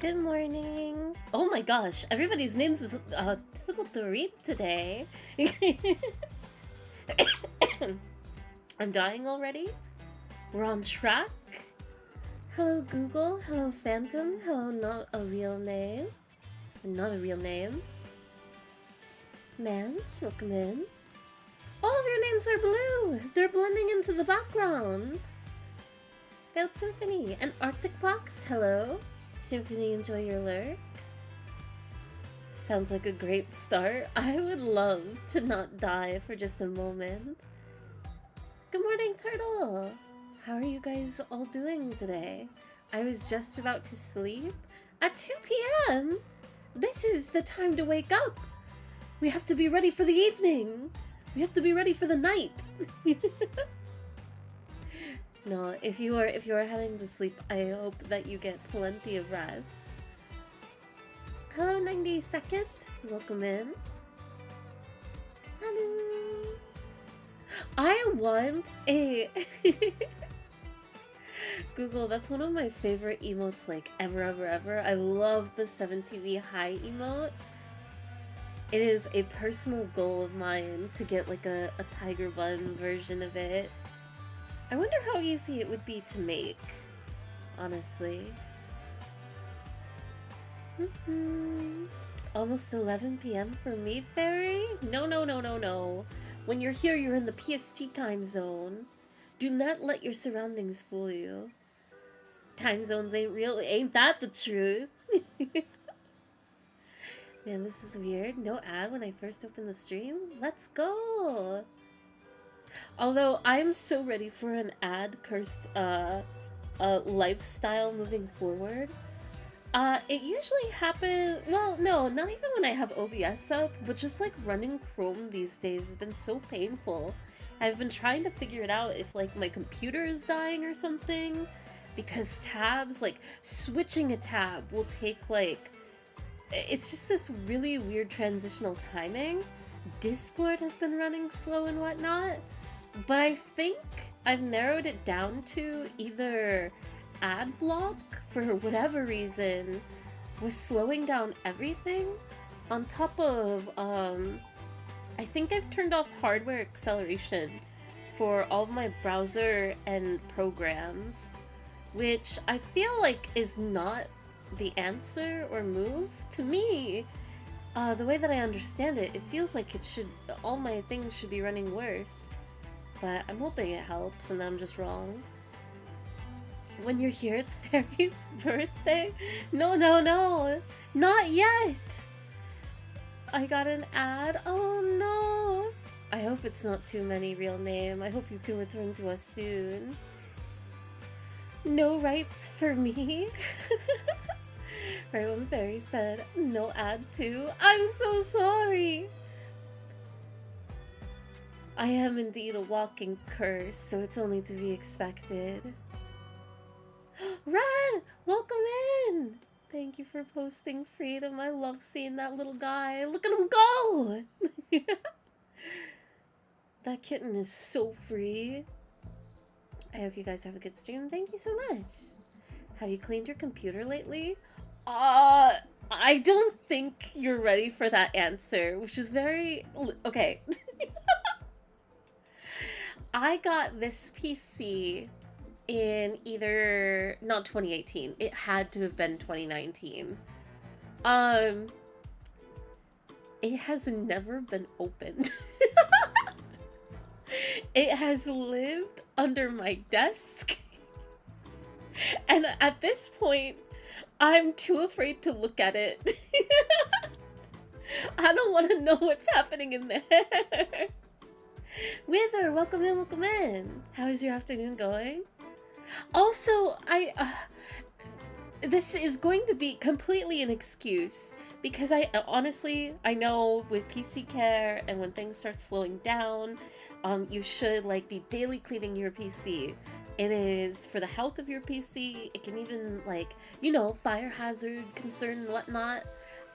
Good morning. Oh my gosh, everybody's names is difficult to read today. I'm dying already. We're on track. Hello Google, hello Phantom, hello not a real name. Not a real name. Mans, welcome in. All of your names are blue! They're blending into the background. Failed Symphony and Arctic Fox, hello. Symphony, enjoy your lurk. Sounds like a great start. I would love to not die for just a moment. Good morning, Turtle! How are you guys all doing today? I was just about to sleep. At 2 p.m.? This is the time to wake up! We have to be ready for the evening! We have to be ready for the night! No, if you are heading to sleep, I hope that you get plenty of rest. Hello, 92nd. Welcome in. Hello. I want a Google. That's one of my favorite emotes, like ever. I love the 7TV high emote. It is a personal goal of mine to get like a tiger bun version of it. I wonder how easy it would be to make, honestly. Almost 11 p.m. for me, Fairy? No. When you're here, you're in the PST time zone. Do not let your surroundings fool you. Time zones ain't real. Ain't that the truth? Man, this is weird. No ad when I first opened the stream? Let's go! Although I'm so ready for an ad-cursed lifestyle moving forward. It usually happens, well, no, not even when I have OBS up, but just like running Chrome these days has been so painful. I've been trying to figure it out if like my computer is dying or something, because tabs, like switching a tab will take like, it's just this really weird transitional timing. Discord has been running slow and whatnot, but I think I've narrowed it down to either ad block, for whatever reason, was slowing down everything, on top of, I think I've turned off hardware acceleration for all of my browser and programs, which I feel like is not the answer or move. To me, the way that I understand it, it feels like it should, all my things should be running worse. But I'm hoping it helps and that I'm just wrong. When you're here, it's Fairy's birthday? No. Not yet! I got an ad? Oh no! I hope it's not too many real name. I hope you can return to us soon. No rights for me? Right when Fairy said, no ad too. I'm so sorry! I am indeed a walking curse, so it's only to be expected. Red! Welcome in! Thank you for posting freedom. I love seeing that little guy. Look at him go! That kitten is so free. I hope you guys have a good stream. Thank you so much. Have you cleaned your computer lately? I don't think you're ready for that answer, which is very... Okay. I got this PC in either, not 2018, it had to have been 2019. It has never been opened. It has lived under my desk. And at this point, I'm too afraid to look at it. I don't want to know what's happening in there. Wither, welcome in. How is your afternoon going? Also, this is going to be completely an excuse, because I know with PC care and when things start slowing down, you should like be daily cleaning your PC. It is for the health of your PC. It can even, like, you know, fire hazard concern and whatnot.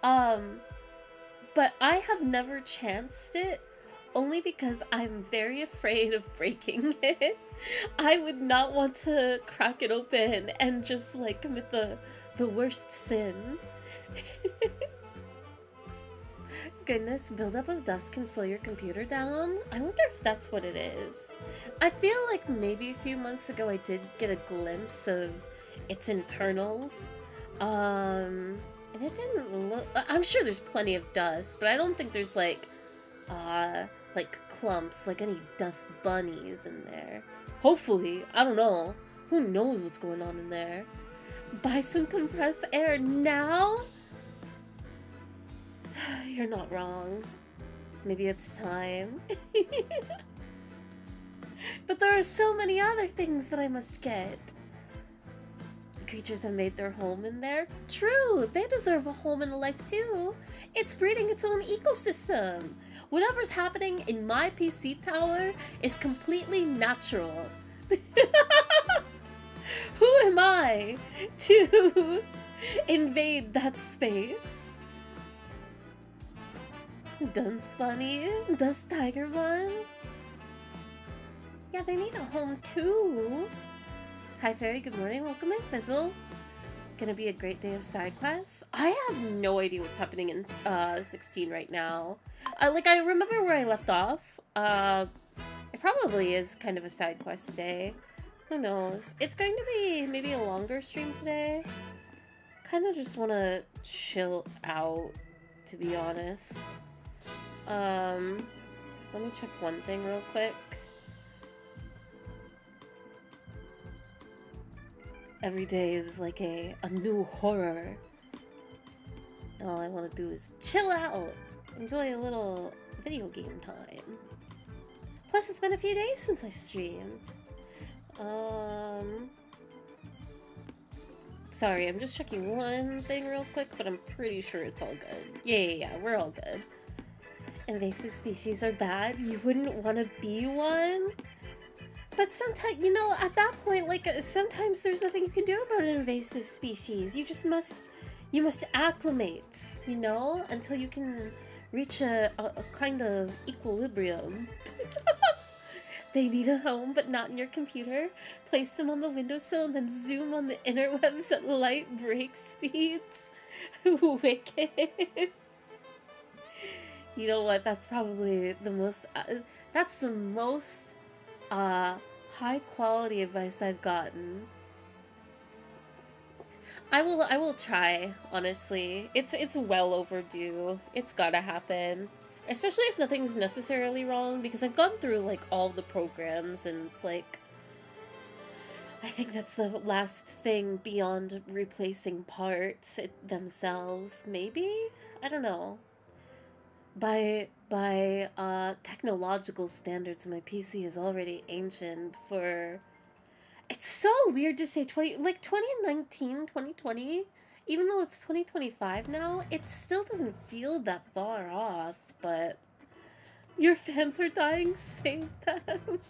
But I have never chanced it, only because I'm very afraid of breaking it. I would not want to crack it open and just like commit the The worst sin. Goodness, buildup of dust can slow your computer down? I wonder if that's what it is. I feel like maybe a few months ago I did get a glimpse of its internals. And it didn't look... I'm sure there's plenty of dust, but I don't think there's like clumps, like any dust bunnies in there. Hopefully, I don't know. Who knows what's going on in there? Buy some compressed air now? You're not wrong. Maybe it's time. But there are so many other things that I must get. Creatures have made their home in there. True, they deserve a home and a life too. It's breeding its own ecosystem. Whatever's happening in my PC tower is completely natural. Who am I to invade that space? Dunce Bunny? Dust Tiger Bun? Yeah, they need a home too. Hi Fairy, good morning, welcome in Fizzle. Gonna be a great day of side quests. I have no idea what's happening in 16 right now. I remember where I left off. It probably is kind of a side quest day. Who knows? It's going to be maybe a longer stream today. Kind of just want to chill out, to be honest. Let me check one thing real quick. Every day is like a new horror. And all I want to do is chill out. Enjoy a little video game time. Plus, it's been a few days since I streamed. Sorry, I'm just checking one thing real quick, but I'm pretty sure it's all good. Yeah, we're all good. Invasive species are bad? You wouldn't want to be one? But sometimes, you know, at that point, like, sometimes there's nothing you can do about an invasive species. You just must acclimate, you know, until you can reach a kind of equilibrium. They need a home, but not in your computer. Place them on the windowsill and then zoom on the interwebs at light break speeds. Wicked. You know what? That's probably the most... that's the most high quality advice I've gotten. I will try, honestly. It's well overdue. It's gotta happen. Especially if nothing's necessarily wrong, because I've gone through, like, all the programs, and it's like... I think that's the last thing beyond replacing parts themselves, maybe? I don't know. By technological standards, my PC is already ancient for... It's so weird to say 2019, 2020, even though it's 2025 now, it still doesn't feel that far off, but your fans are dying, save them.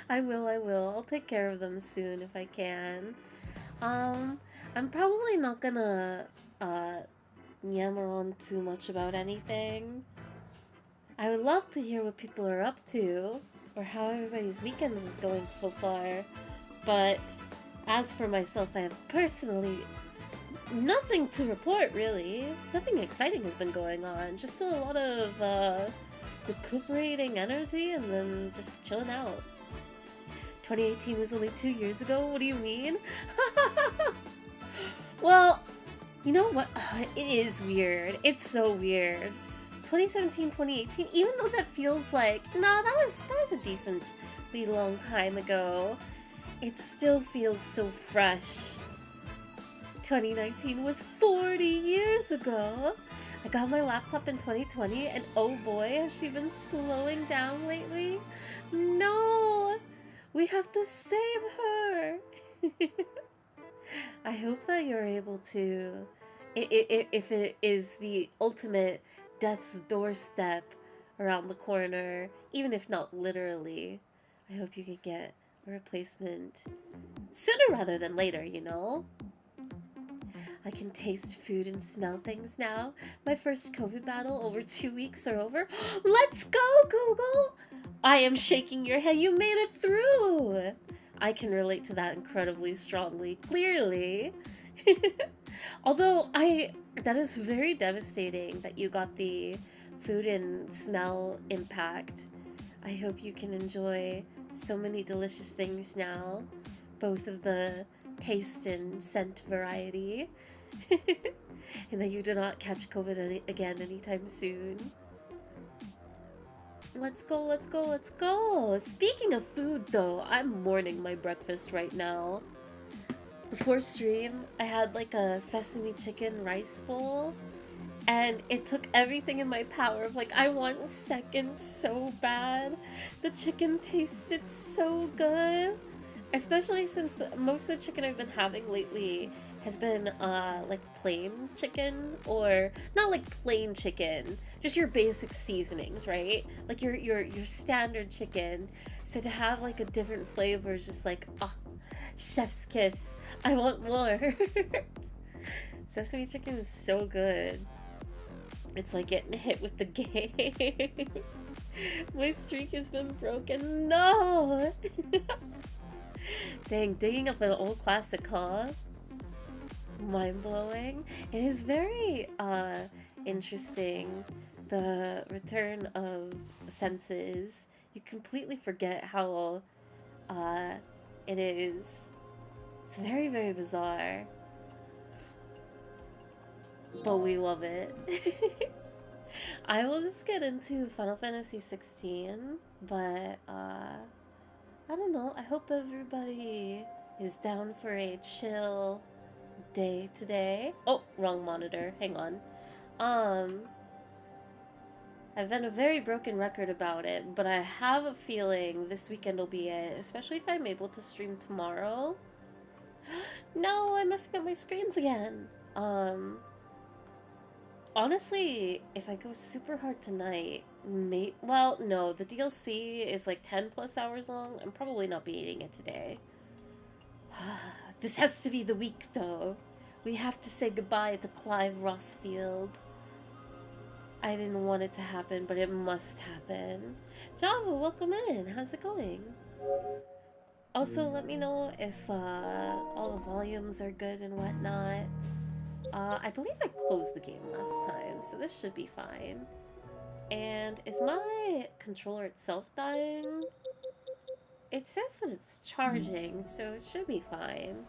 I will. I'll take care of them soon if I can. I'm probably not gonna yammer on too much about anything. I would love to hear what people are up to, or how everybody's weekends is going so far. But as for myself, I have personally nothing to report, really. Nothing exciting has been going on. Just a lot of recuperating energy and then just chilling out. 2018 was only 2 years ago? What do you mean? Well, you know what? It is weird. It's so weird. 2017, 2018, even though that feels like, nah, that was a decently long time ago, it still feels so fresh. 2019 was 40 years ago. I got my laptop in 2020, and oh boy, has she been slowing down lately? No! We have to save her! I hope that you're able to, if it is the ultimate death's doorstep around the corner, even if not literally, I hope you can get a replacement sooner rather than later, you know? I can taste food and smell things now. My first COVID battle over 2 weeks are over. Let's go, Google! I am shaking your head. You made it through! I can relate to that incredibly strongly, clearly. Although that is very devastating that you got the food and smell impact. I hope you can enjoy so many delicious things now, both of the taste and scent variety, and that you do not catch COVID again anytime soon. Let's go, let's go, let's go! Speaking of food though, I'm mourning my breakfast right now. Before stream, I had like a sesame chicken rice bowl, and it took everything in my power of like, I want second so bad. The chicken tasted so good. Especially since most of the chicken I've been having lately has been like plain chicken, or not like plain chicken, just your basic seasonings, right? Like your standard chicken. So to have like a different flavor is just like, ah, chef's kiss. I want more. Sesame chicken is so good. It's like getting hit with the game. My streak has been broken. No! Dang, digging up an old classic, huh? Mind-blowing. It is very, interesting, the return of senses. You completely forget how, it is. It's very, very bizarre. But we love it. I will just get into Final Fantasy 16, but, I don't know. I hope everybody is down for a chill day today. Oh, wrong monitor. Hang on. I've been a very broken record about it, but I have a feeling this weekend will be it, especially if I'm able to stream tomorrow. No, I must get my screens again. Honestly, if I go super hard tonight, well, no, the DLC is like 10 plus hours long. I'm probably not beating it today. This has to be the week, though. We have to say goodbye to Clive Rossfield. I didn't want it to happen, but it must happen. Java, welcome in. How's it going? Also, let me know if all the volumes are good and whatnot. I believe I closed the game last time, so this should be fine. And is my controller itself dying? It says that it's charging, so it should be fine.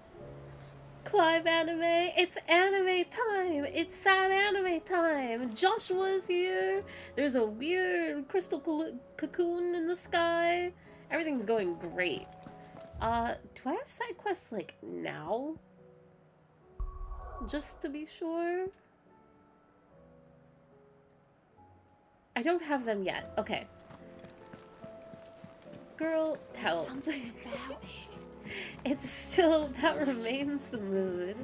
Clive anime! It's anime time! It's sad anime time! Joshua's here! There's a weird crystal cocoon in the sky! Everything's going great. Do I have side quests, like, now? Just to be sure? I don't have them yet. Okay. Girl, tell. Something about it. It's still, that remains the mood.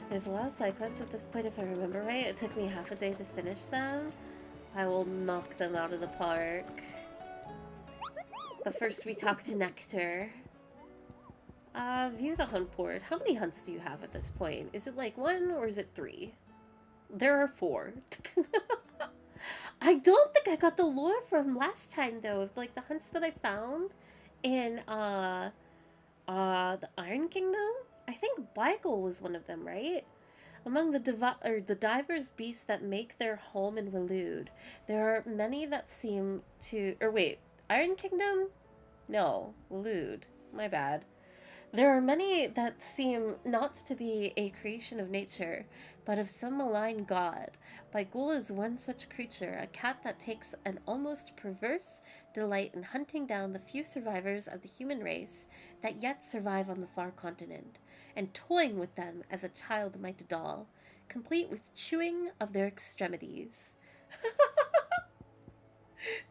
There's a lot of side quests at this point, if I remember right. It took me half a day to finish them. I will knock them out of the park. But first we talk to Nectar. View the hunt board. How many hunts do you have at this point? Is it like 1 or is it 3? There are 4. I don't think I got the lore from last time though, of like the hunts that I found in the Iron Kingdom. I think Beigel was one of them, right? Among the diverse beasts that make their home in Waloed, there are many that seem to, or wait, Iron Kingdom? No, Waloed. My bad. There are many that seem not to be a creation of nature, but of some malign god. Baigul is one such creature, a cat that takes an almost perverse delight in hunting down the few survivors of the human race that yet survive on the far continent, and toying with them as a child might a doll, complete with chewing of their extremities.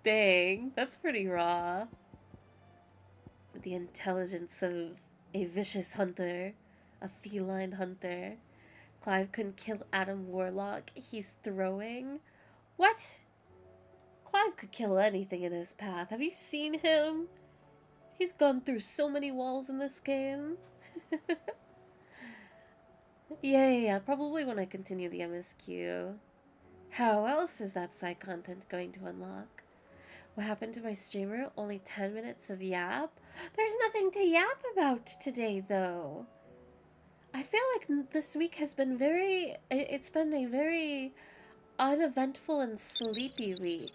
Dang, that's pretty raw. The intelligence of a vicious hunter, a feline hunter. Clive couldn't kill Adam Warlock. He's throwing. What? Clive could kill anything in his path. Have you seen him? He's gone through so many walls in this game. Yeah, probably when I continue the MSQ. How else is that side content going to unlock? What happened to my streamer? Only 10 minutes of yap? There's nothing to yap about today, though. I feel like this week has been it's been a very uneventful and sleepy week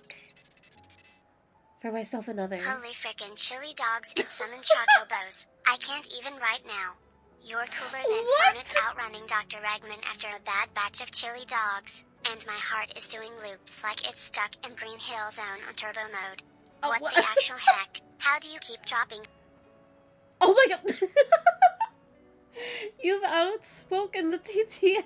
for myself and Holy others. frickin' chili dogs and summon chocobos. I can't even right now. You're cooler than Sonic What? outrunning Dr. Ragman after a bad batch of chili dogs. And my heart is doing loops like it's stuck in Green Hill Zone on turbo mode. Oh, What what? the actual heck? How do you keep dropping? Oh my god! You've outspoken the TTS.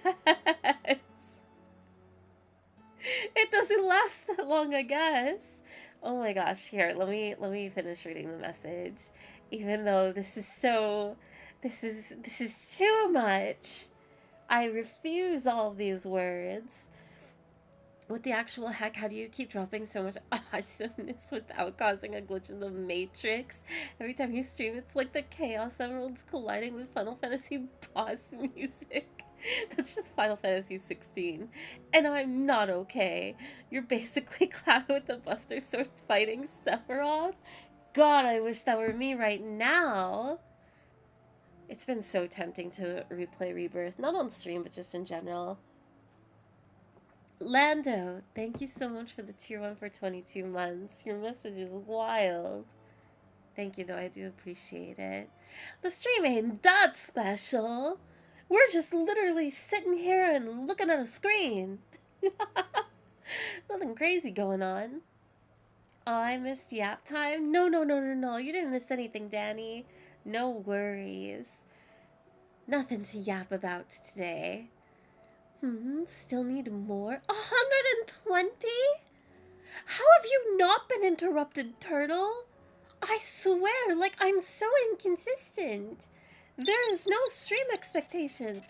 It doesn't last that long, I guess. Oh my gosh, here, let me finish reading the message. Even though this is too much. I refuse all of these words. What the actual heck? How do you keep dropping so much awesomeness without causing a glitch in the Matrix? Every time you stream, it's like the Chaos Emeralds colliding with Final Fantasy boss music. That's just Final Fantasy 16. And I'm not okay. You're basically Cloud with the Buster Sword fighting Sephiroth? God, I wish that were me right now. It's been so tempting to replay Rebirth. Not on stream, but just in general. Lando, thank you so much for the tier 1 for 22 months. Your message is wild. Thank you, though. I do appreciate it. The stream ain't that special. We're just literally sitting here and looking at a screen. Nothing crazy going on. Oh, I missed yap time? No. You didn't miss anything, Danny. No worries. Nothing to yap about today. Still need more? 120? How have you not been interrupted, Turtle? I swear, like, I'm so inconsistent. There's no stream expectations.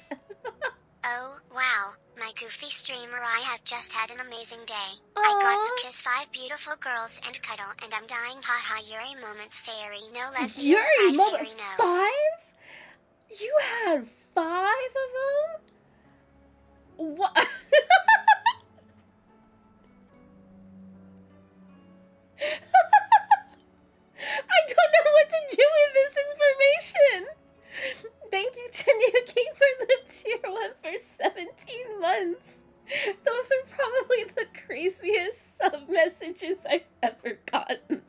Oh, wow. My goofy streamer, I have just had an amazing day. Aww. I got to kiss 5 beautiful girls and cuddle, and I'm dying. Haha, Yuri moments fairy, no lesbian Yuri pride moment fairy, no. 5? You had 5 of them? What? I don't know what to do with this information. Thank you, Tanuki, for the tier 1 for 17 months. Those are probably the craziest sub messages I've ever gotten.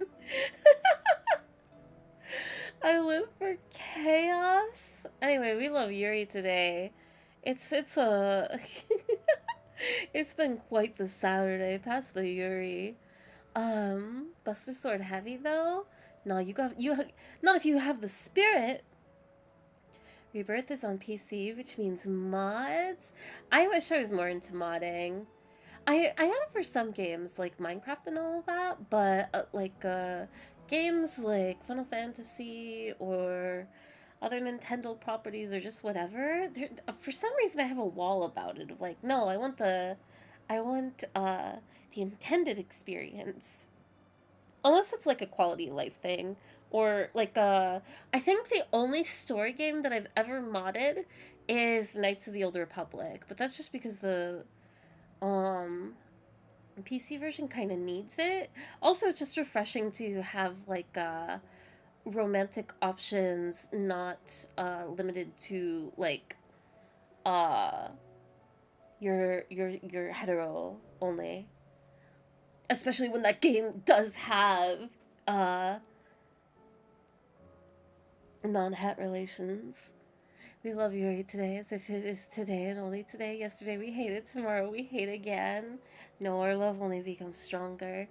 I live for chaos. Anyway, we love Yuri today. It's it's been quite the Saturday past the Yuri. Buster Sword heavy though? No, not if you have the spirit. Rebirth is on PC, which means mods. I wish I was more into modding. I have for some games like Minecraft and all of that, but games like Final Fantasy or other Nintendo properties or just whatever, for some reason I have a wall about it of like, no, I want the intended experience. Unless it's like a quality of life thing. Or like I think the only story game that I've ever modded is Knights of the Old Republic. But that's just because the PC version kind of needs it. Also, it's just refreshing to have like romantic options, not limited to like your hetero only. Especially when that game does have non-het relations. We love Yuri today as if it is today and only today. Yesterday we hated, tomorrow we hate again. No, our love only becomes stronger.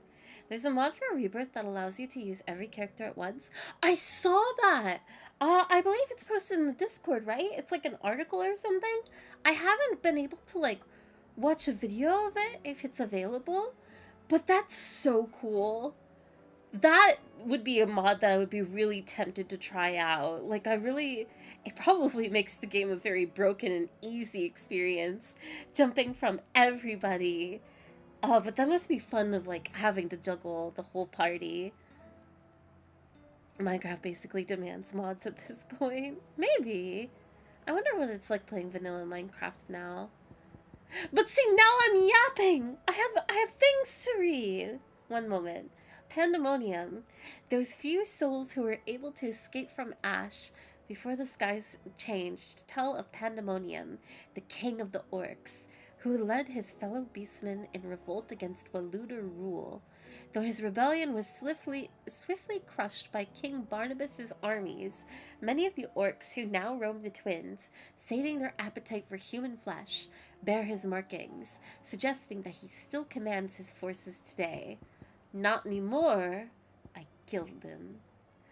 There's a mod for Rebirth that allows you to use every character at once. I saw that! I believe it's posted in the Discord, right? It's like an article or something. I haven't been able to, like, watch a video of it if it's available. But that's so cool. That would be a mod that I would be really tempted to try out. Like, it probably makes the game a very broken and easy experience, jumping from everybody. Oh, but that must be fun of, like, having to juggle the whole party. Minecraft basically demands mods at this point. Maybe. I wonder what it's like playing vanilla Minecraft now. But see, now I'm yapping! I have things to read! One moment. Pandemonium. Those few souls who were able to escape from Ash Before the skies changed, tell of Pandemonium, the king of the orcs, who led his fellow beastmen in revolt against Waluder rule. Though his rebellion was swiftly crushed by King Barnabas's armies, many of the orcs who now roam the Twins, sating their appetite for human flesh, bear his markings, suggesting that he still commands his forces today. Not anymore. I killed him.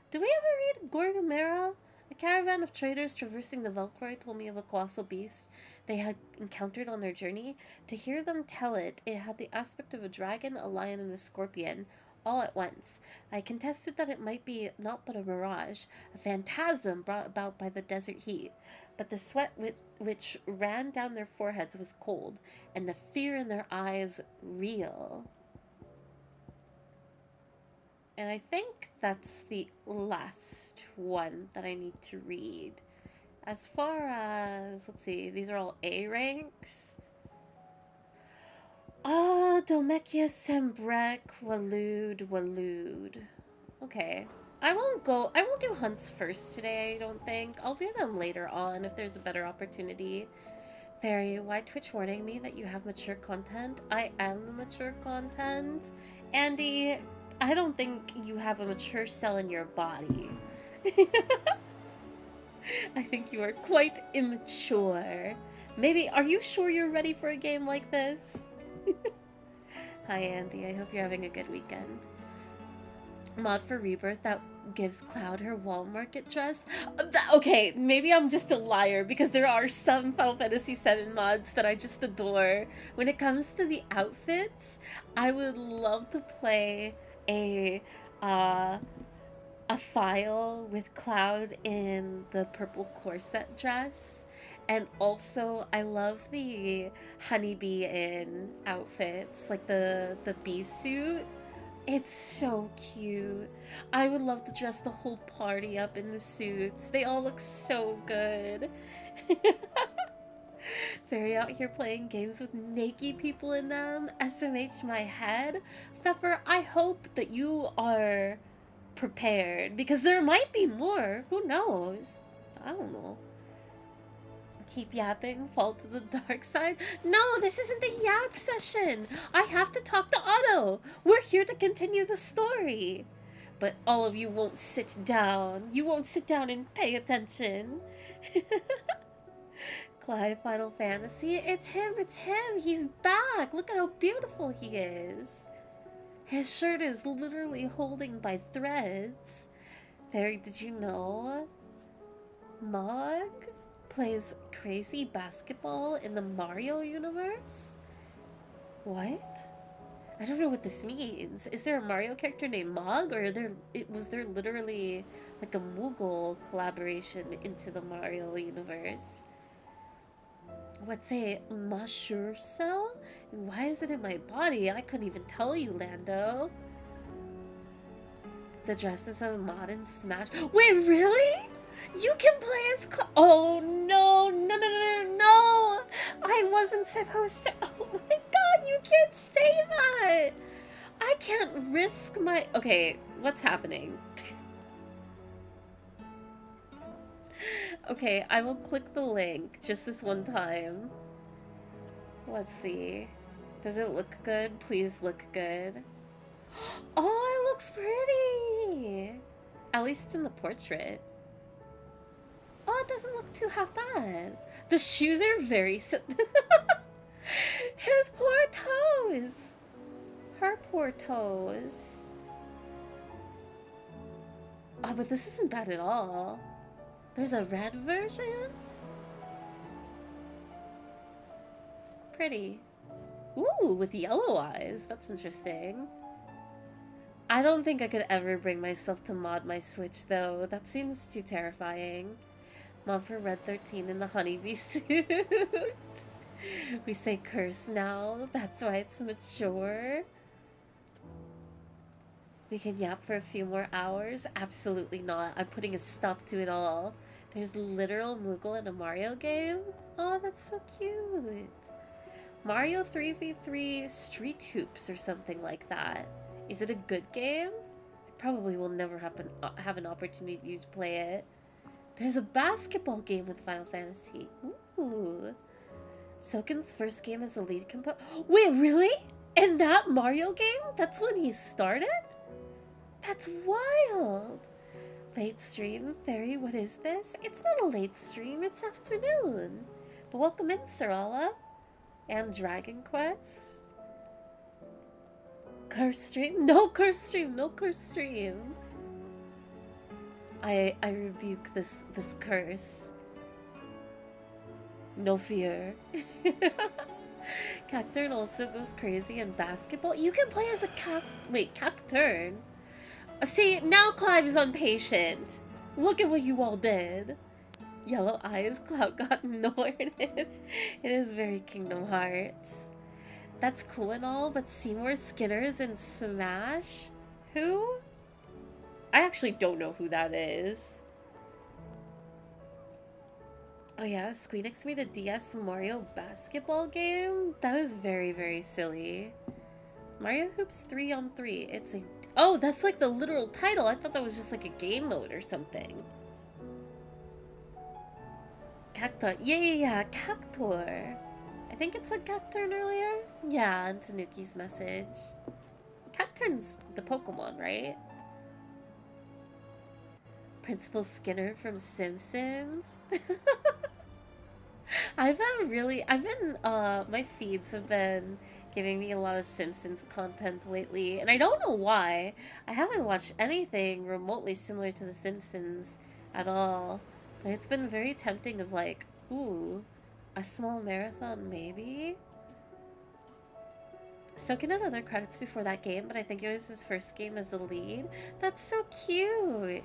Did we ever read Gorgamera? A caravan of traders traversing the Velcroy told me of a colossal beast they had encountered on their journey. To hear them tell it, it had the aspect of a dragon, a lion, and a scorpion, all at once. I contested that it might be naught but a mirage, a phantasm brought about by the desert heat. But the sweat which ran down their foreheads was cold, and the fear in their eyes real. And I think that's the last one that I need to read. As far as, let's see, these are all A ranks. Domekia Sembrek, Walud. Okay. I won't do hunts first today, I don't think. I'll do them later on if there's a better opportunity. Fairy, why Twitch warning me that you have mature content? I am the mature content. Andy, I don't think you have a mature cell in your body. I think you are quite immature. Maybe, are you sure you're ready for a game like this? Hi Andy, I hope you're having a good weekend. Mod for Rebirth that gives Cloud her wall market dress. Okay, maybe I'm just a liar because there are some Final Fantasy VII mods that I just adore. When it comes to the outfits, I would love to play a file with Cloud in the purple corset dress. And also, I love the honeybee in outfits, like the bee suit. It's so cute. I would love to dress the whole party up in the suits. They all look so good. Fairy out here playing games with naked people in them. SMH my head. Pfeffer, I hope that you are prepared because there might be more. Who knows? I don't know. Keep yapping, fall to the dark side. No, this isn't the yap session. I have to talk to Otto. We're here to continue the story. But all of you won't sit down. You won't sit down and pay attention. Clive Final Fantasy. It's him. He's back. Look at how beautiful he is. His shirt is literally holding by threads. Fairy, did you know? Mog plays crazy basketball in the Mario universe? What? I don't know what this means. Is there a Mario character named Mog, or was there literally like a Moogle collaboration into the Mario universe? What's a Mashur cell? Why is it in my body? I couldn't even tell you, Lando. The dress is a mod in Smash. Wait, really? You can play as oh no, no. I wasn't supposed to. Oh my god, you can't say that. I can't risk my. Okay, what's happening? Okay, I will click the link just this one time. Let's see. Does it look good? Please look good. Oh, it looks pretty. At least in the portrait. Oh, it doesn't look too half bad. The shoes are very... His poor toes. Her poor toes. Oh, but this isn't bad at all. There's a red version? Pretty. Ooh, with yellow eyes. That's interesting. I don't think I could ever bring myself to mod my Switch, though. That seems too terrifying. Mod for Red 13 in the honeybee suit. We say curse now. That's why it's mature. We can yap for a few more hours? Absolutely not. I'm putting a stop to it all. There's literal Moogle in a Mario game? Oh, that's so cute. Mario 3v3 Street Hoops or something like that. Is it a good game? I probably will never have an opportunity to play it. There's a basketball game with Final Fantasy. Ooh. Soken's first game as a lead composer. Wait, really? In that Mario game? That's when he started? That's wild. Late stream, Fairy, what is this? It's not a late stream, it's afternoon. But welcome in, Sarala. And Dragon Quest. Curse stream? No curse stream, no curse stream. I rebuke this curse. No fear. Cacturn also goes crazy in basketball. You can play as a Cacturn. See, now Clive's impatient. Look at what you all did. Yellow eyes, Cloud got ignored. It is very Kingdom Hearts. That's cool and all, but Seymour Skinner's in Smash? Who? I actually don't know who that is. Oh yeah, Squeenix made a DS Mario basketball game? That was very, very silly. Mario Hoops 3-on-3. It's a... Oh, that's like the literal title. I thought that was just like a game mode or something. Cacturn. Yeah, Cactor. I think it's a Cacturn earlier? Yeah, in Tanuki's message. Cacturn's the Pokemon, right? Principal Skinner from Simpsons. My feeds have been giving me a lot of Simpsons content lately, and I don't know why. I haven't watched anything remotely similar to The Simpsons at all, but it's been very tempting of like, ooh, a small marathon maybe? Soaking had other credits before that game, but I think it was his first game as the lead. That's so cute!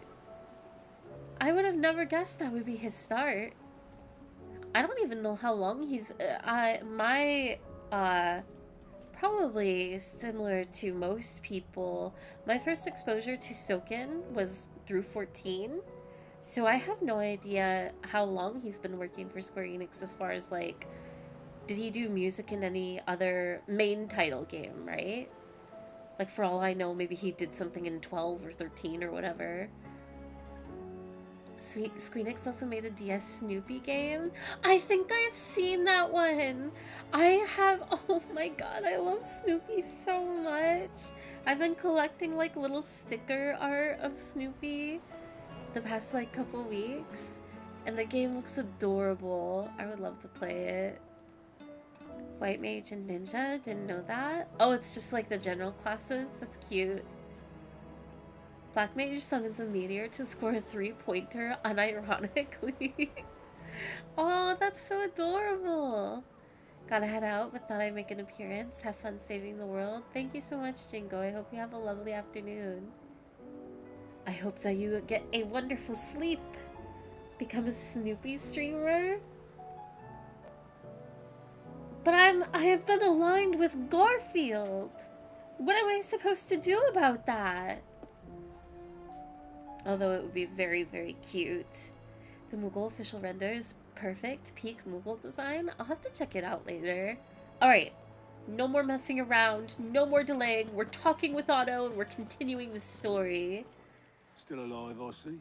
I would have never guessed that would be his start. I don't even know how long he's... probably similar to most people, my first exposure to Soken was through 14. So I have no idea how long he's been working for Square Enix as far as, like, did he do music in any other main title game, right? Like, for all I know, maybe he did something in 12 or 13 or whatever. Squeenix also made a DS Snoopy game. I think I've seen that one. Oh my god, I love Snoopy so much. I've been collecting like little sticker art of Snoopy the past like couple weeks. And the game looks adorable. I would love to play it. White Mage and Ninja, didn't know that. Oh, it's just like the general classes. That's cute. Black Mage summons a meteor to score a 3-pointer unironically. Oh, that's so adorable. Gotta head out, but thought I'd make an appearance. Have fun saving the world. Thank you so much, Jingo. I hope you have a lovely afternoon. I hope that you get a wonderful sleep. Become a Snoopy streamer. But I have been aligned with Garfield. What am I supposed to do about that? Although it would be very, very cute. The Moogle official render is perfect. Peak Moogle design. I'll have to check it out later. Alright. No more messing around. No more delaying. We're talking with Otto and we're continuing the story. Still alive, I see.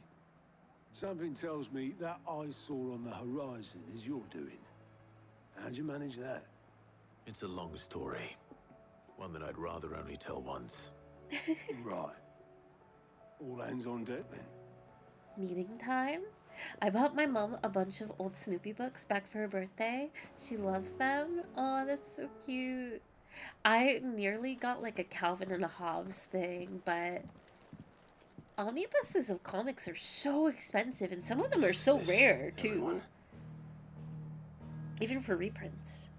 Something tells me that eyesore on the horizon is your doing. How'd you manage that? It's a long story. One that I'd rather only tell once. Right. All hands on deck then. Meeting time? I bought my mom a bunch of old Snoopy books back for her birthday. She loves them. Oh, that's so cute. I nearly got like a Calvin and a Hobbes thing, but omnibuses of comics are so expensive and some of them are so rare too. Everyone. Even for reprints.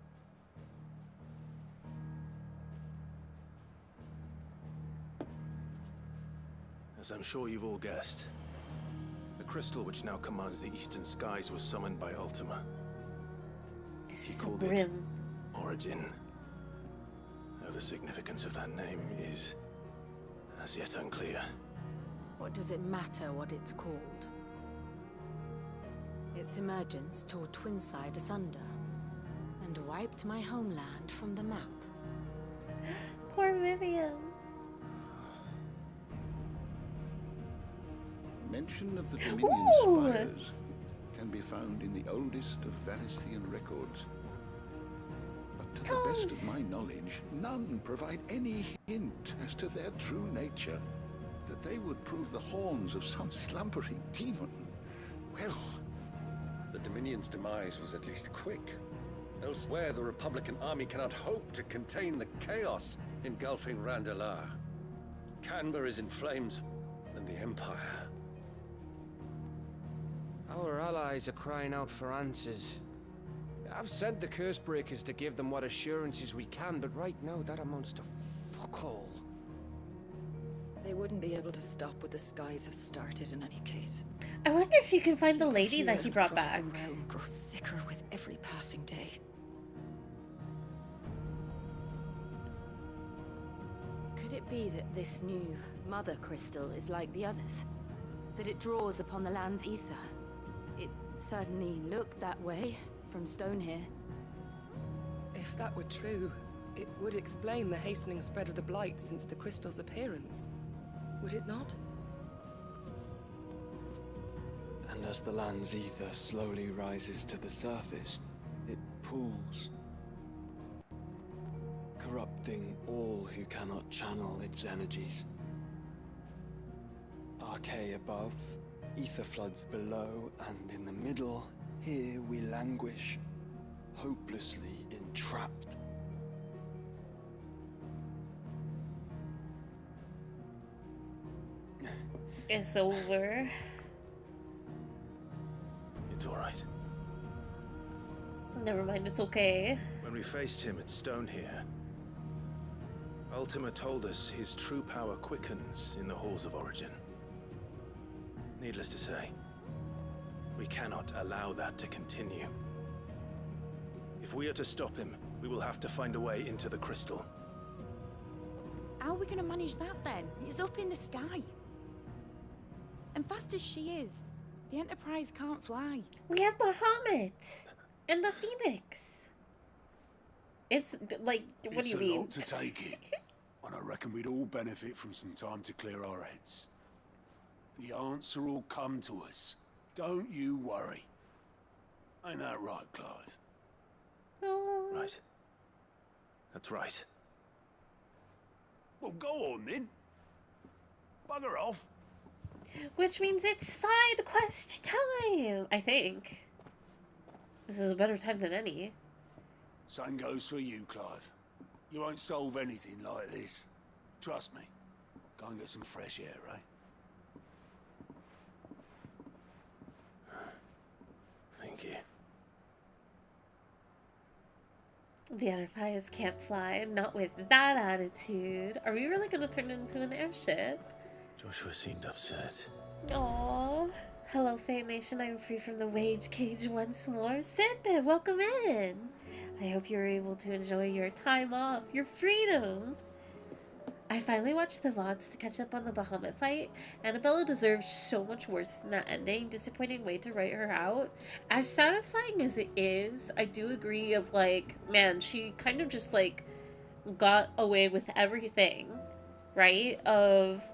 As I'm sure you've all guessed, the crystal which now commands the eastern skies was summoned by Ultima. This She is so called it grim. Origin. Though the significance of that name is as yet unclear. What does it matter what it's called? Its emergence tore Twinside asunder and wiped my homeland from the map. Poor Vivian. Mention of the Dominion Ooh! spires can be found in the oldest of Valisthian records. But to the best of my knowledge, none provide any hint as to their true nature. That they would prove the horns of some slumbering demon. Well, the Dominion's demise was at least quick. Elsewhere, the Republican army cannot hope to contain the chaos engulfing Randalar. Canberra is in flames, and the Empire. Our allies are crying out for answers. I've sent the curse breakers to give them what assurances we can, but right now that amounts to fuck all. They wouldn't be able to stop what the skies have started in any case. I wonder if you can find the lady that he brought back. The realm grows sicker with every passing day. Could it be that this new mother crystal is like the others? That it draws upon the land's ether? It certainly looked that way from stone here. If that were true, it would explain the hastening spread of the blight since the crystal's appearance. Would it not? And as the land's ether slowly rises to the surface, it pools, corrupting all who cannot channel its energies. Archae above, ether floods below, and in the middle, here we languish, hopelessly entrapped. It's over. It's all right. Never mind, it's okay. When we faced him at Stone here, Ultima told us his true power quickens in the Halls of Origin. Needless to say, we cannot allow that to continue. If we are to stop him, we will have to find a way into the crystal. How are we going to manage that then? It's up in the sky. And fast as she is, the Enterprise can't fly. We have Bahamut and the Phoenix. It's like, what do you mean? It's a lot to take it, and I reckon we'd all benefit from some time to clear our heads. The answer will come to us. Don't you worry. Ain't that right, Clive? No. Right. That's right. Well, go on then. Bugger off. Which means it's side quest time, I think. This is a better time than any. Same goes for you, Clive. You won't solve anything like this. Trust me. Go and get some fresh air, eh? Thank you. The Enterprise can't fly, not with that attitude. Are we really gonna turn it into an airship? Joshua seemed upset. Aww. Hello, Fate Nation. I'm free from the wage cage once more. Simpe, welcome in. I hope you were able to enjoy your time off, your freedom. I finally watched the VODs to catch up on the Bahamut fight. Annabella deserved so much worse than that ending. Disappointing way to write her out. As satisfying as it is, I do agree of like, man, she kind of just like got away with everything, right? Of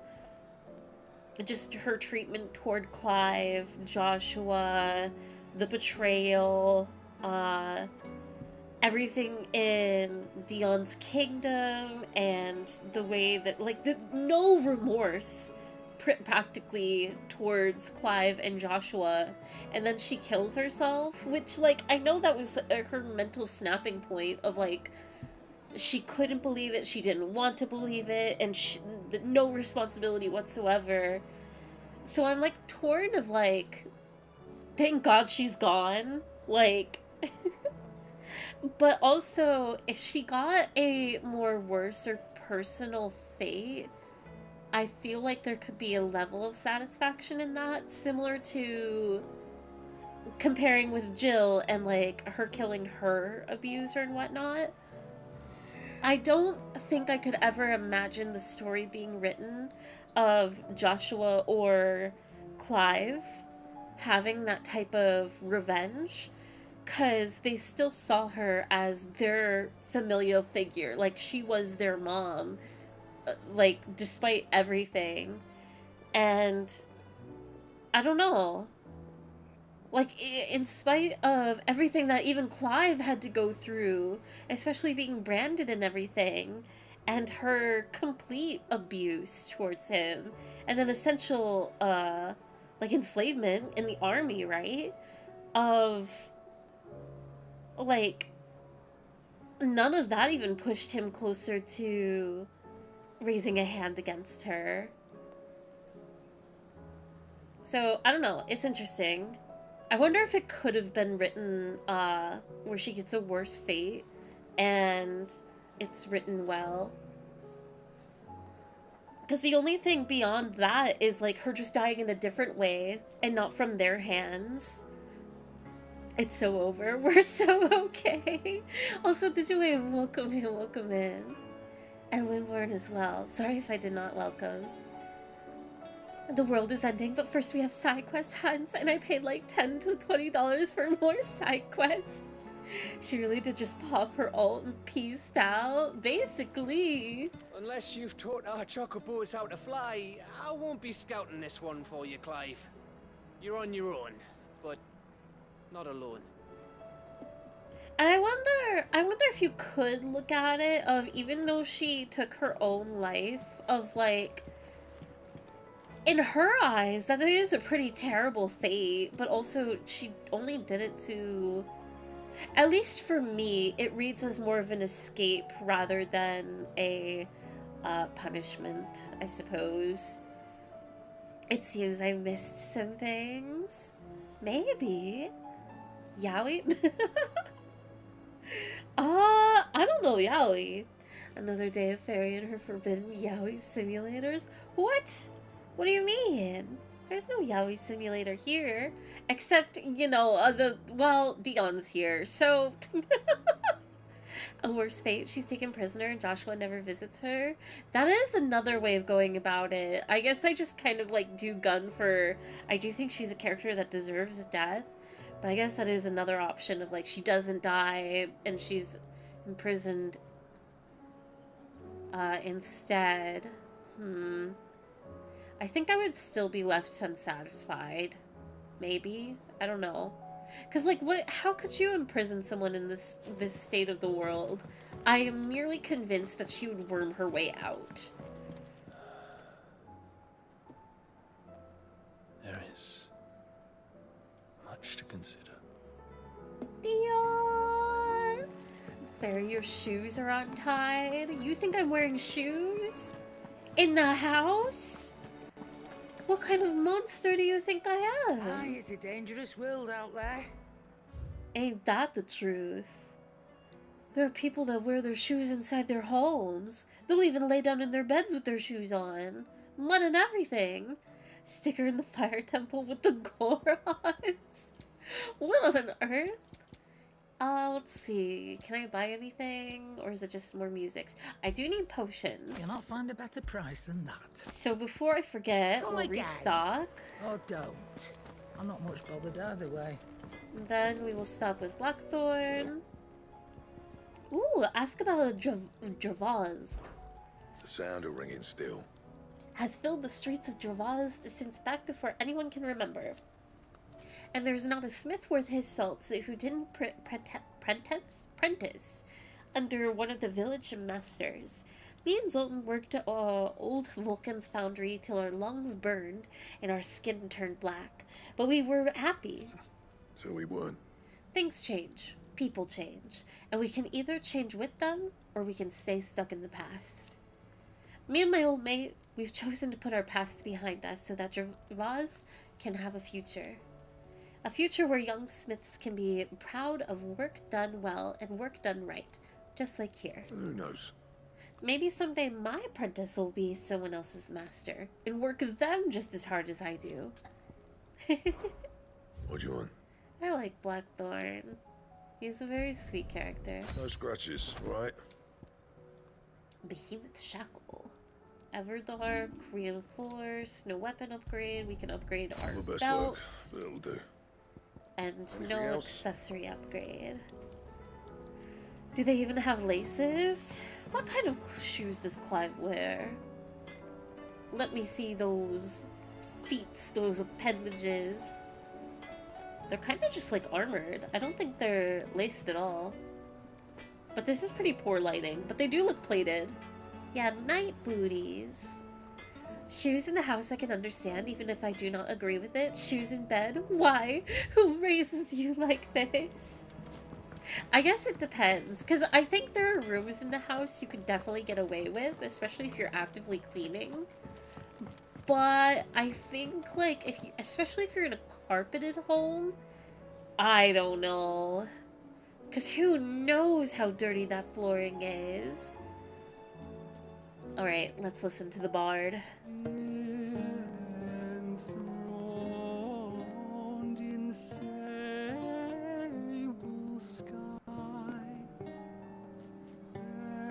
just her treatment toward Clive, Joshua, the betrayal, everything in Dion's kingdom, and the way that, like, the no remorse practically towards Clive and Joshua, and then she kills herself, which, like, I know that was her mental snapping point of, like, she couldn't believe it, she didn't want to believe it, and no responsibility whatsoever. So I'm, like, torn of, like, thank God she's gone, like... But also, if she got a more worse or personal fate, I feel like there could be a level of satisfaction in that, similar to comparing with Jill and, like, her killing her abuser and whatnot. I don't think I could ever imagine the story being written of Joshua or Clive having that type of revenge, because they still saw her as their familial figure. Like, she was their mom, like, despite everything. And I don't know. Like, in spite of everything that even Clive had to go through, especially being branded and everything, and her complete abuse towards him, and then essential, like, enslavement in the army, right? Of, like, none of that even pushed him closer to raising a hand against her. So, I don't know. It's interesting. I wonder if it could have been written where she gets a worse fate and it's written well. Because the only thing beyond that is like her just dying in a different way and not from their hands. It's so over. We're so okay. Also, did you wave welcome in. And Winborn as well. Sorry if I did not welcome. The world is ending, but first we have side quest hunts, and I paid like $10 to $20 for more side quests. She really did just pop her ult and peaced out, basically. Unless you've taught our chocobos how to fly, I won't be scouting this one for you, Clive. You're on your own, but not alone. I wonder if you could look at it of, even though she took her own life, of like, in her eyes, that is a pretty terrible fate, but also she only did it to, at least for me, it reads as more of an escape rather than a punishment, I suppose. It seems I missed some things. Maybe. Yaoi? I don't know Yaoi. Another day of Fairy and her forbidden Yaoi simulators? What? What do you mean? There's no Yaoi simulator here. Except, you know, well, Dion's here, so... A worse fate, she's taken prisoner and Joshua never visits her. That is another way of going about it. I guess I just kind of, like, do gun for... I do think she's a character that deserves death. But I guess that is another option of, like, she doesn't die and she's imprisoned instead. I think I would still be left unsatisfied. Maybe? I don't know. Because, like, how could you imprison someone in this state of the world? I am merely convinced that she would worm her way out. There is much to consider. Dion! Barry, your shoes are untied. You think I'm wearing shoes? In the house? What kind of monster do you think I am? Aye, it's a dangerous world out there. Ain't that the truth? There are people that wear their shoes inside their homes. They'll even lay down in their beds with their shoes on. Mud and everything. Sticker in the fire temple with the Gorons. What on earth? Let's see. Can I buy anything? Or is it just more musics? I do need potions. You'll not find a better price than that. So before I forget, we'll restock. Oh, don't. I'm not much bothered either way. Then we will stop with Blackthorn. Ooh, ask about Dravazd. The sound of ringing still Has filled the streets of Dravazd since back before anyone can remember. And there's not a smith worth his salt who didn't prentice under one of the village masters. Me and Zoltan worked at old Vulcan's foundry till our lungs burned and our skin turned black. But we were happy. So we weren't. Things change. People change. And we can either change with them, or we can stay stuck in the past. Me and my old mate, we've chosen to put our past behind us so that Dravazd can have a future. A future where young smiths can be proud of work done well and work done right, just like here. Who knows? Maybe someday my apprentice will be someone else's master and work them just as hard as I do. What do you want? I like Blackthorn. He's a very sweet character. No scratches, right? Behemoth Shackle. Everdark, Reinforce, no weapon upgrade. We can upgrade our All the best belts. work. That'll do. And Anything no else? accessory upgrade. Do they even have laces? What kind of shoes does Clive wear? Let me see those feet, those appendages. They're kind of just like armored. I don't think they're laced at all. But this is pretty poor lighting, but they do look plated. Yeah, night booties. Shoes in the house I can understand, even if I do not agree with it. Shoes in bed? Why? Who raises you like this? I guess it depends, because I think there are rooms in the house you could definitely get away with, especially if you're actively cleaning. But I think, like, if you, especially if you're in a carpeted home, I don't know. Because who knows how dirty that flooring is. Alright, let's listen to the bard. Enthroned in sable skies,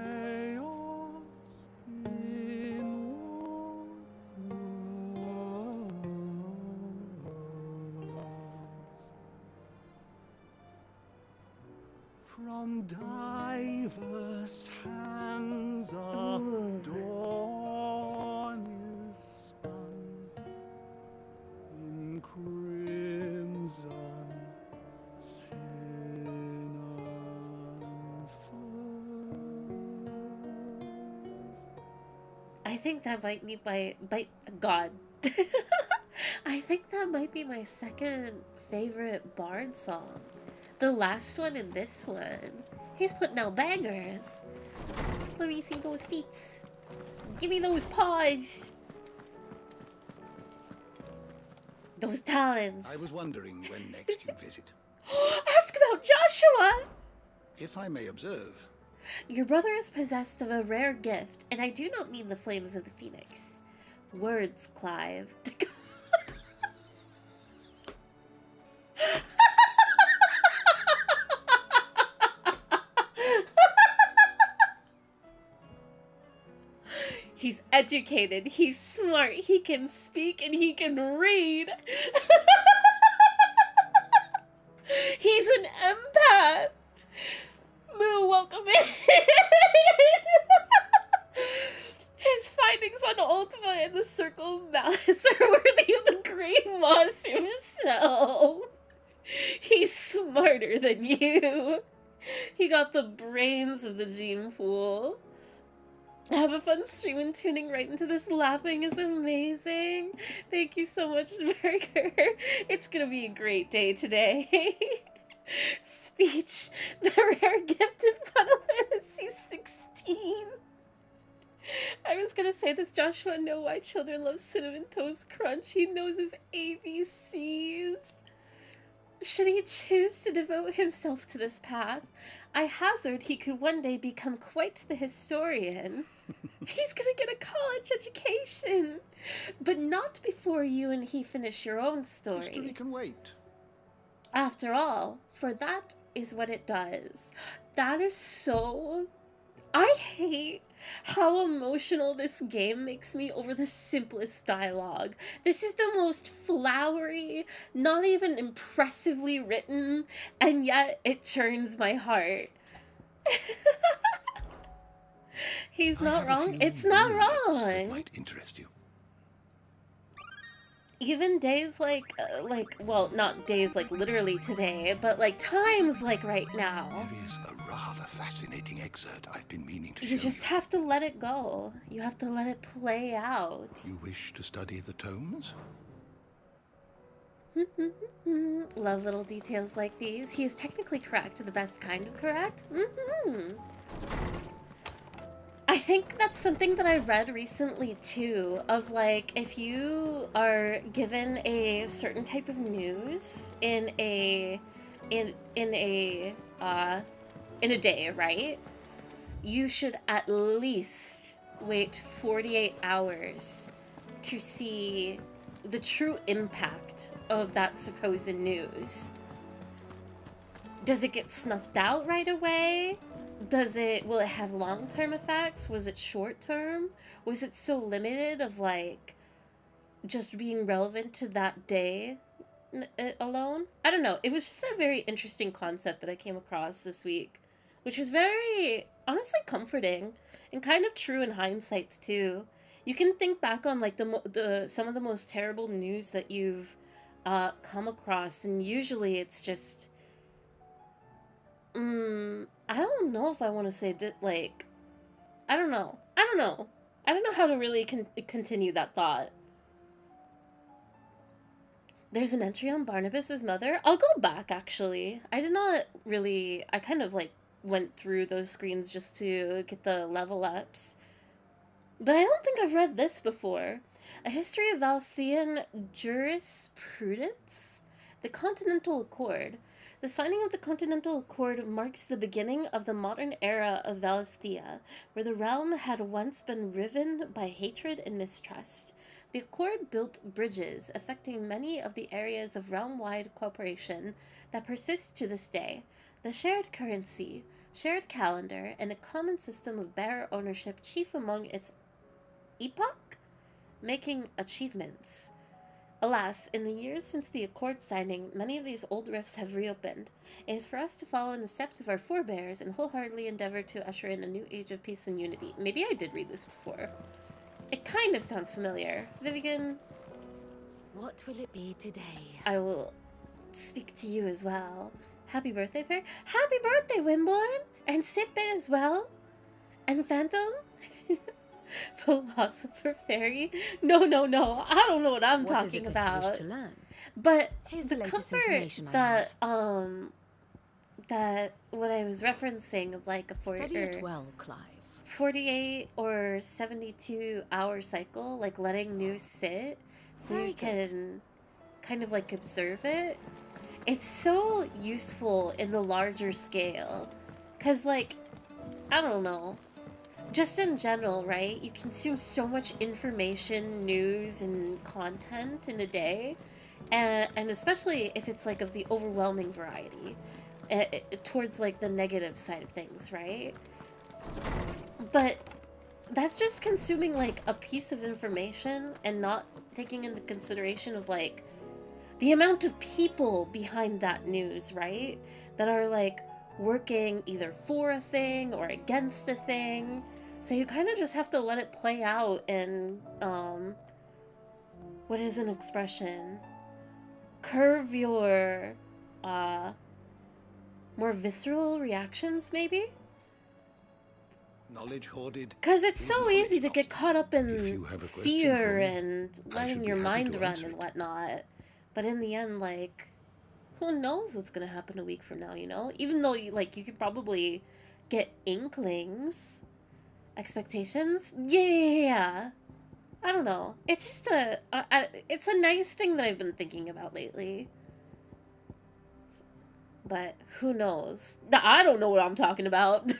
chaos in from diverse hands a dawn is spun in crimson sin unfurls. I think that might be God. I think that might be my second favorite bard song. The last one and this one. He's putting out bangers. Let me see those feet. Give me those paws. Those talons. I was wondering when next you'd visit. Ask about Joshua! If I may observe. Your brother is possessed of a rare gift, and I do not mean the flames of the phoenix. Words, Clive. He's educated, he's smart, he can speak, and he can read. He's an empath. Moo, welcome in. His findings on Ultima and the Circle of Malice are worthy of the great Moss himself. He's smarter than you. He got the brains of the gene pool. Have a fun stream and tuning right into this. Laughing is amazing. Thank you so much, Burger. It's gonna be a great day today. Speech. The rare gift in Final Fantasy 16. I was gonna say, does Joshua know why children love Cinnamon Toast Crunch? He knows his ABCs. Should he choose to devote himself to this path, I hazard he could one day become quite the historian. He's gonna get a college education, but not before you and he finish your own story. History can wait. After all, for that is what it does. That is so... I hate how emotional this game makes me over the simplest dialogue. This is the most flowery, not even impressively written, and yet it churns my heart. He's not wrong. It's not wrong. That might interest you. Even days like, well, not days like literally today, but like times like right now. There is a rather fascinating excerpt I've been meaning to show You just have to let it go. You have to let it play out. You wish to study the tomes? Love little details like these. He is technically correct, the best kind of correct. I think that's something that I read recently too, of like, if you are given a certain type of news in a day, right? You should at least wait 48 hours to see the true impact of that supposed news. Does it get snuffed out right away? Will it have long-term effects? Was it short-term? Was it so limited of like just being relevant to that day alone? I don't know. It was just a very interesting concept that I came across this week, which was very honestly comforting and kind of true in hindsight too. You can think back on like the some of the most terrible news that you've come across, and usually it's just I don't know if I want to say that, like, I don't know. I don't know. I don't know how to really continue that thought. There's an entry on Barnabas's mother. I'll go back, actually. I did not really... I kind of, like, went through those screens just to get the level ups. But I don't think I've read this before. A History of Valsian Jurisprudence? The Continental Accord. The signing of the Continental Accord marks the beginning of the modern era of Valisthea, where the realm had once been riven by hatred and mistrust. The Accord built bridges affecting many of the areas of realm-wide cooperation that persist to this day. The shared currency, shared calendar, and a common system of bearer ownership chief among its epoch, making achievements. Alas, in the years since the Accord signing, many of these old rifts have reopened. It is for us to follow in the steps of our forebears and wholeheartedly endeavor to usher in a new age of peace and unity. Maybe I did read this before. It kind of sounds familiar. Vivian? What will it be today? I will speak to you as well. Happy birthday, Fair. Happy birthday, Wimborne! And Sitbit as well. And Phantom? Philosopher Fairy? No. I don't know what I'm talking about. What is it that you wish to learn? But here's the the latest comfort information I that have. That what I was referencing of like a Study it well, Clive. 48 or 72 hour cycle, like letting news sit so Very you good. can kind of like observe it. It's so useful in the larger scale. Cause like, I don't know. Just in general, right? You consume so much information, news, and content in a day. And especially if it's like of the overwhelming variety. Towards like the negative side of things, right? But that's just consuming like a piece of information and not taking into consideration of like the amount of people behind that news, right? That are like working either for a thing or against a thing. So you kind of just have to let it play out and what is an expression? Curve your more visceral reactions, maybe? Knowledge hoarded. Because it's so easy to get caught up in you have a question fear for me, and I letting should be your happy mind to run answer and it. whatnot. But in the end, like, who knows what's gonna happen a week from now, you know? Even though you could probably get inklings, expectations. Yeah. I don't know. It's just it's a nice thing that I've been thinking about lately. But who knows? I don't know what I'm talking about.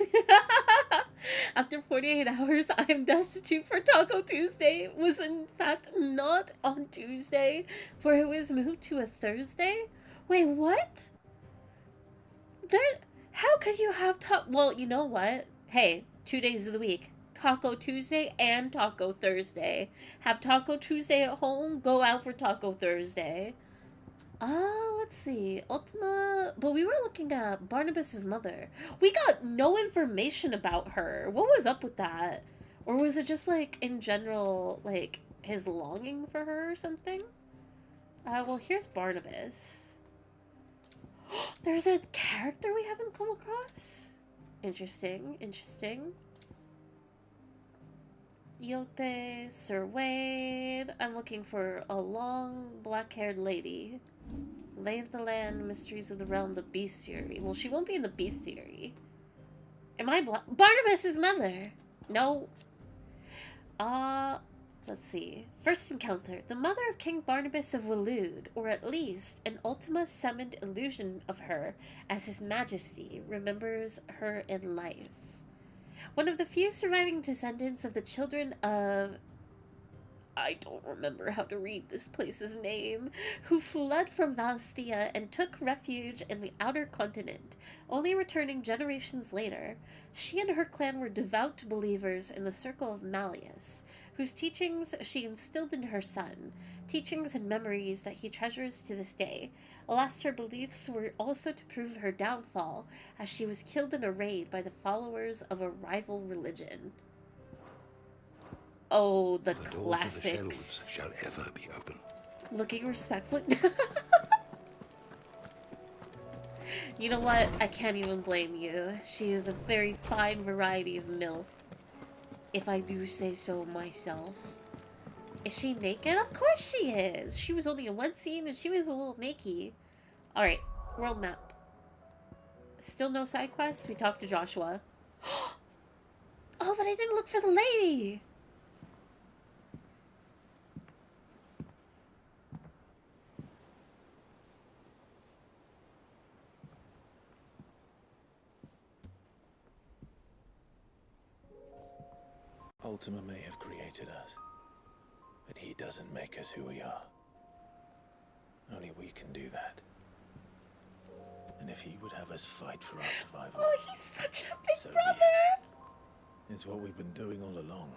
After 48 hours, I'm destitute for Taco Tuesday. Was in fact not on Tuesday, for it was moved to a Thursday? Wait, what? How could you have well, you know what? Hey, 2 days of the week. Taco Tuesday and Taco Thursday. Have Taco Tuesday at home, go out for Taco Thursday. Let's see. Ultima... But we were looking at Barnabas's mother. We got no information about her. What was up with that? Or was it just, like, in general, like, his longing for her or something? Well, here's Barnabas. There's a character we haven't come across? Interesting. Yote, Sir Wade. I'm looking for a long, black-haired lady. Lay of the land, mysteries of the realm, the bestiary. Well, she won't be in the bestiary. Am I Barnabas's mother? No. Let's see. First encounter. The mother of King Barnabas of Waloed, or at least an Ultima summoned illusion of her as his majesty, remembers her in life. One of the few surviving descendants of the children of... I don't remember how to read this place's name, who fled from Valisthea and took refuge in the outer continent, only returning generations later. She and her clan were devout believers in the Circle of Malleus, whose teachings she instilled in her son, teachings and memories that he treasures to this day. Alas, her beliefs were also to prove her downfall, as she was killed in a raid by the followers of a rival religion. Oh, the door to the classics. shelves shall ever be open. Looking respectfully. You know what? I can't even blame you. She is a very fine variety of MILF, if I do say so myself. Is she naked? Of course she is! She was only in one scene and she was a little naked. Alright, world map. Still no side quests? We talked to Joshua. Oh, but I didn't look for the lady! Ultima may have created us, but he doesn't make us who we are. Only we can do that. And if he would have us fight for our survival... Oh, he's such a big so brother! It's what we've been doing all along.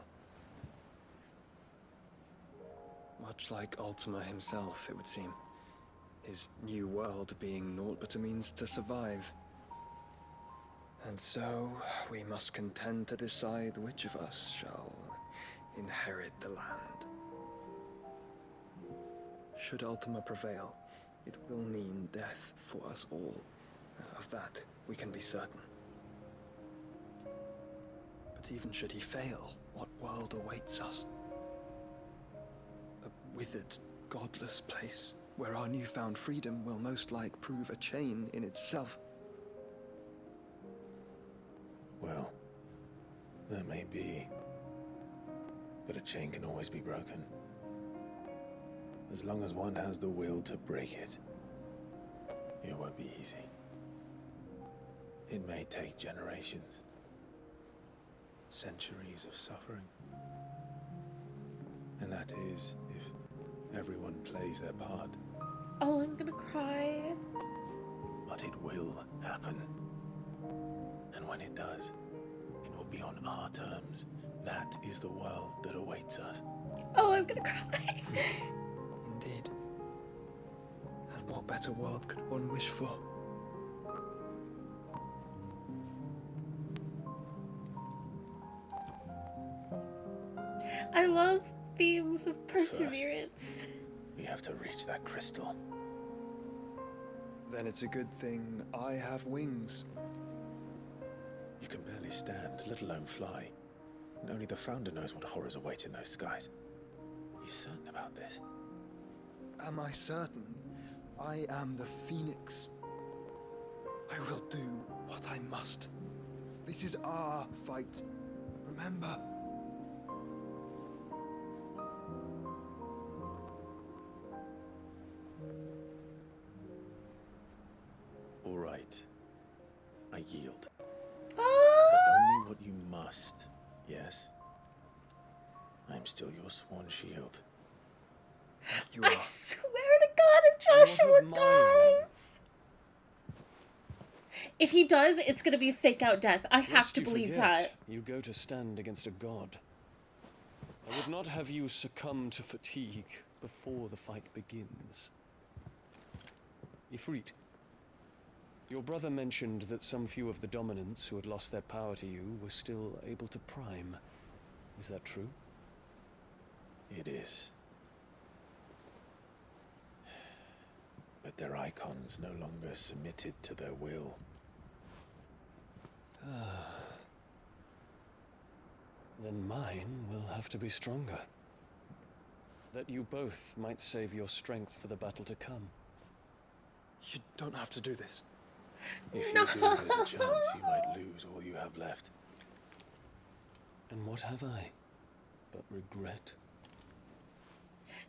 Much like Ultima himself, it would seem. His new world being naught but a means to survive. And so, we must contend to decide which of us shall inherit the land. Should Ultima prevail, it will mean death for us all. Of that, we can be certain. But even should he fail, what world awaits us? A withered, godless place, where our newfound freedom will most like prove a chain in itself. Well, that may be. But a chain can always be broken. As long as one has the will to break it. It won't be easy. It may take generations. Centuries of suffering. And that is if everyone plays their part. Oh, I'm gonna cry. But it will happen. And when it does, it will be on our terms. That is the world that awaits us. Oh, I'm gonna cry. Indeed. And what better world could one wish for? I love themes of perseverance. We have to reach that crystal. Then it's a good thing I have wings. You can barely stand, let alone fly. And only the Founder knows what horrors await in those skies. You certain about this? Am I certain? I am the Phoenix. I will do what I must. This is our fight. Remember? All right. I yield. Ah! But only what you must, yes? I am still your sworn shield. You I swear to God, if Joshua dies! If he does, it's gonna be a fake out death. I have Lest to you believe forget, that. You go to stand against a god. I would not have you succumb to fatigue before the fight begins. Ifrit, your brother mentioned that some few of the dominants who had lost their power to you were still able to prime. Is that true? It is. But their icons no longer submitted to their will. Then mine will have to be stronger. That you both might save your strength for the battle to come. You don't have to do this. If you do, there's a chance you might lose all you have left. And what have I but regret?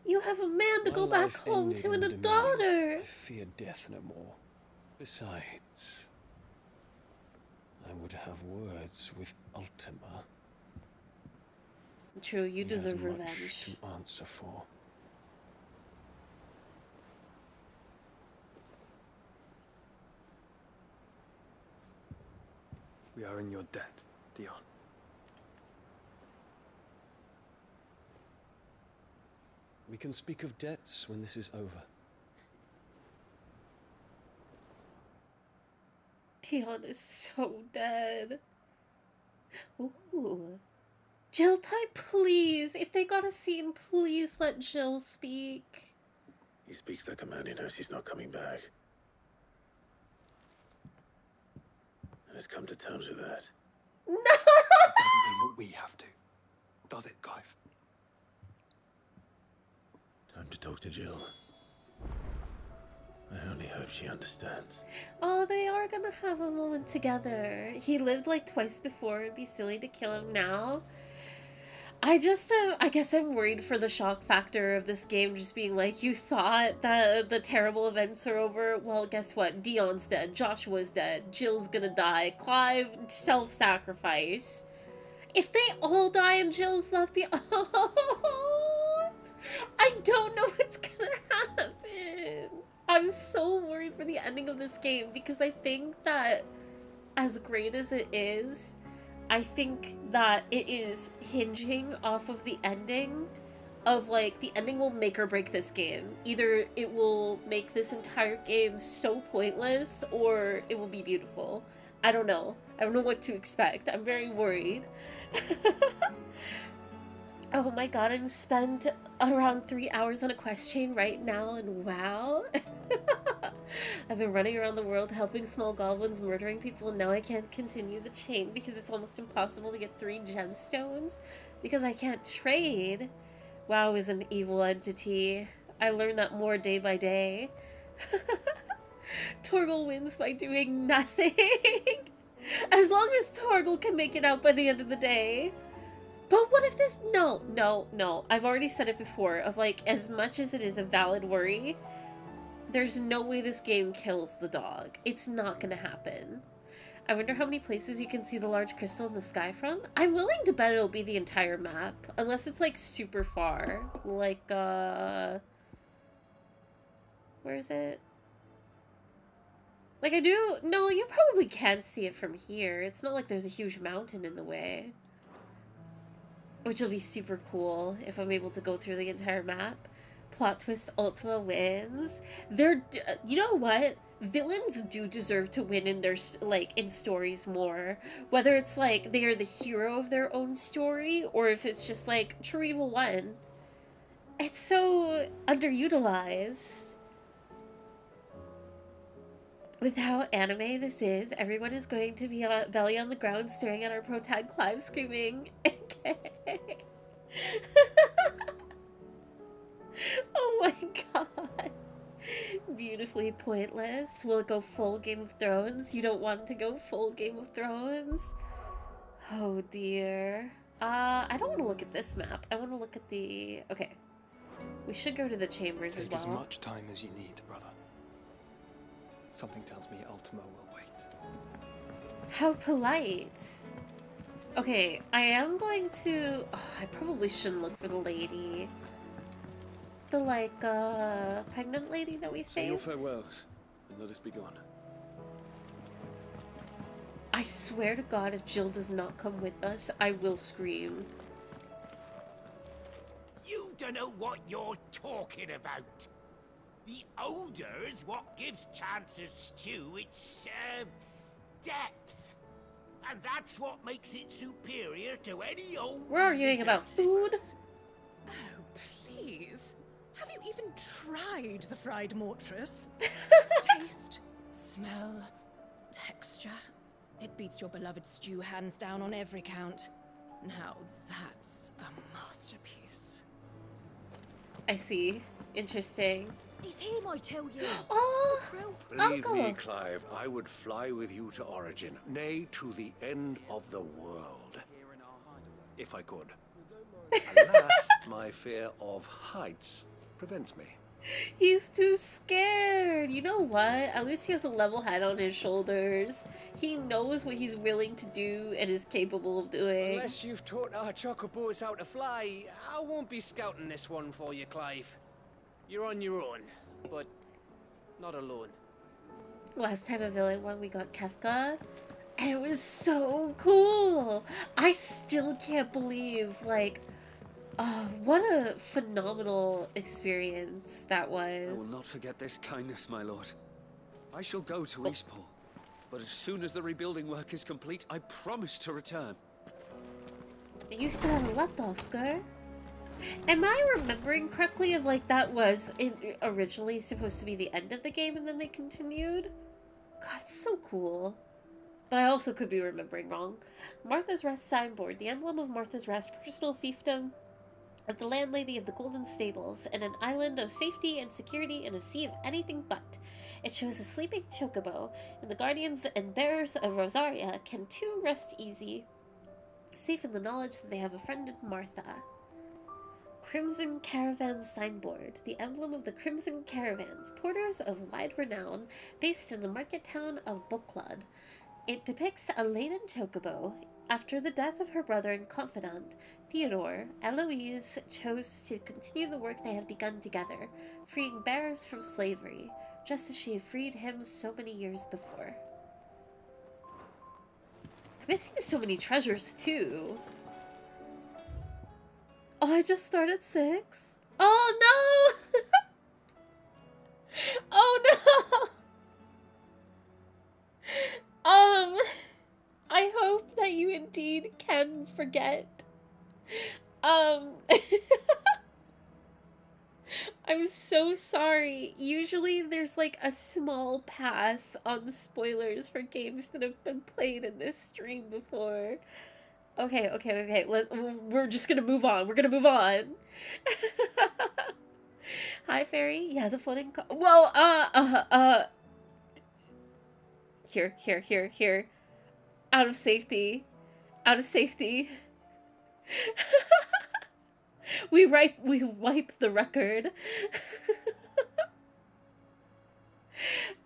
You have a man to My go back life home ended to in and a Dominion. daughter. I fear death no more. Besides, I would have words with Ultima. True, you He has deserve much revenge. to answer for. We are in your debt, Dion. We can speak of debts when this is over. Dion is so dead. Ooh. Jill type, please. If they got a scene, please let Jill speak. He speaks like a man who knows he's not coming back. And has come to terms with that. No! That doesn't mean that we have to. Does it, Clive? Time to talk to Jill. I only hope she understands. Oh, they are gonna have a moment together. He lived like twice before. It'd be silly to kill him now. I guess I'm worried for the shock factor of this game just being like, you thought that the terrible events are over? Well, guess what? Dion's dead. Joshua's dead. Jill's gonna die. Clive, self-sacrifice. If they all die and Jill's left behind... I don't know what's gonna happen. I'm so worried for the ending of this game because I think that as great as it is, I think that it is hinging off of the ending of, like, the ending will make or break this game. Either it will make this entire game so pointless or it will be beautiful. I don't know. I don't know what to expect. I'm very worried. Oh my god, I'm spent around 3 hours on a quest chain right now, and wow. I've been running around the world helping small goblins, murdering people, and now I can't continue the chain because it's almost impossible to get 3 gemstones because I can't trade. WoW is an evil entity. I learn that more day by day. Torgal wins by doing nothing. As long as Torgal can make it out by the end of the day. But what if this... No. I've already said it before, of like, as much as it is a valid worry, there's no way this game kills the dog. It's not gonna happen. I wonder how many places you can see the large crystal in the sky from? I'm willing to bet it'll be the entire map, unless it's like super far. Like, where is it? Like, no, you probably can see it from here. It's not like there's a huge mountain in the way. Which will be super cool if I'm able to go through the entire map. Plot twist, Ultima wins. You know what? Villains do deserve to win in their, like, in stories more. Whether it's like they are the hero of their own story, or if it's just like true evil won. It's so underutilized. With how anime this is, everyone is going to be belly on the ground staring at our pro tag Clive screaming, okay. Oh my god. Beautifully pointless. Will it go full Game of Thrones? You don't want to go full Game of Thrones? Oh dear. I don't want to look at this map. I want to look at the... Okay. We should go to the chambers as well. Take as much time as you need, brother. Something tells me Ultima will wait. How polite. Okay, I am going to... Oh, I probably shouldn't look for the lady. The, like, pregnant lady that we saved. Say your farewells, and let us be gone. I swear to God, if Jill does not come with us, I will scream. You don't know what you're talking about. The odor's what gives Chance's stew its, depth. And that's what makes it superior to any old... We're arguing about food? Oh, please. Have you even tried the fried mortress? Taste, smell, texture. It beats your beloved stew hands down on every count. Now that's a masterpiece. I see. Interesting. It's him, I tell you. Oh, Believe Uncle. me, Clive, I would fly with you to Origin, nay, to the end of the world. If I could. Alas, my fear of heights prevents me. He's too scared. You know what? At least he has a level head on his shoulders. He knows what he's willing to do and is capable of doing. Unless you've taught our chocobos how to fly, I won't be scouting this one for you, Clive. You're on your own, but not alone. Last time a villain won, we got Kefka, and it was so cool. I still can't believe, like, oh, what a phenomenal experience that was. I will not forget this kindness, my lord. I shall go to Eastport, but as soon as the rebuilding work is complete, I promise to return. You still haven't left, Oscar. Am I remembering correctly of like that was originally supposed to be the end of the game and then they continued? God, it's so cool. But I also could be remembering wrong. Martha's Rest signboard, the emblem of Martha's Rest, personal fiefdom of the landlady of the Golden Stables, and an island of safety and security in a sea of anything but. It shows a sleeping chocobo, and the guardians and bearers of Rosaria can too rest easy, safe in the knowledge that they have a friend in Martha. Crimson Caravan signboard, the emblem of the Crimson Caravans, porters of wide renown, based in the market town of Buklad. It depicts a laden chocobo. After the death of her brother and confidant, Theodore, Eloise chose to continue the work they had begun together, freeing bearers from slavery, just as she had freed him so many years before. I'm missing so many treasures, too. Oh, I just started 6? Oh, no! Oh, no! I hope that you indeed can forget. I'm so sorry. Usually there's like a small pass on the spoilers for games that have been played in this stream before. Okay. We're just gonna move on. We're gonna move on. Hi, Fairy. Yeah, the floating well, Here. Out of safety. We wipe the record.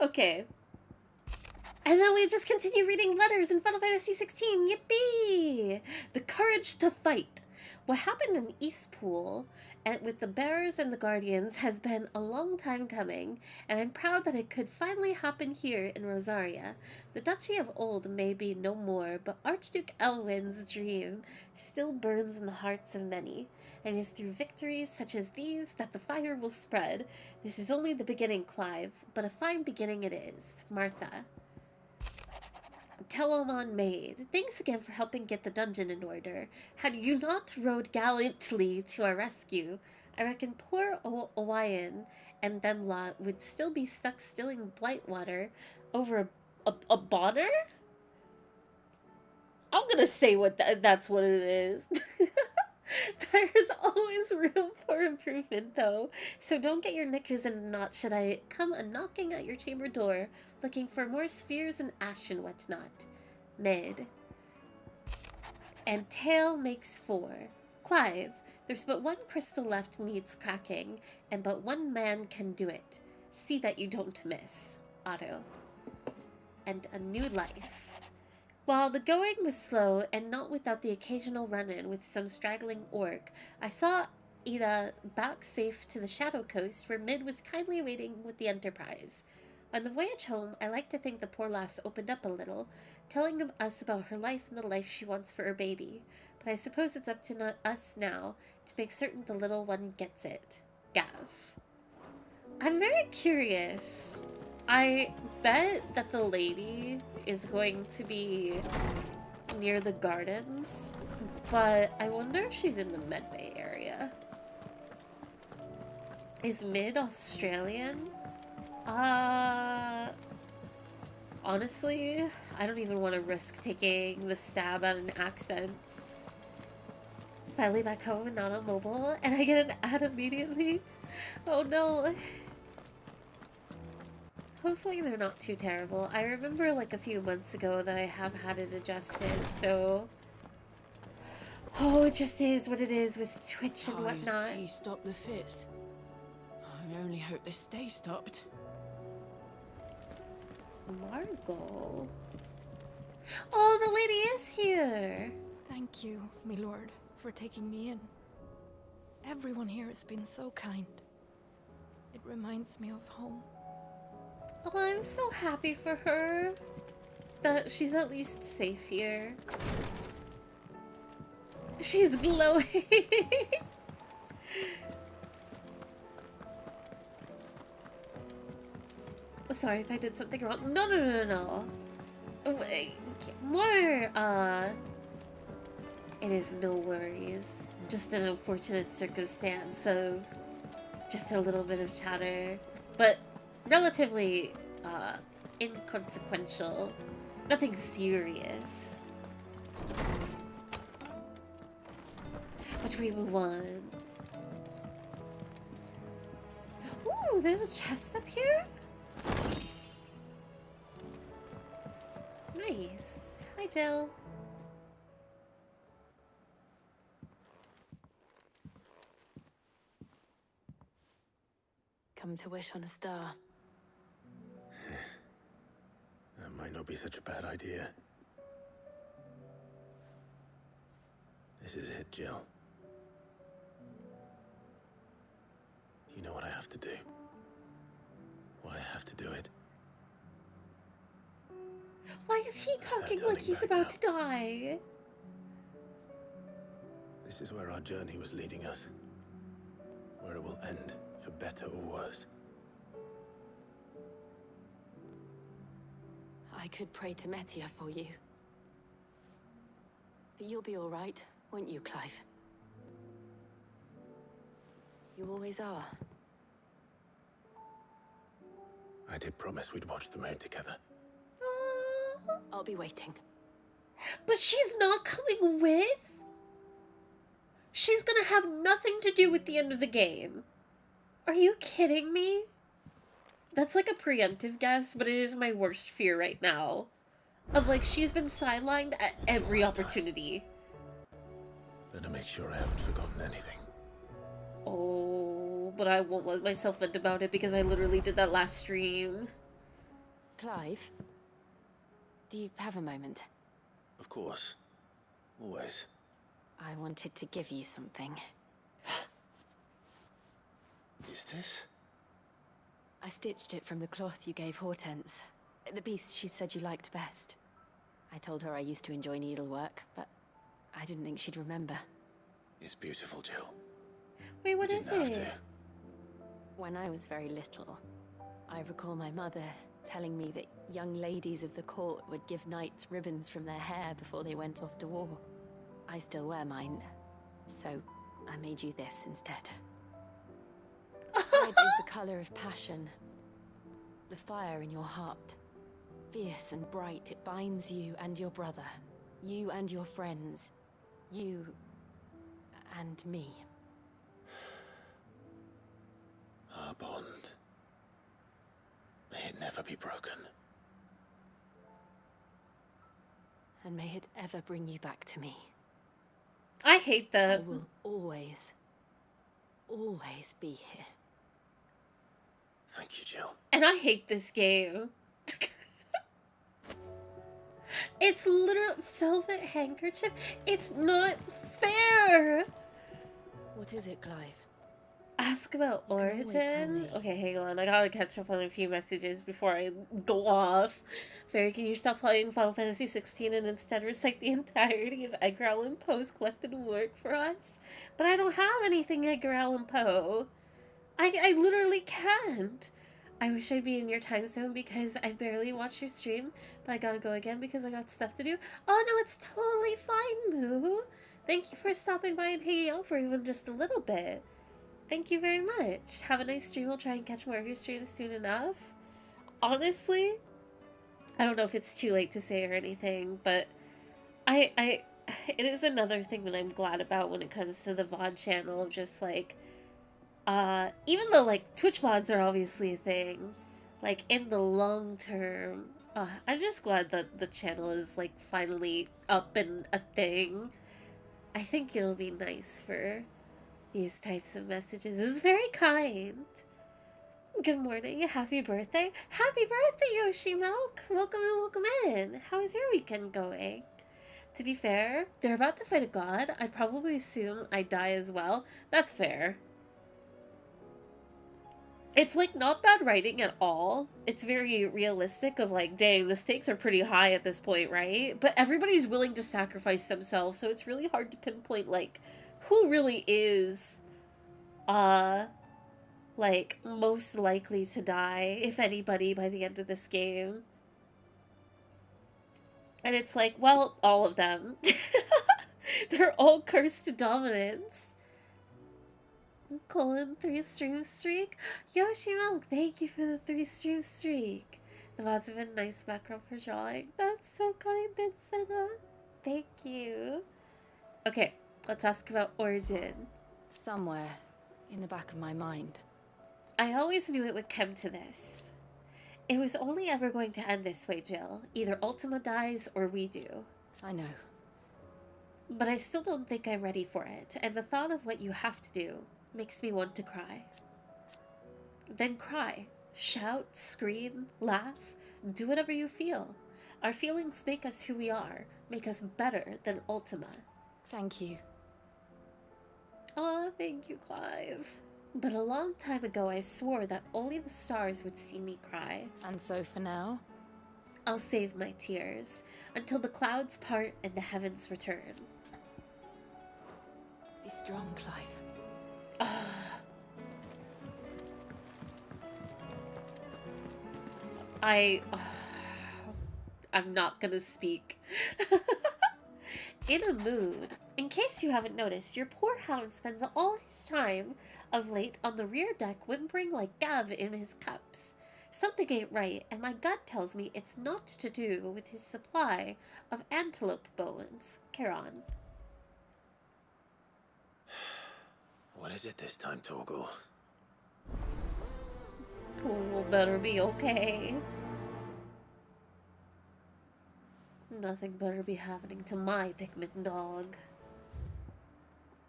Okay. And then we just continue reading letters in Final Fantasy 16. Yippee! The courage to fight. What happened in Eastpool and with the bearers and the guardians has been a long time coming, and I'm proud that it could finally happen here in Rosaria. The Duchy of Old may be no more, but Archduke Elwin's dream still burns in the hearts of many, and it is through victories such as these that the fire will spread. This is only the beginning, Clive, but a fine beginning it is. Martha. Telamon Maid, thanks again for helping get the dungeon in order. Had you not rode gallantly to our rescue, I reckon poor Owayan and them lot would still be stuck stealing Blightwater over a bonner? I'm gonna say that's what it is. There's always room for improvement, though, so don't get your knickers in a knot should I come a-knocking at your chamber door, looking for more spheres and ash and whatnot. Mid. And tail makes 4. Clive, there's but one crystal left needs cracking, and but one man can do it. See that you don't miss. Otto. And a new life. While the going was slow and not without the occasional run-in with some straggling orc, I saw Ida back safe to the Shadow Coast where Mid was kindly waiting with the Enterprise. On the voyage home, I like to think the poor lass opened up a little, telling us about her life and the life she wants for her baby, but I suppose it's up to us now to make certain the little one gets it. Gav. I'm very curious. I bet that the lady is going to be near the gardens, but I wonder if she's in the Medbay area. Is Mid Australian? Honestly, I don't even want to risk taking the stab at an accent. Finally back home and not on mobile, and I get an ad immediately? Oh no. Hopefully they're not too terrible. I remember like a few months ago that I have had it adjusted, so... Oh, it just is what it is with Twitch and whatnot. Tea stop the fits. I only hope this stays stopped. Margot. Oh, the lady is here! Thank you, my lord, for taking me in. Everyone here has been so kind. It reminds me of home. Oh, I'm so happy for her. That she's at least safe here. She's glowing! Sorry if I did something wrong. No. Wait, more, It is no worries. Just an unfortunate circumstance of just a little bit of chatter, but relatively inconsequential. Nothing serious. But we move on. Ooh, there's a chest up here? Nice. Hi, Jill. Come to wish on a star. That might not be such a bad idea. This is it, Jill. You know what I have to do. Why I have to do it. Why is he talking like he's about to die? This is where our journey was leading us. Where it will end, for better or worse. I could pray to Metia for you. But you'll be all right, won't you, Clive? You always are. I did promise we'd watch the moon together. I'll be waiting. But she's not coming with? She's gonna have nothing to do with the end of the game. Are you kidding me? That's like a preemptive guess, but it is my worst fear right now. Of like, she's been sidelined at every opportunity. Better make sure I haven't forgotten anything. Oh, but I won't let myself vent about it because I literally did that last stream. Clive? Do you have a moment? Of course. Always. I wanted to give you something. Is this? I stitched it from the cloth you gave Hortense. The piece she said you liked best. I told her I used to enjoy needlework, but I didn't think she'd remember. It's beautiful, Jill. Wait, what is it? When I was very little, I recall my mother telling me that young ladies of the court would give knights ribbons from their hair before they went off to war. I still wear mine, so I made you this instead. Red is the color of passion, the fire in your heart. Fierce and bright, it binds you and your brother, you and your friends, you and me. Our bond. May it never be broken. And may it ever bring you back to me. I hate that. I will always be here. Thank you, Jill. And I hate this game. It's literal velvet handkerchief. It's not fair. What is it, Clive? Ask about You can always tell origin. me. Okay, hang on. I gotta catch up on a few messages before I go off. Fairy, can you stop playing Final Fantasy 16 and instead recite the entirety of Edgar Allan Poe's collected work for us? But I don't have anything Edgar Allan Poe. I literally can't. I wish I'd be in your time zone because I barely watch your stream, but I gotta go again because I got stuff to do. Oh no, it's totally fine, Moo. Thank you for stopping by and hanging out for even just a little bit. Thank you very much. Have a nice stream. I'll try and catch more of your streams soon enough. Honestly, I don't know if it's too late to say or anything, but it is another thing that I'm glad about when it comes to the VOD channel of just like, even though like Twitch VODs are obviously a thing, like in the long term, I'm just glad that the channel is like finally up and a thing. I think it'll be nice for these types of messages. It's very kind. Good morning. Happy birthday. Happy birthday, Yoshi Milk. Welcome in, welcome in. How is your weekend going? To be fair, they're about to fight a god. I'd probably assume I die as well. That's fair. It's like not bad writing at all. It's very realistic of like, dang, the stakes are pretty high at this point, right? But everybody's willing to sacrifice themselves, so it's really hard to pinpoint like who really is like most likely to die, if anybody, by the end of this game. And it's like, well, all of them. They're all cursed to dominance. Colon 3-stream streak. Yoshi Milk, thank you for the 3-stream streak. The mods have been nice background for drawing. That's so kind, Senna. Thank you. Okay, let's ask about origin. Somewhere in the back of my mind. I always knew it would come to this. It was only ever going to end this way, Jill. Either Ultima dies or we do. I know. But I still don't think I'm ready for it, and the thought of what you have to do makes me want to cry. Then cry. Shout, scream, laugh, do whatever you feel. Our feelings make us who we are, make us better than Ultima. Thank you. Aw, thank you, Clive. But a long time ago I swore that only the stars would see me cry. And so for now? I'll save my tears until the clouds part and the heavens return. Be strong, Clive. I'm not gonna speak. In a mood. In case you haven't noticed, your poor hound spends all his time of late on the rear deck whimpering like Gav in his cups. Something ain't right, and my gut tells me it's not to do with his supply of antelope bones. Charon. What is it this time, Torgal? Torgal better be okay. Nothing better be happening to my Pikmin dog.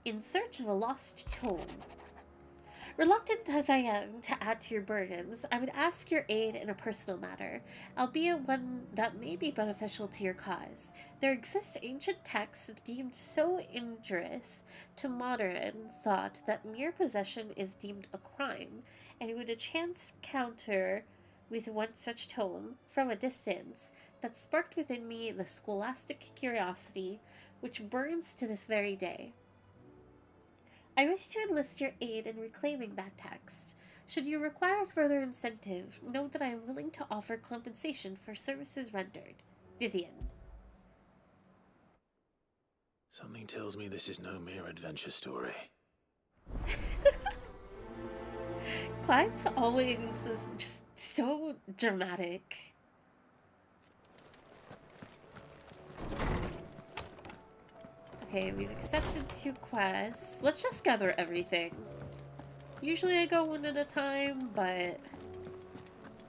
In search of a lost tome. Reluctant as I am to add to your burdens, I would ask your aid in a personal matter, albeit one that may be beneficial to your cause. There exist ancient texts deemed so injurious to modern thought that mere possession is deemed a crime, and would a chance counter with one such tome from a distance that sparked within me the scholastic curiosity which burns to this very day. I wish to enlist your aid in reclaiming that text. Should you require further incentive, know that I am willing to offer compensation for services rendered. Vivian. Something tells me this is no mere adventure story. Clive's always is just so dramatic. Okay, we've accepted 2 quests. Let's just gather everything. Usually I go one at a time, but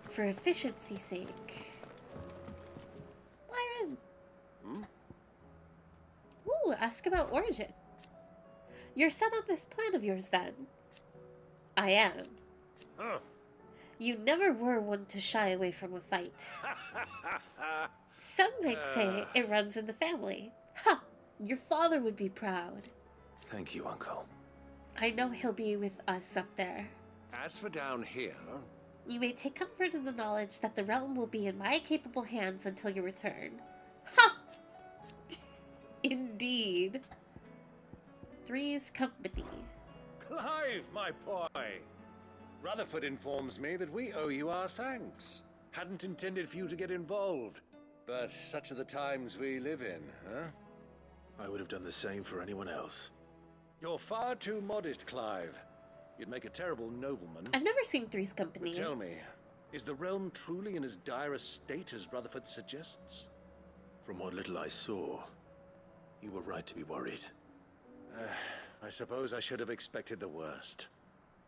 for efficiency's sake. Byron! Ooh, ask about origin. You're set on this plan of yours then. I am. Huh. You never were one to shy away from a fight. Some might say it runs in the family. Ha! Your father would be proud. Thank you, Uncle. I know he'll be with us up there. As for down here... You may take comfort in the knowledge that the realm will be in my capable hands until your return. Ha! Indeed. Three's company. Clive, my boy! Rutherford informs me that we owe you our thanks. Hadn't intended for you to get involved. But such are the times we live in, huh? I would have done the same for anyone else. You're far too modest, Clive. You'd make a terrible nobleman. I've never seen Three's Company. But tell me, is the realm truly in as dire a state as Rutherford suggests? From what little I saw, you were right to be worried. I suppose I should have expected the worst.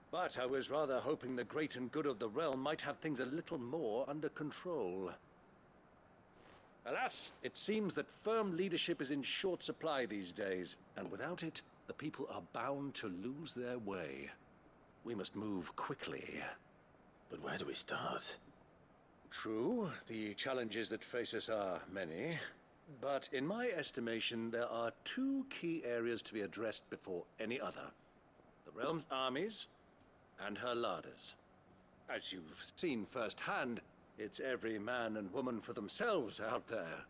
But I was rather hoping the great and good of the realm might have things a little more under control. Alas, it seems that firm leadership is in short supply these days, and without it, the people are bound to lose their way. We must move quickly. But where do we start? True, the challenges that face us are many, but in my estimation, there are 2 key areas to be addressed before any other. The realm's armies and her larders. As you've seen firsthand, it's every man and woman for themselves out there.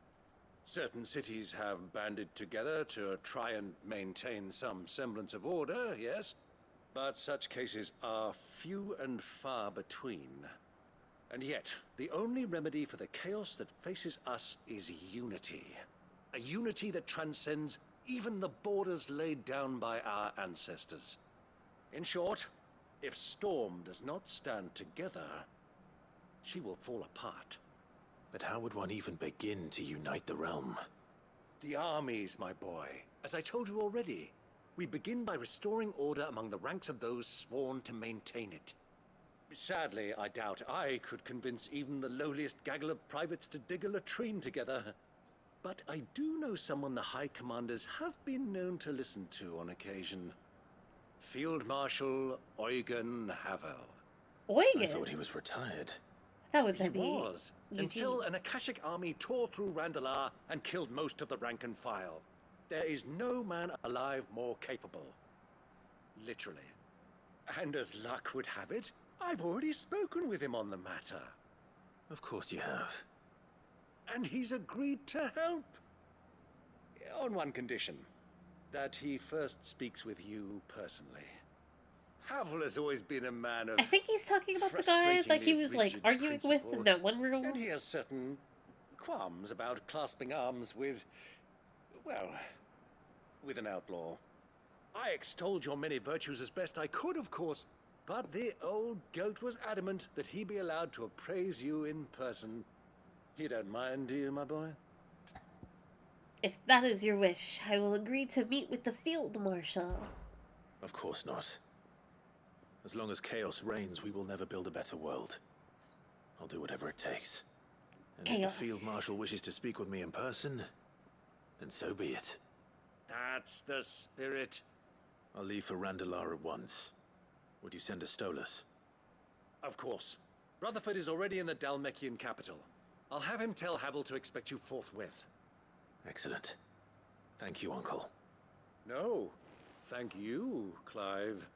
Certain cities have banded together to try and maintain some semblance of order, yes, but such cases are few and far between. And yet, the only remedy for the chaos that faces us is unity. A unity that transcends even the borders laid down by our ancestors. In short, if Storm does not stand together, she will fall apart. But how would one even begin to unite the realm? The armies, my boy. As I told you already, we begin by restoring order among the ranks of those sworn to maintain it. Sadly, I doubt I could convince even the lowliest gaggle of privates to dig a latrine together. But I do know someone the High Commanders have been known to listen to on occasion. Field Marshal Eugen Havel. Eugen? I thought he was retired. That would He be was, Eugene. until an Akashic army tore through Randalar and killed most of the rank and file. There is no man alive more capable. Literally. And as luck would have it, I've already spoken with him on the matter. Of course you have. And he's agreed to help. On one condition. That he first speaks with you personally. Havel has always been a man of... I think he's talking about the guy that he was like arguing with in that one room. And he has certain qualms about clasping arms with, well, with an outlaw. I extolled your many virtues as best I could, of course, but the old goat was adamant that he be allowed to appraise you in person. You don't mind, do you, my boy? If that is your wish, I will agree to meet with the Field Marshal. Of course not. As long as chaos reigns, we will never build a better world. I'll do whatever it takes. And if the Field Marshal wishes to speak with me in person, then so be it. That's the spirit. I'll leave for Randalar at once. Would you send a Stolas? Of course. Rutherford is already in the Dalmekian capital. I'll have him tell Havel to expect you forthwith. Excellent. Thank you, Uncle. No, thank you, Clive.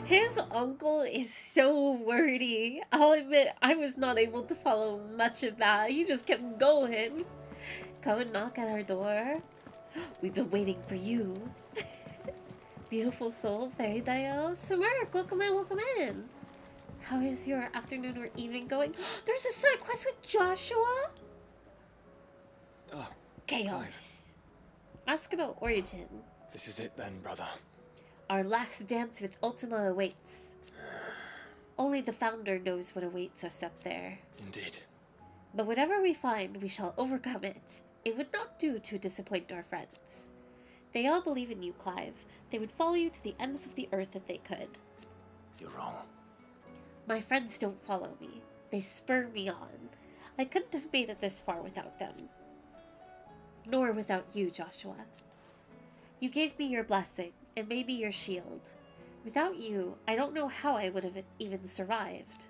His uncle is so wordy. I'll admit, I was not able to follow much of that. He just kept going. Come and knock at our door. We've been waiting for you. Beautiful soul, Fairy Dio. Samark, welcome in, welcome in. How is your afternoon or evening going? There's a side quest with Joshua? Oh, Chaos. Ask about Origin. This is it then, brother. Our last dance with Ultima awaits. Only the Founder knows what awaits us up there. Indeed. But whatever we find, we shall overcome it. It would not do to disappoint our friends. They all believe in you, Clive. They would follow you to the ends of the earth if they could. You're wrong. My friends don't follow me. They spur me on. I couldn't have made it this far without them. Nor without you, Joshua. You gave me your blessing, and maybe your shield. Without you, I don't know how I would have even survived.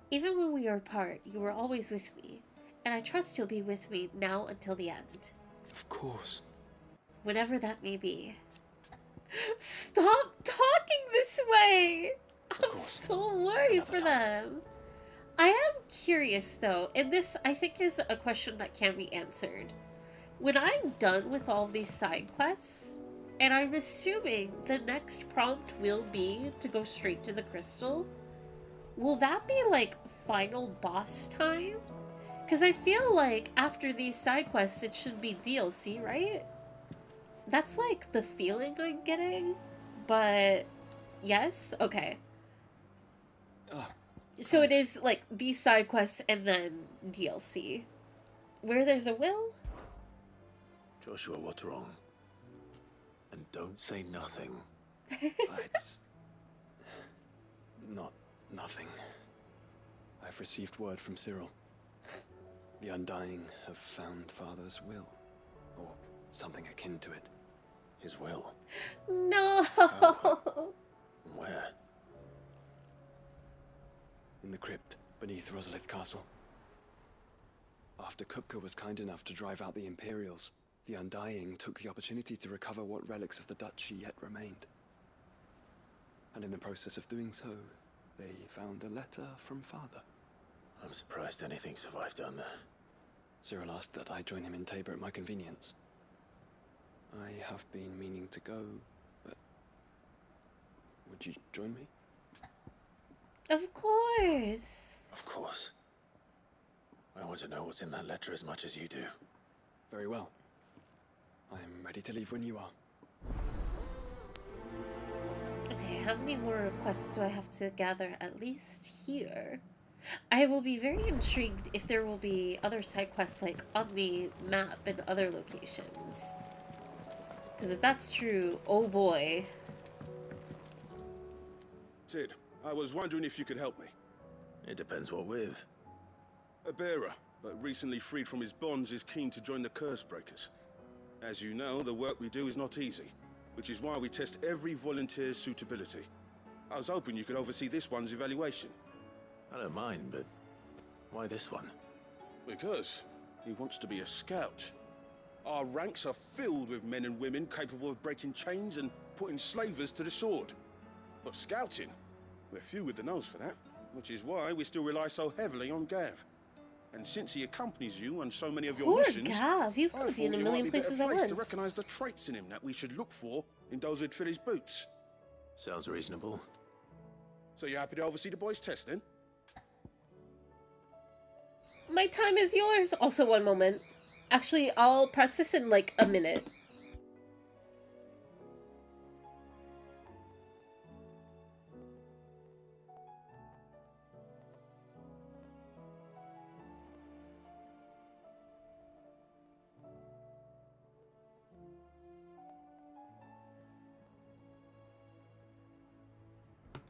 Even when we were apart, you were always with me, and I trust you'll be with me now until the end. Of course. Whenever that may be. Stop talking this way! I'm so worried for them. I am curious though, and this I think is a question that can be answered. When I'm done with all these side quests, and I'm assuming the next prompt will be to go straight to the crystal, will that be like final boss time? Because I feel like after these side quests it should be DLC, right? That's like the feeling I'm getting, but yes? Okay. So it is like these side quests and then DLC. Where there's a will? Joshua, what's wrong? And don't say nothing. It's not nothing. I've received word from Cyril. The Undying have found Father's will, or something akin to it. His will? No! Where? In the crypt beneath Rosalith Castle. After Kupka was kind enough to drive out the Imperials, the Undying took the opportunity to recover what relics of the Duchy yet remained. And in the process of doing so, they found a letter from Father. I'm surprised anything survived down there. Cyril asked that I join him in Tabor at my convenience. I have been meaning to go, but would you join me? Of course. Of course. I want to know what's in that letter as much as you do. Very well. I am ready to leave when you are. Okay, how many more requests do I have to gather? At least here. I will be very intrigued if there will be other side quests like on the map and other locations. Because if that's true, oh boy. Sid, I was wondering if you could help me. It depends what with. A bearer, but recently freed from his bonds, is keen to join the Cursebreakers. As you know, the work we do is not easy, which is why we test every volunteer's suitability. I was hoping you could oversee this one's evaluation. I don't mind, but why this one? Because he wants to be a scout. Our ranks are filled with men and women capable of breaking chains and putting slavers to the sword. But scouting, we're few with the nose for that, which is why we still rely so heavily on Gav. And since he accompanies you on so many of your Poor missions, Gav, he's gonna be in a million places at once. to recognize the traits in him that we should look for in those who'd fill his boots. Sounds reasonable. So you happy to oversee the boys' test then? My time is yours. Also, one moment. Actually, I'll press this in like a minute.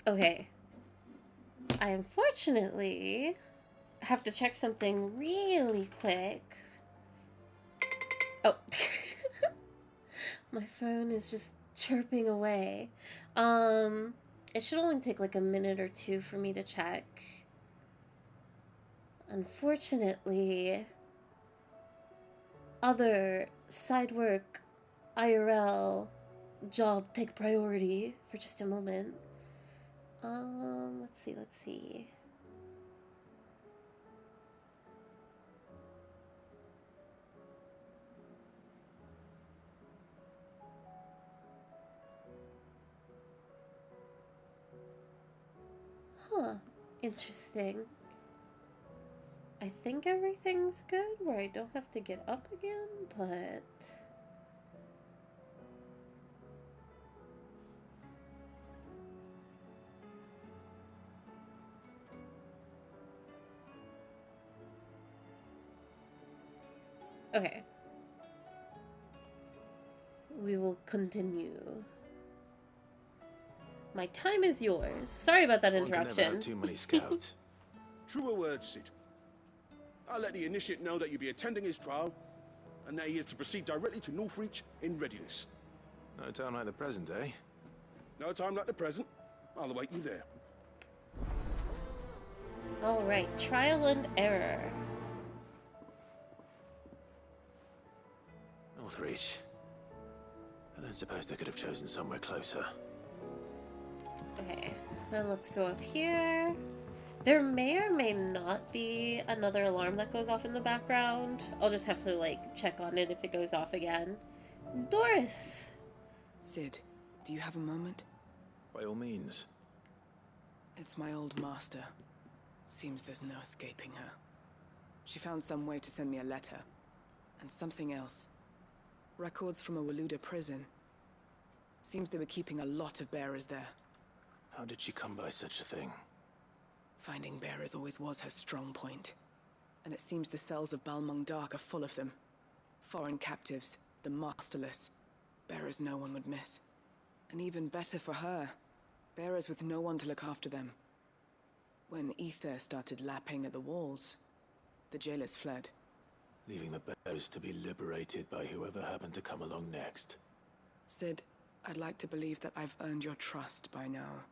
Okay. I unfortunately have to check something really quick. Oh. My phone is just chirping away. It should only take like a minute or two for me to check. Unfortunately, other side work, IRL, job take priority for just a moment. Let's see. Huh, interesting. I think everything's good where I don't have to get up again, but... Okay. We will continue. My time is yours. Sorry about that interruption. One can never have too many scouts. Truer words, Sid. I'll let the initiate know that you'll be attending his trial, and that he is to proceed directly to Northreach in readiness. No time like the present, eh? No time like the present. I'll await you there. Alright, trial and error. Northreach. I don't suppose they could have chosen somewhere closer. Okay, then let's go up here. There may or may not be another alarm that goes off in the background. I'll just have to, like, check on it if it goes off again. Doris! Sid, do you have a moment? By all means. It's my old master. Seems there's no escaping her. She found some way to send me a letter. And something else. Records from a Waluda prison. Seems they were keeping a lot of bearers there. How did she come by such a thing? Finding bearers always was her strong point. And it seems the cells of Balmung Dark are full of them. Foreign captives, the masterless. Bearers no one would miss. And even better for her, bearers with no one to look after them. When ether started lapping at the walls, the jailers fled. Leaving the bearers to be liberated by whoever happened to come along next. Sid, I'd like to believe that I've earned your trust by now.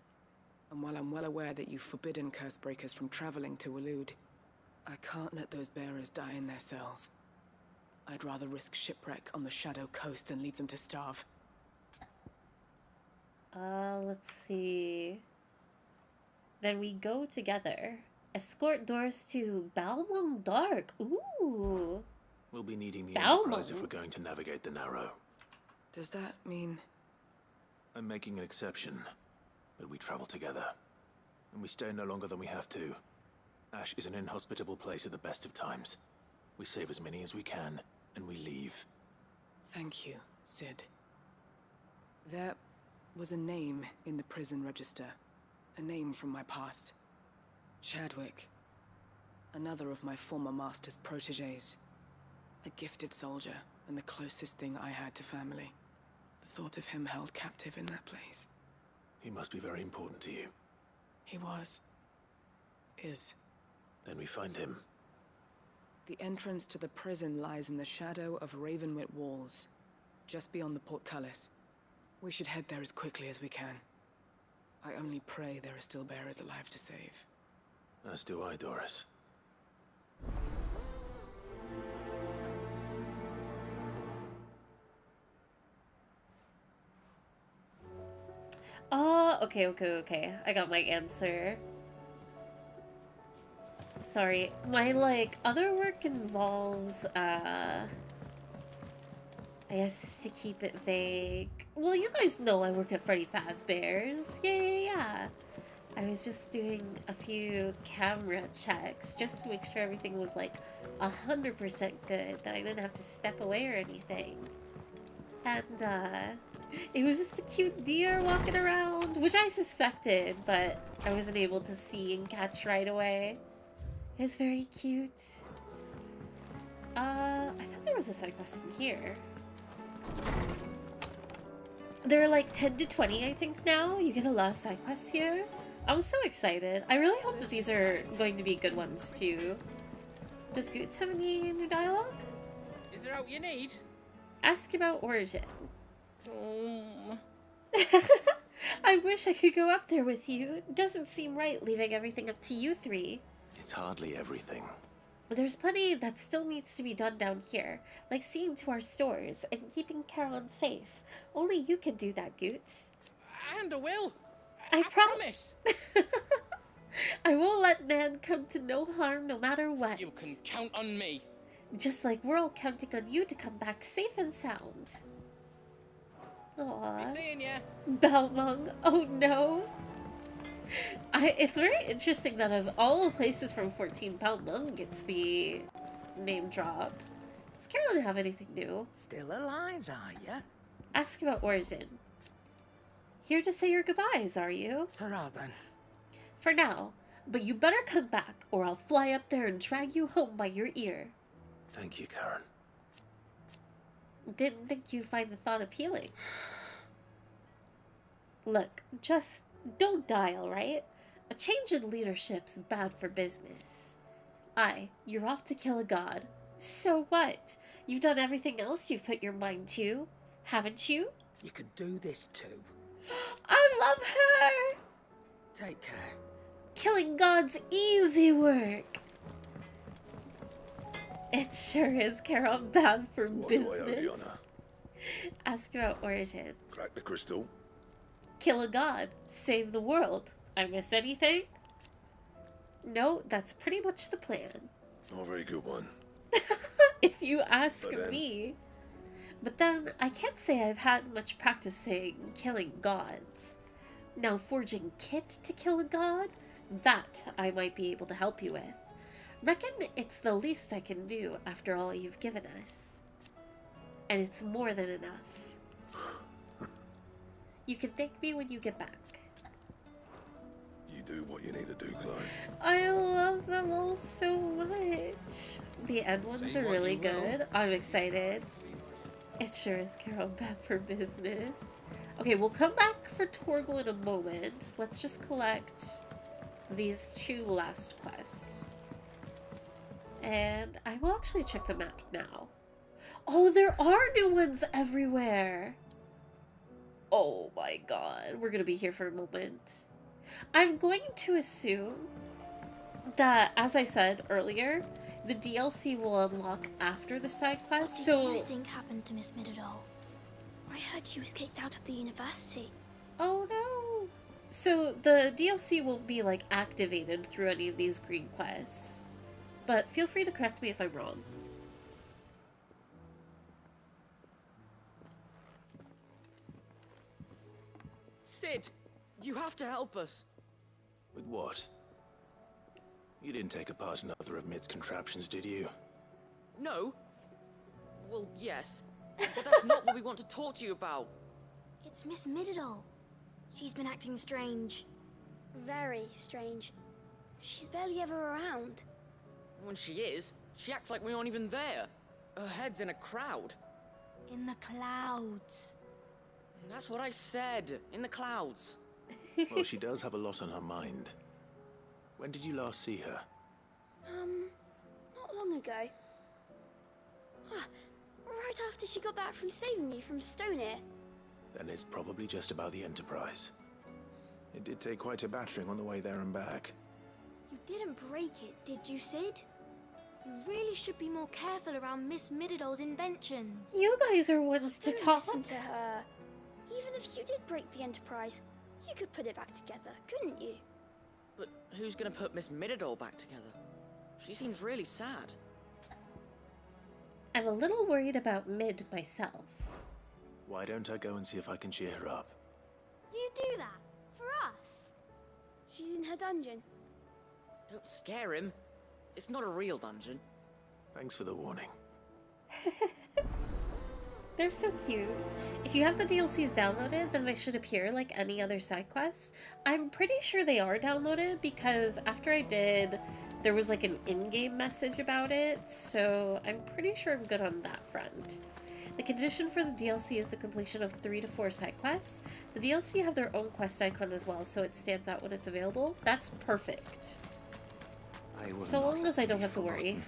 And while I'm well aware that you've forbidden Cursebreakers from traveling to Waloed, I can't let those bearers die in their cells. I'd rather risk shipwreck on the Shadow Coast than leave them to starve. Let's see. Then we go together. Escort Doris to Balmung Dark. Ooh. We'll be needing the Balmung. Enterprise if we're going to navigate the Narrow. Does that mean... I'm making an exception, but we travel together. And we stay no longer than we have to. Ash is an inhospitable place at the best of times. We save as many as we can, and we leave. Thank you, Sid. There was a name in the prison register. A name from my past. Chadwick. Another of my former master's protégés. A gifted soldier, and the closest thing I had to family. The thought of him held captive in that place. He must be very important to you. He was. Is. Then we find him. The entrance to the prison lies in the shadow of Ravenwit walls, just beyond the portcullis. We should head there as quickly as we can. I only pray there are still bearers alive to save. As do I, Doris. Oh, okay. I got my answer. Sorry, my, like, other work involves, I guess to keep it vague. Well, you guys know I work at Freddy Fazbear's. Yeah. I was just doing a few camera checks just to make sure everything was, like, 100% good, that I didn't have to step away or anything. And, it was just a cute deer walking around, which I suspected, but I wasn't able to see and catch right away. It's very cute. I thought there was a side quest in here. There are like 10 to 20, I think, now. You get a lot of side quests here. I'm so excited. I really hope that these are going to be good ones, too. Does Goots have any new dialogue? Is there out you need? Ask about Origin. I wish I could go up there with you. It doesn't seem right leaving everything up to you three. It's hardly everything. There's plenty that still needs to be done down here, like seeing to our stores and keeping Caroline safe. Only you can do that, Goots. And I will. I promise. I won't let Nan come to no harm no matter what. You can count on me. Just like we're all counting on you to come back safe and sound. Aww. Be seeing ya. Balmung, oh no. It's very interesting that of all the places from 14, Balmung gets the name drop. Does Caroline have anything new? Still alive, are ya? Ask about Origin. Here to say your goodbyes, are you? Ta-ra then. For now, but you better come back or I'll fly up there and drag you home by your ear. Thank you, Karen. Didn't think you'd find the thought appealing. Look, just don't die, alright? A change in leadership's bad for business. Aye, you're off to kill a god. So what? You've done everything else you've put your mind to, haven't you? You could do this too. I love her! Take care. Killing gods easy work. It sure is, Carol, bad for What do I owe the business. honor? Ask about Origin. Crack the crystal. Kill a god. Save the world. I miss anything? No, that's pretty much the plan. Not a very good one. If you ask But then- me. But then, I can't say I've had much practicing killing gods. Now, forging kit to kill a god? That I might be able to help you with. Reckon it's the least I can do after all you've given us. And it's more than enough. You can thank me when you get back. You do what you need to do, Clive. I love them all so much. The end ones Say are what really you will. good. I'm excited. It sure is Carol bad for business. Okay, we'll come back for Torgal in a moment. Let's just collect these two last quests. And I will actually check the map now. Oh, there are new ones everywhere. Oh my god. We're gonna be here for a moment. I'm going to assume that, as I said earlier, the DLC will unlock after the side quest. What do you So, think happened to Miss Midadole? I heard she was kicked out of the university. oh no. So the DLC won't be like activated through any of these green quests. But feel free to correct me if I'm wrong. Sid, you have to help us. With what? You didn't take apart another of Mid's contraptions, did you? No? Well, yes. But that's not what we want to talk to you about. It's Miss Mididol. She's been acting strange. Very strange. She's barely ever around. When she is, she acts like we aren't even there. Her head's in a crowd. In the clouds. That's what I said. In the clouds. Well, she does have a lot on her mind. When did you last see her? Not long ago. Ah, right after she got back from saving me from Stoneir. Then it's probably just about the Enterprise. It did take quite a battering on the way there and back. You didn't break it, did you, Sid? You really should be more careful around Miss Mididol's inventions. You guys are ones to Don't talk. listen to her. Even if you did break the Enterprise, you could put it back together, couldn't you? But who's gonna put Miss Mididol back together? She seems really sad. I'm a little worried about Mid myself. Why don't I go and see if I can cheer her up? You do that? For us? She's in her dungeon. Don't scare him. It's not a real dungeon. Thanks for the warning. They're so cute. If you have the DLCs downloaded, then they should appear like any other side quests. I'm pretty sure they are downloaded because after I did, there was like an in-game message about it, so I'm pretty sure I'm good on that front. The condition for the DLC is the completion of 3 to 4 side quests. The DLC have their own quest icon as well, so it stands out when it's available. That's perfect. So long as I don't have to worry.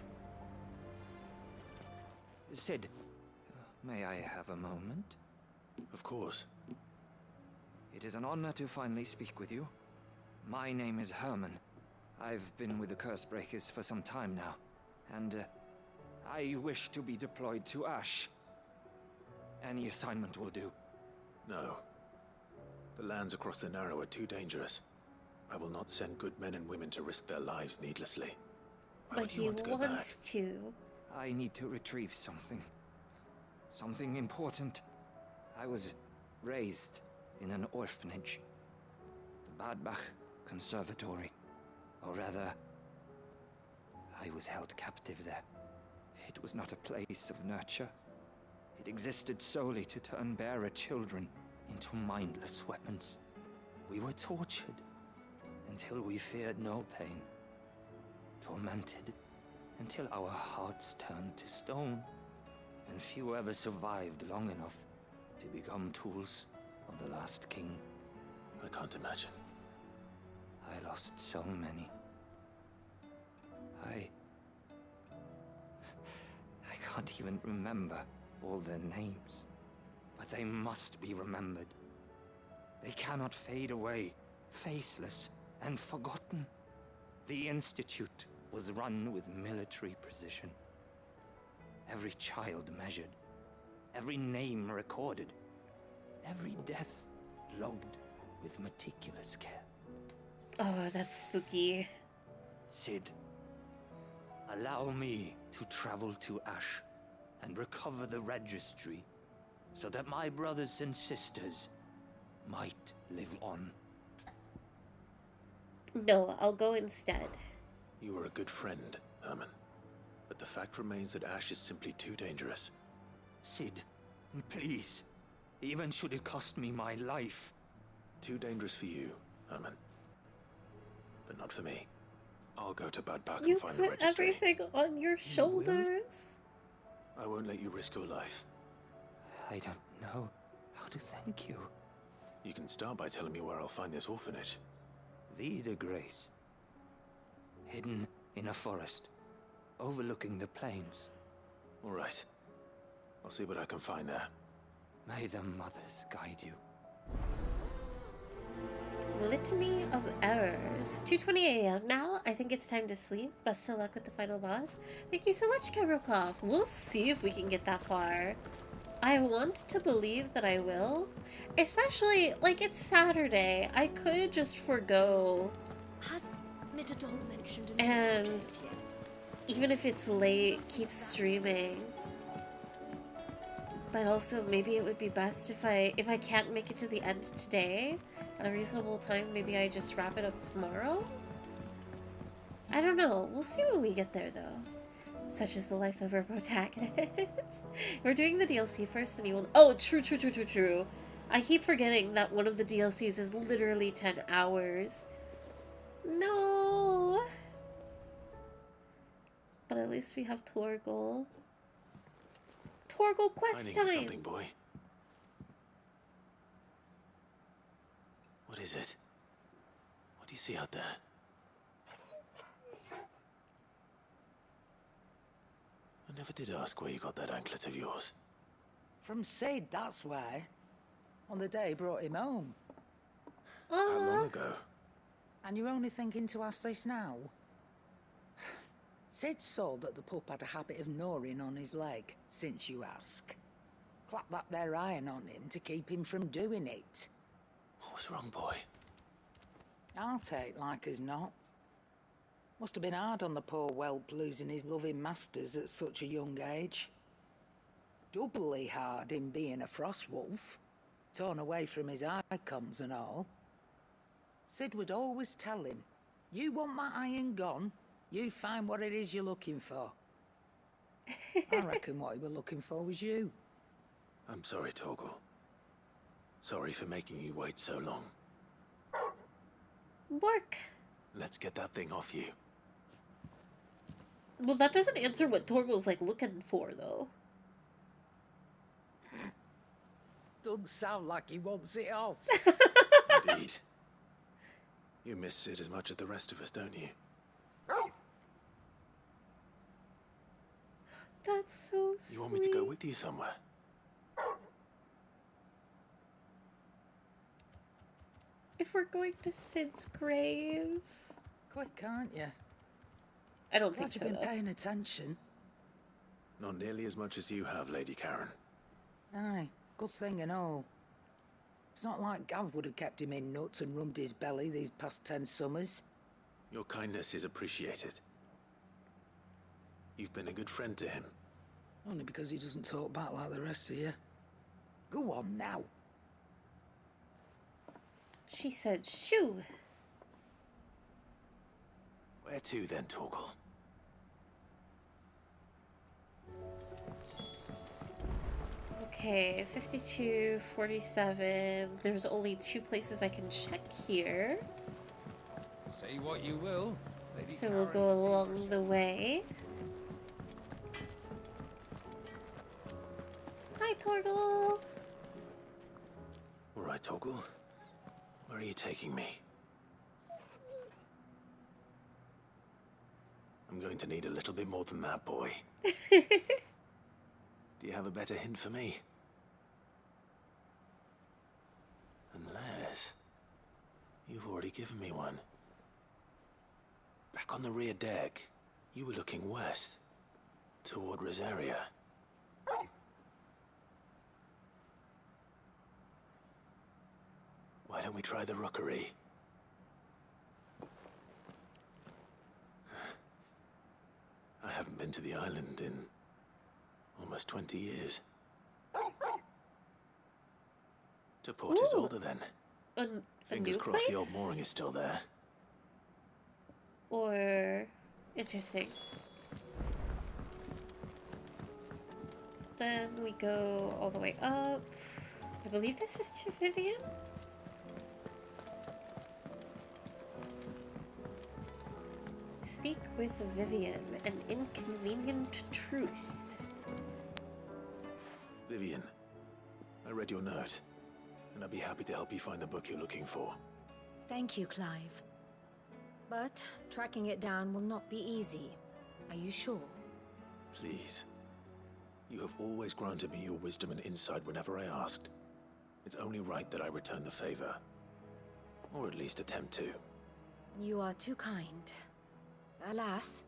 Sid, may I have a moment? Of course. It is an honor to finally speak with you. My name is Herman. I've been with the Cursebreakers for some time now, and I wish to be deployed to Ash. Any assignment will do. No. The lands across the Narrow are too dangerous. I will not send good men and women to risk their lives needlessly. Why But would you he want to go back? wants to. I need to retrieve something. Something important. I was raised in an orphanage. The Badbach Conservatory. Or rather, I was held captive there. It was not a place of nurture. It existed solely to turn bearer children into mindless weapons. We were tortured until we feared no pain. Tormented until our hearts turned to stone. And few ever survived long enough to become tools of the last king. I can't imagine. I lost so many. I can't even remember all their names. But they must be remembered. They cannot fade away, faceless and forgotten. The Institute was run with military precision. Every child measured, every name recorded, every death logged with meticulous care. Oh, that's spooky. Sid, allow me to travel to Ash and recover the registry so that my brothers and sisters might live on. No, I'll go instead. You were a good friend, Herman. But the fact remains that Ash is simply too dangerous. Sid, please. Even should it cost me my life. Too dangerous for you, Herman. But not for me. I'll go to Badbach You and find the put registry. everything on your shoulders. I won't let you risk your life. I don't know how to thank you. You can start by telling me where I'll find this orphanage. Vida Grace. Hidden in a forest, overlooking the plains. All right. I'll see what I can find there. May the mothers guide you. Litany of Errors. 2:20 a.m. now. I think it's time to sleep. Best of luck with the final boss. Thank you so much, Kabrokov. We'll see if we can get that far. I want to believe that I will. Especially, like, it's Saturday. I could just forgo. Has Mididol mentioned And even if it's late, keep streaming. But also, maybe it would be best if I can't make it to the end today at a reasonable time, maybe I just wrap it up tomorrow? I don't know. We'll see when we get there, though. Such is the life of our protagonist. We're doing the DLC first, then you will... Oh, true. I keep forgetting that one of the DLCs is literally 10 hours. No! But at least we have Torgal. Torgal quest time! Something, boy. What is it? What do you see out there? I never did ask where you got that anklet of yours. From Sid, that's why. On the day he brought him home. How long ago? And you're only thinking to ask this now? Sid saw that the pup had a habit of gnawing on his leg, since you ask. Clap that there iron on him to keep him from doing it. What was wrong, boy? I'll take like as not. Must have been hard on the poor whelp losing his loving masters at such a young age. Doubly hard in being a frost wolf, torn away from his icons and all. Sid would always tell him, you want my iron gone, you find what it is you're looking for. I reckon what he were looking for was you. I'm sorry, Torgal. Sorry for making you wait so long. Work! Let's get that thing off you. Well, that doesn't answer what Torgal's, like, looking for, though. Doesn't sound like he wants it off. Indeed. You miss Sid as much as the rest of us, don't you? That's so sweet. You want me to go with you somewhere? If we're going to Sid's grave... Quick, can't you? I don't think Glad so, you've been though. paying attention. Not nearly as much as you have, Lady Karen. Aye, good thing and all. It's not like Gav would have kept him in nuts and rubbed his belly these past 10 summers. Your kindness is appreciated. You've been a good friend to him. Only because he doesn't talk back like the rest of you. Go on now. She said, shoo! Where to then, Torgal? Okay, 52, 47. There's only 2 places I can check here. Say what you will. Lady So we'll go along the way. Hi, Torgal! All right, Torgal. Where are you taking me? I'm going to need a little bit more than that, boy. Do you have a better hint for me? Unless... you've already given me one. Back on the rear deck, you were looking west, toward Rosaria. Why don't we try the rookery? I haven't been to the island in almost 20 years. To Port Isolde, then. Fingers crossed the old mooring is still there. Or... interesting. Then we go all the way up. I believe this is to Vivian? Speak with Vivian, an inconvenient truth. Vivian, I read your note, and I'd be happy to help you find the book you're looking for. Thank you, Clive. But tracking it down will not be easy. Are you sure? Please. You have always granted me your wisdom and insight whenever I asked. It's only right that I return the favor. Or at least attempt to. You are too kind. Alas,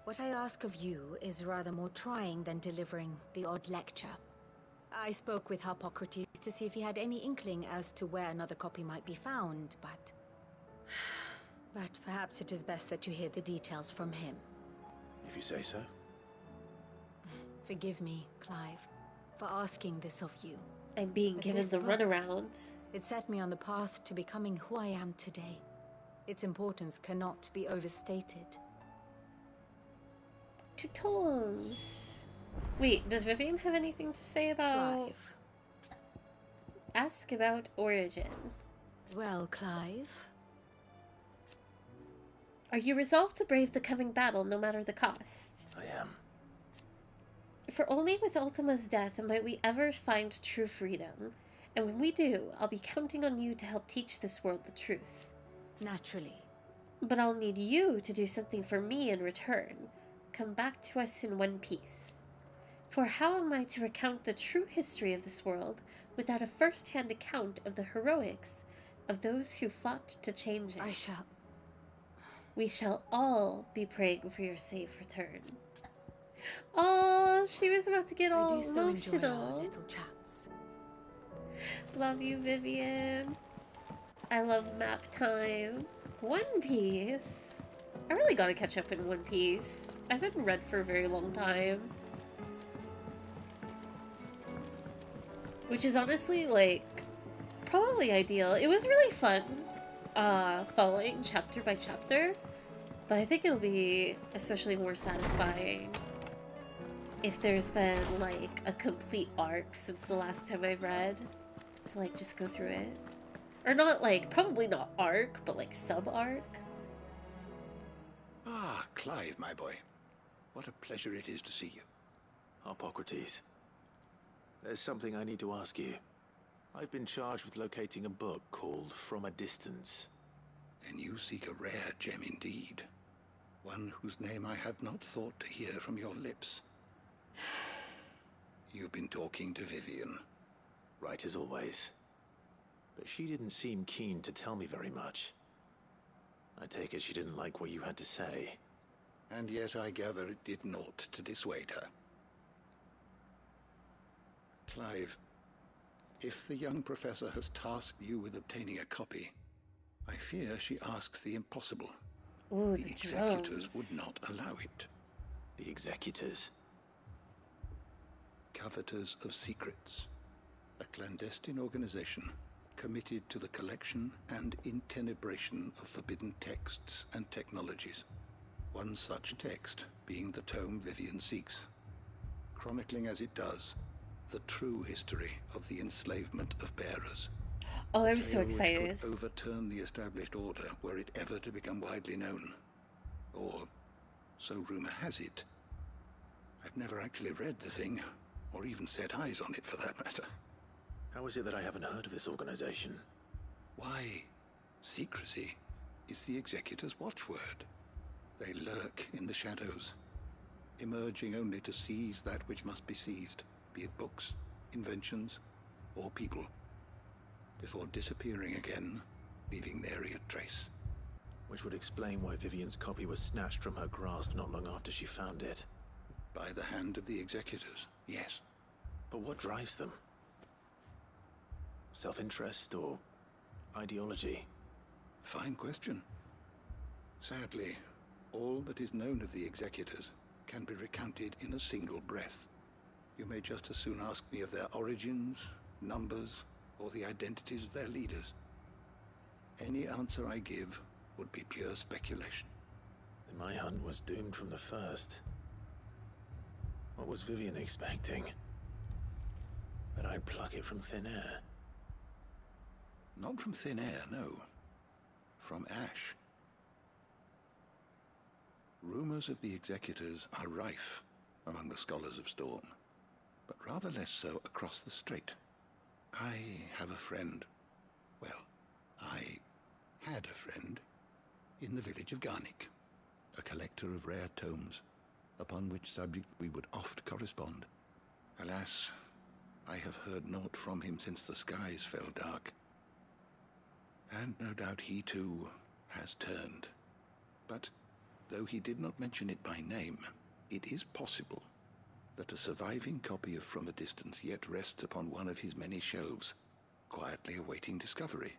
what I ask of you is rather more trying than delivering the odd lecture. I spoke with Harpocrates to see if he had any inkling as to where another copy might be found, but... But perhaps it is best that you hear the details from him. If you say so. Forgive me, Clive, for asking this of you. I'm being But given this the book, runarounds. It set me on the path to becoming who I am today. Its importance cannot be overstated. to tomes. Wait, does Vivian have anything to say about... Clive. Ask about origin. Well, Clive? Are you resolved to brave the coming battle no matter the cost? I am. For only with Ultima's death might we ever find true freedom. And when we do, I'll be counting on you to help teach this world the truth. Naturally. But I'll need you to do something for me in return. Come back to us in one piece. For how am I to recount the true history of this world without a first-hand account of the heroics of those who fought to change it? We shall all be praying for your safe return. Oh, she was about to get all I do so enjoy our emotional. little chats. Love you, Vivian. I love map time. One Piece. I really gotta catch up in One Piece. I haven't read for a very long time. Which is honestly, like, probably ideal. It was really fun, following chapter by chapter. But I think it'll be especially more satisfying if there's been, like, a complete arc since the last time I've read. To, like, just go through it. Or not, like, probably not arc, but, like, sub-arc. Ah, Clive, my boy. What a pleasure it is to see you. Hippocrates. There's something I need to ask you. I've been charged with locating a book called From a Distance. Then you seek a rare gem indeed. One whose name I had not thought to hear from your lips. You've been talking to Vivian. Right as always. But she didn't seem keen to tell me very much. I take it she didn't like what you had to say. And yet I gather it did naught to dissuade her. Clive, if the young professor has tasked you with obtaining a copy, I fear she asks the impossible. Ooh, the executors would not allow it. The executors? Coveters of Secrets. A clandestine organization committed to the collection and intenebration of forbidden texts and technologies. One such text being the tome Vivian seeks, chronicling as it does the true history of the enslavement of bearers. Oh, I'm so Which excited. could overturn the established order were it ever to become widely known. Or, so rumor has it. I've never actually read the thing, or even set eyes on it for that matter. How is it that I haven't heard of this organization? Why, secrecy is the executor's watchword. They lurk in the shadows, emerging only to seize that which must be seized, be it books, inventions, or people, before disappearing again, leaving nary a trace. Which would explain why Vivian's copy was snatched from her grasp not long after she found it. By the hand of the executors, yes. But what drives them? Self-interest or ideology? Fine question. Sadly, all that is known of the executors can be recounted in a single breath. You may just as soon ask me of their origins, numbers, or the identities of their leaders. Any answer I give would be pure speculation. Then my hunt was doomed from the first. What was Vivian expecting? That I'd pluck it from thin air? Not from thin air, no. From ash. Rumors of the executors are rife among the scholars of Storm, but rather less so across the strait. I have a friend. Well, I had a friend in the village of Garnick, a collector of rare tomes, upon which subject we would oft correspond. Alas, I have heard naught from him since the skies fell dark. And no doubt he too has turned. But though he did not mention it by name, it is possible that a surviving copy of From a Distance yet rests upon one of his many shelves, quietly awaiting discovery.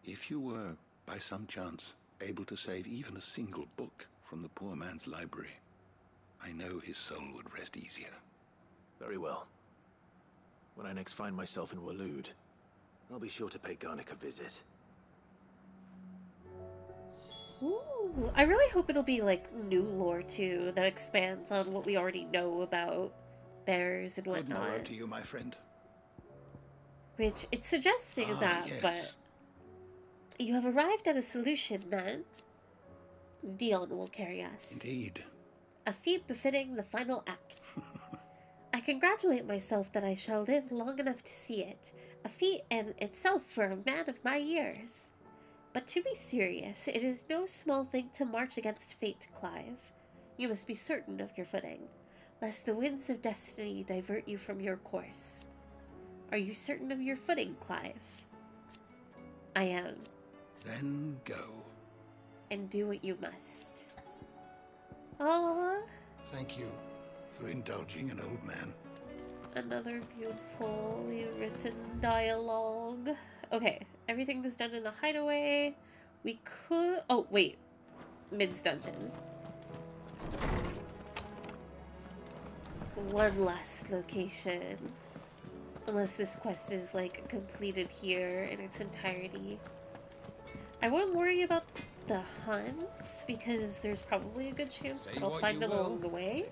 If you were, by some chance, able to save even a single book from the poor man's library, I know his soul would rest easier. Very well. When I next find myself in Waloed, I'll be sure to pay Garnick a visit. Ooh, I really hope it'll be like new lore too that expands on what we already know about bears and Good morrow whatnot. to you, my friend. Which it's suggesting that, yes. but you have arrived at a solution then. Dion will carry us. Indeed. A feat befitting the final act. I congratulate myself that I shall live long enough to see it. A feat in itself for a man of my years. But to be serious, it is no small thing to march against fate, Clive. You must be certain of your footing, lest the winds of destiny divert you from your course. Are you certain of your footing, Clive? I am. Then go. And do what you must. Aww. Thank you for indulging an old man. Another beautifully written dialogue. Okay, everything's done in the hideaway. We could... Oh, wait. Mid's dungeon. One last location. Unless this quest is, like, completed here in its entirety. I won't worry about the hunts, because there's probably a good chance that I'll find them along the way.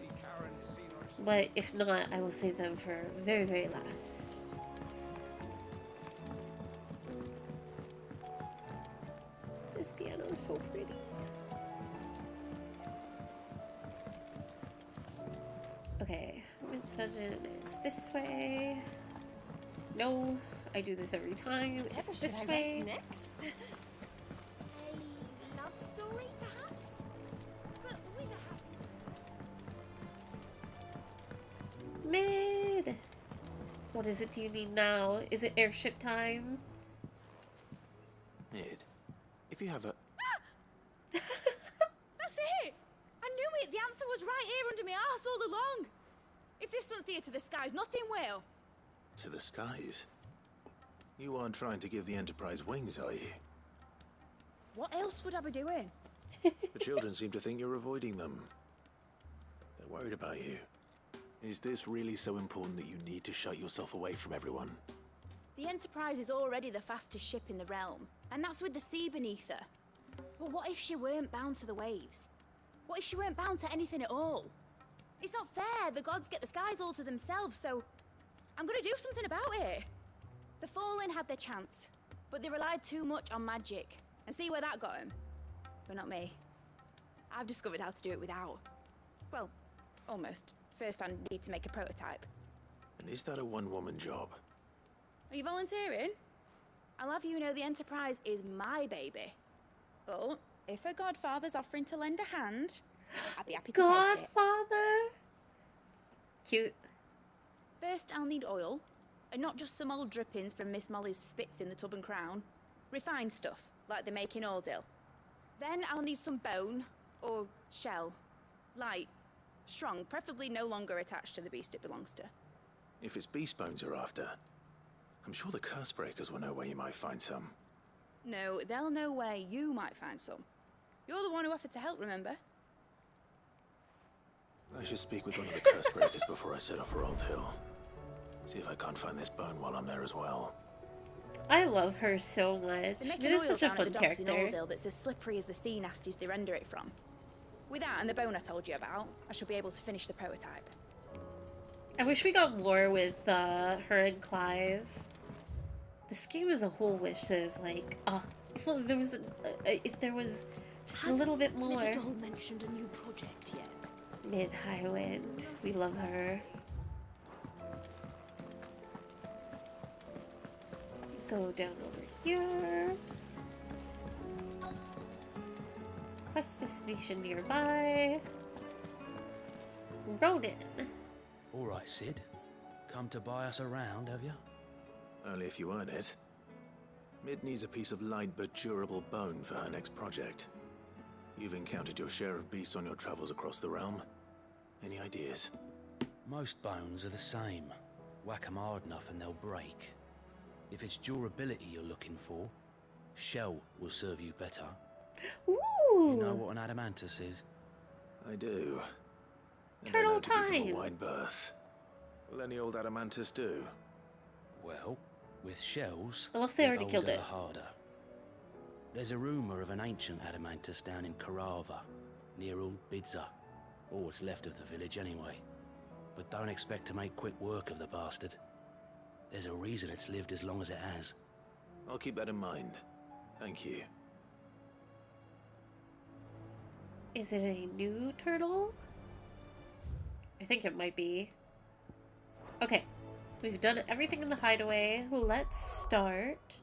But if not, I will save them for very, very last. This piano is so pretty. Okay, Mid's dungeon is this way. No, I do this every time. It's this way. Next? A love story, perhaps? But with a Mid! What is it do you need now? Is it airship time? Mid, if you have a... That's it! I knew it! The answer was right here under my arse all along! If this doesn't steer to the skies, nothing will! To the skies? You aren't trying to give the Enterprise wings, are you? What else would I be doing? The children seem to think you're avoiding them. They're worried about you. Is this really so important that you need to shut yourself away from everyone? The Enterprise is already the fastest ship in the realm, and that's with the sea beneath her. But what if she weren't bound to the waves? What if she weren't bound to anything at all? It's not fair. The gods get the skies all to themselves, so I'm gonna do something about it. The Fallen had their chance, but they relied too much on magic. And see where that got them? But not me. I've discovered how to do it without. Well, almost. First I need to make a prototype. And is that a one-woman job? Are you volunteering? I'll have you know the Enterprise is my baby. But if her godfather's offering to lend a hand, I'd be happy to take it. Godfather? Cute. First, I'll need oil, and not just some old drippings from Miss Molly's spits in the Tub and Crown. Refined stuff, like they make in Ordil. Then I'll need some bone, or shell. Light, strong, preferably no longer attached to the beast it belongs to. If it's beast bones you're after, I'm sure the curse breakers will know where you might find some. No, they'll know where you might find some. You're the one who offered to help, remember? I should speak with one of the curse breakers before I set off for Old Hill. See if I can't find this bone while I'm there as well. I love her so much. They make It an is oil such a down at fun the docks in character. Ordil that's as slippery as the sea nasties they render it from. With that and the bone I told you about, I should be able to finish the prototype. I wish we got more with her and Clive. This game as a whole wish of like, if there was just a little bit more. Mididol mentioned a new project yet? Mid Highwind, we love her. Go down over here. Quest destination nearby. Ronan. All right, Sid. Come to buy us around, have you? Only if you earn it. Mid needs a piece of light but durable bone for her next project. You've encountered your share of beasts on your travels across the realm. Any ideas? Most bones are the same. Whack 'em hard enough and they'll break. If it's durability you're looking for, shell will serve you better. Ooh! You know what an adamantus is? I do. Turtle And I know to give them time. a wide berth. Will any old adamantus do? Well, with shells, Unless they the already killed older it. the harder. There's a rumor of an ancient adamantus down in Karava, near Old Bidza. Or what's left of the village anyway. But don't expect to make quick work of the bastard. There's a reason it's lived as long as it has. I'll keep that in mind. Thank you. Is it a new turtle? I think it might be. Okay, we've done everything in the hideaway. Let's start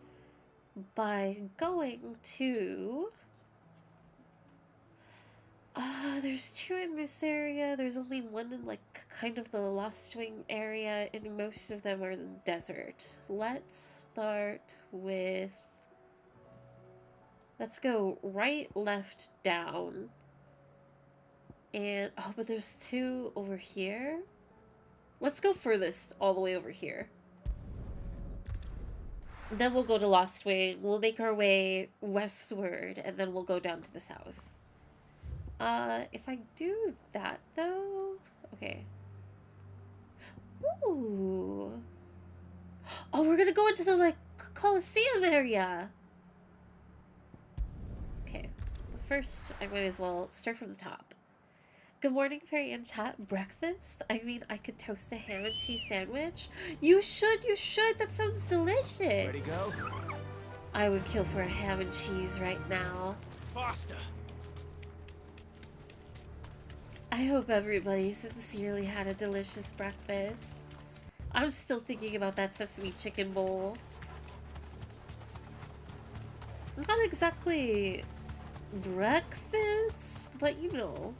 by going to... there's two in this area. There's only one in, like, kind of the Lost Wing area, and most of them are in the desert. Let's start with... Let's go right, left, down. And, oh, but there's two over here. Let's go furthest all the way over here. Then we'll go to Lost Wing. We'll make our way westward, and then we'll go down to the south. If I do that, though... Okay. Ooh. Oh, we're gonna go into the, like, Coliseum area! Okay. But first, I might as well start from the top. Good morning, Fairy and Chat. Breakfast? I mean, I could toast a ham and cheese sandwich. You should! That sounds delicious! Ready, go? I would kill for a ham and cheese right now. Faster! I hope everybody sincerely had a delicious breakfast. I'm still thinking about that sesame chicken bowl. Not exactly breakfast, but you know.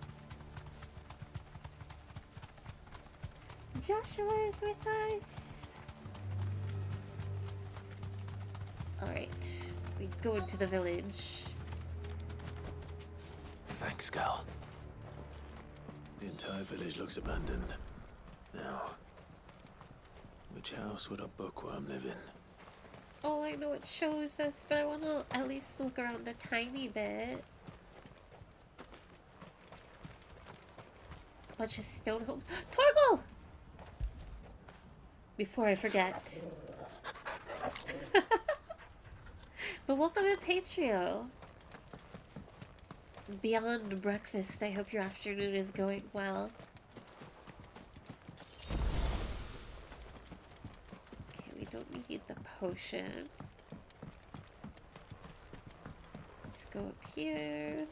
Joshua is with us. Alright, we go into the village. Thanks, Gal. The entire village looks abandoned. Now, which house would a bookworm live in? Oh, I know it shows us, but I want to at least look around a tiny bit. Bunch of stone homes. Torgal! Before I forget. But welcome in Patreon. Beyond breakfast, I hope your afternoon is going well. Okay, we don't need the potion. Let's go up here.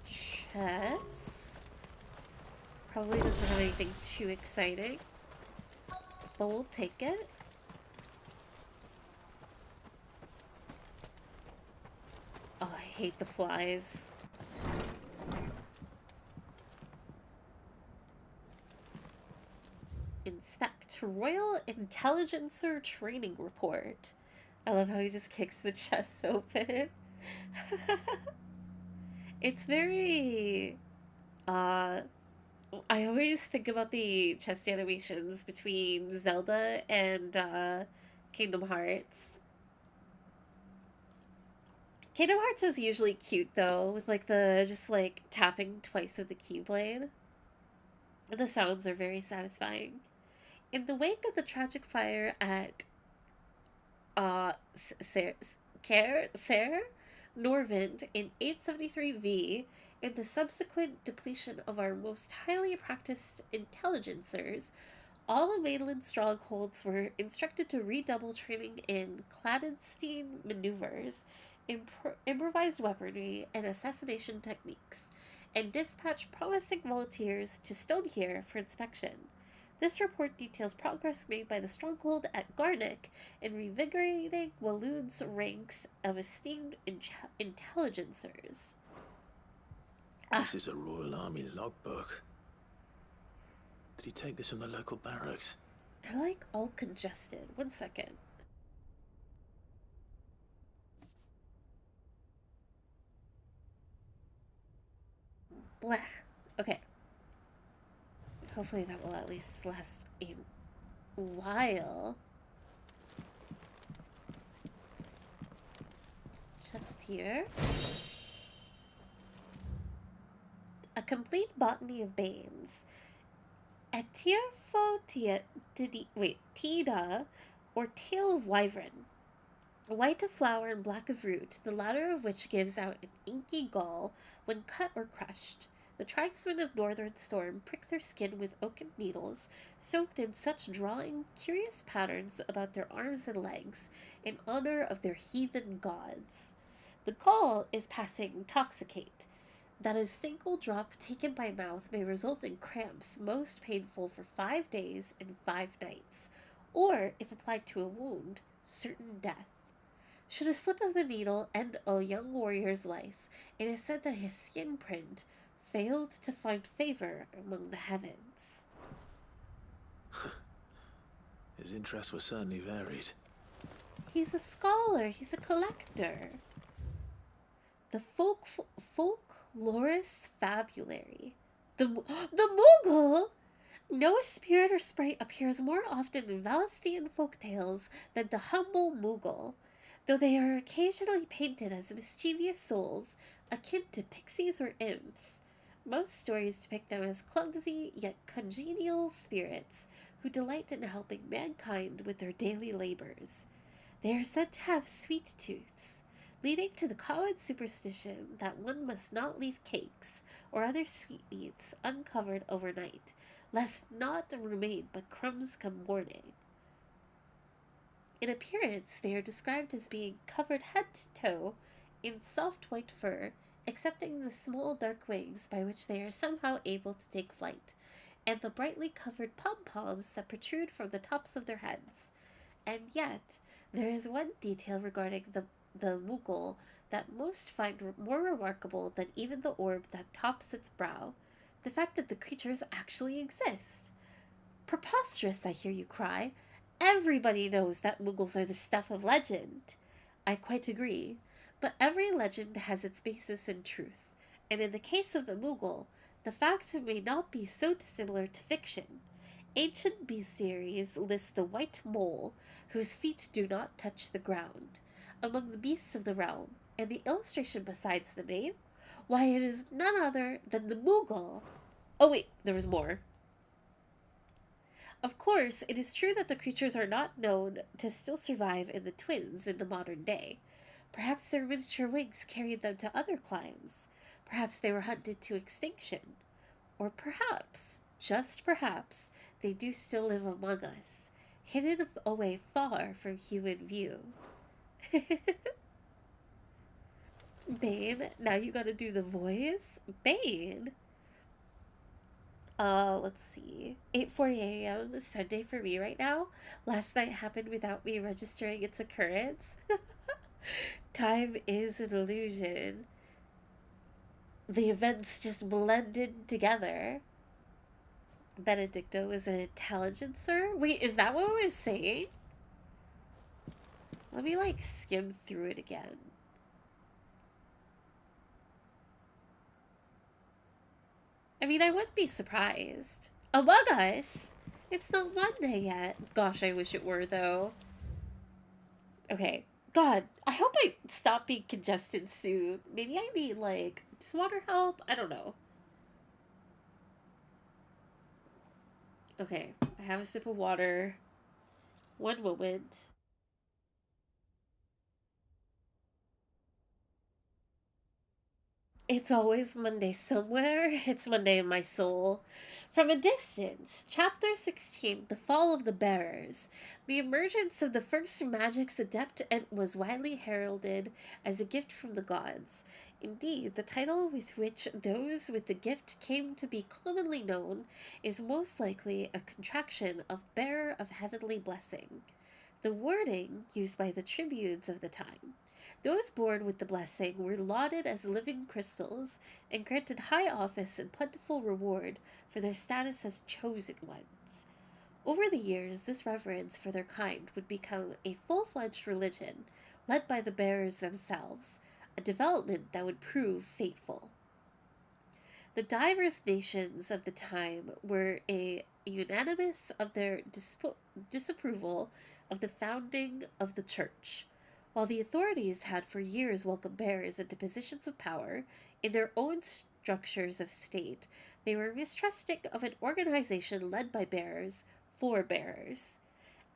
Chest. Probably doesn't have anything too exciting, but we'll take it. Oh, I hate the flies. Inspect. Royal Intelligencer Training Report. I love how he just kicks the chest open. It's very... I always think about the chest animations between Zelda and Kingdom Hearts. Kingdom Hearts is usually cute though, with like the just like tapping twice of the Keyblade. The sounds are very satisfying. In the wake of the tragic fire at Ser Norvent in 873V, and the subsequent depletion of our most highly practiced intelligencers, all the mainland strongholds were instructed to redouble training in clandestine maneuvers, improvised weaponry, and assassination techniques, and dispatch promising volunteers to Stonehere for inspection. This report details progress made by the stronghold at Garnick in revigorating Waloon's ranks of esteemed intelligencers. This is a Royal Army logbook. Did he take this from the local barracks? I'm like all congested. One second. Blech. Okay. Hopefully that will at least last a while. Just here. A complete botany of Banes. Tida or tail of wyvern, white of flower and black of root, the latter of which gives out an inky gall when cut or crushed. The tribesmen of Northern Storm prick their skin with oaken needles, soaked in such drawing curious patterns about their arms and legs, in honor of their heathen gods. The gall is passing intoxicate, that a single drop taken by mouth may result in cramps most painful for 5 days and 5 nights, or, if applied to a wound, certain death. Should a slip of the needle end a young warrior's life, it is said that his skin print failed to find favor among the heavens. His interests were certainly varied. He's a scholar, he's a collector. The Folklorus Fabulary. The Moogle! No spirit or sprite appears more often in Valestian folk tales than the humble Moogle, though they are occasionally painted as mischievous souls akin to pixies or imps. Most stories depict them as clumsy yet congenial spirits who delight in helping mankind with their daily labors. They are said to have sweet tooths, leading to the common superstition that one must not leave cakes or other sweetmeats uncovered overnight, lest naught remain but crumbs come morning. In appearance, they are described as being covered head to toe in soft white fur, excepting the small dark wings by which they are somehow able to take flight, and the brightly covered pom-poms that protrude from the tops of their heads. And yet, there is one detail regarding the Moogle that most find more remarkable than even the orb that tops its brow: the fact that the creatures actually exist. Preposterous, I hear you cry. Everybody knows that Moogles are the stuff of legend. I quite agree. But every legend has its basis in truth, and in the case of the Moogle, the fact may not be so dissimilar to fiction. Ancient bestiaries list the white mole, whose feet do not touch the ground, among the beasts of the realm, and the illustration besides the name? Why, it is none other than the Moogle. Oh wait, there was more. Of course, it is true that the creatures are not known to still survive in the Twins in the modern day. Perhaps their miniature wings carried them to other climes. Perhaps they were hunted to extinction. Or perhaps, just perhaps, they do still live among us, hidden away far from human view. Bane, now you gotta do the voice? Bane? Let's see. 8:40 a.m. Sunday for me right now. Last night happened without me registering its occurrence. Time is an illusion. The events just blended together. Benedicto is an intelligencer? Wait, is that what I was saying? Let me, like, skim through it again. I mean, I wouldn't be surprised. Among Us? It's not Monday yet. Gosh, I wish it were, though. Okay. God, I hope I stop being congested soon. Maybe I need, like, just water help? I don't know. Okay, I have a sip of water. One moment. It's always Monday somewhere. It's Monday in my soul. From a distance, Chapter 16, The Fall of the Bearers. The emergence of the first magic's adept was widely heralded as a gift from the gods. Indeed, the title with which those with the gift came to be commonly known is most likely a contraction of Bearer of Heavenly Blessing, the wording used by the tribunes of the time. Those born with the blessing were lauded as living crystals and granted high office and plentiful reward for their status as chosen ones. Over the years, this reverence for their kind would become a full-fledged religion, led by the bearers themselves, a development that would prove fateful. The diverse nations of the time were unanimous of their disapproval of the founding of the church. While the authorities had for years welcomed bearers into positions of power in their own structures of state, they were mistrusting of an organization led by bearers for bearers.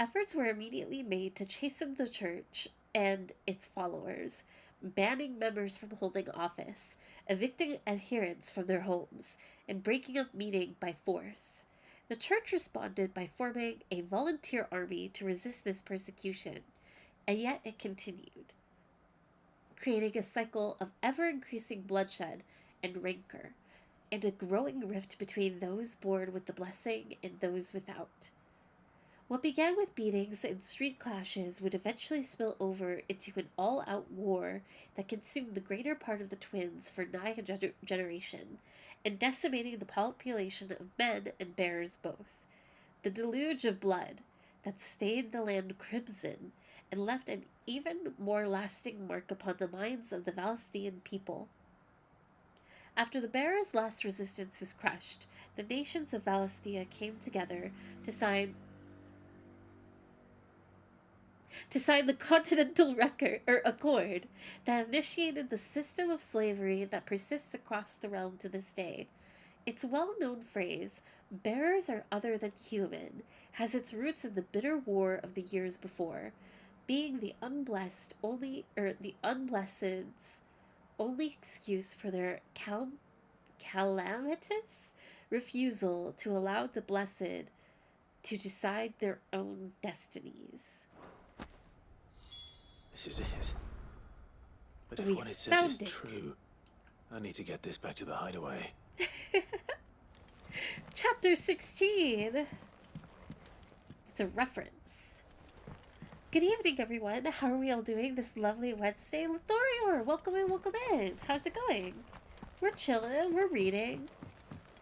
efforts were immediately made to chasten the church and its followers, banning members from holding office, evicting adherents from their homes, and breaking up meeting by force. The church responded by forming a volunteer army to resist this persecution, and yet it continued, creating a cycle of ever-increasing bloodshed and rancor, and a growing rift between those born with the blessing and those without. What began with beatings and street clashes would eventually spill over into an all-out war that consumed the greater part of the twins for nigh a generation, and decimating the population of men and bears both. The deluge of blood that stained the land crimson and left an even more lasting mark upon the minds of the Valisthian people. After the bearers' last resistance was crushed, the nations of Valisthea came together to sign the Continental Accord that initiated the system of slavery that persists across the realm to this day. Its well-known phrase, "bearers are other than human," has its roots in the bitter war of the years before, being the unblessed's only excuse for their calamitous refusal to allow the blessed to decide their own destinies. This is it. But if We what it says found is it. true, I need to get this back to the hideaway. Chapter 16. It's a reference. Good evening, everyone. How are we all doing this lovely Wednesday? Lothorior, welcome in, welcome in. How's it going? We're chilling, we're reading.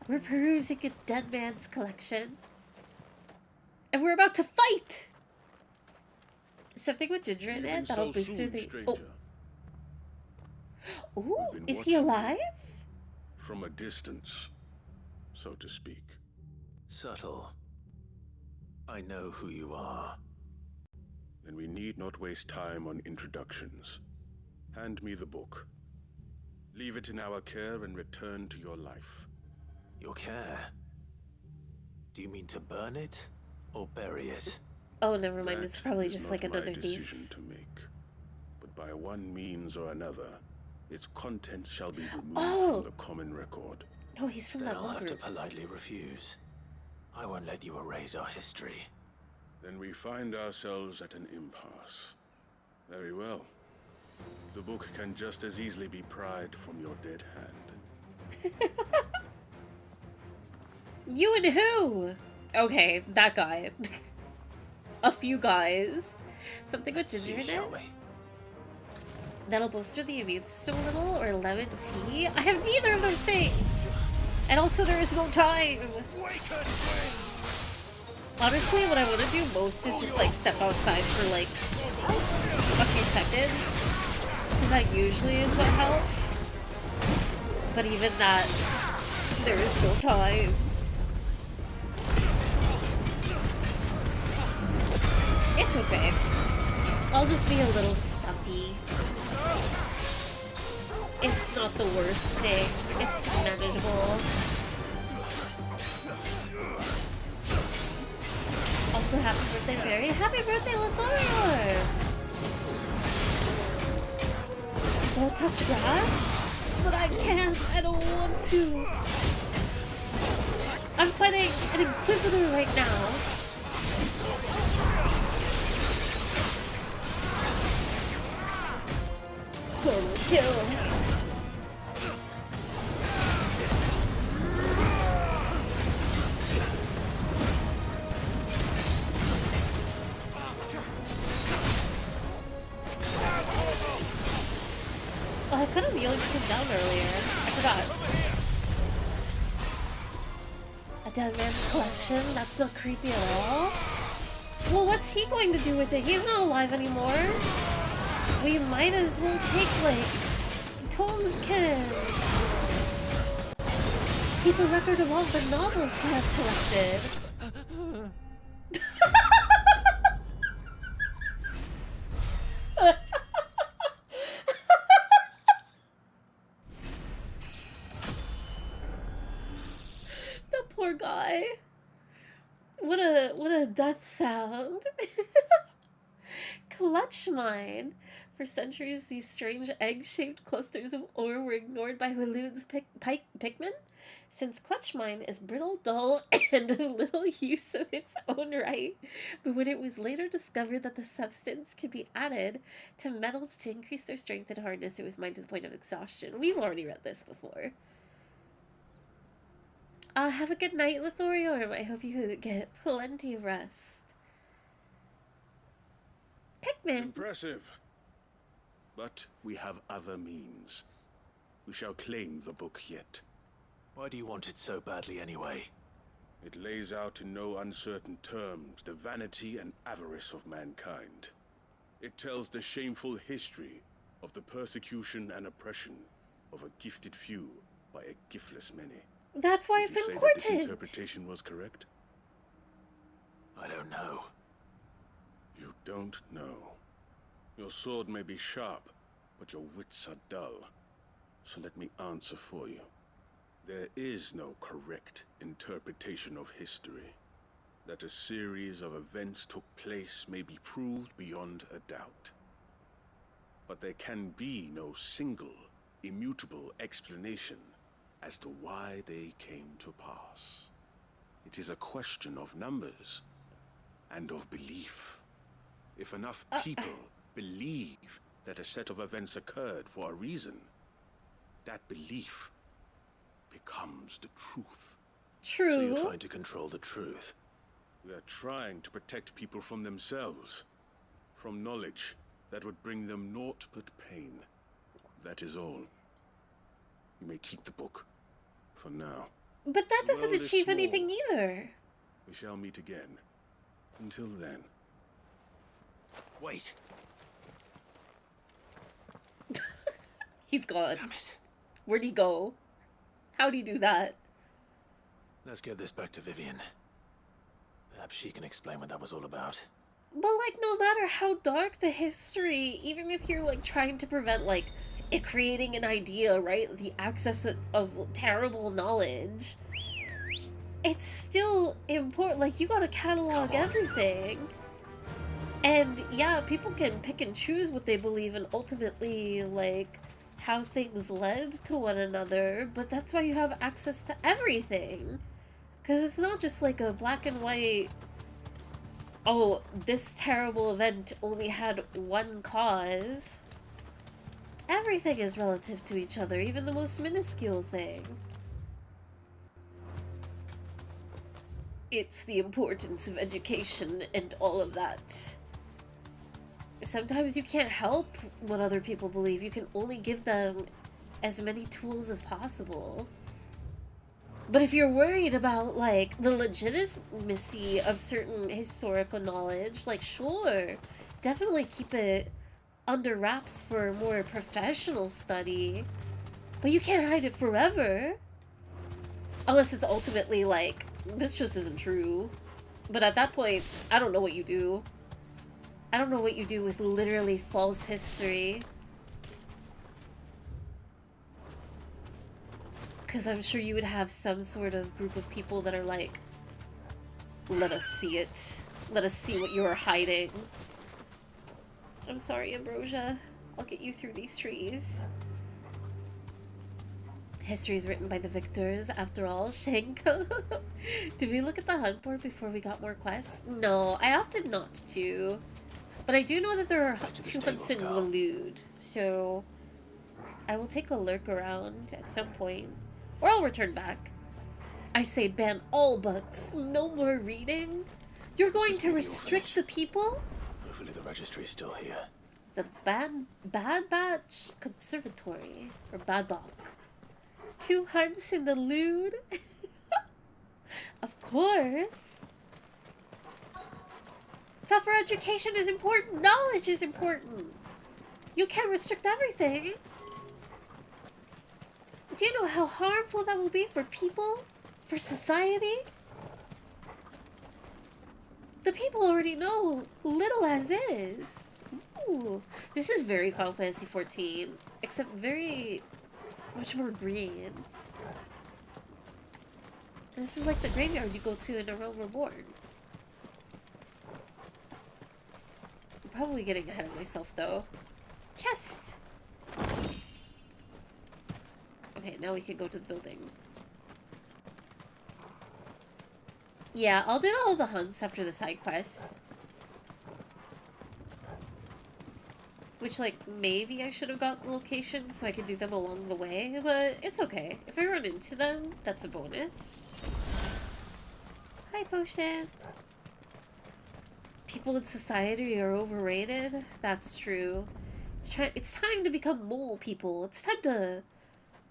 We're perusing a dead man's collection. And we're about to fight! Something with Ginger in it that'll boost her the... Oh. Ooh, is he alive? From a distance, so to speak. Subtle. I know who you are. Then we need not waste time on introductions. Hand me the book. Leave it in our care and return to your life. Your care? Do you mean to burn it or bury it? Oh, never mind. That It's probably is just not like another my thief. decision to make. But by one means or another, its contents shall be removed from the common record. No, he's from Then that I'll one have to group. politely refuse. I won't let you erase our history. Then we find ourselves at an impasse. Very well. The book can just as easily be pried from your dead hand. You and who? Okay, that guy. A few guys. Something with ginger in it? That'll bolster the immune system a little, or lemon tea? I have neither of those things! And also there is no time! Honestly, what I want to do most is just like step outside for like a few seconds. Because that usually is what helps. But even that, there is no time. It's okay. I'll just be a little stuffy. It's not the worst thing. It's manageable. Also, happy birthday, Fairy. Happy birthday, Lotharior! Don't touch grass? But I can't. I don't want to. I'm fighting an Inquisitor right now. Total kill. Oh, I could have yoinked him down earlier. I forgot. A dead man's collection? That's not creepy at all. Well, what's he going to do with it? He's not alive anymore. We might as well take, like, Tom's can. Keep a record of all the novels he has collected. That poor guy. What a death sound. Clutch mine. For centuries, these strange egg-shaped clusters of ore were ignored by Waloon's Pikmin. Since clutch mine is brittle, dull, and of little use of its own right, but when it was later discovered that the substance could be added to metals to increase their strength and hardness, it was mined to the point of exhaustion. We've already read this before. Have a good night, Lithorium. I hope you get plenty of rest. Pikmin! Impressive. But we have other means. We shall claim the book yet. Why do you want it so badly anyway? It lays out in no uncertain terms the vanity and avarice of mankind. It tells the shameful history of the persecution and oppression of a gifted few by a giftless many. That's why Would it's you say important. that this interpretation was correct? I don't know. You don't know. Your sword may be sharp, but your wits are dull. So let me answer for you. There is no correct interpretation of history. That a series of events took place may be proved beyond a doubt. But there can be no single, immutable explanation as to why they came to pass. It is a question of numbers and of belief. If enough people believe that a set of events occurred for a reason, that belief becomes the truth. True. So you're trying to control the truth. We are trying to protect people from themselves, from knowledge that would bring them naught but pain. That is all. You may keep the book, for now. But that The doesn't world is achieve small. anything either. We shall meet again. Until then. Wait. He's gone. Damn it. Where'd he go? How'd he do that? Let's get this back to Vivian. Perhaps she can explain what that was all about. But, like, no matter how dark the history, even if you're, like, trying to prevent, like, it creating an idea, right? The access of terrible knowledge. It's still important. Like, you gotta catalog everything. And, yeah, people can pick and choose what they believe and ultimately, like, how things led to one another. But that's why you have access to everything. Because it's not just, like, a black and white... Oh, this terrible event only had one cause. Everything is relative to each other, even the most minuscule thing. It's the importance of education and all of that. Sometimes you can't help what other people believe. You can only give them as many tools as possible. But if you're worried about, like, the legitimacy of certain historical knowledge, like, sure, definitely keep it under wraps for more professional study. But you can't hide it forever. Unless it's ultimately, like, this just isn't true. But at that point, I don't know what you do. I don't know what you do with literally false history. Because I'm sure you would have some sort of group of people that are like, let us see it. Let us see what you are hiding. I'm sorry, Ambrosia. I'll get you through these trees. History is written by the victors, after all, Shank. Did we look at the hunt board before we got more quests? No, I opted not to. But I do know that there are 2 hunts in Waloed, so I will take a lurk around at some point. Or I'll return back. I say ban all books. No more reading? You're going to restrict the people? Hopefully the registry is still here. The Bad Batch Conservatory. Or Bad Bach. 2 hunts in the lewd? Of course. Thought for education is important. Knowledge is important. You can't restrict everything. Do you know how harmful that will be for people? For society? The people already know little as is. Ooh, this is very Final Fantasy XIV, except very much more green. This is like the graveyard you go to in A Realm Reborn. probably getting ahead of myself, though. Chest! Okay, now we can go to the building. Yeah, I'll do all the hunts after the side quests. Which, like, maybe I should have got the locations so I could do them along the way, but it's okay. If I run into them, that's a bonus. Hi, Potion! People in society are overrated? That's true. It's time to become mole people. It's time to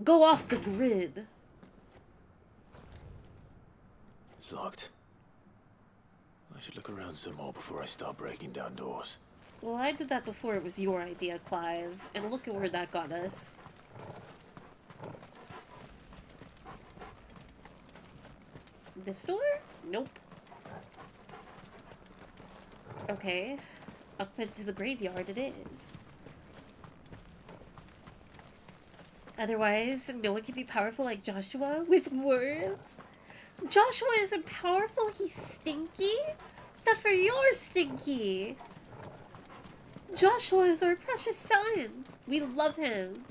go off the grid. It's locked. I should look around some more before I start breaking down doors. Well, I did that before it was your idea, Clive, and look at where that got us. This door? Nope. Okay. Up into the graveyard it is. Otherwise, no one can be powerful like Joshua with words. Joshua isn't powerful, he's stinky? That for you're stinky. Joshua is our precious son. We love him.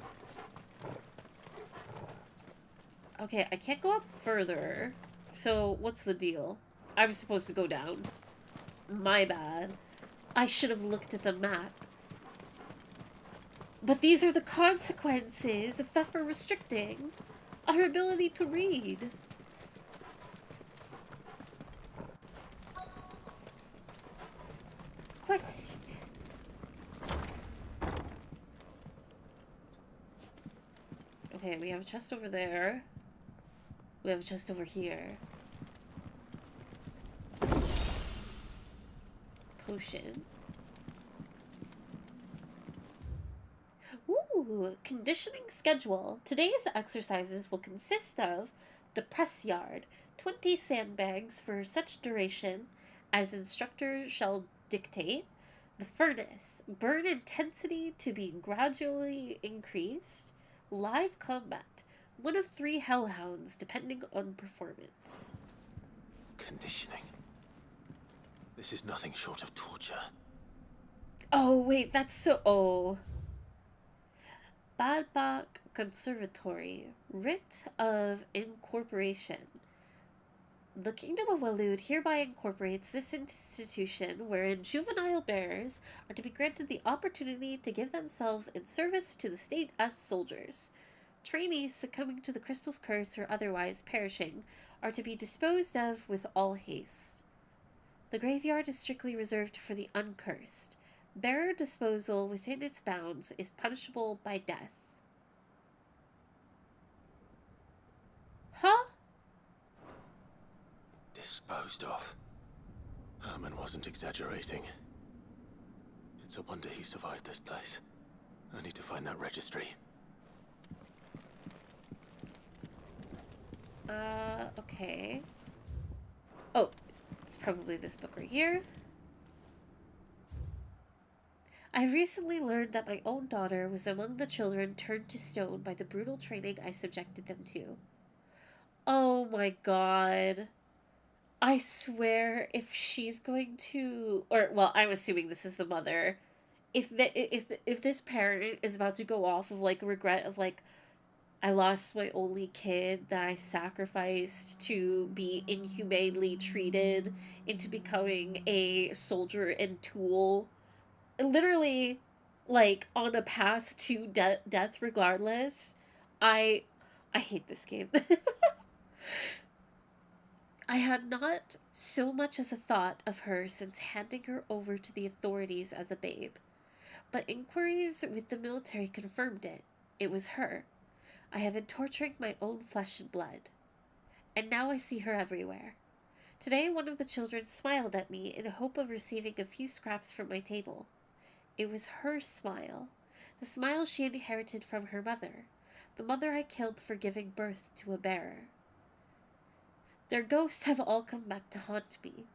Okay, I can't go up further. So, what's the deal? I was supposed to go down. My bad. I should have looked at the map. But these are the consequences of Pfeffer restricting our ability to read. Quest. Okay, we have a chest over there. We have a chest over here. Potion. Ooh, conditioning schedule. Today's exercises will consist of the press yard, 20 sandbags for such duration as instructor shall dictate. The furnace, burn intensity to be gradually increased. Live combat, 1 of 3 hellhounds depending on performance. Conditioning. This is nothing short of torture. Oh, wait, that's so... Oh. Badbach Conservatory, Writ of Incorporation. The Kingdom of Waloed hereby incorporates this institution wherein juvenile bearers are to be granted the opportunity to give themselves in service to the state as soldiers. Trainees succumbing to the crystal's curse or otherwise perishing are to be disposed of with all haste. The graveyard is strictly reserved for the uncursed. Bearer disposal within its bounds is punishable by death. Huh? Disposed of. Herman wasn't exaggerating. It's a wonder he survived this place. I need to find that registry. Okay. Oh, it's probably this book right here. I recently learned that my own daughter was among the children turned to stone by the brutal training I subjected them to. Oh my god. I swear if she's going to... Or, well, I'm assuming this is the mother. If this parent is about to go off of, like, regret of, like, I lost my only kid that I sacrificed to be inhumanely treated into becoming a soldier and tool. Literally, like, on a path to death regardless. I hate this game. I had not so much as a thought of her since handing her over to the authorities as a babe. But inquiries with the military confirmed it. It was her. I have been torturing my own flesh and blood. And now I see her everywhere. Today one of the children smiled at me in hope of receiving a few scraps from my table. It was her smile. The smile she inherited from her mother. The mother I killed for giving birth to a bearer. Their ghosts have all come back to haunt me.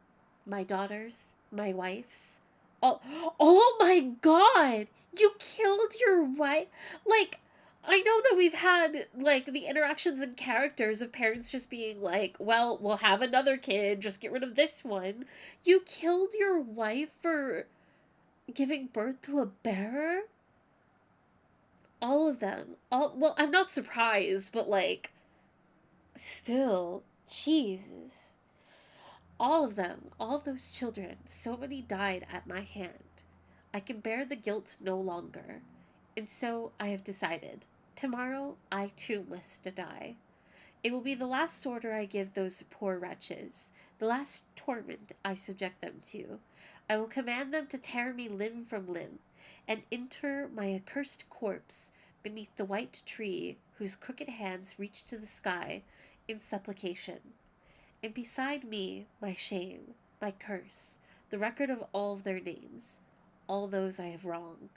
My daughters, my wife's. Oh my god! You killed your wife? Like, I know that we've had, like, the interactions and characters of parents just being like, well, we'll have another kid, just get rid of this one. You killed your wife for giving birth to a bear? All of them. Well, I'm not surprised, but like, still, Jesus. All of them, all of those children, so many died at my hand. I can bear the guilt no longer, and so I have decided. Tomorrow, I too must die. It will be the last order I give those poor wretches, the last torment I subject them to. I will command them to tear me limb from limb, and inter my accursed corpse beneath the white tree whose crooked hands reach to the sky in supplication. And beside me, my shame, my curse, the record of all of their names, all those I have wronged.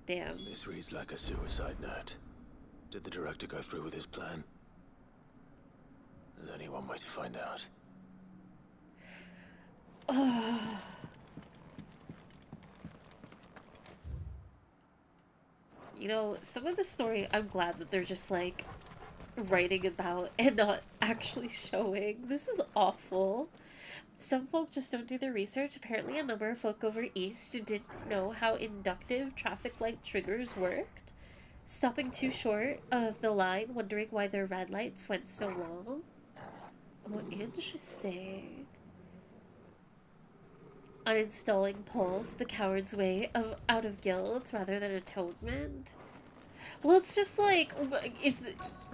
Damn. This reads like a suicide note. Did the director go through with his plan? There's only one way to find out. You know, some of the story, I'm glad that they're just like writing about and not actually showing. This is awful. Some folk just don't do their research. Apparently a number of folk over east who didn't know how inductive traffic light triggers worked, stopping too short of the line, wondering why their red lights went so long. Oh, interesting. Uninstalling poles, the coward's way of out of guilt rather than atonement. Well, it's just like,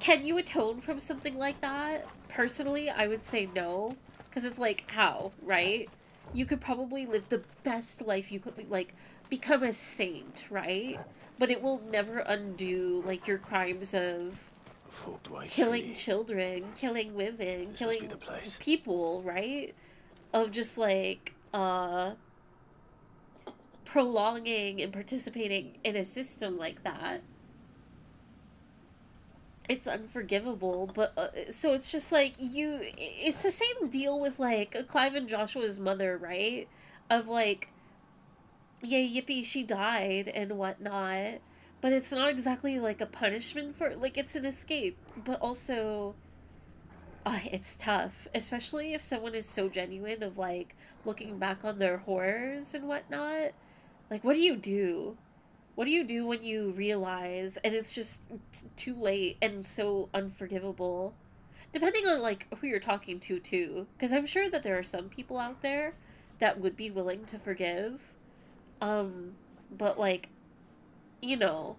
can you atone from something like that? Personally, I would say no. Because it's like, how, right? You could probably live the best life you could, like, become a saint, right? But it will never undo, like, your crimes of killing children, killing women, killing people, right? Of just, like, prolonging and participating in a system like that. It's unforgivable, but so it's just like it's the same deal with like Clive and Joshua's mother, right? Of like, yeah, yippee, she died and whatnot, but it's not exactly like a punishment for, like, it's an escape, but also it's tough, especially if someone is so genuine of like looking back on their horrors and whatnot. Like, what do you do? What do you do when you realize, and it's just too late and so unforgivable? Depending on, like, who you're talking to, too. Because I'm sure that there are some people out there that would be willing to forgive. But, like, you know,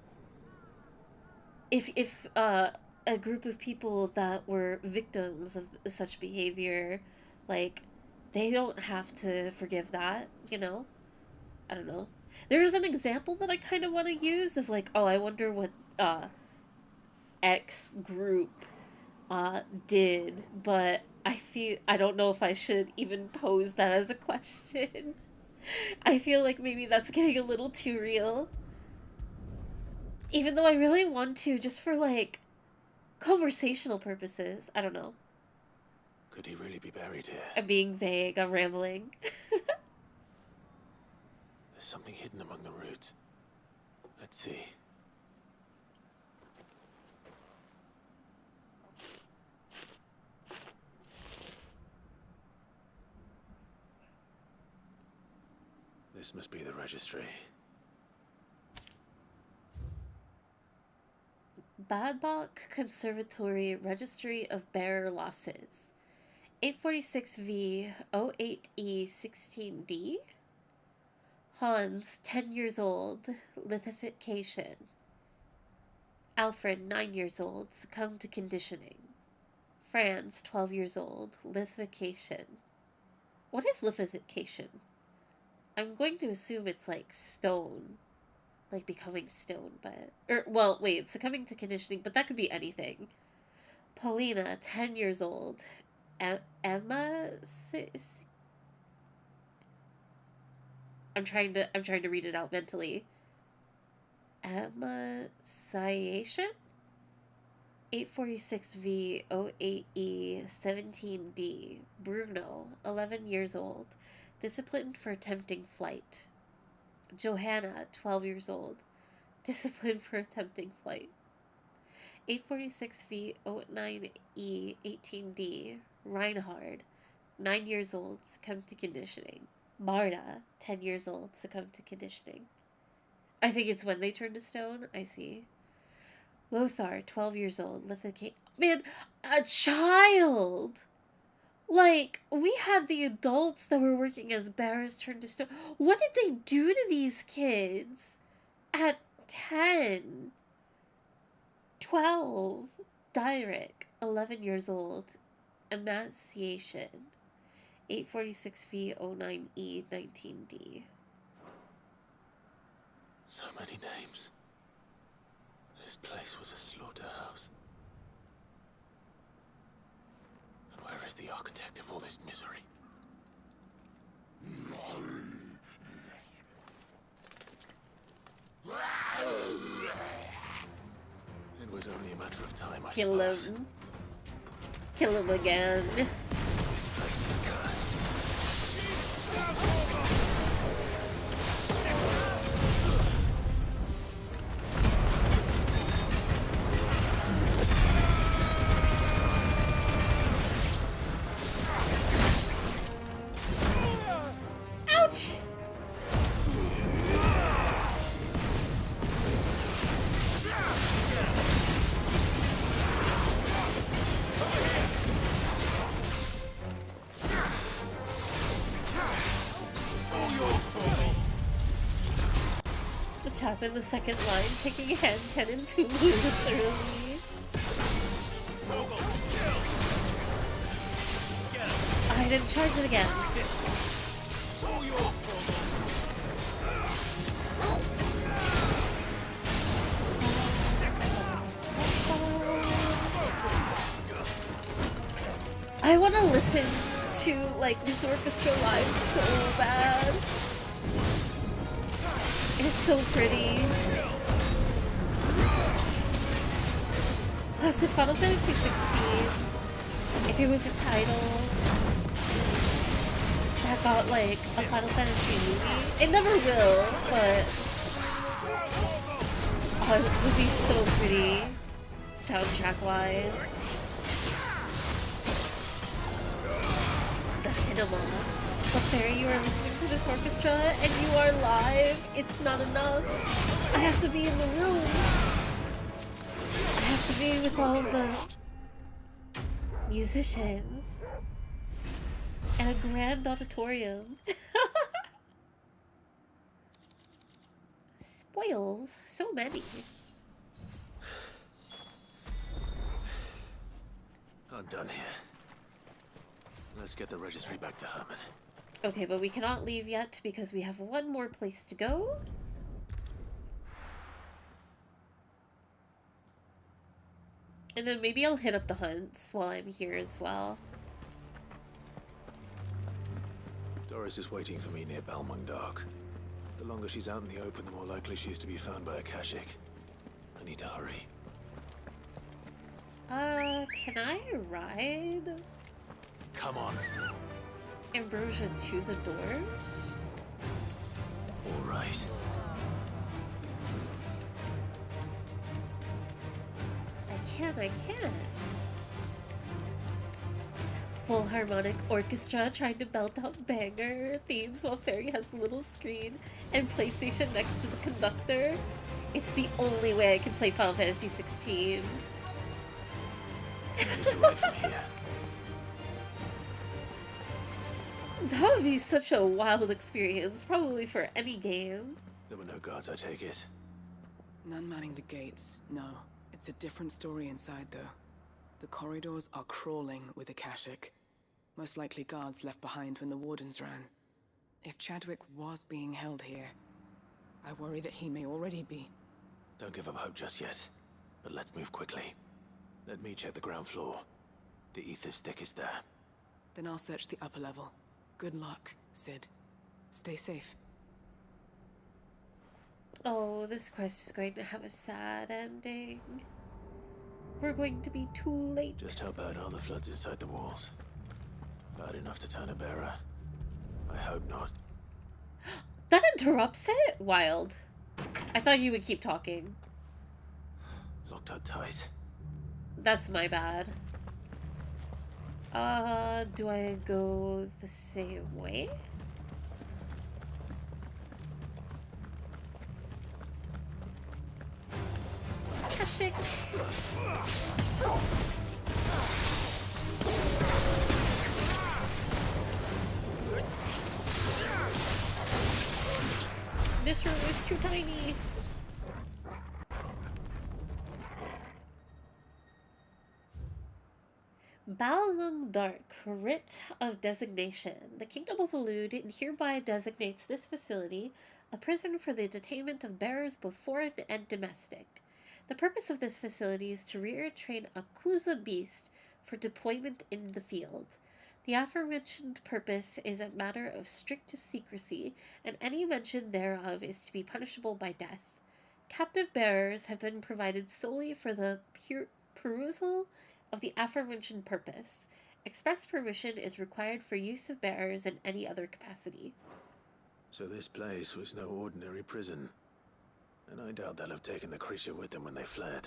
if a group of people that were victims of such behavior, like, they don't have to forgive that, you know? I don't know. There's an example that I kind of want to use of like, oh, I wonder what X group did, but I don't know if I should even pose that as a question. I feel like maybe that's getting a little too real. Even though I really want to, just for like conversational purposes. I don't know. Could he really be buried here? I'm being vague, I'm rambling. There's something hidden among the roots. Let's see. This must be the registry. Badbach Conservatory Registry of Bearer Losses. 846V 08E 16D. Hans, 10 years old, lithification. Alfred, 9 years old, succumbed to conditioning. Franz, 12 years old, lithification. What is lithification? I'm going to assume it's like stone. Like becoming stone, but... well, wait, succumbing to conditioning, but that could be anything. Paulina, 10 years old. Emma... I'm trying to read it out mentally. Emaciation? 846V 08E 17D. Bruno, 11 years old. Disciplined for attempting flight. Johanna, 12 years old. Disciplined for attempting flight. 846V 09E 18D. Reinhard, 9 years old, succumbed to conditioning. Marta, 10 years old, succumbed to conditioning. I think it's when they turn to stone. I see. Lothar, 12 years old, man, a child! Like, we had the adults that were working as bearers turned to stone. What did they do to these kids? At 10. 12. Direk, 11 years old. Emaciation. 846V 09E 19D. So many names. This place was a slaughterhouse. And where is the architect of all this misery? It was only a matter of time, I suppose. Kill him. Kill him again. This place is cursed. Ouch! Which happened the second line, taking hand 10 and 2 literally. I didn't charge it again. I want to listen to like this orchestra live so bad. It's so pretty. Plus, if Final Fantasy 16, if it was a title that got like a Final Fantasy movie, it never will, but oh, it would be so pretty, soundtrack-wise. The cinema. But Fairy, you are listening to this orchestra and you are live. It's not enough. I have to be in the room. I have to be with all of the musicians. And a grand auditorium. Spoils. So many. I'm done here. Let's get the registry back to Herman. Okay, but we cannot leave yet because we have one more place to go. And then maybe I'll hit up the hunts while I'm here as well. Doris is waiting for me near Balmung Dark. The longer she's out in the open, the more likely she is to be found by a Kashik. I need to hurry. Can I ride Come on. Ambrosia to the doors? All right. I can. Full harmonic orchestra trying to belt out banger themes while Fairy has the little screen and PlayStation next to the conductor. It's the only way I can play Final Fantasy 16. I need to ride from here. That would be such a wild experience, probably for any game. There were no guards, I take it. None manning the gates, no. It's a different story inside, though. The corridors are crawling with Akashic. Most likely guards left behind when the wardens ran. If Chadwick was being held here, I worry that he may already be. Don't give up hope just yet, but let's move quickly. Let me check the ground floor. The ether's thickest there. Then I'll search the upper level. Good luck, Sid. Stay safe. Oh, this quest is going to have a sad ending. We're going to be too late. Just how bad are the floods inside the walls? Bad enough to turn a bearer? I hope not. That interrupts it? Wild. I thought you would keep talking. Locked up tight. That's my bad. Do I go the same way? Kashik. This room is too tiny. Balmung Dark, Writ of Designation. The Kingdom of Elude hereby designates this facility a prison for the detainment of bearers both foreign and domestic. The purpose of this facility is to rear and train a Kuza beast for deployment in the field. The aforementioned purpose is a matter of strict secrecy, and any mention thereof is to be punishable by death. Captive bearers have been provided solely for the perusal of the aforementioned purpose. Express permission is required for use of bearers in any other capacity. So this place was no ordinary prison. And I doubt they'll have taken the creature with them when they fled.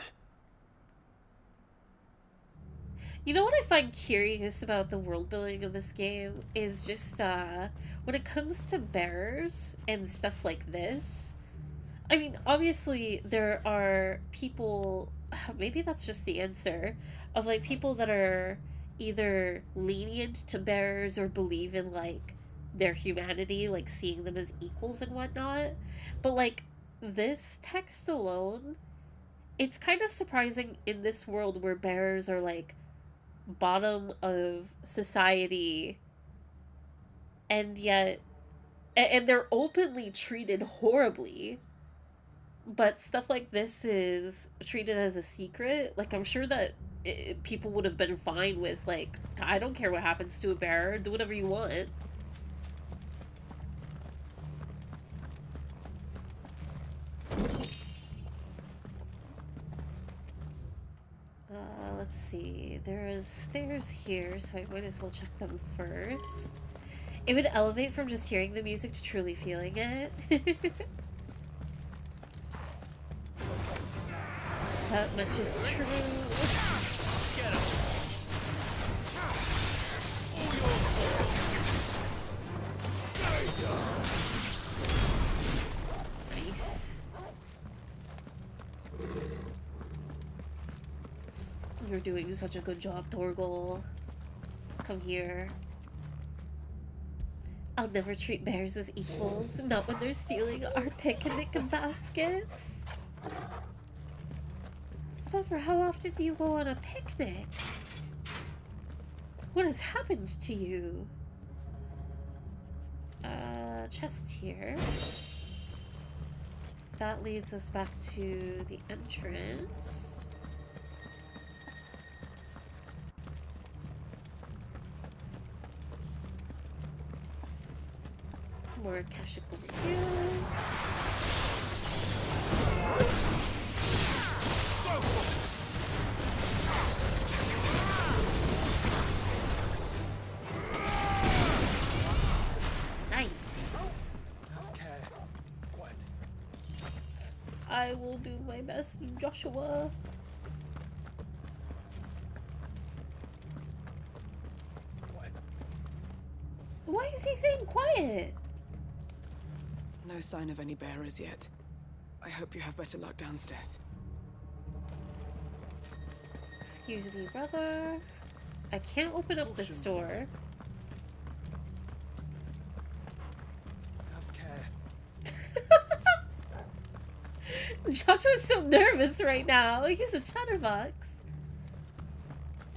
You know what I find curious about the world building of this game is just, when it comes to bearers and stuff like this, I mean, obviously there are people, maybe that's just the answer, of like people that are either lenient to bearers or believe in like their humanity, like seeing them as equals and whatnot. But like this text alone, it's kind of surprising in this world where bearers are like bottom of society, and yet and they're openly treated horribly, but stuff like this is treated as a secret. Like, I'm sure that people would have been fine with, like, I don't care what happens to a bearer, do whatever you want. Let's see. There is stairs here, so I might as well check them first. It would elevate from just hearing the music to truly feeling it. That much is true. Get him. Nice. You're doing such a good job, Torgal. Come here. I'll never treat bears as equals, not when they're stealing our picnic baskets. Pfeffer, how often do you go on a picnic? What has happened to you? Chest here. That leads us back to the entrance. More Kashik over here. I will do my best, Joshua. Quiet. Why is he saying quiet? No sign of any bearers yet. I hope you have better luck downstairs. Excuse me, brother. I can't open up this door. Have care. Joshua's so nervous right now. He's a chatterbox.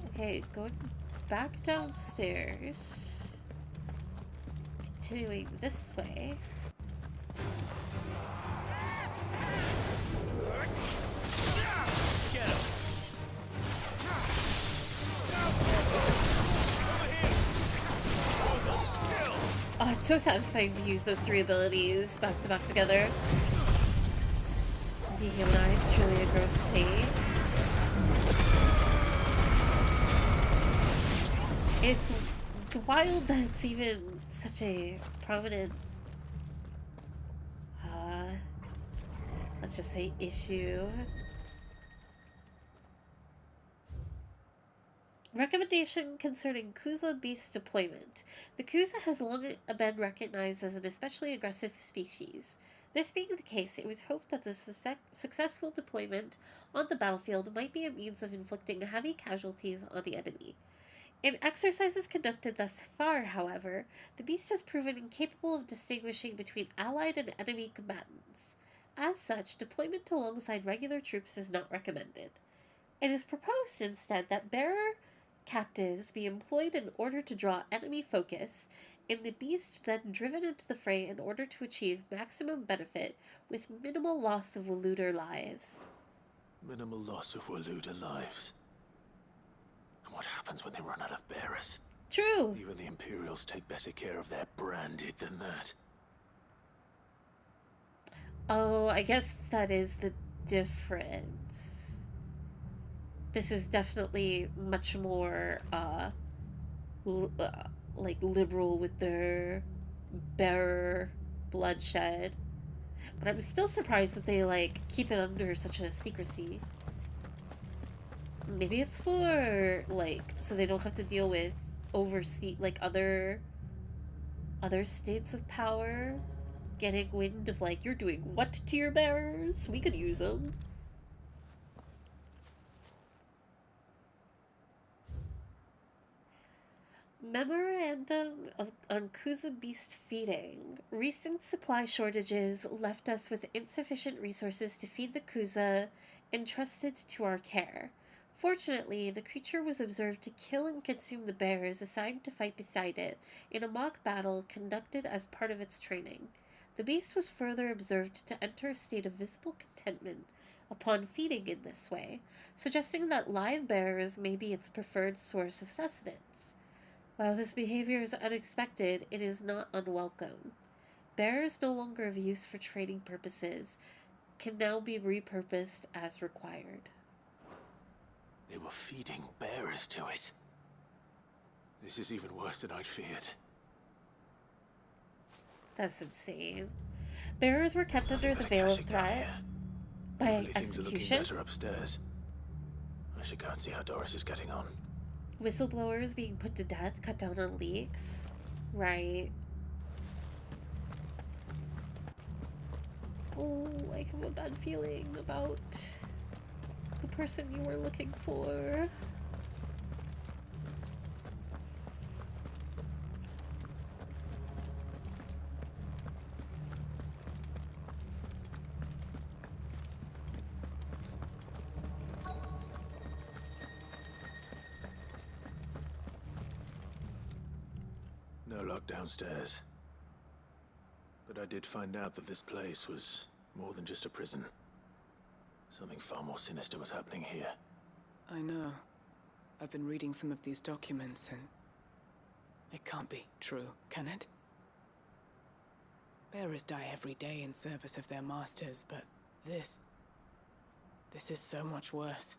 Okay, going back downstairs. Continuing this way. Get him. Oh, it's so satisfying to use those three abilities back to back together. Dehumanize, truly a gross fate. It's wild that it's even such a prominent, let's just say, issue. Recommendation concerning Kuza beast deployment. The Kuza has long been recognized as an especially aggressive species. This being the case, it was hoped that the successful deployment on the battlefield might be a means of inflicting heavy casualties on the enemy. In exercises conducted thus far, however, the beast has proven incapable of distinguishing between allied and enemy combatants. As such, deployment alongside regular troops is not recommended. It is proposed instead that bearer captives be employed in order to draw enemy focus, and the beast then driven into the fray in order to achieve maximum benefit with minimal loss of Waluder lives. Minimal loss of Waluder lives. And what happens when they run out of bearers? True. Even the Imperials take better care of their branded than that. Oh, I guess that is the difference. This is definitely much more, like, liberal with their bearer bloodshed. But I'm still surprised that they, like, keep it under such a secrecy. Maybe it's for, like, so they don't have to deal with other states of power getting wind of, like, you're doing what to your bearers? We could use them. Memorandum on Kuza beast feeding. Recent supply shortages left us with insufficient resources to feed the Kuza entrusted to our care. Fortunately, the creature was observed to kill and consume the bears assigned to fight beside it in a mock battle conducted as part of its training. The beast was further observed to enter a state of visible contentment upon feeding in this way, suggesting that live bears may be its preferred source of sustenance. While this behavior is unexpected, it is not unwelcome. Bears no longer of use for trading purposes can now be repurposed as required. They were feeding bearers to it. This is even worse than I'd feared. That's insane. Bearers were kept under the veil of threat by Hopefully things are looking execution. better upstairs. I should go and see how Doris is getting on. Whistleblowers being put to death, cut down on leaks. Right. Oh, I have a bad feeling about the person you were looking for. No luck downstairs. But I did find out that this place was more than just a prison. Something far more sinister was happening here. I know. I've been reading some of these documents and it can't be true, can it? Bearers die every day in service of their masters, but this is so much worse.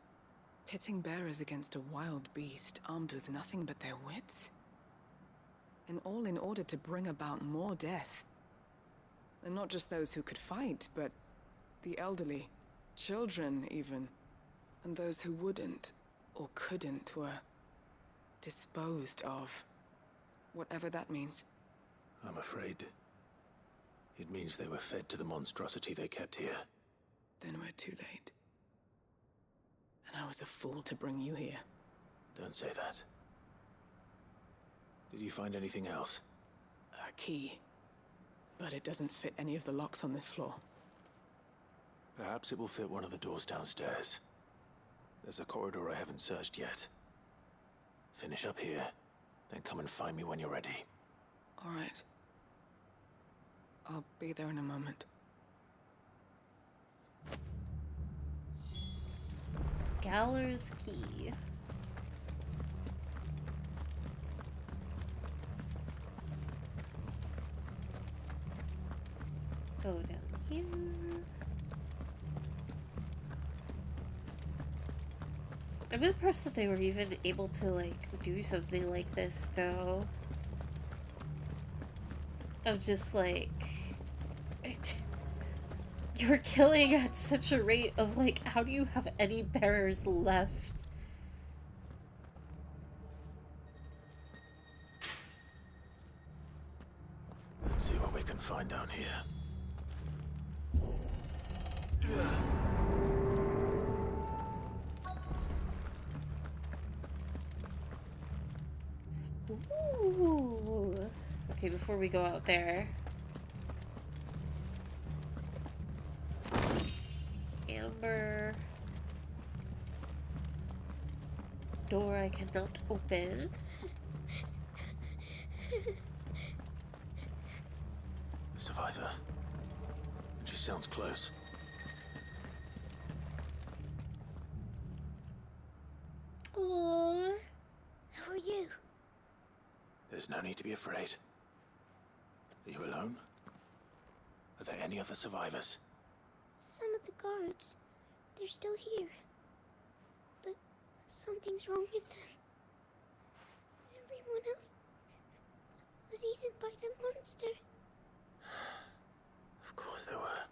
Pitting bearers against a wild beast armed with nothing but their wits? And all in order to bring about more death. And not just those who could fight, but the elderly, children even, and those who wouldn't or couldn't were disposed of. Whatever that means. I'm afraid it means they were fed to the monstrosity they kept here. Then we're too late. And I was a fool to bring you here. Don't say that. Did you find anything else? A key. But it doesn't fit any of the locks on this floor. Perhaps it will fit one of the doors downstairs. There's a corridor I haven't searched yet. Finish up here, then come and find me when you're ready. All right. I'll be there in a moment. Galler's key. Go down here. I'm impressed that they were even able to, like, do something like this, though. Of just, like... You're killing at such a rate of, like, how do you have any bearers left? Let's see what we can find down here. Ooh. Okay, before we go out there. Amber. Door I cannot open. A survivor. And she sounds close. Aww. Who are you? There's no need to be afraid. Are you alone? Are there any other survivors? Some of the guards. They're still here. But something's wrong with them. Everyone else was eaten by the monster. Of course there were.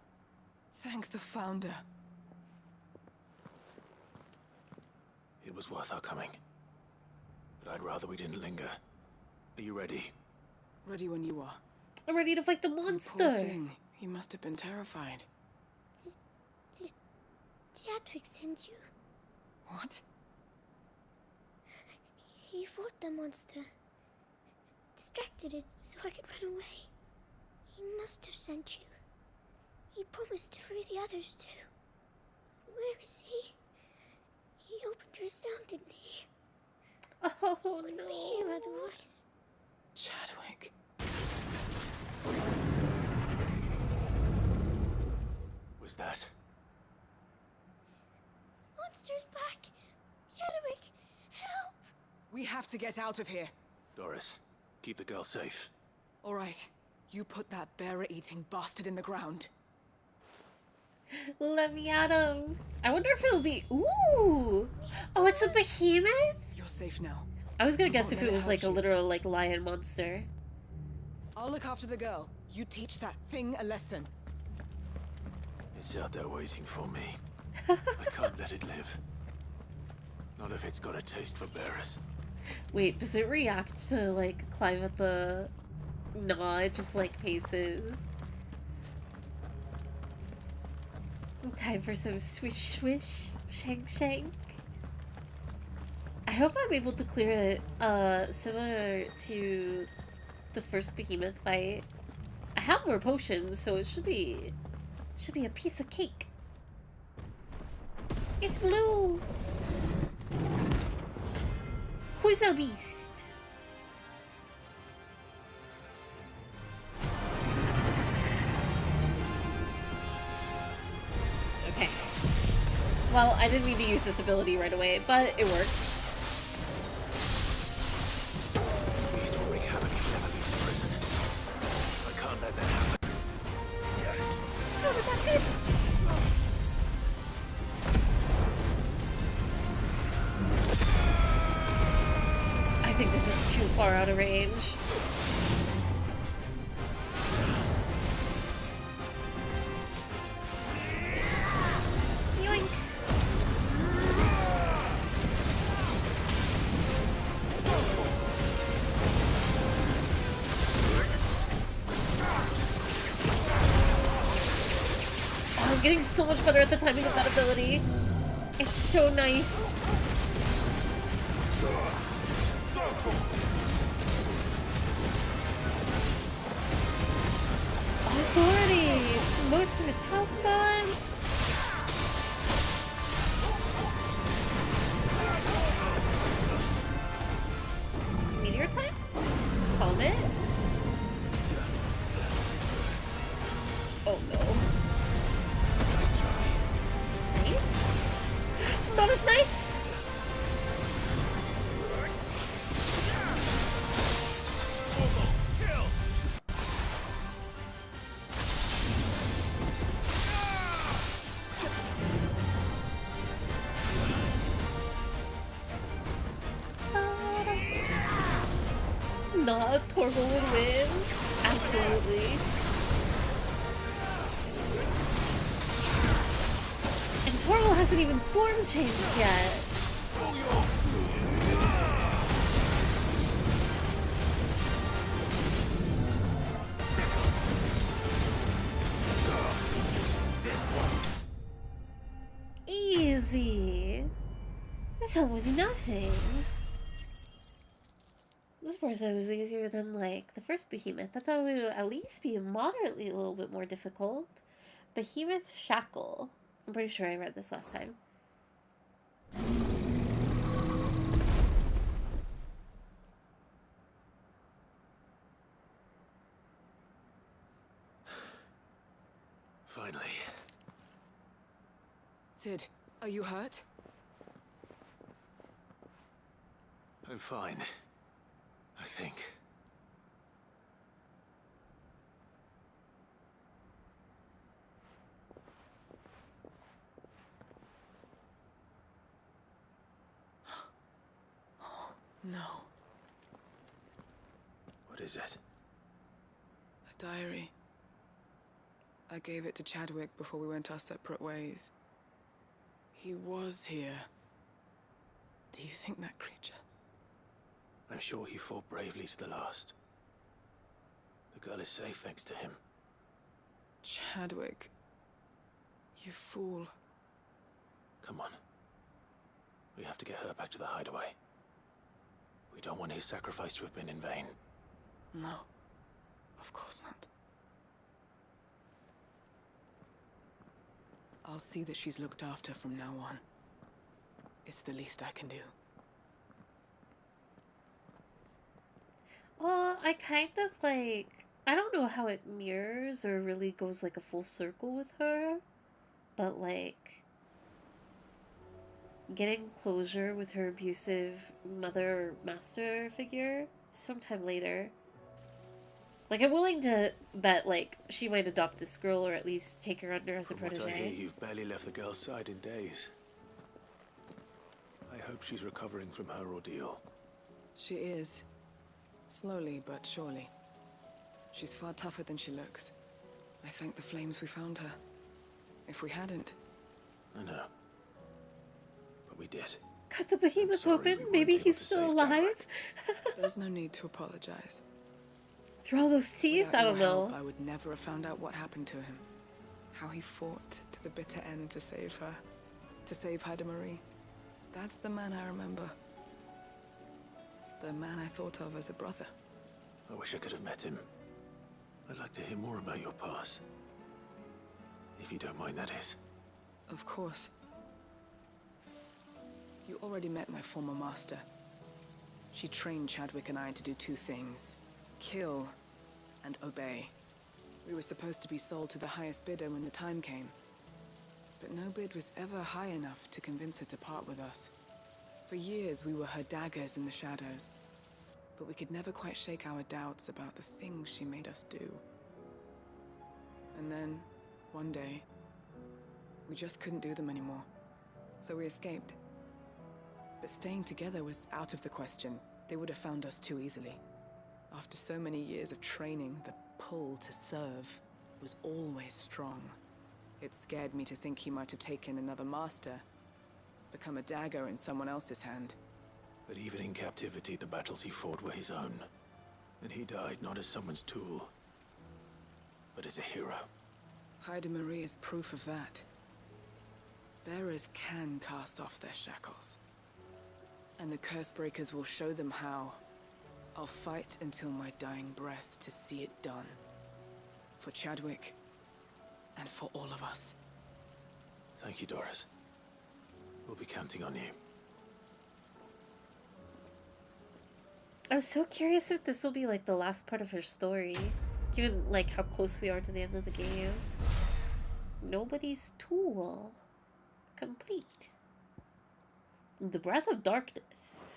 Thank the Founder. It was worth our coming. But I'd rather we didn't linger. Are you ready? Ready when you are. I'm ready to fight the Poor monster. thing. He must have been terrified. Did Jadwick send you? What? He fought the monster. Distracted it so I could run away. He must have sent you. He promised to free the others too. Where is he? He opened your cell, didn't he? Oh, he wouldn't be here otherwise. Chadwick. Was that? Monster's back! Chadwick, help! We have to get out of here. Doris, keep the girl safe. All right. You put that bearer-eating bastard in the ground. Let me at him. I wonder if it'll be. Ooh. Oh, it's a behemoth? You're safe now. I was gonna I guess won't if let it it was hurt like a you. literal like lion monster. I'll look after the girl. You teach that thing a lesson. It's out there waiting for me. I can't let it live. Not if it's got a taste for bearers. Wait, does it react to like climb at the... No, it just like paces. Time for some swish swish, shank shank. I hope I'm able to clear it similar to the first behemoth fight. I have more potions, so it should be a piece of cake. It's blue. Who's the beast? Okay. Well, I didn't mean to use this ability right away, but it works. Beast will wreak havoc if he ever leaves the prison. I can't let that happen. How did that hit? I think this is too far out of range. Yoink. Oh, I'm getting so much better at the timing of that ability. It's so nice. Oh, it's already most of its health gone. Meteor time? Calm it? Oh no. Nice? Not as nice? Not Torgal would win. Absolutely. And Torgal hasn't even form changed yet. That was nothing. This person was easier than, like, the first behemoth. I thought it would at least be moderately a little bit more difficult. Behemoth Shackle. I'm pretty sure I read this last time. Finally. Sid, are you hurt? I'm fine. I think. No. What is it? A diary. I gave it to Chadwick before we went our separate ways. He was here. Do you think that creature? I'm sure he fought bravely to the last. The girl is safe thanks to him. Chadwick. You fool. Come on. We have to get her back to the hideaway. We don't want his sacrifice to have been in vain. No. Of course not. I'll see that she's looked after from now on. It's the least I can do. Well, I kind of like... I don't know how it mirrors or really goes like a full circle with her. But like... getting closure with her abusive mother master figure sometime later. Like, I'm willing to bet, like, she might adopt this girl or at least take her under as a From what I hear, protege. you've barely left the girl's side in days. I hope she's recovering from her ordeal. She is. Slowly but surely. She's far tougher than she looks. I thank the flames we found her. If we hadn't... I know. But we did. Cut the behemoth open. Maybe he's still alive. There's no need to apologize. Through all those teeth? Without I don't your know. help, I would never have found out what happened to him. How he fought to the bitter end to save her. To save Haida Marie. That's the man I remember. The man I thought of as a brother. I wish I could have met him. I'd like to hear more about your past. If you don't mind, that is. Of course. You already met my former master. She trained Chadwick and I to do two things. Kill and obey. We were supposed to be sold to the highest bidder when the time came. But no bid was ever high enough to convince her to part with us. For years we were her daggers in the shadows. But we could never quite shake our doubts about the things she made us do. And then, one day, we just couldn't do them anymore. So we escaped. But staying together was out of the question. They would have found us too easily. After so many years of training, the pull to serve was always strong. It scared me to think he might have taken another master, become a dagger in someone else's hand. But even in captivity, the battles he fought were his own. And he died not as someone's tool, but as a hero. Haida Marie is proof of that. Bearers can cast off their shackles. And the Cursebreakers will show them how. I'll fight until my dying breath to see it done. For Chadwick, and for all of us. Thank you, Doris. We'll be counting on you. I'm so curious if this will be like the last part of her story. Given like how close we are to the end of the game. Nobody's tool. Complete. The Breath of Darkness.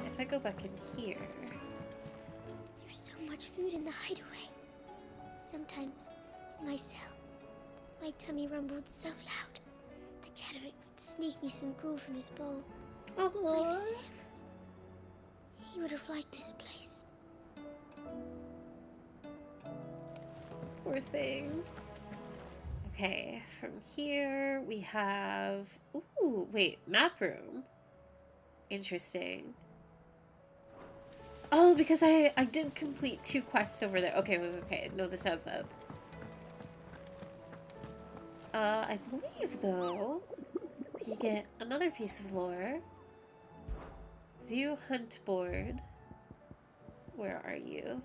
If I go back in here... There's so much food in the hideaway. Sometimes, in my cell, my tummy rumbled so loud that Chadwick would sneak me some gruel from his bowl. If it was him, he would have liked this place. Poor thing. Okay, from here we have... Ooh, wait, map room. Interesting. Oh, because I did complete 2 quests over there. Okay, okay. No, this adds up. I believe, though, you get another piece of lore. View hunt board. Where are you?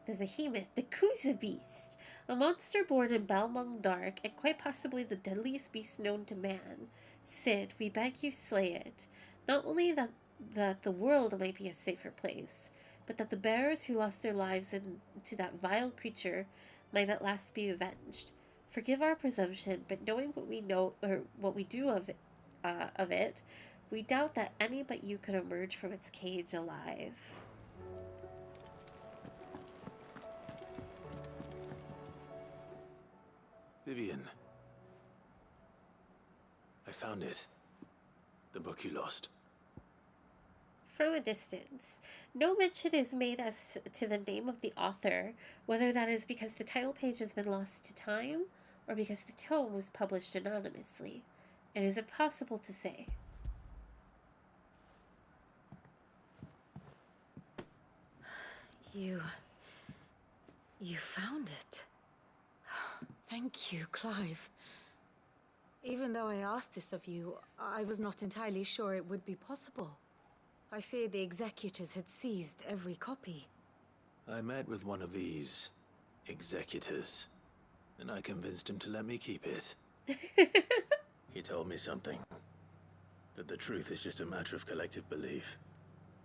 The behemoth, the Kuza beast. A monster born in Balmung Dark, and quite possibly the deadliest beast known to man. Cid, we beg you slay it. Not only that the world might be a safer place, but that the bearers who lost their lives to that vile creature might at last be avenged. Forgive our presumption, but knowing what we know, or what we do of it, we doubt that any but you could emerge from its cage alive. Vivian. I found it. The book you lost. From a distance. No mention is made as to the name of the author, whether that is because the title page has been lost to time, or because the tome was published anonymously. It is impossible to say. You found it. Thank you, Clive. Even though I asked this of you, I was not entirely sure it would be possible. I feared the executors had seized every copy. I met with one of these executors, and I convinced him to let me keep it. He told me something. That the truth is just a matter of collective belief.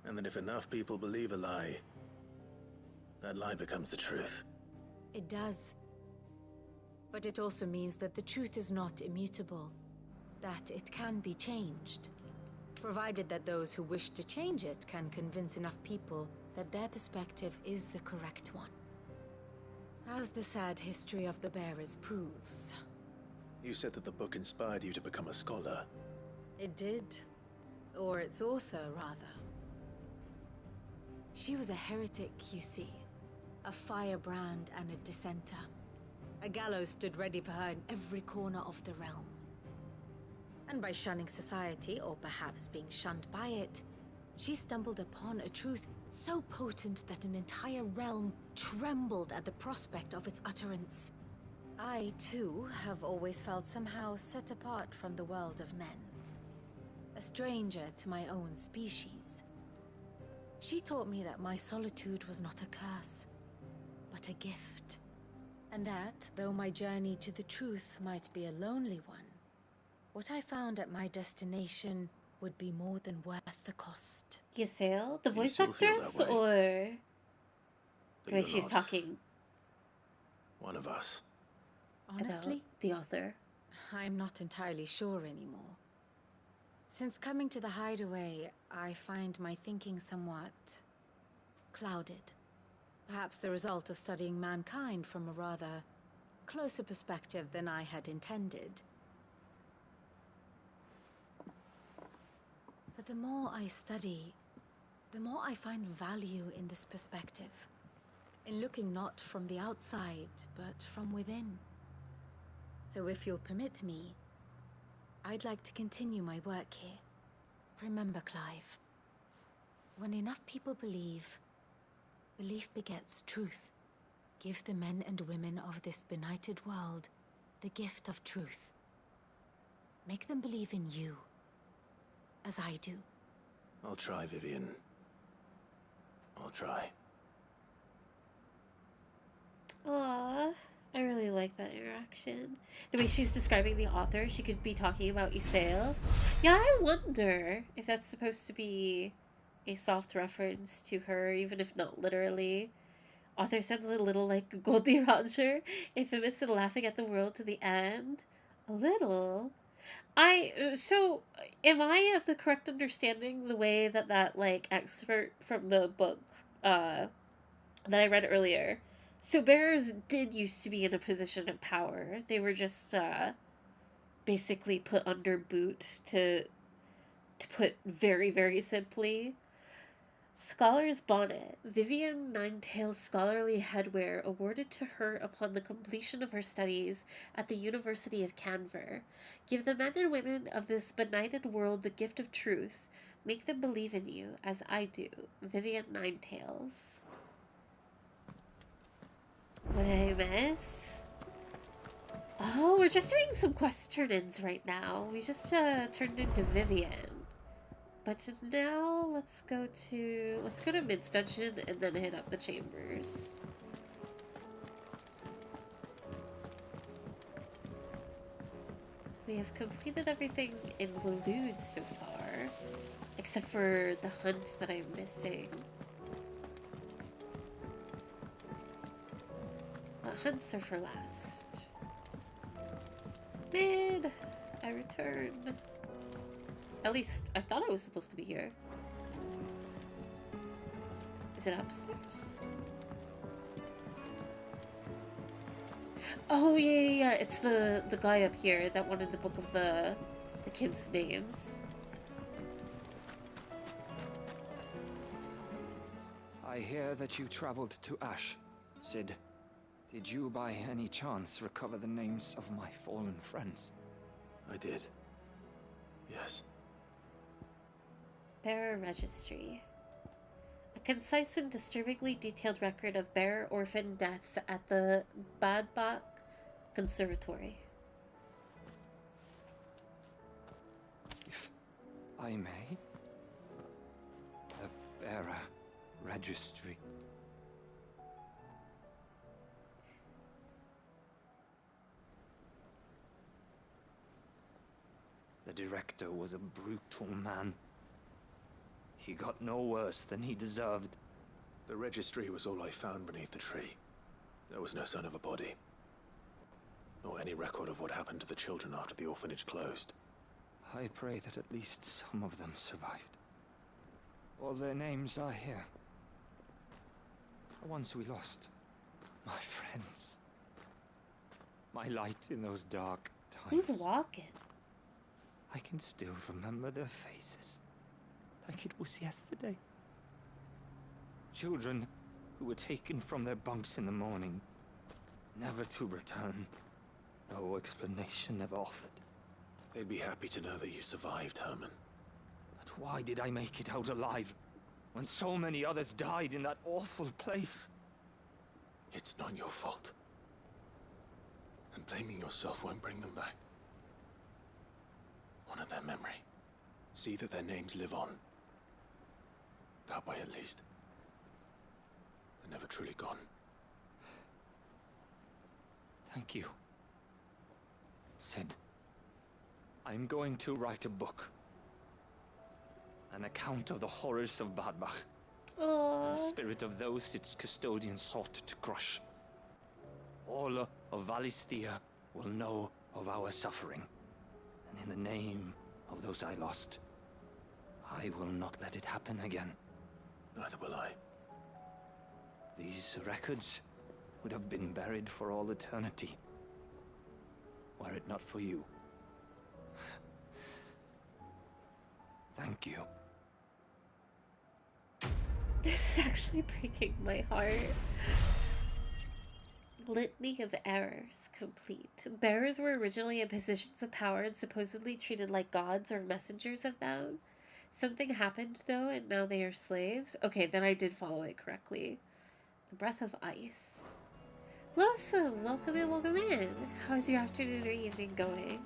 And that if enough people believe a lie, that lie becomes the truth. It does. But it also means that the truth is not immutable. That it can be changed. Provided that those who wish to change it can convince enough people that their perspective is the correct one. As the sad history of the bearers proves. You said that the book inspired you to become a scholar. It did. Or its author, rather. She was a heretic, you see. A firebrand and a dissenter. A gallows stood ready for her in every corner of the realm. And by shunning society, or perhaps being shunned by it, she stumbled upon a truth so potent that an entire realm trembled at the prospect of its utterance. I, too, have always felt somehow set apart from the world of men. A stranger to my own species. She taught me that my solitude was not a curse, but a gift. And that, though my journey to the truth might be a lonely one, what I found at my destination would be more than worth the cost. Ysael, the voice still feel actress, that way? or the way you're she's not talking? One of us. Honestly, About the author. I'm not entirely sure anymore. Since coming to the hideaway, I find my thinking somewhat clouded. Perhaps the result of studying mankind from a rather closer perspective than I had intended. But the more I study, the more I find value in this perspective. In looking not from the outside, but from within. So if you'll permit me, I'd like to continue my work here. Remember, Clive, when enough people believe, belief begets truth. Give the men and women of this benighted world the gift of truth. Make them believe in you, as I do. I'll try, Vivian. I'll try. Aww, I really like that interaction. The way she's describing the author, she could be talking about Ysael. Yeah, I wonder if that's supposed to be a soft reference to her, even if not literally. Author sounds a little like Goldie Roger, infamous in laughing at the world to the end. A little. So, am I of the correct understanding the way that like, expert from the book, that I read earlier? So bearers did used to be in a position of power. They were just, basically put under boot, to put very, very simply. Scholar's Bonnet, Vivian Ninetail's scholarly headwear awarded to her upon the completion of her studies at the University of Canver. Give the men and women of this benighted world the gift of truth. Make them believe in you, as I do. Vivian Ninetails. What did I miss? Oh, we're just doing some quest turn-ins right now. We just turned into Vivian. But now let's go to Mid's Dungeon and then hit up the chambers. We have completed everything in Waloed so far, except for the hunt that I'm missing. But hunts are for last. Mid! I return. At least, I thought I was supposed to be here. Is it upstairs? Oh, yeah. It's the guy up here that wanted the book of the kids' names. I hear that you traveled to Ash, Cid. Did you by any chance recover the names of my fallen friends? I did. Yes. Bearer Registry. A concise and disturbingly detailed record of bearer orphan deaths at the Badbach Conservatory. If I may? The Bearer Registry. The director was a brutal man. He got no worse than he deserved. The registry was all I found beneath the tree. There was no sign of a body. Nor any record of what happened to the children after the orphanage closed. I pray that at least some of them survived. All their names are here. The ones we lost. My friends. My light in those dark times. Who's walking? I can still remember their faces. Like it was yesterday. Children who were taken from their bunks in the morning, never to return. No explanation ever offered. They'd be happy to know that you survived, Herman. But why did I make it out alive, when so many others died in that awful place? It's not your fault. And blaming yourself won't bring them back. Honor their memory. See that their names live on. That way, at least. They're never truly gone. Thank you. Cid, I'm going to write a book. An account of the horrors of Badbach. Aww. The spirit of those its custodians sought to crush. All of Valisthea will know of our suffering. And in the name of those I lost, I will not let it happen again. Neither will I. These records would have been buried for all eternity, were it not for you. Thank you. This is actually breaking my heart. Litany of errors complete. Bearers were originally in positions of power and supposedly treated like gods or messengers of them. Something happened though, and now they are slaves. Okay, then I did follow it correctly. The breath of ice. Blossom, welcome in, welcome in. How's your afternoon or evening going?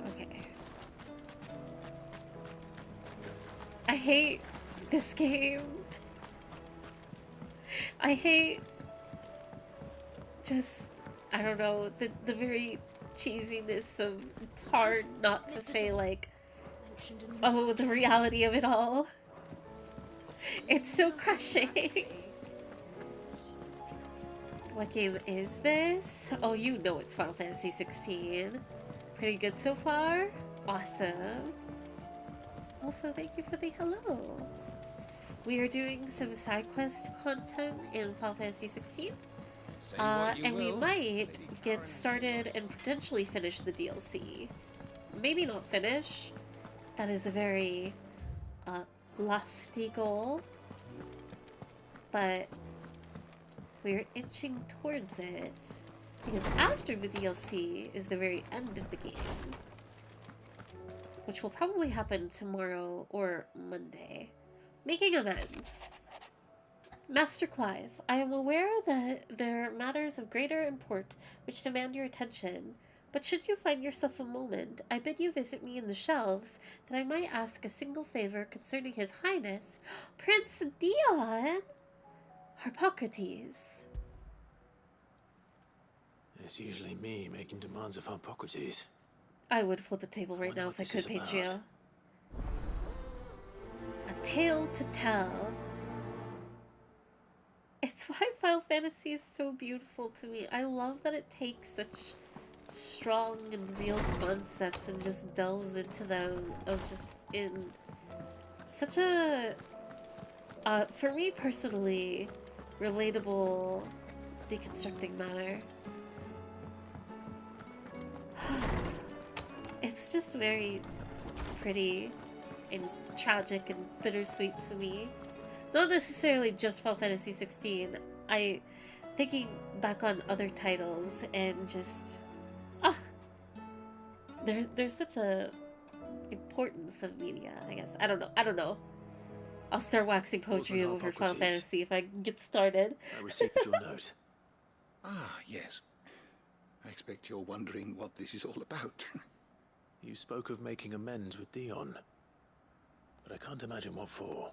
Okay. I hate this game. I hate just, I don't know, the very cheesiness of, it's hard not to say like, oh, the reality of it all. It's so crushing. What game is this? Oh, you know it's Final Fantasy 16. Pretty good so far? Awesome. Also, thank you for the hello. We are doing some side quest content in Final Fantasy 16. And we might get started and potentially finish the DLC. Maybe not finish. That is a very lofty goal. But we're inching towards it. Because after the DLC is the very end of the game. which will probably happen tomorrow or Monday. Making amends. Master Clive, I am aware that there are matters of greater import which demand your attention, but should you find yourself a moment, I bid you visit me in the shelves, that I might ask a single favor concerning His Highness, Prince Dion Harpocrates. It's usually me making demands of Harpocrates. I would flip a table right now if I could, Patrio. A tale to tell. It's why Final Fantasy is so beautiful to me. I love that it takes such strong and real concepts and just delves into them of just in such a, for me personally, relatable, deconstructing manner. It's just very pretty and tragic and bittersweet to me. Not necessarily just Final Fantasy 16. Thinking back on other titles and just there's such a importance of media, I guess. I don't know. I'll start waxing poetry over Final Fantasy if I can get started. I received your note. Ah, yes. I expect you're wondering what this is all about. You spoke of making amends with Dion, but I can't imagine what for.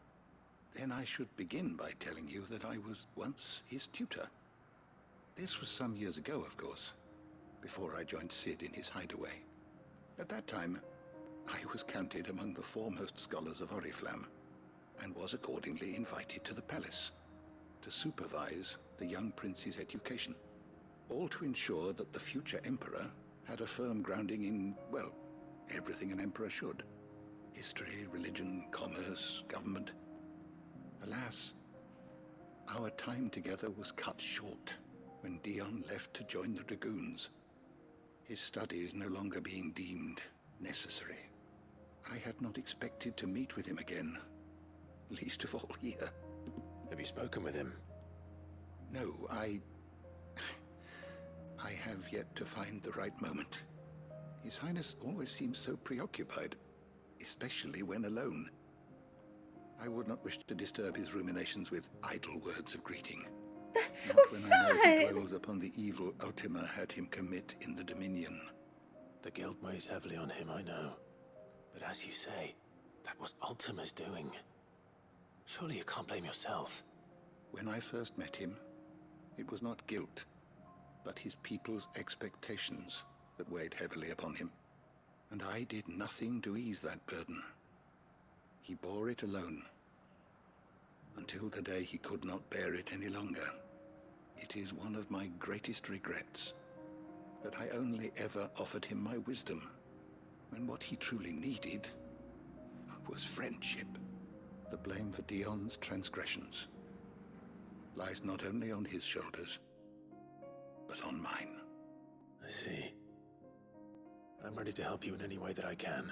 Then I should begin by telling you that I was once his tutor. This was some years ago, of course, before I joined Cid in his hideaway. At that time, I was counted among the foremost scholars of Oriflamme, and was accordingly invited to the palace to supervise the young prince's education, all to ensure that the future emperor had a firm grounding in, well, everything an emperor should. History, religion, commerce, government. Alas, our time together was cut short when Dion left to join the Dragoons, his studies no longer being deemed necessary. I had not expected to meet with him again, least of all here. Have you spoken with him? No, I have yet to find the right moment. His Highness always seems so preoccupied, especially when alone. I would not wish to disturb his ruminations with idle words of greeting. That's so not sad! When I know he dwells upon the evil Ultima had him commit in the Dominion. The guilt weighs heavily on him, I know. But as you say, that was Ultima's doing. Surely you can't blame yourself. When I first met him, it was not guilt, but his people's expectations that weighed heavily upon him. And I did nothing to ease that burden. He bore it alone, until the day he could not bear it any longer. It is one of my greatest regrets that I only ever offered him my wisdom, when what he truly needed was friendship. The blame for Dion's transgressions lies not only on his shoulders, but on mine. I see. I'm ready to help you in any way that I can.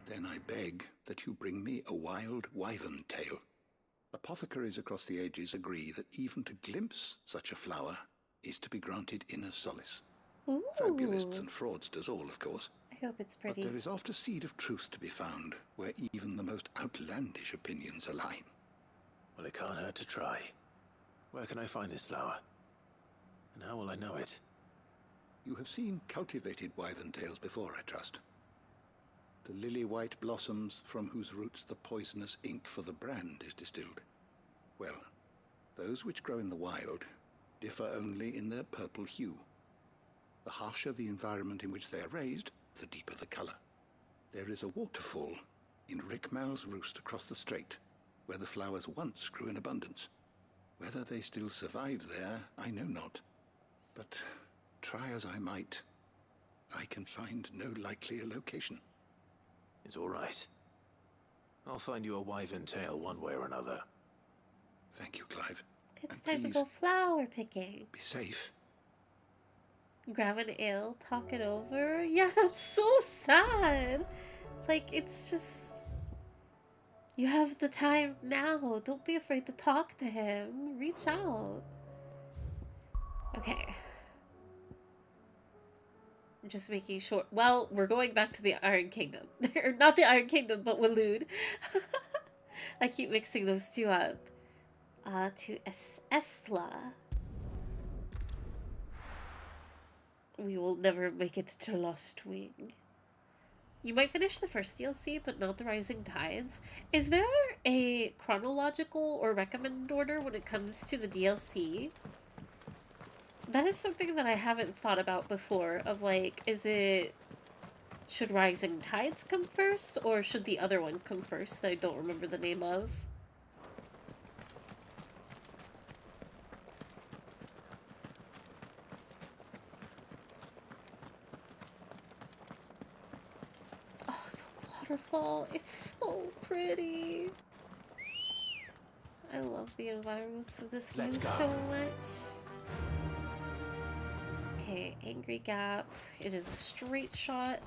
Then I beg that you bring me a wild wyvern tail. Apothecaries across the ages agree that even to glimpse such a flower is to be granted inner solace. Ooh. Fabulists and fraudsters all, of course. I hope it's pretty. But there is oft a seed of truth to be found, where even the most outlandish opinions align. Well, it can't hurt to try. Where can I find this flower? And how will I know it? You have seen cultivated wyvern tails before, I trust. The lily-white blossoms from whose roots the poisonous ink for the brand is distilled. Well, those which grow in the wild differ only in their purple hue. The harsher the environment in which they are raised, the deeper the color. There is a waterfall in Rickmal's roost across the strait, where the flowers once grew in abundance. Whether they still survive there, I know not. But try as I might, I can find no likelier location. It's all right. I'll find you a wyvern tail one way or another. Thank you, Clive. It's time to go flower picking. Be safe. Grab an ale, talk it over. Yeah, that's so sad. Like, it's just... You have the time now. Don't be afraid to talk to him. Reach out. Okay. Just making sure. Well, we're going back to the Iron Kingdom. Or not the Iron Kingdom, but Waloed. I keep mixing those two up. To Estla. We will never make it to Lost Wing. You might finish the first DLC, but not the Rising Tides. Is there a chronological or recommended order when it comes to the DLC? That is something that I haven't thought about before, of like, should Rising Tides come first, or should the other one come first that I don't remember the name of? Oh, the waterfall, it's so pretty. I love the environments of this game so much. Okay, Angry Gap. It is a straight shot.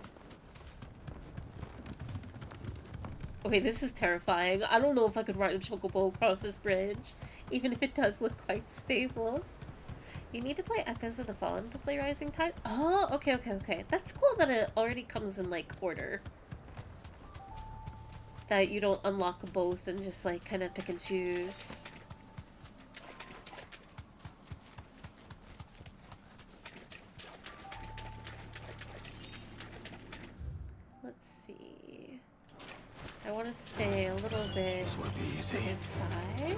Okay, this is terrifying. I don't know if I could ride a chocobo across this bridge, even if it does look quite stable. You need to play Echoes of the Fallen to play Rising Tide? Oh, okay, okay, okay. That's cool that it already comes in, like, order. That you don't unlock both and just, like, kind of pick and choose. Let's see. I want to stay a little bit to his side.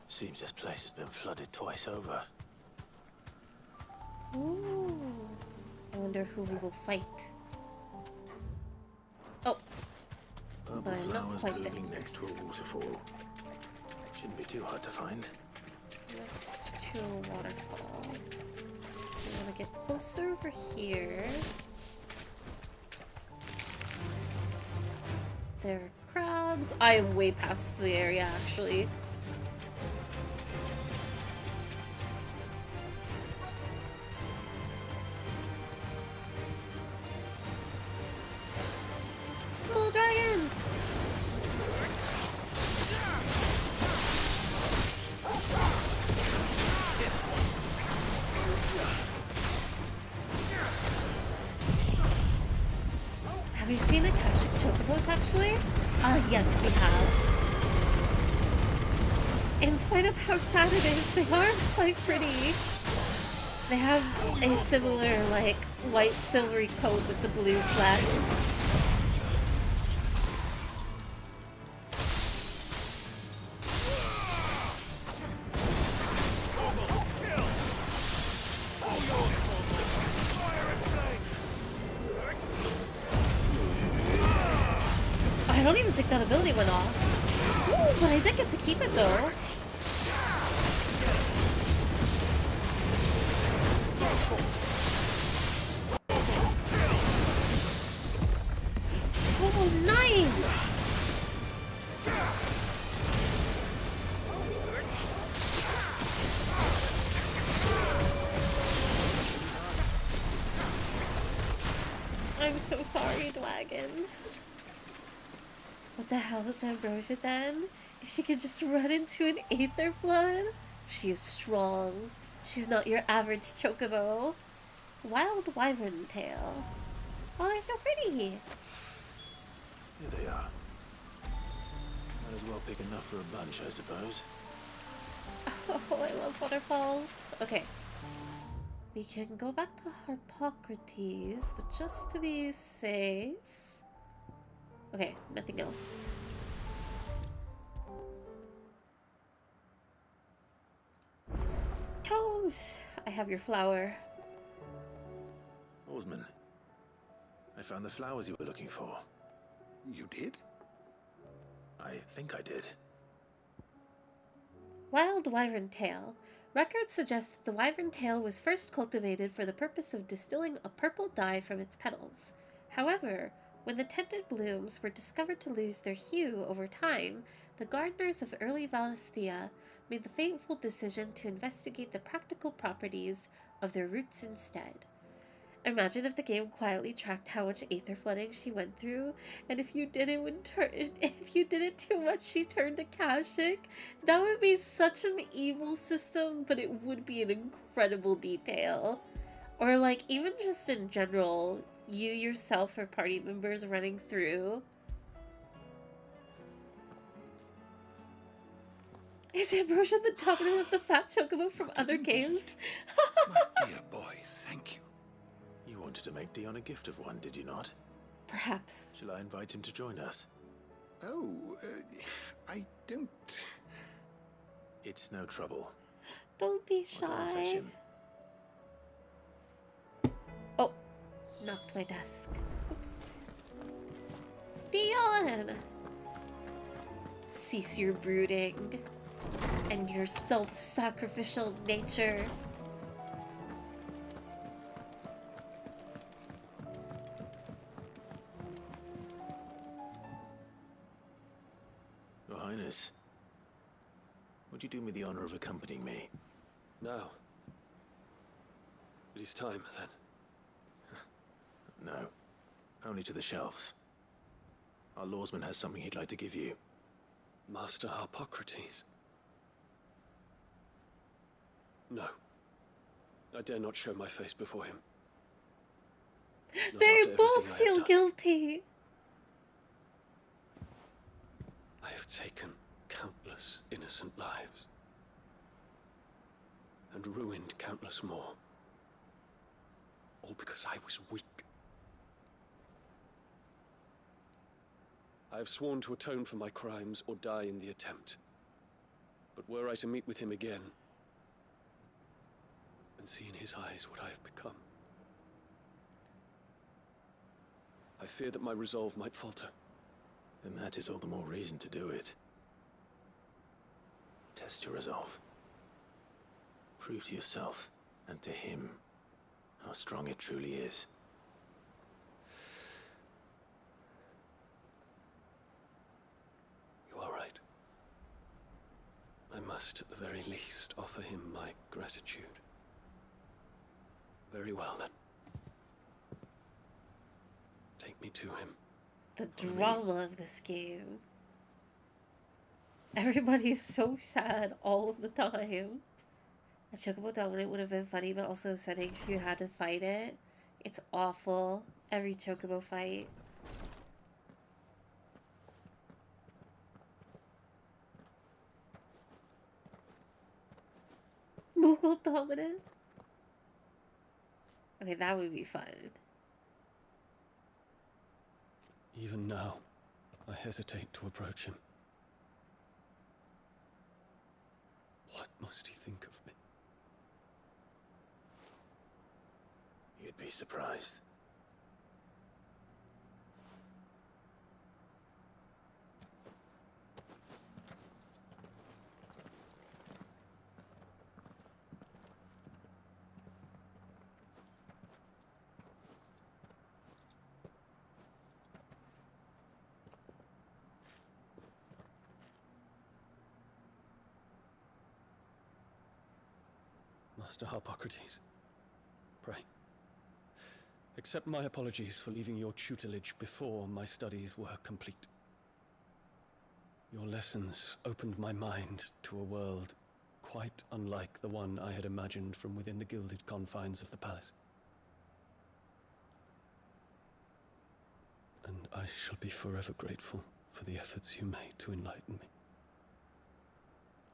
Seems this place has been flooded twice over. Ooh. I wonder who we will fight. Oh. Purple But I'm not flowers quite there. blooming next to a waterfall. Shouldn't be too hard to find. Next to a waterfall. I want to get closer over here. There are crabs. I am way past the area, actually. Soul Dragon! Have you seen Akashic Chocobos, actually? Yes, we have. In spite of how sad it is, they are quite pretty. They have a similar, like, white silvery coat with the blue flecks. I don't even think that ability went off. Ooh, but I did get to keep it though. Oh, nice! I'm so sorry, Dragon. What the hell is Ambrosia then? If she could just run into an Aether Flood? She is strong. She's not your average chocobo. Wild Wyvern Tail. Oh, they're so pretty. Here they are. Might as well pick enough for a bunch, I suppose. Oh, I love waterfalls. Okay. We can go back to Harpocrates, but just to be safe... Okay, nothing else. Toes! I have your flower. Oarsman, I found the flowers you were looking for. You did? I think I did. Wild Wyvern Tail. Records suggest that the wyvern tail was first cultivated for the purpose of distilling a purple dye from its petals. However, when the tinted blooms were discovered to lose their hue over time, the gardeners of early Valisthea made the fateful decision to investigate the practical properties of their roots instead. Imagine if the game quietly tracked how much aether flooding she went through, and if you did it if you did it too much, she turned to Kashik. That would be such an evil system, but it would be an incredible detail. Or like even just in general, you yourself or party members running through. Is Ambrosia the dominant of the fat chocobo from other games? My dear boy, thank you. You wanted to make Dion a gift of one, did you not? Perhaps. Shall I invite him to join us? Oh, I don't... It's no trouble. Don't be I'll go and fetch shy. him. Oh, knocked my desk. Oops. Dion! Cease your brooding and your self-sacrificial nature. Your Highness, would you do me the honor of accompanying me? Now. It is time, then. No, only to the shelves. Our lawsman has something he'd like to give you. Master Hippocrates. No. I dare not show my face before him. Not They after both everything I have feel done. guilty. I have taken countless innocent lives. And ruined countless more. All because I was weak. I have sworn to atone for my crimes or die in the attempt. But were I to meet with him again, and see in his eyes what I have become, I fear that my resolve might falter. Then that is all the more reason to do it. Test your resolve. Prove to yourself, and to him, how strong it truly is. You are right. I must, at the very least, offer him my gratitude. Very well, then. Take me to him. The drama of this game. Everybody is so sad all of the time. A chocobo dominant would have been funny, but also upsetting if you had to fight it. It's awful. Every chocobo fight. Mughal dominant? Okay, that would be fun. Even now, I hesitate to approach him. What must he think of me? You'd be surprised. Master Hippocrates, pray, accept my apologies for leaving your tutelage before my studies were complete. Your lessons opened my mind to a world quite unlike the one I had imagined from within the gilded confines of the palace. And I shall be forever grateful for the efforts you made to enlighten me.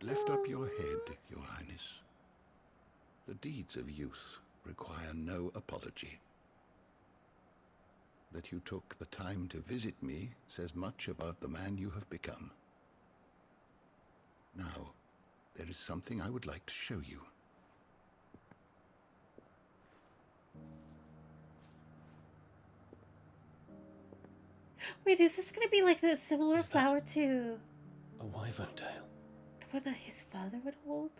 Lift up your head, Your Highness. The deeds of youth require no apology. That you took the time to visit me says much about the man you have become. Now, there is something I would like to show you. Wait, is this gonna be like the similar flower to A wyvern tail. the one that his father would hold?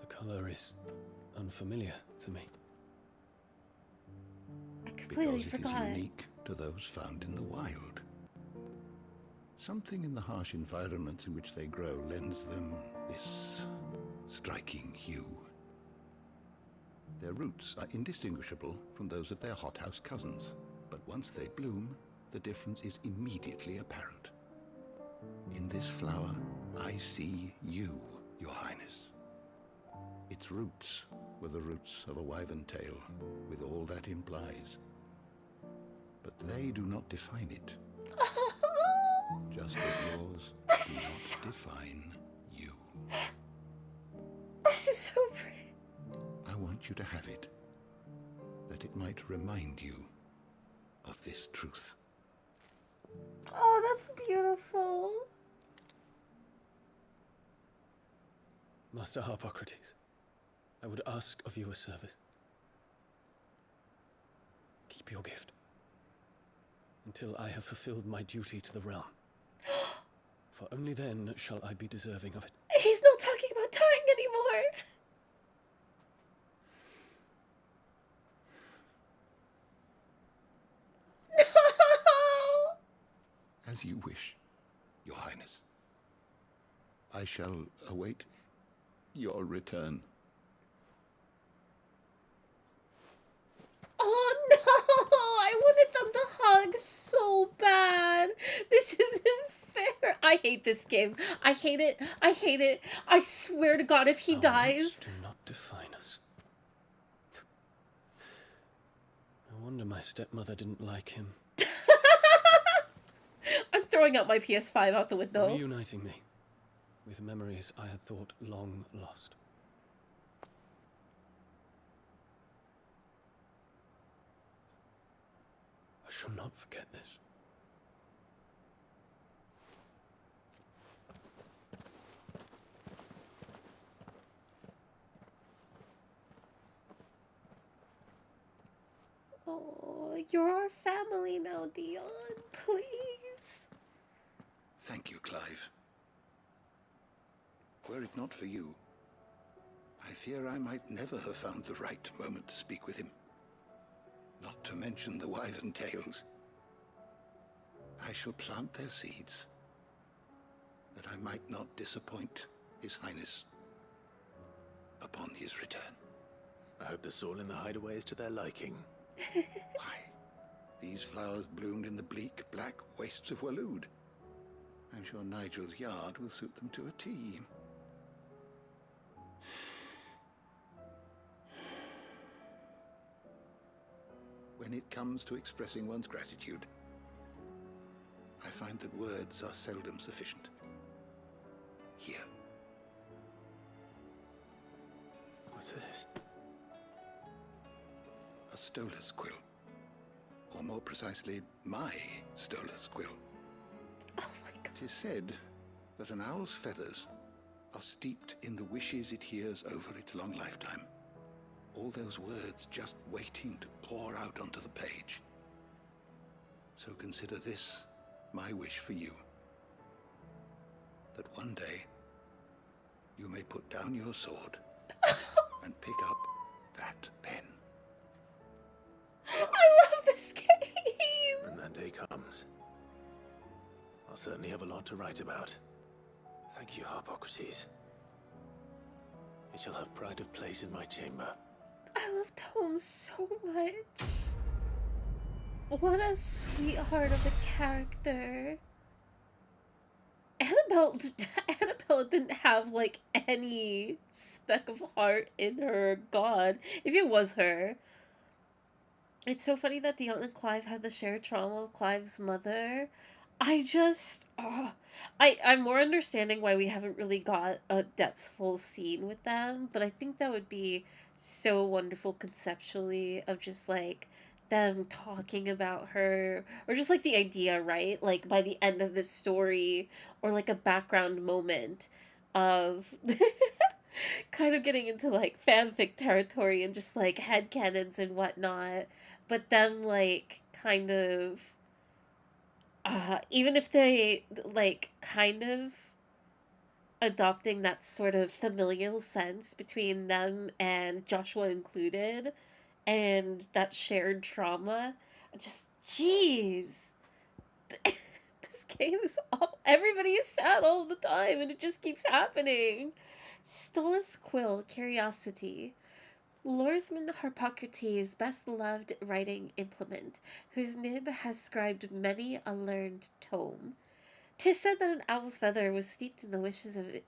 The color is unfamiliar to me. I completely Because forgot. it is unique to those found in the wild. Something in the harsh environments in which they grow lends them this striking hue. Their roots are indistinguishable from those of their hothouse cousins, but once they bloom, the difference is immediately apparent. In this flower, I see you, Your Highness. Its roots were the roots of a wyvern tail, with all that implies. But they do not define it. Just as yours do not define you. This is so pretty. I want you to have it, that it might remind you of this truth. Oh, that's beautiful. Master Harpocrates, I would ask of you a service. Keep your gift until I have fulfilled my duty to the realm. For only then shall I be deserving of it. He's not talking about dying anymore. No! As you wish, Your Highness. I shall await your return. Oh no! I wanted them to hug so bad. This isn't fair. I hate this game. I hate it. I hate it. I swear to God, if he dies. Do not define us. No wonder my stepmother didn't like him. I'm throwing out my PS5 out the window. Reuniting me with memories I had thought long lost. I shall not forget this. Oh, you're our family now, Dion. Please. Thank you, Clive. Were it not for you, I fear I might never have found the right moment to speak with him. Not to mention the wyvern tales. I shall plant their seeds, that I might not disappoint His Highness upon his return. I hope the soil in the hideaway is to their liking. Why, these flowers bloomed in the bleak, black wastes of Waloed. I'm sure Nigel's yard will suit them to a T. When it comes to expressing one's gratitude, I find that words are seldom sufficient. Here. What's this? A stolas quill. Or more precisely, my stolas quill. Oh my God. It is said that an owl's feathers are steeped in the wishes it hears over its long lifetime. All those words just waiting to pour out onto the page. So consider this my wish for you. That one day you may put down your sword and pick up that pen. I love this game! When that day comes, I'll certainly have a lot to write about. Thank you, Harpocrates. It shall have pride of place in my chamber. I love Tom so much. What a sweetheart of a character. Annabelle didn't have, like, any speck of heart in her. God, if it was her. It's so funny that Dion and Clive had the shared trauma of Clive's mother. I'm more understanding why we haven't really got a depthful scene with them, but I think that would be so wonderful conceptually of just, like, them talking about her, or just, like, the idea, right? Like, by the end of this story, or, like, a background moment of kind of getting into, like, fanfic territory and just, like, headcanons and whatnot, but then, like, kind of, even if they, like, kind of adopting that sort of familial sense between them and Joshua included, and that shared trauma, just, jeez. This game is all, everybody is sad all the time, and it just keeps happening. Stolas Quill, Curiosity. Loresman Harpocrates' best-loved writing implement, whose nib has scribed many a learned tome. 'Tis said that an owl's feather was steeped in the wishes of it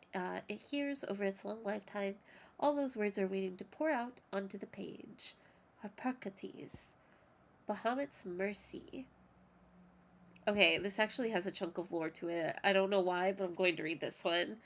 hears over its long lifetime. All those words are waiting to pour out onto the page. Harpocrates. Bahamut's mercy. Okay, this actually has a chunk of lore to it. I don't know why, but I'm going to read this one.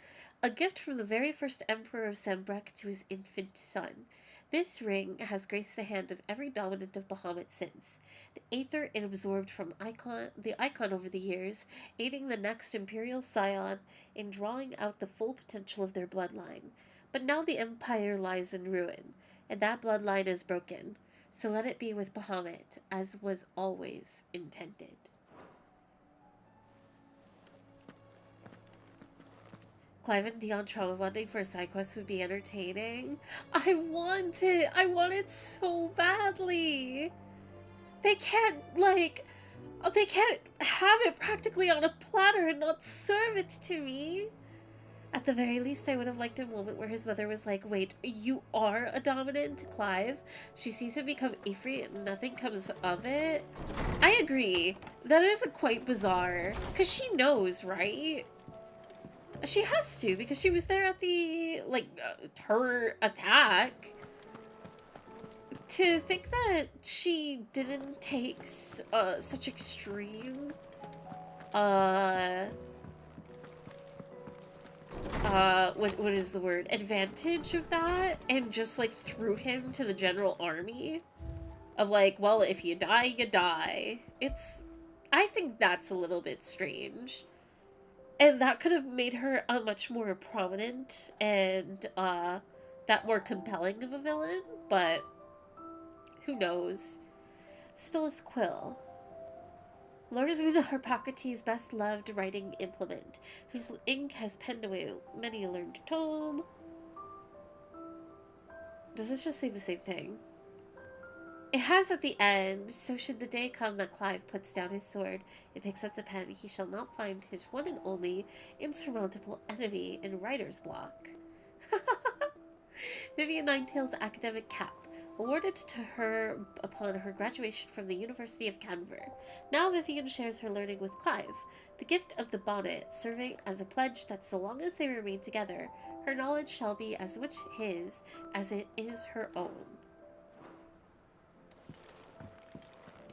A gift from the very first emperor of Sembrek to his infant son. This ring has graced the hand of every dominant of Bahamut since. The aether it absorbed from the icon over the years, aiding the next imperial scion in drawing out the full potential of their bloodline. But now the empire lies in ruin, and that bloodline is broken. So let it be with Bahamut, as was always intended. Clive and Dion trauma bonding for a side quest would be entertaining. I want it! I want it so badly! They can't, like... They can't have it practically on a platter and not serve it to me! At the very least, I would have liked a moment where his mother was like, wait, you are a dominant, Clive? She sees him become Ifrit and nothing comes of it? I agree. That is quite bizarre. Because she knows, right? She has to, because she was there at the, like, her attack. To think that she didn't take such extreme, what is the word? Advantage of that, and just, like, threw him to the general army. Of, like, well, if you die, you die. I think that's a little bit strange. And that could have made her a much more prominent and, that more compelling of a villain, but who knows. Stulus Quill. Loresman Harpocrates' best-loved writing implement, whose ink has penned away many a learned tome. Does this just say the same thing? It has at the end, so should the day come that Clive puts down his sword and picks up the pen, he shall not find his one and only insurmountable enemy in writer's block. Vivian Ninetail's academic cap, awarded to her upon her graduation from the University of Canver. Now Vivian shares her learning with Clive, the gift of the bonnet, serving as a pledge that so long as they remain together, her knowledge shall be as much his as it is her own.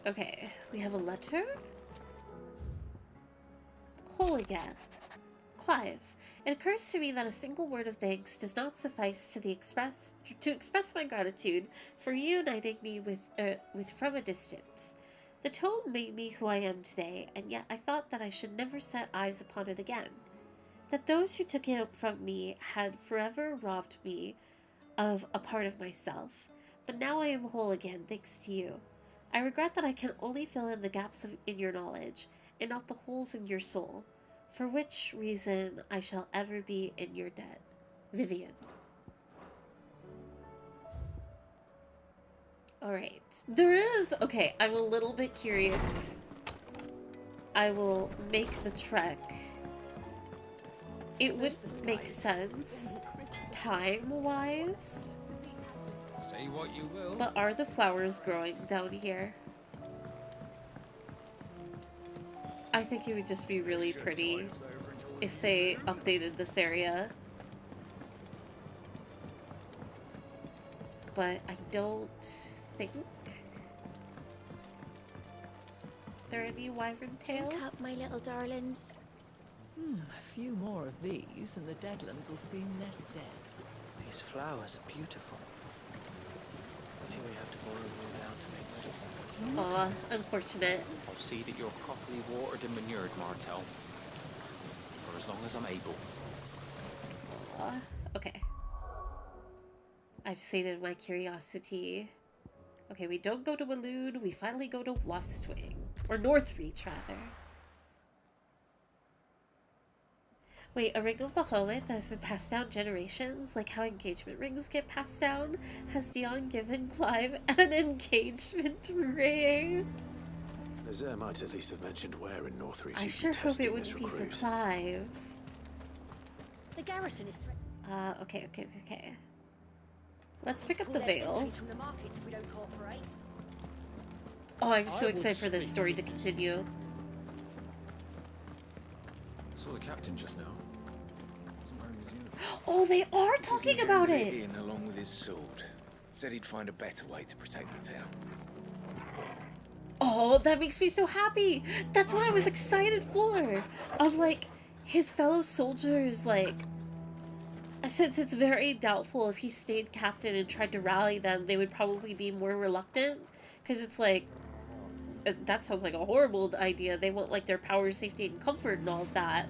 Okay, we have a letter. Whole again. Clive, it occurs to me that a single word of thanks does not suffice to express my gratitude for uniting me with from a distance. The tome made me who I am today, and yet I thought that I should never set eyes upon it again. That those who took it from me had forever robbed me of a part of myself. But now I am whole again, thanks to you. I regret that I can only fill in the gaps in your knowledge, and not the holes in your soul, for which reason I shall ever be in your debt. Vivian. Alright. There is... Okay, I'm a little bit curious. I will make the trek. It would make sense, time-wise. Say what you will. But are the flowers growing down here? I think it would just be really pretty if they updated this area. But I don't think there are any wyvern tails. Drink up, my little darlings. A few more of these and the Deadlands will seem less dead. These flowers are beautiful. Do we have to boil them down to make medicine? Aw, unfortunate. I'll see that you're properly watered and manured, Martel. For as long as I'm able. Okay. I've sated my curiosity. Okay, we don't go to Waloed, we finally go to Westwing. Or Northreach, rather. Wait, a ring of Bahamut that has been passed down generations, like how engagement rings get passed down? Has Dion given Clive an engagement ring? Nazaire might at least have mentioned where in Northreach I sure hope it wouldn't be for Clive. The garrison is okay. Let's pick up the Pull their veil. sentries from the markets if we don't cooperate. Oh, I'm so I excited for would this speak- story to continue. Saw the captain just now. Wasn't wearing his uniform. Oh, they are talking about it! In along with his sword. Said he'd find a better way to protect the town. Oh, that makes me so happy! That's what I was excited for! Of, like, his fellow soldiers, like... Since it's very doubtful if he stayed captain and tried to rally them, they would probably be more reluctant. Because it's like... That sounds like a horrible idea. They want, like, their power, safety, and comfort and all of that.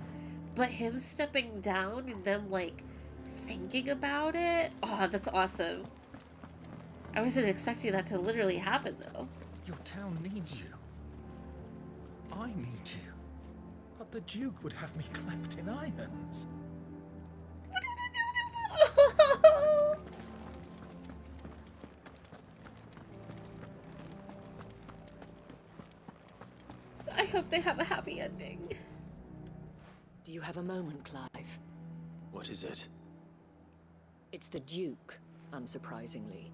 But him stepping down and them, like, thinking about it... Oh, that's awesome. I wasn't expecting that to literally happen, though. Your town needs you. I need you. But the Duke would have me clapped in irons. I hope they have a happy ending. Do you have a moment, Clive? What is it? It's the Duke, unsurprisingly.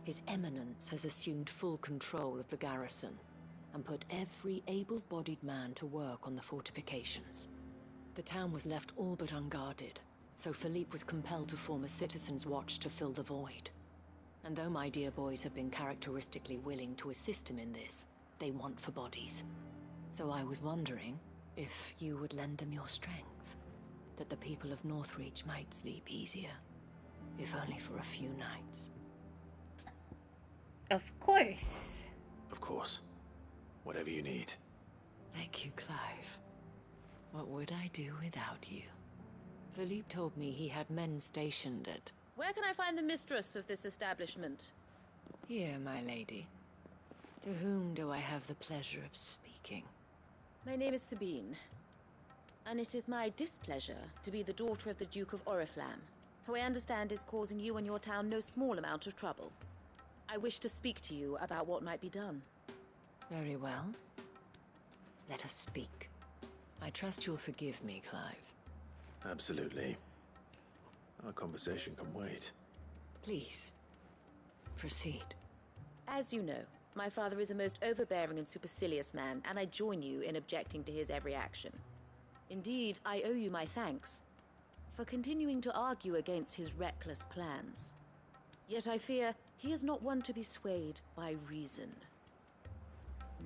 His Eminence has assumed full control of the garrison and put every able-bodied man to work on the fortifications. The town was left all but unguarded, so Philippe was compelled to form a citizens' watch to fill the void. And though my dear boys have been characteristically willing to assist him in this, they want for bodies. So I was wondering if you would lend them your strength, that the people of Northreach might sleep easier, if only for a few nights. Of course. Of course. Whatever you need. Thank you, Clive. What would I do without you? Philippe told me he had men stationed at... Where can I find the mistress of this establishment? Here, my lady. To whom do I have the pleasure of speaking? My name is Sabine, and it is my displeasure to be the daughter of the Duke of Oriflamme, who I understand is causing you and your town no small amount of trouble. I wish to speak to you about what might be done. Very well. Let us speak. I trust you'll forgive me, Clive. Absolutely. Our conversation can wait. Please, proceed. As you know, my father is a most overbearing and supercilious man, and I join you in objecting to his every action. Indeed, I owe you my thanks for continuing to argue against his reckless plans. Yet I fear he is not one to be swayed by reason.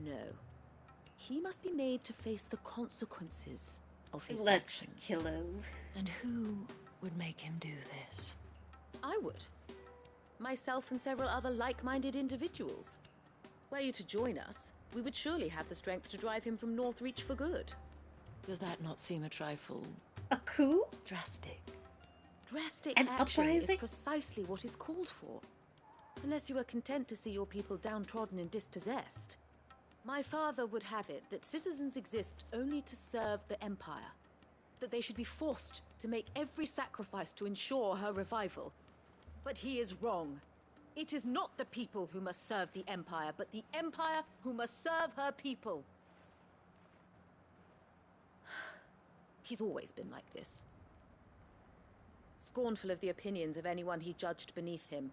No. He must be made to face the consequences of his Let's actions. kill him. And who would make him do this? I would. Myself and several other like-minded individuals. Were you to join us, we would surely have the strength to drive him from Northreach for good. Does that not seem a trifle... A coup? Drastic? Drastic An action is uprising? precisely what is called for. Unless you are content to see your people downtrodden and dispossessed. My father would have it that citizens exist only to serve the Empire. That they should be forced to make every sacrifice to ensure her revival. But he is wrong. It is not the people who must serve the Empire, but the Empire who must serve her people. He's always been like this. Scornful of the opinions of anyone he judged beneath him.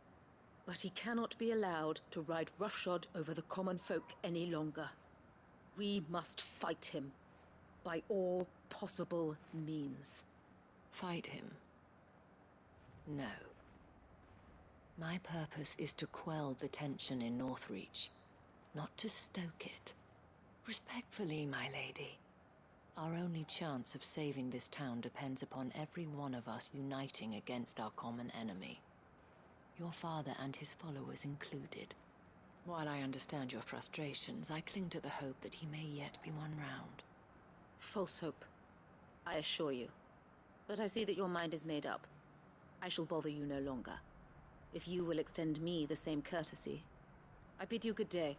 But he cannot be allowed to ride roughshod over the common folk any longer. We must fight him by all possible means. Fight him? No. My purpose is to quell the tension in Northreach, not to stoke it. Respectfully, my lady. Our only chance of saving this town depends upon every one of us uniting against our common enemy. Your father and his followers included. While I understand your frustrations, I cling to the hope that he may yet be won round. False hope, I assure you. But I see that your mind is made up. I shall bother you no longer. If you will extend me the same courtesy, I bid you good day.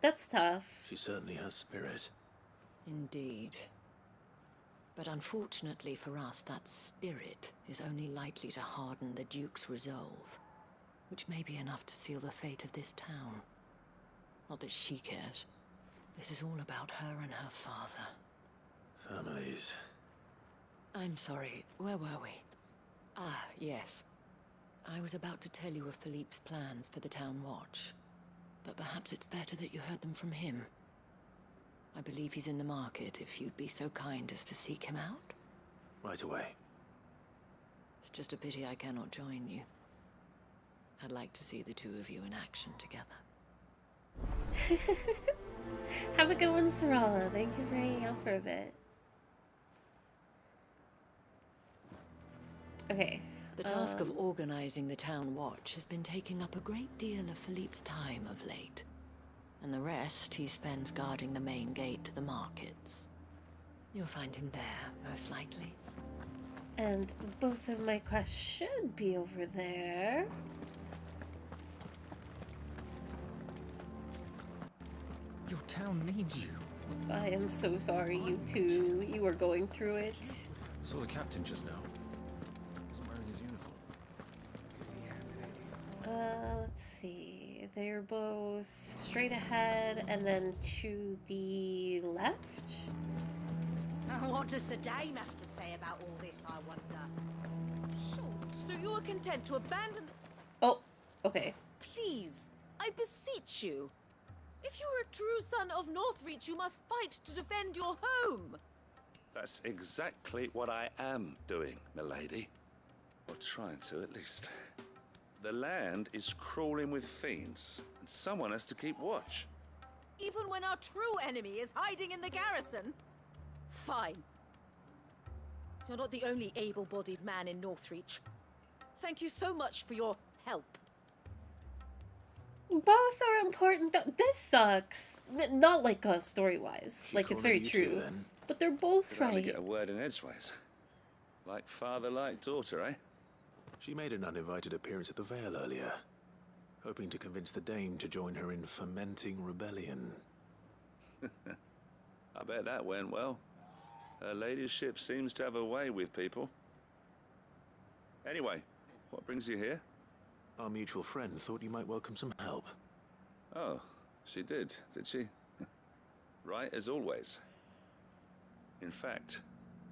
That's tough. She certainly has spirit. Indeed. But unfortunately for us, that spirit is only likely to harden the Duke's resolve, which may be enough to seal the fate of this town. Not that she cares. This is all about her and her father. Families. I'm sorry, where were we? Ah, yes. I was about to tell you of Philippe's plans for the town watch. But perhaps it's better that you heard them from him. I believe he's in the market, if you'd be so kind as to seek him out. Right away. It's just a pity I cannot join you. I'd like to see the two of you in action together. Have a good one, Sarala. Thank you for hanging out for a bit. Okay. The task of organizing the town watch has been taking up a great deal of Philippe's time of late. And the rest he spends guarding the main gate to the markets. You'll find him there, most likely. And both of my quests should be over there. Your town needs you. I am so sorry, you two. You are going through it. Saw the captain just now. Wasn't wearing his uniform. Let's see. They're both straight ahead and then to the left? What does the dame have to say about all this, I wonder? So you are content to abandon... Oh, okay. Please, I beseech you. If you are a true son of Northreach, you must fight to defend your home. That's exactly what I am doing, milady. Or trying to, at least. The land is crawling with fiends, and someone has to keep watch. Even when our true enemy is hiding in the garrison? Fine. You're not the only able-bodied man in Northreach. Thank you so much for your help. Both are important. This sucks. Not like story-wise. Like, it's very true. But they're both Could only right. get a word in edgeways. Like father, like daughter, eh? She made an uninvited appearance at the Vale earlier, hoping to convince the Dame to join her in fomenting rebellion. I bet that went well. Her ladyship seems to have a way with people. Anyway, what brings you here? Our mutual friend thought you might welcome some help. Oh, she did she? Right as always. In fact,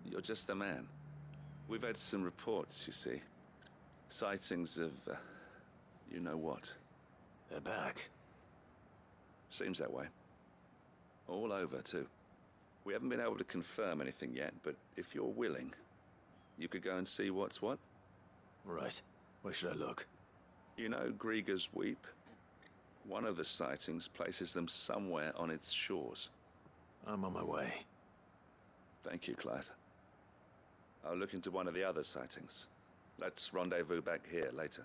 you're just the man. We've had some reports, you see. Sightings of, you know what. They're back. Seems that way. All over, too. We haven't been able to confirm anything yet, but if you're willing, you could go and see what's what. Right. Where should I look? You know Grieger's Weep? One of the sightings places them somewhere on its shores. I'm on my way. Thank you, Clive. I'll look into one of the other sightings. Let's rendezvous back here later.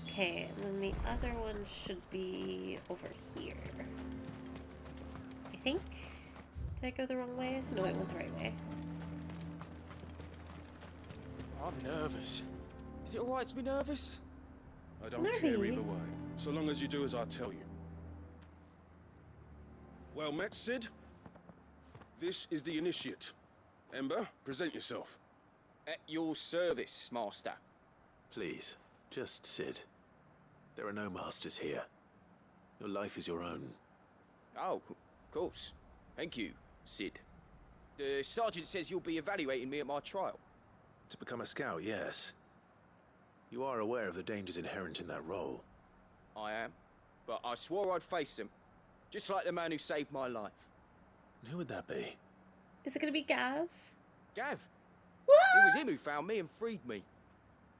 Okay, and then the other one should be over here. I think? Did I go the wrong way? No, I went the right way. I'm nervous. Is it alright to be nervous? I don't care either way, so long as you do as I tell you. Well met, Sid. This is the initiate. Ember, present yourself. At your service, Master. Please, just Sid. There are no masters here. Your life is your own. Oh, of course. Thank you, Sid. The sergeant says you'll be evaluating me at my trial. To become a scout, yes. You are aware of the dangers inherent in that role. I am. But I swore I'd face them. Just like the man who saved my life. And who would that be? Is it gonna be Gav? Gav. What? It was him who found me and freed me.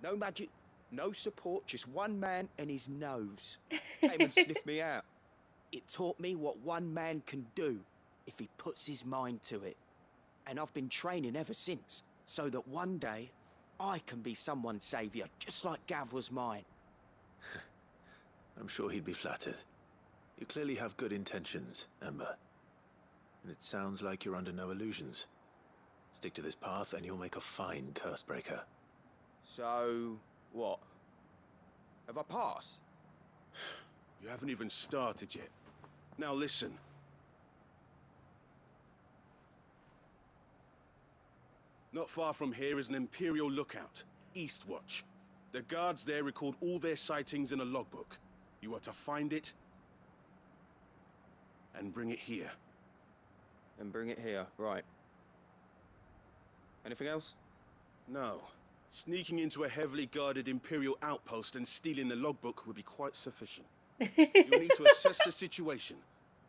No magic, no support, just one man and his nose. Came and sniffed me out. It taught me what one man can do if he puts his mind to it. And I've been training ever since, so that one day I can be someone's saviour, just like Gav was mine. I'm sure he'd be flattered. You clearly have good intentions, Ember. And it sounds like you're under no illusions. Stick to this path and you'll make a fine cursebreaker. So, what? Have I passed? You haven't even started yet. Now listen. Not far from here is an Imperial lookout, Eastwatch. The guards there record all their sightings in a logbook. You are to find it and bring it here. and bring it here, right. Anything else? No. Sneaking into a heavily guarded Imperial outpost and stealing the logbook would be quite sufficient. You'll need to assess the situation,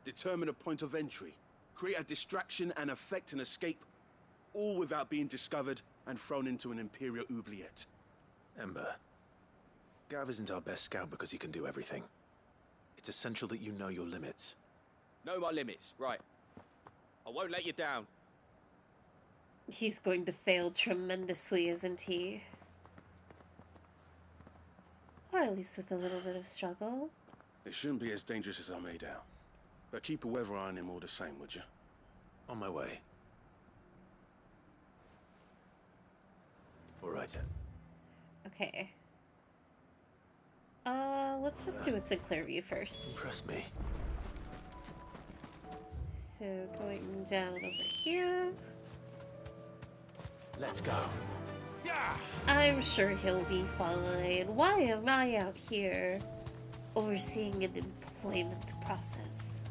determine a point of entry, create a distraction and effect an escape, all without being discovered and thrown into an Imperial oubliette. Ember, Gav isn't our best scout because he can do everything. It's essential that you know your limits. Know my limits, right. I won't let you down. He's going to fail tremendously, isn't he? Or at least with a little bit of struggle. It shouldn't be as dangerous as I made out. But keep a weather eye on him all the same, would you? On my way. All right then. Okay. Let's just do what's in Clearview first. Trust me. So going down over here. Let's go. I'm sure he'll be fine. Why am I out here overseeing an employment process?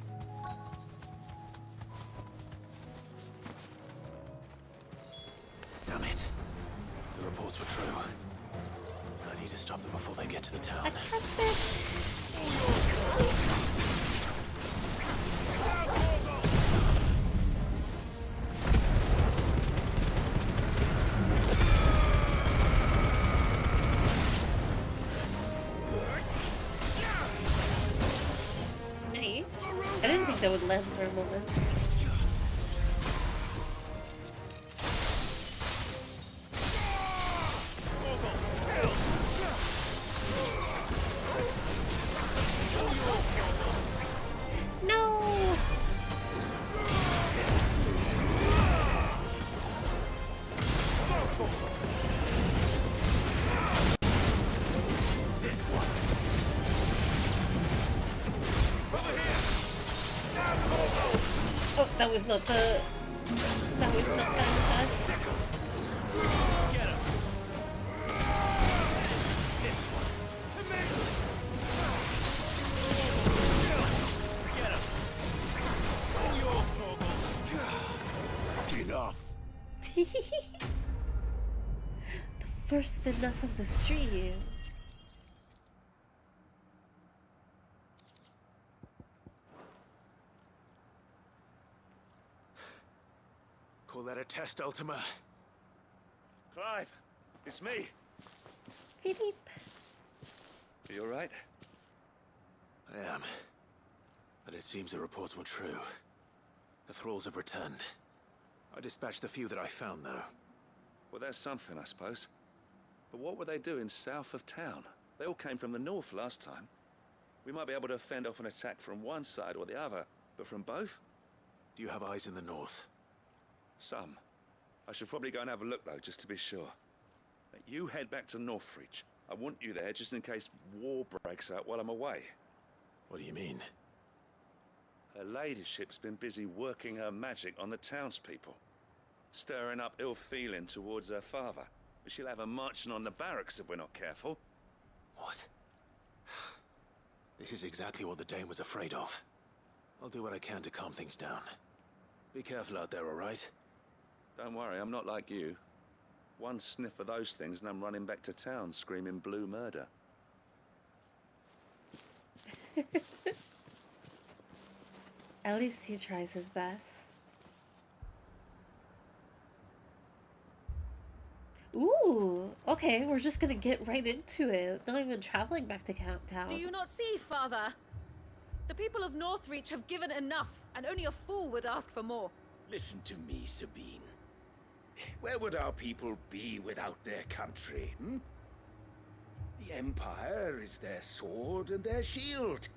Damn it. The reports were true. I need to stop them before they get to the town. I catched it. Nice. I didn't think that would land for a moment. No! Oh, that was not the... That was not the best. Enough. The first enough of the stream. Call that a test, Ultima? Clive, it's me. Philippe. Are you alright? I am. But it seems the reports were true. The thralls have returned. I dispatched the few that I found, though. Well, that's something, I suppose. But what were they doing south of town? They all came from the north last time. We might be able to fend off an attack from one side or the other, but from both? Do you have eyes in the north? Some. I should probably go and have a look, though, just to be sure. You head back to Northreach. I want you there just in case war breaks out while I'm away. What do you mean? Her ladyship's been busy working her magic on the townspeople, stirring up ill feeling towards her father. But she'll have her marching on the barracks if we're not careful. What? This is exactly what the Dane was afraid of. I'll do what I can to calm things down. Be careful out there, all right? Don't worry, I'm not like you. One sniff of those things and I'm running back to town screaming blue murder. At least he tries his best. Ooh, okay, we're just gonna get right into it. Not even traveling back to town. Do you not see, Father? The people of Northreach have given enough, and only a fool would ask for more. Listen to me, Sabine. Where would our people be without their country, hmm? The Empire is their sword and their shield.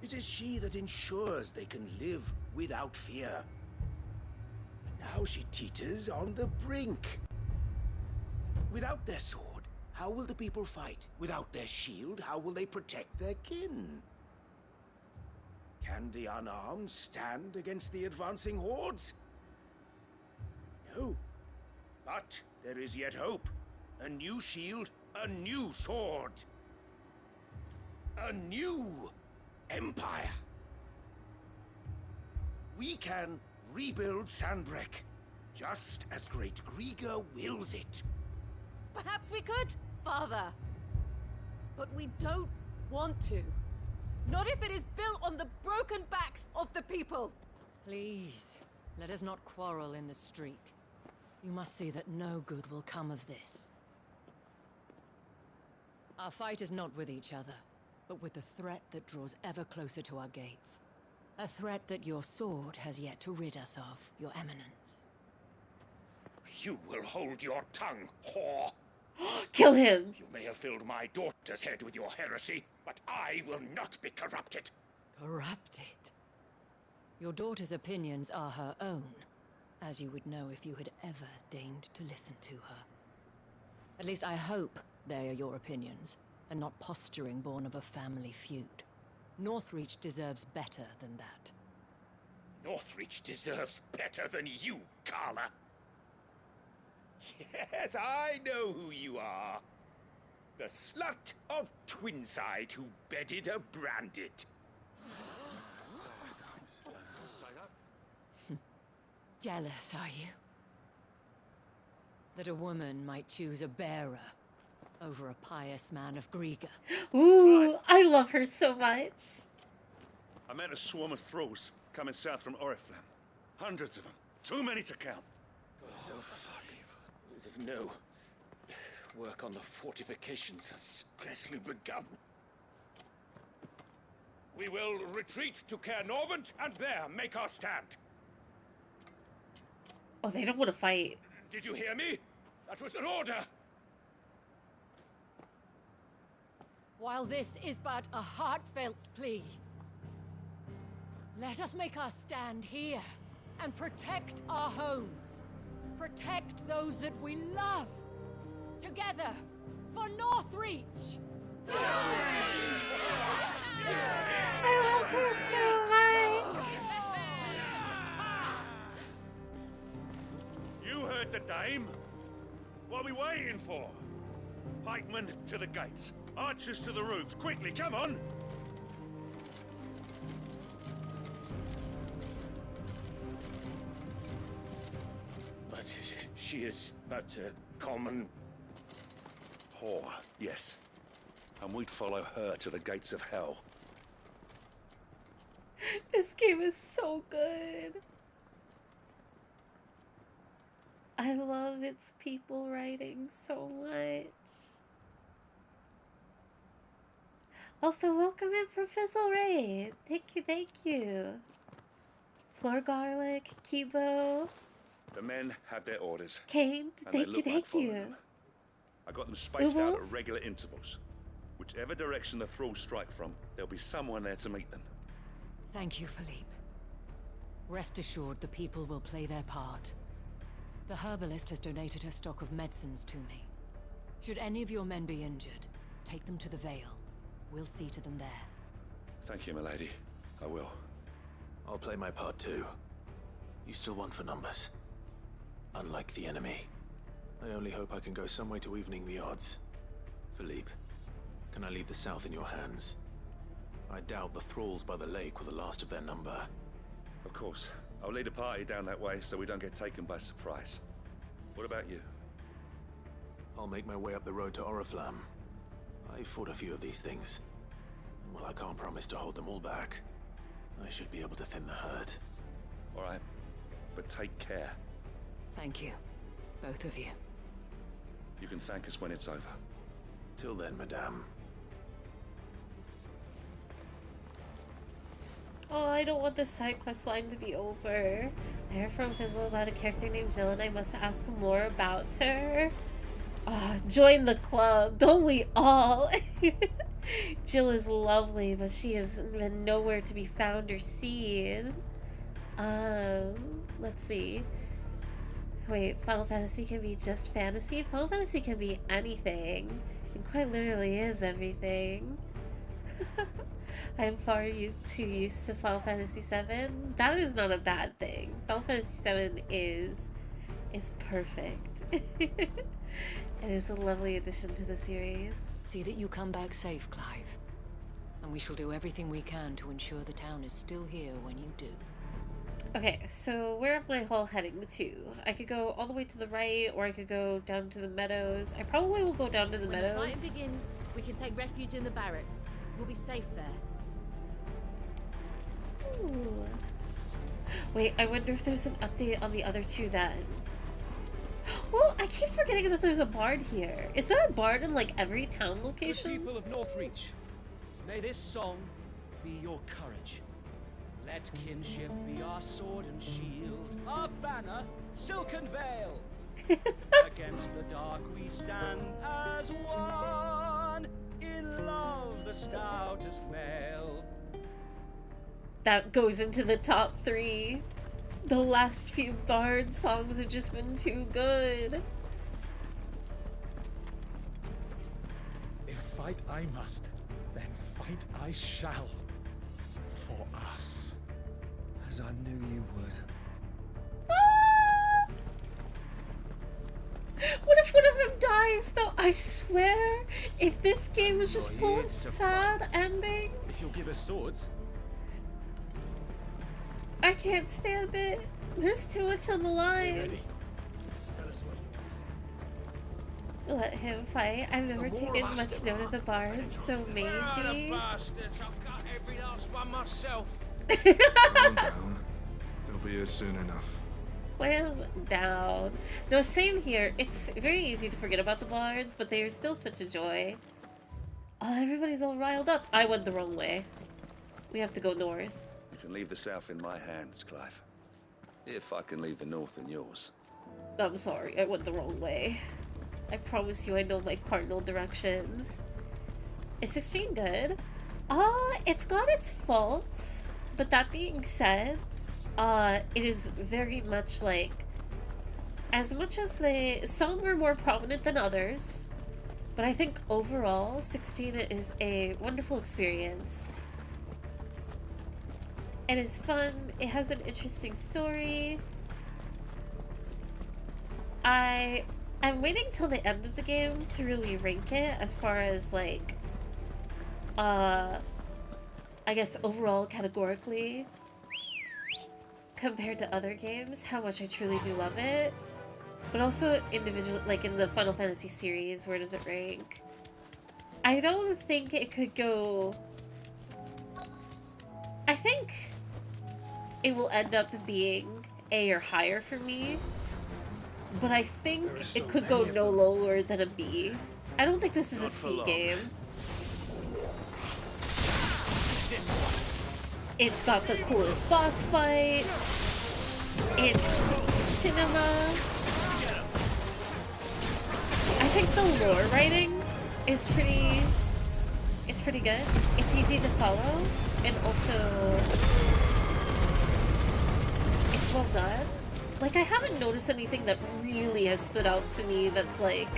It is she that ensures they can live without fear. And now she teeters on the brink. Without their sword, how will the people fight? Without their shield, how will they protect their kin? Can the unarmed stand against the advancing hordes? No. But there is yet hope. A new shield, a new sword. A new empire. We can rebuild Sandbreck, just as great Grieger wills it. Perhaps we could, Father. But we don't want to. Not if it is built on the broken backs of the people. Please, let us not quarrel in the street. You must see that no good will come of this. Our fight is not with each other, but with the threat that draws ever closer to our gates. A threat that your sword has yet to rid us of, Your Eminence. You will hold your tongue, whore. Kill him! You may have filled my daughter's head with your heresy, but I will not be corrupted. Corrupted? Your daughter's opinions are her own, as you would know if you had ever deigned to listen to her. At least I hope they are your opinions, and not posturing born of a family feud. Northreach deserves better than that. Northreach deserves better than you, Carla. Yes, I know who you are. The slut of Twinside who bedded a Branded. Jealous, are you? That a woman might choose a bearer over a pious man of Grieger. Ooh, I love her so much. I met a swarm of thralls coming south from Oriflamme. Hundreds of them. Too many to count. Oh, fuck. No. Work on the fortifications has scarcely begun. We will retreat to Caernarvon and there make our stand. Oh, they don't want to fight. Did you hear me? That was an order. While this is but a heartfelt plea, let us make our stand here and protect our homes. Protect those that we love. Together for Northreach. I love her so much. You heard the dame. What are we waiting for? Pikemen to the gates. Archers to the roofs. Quickly, come on! But she is but a common... whore, yes. And we'd follow her to the gates of hell. This game is so good. I love its people writing so much. Also, welcome in for Fizzle Ray. Thank you, thank you. Floor Garlic, Kibo. The men have their orders. Kane, and they thank you, look like thank following you. them. I got them spaced out at Oobles? regular intervals. Whichever direction the thralls strike from, there'll be someone there to meet them. Thank you, Philippe. Rest assured the people will play their part. The herbalist has donated her stock of medicines to me. Should any of your men be injured, take them to the Vale. We'll see to them there. Thank you, milady. I will. I'll play my part too. You still want for numbers. Unlike the enemy. I only hope I can go some way to evening the odds. Philippe, can I leave the south in your hands? I doubt the thralls by the lake were the last of their number. Of course. I'll lead a party down that way so we don't get taken by surprise. What about you? I'll make my way up the road to Oriflamme. I fought a few of these things. And while I can't promise to hold them all back, I should be able to thin the herd. All right. But take care. Thank you. Both of you. You can thank us when it's over. Till then, madame. Oh, I don't want this side quest line to be over. I heard from Fizzle about a character named Jill and I must ask more about her. Join the club, don't we all? Jill is lovely, but she has been nowhere to be found or seen. Let's see. Wait, Final Fantasy can be just fantasy? Final Fantasy can be anything. It quite literally is everything. I am far too used to Final Fantasy VII. That is not a bad thing. Final Fantasy VII is perfect. It is a lovely addition to the series. See that you come back safe, Clive. And we shall do everything we can to ensure the town is still here when you do. Okay, so where am I all heading to? I could go all the way to the right, or I could go down to the meadows. I probably will go down to the When meadows. the fighting begins, we can take refuge in the barracks. We'll be safe there. Ooh. Wait, I wonder if there's an update on the other two then. Well, I keep forgetting that there's a bard here. Is there a bard in like every town location? Good people of Northreach, may this song be your courage. Let kinship be our sword and shield, our banner, silken veil. Against the dark we stand as one, in love the stoutest male. That goes into the top 3. The last few bard songs have just been too good. If fight I must, then fight I shall. For us. As I knew you would. What if one of them dies, though? I swear, if this game was just full of sad endings. If you'll give us swords. I can't stand it. There's too much on the line. Ready. Tell us what you Let him fight. I've never taken much note of the bard, so maybe. bastards, I'll cut every last one myself. Calm down. They'll be here soon enough. Clam down. No, same here. It's very easy to forget about the bards, but they are still such a joy. Oh, everybody's all riled up. I went the wrong way. We have to go north. You can leave the south in my hands, Clive. If I can leave the north in yours. I'm sorry, I went the wrong way. I promise you I know my cardinal directions. Is 16 good? It's got its faults, but that being said, it is very much like, as much as some are more prominent than others, but I think overall 16 is a wonderful experience. It is fun, it has an interesting story. I'm waiting till the end of the game to really rank it as far as like, I guess overall categorically compared to other games, how much I truly do love it. But also individually, like in the Final Fantasy series, where does it rank? I don't think it could go... I think it will end up being A or higher for me. But I think it could go no lower than a B. I don't think this is a C game. It's got the coolest boss fights. It's cinema. I think the lore writing is pretty good. It's easy to follow, and also it's well done. Like, I haven't noticed anything that really has stood out to me that's like,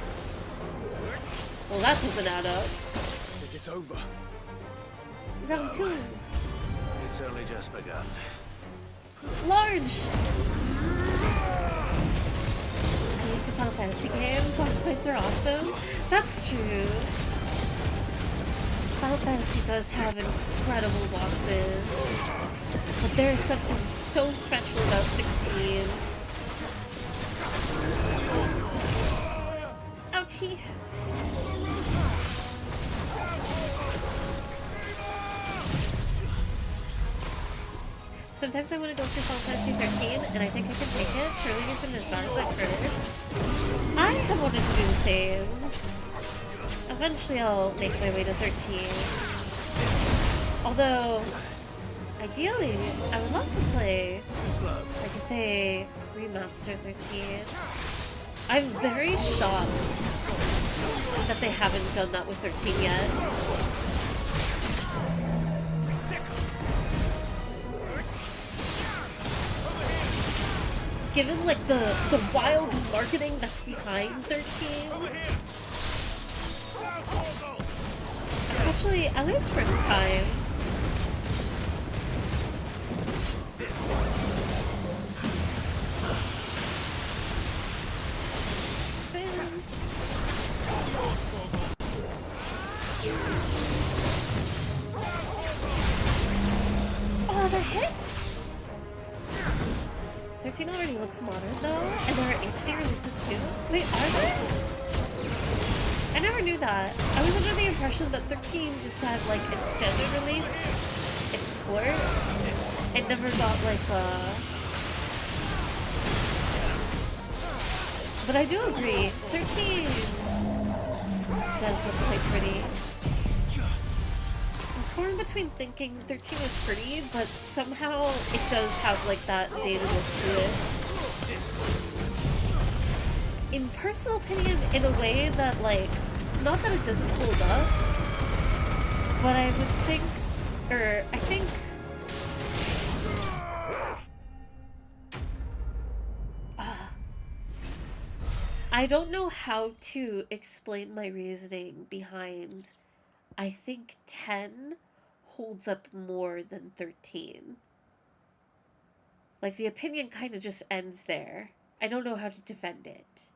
well, that doesn't add up. Is it over? Round 2. It's only just begun. Large! I mean, it's a Final Fantasy game. Boss fights are awesome. That's true. Final Fantasy does have incredible bosses. But there is something so special about 16. Ouchie. Sometimes I want to go through Final Fantasy 13, and I think I can take it. Surely isn't as bad as I've heard. I have wanted to do the same. Eventually I'll make my way to 13. Although, ideally, I would love to play, like if they remaster 13. I'm very shocked that they haven't done that with 13 yet. Given like the wild marketing that's behind 13. Especially, at least for its time. Oh, that hit! 13 already looks modern though, and there are HD releases too. Wait, are there? I never knew that. I was under the impression that 13 just had like its standard release, its port. It never got like But I do agree, 13 does look quite pretty. I'm torn between thinking 13 is pretty, but somehow it does have like that dated look to it. In personal opinion, in a way that like, not that it doesn't hold up, but I would think, or I think, I don't know how to explain my reasoning behind, I think 10 holds up more than 13. Like, the opinion kind of just ends there. I don't know how to defend it.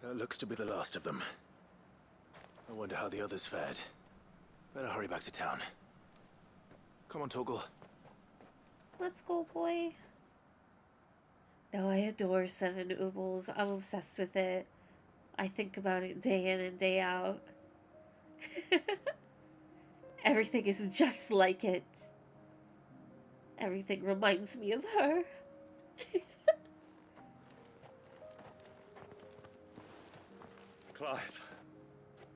That looks to be the last of them. I wonder how the others fared. Better hurry back to town. Come on, Torgal. Let's go, boy. No, I adore Seven Oobles. I'm obsessed with it. I think about it day in and day out. Everything is just like it. Everything reminds me of her. Clive,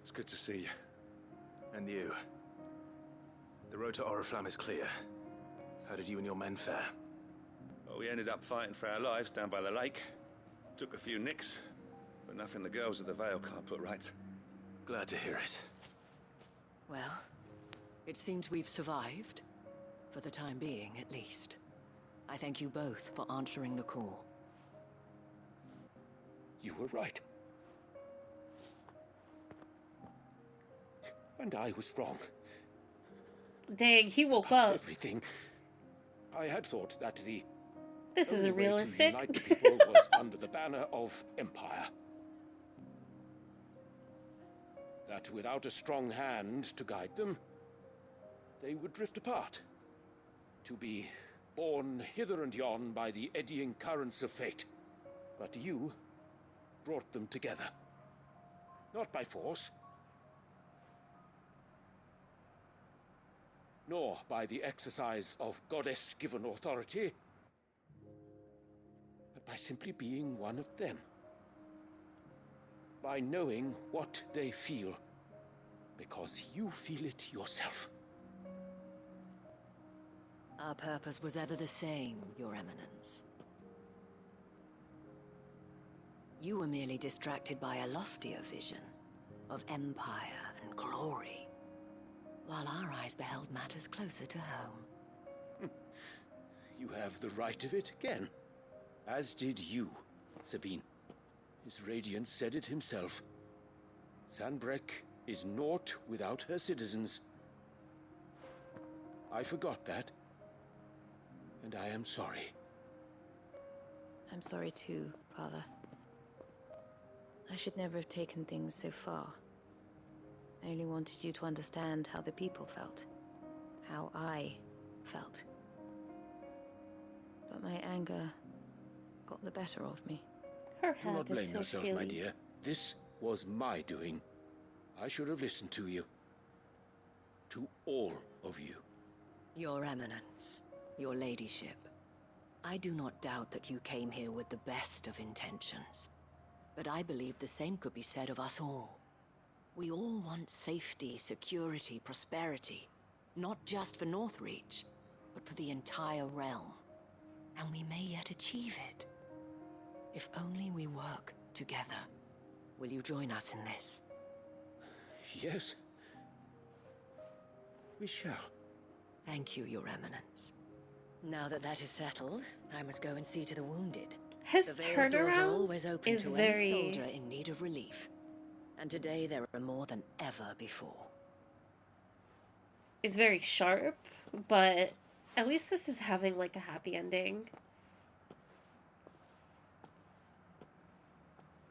it's good to see you. And you. The road to Oriflamme is clear. How did you and your men fare? Well, we ended up fighting for our lives down by the lake. Took a few nicks, but nothing the girls of the Vale can't put right. Glad to hear it. Well, it seems we've survived. For the time being, at least. I thank you both for answering the call. You were right. And I was wrong. Dang, he woke up. Everything. I had thought that the This isn't only way realistic. to unite the people was under the banner of Empire. That without a strong hand to guide them, they would drift apart. To be borne hither and yon by the eddying currents of fate. But you brought them together. Not by force, nor by the exercise of goddess-given authority, but by simply being one of them. By knowing what they feel, because you feel it yourself. Our purpose was ever the same, Your Eminence. You were merely distracted by a loftier vision of empire and glory, while our eyes beheld matters closer to home. You have the right of it again, as did you, Sabine. His Radiance said it himself. Sanbreque is naught without her citizens. I forgot that, and I am sorry. I'm sorry too, Father. I should never have taken things so far. I only wanted you to understand how the people felt. How I felt. But my anger got the better of me. Her Do not hat blame is so yourself, silly. my dear. This was my doing. I should have listened to you. To all of you. Your Eminence, Your Ladyship, I do not doubt that you came here with the best of intentions. But I believe the same could be said of us all. We all want safety, security, prosperity. Not just for Northreach, but for the entire realm. And we may yet achieve it. If only we work together. Will you join us in this? Yes. We shall. Thank you, Your Eminence. Now that that is settled, I must go and see to the wounded. His The Vale's doors are turnaround always open is to very... any soldier in need of relief. And today there are more than ever before. is very sharp, but at least this is having like a happy ending.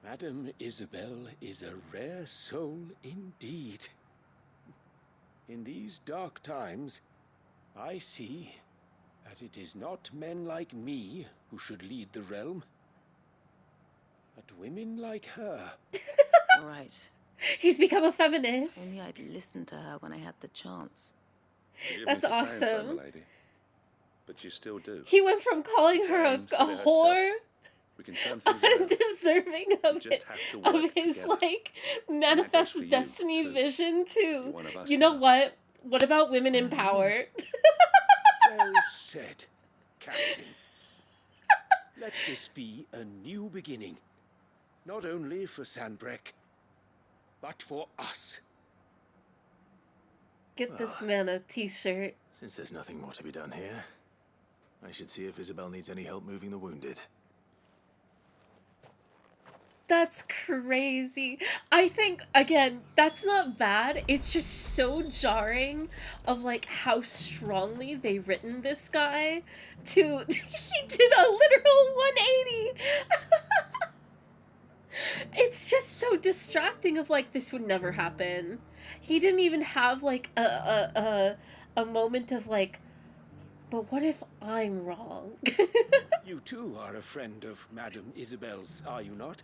Madame Isabel is a rare soul indeed. In these dark times, I see that it is not men like me who should lead the realm, but women like her. Right. He's become a feminist. Only I'd listened to her when I had the chance. Forgive That's me for saying so, awesome. milady, but you still do. He went from calling her a whore, We can turn things around. undeserving of, Just have to work of his together. like for manifest you, destiny too. vision to, You're one of us you know what? What about women in power? Well said, Captain. Let this be a new beginning. Not only for Sandbreck, but for us. Get this man a t-shirt. Since there's nothing more to be done here, I should see if Isabel needs any help moving the wounded. That's crazy. I think, again, that's not bad. It's just so jarring of, like, how strongly they written this guy to... he did a literal 180! It's just so distracting of, like, this would never happen. He didn't even have, like, a moment of, like, but what if I'm wrong? You too are a friend of Madame Isabel's, are you not?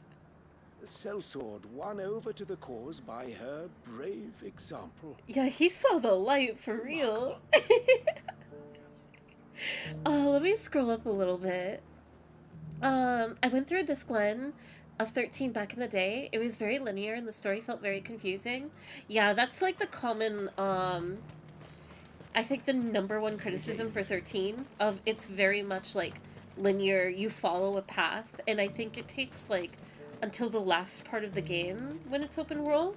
The sellsword won over to the cause by her brave example. Yeah, he saw the light for real. Let me scroll up a little bit. I went through a disc 1 of 13 back in the day. It was very linear and the story felt very confusing. Yeah, that's like the common, I think the #1 criticism for 13 of it's very much like linear, you follow a path, and I think it takes like until the last part of the game when it's open world.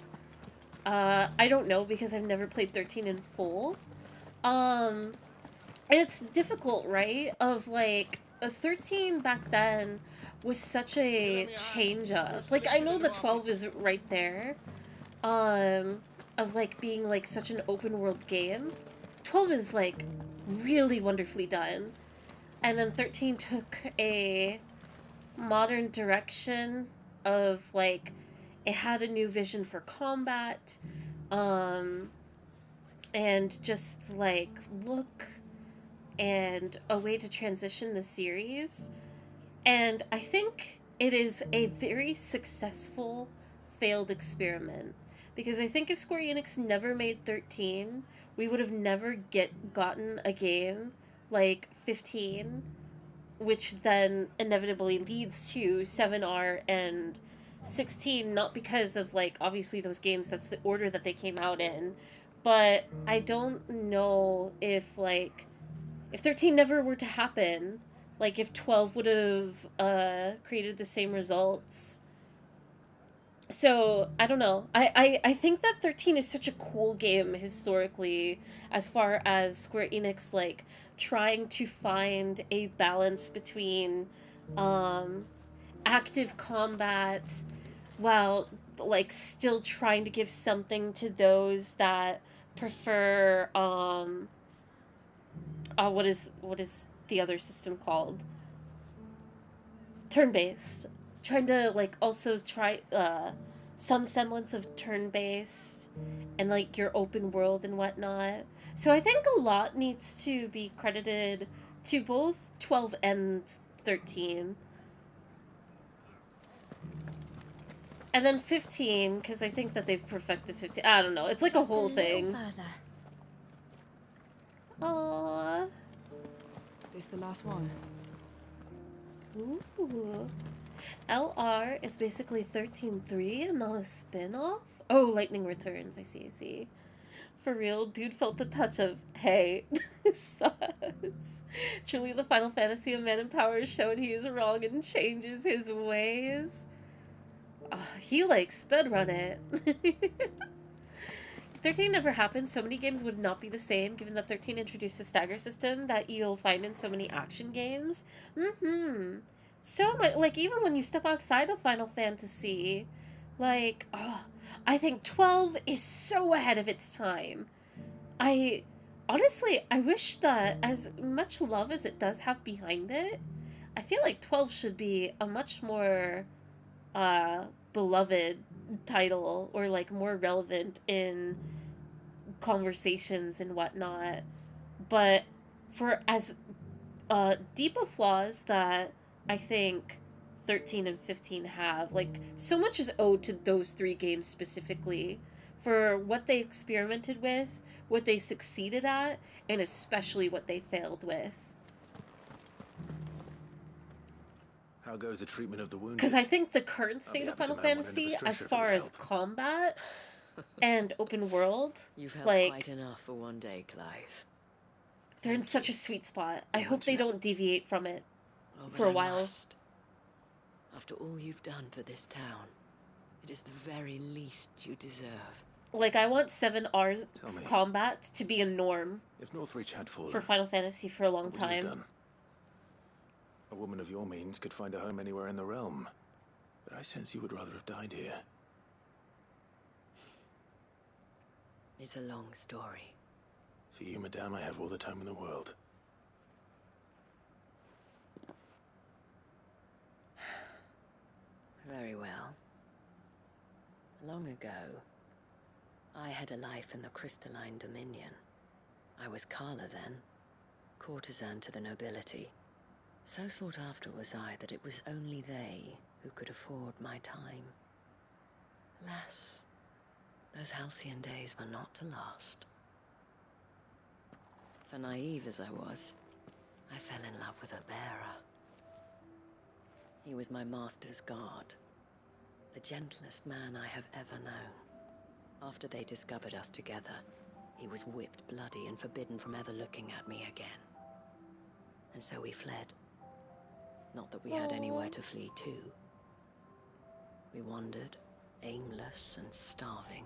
I don't know because I've never played 13 in full. And it's difficult, right? Of like, a 13 back then was such a change up. Like, I know the 12 is right there. Of like being like such an open world game. 12 is like really wonderfully done. And then 13 took a modern direction of like, it had a new vision for combat, and just like look and a way to transition the series. And I think it is a very successful failed experiment, because I think if Square Enix never made 13, we would have never gotten a game like 15, which then inevitably leads to 7R and 16, not because of, like, obviously those games, that's the order that they came out in, but I don't know if, like, if 13 never were to happen, like, if 12 would have created the same results. So, I don't know. I think that 13 is such a cool game historically, as far as Square Enix, like, trying to find a balance between active combat while like still trying to give something to those that prefer what is the other system called? Turn-based. Trying to like also try some semblance of turn-based and like your open world and whatnot. So I think a lot needs to be credited to both 12 and 13. And then 15, because I think that they've perfected 15. I don't know. It's like Just a whole little thing. further. Aww. This the last one. Ooh. LR is basically 13.3 and not a spin-off? Oh, Lightning Returns. I see. For real, dude felt the touch of, hey, sus. Truly the Final Fantasy of Man in Power is showing he is wrong and changes his ways. He, like, speedrun it. 13 never happened, so many games would not be the same, given that 13 introduced the stagger system that you'll find in so many action games. So much, like, even when you step outside of Final Fantasy, like, I think 12 is so ahead of its time. Honestly, I wish that as much love as it does have behind it, I feel like 12 should be a much more, beloved title, or, like, more relevant in conversations and whatnot. But for as deep of flaws that I think 13 and 15 have, like, so much is owed to those three games specifically for what they experimented with, what they succeeded at, and especially what they failed with. How goes the treatment of the wounded? Because I think the current state of Final Fantasy, as far as combat and open world, You've helped like, quite enough for one day, Clive. they're in such a sweet spot. I hope they don't deviate from it Oh, for a but I while. must. After all you've done for this town, it is the very least you deserve. Like, I want 7R's Tell me. combat to be a norm If Northreach had fallen, for Final Fantasy for a long what would you have time. done? A woman of your means could find a home anywhere in the realm, but I sense you would rather have died here. It's a long story. For you, madame, I have all the time in the world. Very well. Long ago, I had a life in the Crystalline Dominion. I was Carla then, courtesan to the nobility. So sought after was I that it was only they who could afford my time. Alas, those halcyon days were not to last. For naive as I was, I fell in love with a bearer. He was my master's guard, the gentlest man I have ever known. After they discovered us together, he was whipped bloody and forbidden from ever looking at me again. And so we fled. Not that we had anywhere to flee to. We wandered, aimless and starving,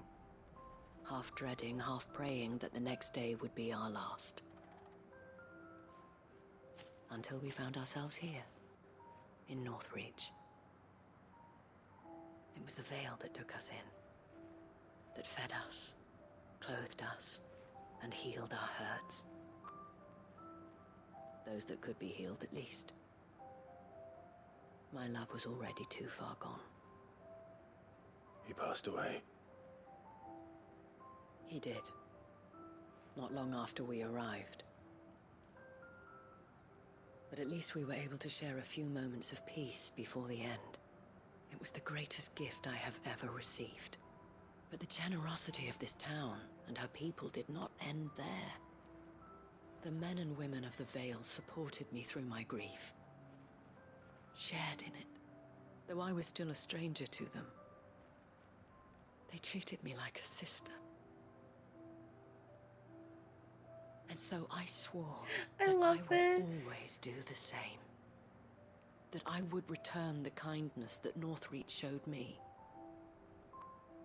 half dreading, half praying that the next day would be our last. Until we found ourselves here, in Northreach. It was the veil that took us in, that fed us, clothed us, and healed our hurts. Those that could be healed, at least. My love was already too far gone. He passed away. He did. Not long after we arrived. But at least we were able to share a few moments of peace before the end. It was the greatest gift I have ever received. But the generosity of this town and her people did not end there. The men and women of the Vale supported me through my grief. Shared in it, though I was still a stranger to them. They treated me like a sister. And so I swore that I would always do the same. That I would return the kindness that Northreach showed me.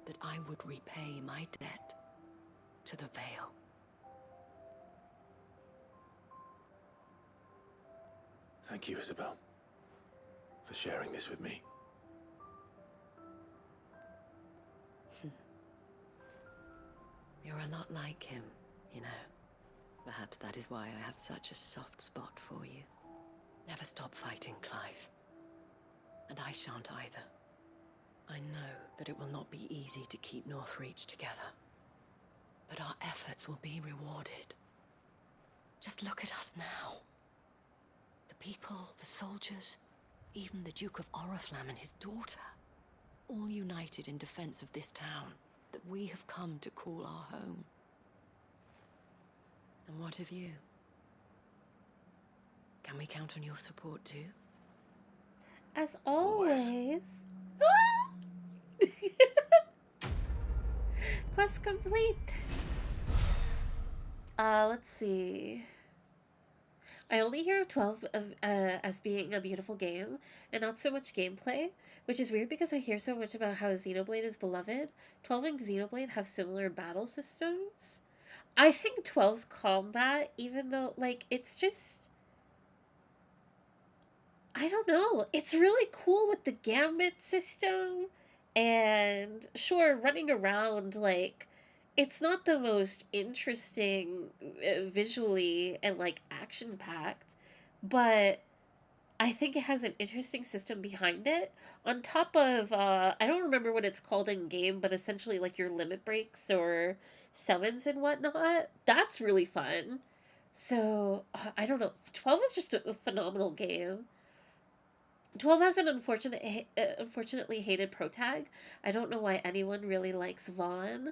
That I would repay my debt to the Vale. Thank you, Isabel, for sharing this with me. You're a lot like him, you know. Perhaps that is why I have such a soft spot for you. Never stop fighting, Clive. And I shan't either. I know that it will not be easy to keep Northreach together. But our efforts will be rewarded. Just look at us now. The people, the soldiers, even the Duke of Oriflamme and his daughter. All united in defense of this town that we have come to call our home. And what of you? Can we count on your support too? As always. Quest complete. Let's see. I only hear of 12 as being a beautiful game, and not so much gameplay, which is weird because I hear so much about how Xenoblade is beloved. 12 and Xenoblade have similar battle systems. I think 12's combat, even though, like, it's just... I don't know. It's really cool with the gambit system, and sure, running around, like, it's not the most interesting visually and, like, action-packed, but I think it has an interesting system behind it. On top of, I don't remember what it's called in game, but essentially like your limit breaks or summons and whatnot. That's really fun. So, I don't know. 12 is just a phenomenal game. 12 has an unfortunately hated protag. I don't know why anyone really likes Vaughn.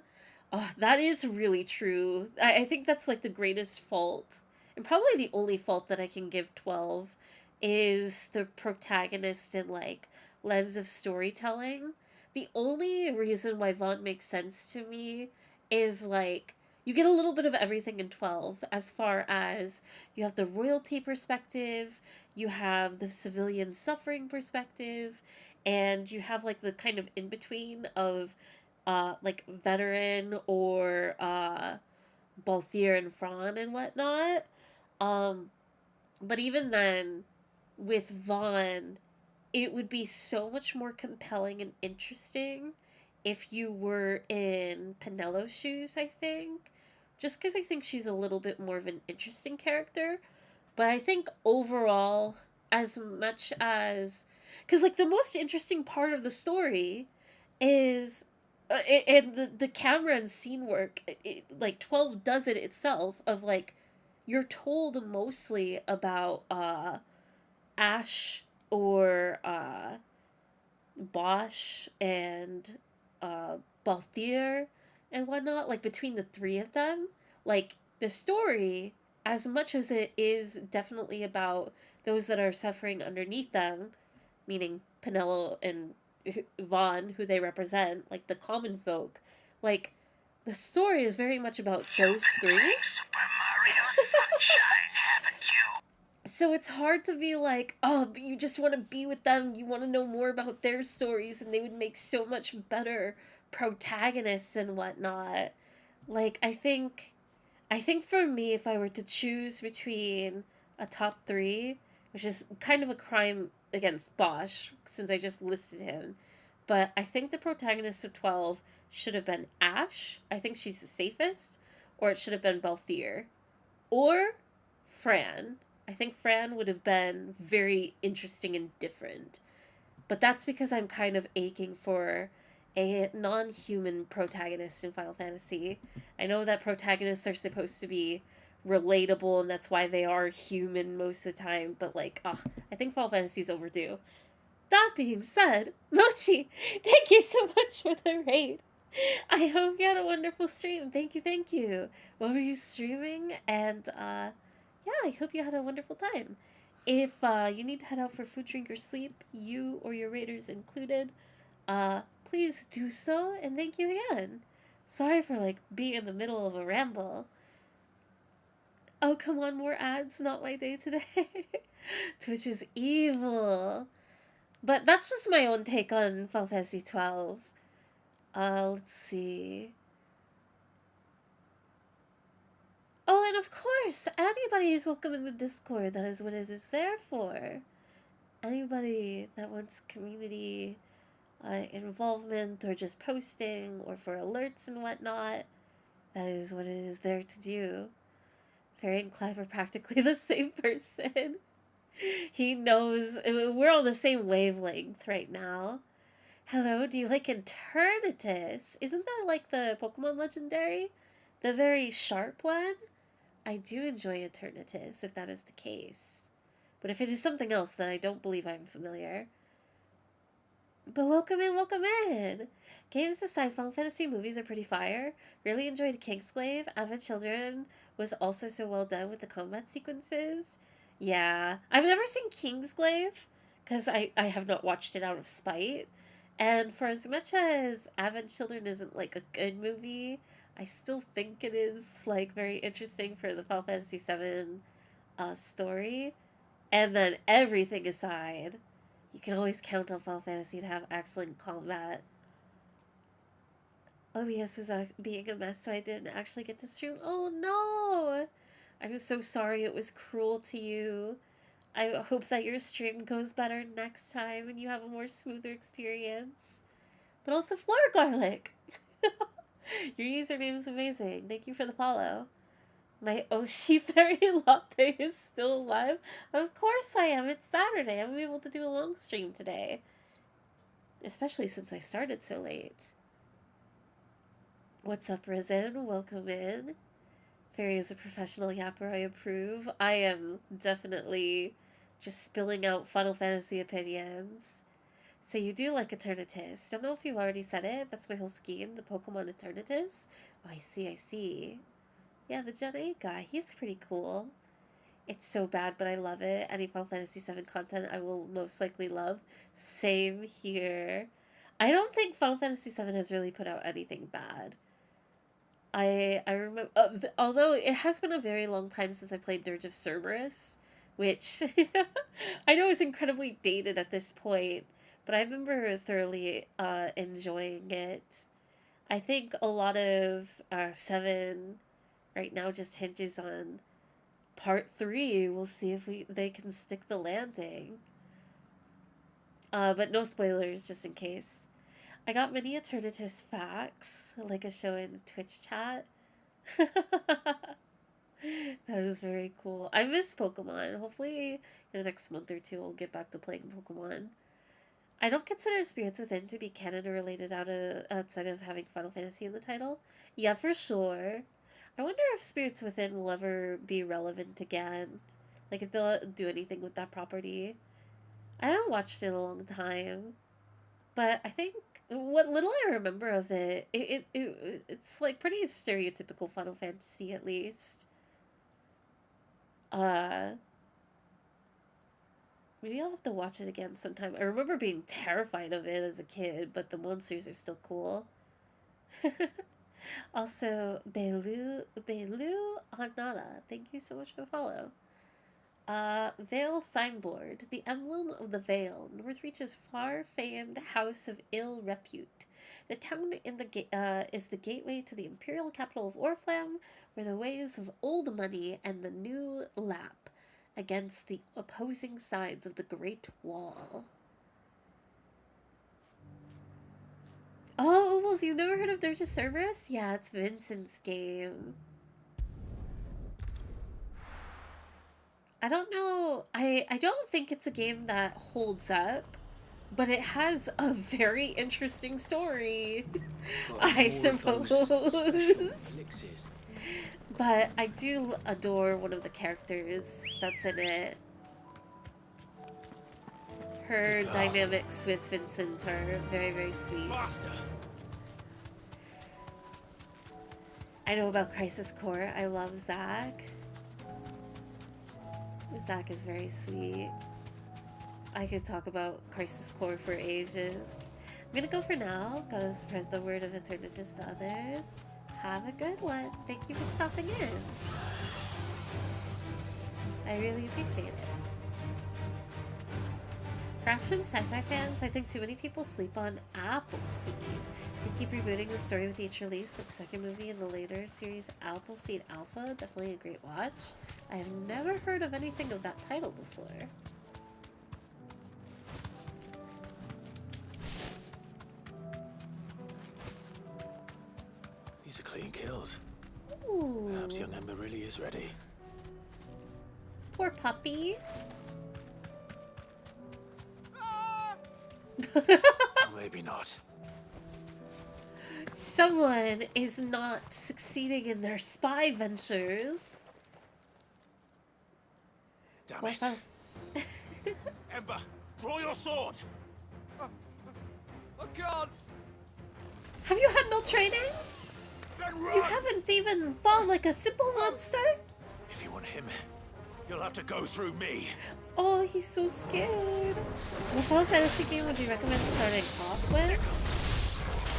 Oh, that is really true. I think that's like the greatest fault, and probably the only fault that I can give 12 is the protagonist and like lens of storytelling. The only reason why Vaughn makes sense to me is like you get a little bit of everything in 12 as far as you have the royalty perspective, you have the civilian suffering perspective, and you have like the kind of in between of like veteran or Balthier and Fran and whatnot. Um, but even then, with Vaughn, it would be so much more compelling and interesting if you were in Penelo's shoes, I think. Just because I think she's a little bit more of an interesting character. But I think overall, as much as. Because, like, the most interesting part of the story is. And the camera and scene work, like, 12 does it itself, of, like, you're told mostly about Ash or Bosch and Balthier and whatnot, like between the three of them, like the story, as much as it is definitely about those that are suffering underneath them, meaning Penelo and Vaughn, who they represent, like the common folk, like the story is very much about those three. Super Mario Sunshine, haven't you? So it's hard to be like, oh, but you just want to be with them, you want to know more about their stories, and they would make so much better protagonists and whatnot. Like, I think for me, if I were to choose between a top three, which is kind of a crime against Bosch, since I just listed him, but I think the protagonist of 12 should have been Ash. I think she's the safest. Or it should have been Balthier. Or Fran. I think Fran would have been very interesting and different. But that's because I'm kind of aching for a non-human protagonist in Final Fantasy. I know that protagonists are supposed to be relatable and that's why they are human most of the time, but like, I think Final Fantasy's overdue. That being said, Mochi, thank you so much for the raid. I hope you had a wonderful stream. Thank you, thank you. What were you streaming? And yeah, I hope you had a wonderful time. If you need to head out for food, drink, or sleep, you or your raiders included, please do so, and thank you again. Sorry for like being in the middle of a ramble. Oh, come on, more ads. Not my day today. Twitch is evil. But that's just my own take on Final Fantasy 12. Let's see. Oh, and of course, anybody is welcome in the Discord. That is what it is there for. Anybody that wants community involvement or just posting or for alerts and whatnot, that is what it is there to do. Fairy and Clive are practically the same person. He knows we're on the same wavelength right now. Hello, do you like Eternatus? Isn't that like the Pokemon legendary? The very sharp one? I do enjoy Eternatus, if that is the case. But if it is something else, then I don't believe I'm familiar. But welcome in, welcome in! Games aside, Final Fantasy movies are pretty fire. Really enjoyed Kingsglaive. Advent Children was also so well done with the combat sequences. Yeah. I've never seen Kingsglaive, because I have not watched it out of spite. And for as much as Advent Children isn't like a good movie, I still think it is like very interesting for the Final Fantasy VII story. And then everything aside, you can always count on Final Fantasy to have excellent combat. OBS was being a mess, so I didn't actually get to stream. Oh no! I'm so sorry it was cruel to you. I hope that your stream goes better next time and you have a more smoother experience. But also Floor Garlic! Your username is amazing. Thank you for the follow. My Oshi Fairy latte is still alive. Of course I am. It's Saturday. I'm able to do a long stream today. Especially since I started so late. What's up, Risen? Welcome in. Fairy is a professional yapper. I approve. I am definitely just spilling out Final Fantasy opinions. So you do like Eternatus. Don't know if you've already said it. That's my whole scheme. The Pokemon Eternatus. Oh, I see, I see. Yeah, the Gen 8 guy. He's pretty cool. It's so bad, but I love it. Any Final Fantasy VII content I will most likely love. Same here. I don't think Final Fantasy VII has really put out anything bad. I remember, although it has been a very long time since I played Dirge of Cerberus, which I know is incredibly dated at this point, but I remember thoroughly enjoying it. I think a lot of 7 right now just hinges on part 3. We'll see if they can stick the landing. But no spoilers, just in case. I got many Eternatus facts, like a show in Twitch chat. That is very cool. I miss Pokemon. Hopefully in the next month or 2 I'll get back to playing Pokemon. I don't consider Spirits Within to be canon related outside of having Final Fantasy in the title. Yeah, for sure. I wonder if Spirits Within will ever be relevant again. Like if they'll do anything with that property. I haven't watched it in a long time. But I think what little I remember of it's like pretty stereotypical Final Fantasy, at least. Maybe I'll have to watch it again sometime. I remember being terrified of it as a kid, but the monsters are still cool. Also, Belu Anada, thank you so much for the follow. Vale Signboard, the emblem of the Vale, Northreach's far-famed house of ill repute. The town is the gateway to the imperial capital of Orphan, where the waves of old money and the new lap against the opposing sides of the Great Wall. Oh, Oobles, you've never heard of Dirge of Cerberus? Yeah, it's Vincent's game. I don't know. I don't think it's a game that holds up, but it has a very interesting story, I suppose. But I do adore one of the characters that's in it. Her dynamics with Vincent are very, very sweet. I know about Crisis Core. I love Zack. Zack is very sweet. I could talk about Crisis Core for ages. I'm gonna go for now. Gotta spread the word of Eternatus to others. Have a good one. Thank you for stopping in. I really appreciate it. For action sci-fi fans, I think too many people sleep on Appleseed. They keep rebooting the story with each release, but the second movie in the later series, Appleseed Alpha, definitely a great watch. I have never heard of anything of that title before. These are clean kills. Ooh. Perhaps young Ember really is ready. Poor puppy. Or maybe not. Someone is not succeeding in their spy ventures. Damn it. Ember, draw your sword! I can't! Have you had no training? Then run! You haven't even fought like a simple monster? If you want him, you'll have to go through me. Oh, he's so scared. What Final Fantasy game would you recommend starting off with?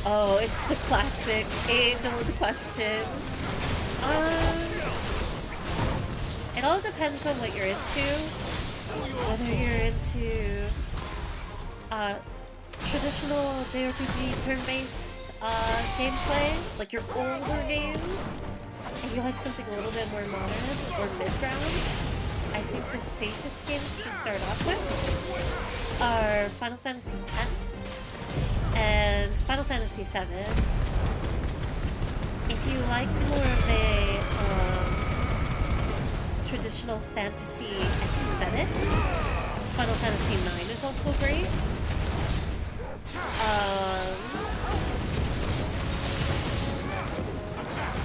Oh, it's the classic age-old question. It all depends on what you're into. Whether you're into traditional JRPG turn-based gameplay, like your older games, and you like something a little bit more modern or mid-ground, I think the safest games to start off with are Final Fantasy X and Final Fantasy VII. If you like more of a traditional fantasy aesthetic. Final Fantasy IX is also great.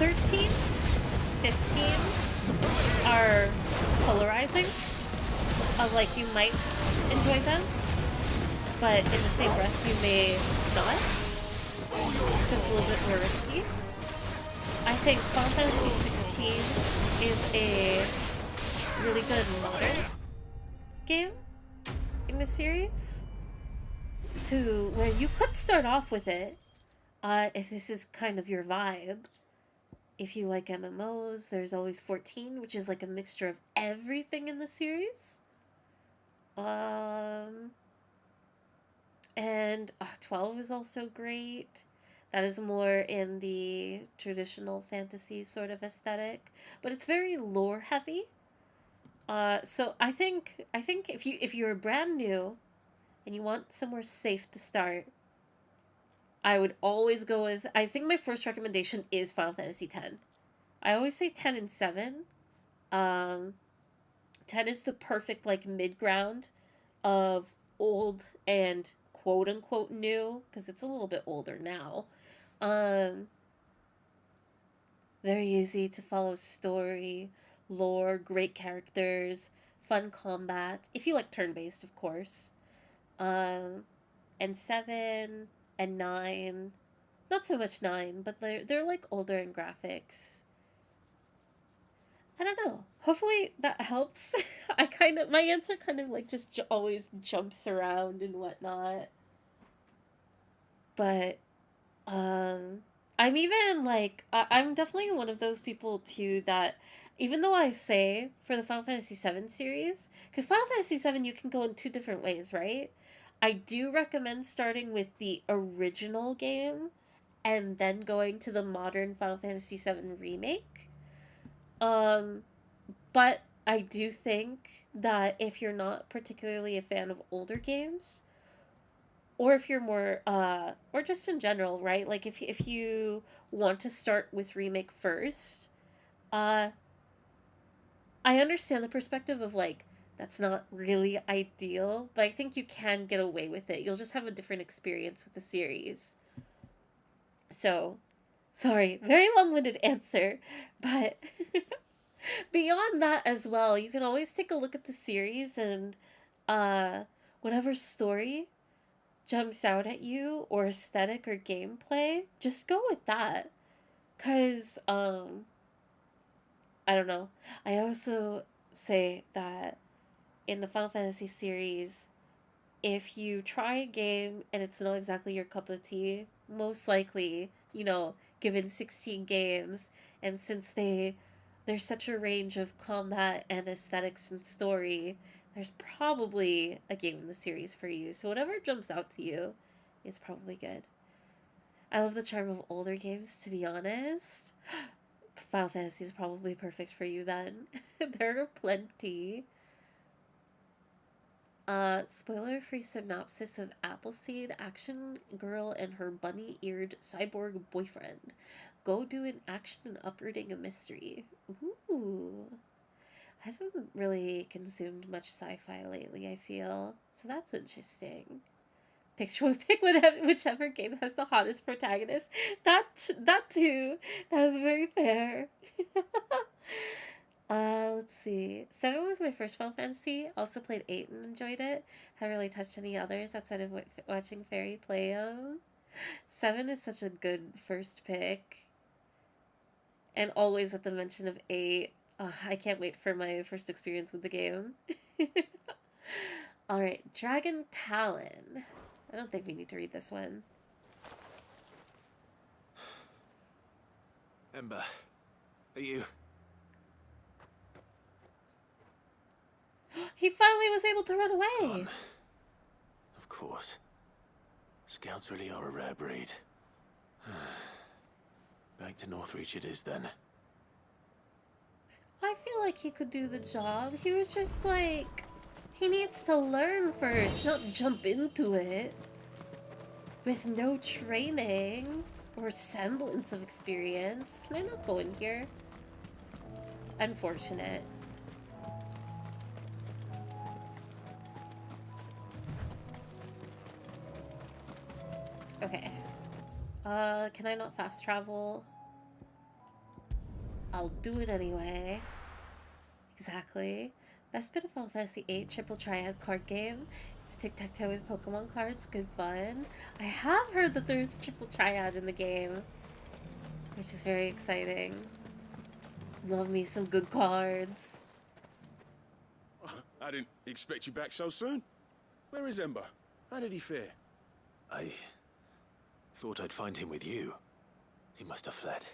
13, 15 are polarizing. Like, you might enjoy them, but in the same breath you may not. So it's a little bit more risky. I think Final Fantasy 16 is a really good modern game in the series, to where you could start off with it, if this is kind of your vibe. If you like MMOs, there's always 14, which is like a mixture of everything in the series. And 12 is also great. That is more in the traditional fantasy sort of aesthetic, but it's very lore heavy. So I think if you're brand new and you want somewhere safe to start, I would always go with, I think my first recommendation is Final Fantasy X. I always say 10 and 7. 10 is the perfect like mid ground of old and quote unquote new, because it's a little bit older now. Very easy to follow story, lore, great characters, fun combat, if you like turn-based, of course. And 7 and 9, not so much 9, but they're like older in graphics. I don't know. Hopefully that helps. My answer kind of like just always jumps around and whatnot. But, I'm even like, I'm definitely one of those people too that, even though I say for the Final Fantasy VII series, because Final Fantasy VII you can go in 2 different ways, right? I do recommend starting with the original game and then going to the modern Final Fantasy VII remake. But I do think that if you're not particularly a fan of older games, or if you're more, or just in general, right? Like if you want to start with remake first, I understand the perspective of like, that's not really ideal, but I think you can get away with it. You'll just have a different experience with the series. So, sorry, very long-winded answer, but beyond that as well, you can always take a look at the series and whatever story jumps out at you, or aesthetic or gameplay, just go with that. Because, I don't know. I also say that in the Final Fantasy series, if you try a game and it's not exactly your cup of tea, most likely, given 16 games, and since there's such a range of combat and aesthetics and story, there's probably a game in the series for you. So whatever jumps out to you is probably good. I love the charm of older games, to be honest. Final Fantasy is probably perfect for you then. There are plenty. Spoiler-free synopsis of Appleseed, action girl and her bunny-eared cyborg boyfriend go do an action and uprooting a mystery. Ooh. I haven't really consumed much sci-fi lately, I feel. So that's interesting. Pick whichever game has the hottest protagonist. That too. That is very fair. Let's see. 7 was my first Final Fantasy. Also played 8 and enjoyed it. Haven't really touched any others outside of watching Fairy play them. 7 is such a good first pick. And always at the mention of 8. I can't wait for my first experience with the game. Alright, Dragon Talon. I don't think we need to read this one. Ember, are you... He finally was able to run away! Of course. Scouts really are a rare breed. Back to Northreach it is then. I feel like he could do the job. He was just like... He needs to learn first, not jump into it. With no training or semblance of experience. Can I not go in here? Unfortunate. Okay. Can I not fast travel? I'll do it anyway. Exactly. Best bit of Final Fantasy VIII triple triad card game. It's tic-tac-toe with Pokemon cards. Good fun. I have heard that there's triple triad in the game, which is very exciting. Love me some good cards. I didn't expect you back so soon. Where is Ember? How did he fare? I thought I'd find him with you. He must have fled.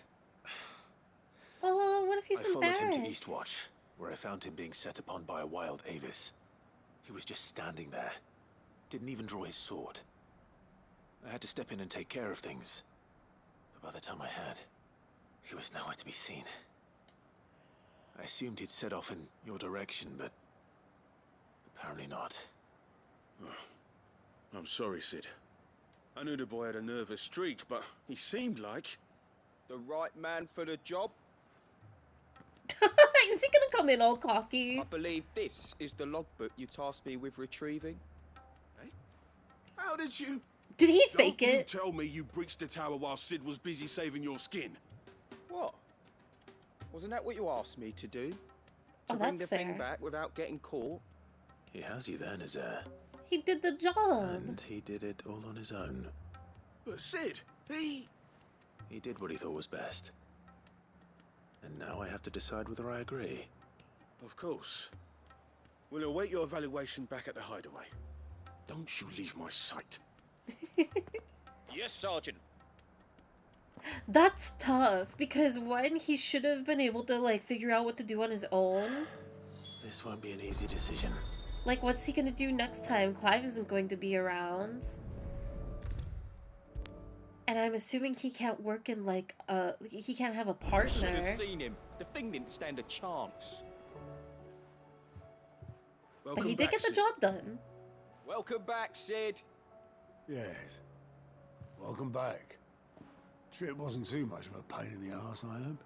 Oh, what if he's I followed embarrassed? him to Eastwatch, where I found him being set upon by a wild Avis. He was just standing there. Didn't even draw his sword. I had to step in and take care of things. But by the time I had, he was nowhere to be seen. I assumed he'd set off in your direction, but apparently not. I'm sorry, Sid. I knew the boy had a nervous streak, but he seemed like... The right man for the job? Is he gonna come in all cocky? I believe this is the logbook you tasked me with retrieving. Hey? How did you... Did he fake Don't it? You tell me you breached the tower while Sid was busy saving your skin. What? Wasn't that what you asked me to do? To Oh, bring that's the thing fair. back without getting caught? He has you there, Nazaire. He did the job. And he did it all on his own. But Sid, he did what he thought was best. And now I have to decide whether I agree. Of course. We'll await your evaluation back at the hideaway. Don't you leave my sight. Yes, Sergeant. That's tough, because when he should have been able to, like, figure out what to do on his own. This won't be an easy decision. Like, what's he gonna do next time? Clive isn't going to be around. And I'm assuming he can't work in, like, he can't have a Should partner. have seen him. The thing didn't stand a chance. But he did get the job done. Welcome back, Sid. Yes. Welcome back. Trip wasn't too much of a pain in the arse, I hope.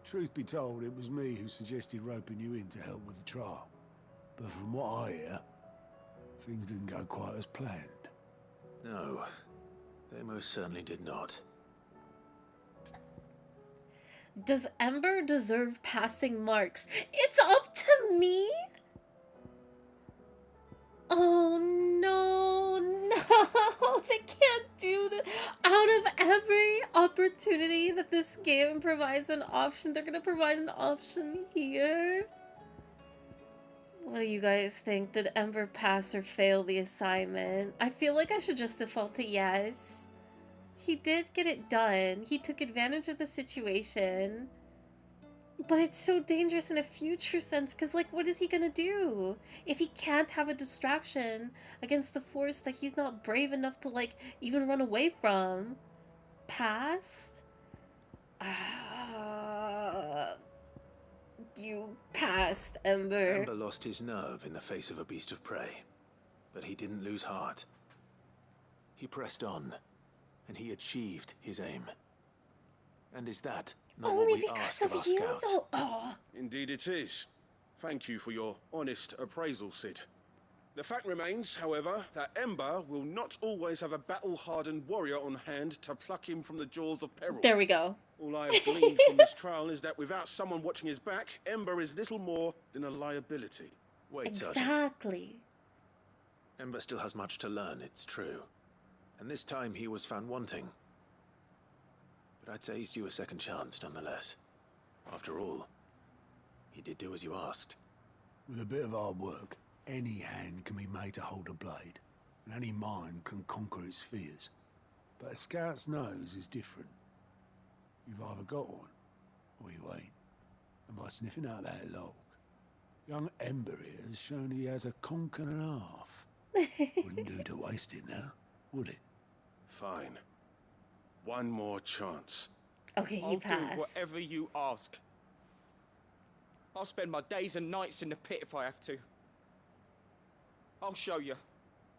Truth be told, it was me who suggested roping you in to help with the trial. But from what I hear, things didn't go quite as planned. No, they most certainly did not. Does Ember deserve passing marks? It's up to me? Oh no, no, they can't do that. Out of every opportunity that this game provides an option, they're gonna provide an option here. What do you guys think? Did Ember pass or fail the assignment? I feel like I should just default to yes. He did get it done. He took advantage of the situation. But it's so dangerous in a future sense, because, like, what is he gonna do? If he can't have a distraction against the force that he's not brave enough to, like, even run away from. Passed? You passed, Ember. Ember lost his nerve in the face of a beast of prey. But he didn't lose heart. He pressed on, and he achieved his aim. And is that not Only what we because ask of our of you, scouts? though. Oh. Indeed it is. Thank you for your honest appraisal, Sid. The fact remains, however, that Ember will not always have a battle-hardened warrior on hand to pluck him from the jaws of peril. There we go. All I have gleaned from this trial is that without someone watching his back, Ember is little more than a liability. Wait, Sergeant. Exactly. Ember still has much to learn, it's true. And this time he was found wanting. But I'd say he's due a second chance, nonetheless. After all, he did do as you asked. With a bit of hard work, any hand can be made to hold a blade, and any mind can conquer its fears. But a scout's nose is different. You've either got one, or you ain't. And by sniffing out that log, young Ember here has shown he has a conk and a half. Wouldn't do to waste it now, would it? Fine. One more chance. Okay, I'll he passed. do whatever you ask. I'll spend my days and nights in the pit if I have to. I'll show you.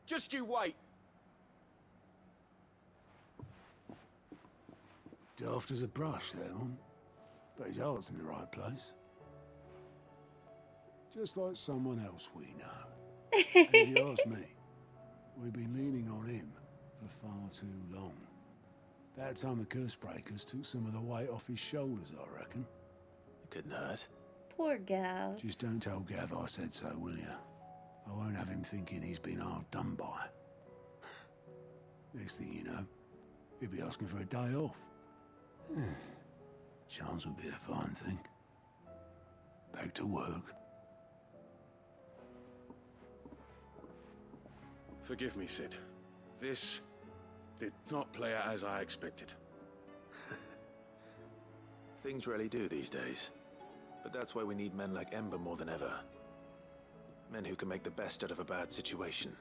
Just you wait. Daft as a brush, that one. But his heart's in the right place. Just like someone else we know. And if you ask me, we've been leaning on him for far too long. That time the curse breakers took some of the weight off his shoulders, I reckon. It couldn't hurt. Poor Gav. Just don't tell Gav I said so, will you? I won't have him thinking he's been hard done by. Next thing you know, he'll be asking for a day off. Chance would be a fine thing. Back to work. Forgive me, Sid. This did not play out as I expected. Things really do these days. But that's why we need men like Ember more than ever. Men who can make the best out of a bad situation.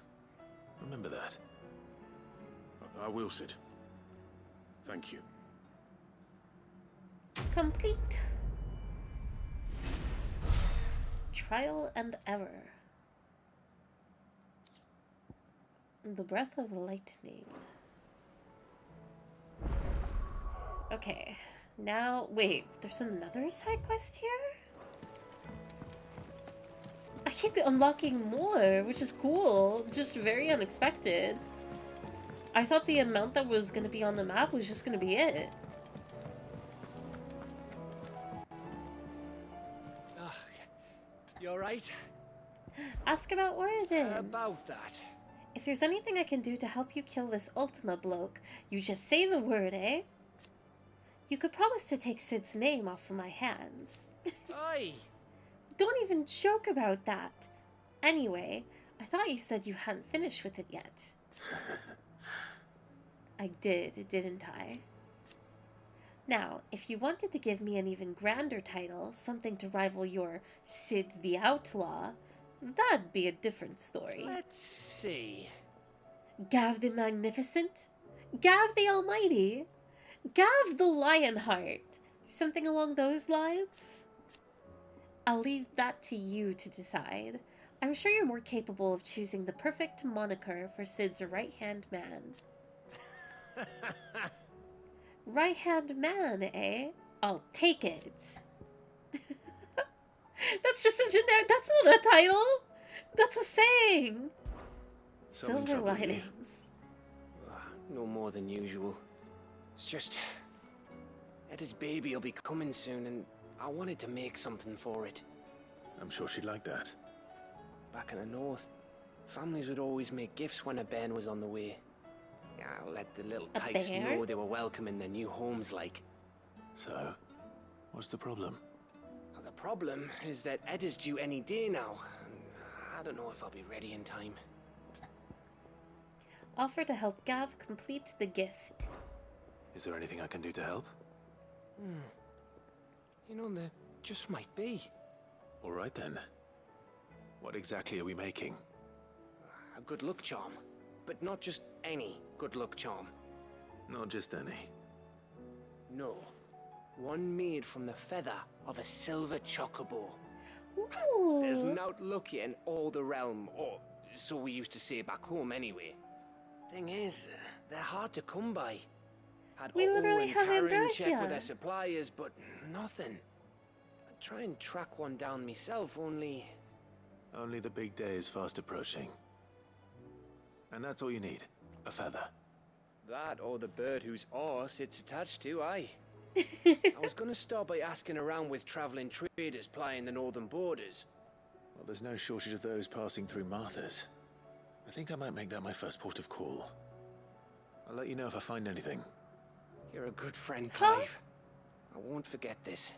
Remember that. I will, Sid. Thank you. Complete. Trial and error. The breath of lightning. Okay. Now, wait, there's another side quest here? I keep unlocking more, which is cool. Just very unexpected. I thought the amount that was going to be on the map was just going to be it. You alright? Ask about Origin. About that. If there's anything I can do to help you kill this Ultima bloke, you just say the word, eh? You could promise to take Sid's name off of my hands. Aye. Don't even joke about that. Anyway, I thought you said you hadn't finished with it yet. I did, didn't I? Now, if you wanted to give me an even grander title, something to rival your Sid the Outlaw, that'd be a different story. Let's see. Gav the Magnificent? Gav the Almighty? Gav the Lionheart? Something along those lines? I'll leave that to you to decide. I'm sure you're more capable of choosing the perfect moniker for Sid's right-hand man. Right-hand man, eh? I'll take it. That's just a generic... That's not a title! That's a saying! Silver linings. No more than usual. It's just... Etta's baby will be coming soon, and I wanted to make something for it. I'm sure she'd like that. Back in the north, families would always make gifts when a bairn was on the way. Yeah, let the little tykes know they were welcome in their new homes, like. So, what's the problem? Well, the problem is that Etta's due any day now. I don't know if I'll be ready in time. Offer to help Gav complete the gift. Is there anything I can do to help? You know, there just might be. All right then. What exactly are we making? A good luck charm. But not just any good luck charm. Not just any. No. One made from the feather of a silver chocobo. Ooh. There's not lucky in all the realm, or so we used to say back home anyway. Thing is, they're hard to come by. Had We literally and have Karen check ambrosia. with their suppliers, but nothing. I'd try and track one down myself, only... Only the big day is fast approaching. And that's all you need, a feather. That or the bird whose arse it's attached to, aye. I was gonna start by asking around with traveling traders plying the northern borders. Well, there's no shortage of those passing through Martha's. I think I might make that my first port of call. I'll let you know if I find anything. You're a good friend, Clive. I won't forget this.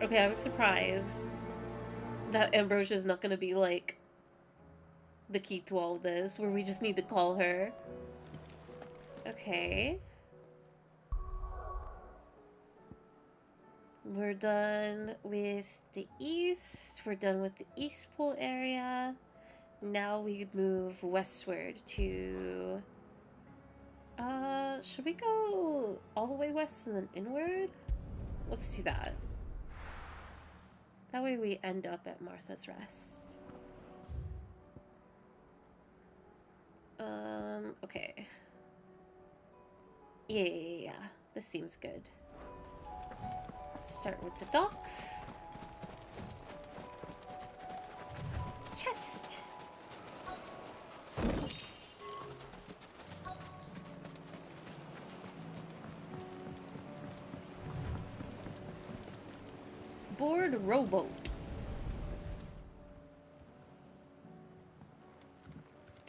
Okay, I was surprised that Ambrosia's not gonna be like the key to all this, where we just need to call her. Okay. We're done with the east. We're done with the East Pool area. Now we move westward to... should we go all the way west and then inward? Let's do that. That way we end up at Martha's Rest. Okay. Yeah. This seems good. Start with the docks. Chest. aboard rowboat.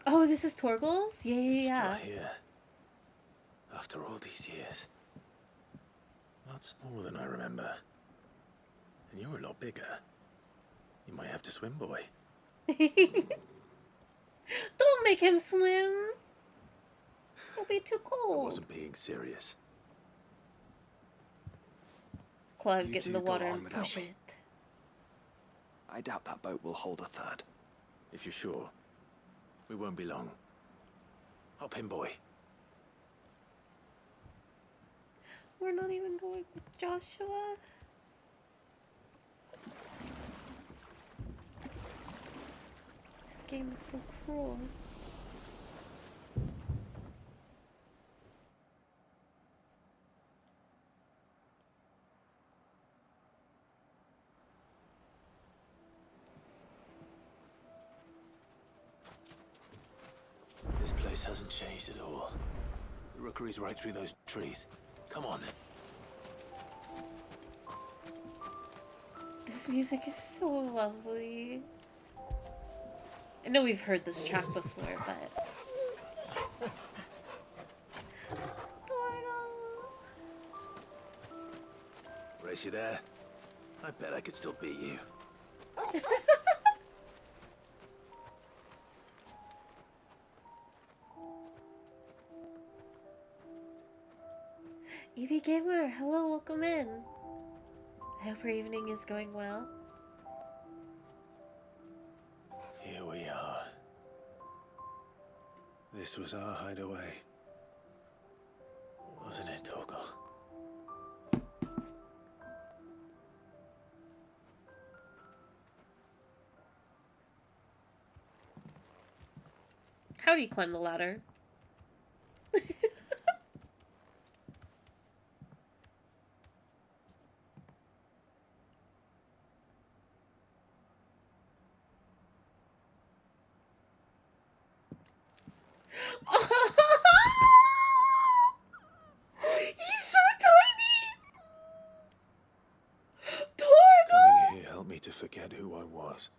Oh, this is Torgal's? Yeah. Still here. After all these years. A lot smaller than I remember. And you're a lot bigger. You might have to swim, boy. Don't make him swim. He'll be too I cold. wasn't being serious. Clive, You get in two the go water on and without push me. it. I doubt that boat will hold a third. If you're sure, we won't be long. Hop in, boy. We're not even going with Joshua. This game is so cruel. This place hasn't changed at all. The rookery's right through those trees. Come on. This music is so lovely. I know we've heard this track before, but... Race you there? I bet I could still beat you. EV Gamer, hello, welcome in. I hope your evening is going well. Here we are. This was our hideaway. Wasn't it, Torgal? How do you climb the ladder? He's so tiny! Torgal! Coming here helped me to forget who I was.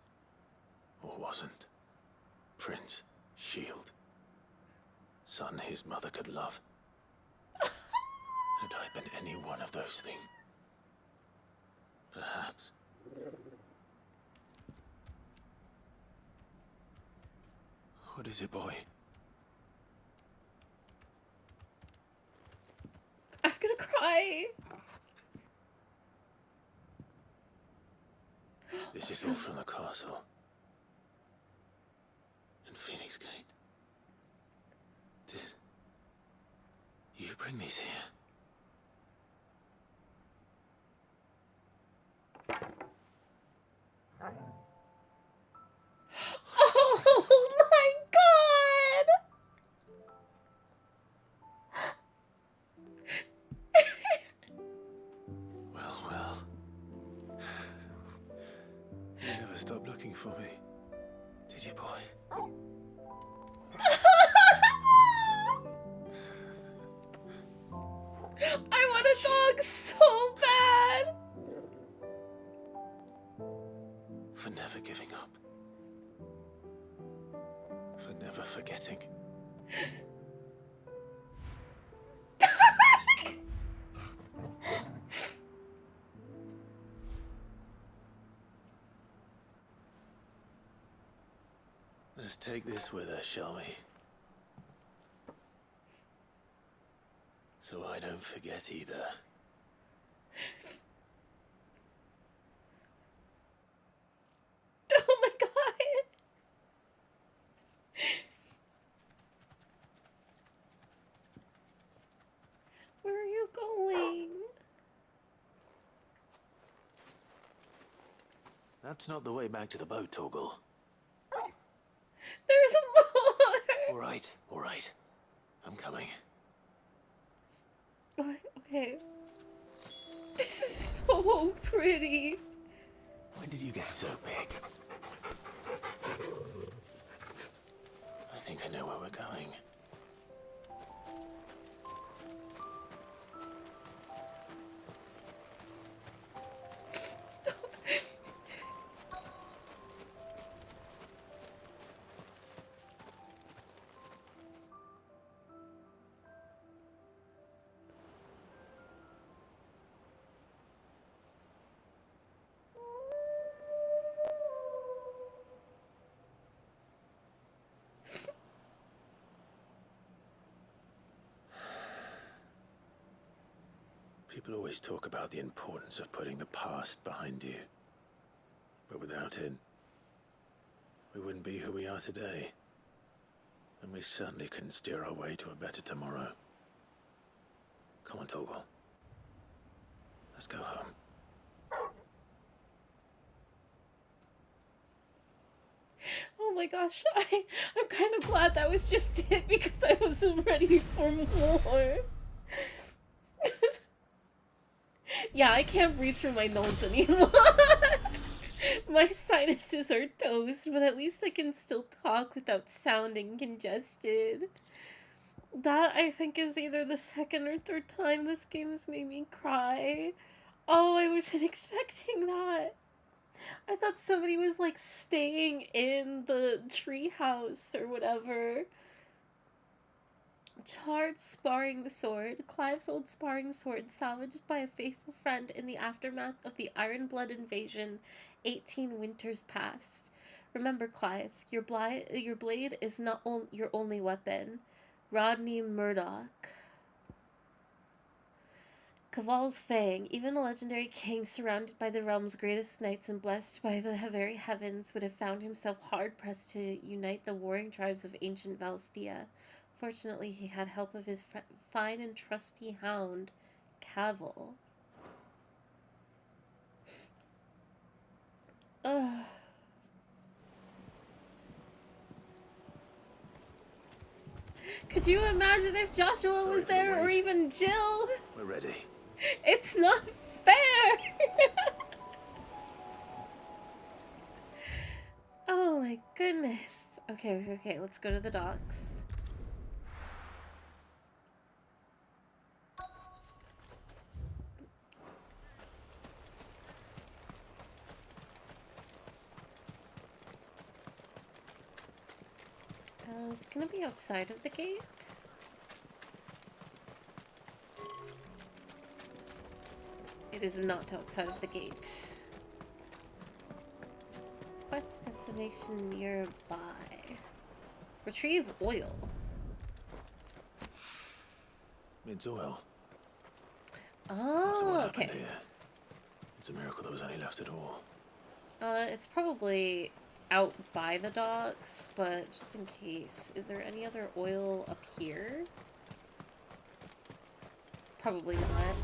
Or wasn't. Prince, shield. Son his mother could love. Had I been any one of those things? Perhaps. What is it, boy? I'm gonna cry. This is all from the castle. In Phoenix Gate. Did you bring these here? Oh my god! Well. You never stopped looking for me, did you, boy? I want a dog so bad! For never giving up. For never forgetting. Let's take this with us, shall we? So I don't forget either. Oh my god! Where are you going? That's not the way back to the boat, Torgal. There's more! All right. I'm coming. Okay. This is so pretty. When did you get so big? I think I know where we're going. Oh People always talk about the importance of putting the past behind you. But without it, we wouldn't be who we are today. And we certainly couldn't steer our way to a better tomorrow. Come on, Torgal. Let's go home. Oh my gosh, I'm kind of glad that was just it because I wasn't ready for more. Yeah, I can't breathe through my nose anymore. My sinuses are toast, but at least I can still talk without sounding congested. That, I think, is either the second or third time this game has made me cry. Oh, I wasn't expecting that. I thought somebody was, like, staying in the treehouse or whatever. Charred sparring sword. Clive's old sparring sword, salvaged by a faithful friend in the aftermath of the Iron Blood invasion 18 winters past. Remember, Clive, your blade is not your only weapon. Rodney Murdoch. Caval's Fang. Even a legendary king surrounded by the realm's greatest knights and blessed by the very heavens would have found himself hard-pressed to unite the warring tribes of ancient Valsthea. Fortunately, he had help of his fine and trusty hound, Caval. Ugh. Could you imagine if Joshua was there, or even Jill? We're ready. It's not fair! Oh my goodness. Okay, let's go to the docks. Is it gonna be outside of the gate? It is not outside of the gate. Quest destination nearby. Retrieve oil. It's oil. Oh, okay. Here. It's a miracle there was any left at all. It's probably out by the docks, but just in case. Is there any other oil up here? Probably not.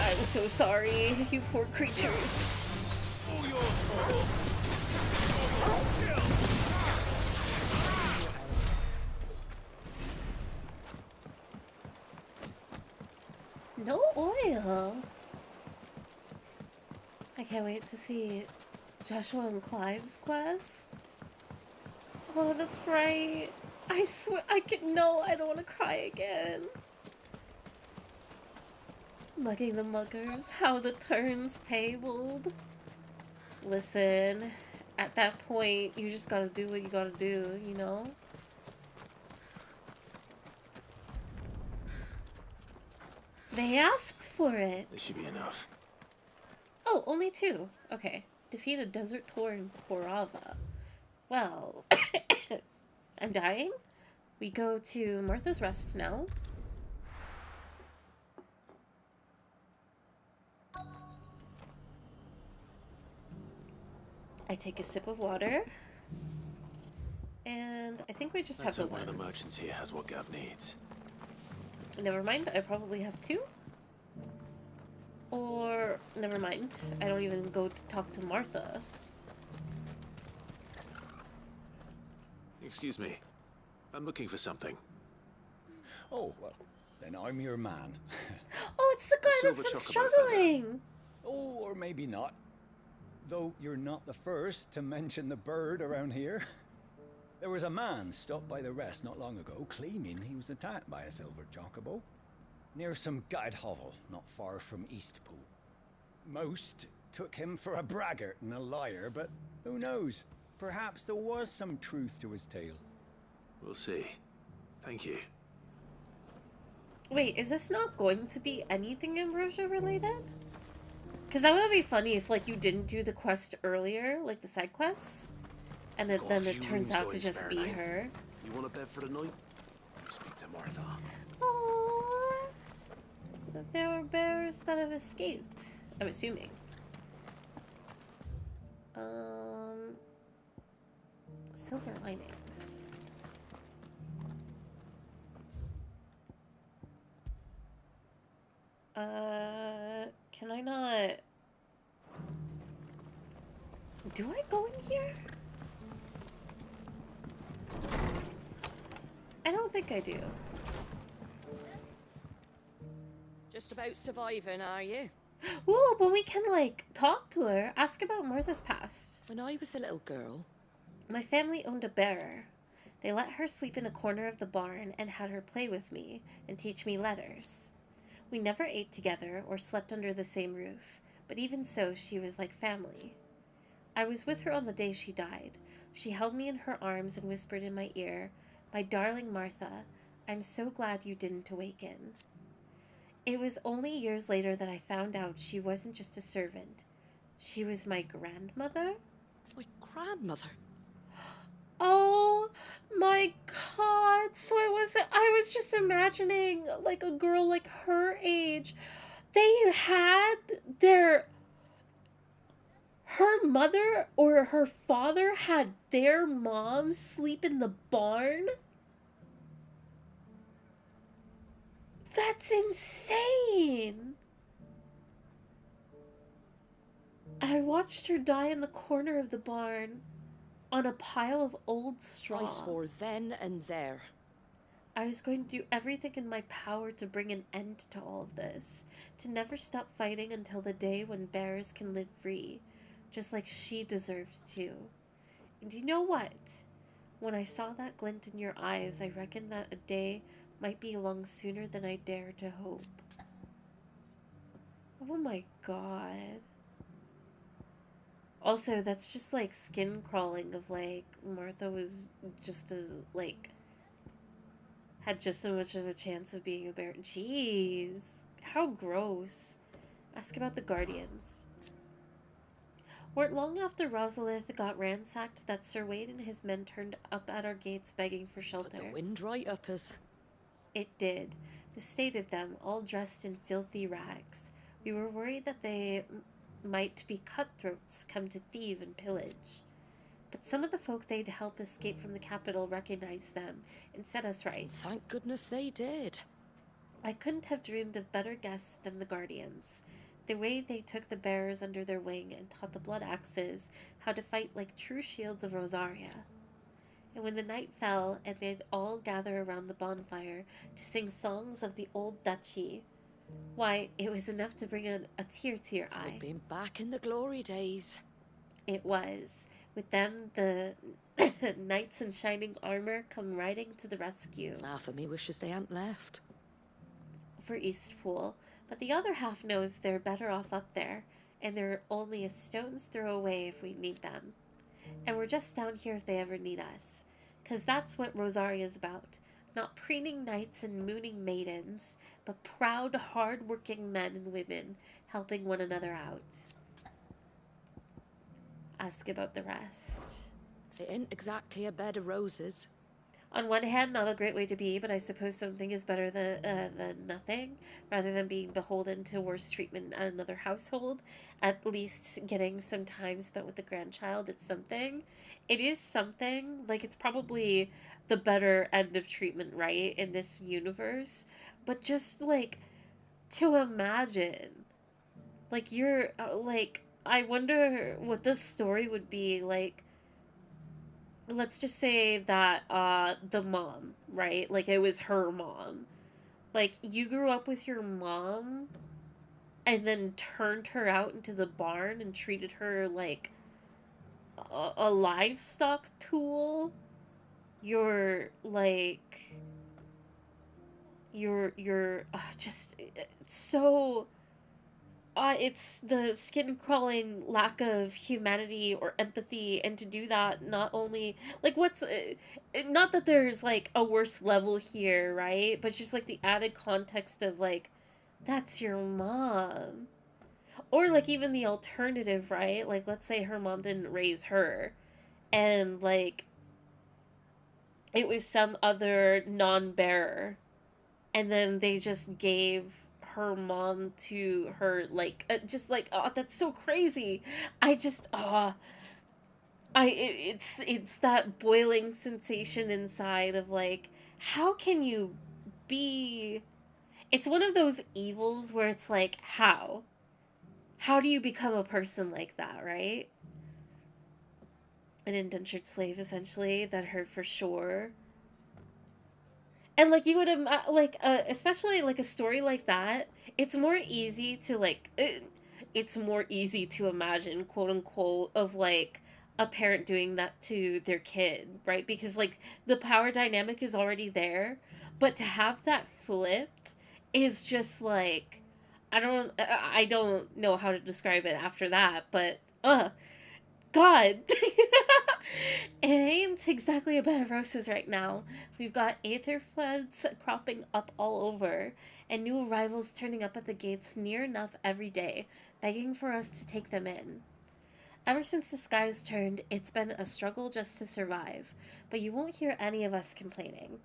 I'm so sorry, you poor creatures. No oil. I can't wait to see Joshua and Clive's quest. Oh, that's right. I swear, no, I don't want to cry again. Mugging the muggers, how the turns tabled. Listen, at that point, you just gotta do what you gotta do, you know? They asked for it. This should be enough. Oh, only 2. Okay. Defeat a desert tour in Korava. Well, I'm dying. We go to Martha's Rest now. I take a sip of water. And I think we just have the one of the merchants here has what Gav needs. Never mind, I probably have 2. Or, never mind, I don't even go to talk to Martha. Excuse me. I'm looking for something. Oh, well, then I'm your man. Oh, it's the guy that's been struggling! Oh, or maybe not. Though you're not the first to mention the bird around here. There was a man stopped by the rest not long ago, claiming he was attacked by a silver chocobo. Near some gad hovel, not far from Eastpool. Most took him for a braggart and a liar, but who knows? Perhaps there was some truth to his tale. We'll see. Thank you. Wait, is this not going to be anything Ambrosia related? Because that would be funny if, like, you didn't do the quest earlier, like the side quest, and then it turns out to just be her. You want a bed for the night? speak to Martha. Aww. There were bears that have escaped. I'm assuming. Silver linings. Can I not... Do I go in here? I don't think I do. Just about surviving, are you? Whoa, but we can, like, talk to her. Ask about Martha's past. When I was a little girl... My family owned a bearer. They let her sleep in a corner of the barn and had her play with me and teach me letters. We never ate together or slept under the same roof, but even so, she was like family. I was with her on the day she died. She held me in her arms and whispered in my ear, "My darling Martha, I'm so glad you didn't awaken." It was only years later that I found out she wasn't just a servant. She was my grandmother? My grandmother? Oh my god. So I was just imagining like a girl like her age. They had her mother or her father had their mom sleep in the barn? That's insane. I watched her die in the corner of the barn on a pile of old straw. I swore then and there. I was going to do everything in my power to bring an end to all of this, to never stop fighting until the day when bears can live free, just like she deserved to. And you know what? When I saw that glint in your eyes, I reckoned that a day might be along sooner than I dare to hope. Oh my god. Also, that's just like skin crawling of like Martha was just as like had just as much of a chance of being a bear. Jeez, how gross. Ask about the Guardians. Weren't long after Rosalith got ransacked that Sir Wade and his men turned up at our gates begging for shelter. Put the wind right up us. It did. The state of them, all dressed in filthy rags. We were worried that they might be cutthroats come to thieve and pillage. But some of the folk they'd help escape from the capital recognized them and set us right. Thank goodness they did. I couldn't have dreamed of better guests than the Guardians. The way they took the bearers under their wing and taught the Blood Axes how to fight like true shields of Rosaria. And when the night fell and they'd all gather around the bonfire to sing songs of the old duchy, why, it was enough to bring a tear to your eye. We've been back in the glory days. It was. With them, the knights in shining armor come riding to the rescue. Half of me wishes they hadn't left. For Eastpool, but the other half knows they're better off up there, and they're only a stone's throw away if we need them. And we're just down here if they ever need us. 'Cause that's what Rosaria's about. Not preening knights and mooning maidens, but proud, hard-working men and women helping one another out. Ask about the rest. It ain't exactly a bed of roses. On one hand, not a great way to be, but I suppose something is better than nothing, rather than being beholden to worse treatment at another household. At least getting some time spent with the grandchild, it's something. It is something. Like, it's probably the better end of treatment, right, in this universe. But just, like, to imagine, like, you're, like, I wonder what this story would be, like, let's just say that the mom, right? Like, it was her mom. Like, you grew up with your mom and then turned her out into the barn and treated her like a livestock tool. You're like, you're just, it's so... it's the skin-crawling lack of humanity or empathy, and to do that, not only, like, what's, not that there's, like, a worse level here, right, but just, like, the added context of, like, that's your mom. Or, like, even the alternative, right, like, let's say her mom didn't raise her, and, like, it was some other non-bearer, and then they just gave her mom to her, like, just like, oh, that's so crazy. I just, it's that boiling sensation inside of like, how can you be? It's one of those evils where it's like, how do you become a person like that, right? An indentured slave, essentially, that hurt for sure. And like, you would like, especially like a story like that, it's more easy to like, it's more easy to imagine, quote unquote, of like a parent doing that to their kid, right? Because like the power dynamic is already there, but to have that flipped is just like, I don't know how to describe it after that, but God. It ain't exactly a bed of roses right now. We've got aether floods cropping up all over, and new arrivals turning up at the gates near enough every day, begging for us to take them in. Ever since the skies turned, it's been a struggle just to survive, but you won't hear any of us complaining.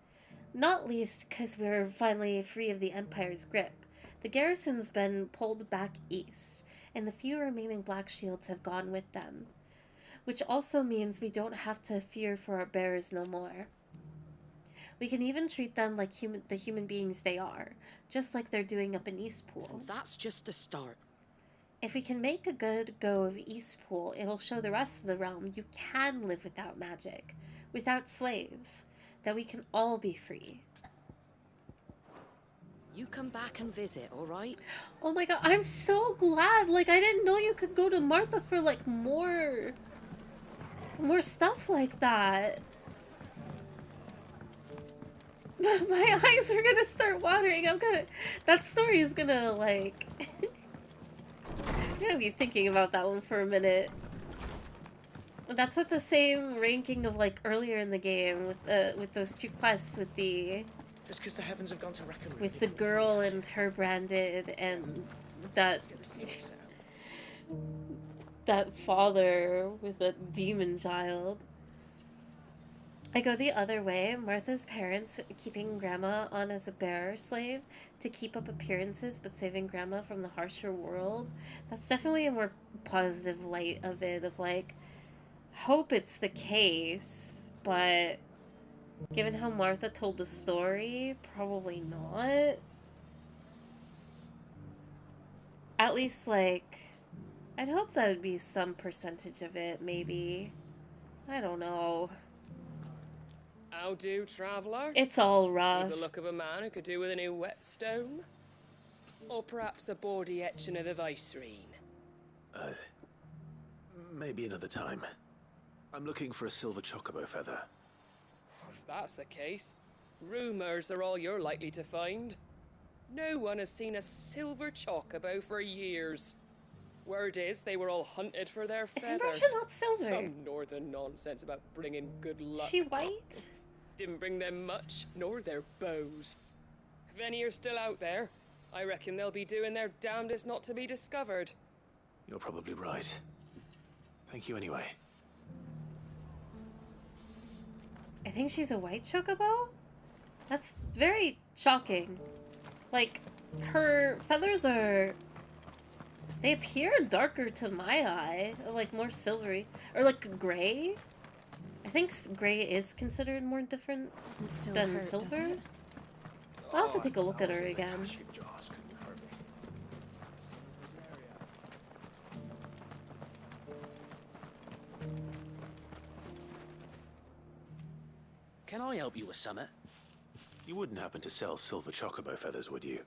Not least because we're finally free of the Empire's grip. The garrison's been pulled back east, and the few remaining Black Shields have gone with them. Which also means we don't have to fear for our bearers no more. We can even treat them like the human beings they are, just like they're doing up in Eastpool. And that's just a start. If we can make a good go of Eastpool, it'll show the rest of the realm you can live without magic, without slaves, that we can all be free. You come back and visit, alright? Oh my god, I'm so glad! Like, I didn't know you could go to Martha for, like, more stuff like that. My eyes are gonna start watering. That story is gonna, like, I'm gonna be thinking about that one for a minute. That's at the same ranking of, like, earlier in the game with those two quests with the... Just because the heavens have gone to wreck and with the girl and her branded and that... that father with a demon child. I go the other way. Martha's parents keeping Grandma on as a bearer slave to keep up appearances but saving Grandma from the harsher world. That's definitely a more positive light of it, of like, hope it's the case, but given how Martha told the story, probably not. At least, like, I'd hope that would be some percentage of it, maybe. I don't know. How do, traveller? It's all rough. The look of a man who could do with a new whetstone? Or perhaps a bawdy etching of the Vicereine? Maybe another time. I'm looking for a silver chocobo feather. If that's the case, rumours are all you're likely to find. No one has seen a silver chocobo for years. Word is they were all hunted for their feathers. Isn't Russia not silver? Some northern nonsense about bringing good luck. Is she white? Didn't bring them much, nor their bows. If any are still out there, I reckon they'll be doing their damnedest not to be discovered. You're probably right. Thank you anyway. I think she's a white chocobo? That's very shocking. Like, her feathers are... they appear darker to my eye. Like, more silvery. Or, like, gray? I think gray is considered more different than silver. I'll have to take a look at her again. Can I help you with something? You wouldn't happen to sell silver chocobo feathers, would you?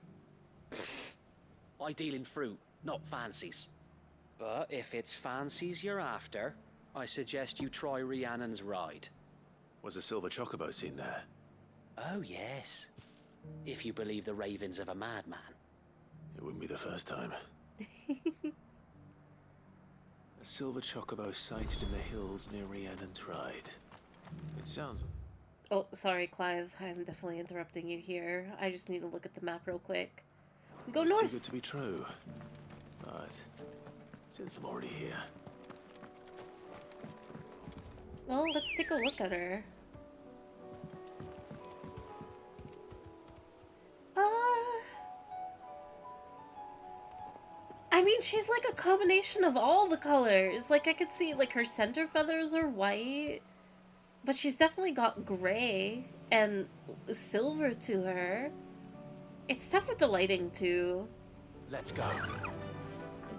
I deal in fruit, not fancies. But if it's fancies you're after, I suggest you try Rhiannon's ride. Was a silver chocobo seen there? Oh, yes. If you believe the ravings of a madman. It wouldn't be the first time. A silver chocobo sighted in the hills near Rhiannon's ride. It sounds... Oh, sorry, Clive. I'm definitely interrupting you here. I just need to look at the map real quick. We go It's north. too good to be true. But since I'm already here... Well, let's take a look at her. I mean, she's like a combination of all the colors. Like, I could see, like, her center feathers are white, but she's definitely got gray and silver to her. It's tough with the lighting, too. Let's go.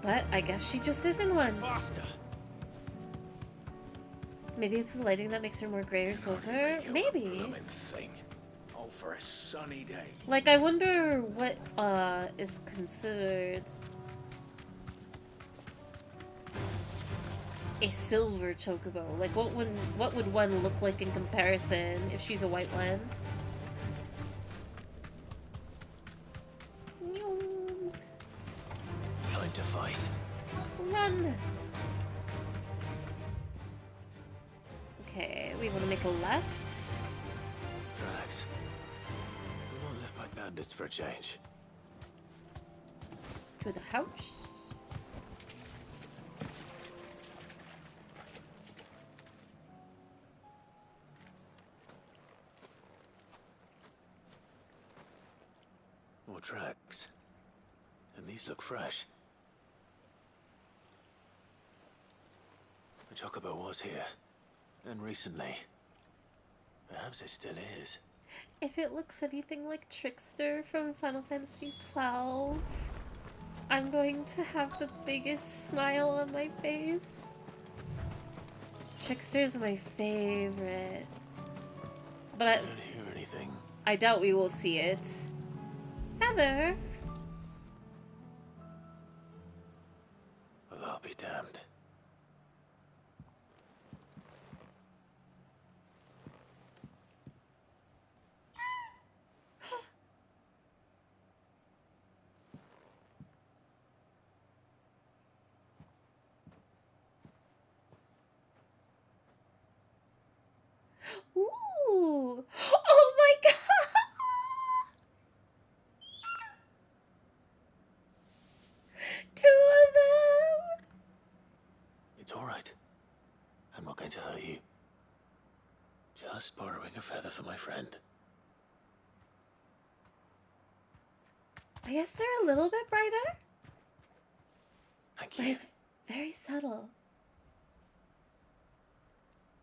But I guess she just isn't one. Faster. Maybe it's the lighting that makes her more gray or silver? Maybe. Thing. All for a sunny day. Like, I wonder what, is considered a silver chocobo. Like, what would one look like in comparison if she's a white one? Time to fight. Run! Okay, we want to make a left. Drax. We're not left by bandits for a change. To the house. More tracks. And these look fresh. The chocobo was here. And recently. Perhaps it still is. If it looks anything like Trickster from Final Fantasy XII, I'm going to have the biggest smile on my face. Trickster's my favorite. But I don't hear anything. I doubt we will see it. Feather? Well, I'll be damned. Ooh! Oh my god! Two of them! It's all right. I'm not going to hurt you. Just borrowing a feather for my friend. I guess they're a little bit brighter. Thank But you. it's very subtle.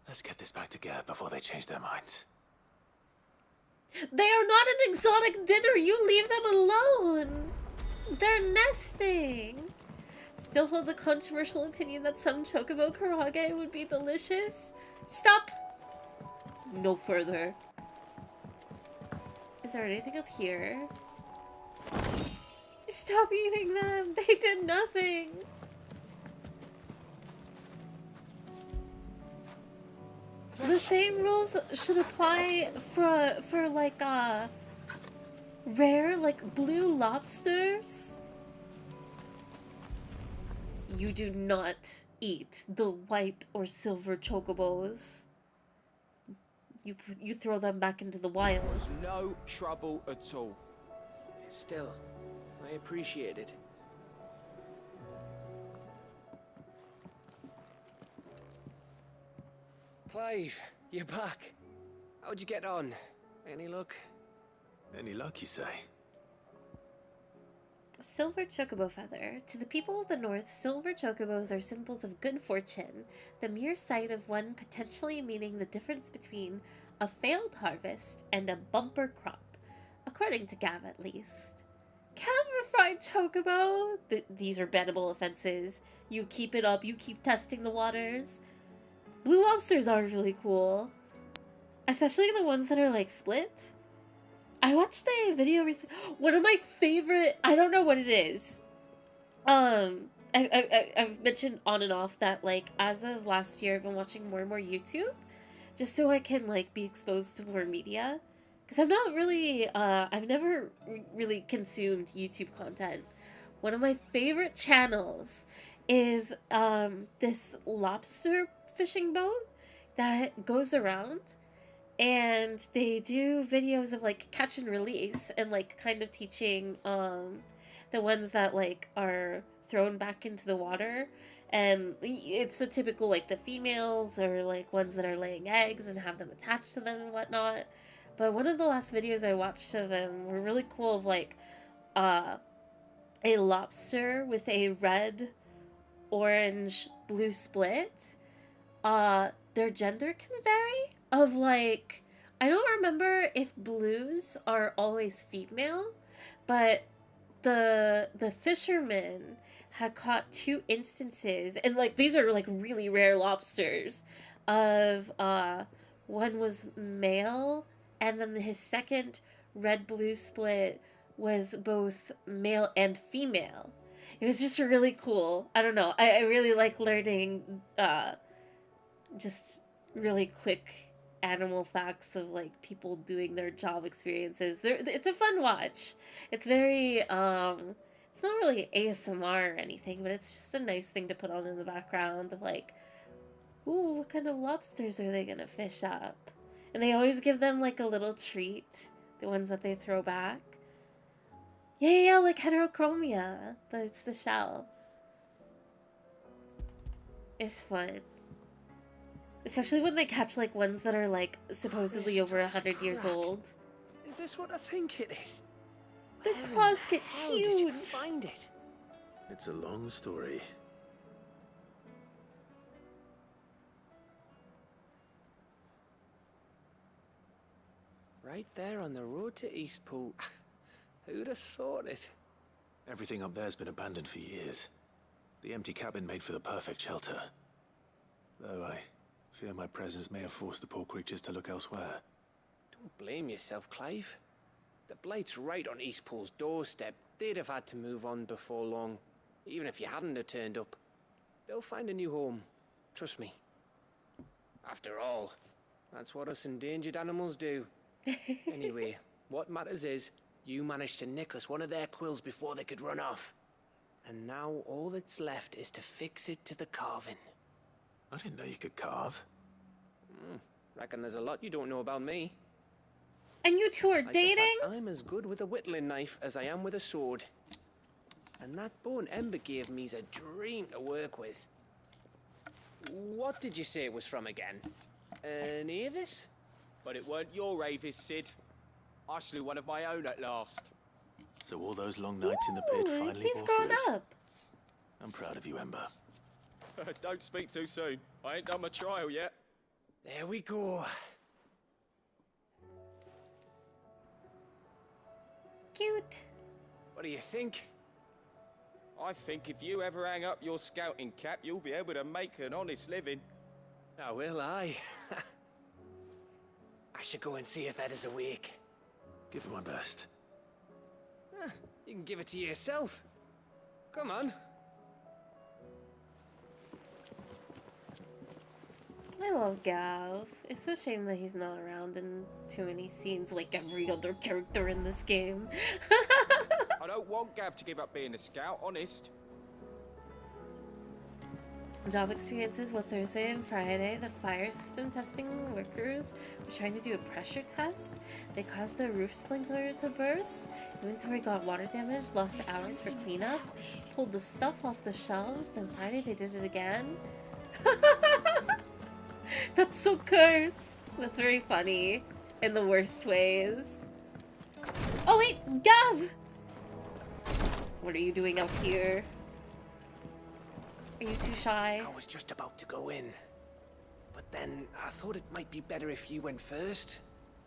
Let's get this back to Gav before they change their minds. They are not an exotic dinner. You leave them alone. They're nesting. Still hold the controversial opinion that some chocobo karage would be delicious. Stop. No further. Is there anything up here? Stop eating them. They did nothing. The same rules should apply for like rare like blue lobsters. You do not eat the white or silver chocobos. You throw them back into the wild. There's no trouble at all. Still, I appreciate it. Clive, you're back. How'd you get on? Any luck? Any luck, you say? Silver chocobo feather. To the people of the north, silver chocobos are symbols of good fortune, the mere sight of one potentially meaning the difference between a failed harvest and a bumper crop, according to Gav at least. Camera fried chocobo! These are bannable offenses. You keep it up, you keep testing the waters. Blue lobsters are really cool. Especially the ones that are like split. I watched a video recently. One of my favorite, I don't know what it is. I've mentioned on and off that like as of last year I've been watching more and more YouTube just so I can like be exposed to more media. Because I'm not really, I've never really consumed YouTube content. One of my favorite channels is this lobster fishing boat that goes around and they do videos of like catch and release and like kind of teaching the ones that like are thrown back into the water, and it's the typical like the females or like ones that are laying eggs and have them attached to them and whatnot. But one of the last videos I watched of them were really cool of like a lobster with a red, orange, blue split, their gender can vary. Of like, I don't remember if blues are always female, but the fisherman had caught two instances, and like these are like really rare lobsters, of one was male, and then his second red blue split was both male and female. It was just really cool. I don't know. I really like learning just really quick animal facts of like people doing their job experiences. It's a fun watch. It's very it's not really ASMR or anything, but it's just a nice thing to put on in the background of like, ooh, what kind of lobsters are they gonna fish up? And they always give them like a little treat, the ones that they throw back. Yeah, like heterochromia, but it's the shell. It's fun. Especially when they catch like ones that are like supposedly over 100 years old. Is this what I think it is? The claws get huge. Did you find it? It's a long story. Right there on the road to Eastpool. Who'd have thought it? Everything up there's been abandoned for years. The empty cabin made for the perfect shelter. Though I fear my presence may have forced the poor creatures to look elsewhere. Don't blame yourself, Clive. The Blight's right on Eastpool's doorstep. They'd have had to move on before long, even if you hadn't have turned up. They'll find a new home. Trust me. After all, that's what us endangered animals do. Anyway, what matters is, you managed to nick us one of their quills before they could run off. And now all that's left is to fix it to the carving. I didn't know you could carve. Reckon there's a lot you don't know about me. And you two are Like dating? the fact I'm as good with a whittling knife as I am with a sword. And that bone Ember gave me's a dream to work with. What did you say it was from again? An Avis? But it weren't your Avis, Sid. I slew one of my own at last. So all those long nights in the pit finally He's bore grown fruit. up. I'm proud of you, Ember. Don't speak too soon. I ain't done my trial yet. There we go. Cute. What do you think? I think if you ever hang up your scouting cap, you'll be able to make an honest living. Now will I? I should go and see if Ed is awake. Give it my best. You can give it to yourself. Come on. I love Gav. It's a shame that he's not around in too many scenes like every other character in this game. I don't want Gav to give up being a scout, honest. Job experiences. Well, Thursday and Friday, the fire system testing workers were trying to do a pressure test. They caused the roof sprinkler to burst. Inventory got water damage, lost hours for cleanup, pulled the stuff off the shelves. Then Friday they did it again. That's so cursed. That's very funny in the worst ways. Oh wait, Gav! What are you doing out here? Are you too shy? I was just about to go in. But then I thought it might be better if you went first.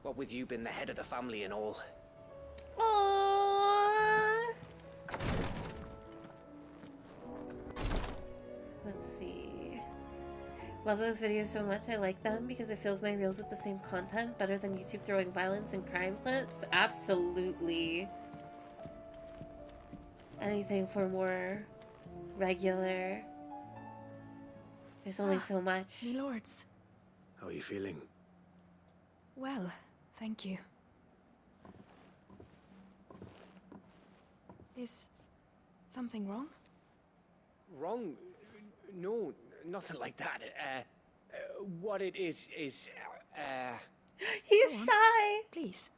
What with you being the head of the family and all. Aww. Let's see. Love those videos so much. I like them because it fills my reels with the same content better than YouTube throwing violence and crime clips. Absolutely. Anything for more regular. There's only so much. Me lords. How are you feeling? Well, thank you. Is something wrong? Wrong? No, nothing like that. What it is, He's shy. Please.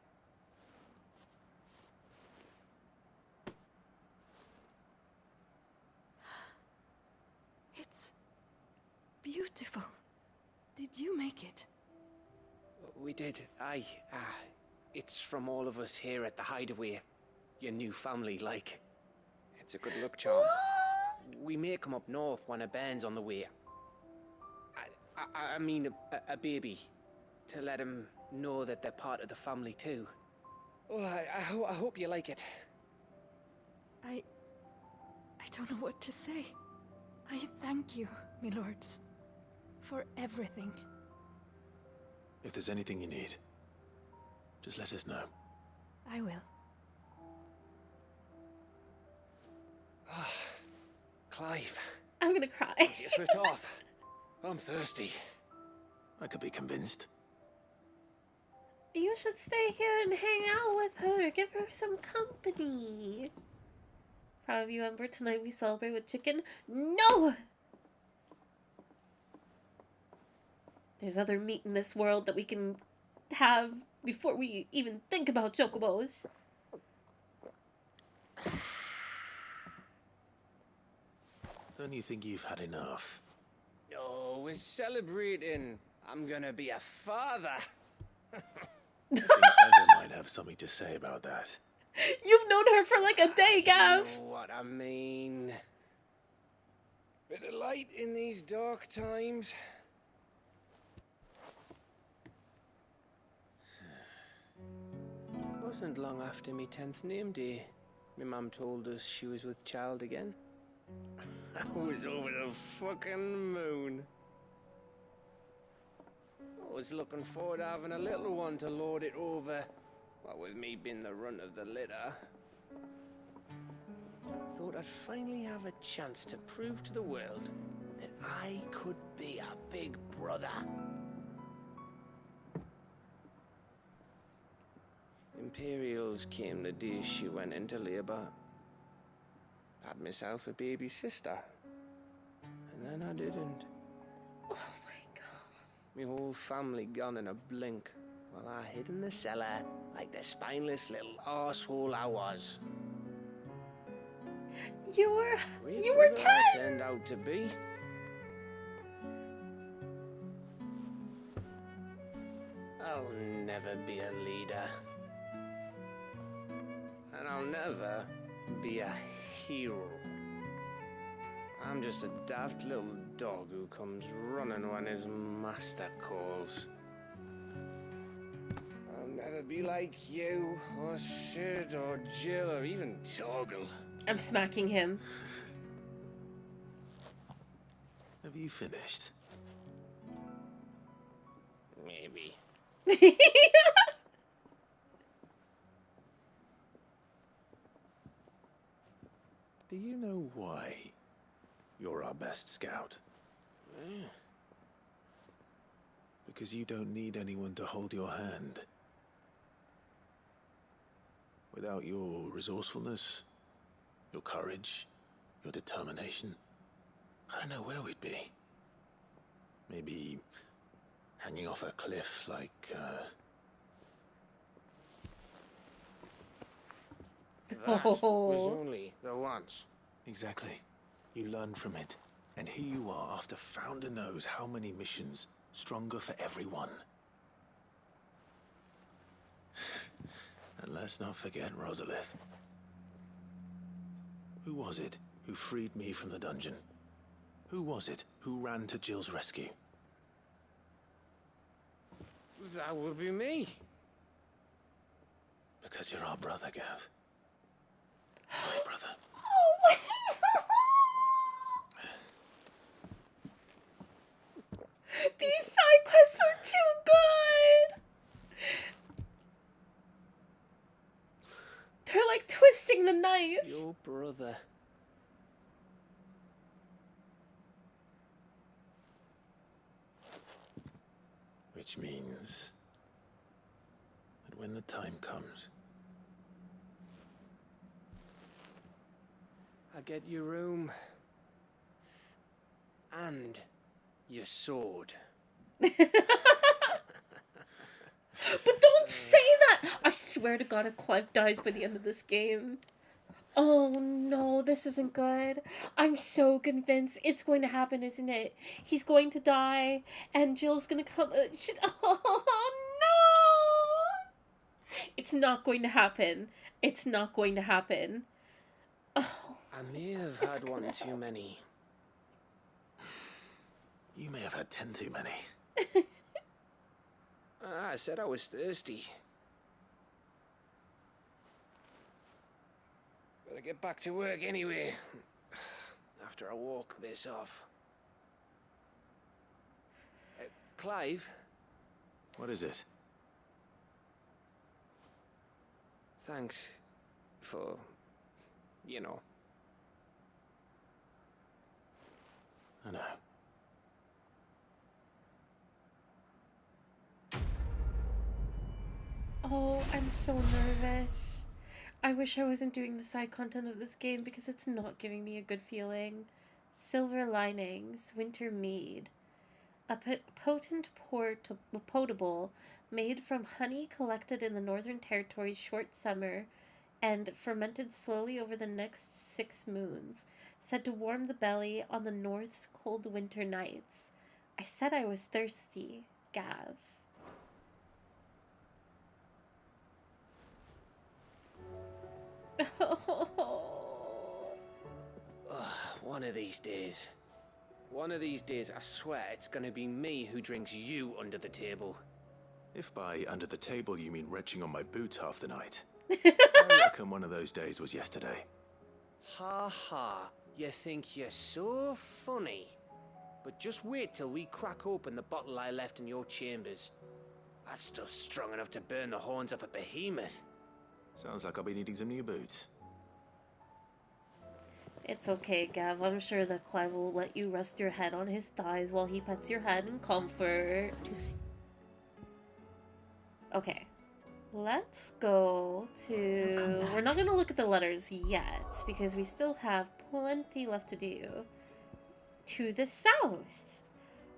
It's beautiful. Did you make it? We did. It's from all of us here at the Hideaway. Your new family, like. It's a good luck charm. We may come up north when a bairn's on the way. I mean a baby. To let him know that they're part of the family too. Oh, I hope you like it. I don't know what to say. I thank you, my lords, for everything. If there's anything you need, just let us know. I will. Clive. I'm gonna cry. Let's get swift off. I'm thirsty. I could be convinced. You should stay here and hang out with her. Give her some company. Proud of you, Ember. Tonight we celebrate with chicken. No! There's other meat in this world that we can have before we even think about chocobos. Don't you think you've had enough? No, we're celebrating. I'm gonna be a father. I think Edda might have something to say about that. You've known her for like a day, Gav. You know what I mean? Bit of light in these dark times. Wasn't long after me 10th name day, my mum told us she was with child again. I was over the fucking moon. I was looking forward to having a little one to lord it over, what with me being the runt of the litter. Thought I'd finally have a chance to prove to the world that I could be a big brother. Imperials came the day she went into labour. Had myself a baby sister. And then I didn't. Oh my god. My whole family gone in a blink, while I hid in the cellar like the spineless little arsehole I was. You were Brother 10! I turned out to be. I'll never be a leader. And I'll never be a hero. I'm just a daft little dog who comes running when his master calls. I'll never be like you, or Sid, or Jill, or even Torgal. I'm smacking him. Have you finished? Maybe. Do you know why you're our best scout? Because you don't need anyone to hold your hand. Without your resourcefulness, your courage, your determination, I don't know where we'd be. Maybe hanging off a cliff like, That was only the once. Exactly. You learn from it. And here you are, after Founder knows how many missions, stronger for everyone. And let's not forget Rosalith. Who was it who freed me from the dungeon? Who was it who ran to Jill's rescue? That would be me. Because you're our brother, Gav. My brother. Oh my These side quests are too good! They're like twisting the knife. Your brother. Which means that when the time comes, I get your room. And your sword. But don't say that! I swear to God, if Clive dies by the end of this game. Oh no, this isn't good. I'm so convinced it's going to happen, isn't it? He's going to die, and Jill's gonna come. Oh no! It's not going to happen. It's not going to happen. Oh I may have had one too many. You may have had 10 too many. I said I was thirsty. Better get back to work anyway. After I walk this off. Clive? What is it? Thanks for, you know. I know. Oh, I'm so nervous. I wish I wasn't doing the side content of this game because it's not giving me a good feeling. Silver linings, winter mead. A potent potable made from honey collected in the Northern Territory's short summer and fermented slowly over the next 6 moons, said to warm the belly on the North's cold winter nights. I said I was thirsty, Gav. One of these days. One of these days, I swear it's gonna be me who drinks you under the table. If by under the table you mean retching on my boots half the night, I reckon one of those days was yesterday. Ha ha, you think you're so funny. But just wait till we crack open the bottle I left in your chambers. That stuff's strong enough to burn the horns off a behemoth. Sounds like I'll be needing some new boots. It's okay, Gav. I'm sure that Clive will let you rest your head on his thighs while he pets your head in comfort. Okay. Let's go to... We're not going to look at the letters yet, because we still have plenty left to do. To the south.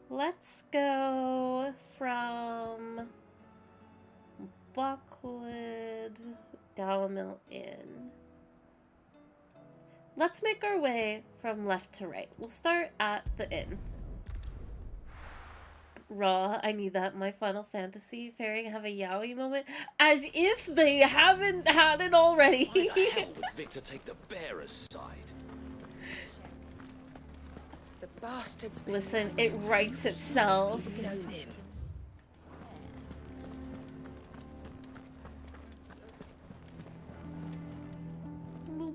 Let's go from Buckwood, Dalamill Inn. Let's make our way from left to right. We'll start at the inn. Raw, I need that. My Final Fantasy fairing have a yaoi moment. As if they haven't had it already. Why the hell would Victor take the bearer's side? The bastard's been Listen, it writes itself.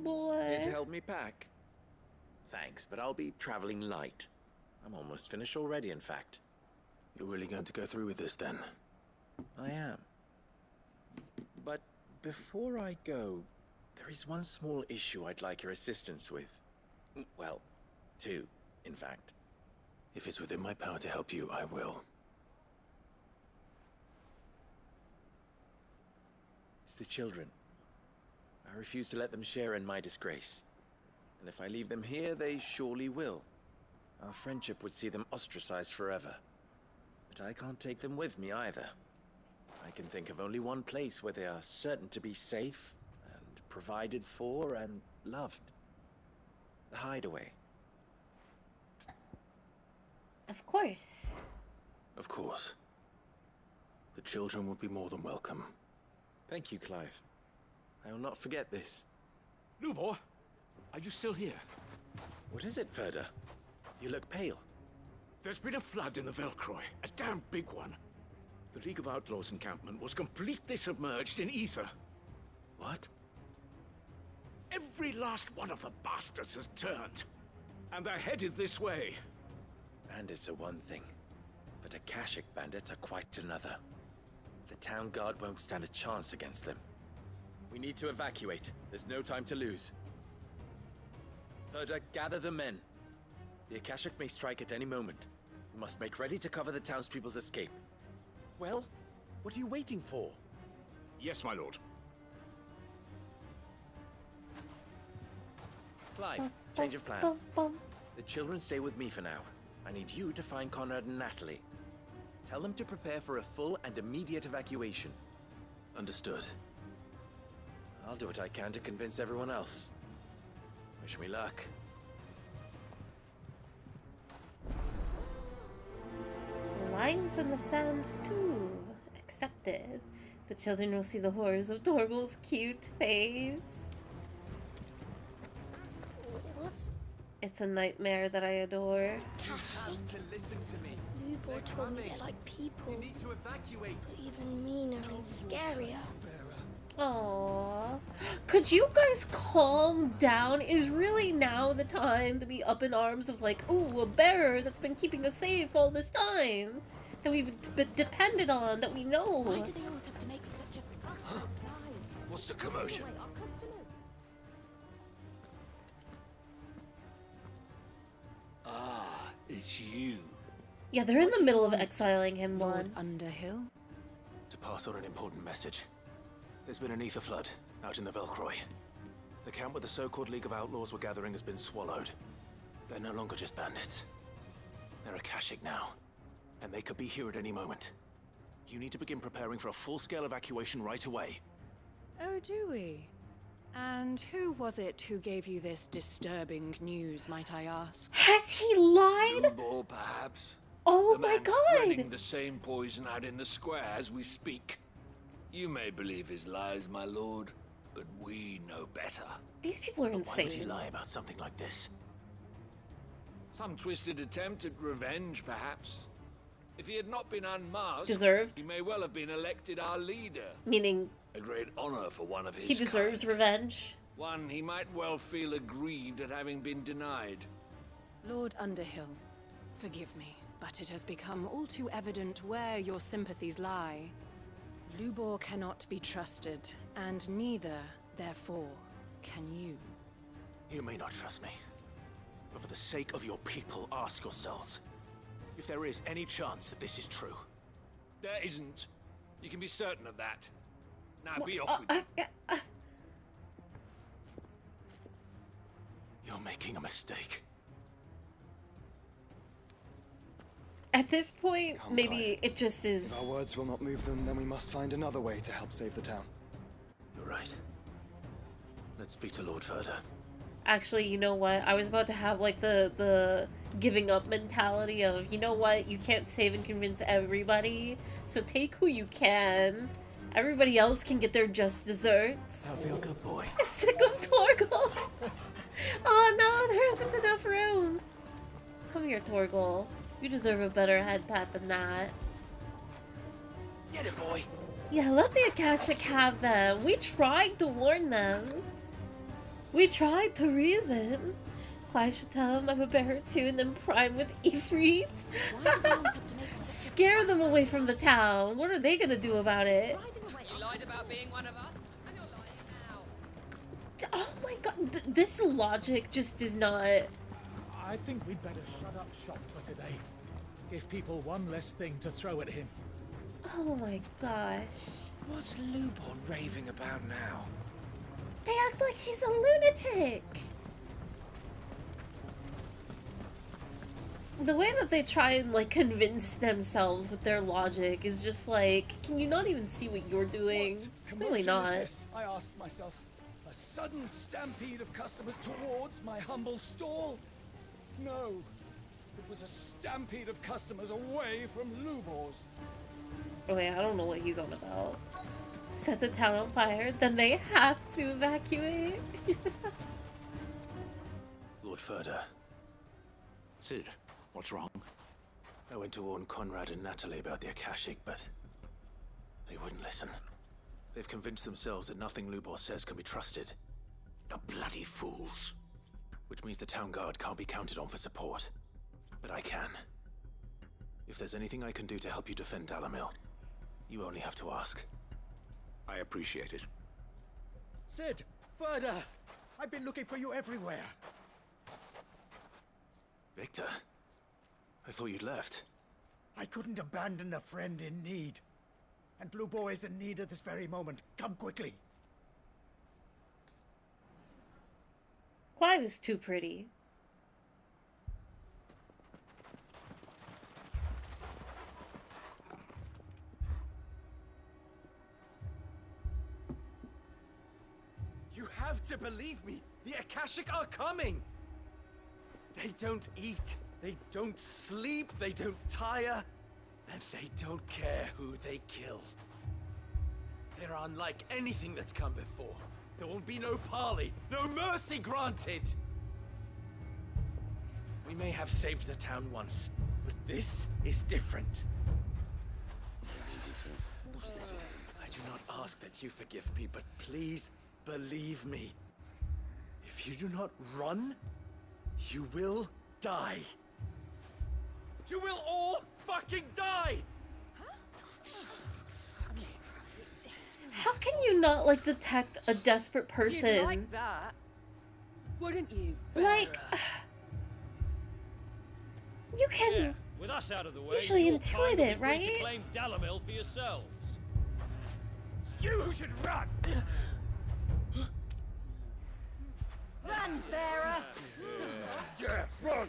Boy. Here to help me pack? Thanks, but I'll be traveling light. I'm almost finished already, in fact. You're really going to go through with this, then? I am. But before I go, there is one small issue I'd like your assistance with. Well, two, in fact. If it's within my power to help you, I will. It's the children. I refuse to let them share in my disgrace. And if I leave them here, they surely will. Our friendship would see them ostracized forever. But I can't take them with me either. I can think of only one place where they are certain to be safe, and provided for, and loved. The Hideaway. Of course. Of course. The children will be more than welcome. Thank you, Clive. I will not forget this. Lubor, are you still here? What is it, Ferda? You look pale. There's been a flood in the Velcroy, a damn big one. The League of Outlaws encampment was completely submerged in ether. What? Every last one of the bastards has turned, and they're headed this way. Bandits are one thing, but Akashic bandits are quite another. The town guard won't stand a chance against them. We need to evacuate. There's no time to lose. Ferda, gather the men. The Akashic may strike at any moment. We must make ready to cover the townspeople's escape. Well, what are you waiting for? Yes, my lord. Clive, change of plan. The children stay with me for now. I need you to find Conrad and Natalie. Tell them to prepare for a full and immediate evacuation. Understood. I'll do what I can to convince everyone else. Wish me luck. Lines in the sand, too. Accepted. The children will see the horrors of Torgal's cute face. It's a nightmare that I adore. You have to listen to me. Lubor told me they're like people. You need to evacuate. It's even meaner and scarier. Aww. Could you guys calm down? Is really now the time to be up in arms of like, ooh, a bearer that's been keeping us safe all this time? That we've depended on, that we know. Why do they always have to make such a fuss? What's the commotion? Ah, it's you. Yeah, they're in the middle of exiling him, one. Underhill? To pass on an important message. There's been an ether flood out in the Velcroy. The camp where the so-called League of Outlaws were gathering has been swallowed. They're no longer just bandits. They're Akashic now, and they could be here at any moment. You need to begin preparing for a full-scale evacuation right away. Oh, do we? And who was it who gave you this disturbing news, might I ask? Has he lied? Lubor, perhaps. Oh the my man god! spreading the same poison out in the square as we speak. You may believe his lies, my lord, but we know better. These people are Why insane. would he lie about something like this? Some twisted attempt at revenge, perhaps. If he had not been unmasked, Deserved. he may well have been elected our leader. Meaning A great honor for one of his he deserves revenge. One he might well feel aggrieved at having been denied. Lord Underhill, forgive me, but it has become all too evident where your sympathies lie. Lubor cannot be trusted, and neither, therefore, can you. You may not trust me, but for the sake of your people, ask yourselves if there is any chance that this is true. There isn't. You can be certain of that. Now be off with you. You're making a mistake. At this point, maybe it just is. If our words will not move them, then we must find another way to help save the town. You're right. Let's speak to Lord Verda. Actually, you know what? I was about to have like the giving up mentality of, you know what? You can't save and convince everybody, so take who you can. Everybody else can get their just desserts. I feel good, boy. Sick of Torgal. Oh no, there isn't enough room. Come here, Torgal. You deserve a better head pat than that. Get it, boy. Yeah, let the Akashic have them. We tried to warn them. We tried to reason. Clive should tell him I'm a bearer too, and then prime with Ifrit. Scare them away from the town. What are they gonna do about it? You lied about being one of us, and you're lying now. Oh my god, this logic just is not... I think we'd better shut up shop for today. Give people one less thing to throw at him. Oh my gosh. What's Lubor raving about now? They act like he's a lunatic. The way that they try and like convince themselves with their logic is just like, can you not even see what you're doing? Clearly not. Commotion is this? I asked myself. A sudden stampede of customers towards my humble stall? No. It was a stampede of customers away from Lubor's. Oh wait, I don't know what he's on about. Set the town on fire, then they have to evacuate. Lord Verda. Sid, what's wrong? I went to warn Conrad and Natalie about the Akashic, but they wouldn't listen. They've convinced themselves that nothing Lubor says can be trusted. The bloody fools. Which means the town guard can't be counted on for support. But I can. If there's anything I can do to help you defend Dalamil, you only have to ask. I appreciate it. Sid! Verda! I've been looking for you everywhere. Victor? I thought you'd left. I couldn't abandon a friend in need. And Lubor is in need at this very moment. Come quickly. Clive is too pretty. You have to believe me. The Akashic are coming. They don't eat, they don't sleep, they don't tire, and they don't care who they kill. They're unlike anything that's come before. There won't be no parley, no mercy granted. We may have saved the town once, but this is different. I do not ask that you forgive me, but please believe me. If you do not run, you will die. You will all fucking die! How can you not, like, detect a desperate person? You'd like that, wouldn't you? Like, you can Yeah, with us out of the way, usually your intuit kind will it, be free right? to claim Dalamil for yourselves. You who should run! Run, bearer! Yeah, run!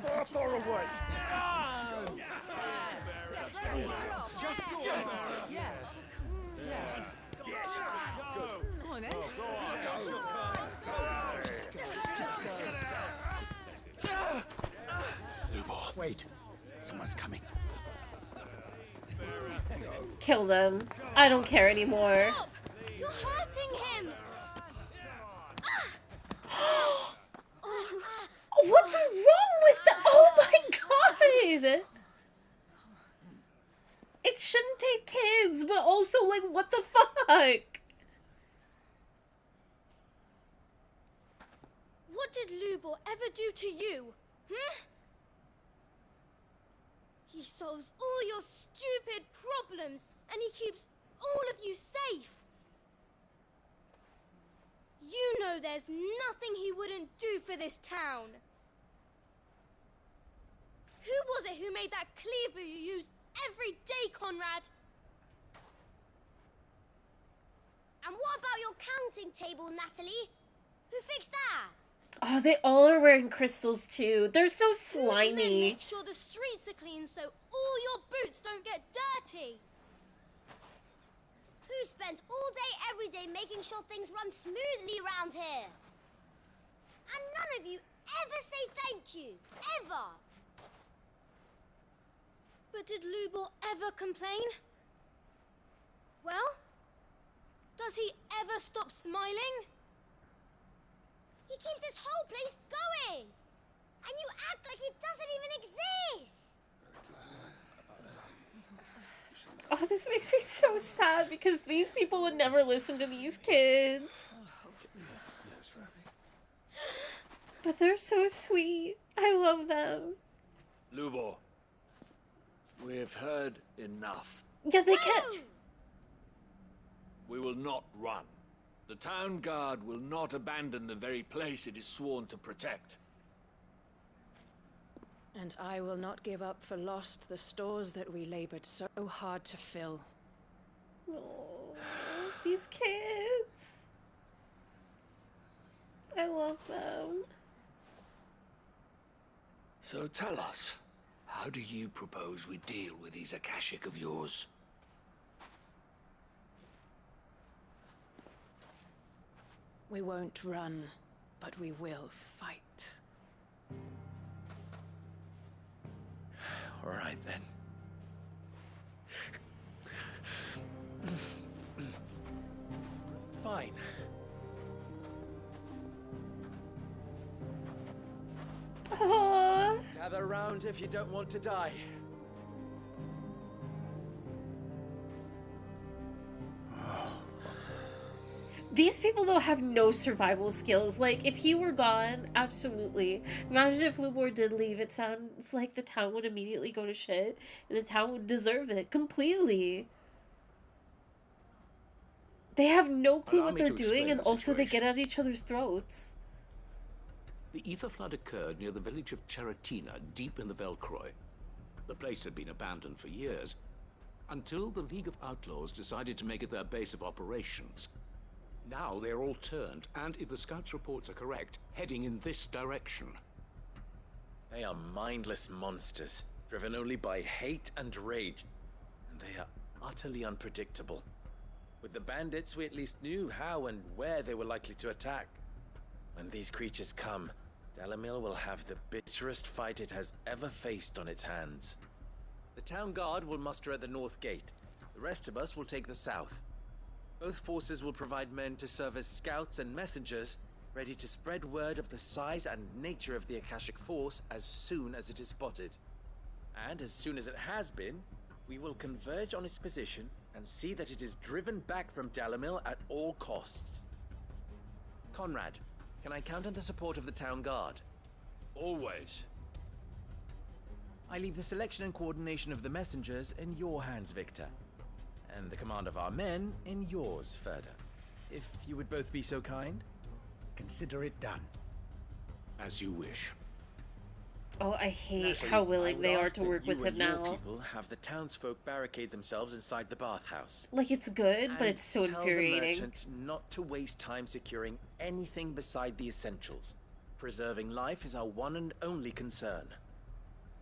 Far, far away! Just go. Yeah. Yes! Go on, then. Wait, someone's coming. kill them. I don't care anymore. Stop! You're hurting him! What's wrong with that? Oh my god! It shouldn't take kids, but also, like, what the fuck? What did Lubor ever do to you? He solves all your stupid problems, and he keeps all of you safe. You know there's nothing he wouldn't do for this town. Who was it who made that cleaver you use every day, Conrad? And what about your counting table, Natalie? Who fixed that? Oh, they all are wearing crystals too. They're so Whose men slimy. make sure the streets are clean so all your boots don't get dirty? Who spends all day every day making sure things run smoothly around here? And none of you ever say thank you. Ever. But did Lubor ever complain? Well, does he ever stop smiling? He keeps this whole place going! And you act like it doesn't even exist! Oh, this makes me so sad because these people would never listen to these kids. But they're so sweet. I love them. Lubor, we've heard enough. Yeah, they can't. We will not run. The town guard will not abandon the very place it is sworn to protect. And I will not give up for lost the stores that we labored so hard to fill. Oh, these kids. I love them. So tell us, how do you propose we deal with these Akashic of yours? We won't run, but we will fight. All right, then. Fine. Aww. Gather round if you don't want to die. These people, though, have no survival skills. Like, if he were gone, absolutely. Imagine if Lubor did leave. It sounds like the town would immediately go to shit, and the town would deserve it completely. They have no clue Allow what me they're to doing, explain and the also they situation. get at each other's throats. The ether flood occurred near the village of Cheratina, deep in the Velcroy. The place had been abandoned for years, until the League of Outlaws decided to make it their base of operations. Now they're all turned, and if the scouts' reports are correct, heading in this direction. They are mindless monsters, driven only by hate and rage. And they are utterly unpredictable. With the bandits, we at least knew how and where they were likely to attack. When these creatures come, Dalamil will have the bitterest fight it has ever faced on its hands. The town guard will muster at the north gate. The rest of us will take the south. Both forces will provide men to serve as scouts and messengers ready to spread word of the size and nature of the Akashic Force as soon as it is spotted. And as soon as it has been, we will converge on its position and see that it is driven back from Dalamil at all costs. Conrad, can I count on the support of the town guard? Always. I leave the selection and coordination of the messengers in your hands, Victor. And the command of our men in yours, Ferda. If you would both be so kind. Consider it done. As you wish. Oh, I hate Natalie, how willing I would they are ask to that work you with and him your now. people have the townsfolk barricade themselves inside the bathhouse. Like, it's good, but And it's so tell infuriating. the merchant not to waste time securing anything beside the essentials. Preserving life is our one and only concern.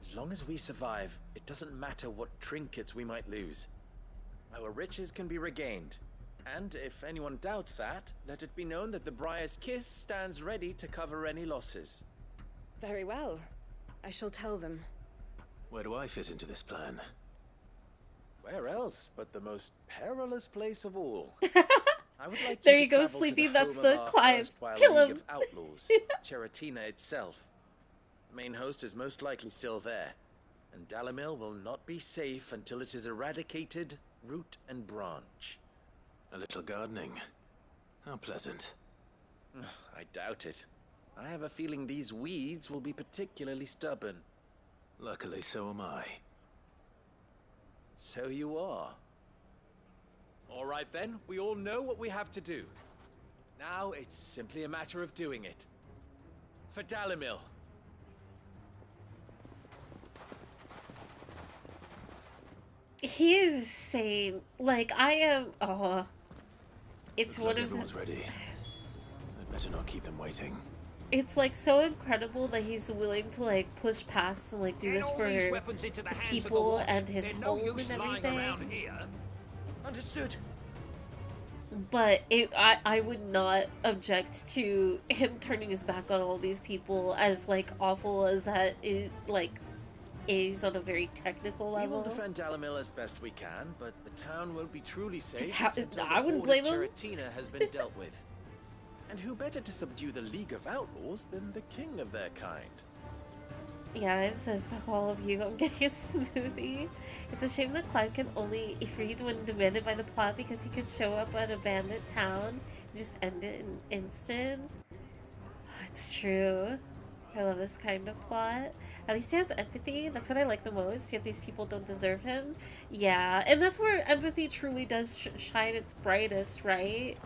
As long as we survive, it doesn't matter what trinkets we might lose. Our riches can be regained. And if anyone doubts that, let it be known that the Briar's Kiss stands ready to cover any losses. Very well. I shall tell them. Where do I fit into this plan? Where else but the most perilous place of all? I would like There you you to go, travel to Sleepy. the That's home of the our client. erstwhile Kill League him. of Outlaws, Charatina itself. The main host is most likely still there, and Dalamil will not be safe until it is eradicated, root and branch. A little gardening. How pleasant. I doubt it. I have a feeling these weeds will be particularly stubborn. Luckily, so am I. So you are. All right then, we all know what we have to do. Now it's simply a matter of doing it. For Dalamil. He is insane. Like, I am. Oh, it's Looks one like of everyone's the. ready. I'd better not keep them waiting. It's like so incredible that he's willing to like push past and like do this for the people and his home and everything. Understood. But I would not object to him turning his back on all these people, as like awful as that is on a very technical We level. will defend Dalamil as best we can, but the town won't be truly safe Just how- until I the wouldn't horde of blame him. Charatina has been dealt with. And who better to subdue the League of Outlaws than the king of their kind? Yeah, I said fuck all of you. I'm getting a smoothie. It's a shame that Clive can only be freed when demanded by the plot, because he could show up at a bandit town and just end it in an instant. It's true. I love this kind of plot. At least he has empathy. That's what I like the most. Yet these people don't deserve him. Yeah, and that's where empathy truly does shine its brightest, right?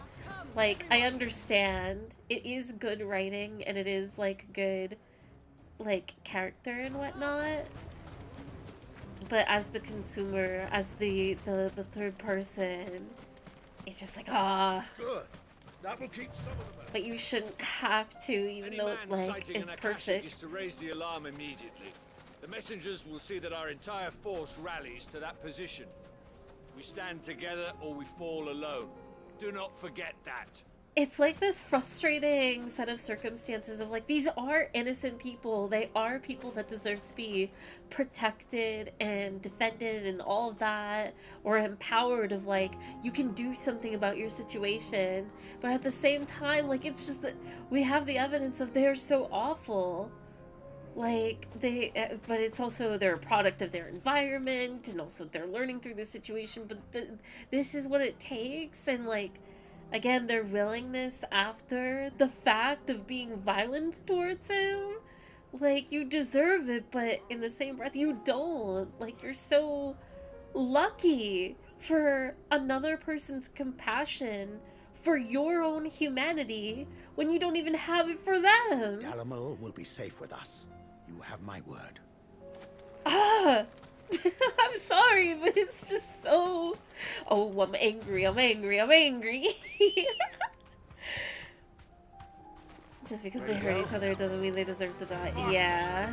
Like, I understand. It is good writing, and it is, like, good, like, character and whatnot. But as the consumer, as the third person, it's just like, ah. Good. That will keep some of them out. But you shouldn't have to, even though, like, it's perfect. Is to raise the alarm immediately. The messengers will see that our entire force rallies to that position. We stand together or we fall alone. Do not forget that. It's like this frustrating set of circumstances of like, these are innocent people. They are people that deserve to be protected and defended and all of that, or empowered of like, you can do something about your situation. But at the same time, like, it's just that we have the evidence of they're so awful. Like, but it's also they're a product of their environment, and also they're learning through the situation, but this is what it takes. And like, again, their willingness after the fact of being violent towards him, like, you deserve it, but in the same breath you don't. Like, you're so lucky for another person's compassion for your own humanity when you don't even have it for them. Dalamil will be safe with us. You have my word. Ah! I'm sorry, but it's just so... Oh, I'm angry, I'm angry, I'm angry. Just because they hurt each other doesn't mean they deserve to die. Yeah.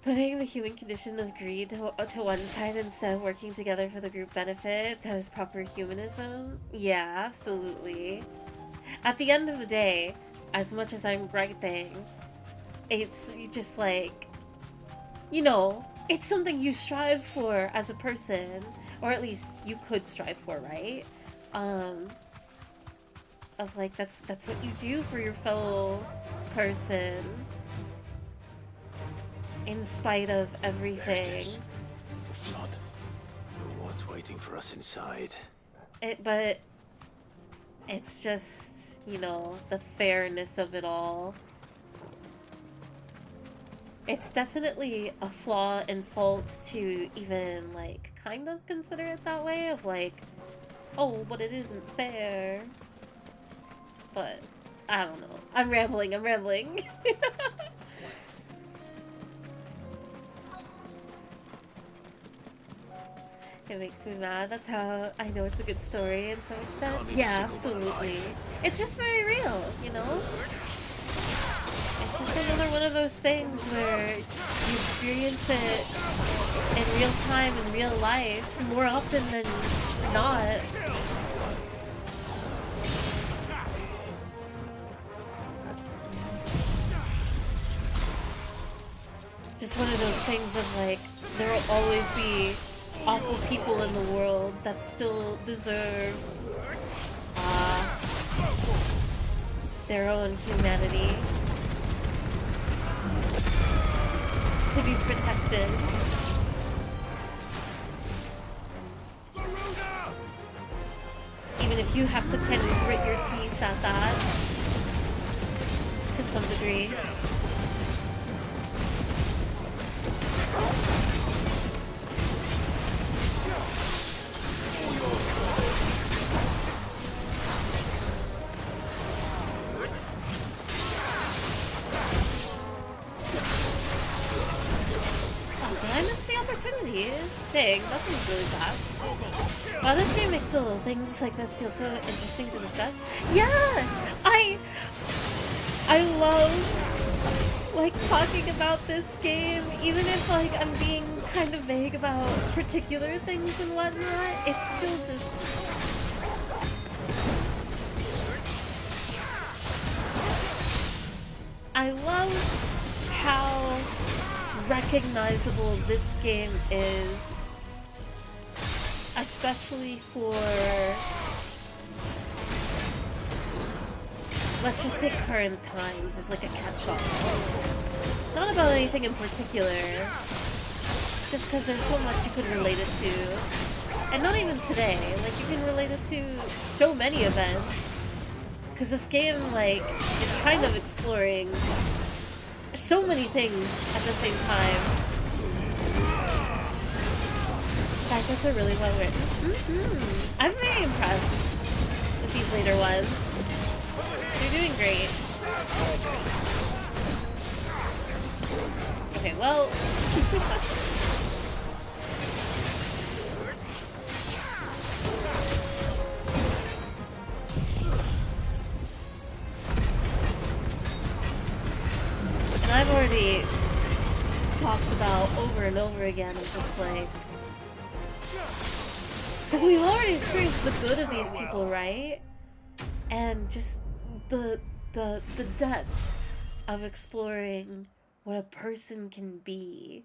Putting the human condition of greed to one side instead of working together for the group benefit, that is proper humanism. Yeah, absolutely. At the end of the day, as much as I'm griping, it's just like, you know, it's something you strive for as a person, or at least you could strive for, right? of like that's what you do for your fellow person in spite of everything. The flood. What's waiting for us inside? But it's just, you know, the fairness of it all. It's definitely a flaw and fault to even, like, kind of consider it that way, of like, oh, but it isn't fair. But, I don't know. I'm rambling. It makes me mad. That's how I know it's a good story in some extent. Yeah, absolutely. It's just very real, you know? It's just another one of those things where you experience it in real time, in real life, more often than not. Just one of those things of like, there will always be awful people in the world that still deserve their own humanity to be protected. Even if you have to kind of grit your teeth at that to some degree. Dang, that seems really fast. Wow, this game makes the little things like this feel so interesting to discuss. Yeah! I love, like, talking about this game, even if, like, I'm being kind of vague about particular things and whatnot, it's still just... I love how recognizable this game is, especially for, let's just say current times, is like a catch-all. Not about anything in particular, just because there's so much you could relate it to. And not even today, like you can relate it to so many events. Because this game, like, is kind of exploring so many things at the same time. Cycles are really well written. I'm very impressed with these later ones. They're doing great. Okay, well... I've already talked about over and over again of just like, because we've already experienced the good of these people, right? And just the depth of exploring what a person can be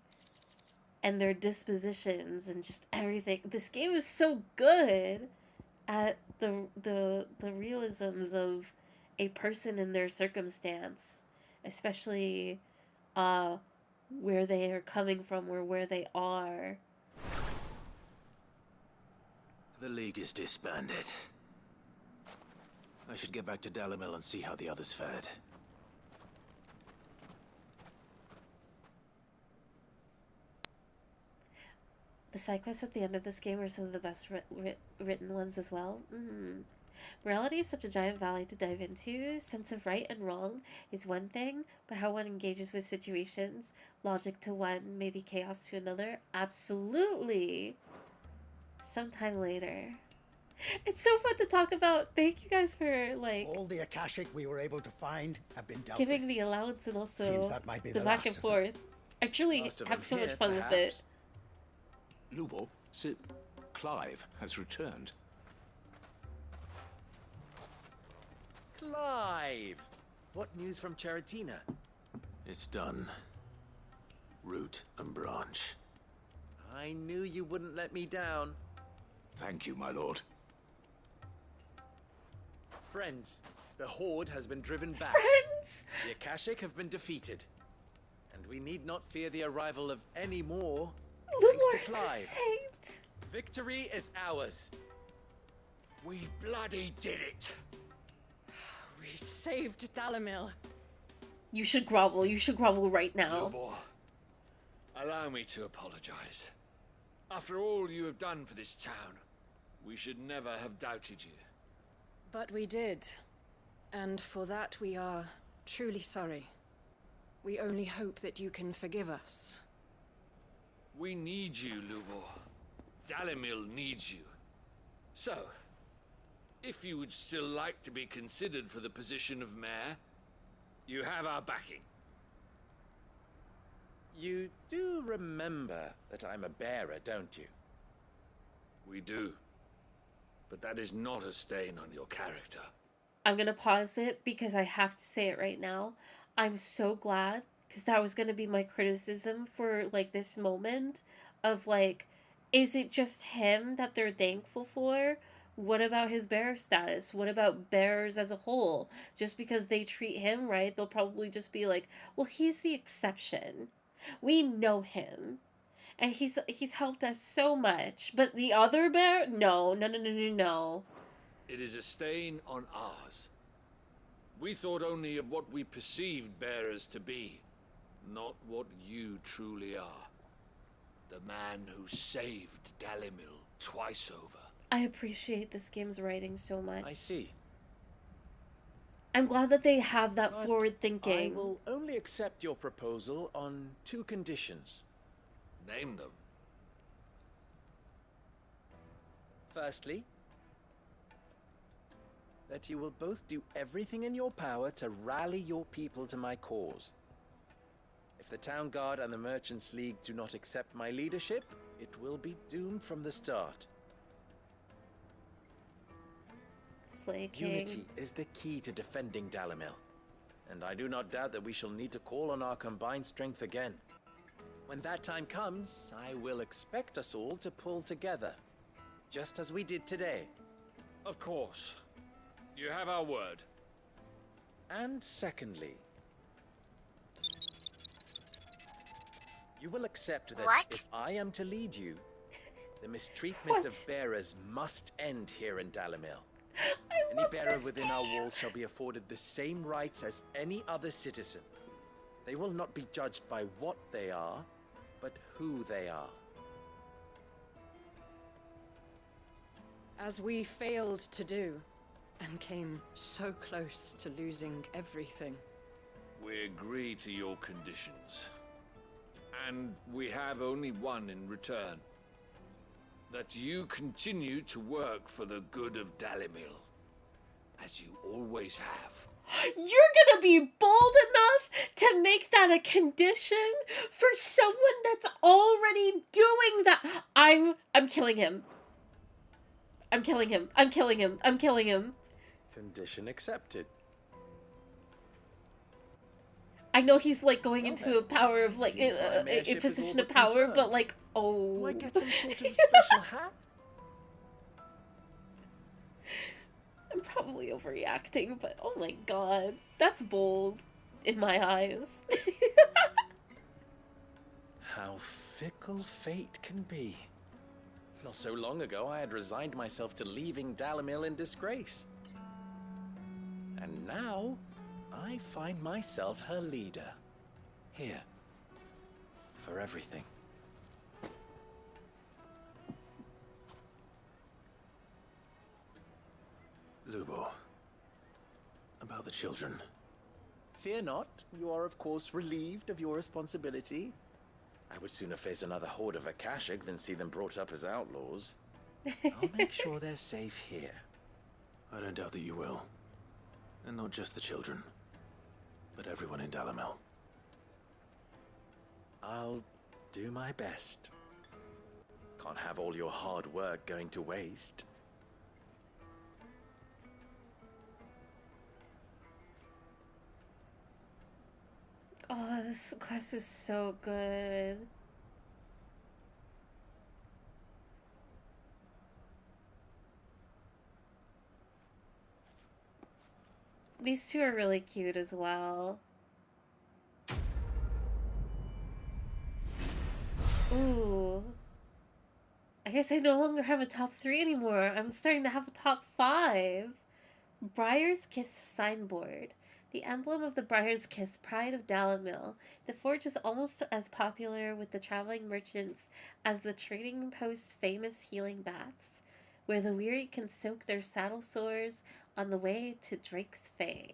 and their dispositions and just everything. This game is so good at the realisms of a person in their circumstance. Especially where they are coming from or where they are. The League is disbanded. I should get back to Dalimil and see how the others fared. The side quests at the end of this game are some of the best written ones as well. Morality is such a giant valley to dive into. Sense of right and wrong is one thing, but how one engages with situations, logic to one, maybe chaos to another, absolutely. Sometime later. It's so fun to talk about. Thank you guys for, like... all the Akashic we were able to find have been dealt giving with. the allowance and also Seems that might be the the back last and of forth. I truly have so much fun with it. Lubo, Sir Clive has returned. Clive! What news from Charatina? It's done. Root and branch. I knew you wouldn't let me down. Thank you, my lord. Friends, the Horde has been driven back. Friends! The Akashic have been defeated. And we need not fear the arrival of any more, thanks to Lumor's a Clive. saint. Victory is ours. We bloody did it. We saved Dalamil. You should grovel. You should grovel right now. Lubor, allow me to apologize. After all you have done for this town, we should never have doubted you. But we did. And for that we are truly sorry. We only hope that you can forgive us. We need you, Lubor. Dalimil needs you. So, if you would still like to be considered for the position of mayor, you have our backing. You do remember that I'm a bearer, don't you? We do. But that is not a stain on your character. I'm gonna pause it because I have to say it right now. I'm so glad, because that was gonna be my criticism for, like, this moment of, like, is it just him that they're thankful for? What about his bearer status? What about bearers as a whole? Just because they treat him right, they'll probably just be like, well, he's the exception. We know him. And he's helped us so much. But the other bear? No. It is a stain on ours. We thought only of what we perceived bearers to be, not what you truly are. The man who saved Dalimil twice over. I appreciate this game's writing so much. I see. I'm glad that they have that But forward thinking. I will only accept your proposal on 2 conditions. Name them. Firstly, that you will both do everything in your power to rally your people to my cause. If the Town Guard and the Merchants League do not accept my leadership, it will be doomed from the start. Slay King. Unity is the key to defending Dalimil, and I do not doubt that we shall need to call on our combined strength again. When that time comes, I will expect us all to pull together, just as we did today. Of course. You have our word. And secondly, you will accept that if I am to lead you, the mistreatment of bearers must end here in Dalimil. Any bearer within our walls shall be afforded the same rights as any other citizen. They will not be judged by what they are, but who they are. As we failed to do, and came so close to losing everything. We agree to your conditions. And we have only one in return. That you continue to work for the good of Dalimil, as you always have. You're gonna be bold enough to make that a condition for someone that's already doing that? I'm killing him. I'm killing him. I'm killing him. I'm killing him. Condition accepted. I know he's like going into a power of like a position of power, confirmed. But like, oh. Do I get some sort of special hat? I'm probably overreacting, but oh my god, that's bold in my eyes. How fickle fate can be. Not so long ago, I had resigned myself to leaving Dalimil in disgrace. And now, I find myself her leader. Here. For everything. Lubo. About the children. Fear not. You are, of course, relieved of your responsibility. I would sooner face another horde of Akashic than see them brought up as outlaws. I'll make sure they're safe here. I don't doubt that you will. And not just the children, but everyone in Dalimil. I'll do my best. Can't have all your hard work going to waste. Oh, this quest was so good. These two are really cute as well. Ooh. I guess I no longer have a top 3 anymore. I'm starting to have a top 5. Briar's Kiss signboard. The emblem of the Briar's Kiss, pride of Dalamil. The forge is almost as popular with the traveling merchants as the trading post's famous healing baths, where the weary can soak their saddle sores on the way to Drake's Fang.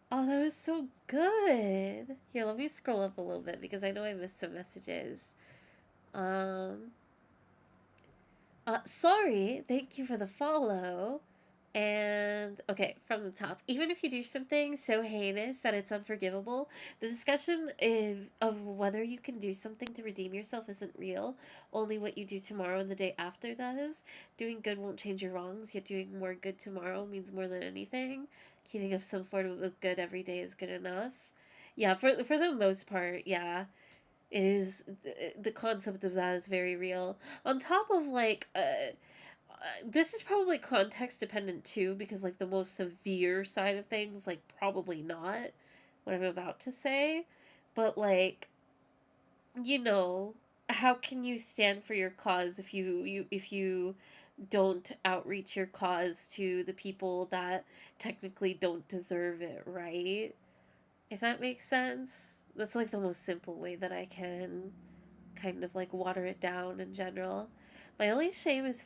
Oh, that was so good. Here, let me scroll up a little bit because I know I missed some messages. Sorry, thank you for the follow. And, okay, from the top. Even if you do something so heinous that it's unforgivable, the discussion of whether you can do something to redeem yourself isn't real. Only what you do tomorrow and the day after does. Doing good won't change your wrongs, yet doing more good tomorrow means more than anything. Keeping up some form of good every day is good enough. Yeah, for the most part, yeah. It is, the concept of that is very real. On top of, like, this is probably context dependent too, because like the most severe side of things, like probably not what I'm about to say, but like, you know, how can you stand for your cause if you don't outreach your cause to the people that technically don't deserve it, right? If that makes sense. That's like the most simple way that I can kind of like water it down in general. My only shame is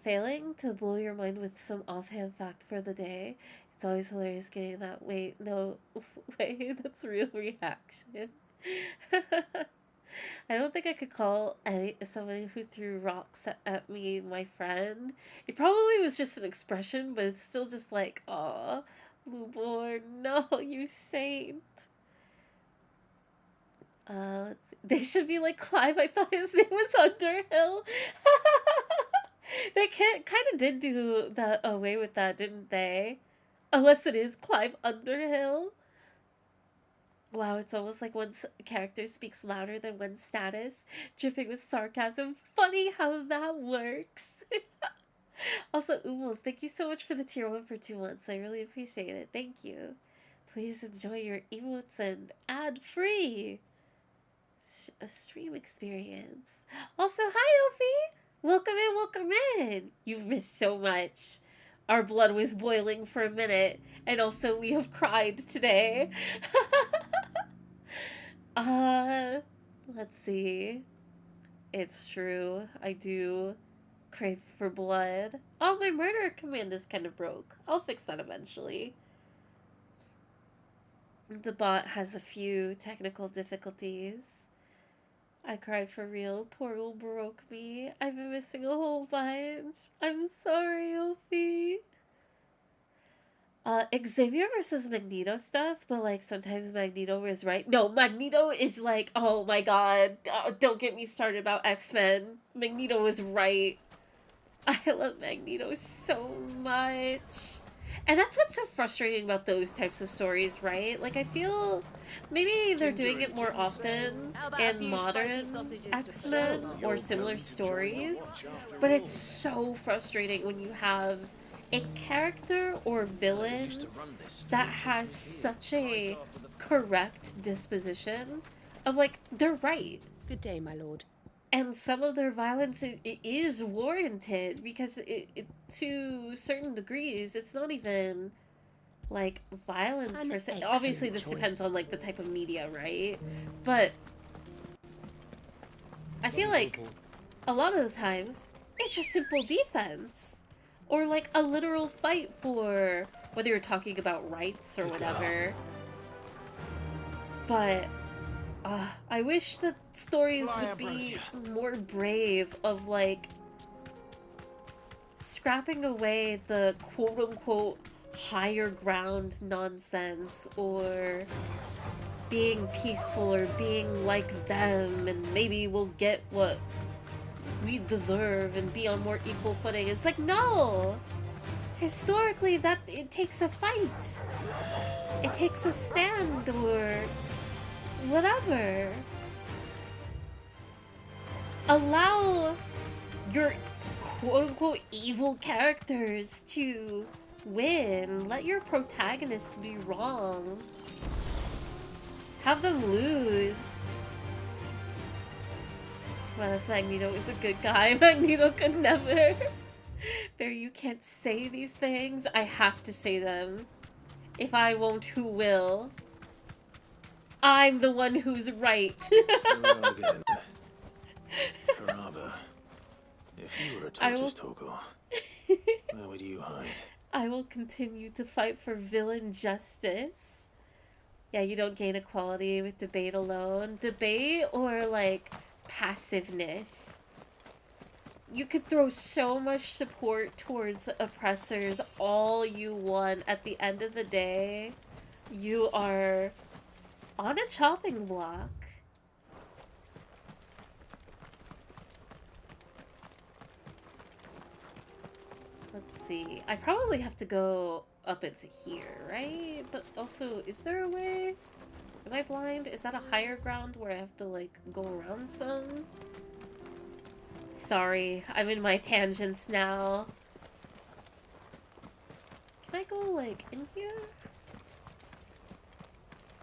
failing to blow your mind with some offhand fact for the day. It's always hilarious getting that. Wait, no, wait, that's real reaction. I don't think I could call someone who threw rocks at me my friend. It probably was just an expression, but it's still just like, aw, Luborn, no, you saint. They should be like Clive. I thought his name was Underhill. They kind of did do that away with that, didn't they? Unless it is Clive Underhill. Wow, it's almost like one's character speaks louder than one's status, dripping with sarcasm. Funny how that works. Also, Umals, thank you so much for the tier 1 for 2 months. I really appreciate it. Thank you. Please enjoy your emotes and ad-free stream experience. Also, hi, Ophi! Welcome in! You've missed so much. Our blood was boiling for a minute, and also we have cried today. Let's see. It's true. I do crave for blood. Oh, my murder command is kind of broke. I'll fix that eventually. The bot has a few technical difficulties. I cried for real. Torgal broke me. I've been missing a whole bunch. I'm sorry, Ophi. Xavier versus Magneto stuff, but like sometimes Magneto is right. No, Magneto is like, oh my god, don't get me started about X-Men. Magneto is right. I love Magneto so much. And that's what's so frustrating about those types of stories, right? Like, I feel maybe they're doing it more often in modern X-Men or similar stories, but it's so frustrating when you have a character or villain that has such a correct disposition of, like, they're right. Good day, my lord. And some of their violence it is warranted because to certain degrees, it's not even, like, violence per se. Obviously, this depends on, like, the type of media, right? But I feel like a lot of the times, it's just simple defense. Or, like, a literal fight for whether you're talking about rights or whatever. But I wish that stories would be more brave of, like, scrapping away the quote-unquote higher ground nonsense, or being peaceful, or being like them, and maybe we'll get what we deserve and be on more equal footing. It's like, no! Historically, it takes a fight. It takes a stand, or whatever. Allow your quote-unquote evil characters to win. Let your protagonists be wrong. Have them lose. Well, if Magneto is a good guy, Magneto could never. Barry, you can't say these things. I have to say them. If I won't, who will? I'm the one who's right. Hello again. Carava, if you were a tortoise, Togo, where would you hide? I will continue to fight for villain justice. Yeah, you don't gain equality with debate alone. Debate or, like, passiveness. You could throw so much support towards oppressors all you want. At the end of the day, you are on a chopping block. Let's see. I probably have to go up into here, right? But also, is there a way? Am I blind? Is that a higher ground where I have to, like, go around some? Sorry, I'm in my tangents now. Can I go, like, in here?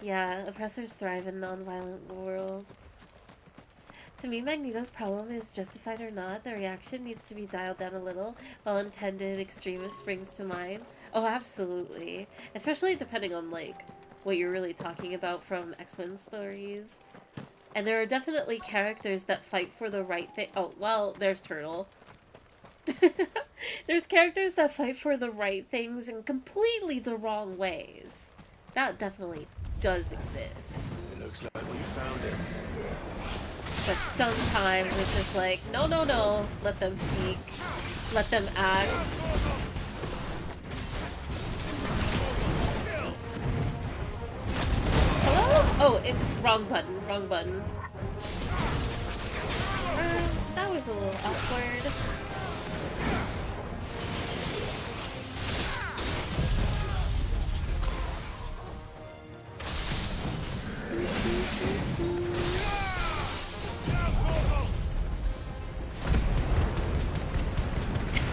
Yeah, oppressors thrive in non-violent worlds. To me, Magneto's problem is justified or not. The reaction needs to be dialed down a little. Well-intended extremist springs to mind. Oh, absolutely. Especially depending on, like, what you're really talking about from X-Men stories. And there are definitely characters that fight for the right thing. Oh, well, there's Turtle. There's characters that fight for the right things in completely the wrong ways. That definitely does exist. It looks like we found it. But sometimes it's just like, no, no, no. Let them speak. Let them act. Hello? Oh, wrong button. Wrong button. That was a little awkward.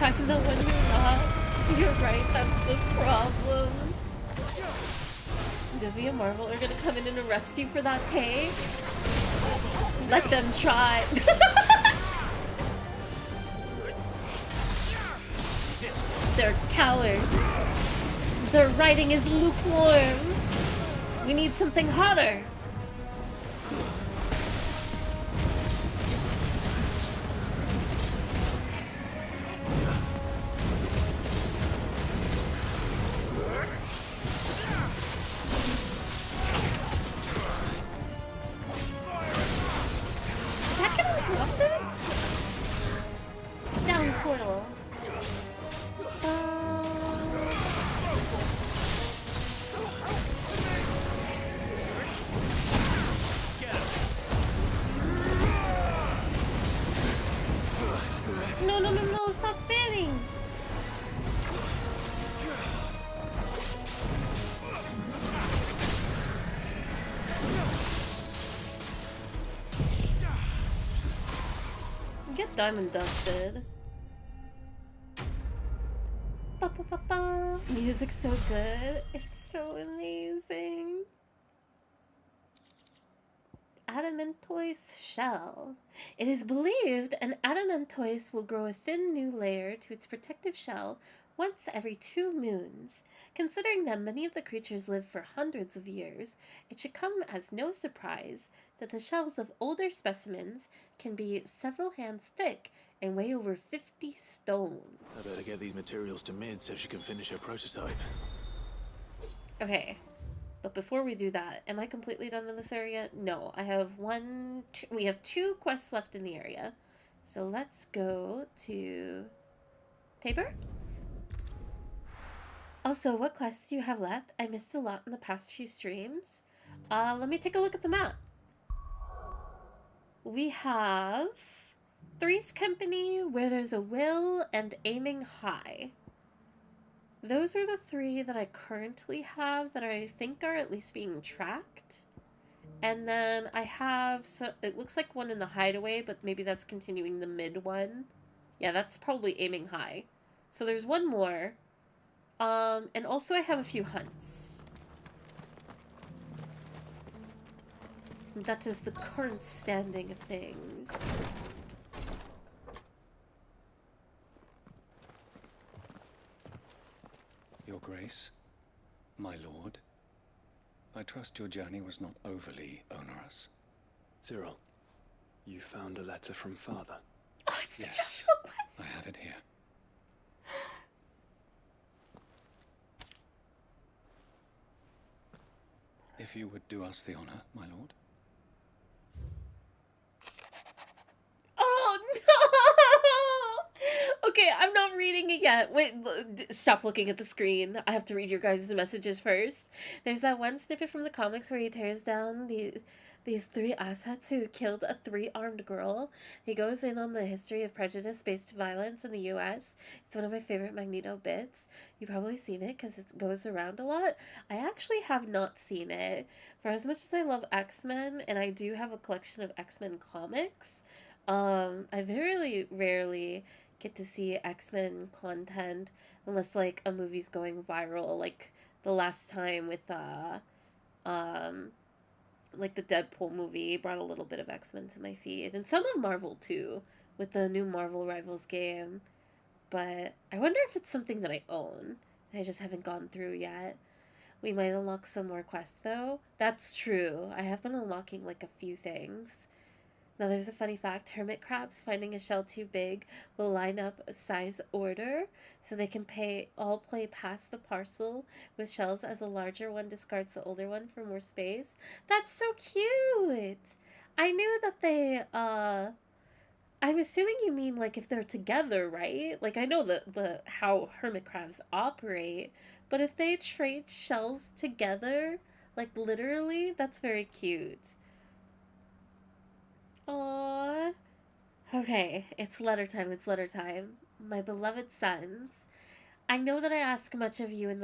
I'm the one who knocks. You're right, that's the problem. Disney and Marvel are gonna come in and arrest you for that take? Let them try. They're cowards. Their writing is lukewarm. We need something hotter. Down portal. No, no, no, no, stop spamming! Get diamond dusted. Ba, ba, ba, ba. Music's so good. It's so amazing. Adamantoise shell. It is believed an adamantoise will grow a thin new layer to its protective shell once every 2 moons. Considering that many of the creatures live for hundreds of years, it should come as no surprise that the shells of older specimens can be several hands thick and weigh over 50 stone. I better get these materials to Mid so she can finish her prototype. Okay. But before we do that, am I completely done in this area? No, I have we have 2 quests left in the area. So let's go to Tabor. Also, what quests do you have left? I missed a lot in the past few streams. Let me take a look at the map. We have Three's Company, Where There's a Will, and Aiming High. Those are the 3 that I currently have that I think are at least being tracked. And then I have, it looks like one in the Hideaway, but maybe that's continuing the Mid one. Yeah, that's probably Aiming High. So there's one more. And also I have a few hunts. That is the current standing of things. Your Grace, my lord, I trust your journey was not overly onerous. Cyril, you found a letter from Father. Oh, it's the Joshua quest! I have it here. If you would do us the honor, my lord. Oh, no! Okay, I'm not reading it yet. Wait, stop looking at the screen. I have to read your guys' messages first. There's that one snippet from the comics where he tears down these three asshats who killed a three-armed girl. He goes in on the history of prejudice-based violence in the U.S. It's one of my favorite Magneto bits. You've probably seen it because it goes around a lot. I actually have not seen it. For as much as I love X-Men, and I do have a collection of X-Men comics, I very rarely get to see X-Men content unless like a movie's going viral, like the last time with um like the Deadpool movie brought a little bit of X-Men to my feed, and some of Marvel too with the new Marvel Rivals game. But I wonder if it's something that I own. I just haven't gone through yet. We might unlock some more quests though. That's true. I have been unlocking like a few things. Now there's a funny fact, hermit crabs finding a shell too big will line up a size order so they can all play past the parcel with shells as a larger one discards the older one for more space. That's so cute! I knew that they, I'm assuming you mean like if they're together, right? Like I know the how hermit crabs operate, but if they trade shells together, like literally, that's very cute. Aww. Okay, it's letter time, it's letter time. My beloved sons, I know that I ask much of you in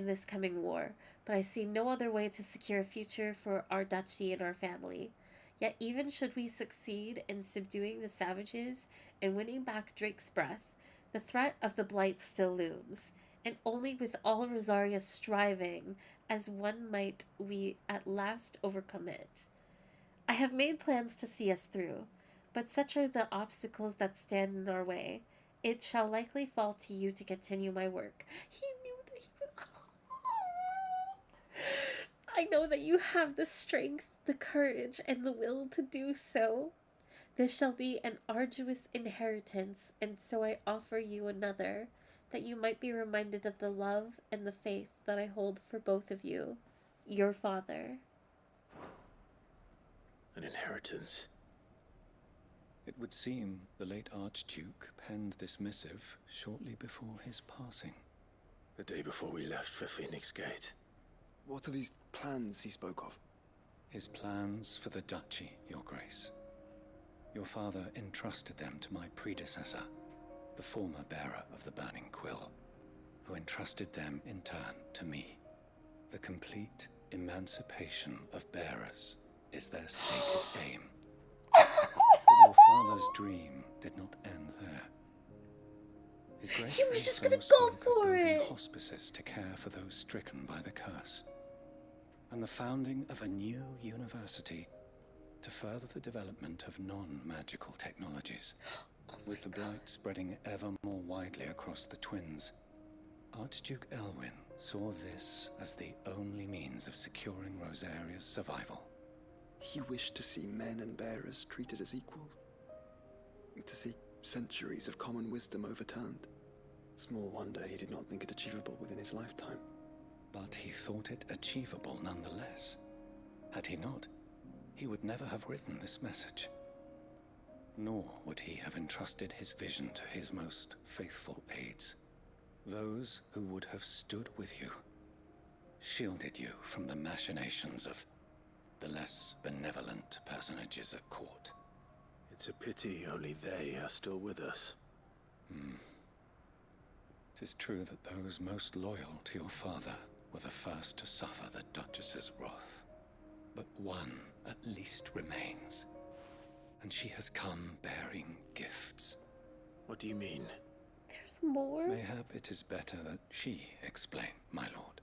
this coming war, but I see no other way to secure a future for our duchy and our family. Yet even should we succeed in subduing the savages and winning back Drake's breath, the threat of the Blight still looms, and only with all Rosaria striving as one might we at last overcome it. I have made plans to see us through, but such are the obstacles that stand in our way. It shall likely fall to you to continue my work. He knew that he would. I know that you have the strength, the courage, and the will to do so. This shall be an arduous inheritance, and so I offer you another, that you might be reminded of the love and the faith that I hold for both of you. Your father. An inheritance. It would seem the late Archduke penned this missive shortly before his passing. The day before we left for Phoenix Gate. What are these plans he spoke of? His plans for the duchy, Your Grace. Your father entrusted them to my predecessor, the former bearer of the Burning Quill, who entrusted them in turn to me. The complete emancipation of bearers is their stated aim. But your father's dream did not end there. His Grace he was just also gonna go spoke for of building it. hospices to care for those stricken by the curse, and the founding of a new university to further the development of non-magical technologies. With the blight spreading ever more widely across the twins, Archduke Elwyn saw this as the only means of securing Rosaria's survival. He wished to see men and bearers treated as equals. To see centuries of common wisdom overturned. Small wonder he did not think it achievable within his lifetime. But he thought it achievable nonetheless. Had he not, he would never have written this message. Nor would he have entrusted his vision to his most faithful aides. Those who would have stood with you, shielded you from the machinations of the less benevolent personages at court. It's a pity only they are still with us. It is true that those most loyal to your father were the first to suffer the Duchess's wrath. But one at least remains, and she has come bearing gifts. What do you mean? There's us more? Mayhap it is better that she explain, my lord.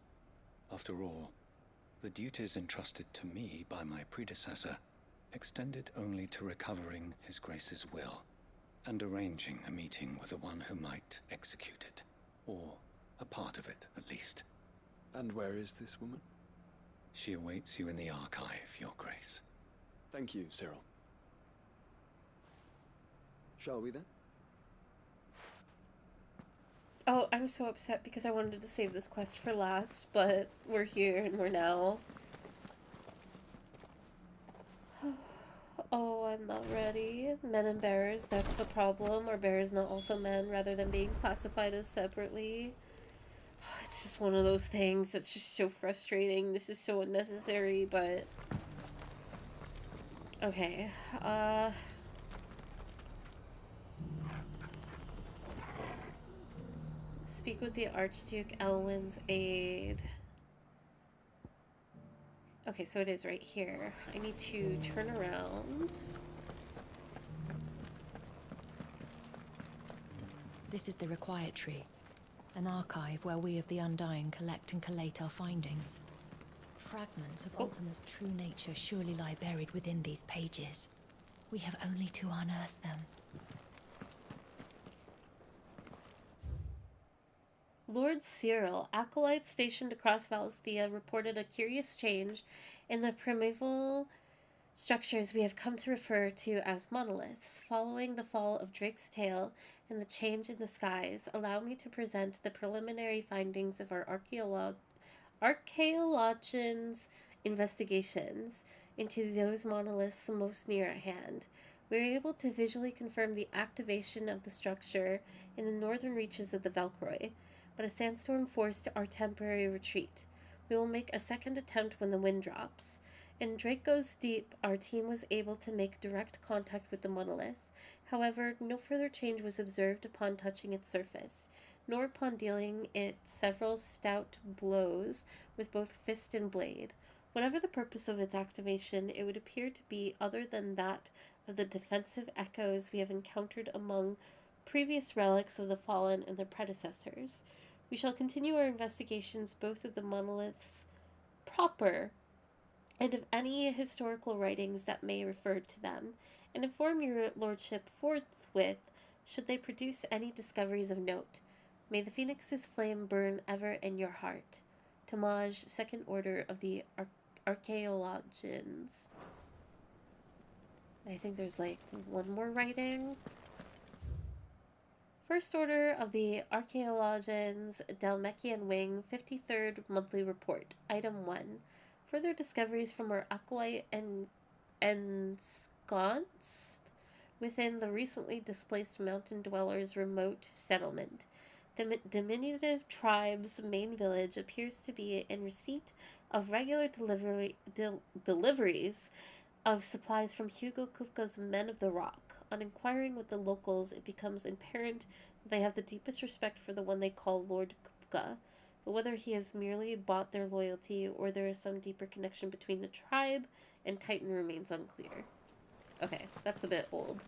After all, the duties entrusted to me by my predecessor extended only to recovering His Grace's will and arranging a meeting with the one who might execute it, or a part of it, at least. And where is this woman? She awaits you in the archive, Your Grace. Thank you, Cyril. Shall we then? Oh, I'm so upset because I wanted to save this quest for last, but we're here and we're now. Oh, I'm not ready. Men and bearers, that's the problem. Are bearers not also men rather than being classified as separately? It's just one of those things that's just so frustrating. This is so unnecessary, but... Okay, speak with the Archduke Elwyn's aide. Okay, so it is right here. I need to turn around. This is the Requietry, an archive where we of the Undying collect and collate our findings. Fragments of Ultima's true nature surely lie buried within these pages. We have only to unearth them. Lord Cyril, acolytes stationed across Valisthea, reported a curious change in the primeval structures we have come to refer to as monoliths. Following the fall of Drake's tail and the change in the skies, allow me to present the preliminary findings of our archaeologians' investigations into those monoliths the most near at hand. We were able to visually confirm the activation of the structure in the northern reaches of the Velcroy, but a sandstorm forced our temporary retreat. We will make a second attempt when the wind drops. In Drake Goes Deep, our team was able to make direct contact with the monolith. However, no further change was observed upon touching its surface, nor upon dealing it several stout blows with both fist and blade. Whatever the purpose of its activation, it would appear to be other than that of the defensive echoes we have encountered among previous relics of the fallen and their predecessors. We shall continue our investigations both of the monoliths proper and of any historical writings that may refer to them, and inform your lordship forthwith should they produce any discoveries of note. May the phoenix's flame burn ever in your heart. Tamaj, Second Order of the Archaeologians. I think there's like one more writing. First Order of the Archaeologians, Dalmekian Wing, 53rd Monthly Report. Item 1. Further discoveries from our acolyte and ensconced within the recently displaced mountain dwellers' remote settlement. The diminutive tribe's main village appears to be in receipt of regular deliveries of supplies from Hugo Kupka's Men of the Rock. On inquiring with the locals, it becomes apparent that they have the deepest respect for the one they call Lord Kupka, but whether he has merely bought their loyalty or there is some deeper connection between the tribe and Titan remains unclear. Okay, that's a bit old.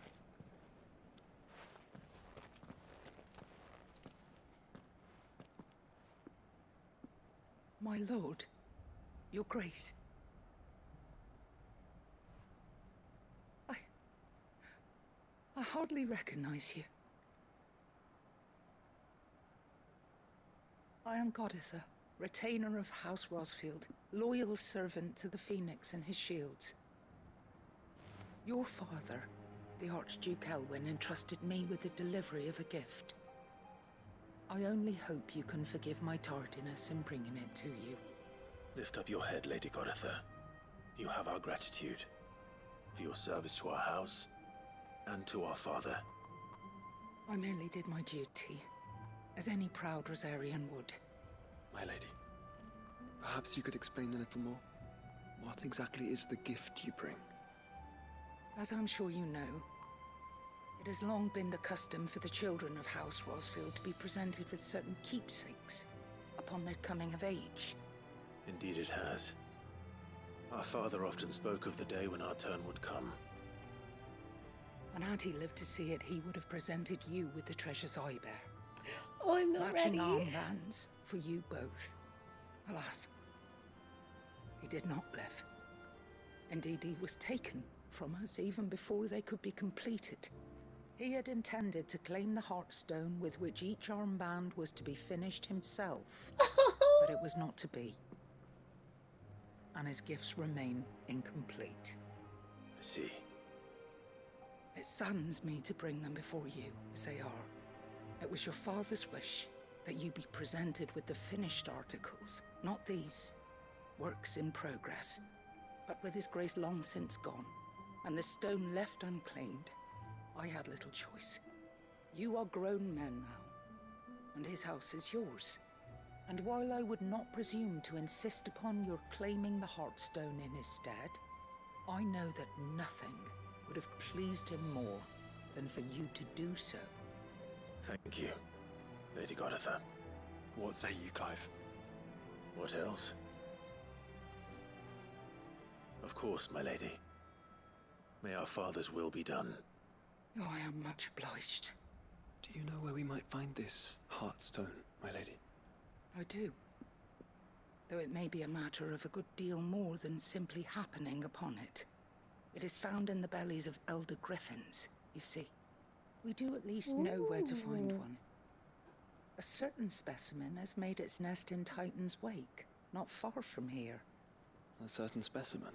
My lord, your grace. I hardly recognize you. I am Goditha, retainer of House Rosfield, loyal servant to the Phoenix and his shields. Your father, the Archduke Elwyn, entrusted me with the delivery of a gift. I only hope you can forgive my tardiness in bringing it to you. Lift up your head, Lady Goditha. You have our gratitude for your service to our house and to our father. I merely did my duty, as any proud Rosarian would. My lady, perhaps you could explain a little more? What exactly is the gift you bring? As I'm sure you know, it has long been the custom for the children of House Rosfield to be presented with certain keepsakes upon their coming of age. Indeed it has. Our father often spoke of the day when our turn would come. And had he lived to see it, he would have presented you with the treasures I bear. Oh, I'm not Matching ready. armbands for you both. Alas, he did not live. Indeed, he was taken from us even before they could be completed. He had intended to claim the Heartstone with which each armband was to be finished himself, but it was not to be. And his gifts remain incomplete. I see. It saddens me to bring them before you, as they are. It was your father's wish that you be presented with the finished articles, not these works in progress. But with his grace long since gone, and the stone left unclaimed, I had little choice. You are grown men now, and his house is yours. And while I would not presume to insist upon your claiming the Heartstone in his stead, I know that nothing would have pleased him more than for you to do so. Thank you, Lady Goditha. What say you, Clive? What else? Of course, my lady. May our father's will be done. Oh, I am much obliged. Do you know where we might find this Heartstone, my lady? I do. Though it may be a matter of a good deal more than simply happening upon it. It is found in the bellies of elder griffins, you see. We do at least know where to find one. A certain specimen has made its nest in Titan's Wake, not far from here. A certain specimen?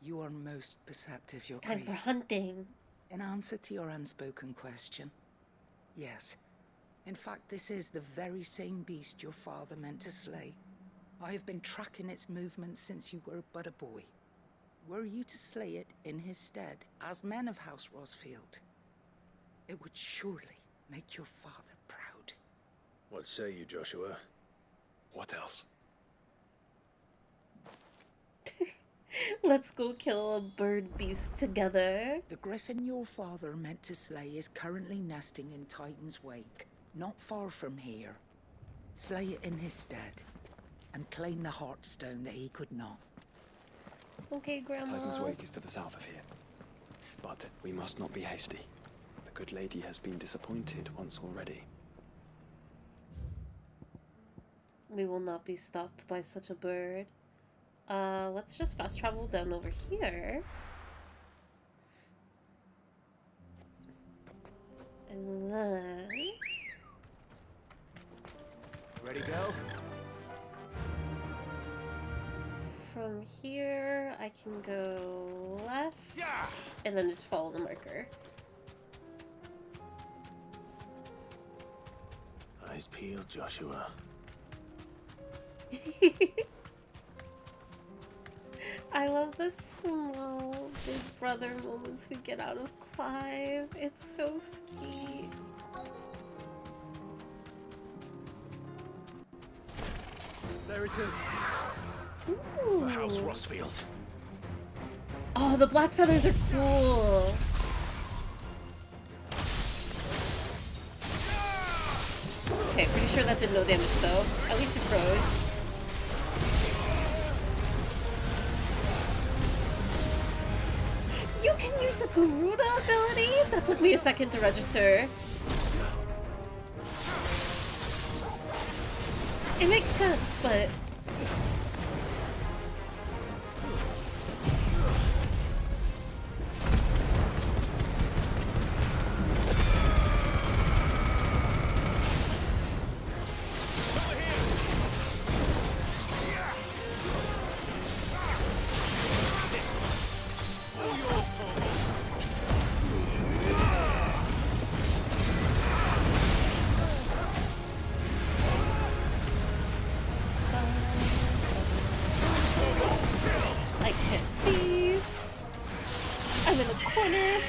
You are most perceptive, Your It's time Grace. for hunting. In answer to your unspoken question, yes. In fact, this is the very same beast your father meant to slay. I have been tracking its movements since you were but a boy. Were you to slay it in his stead, as men of House Rosfield, it would surely make your father proud. What say you, Joshua? What else? Let's go kill a bird beast together. The griffin your father meant to slay is currently nesting in Titan's Wake, not far from here. Slay it in his stead, and claim the Heartstone that he could not. Okay, Grandma. Titan's Wake is to the south of here. But we must not be hasty. The good lady has been disappointed once already. We will not be stopped by such a bird. Let's just fast travel down over here. And then... Ready, girl? From here, I can go left, and then just follow the marker. Eyes peeled, Joshua. I love the small big brother moments we get out of Clive. It's so sweet. There it is. Ooh. For House Rosfield. Oh, the black feathers are cool. Okay, pretty sure that did no damage though. At least it froze. You can use the Garuda ability? That took me a second to register. It makes sense, but... I can't see. I'm in a corner.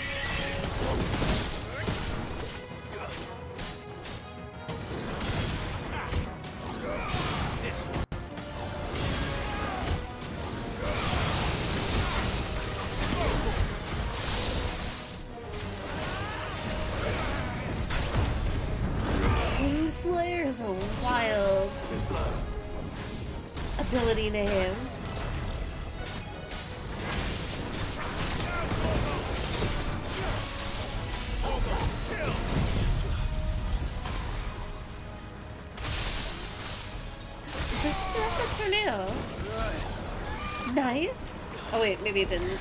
Kingslayer is a wild ability name. tornado. Nice. Oh wait, maybe it didn't.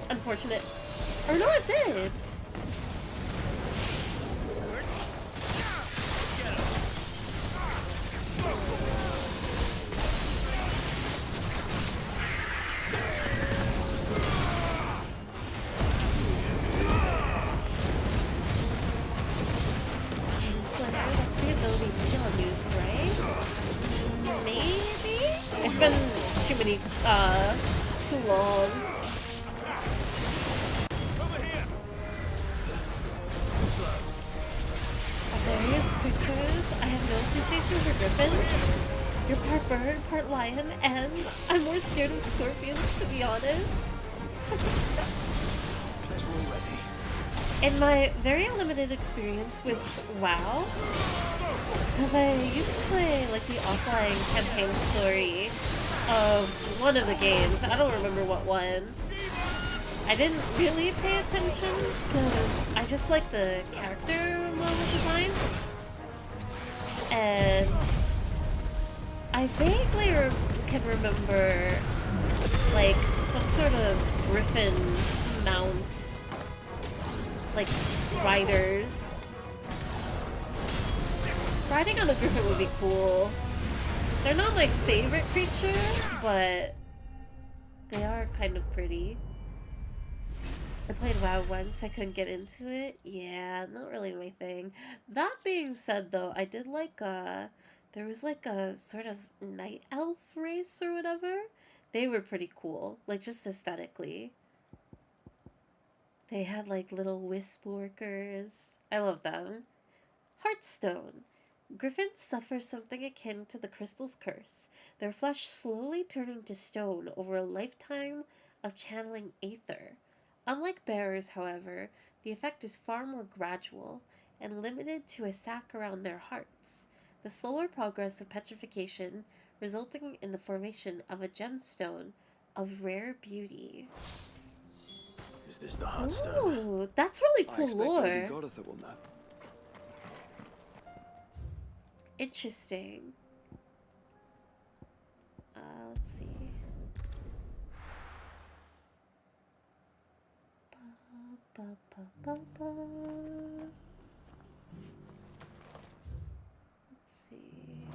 Unfortunate. Or no, it did. It's been too long. Of various creatures, I have no appreciation for griffins. You're part bird, part lion, and I'm more scared of scorpions, to be honest. In my very limited experience with WoW, because I used to play like the offline campaign story of one of the games. I don't remember what one. I didn't really pay attention because I just like the character model designs. And I vaguely can remember like some sort of griffin mounts, like riders. Riding on a griffin would be cool. They're not my favorite creature, but they are kind of pretty. I played WoW once, I couldn't get into it. Yeah, not really my thing. That being said though, I did like there was like a sort of night elf race or whatever. They were pretty cool, like just aesthetically. They had like little wisp workers. I love them. Heartstone. Griffins suffer something akin to the crystal's curse, their flesh slowly turning to stone over a lifetime of channeling aether. Unlike bearers, however, the effect is far more gradual and limited to a sac around their hearts, the slower progress of petrification resulting in the formation of a gemstone of rare beauty. Is this the Heartstone? Ooh, that's really cool lore. Lady Goditha will know. Interesting. Let's see. Let's see.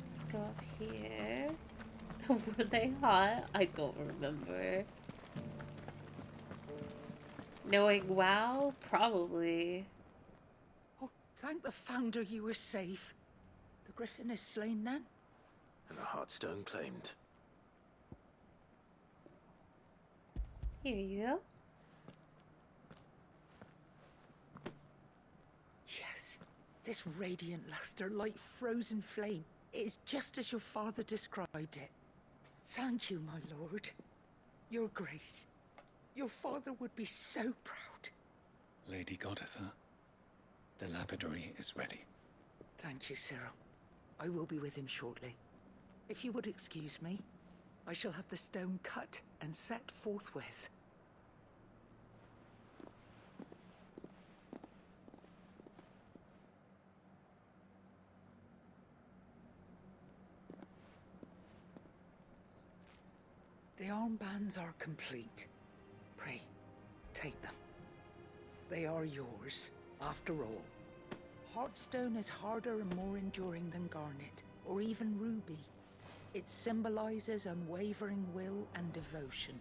Let's go up here. Were they hot? I don't remember. Knowing WoW? Probably. Oh, thank the Founder you were safe. The Griffin is slain then? And the Heartstone claimed. Here you go. Yes, this radiant luster like frozen flame. It is just as your father described it. Thank you, my lord. Your grace. Your father would be so proud. Lady Goditha, the lapidary is ready. Thank you, Cyril. I will be with him shortly. If you would excuse me, I shall have the stone cut and set forthwith. The armbands are complete. Pray, take them. They are yours, after all. Heartstone is harder and more enduring than garnet, or even ruby. It symbolizes unwavering will and devotion.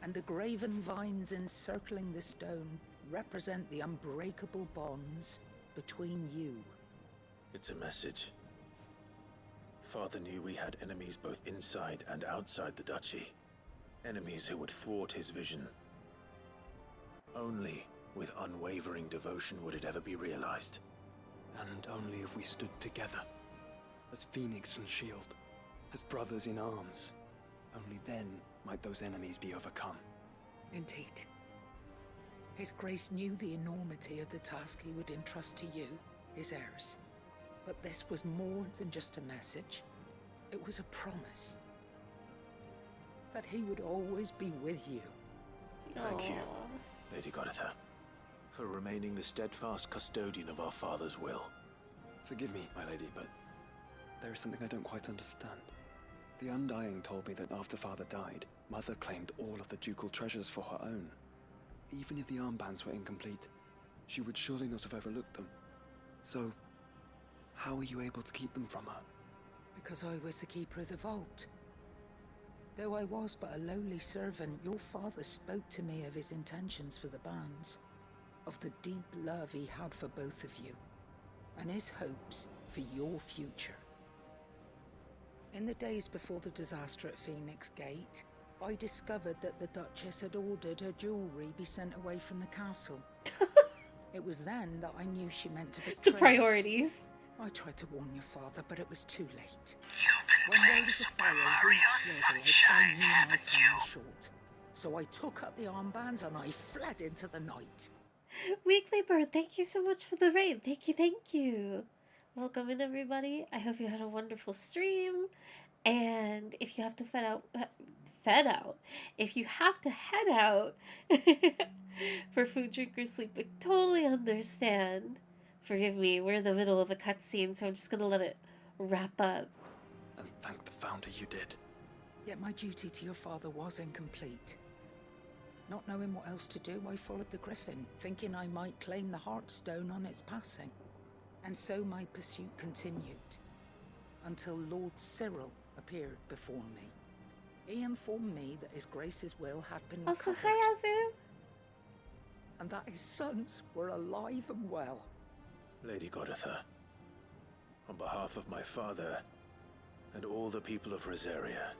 And the graven vines encircling the stone represent the unbreakable bonds between you. It's a message. Father knew we had enemies both inside and outside the duchy. Enemies who would thwart his vision. Only with unwavering devotion would it ever be realized. And only if we stood together, as Phoenix and Shield, as brothers in arms. Only then might those enemies be overcome. Indeed. His Grace knew the enormity of the task he would entrust to you, his heirs. But this was more than just a message. It was a promise. That he would always be with you. Thank you, Lady Goditha, for remaining the steadfast custodian of our father's will. Forgive me, my lady, but there is something I don't quite understand. The Undying told me that after Father died, Mother claimed all of the ducal treasures for her own. Even if the armbands were incomplete, she would surely not have overlooked them. So, how were you able to keep them from her? Because I was the keeper of the vault. Though I was but a lowly servant, your father spoke to me of his intentions for the bands, of the deep love he had for both of you, and his hopes for your future. In the days before the disaster at Phoenix Gate, I discovered that the Duchess had ordered her jewelry be sent away from the castle. It was then that I knew she meant to betray The priorities. I tried to warn your father, but it was too late. You've When been playing waves of Super fire Mario reached Lord Lake, I Sunshine, knew my haven't time you? was short. So I took up the armbands and I fled into the night. Weekly Bird, thank you so much for the raid. Thank you, thank you. Welcome in, everybody. I hope you had a wonderful stream. And if you have to if you have to head out for food, drink, or sleep, I totally understand. Forgive me, we're in the middle of a cutscene, so I'm just gonna let it wrap up. And thank the Founder you did. Yet my duty to your father was incomplete. Not knowing what else to do, I followed the Griffin, thinking I might claim the Heartstone on its passing. And so my pursuit continued, until Lord Cyril appeared before me. He informed me that His Grace's will had been Also, recovered, hi, Azu. and that his sons were alive and well. Lady Goditha, on behalf of my father and all the people of Rosaria,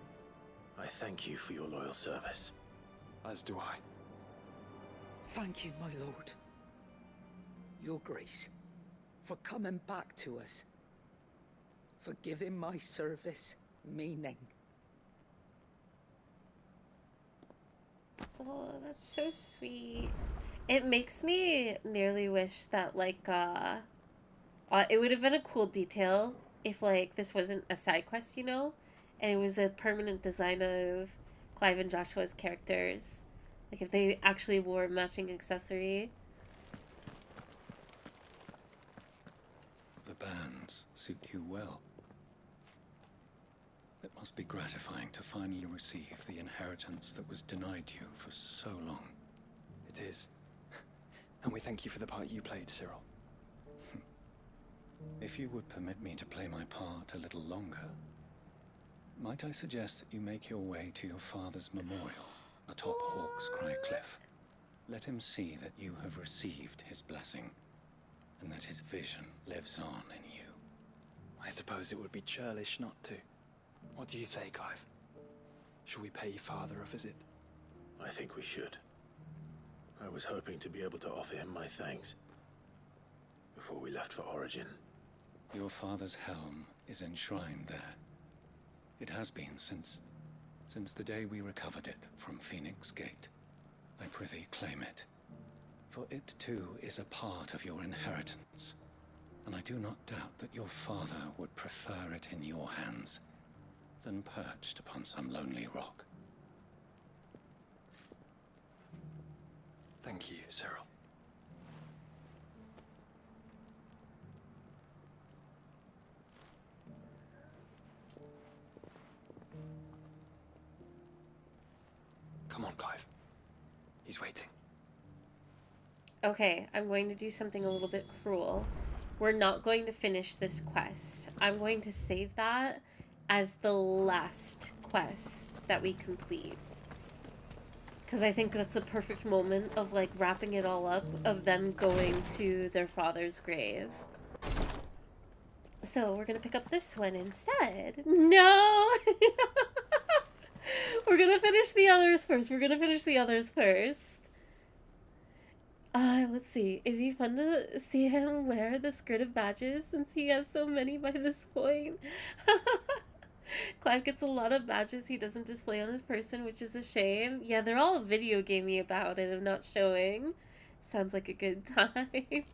I thank you for your loyal service. As do I. Thank you, my lord. Your Grace, for coming back to us, for giving my service meaning. Oh, that's so sweet. It makes me nearly wish that, like, it would have been a cool detail if, like, this wasn't a side quest, you know? And it was a permanent design of Clive and Joshua's characters. Like, if they actually wore a matching accessory. The bands suit you well. It must be gratifying to finally receive the inheritance that was denied you for so long. It is. And we thank you for the part you played, Cyril. If you would permit me to play my part a little longer, might I suggest that you make your way to your father's memorial atop Hawk's Cry Cliff? Let him see that you have received his blessing, and that his vision lives on in you. I suppose it would be churlish not to. What do you say, Clive? Shall we pay your father a visit? I think we should. I was hoping to be able to offer him my thanks before we left for Origin. Your father's helm is enshrined there. It has been since the day we recovered it from Phoenix Gate. I prithee claim it, for it too is a part of your inheritance, and I do not doubt that your father would prefer it in your hands than perched upon some lonely rock. Thank you, Cyril. Come on, Clive. He's waiting. Okay, I'm going to do something a little bit cruel. We're not going to finish this quest. I'm going to save that as the last quest that we complete. Because I think that's a perfect moment of, like, wrapping it all up, of them going to their father's grave. So we're going to pick up this one instead. No! We're going to finish the others first. Let's see. It'd be fun to see him wear the skirt of badges since he has so many by this point. Clive gets a lot of badges he doesn't display on his person, which is a shame. Yeah, they're all video gamey about it and not showing. Sounds like a good time.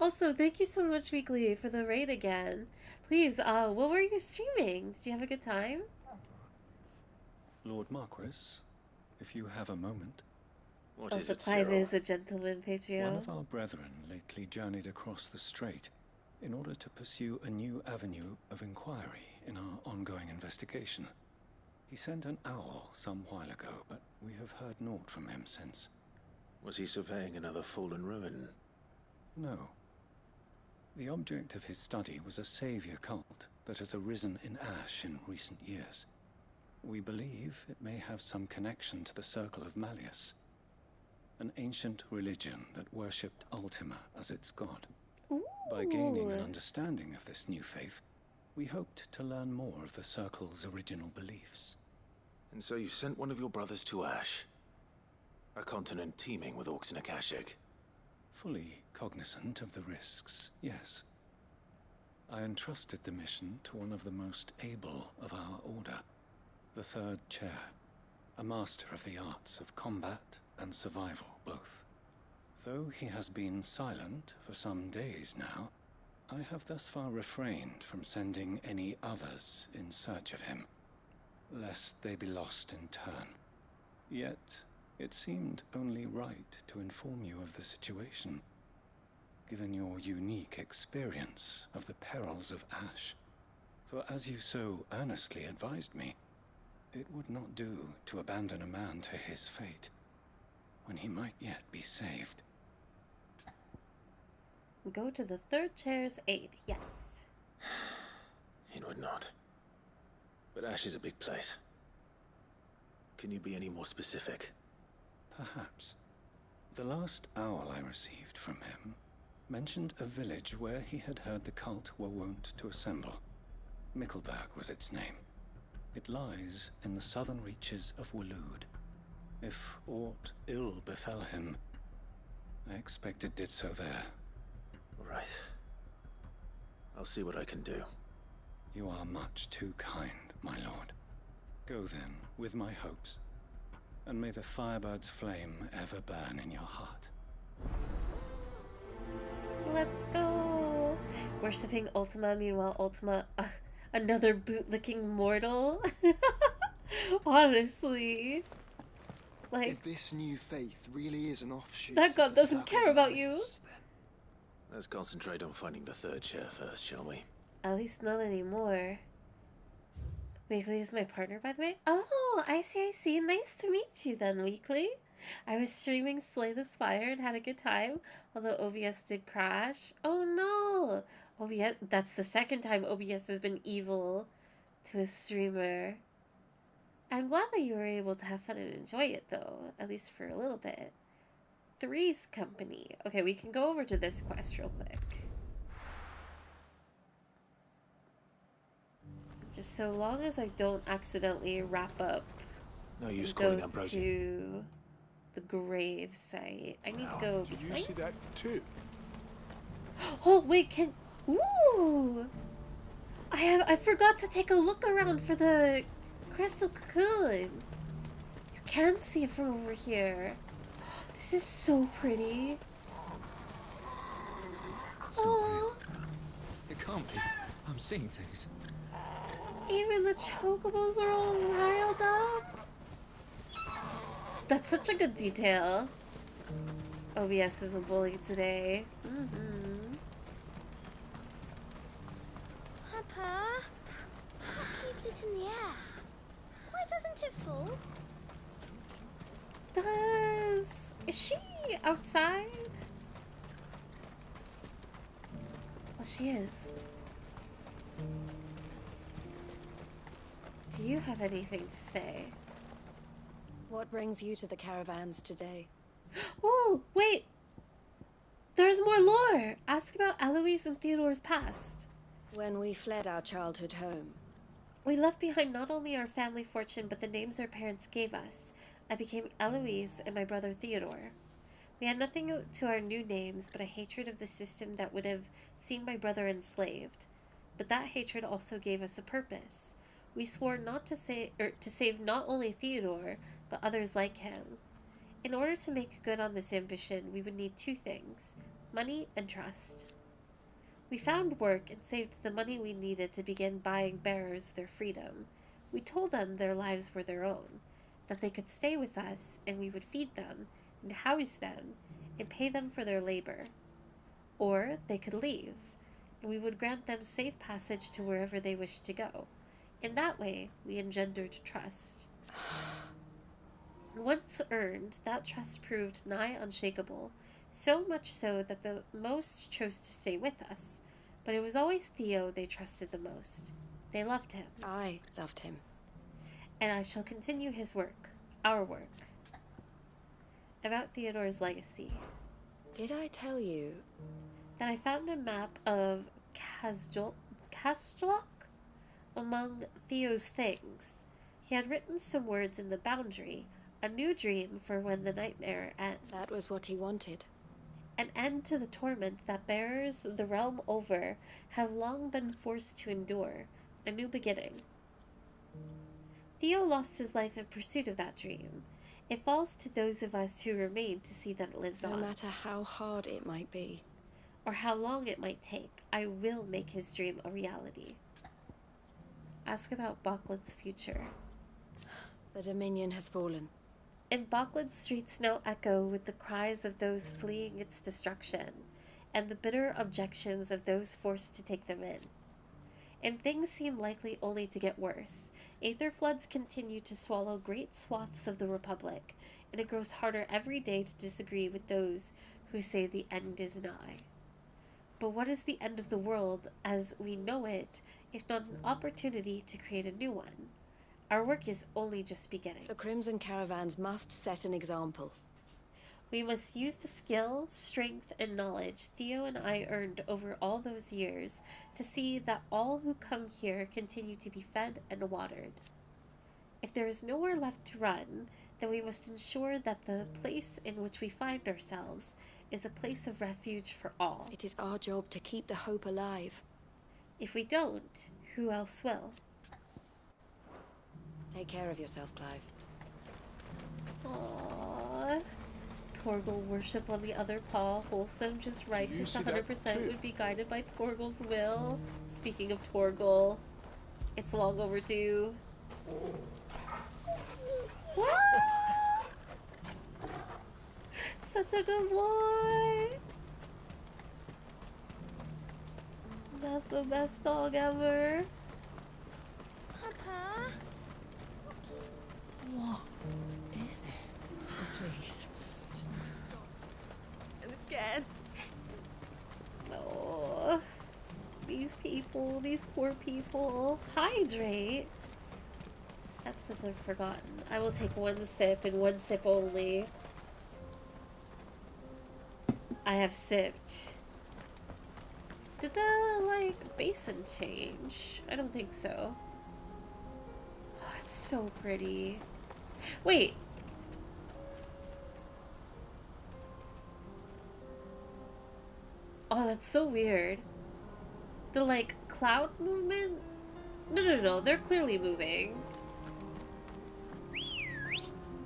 Also, thank you so much, Weekly, for the raid again. Please, what were you streaming? Did you have a good time? Lord Marquis, if you have a moment. What also, Clive is a gentleman, Patreon. One of our brethren lately journeyed across the strait in order to pursue a new avenue of inquiry in our ongoing investigation. He sent an owl some while ago, but we have heard naught from him since. Was he surveying another fallen ruin? No. The object of his study was a savior cult that has arisen in Ash in recent years. We believe it may have some connection to the Circle of Malleus, an ancient religion that worshipped Ultima as its god. Ooh. By gaining an understanding of this new faith, we hoped to learn more of the Circle's original beliefs. And so you sent one of your brothers to Ash, a continent teeming with orcs and Akashic. Fully cognizant of the risks, yes. I entrusted the mission to one of the most able of our order, the Third Chair, a master of the arts of combat and survival both. Though he has been silent for some days now, I have thus far refrained from sending any others in search of him, lest they be lost in turn. Yet, it seemed only right to inform you of the situation, given your unique experience of the perils of Ash. For as you so earnestly advised me, it would not do to abandon a man to his fate, when he might yet be saved. Go to the Third Chair's aid, yes. It would not. But Ash is a big place. Can you be any more specific? Perhaps. The last owl I received from him mentioned a village where he had heard the cult were wont to assemble. Mickleburg was its name. It lies in the southern reaches of Waloed. If aught ill befell him, I expect it did so there. Right. I'll see what I can do. You are much too kind, my lord. Go then, with my hopes, and may the Firebird's flame ever burn in your heart. Let's go! Worshipping Ultima, meanwhile Ultima, another bootlicking mortal? Honestly. Like, if this new faith really is an offshoot, that god doesn't care about you. Let's concentrate on finding the Third Chair first, shall we? At least not anymore. Weekly is my partner, by the way. Oh, I see. Nice to meet you then, Weekly. I was streaming Slay the Spire and had a good time, although OBS did crash. Oh no! OBS, that's the second time OBS has been evil to a streamer. I'm glad that you were able to have fun and enjoy it, though, at least for a little bit. Three's Company. Okay, we can go over to this quest real quick. Just so long as I don't accidentally wrap up. No use and calling go Ambrosia. to the grave site. I need to go Did behind. you see that too? Oh wait, can ooh! I forgot to take a look around for the crystal cocoon. You can see it from over here. This is so pretty. Oh, It can't be. I'm seeing things. even the chocobos are all riled up. That's such a good detail. OBS is a bully today. Papa, what keeps it in the air? Why doesn't it fall? Is she outside? Oh, she is. Do you have anything to say? What brings you to the caravans today? Oh, wait! There's more lore! Ask about Eloise and Theodore's past. When we fled our childhood home, We left behind not only our family fortune, but the names our parents gave us. I became Eloise and my brother Theodore. We had nothing to our new names but a hatred of the system that would have seen my brother enslaved. But that hatred also gave us a purpose. We swore not to save not only Theodore, but others like him. In order to make good on this ambition, we would need two things: money and trust. We found work and saved the money we needed to begin buying bearers their freedom. We told them their lives were their own, that they could stay with us and we would feed them and house them and pay them for their labor. Or they could leave, and we would grant them safe passage to wherever they wished to go. In that way, we engendered trust. Once earned, that trust proved nigh unshakable, so much so that the most chose to stay with us. But it was always Theo they trusted the most. They loved him. I loved him. And I shall continue his work, our work. About Theodore's legacy. Did I tell you that I found a map of Kastlok among Theo's things? He had written some words in the boundary, a new dream for when the nightmare ends. That was what he wanted. An end to the torment that bearers the realm over have long been forced to endure, a new beginning. Theo lost his life in pursuit of that dream. It falls to those of us who remain to see that it lives on. No matter how hard it might be, or how long it might take, I will make his dream a reality. Ask about Boklin's future. The Dominion has fallen. And Boklin's streets now echo with the cries of those fleeing its destruction, and the bitter objections of those forced to take them in. And things seem likely only to get worse. Aether floods continue to swallow great swaths of the Republic, and it grows harder every day to disagree with those who say the end is nigh. But what is the end of the world as we know it, if not an opportunity to create a new one? Our work is only just beginning. The Crimson Caravans must set an example. We must use the skill, strength, and knowledge Theo and I earned over all those years to see that all who come here continue to be fed and watered. If there is nowhere left to run, then we must ensure that the place in which we find ourselves is a place of refuge for all. It is our job to keep the hope alive. If we don't, who else will? Take care of yourself, Clive. Aww. Torgal worship on the other paw, wholesome, just righteous, 100% would be guided by Torgal's will. Speaking of Torgal, it's long overdue. Such a good boy! That's the best dog ever. Papa? What is it? Oh, please. I'm scared. Oh, these people, these poor people. Hydrate. Steps if they're forgotten. I will take one sip and one sip only. I have sipped. Did the, like, basin change? I don't think so. Oh, it's so pretty. Wait. Oh, that's so weird. The, like, cloud movement? No. They're clearly moving.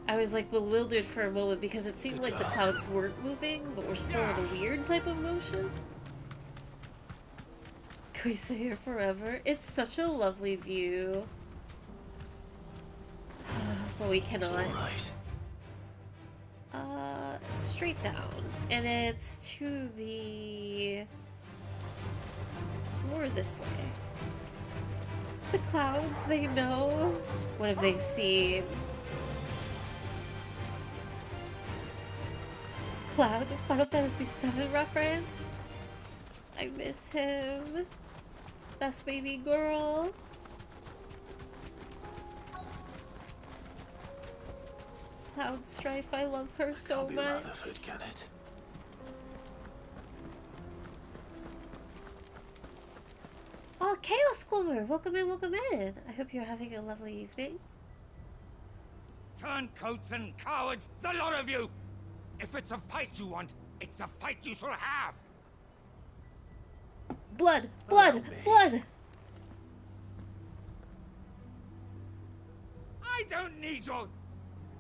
I was, like, bewildered for a moment because it seemed like the clouds weren't moving, but were still in a weird type of motion. Can we stay here forever? It's such a lovely view. But we cannot. Right. It's straight down. And it's to the... It's more this way. The clouds, they know. What have they seen? Cloud, Final Fantasy VII reference. I miss him. That's baby girl. Cloud Strife, I love her so Can't be much. Rutherford, can it? Oh, Chaos Clover! Welcome in, welcome in. I hope you're having a lovely evening. Turncoats and cowards, the lot of you! If it's a fight you want, it's a fight you shall have! Blood! Blood! Blood! I don't need your...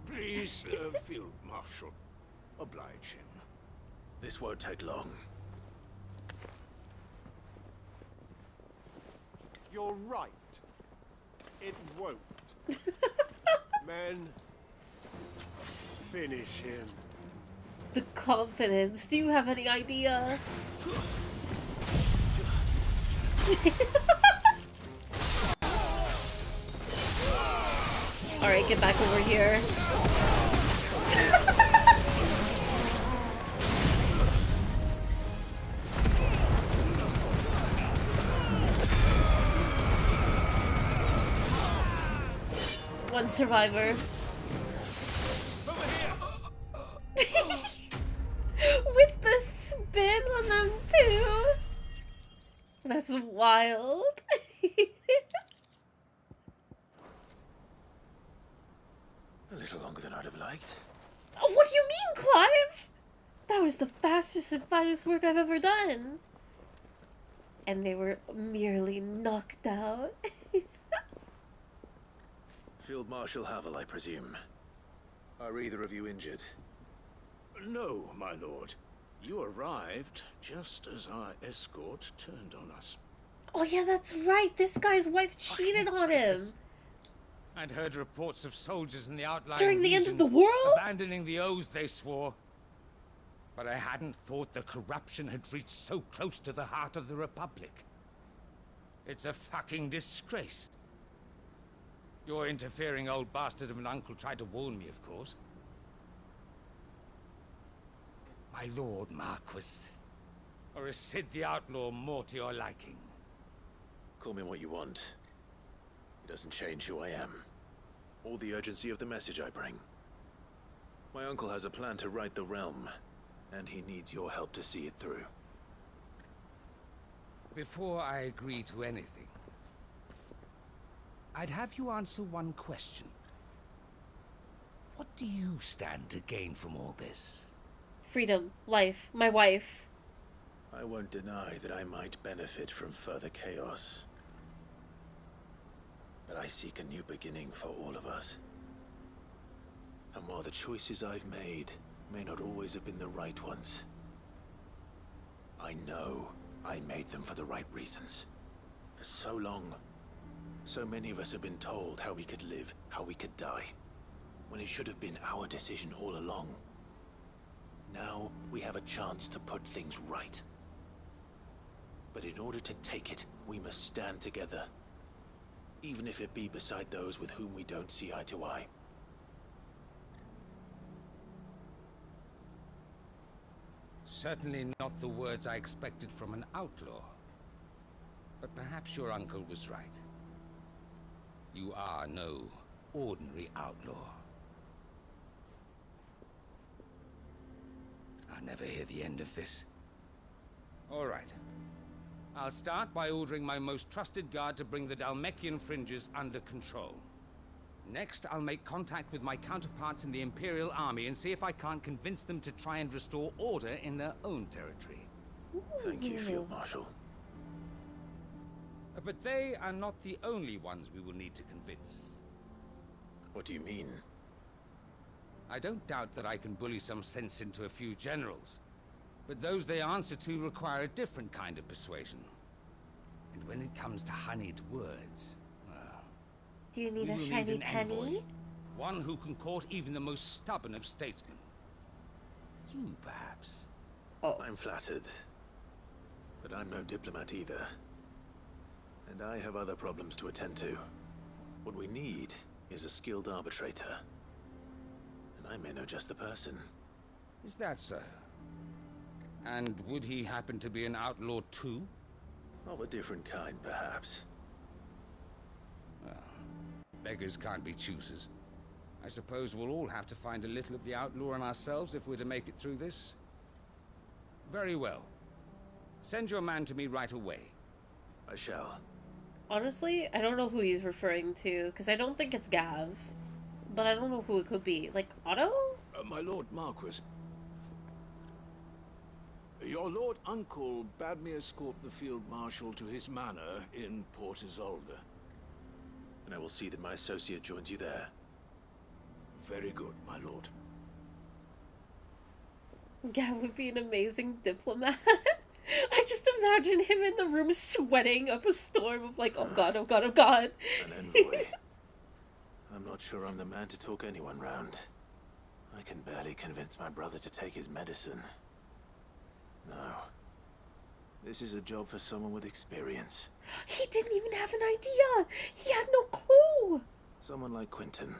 Please, Field Marshal. Oblige him. This won't take long. You're right. It won't. Men, finish him. The confidence. Do you have any idea? Alright, get back over here. One survivor. With the spin on them too. That's wild. A little longer than I'd have liked. Oh, what do you mean, Clive? That was the fastest and finest work I've ever done. And they were merely knocked out. Field Marshal Havel, I presume. Are either of you injured? No, my lord. You arrived just as our escort turned on us. Oh yeah, that's right. This guy's wife cheated on him. I'd heard reports of soldiers in the outlying During the end of the regions world? abandoning the oaths they swore. But I hadn't thought the corruption had reached so close to the heart of the Republic. It's a fucking disgrace. Your interfering old bastard of an uncle tried to warn me, of course. My lord Marquis. Or is Sid the Outlaw more to your liking? Call me what you want. It doesn't change who I am, or the urgency of the message I bring. My uncle has a plan to right the realm, and he needs your help to see it through. Before I agree to anything, I'd have you answer one question. What do you stand to gain from all this? Freedom, life, my wife. I won't deny that I might benefit from further chaos. But I seek a new beginning for all of us. And while the choices I've made may not always have been the right ones, I know I made them for the right reasons. For so long, so many of us have been told how we could live, how we could die, when it should have been our decision all along. Now we have a chance to put things right. But in order to take it, we must stand together. Even if it be beside those with whom we don't see eye to eye. Certainly not the words I expected from an outlaw. But perhaps your uncle was right. You are no ordinary outlaw. I'll never hear the end of this. All right. I'll start by ordering my most trusted guard to bring the Dalmekian fringes under control. Next, I'll make contact with my counterparts in the Imperial Army and see if I can't convince them to try and restore order in their own territory. Thank you, Field Marshal. But they are not the only ones we will need to convince. What do you mean? I don't doubt that I can bully some sense into a few generals. But those they answer to require a different kind of persuasion. And when it comes to honeyed words, well... Do you need a shiny penny? One who can court even the most stubborn of statesmen. You, perhaps. Oh. I'm flattered. But I'm no diplomat either. And I have other problems to attend to. What we need is a skilled arbitrator. And I may know just the person. Is that so? And would he happen to be an outlaw too? Of a different kind, perhaps. Well, beggars can't be choosers. I suppose we'll all have to find a little of the outlaw in ourselves if we're to make it through this. Very well. Send your man to me right away. I shall. Honestly, I don't know who he's referring to, because I don't think it's Gav. But I don't know who it could be. Like, Otto? My Lord Marquis. Your Lord Uncle bade me escort the Field Marshal to his manor in Port Isolde. And I will see that my associate joins you there. Very good, my lord. Gav would be an amazing diplomat. I just imagine him in the room sweating up a storm of like, oh god, oh god, oh god. An envoy. I'm not sure I'm the man to talk anyone round. I can barely convince my brother to take his medicine. No. This is a job for someone with experience. He didn't even have an idea. He had no clue. Someone like Quentin.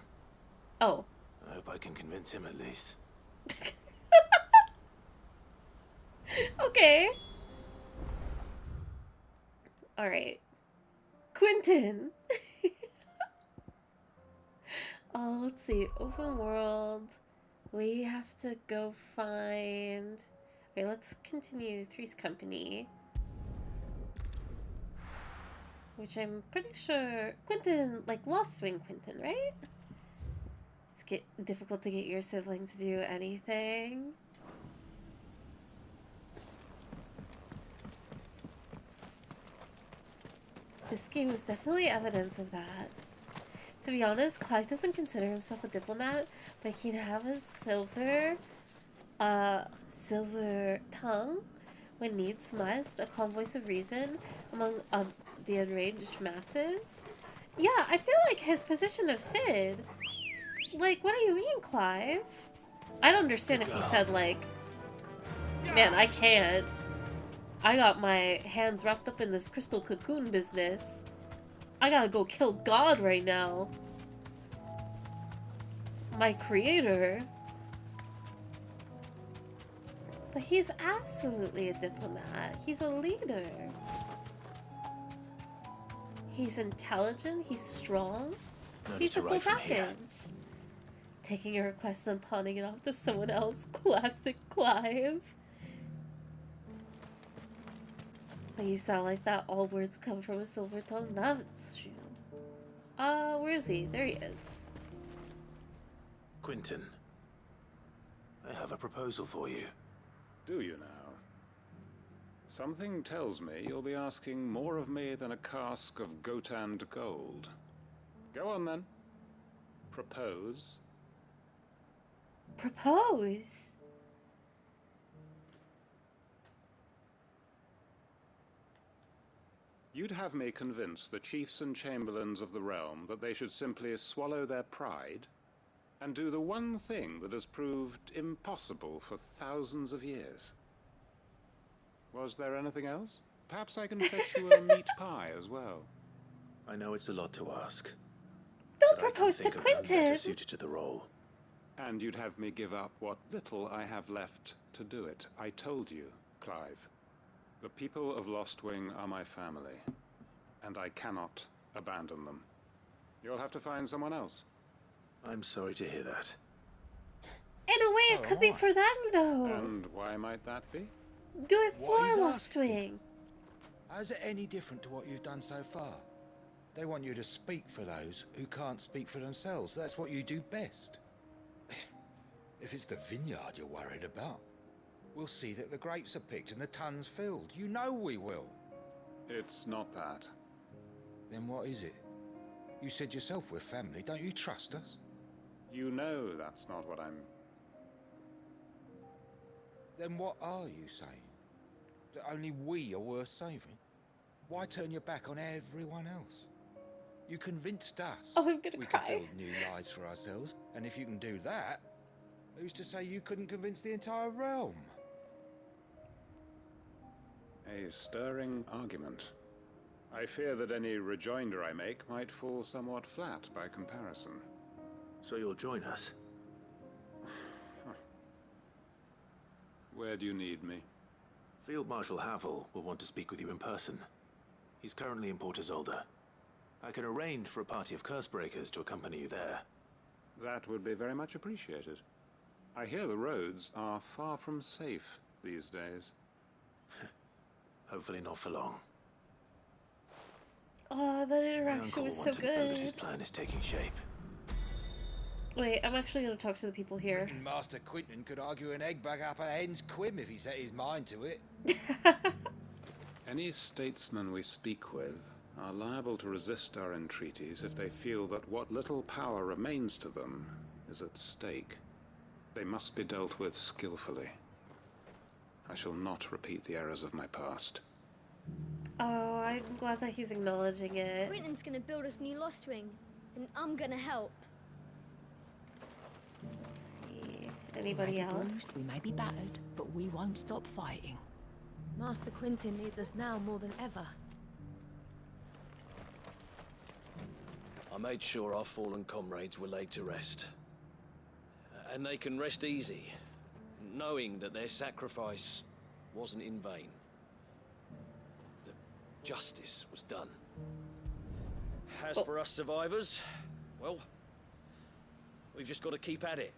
Oh. I hope I can convince him at least. Okay. Alright. Quentin. Oh, let's see. Open world. We have to go find... Okay, let's continue Three's Company. Which I'm pretty sure... Quentin, like Lost Wing Quentin, right? It's difficult to get your sibling to do anything. This game is definitely evidence of that. To be honest, Clive doesn't consider himself a diplomat, but he can have his silver tongue when needs must, a calm voice of reason among the enraged masses. Yeah, I feel like his position of Sid. Like, what do you mean, Clive? I'd understand if he said, like, man, I can't. I got my hands wrapped up in this crystal cocoon business. I gotta go kill God right now. My creator. But he's absolutely a diplomat. He's a leader. He's intelligent. He's strong. He's a full package. Taking a request and pawning it off to someone else. Classic Clive. You sound like that. All words come from a silver tongue. That's true. Where is he? There he is. Quentin, I have a proposal for you. Do you now? Something tells me you'll be asking more of me than a cask of Gotand gold. Go on then. Propose. Propose? You'd have me convince the chiefs and chamberlains of the realm that they should simply swallow their pride and do the one thing that has proved impossible for thousands of years. Was there anything else? Perhaps I can fetch you a meat pie as well. I know it's a lot to ask. Don't propose to Quentin! Better suited to the role. And you'd have me give up what little I have left to do it. I told you, Clive. The people of Lost Wing are my family, and I cannot abandon them. You'll have to find someone else. I'm sorry to hear that. In a way, it could be for them, though. And why might that be? Do it What for he's Lost asking. Wing. How's it any different to what you've done so far? They want you to speak for those who can't speak for themselves. That's what you do best. If it's the vineyard you're worried about, we'll see that the grapes are picked and the tons filled. You know we will. It's not that. Then what is it? You said yourself we're family. Don't you trust us? You know that's not what I'm... Then what are you saying? That only we are worth saving? Why turn your back on everyone else? You convinced us Oh, I'm gonna we cry. could build new lives for ourselves, and if you can do that, who's to say you couldn't convince the entire realm? A stirring argument. I fear that any rejoinder I make might fall somewhat flat by comparison. So you'll join us? Where do you need me? Field Marshal Havel will want to speak with you in person. He's currently in Port Isolde. I can arrange for a party of Cursebreakers to accompany you there. That would be very much appreciated. I hear the roads are far from safe these days. Hopefully not for long. Oh, that interaction was so to know that good. his plan is taking shape. Wait, I'm actually going to talk to the people here. Master Quentin could argue an egg bag up a hen's quim if he set his mind to it. Any statesmen we speak with are liable to resist our entreaties if they feel that what little power remains to them is at stake. They must be dealt with skillfully. I shall not repeat the errors of my past. Oh, I'm glad that he's acknowledging it. Quentin's gonna build us new Lost Wing, and I'm gonna help. Let's see. Anybody else? We may be battered, but we won't stop fighting. Master Quentin needs us now more than ever. I made sure our fallen comrades were laid to rest. And they can rest easy, knowing that their sacrifice wasn't in vain. That justice was done. As for us survivors, well, we've just got to keep at it.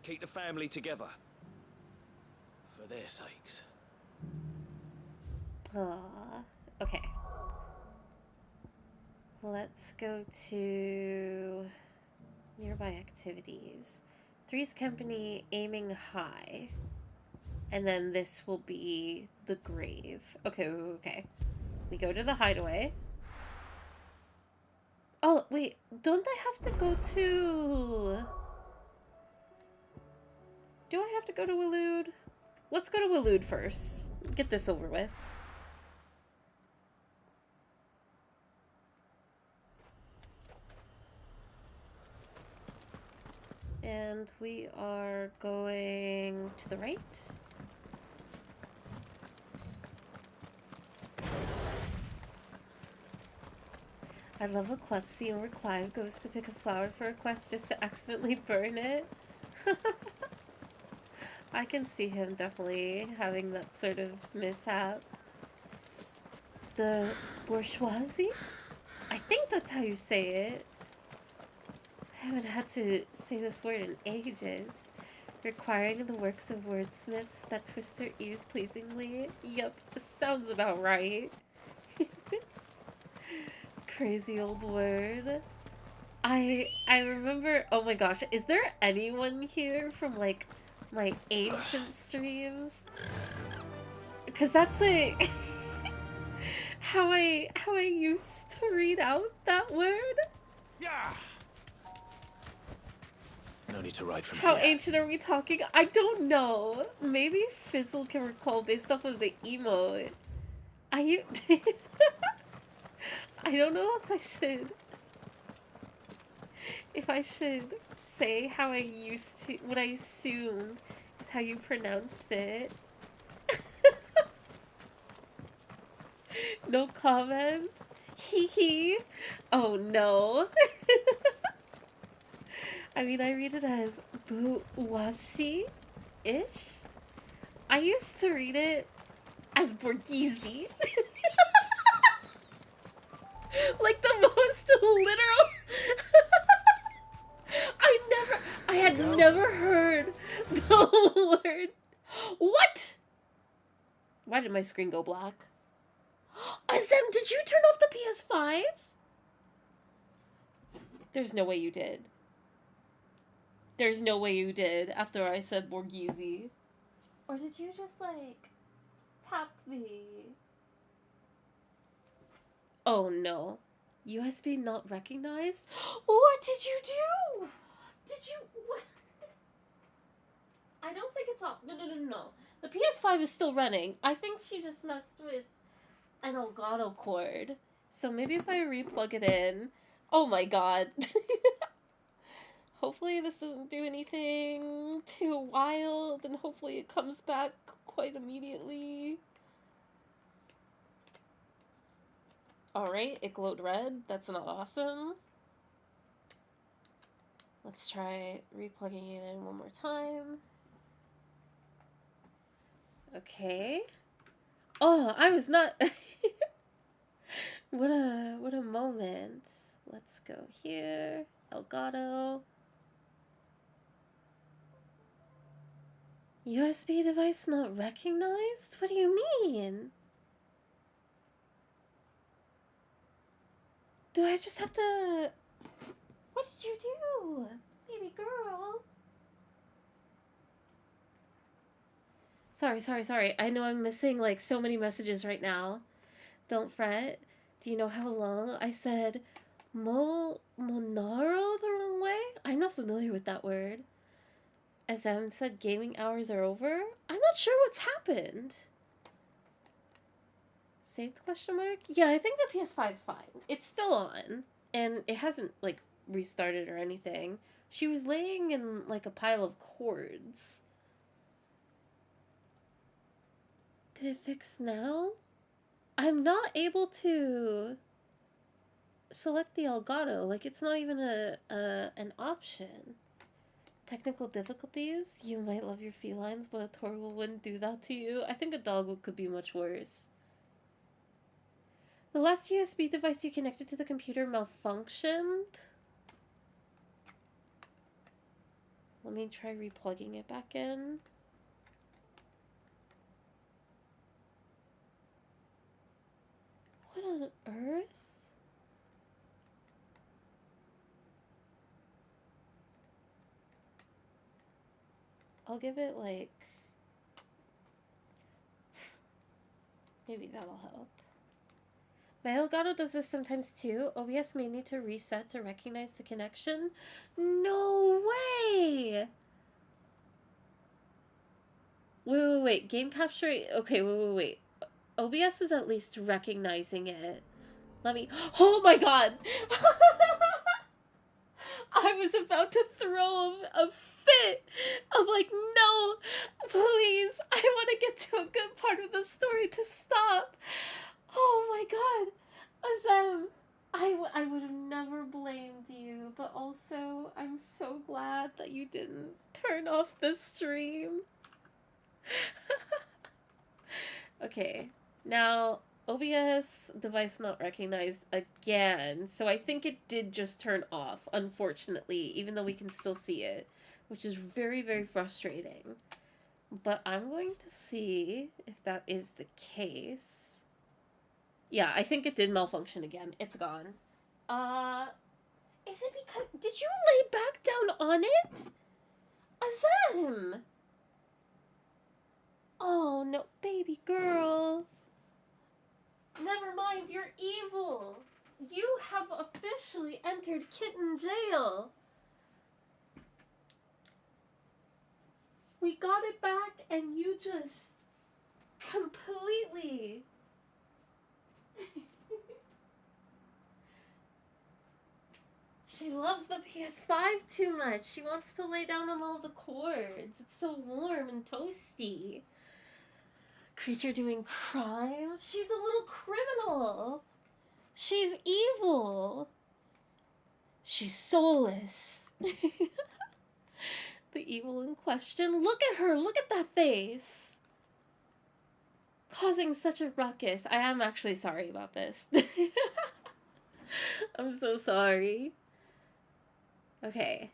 Keep the family together. For their sakes. Okay. Let's go to nearby activities. Three's Company aiming high. And then this will be the grave. Okay. We go to the hideaway. Oh, wait. Don't I have to go to... Do I have to go to Waloed? Let's go to Waloed first. Get this over with. And we are going to the right. I love a klutz scene where Clive goes to pick a flower for a quest just to accidentally burn it. I can see him definitely having that sort of mishap. The bourgeoisie? I think that's how you say it. I haven't had to say this word in ages. Requiring the works of wordsmiths that twist their ears pleasingly. Yup, sounds about right. Crazy old word. I remember, oh my gosh, is there anyone here from like my ancient streams? Because that's like how I used to read out that word. Yeah. No need to ride from How here. ancient are we talking? I don't know. Maybe Fizzle can recall based off of the emote. I don't know if I should say how I used to, what I assume is how you pronounced it. No comment. Hee hee. Oh no. I mean, I read it as Buwashi-ish. I used to read it as Borghese. Like the most literal. I had never heard the word. What? Why did my screen go black? Azem, did you turn off the PS5? There's no way you did. There's no way you did after I said Borghese. Or did you just, like, tap me? Oh, no. USB not recognized? What did you do? Did you... What? I don't think it's off. No. The PS5 is still running. I think she just messed with an Elgato cord. So maybe if I replug it in... Oh my god. Hopefully this doesn't do anything too wild, and hopefully it comes back quite immediately. Alright, it glowed red. That's not awesome. Let's try replugging it in one more time. Okay. Oh, I was not... What a moment. Let's go here. Elgato. USB device not recognized? What do you mean? Do I just have to... What did you do? Baby girl. Sorry. I know I'm missing like so many messages right now. Don't fret. Do you know how long I said Monaro the wrong way? I'm not familiar with that word. As Sam said, gaming hours are over? I'm not sure what's happened. Saved question mark? Yeah, I think the PS5's fine. It's still on. And it hasn't, like, restarted or anything. She was laying in, like, a pile of cords. Did it fix now? I'm not able to select the Elgato. Like, it's not even an option. Technical difficulties? You might love your felines, but a Torgal wouldn't do that to you. I think a dog could be much worse. The last USB device you connected to the computer malfunctioned. Let me try replugging it back in. What on earth? I'll give it like... maybe that'll help. My Elgato does this sometimes too. OBS may need to reset to recognize the connection. No way! Wait. Game capture... okay, wait. OBS is at least recognizing it. Let me... oh my god! I was about to throw a fit of like, no, please, I want to get to a good part of the story to stop. Oh my god. Azem, I would have never blamed you, but also I'm so glad that you didn't turn off the stream. Okay, now OBS device not recognized again, so I think it did just turn off, unfortunately, even though we can still see it, which is very, very frustrating. But I'm going to see if that is the case. Yeah, I think it did malfunction again. It's gone. Is it because... did you lay back down on it? Azem! Oh, no, baby girl. Never mind, you're evil. You have officially entered kitten jail. We got it back and you just completely... She loves the PS5 too much. She wants to lay down on all the cords. It's so warm and toasty. Creature doing crime? She's a little criminal. She's evil. She's soulless. The evil in question. Look at her. Look at that face. Causing such a ruckus. I am actually sorry about this. I'm so sorry. Okay.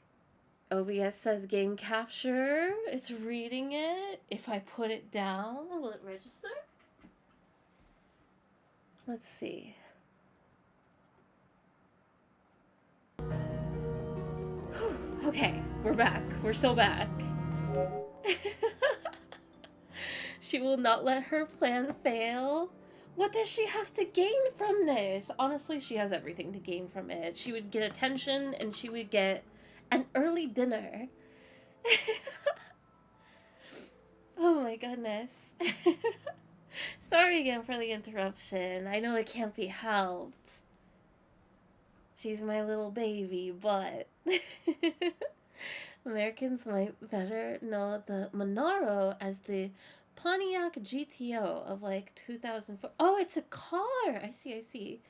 OBS says game capture. It's reading it. If I put it down, will it register? Let's see. Okay, we're back. We're so back. She will not let her plan fail. What does she have to gain from this? Honestly, she has everything to gain from it. She would get attention and she would get an early dinner. Oh my goodness. Sorry again for the interruption. I know it can't be helped. She's my little baby, but... Americans might better know the Monaro as the Pontiac GTO of like 2004. Oh, it's a car! I see.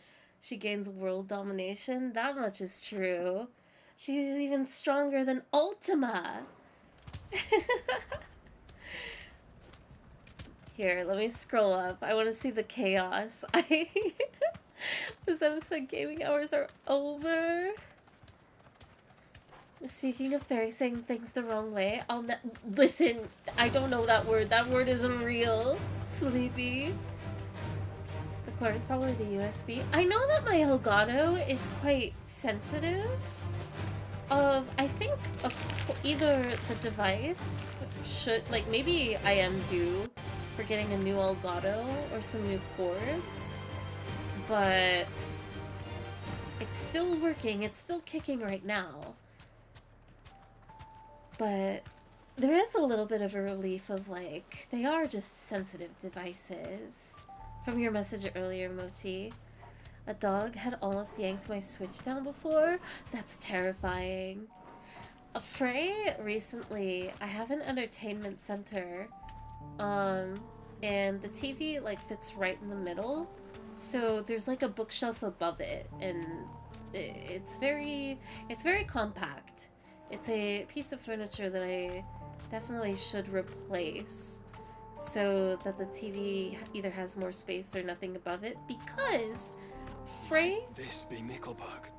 She gains world domination. That much is true. She's even stronger than Ultima. Here, let me scroll up. I want to see the chaos. Zem said gaming hours are over. Speaking of fairy saying things the wrong way, listen, I don't know that word. That word isn't real. Sleepy. The cord is probably the USB. I know that my Elgato is quite sensitive of, I think, either the device should, like, maybe I am due for getting a new Elgato or some new cords, but it's still working. It's still kicking right now. But there is a little bit of a relief of, like, they are just sensitive devices. From your message earlier, Moti. A dog had almost yanked my Switch down before. That's terrifying. Frey, recently, I have an entertainment center. and the TV like fits right in the middle. So there's like a bookshelf above it, and it's very compact. It's a piece of furniture that I definitely should replace so that the TV either has more space or nothing above it, because Frey This be Mickelberg.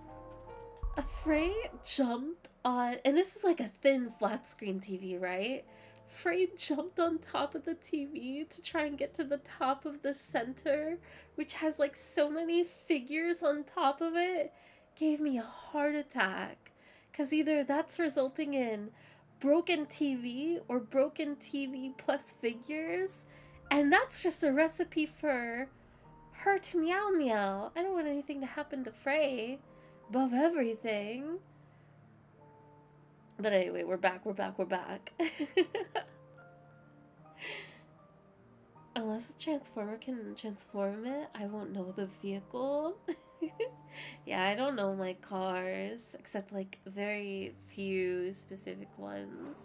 Frey jumped on, and this is like a thin flat screen TV, right? Frey jumped on top of the TV to try and get to the top of the center, which has like so many figures on top of it. Gave me a heart attack. Because either that's resulting in broken TV or broken TV plus figures. And that's just a recipe for her to meow meow. I don't want anything to happen to Frey above everything. But anyway, we're back. Unless a transformer can transform it, I won't know the vehicle. Yeah, I don't know my cars, except like very few specific ones.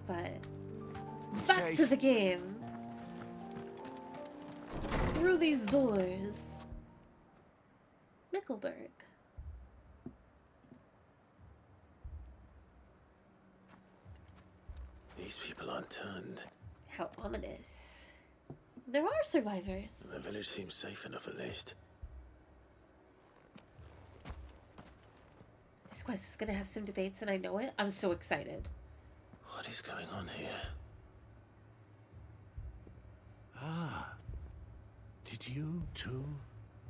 But back to the game. Through these doors. Mickelberg. These people aren't turned. How ominous. There are survivors. The village seems safe enough, at least. This quest is gonna have some debates, and I know it. I'm so excited. What is going on here? Ah. Did you, too,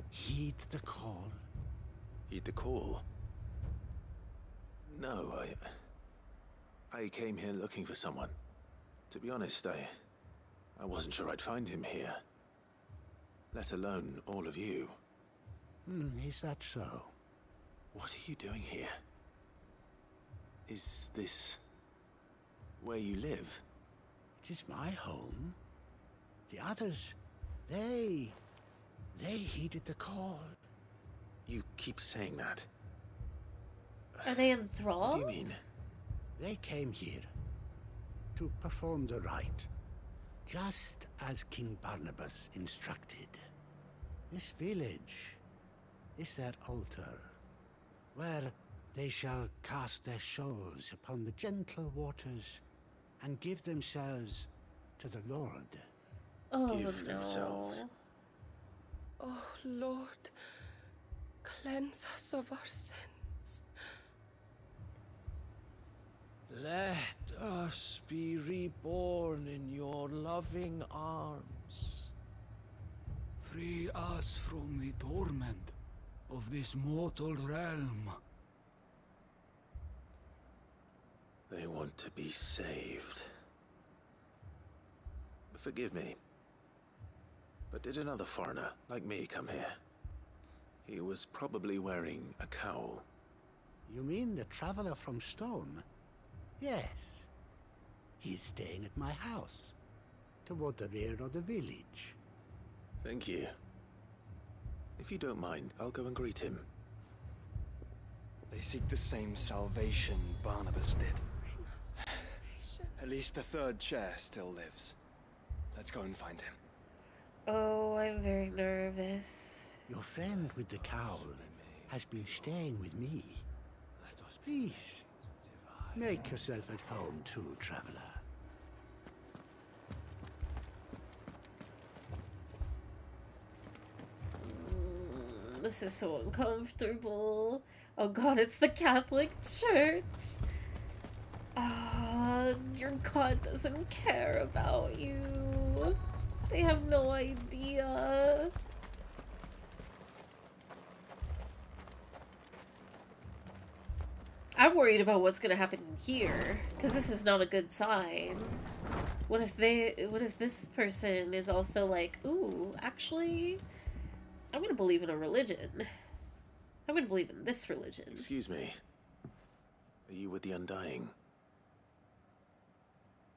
heed the call? Heed the call? No, I came here looking for someone. To be honest, I wasn't sure I'd find him here. Let alone all of you. Is that so? What are you doing here? Is this where you live? It is my home. The others, they heeded the call. You keep saying that. Are they enthralled? What do you mean? They came here to perform the rite, just as King Barnabas instructed. This village is their altar, where they shall cast their souls upon the gentle waters and give themselves to the Lord. Oh, Give themselves. Oh, Lord, cleanse us of our sins. Let us be reborn in your loving arms. Free us from the torment of this mortal realm. They want to be saved. Forgive me. But did another foreigner, like me, come here? He was probably wearing a cowl. You mean the traveler from Stone? Yes. He's staying at my house, toward the rear of the village. Thank you. If you don't mind, I'll go and greet him. They seek the same salvation Barnabas did. At least the third chair still lives. Let's go and find him. Oh, I'm very nervous. Your friend with the cowl has been staying with me. Please, make yourself at home too, traveler. This is so uncomfortable. Oh god, it's the Catholic Church. Your God doesn't care about you. They have no idea. I'm worried about what's gonna happen here, because this is not a good sign. What if this person is also like, ooh, actually, I'm gonna believe in a religion. I'm gonna believe in this religion. Excuse me. Are you with the Undying?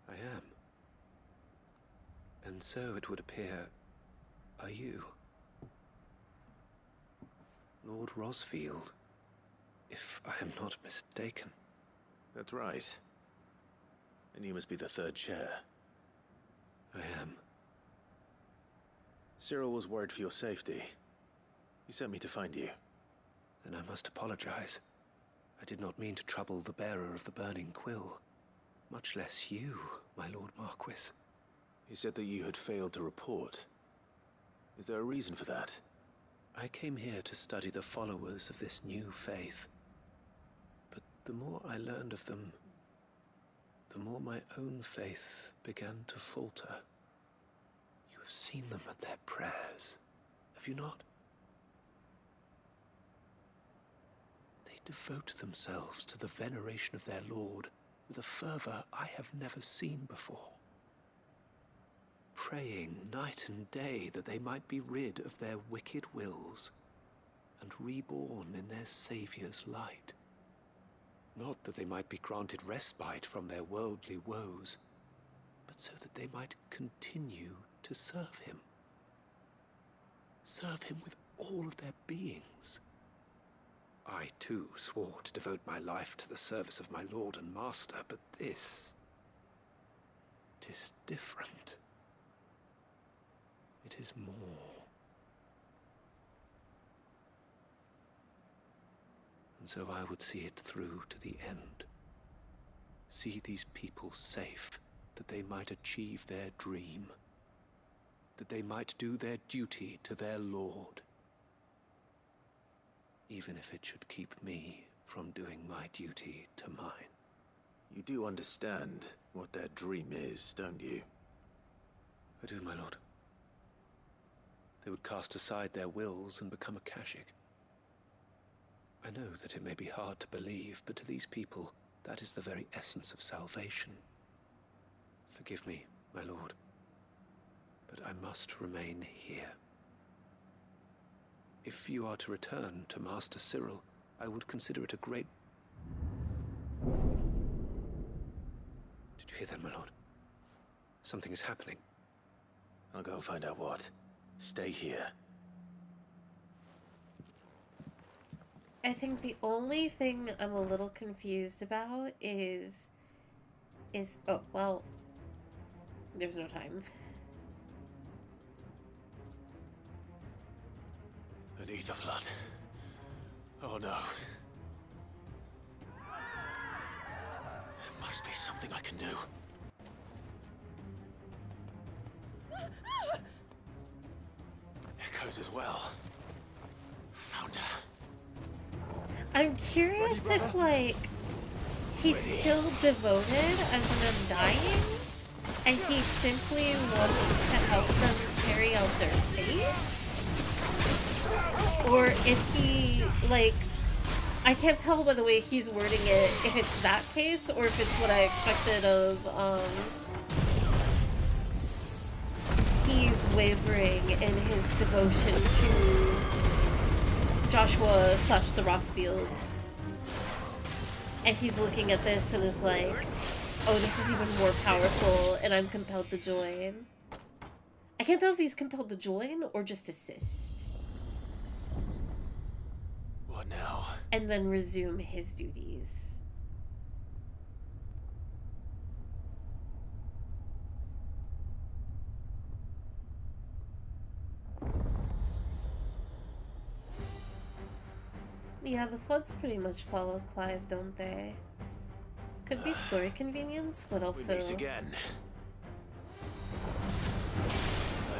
I am. And so it would appear, are you? Lord Rosfield, if I am not mistaken. That's right. And you must be the third chair. I am. Cyril was worried for your safety. He sent me to find you. Then I must apologize. I did not mean to trouble the bearer of the burning quill. Much less you, my Lord Marquis. He said that you had failed to report. Is there a reason for that? I came here to study the followers of this new faith. But the more I learned of them, the more my own faith began to falter. You have seen them at their prayers, have you not? They devote themselves to the veneration of their Lord with a fervor I have never seen before. Praying night and day that they might be rid of their wicked wills and reborn in their Saviour's light. Not that they might be granted respite from their worldly woes, but so that they might continue to serve him. Serve him with all of their beings. I too swore to devote my life to the service of my Lord and Master, but this... it is different. It is more. And so I would see it through to the end. See these people safe, that they might achieve their dream. That they might do their duty to their Lord. Even if it should keep me from doing my duty to mine. You do understand what their dream is, don't you? I do, my lord. They would cast aside their wills and become a Kashik. I know that it may be hard to believe, but to these people, that is the very essence of salvation. Forgive me, my lord, but I must remain here. If you are to return to Master Cyril, I would consider it a great... Did you hear that, my lord? Something is happening. I'll go and find out what. Stay here. I think the only thing I'm a little confused about is oh, well, there's no time. An ether flood. Oh no. There must be something I can do. Echoes as well. Found her. I'm curious if, like, he's still devoted as an Undying, and he simply wants to help them carry out their faith? Or if he, like, I can't tell by the way he's wording it if it's that case, or if it's what I expected of, he's wavering in his devotion to Joshua / the Rossfields. And he's looking at this and is like, oh, this is even more powerful and I'm compelled to join. I can't tell if he's compelled to join or just assist. What now? And then resume his duties. Yeah, the floods pretty much follow Clive, don't they? Could be story convenience, but also... We meet again.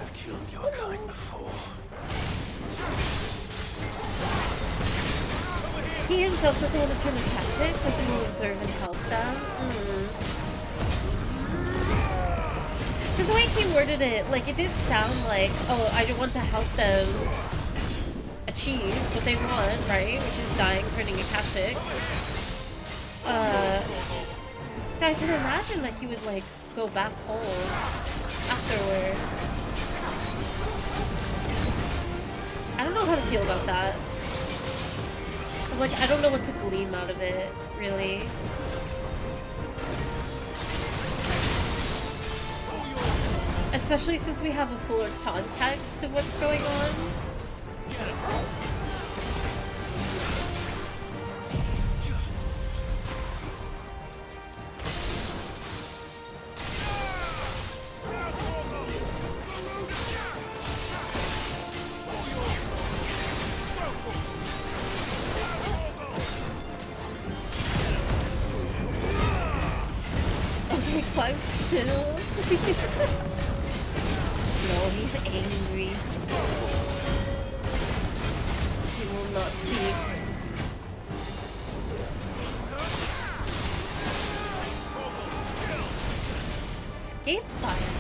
I've killed your kind before. He himself doesn't want to turn his Kashik, but he will observe and help them. Because the way he worded it, like, it did sound like, oh, I don't want to help them achieve what they want, right? Which is dying, turning a Kashik. So I can imagine that he would, like, go back home afterward. I don't know how to feel about that. Like, I don't know what to glean out of it, really. Especially since we have a fuller context of what's going on. Okay, Clive, chill. No, he's angry. He will not cease. Escape fire.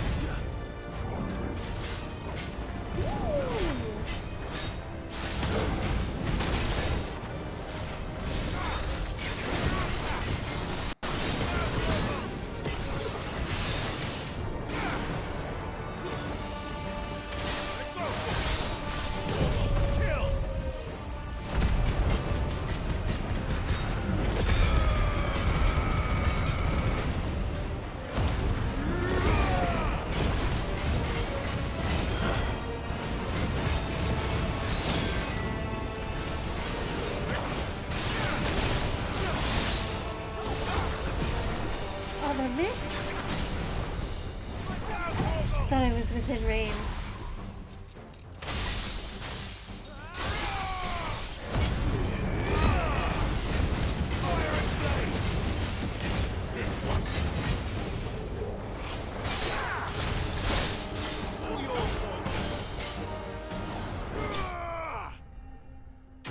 Thought I was within range.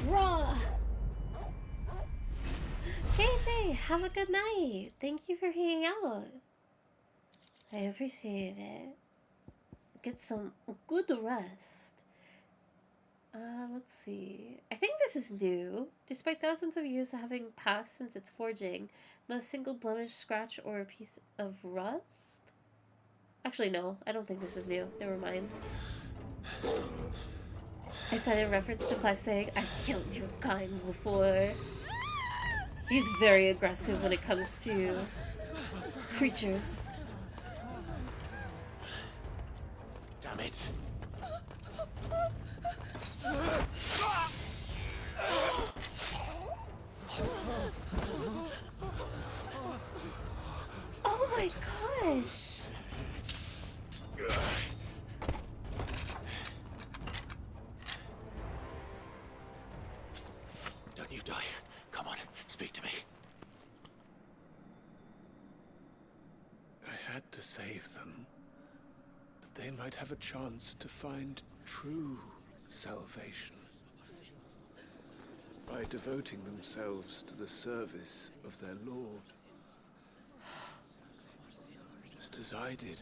Raw. KJ, have a good night. Thank you for hanging out. I appreciate it. Get some good rest. Let's see. I think this is new. Despite thousands of years having passed since its forging, not a single blemish, scratch, or a piece of rust? Actually, no. I don't think this is new. Never mind. I said in reference to Clive saying, I've killed your kind before. He's very aggressive when it comes to creatures. Damn it. Oh my gosh. Don't you die. Come on, speak to me. I had to save them, that they might have a chance to find true salvation. By devoting themselves to the service of their Lord. Just as I did,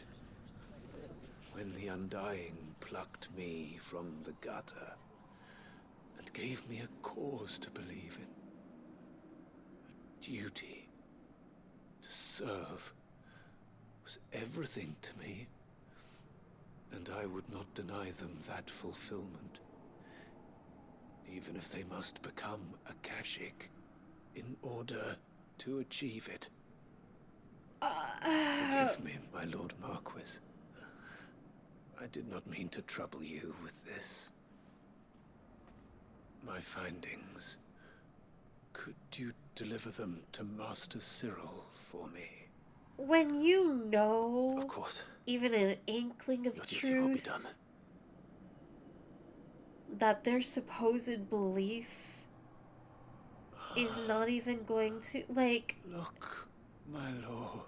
when the Undying plucked me from the gutter and gave me a cause to believe in. A duty to serve was everything to me, and I would not deny them that fulfillment, even if they must become a Kashik in order to achieve it. Forgive me, my Lord Marquis. I did not mean to trouble you with this. My findings. Could you deliver them to Master Cyril for me? When you know, of course, even an inkling of your duty will be truth, done. that their supposed belief is not even going to, like... Look, my lord.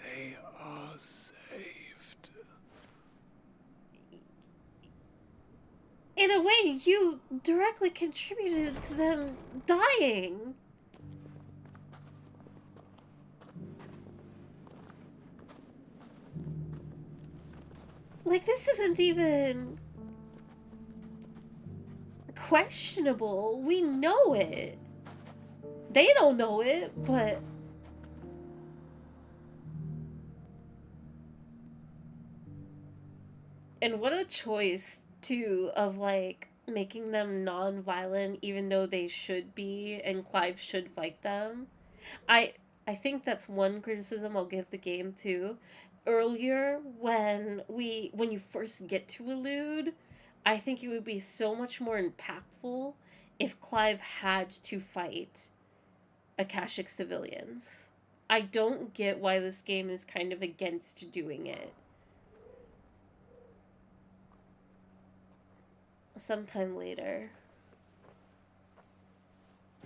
They are saved. In a way, you directly contributed to them dying. Like, this isn't even questionable. We know it. They don't know it, but... And what a choice, too, of, like, making them non-violent, even though they should be, and Clive should fight them. I think that's one criticism I'll give the game, too. Earlier, when you first get to Elude, I think it would be so much more impactful if Clive had to fight Akashic civilians. I don't get why this game is kind of against doing it. sometime later.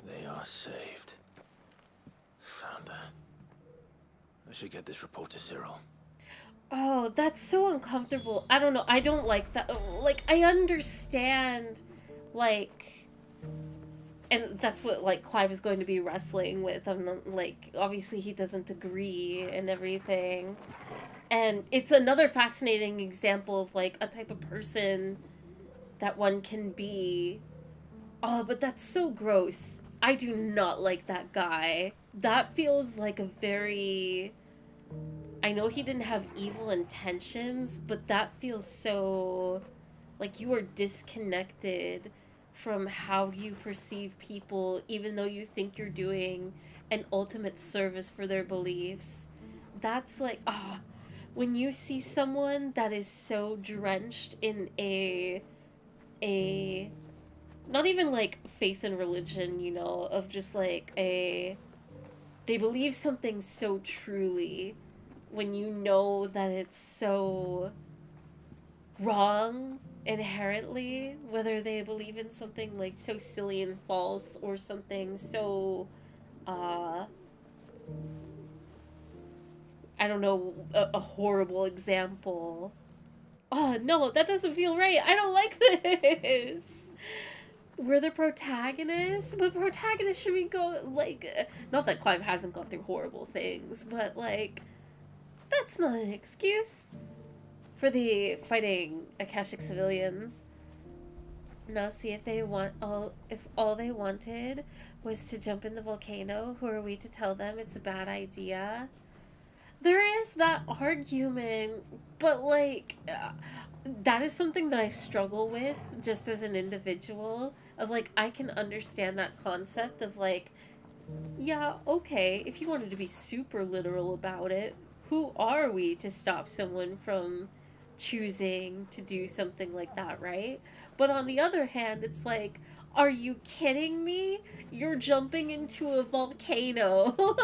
They are saved. Found her. I should get this report to Cyril. Oh, that's so uncomfortable. I don't know. I don't like that. Like, I understand, like, and that's what, like, Clive is going to be wrestling with. Like, obviously he doesn't agree and everything. And it's another fascinating example of, like, a type of person that one can be. Oh, but that's so gross. I do not like that guy. That feels like a very... I know he didn't have evil intentions, but that feels so... like you are disconnected from how you perceive people, even though you think you're doing an ultimate service for their beliefs. That's like, when you see someone that is so drenched in a not even like faith and religion, you know, of just like they believe something so truly, when you know that it's so wrong inherently, whether they believe in something like so silly and false or something so I don't know, a horrible example. Oh no, that doesn't feel right. I don't like this. We're the protagonists, but protagonists should we go like, not that Clive hasn't gone through horrible things, but like, that's not an excuse for the fighting Akashic civilians. Now see if they want if all they wanted was to jump in the volcano, who are we to tell them it's a bad idea? There is that argument, but like, that is something that I struggle with just as an individual. Of like, I can understand that concept of like, yeah, okay, if you wanted to be super literal about it, who are we to stop someone from choosing to do something like that, right? But on the other hand, it's like, are you kidding me? You're jumping into a volcano.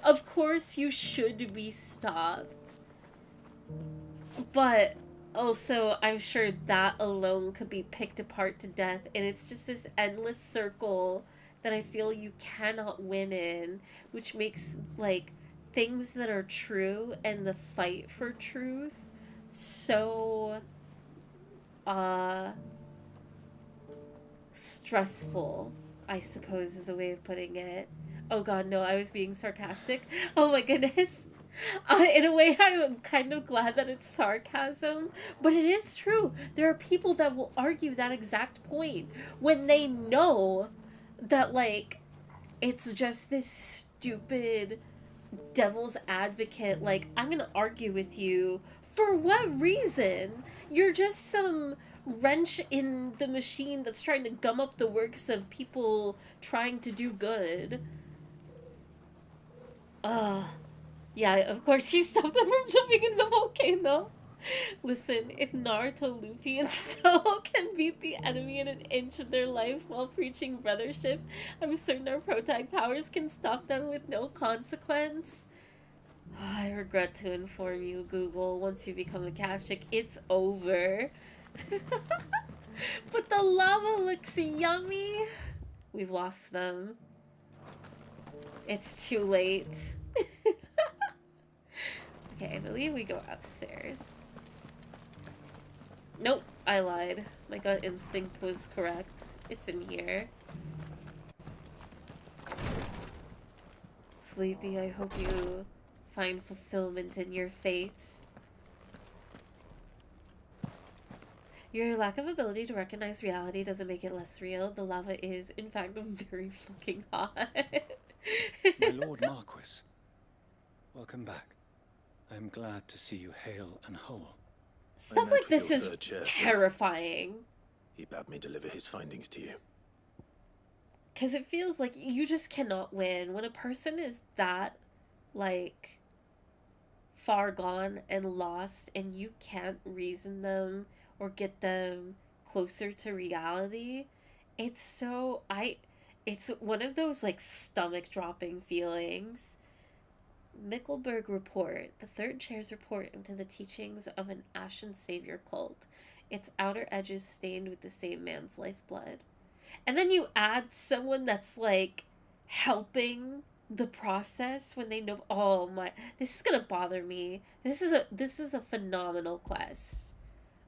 Of course you should be stopped. But also, I'm sure that alone could be picked apart to death, and it's just this endless circle that I feel you cannot win in, which makes, like, things that are true and the fight for truth so, stressful, I suppose is a way of putting it. Oh god, no, I was being sarcastic. Oh my goodness. In a way, I'm kind of glad that it's sarcasm, but it is true. There are people that will argue that exact point when they know that, like, it's just this stupid devil's advocate, like, I'm gonna argue with you. For what reason? You're just some wrench in the machine that's trying to gum up the works of people trying to do good. Yeah, of course you stopped them from jumping in the volcano. Listen, if Naruto, Luffy, and Soul can beat the enemy in an inch of their life while preaching brothership, I'm certain our protag powers can stop them with no consequence. I regret to inform you, Google, once you become Akashic, it's over. But the lava looks yummy. We've lost them. It's too late. Okay, I believe we go upstairs. Nope, I lied. My gut instinct was correct. It's in here. Sleepy, I hope you find fulfillment in your fate. Your lack of ability to recognize reality doesn't make it less real. The lava is, in fact, very fucking hot. My Lord Marquis, welcome back. I am glad to see you hale and whole. Stuff like this is terrifying. He bade me deliver his findings to you. Because it feels like you just cannot win. When a person is that, like, far gone and lost, and you can't reason them or get them closer to reality, it's so... It's one of those, like, stomach-dropping feelings. Mickelberg Report, the third chair's report into the teachings of an Ashen Savior cult. its outer edges stained with the same man's lifeblood. And then you add someone that's like helping the process when they know, oh my, this is gonna bother me. This is a phenomenal quest.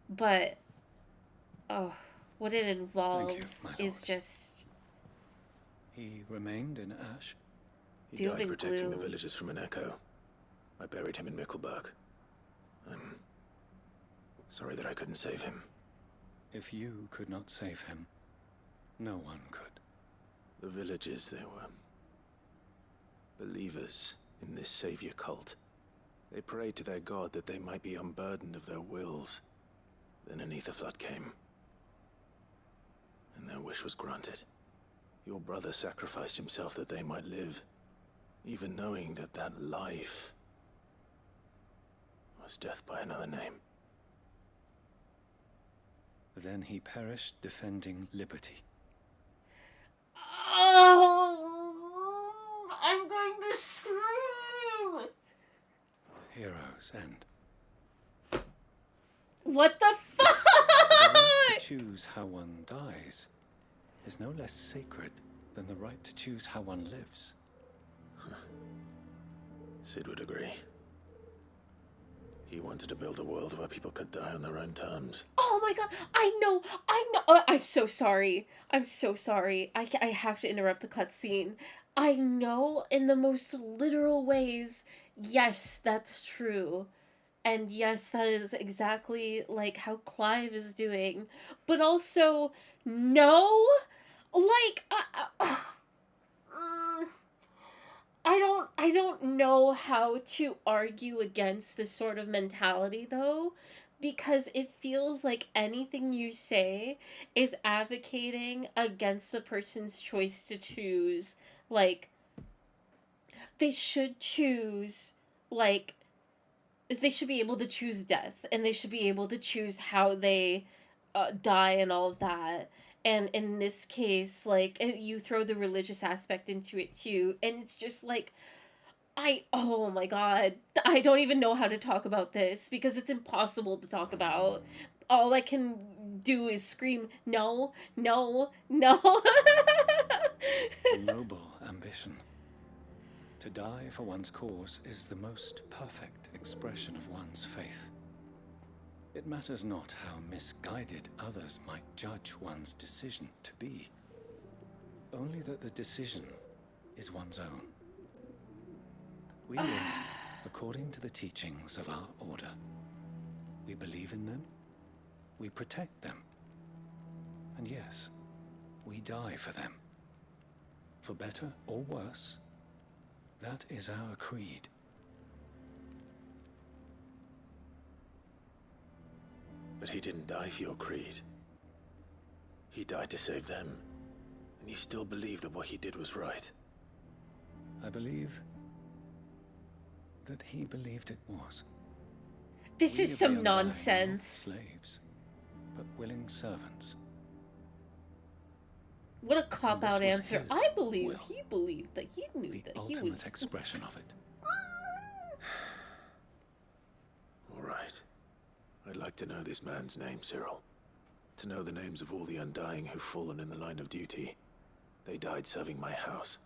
But oh, what it involves is just... He remained in Ash? He died protecting the villagers from an echo. I buried him in Mickelberg. I'm sorry that I couldn't save him. If you could not save him, no one could. The villagers, they were believers in this savior cult. They prayed to their god that they might be unburdened of their wills. Then an ether flood came, and their wish was granted. Your brother sacrificed himself that they might live, even knowing that that life was death by another name. Then he perished defending liberty. Oh, I'm going to scream! Hero's End. What the fuck? The right to choose how one dies is no less sacred than the right to choose how one lives. Sid would agree. He wanted to build a world where people could die on their own terms. Oh my god, I know. Oh, I'm so sorry. I'm so sorry. I have to interrupt the cutscene. I know in the most literal ways, yes, that's true. And yes, that is exactly like how Clive is doing. But also, no, like, I don't know how to argue against this sort of mentality though, because it feels like anything you say is advocating against a person's choice to choose, like, they should choose, like, they should be able to choose death, and they should be able to choose how they die and all of that. And in this case, like, you throw the religious aspect into it too, and it's just like, oh my god, I don't even know how to talk about this, because it's impossible to talk about. All I can do is scream, no, no, no. A noble ambition. To die for one's cause is the most perfect expression of one's faith. It matters not how misguided others might judge one's decision to be, only that the decision is one's own. We live according to the teachings of our order. We believe in them, we protect them, and yes, we die for them. For better or worse, that is our creed. But he didn't die for your creed. He died to save them. And you still believe that what he did was right. I believe that he believed it was. This We is of some the Undying are not nonsense. slaves, but willing servants. What a cop-out was answer. his I believe will. he believed that he knew that he Ultimate was... expression of it. All right. I'd like to know this man's name, Cyril. To know the names of all the Undying who've fallen in the line of duty. They died serving my house.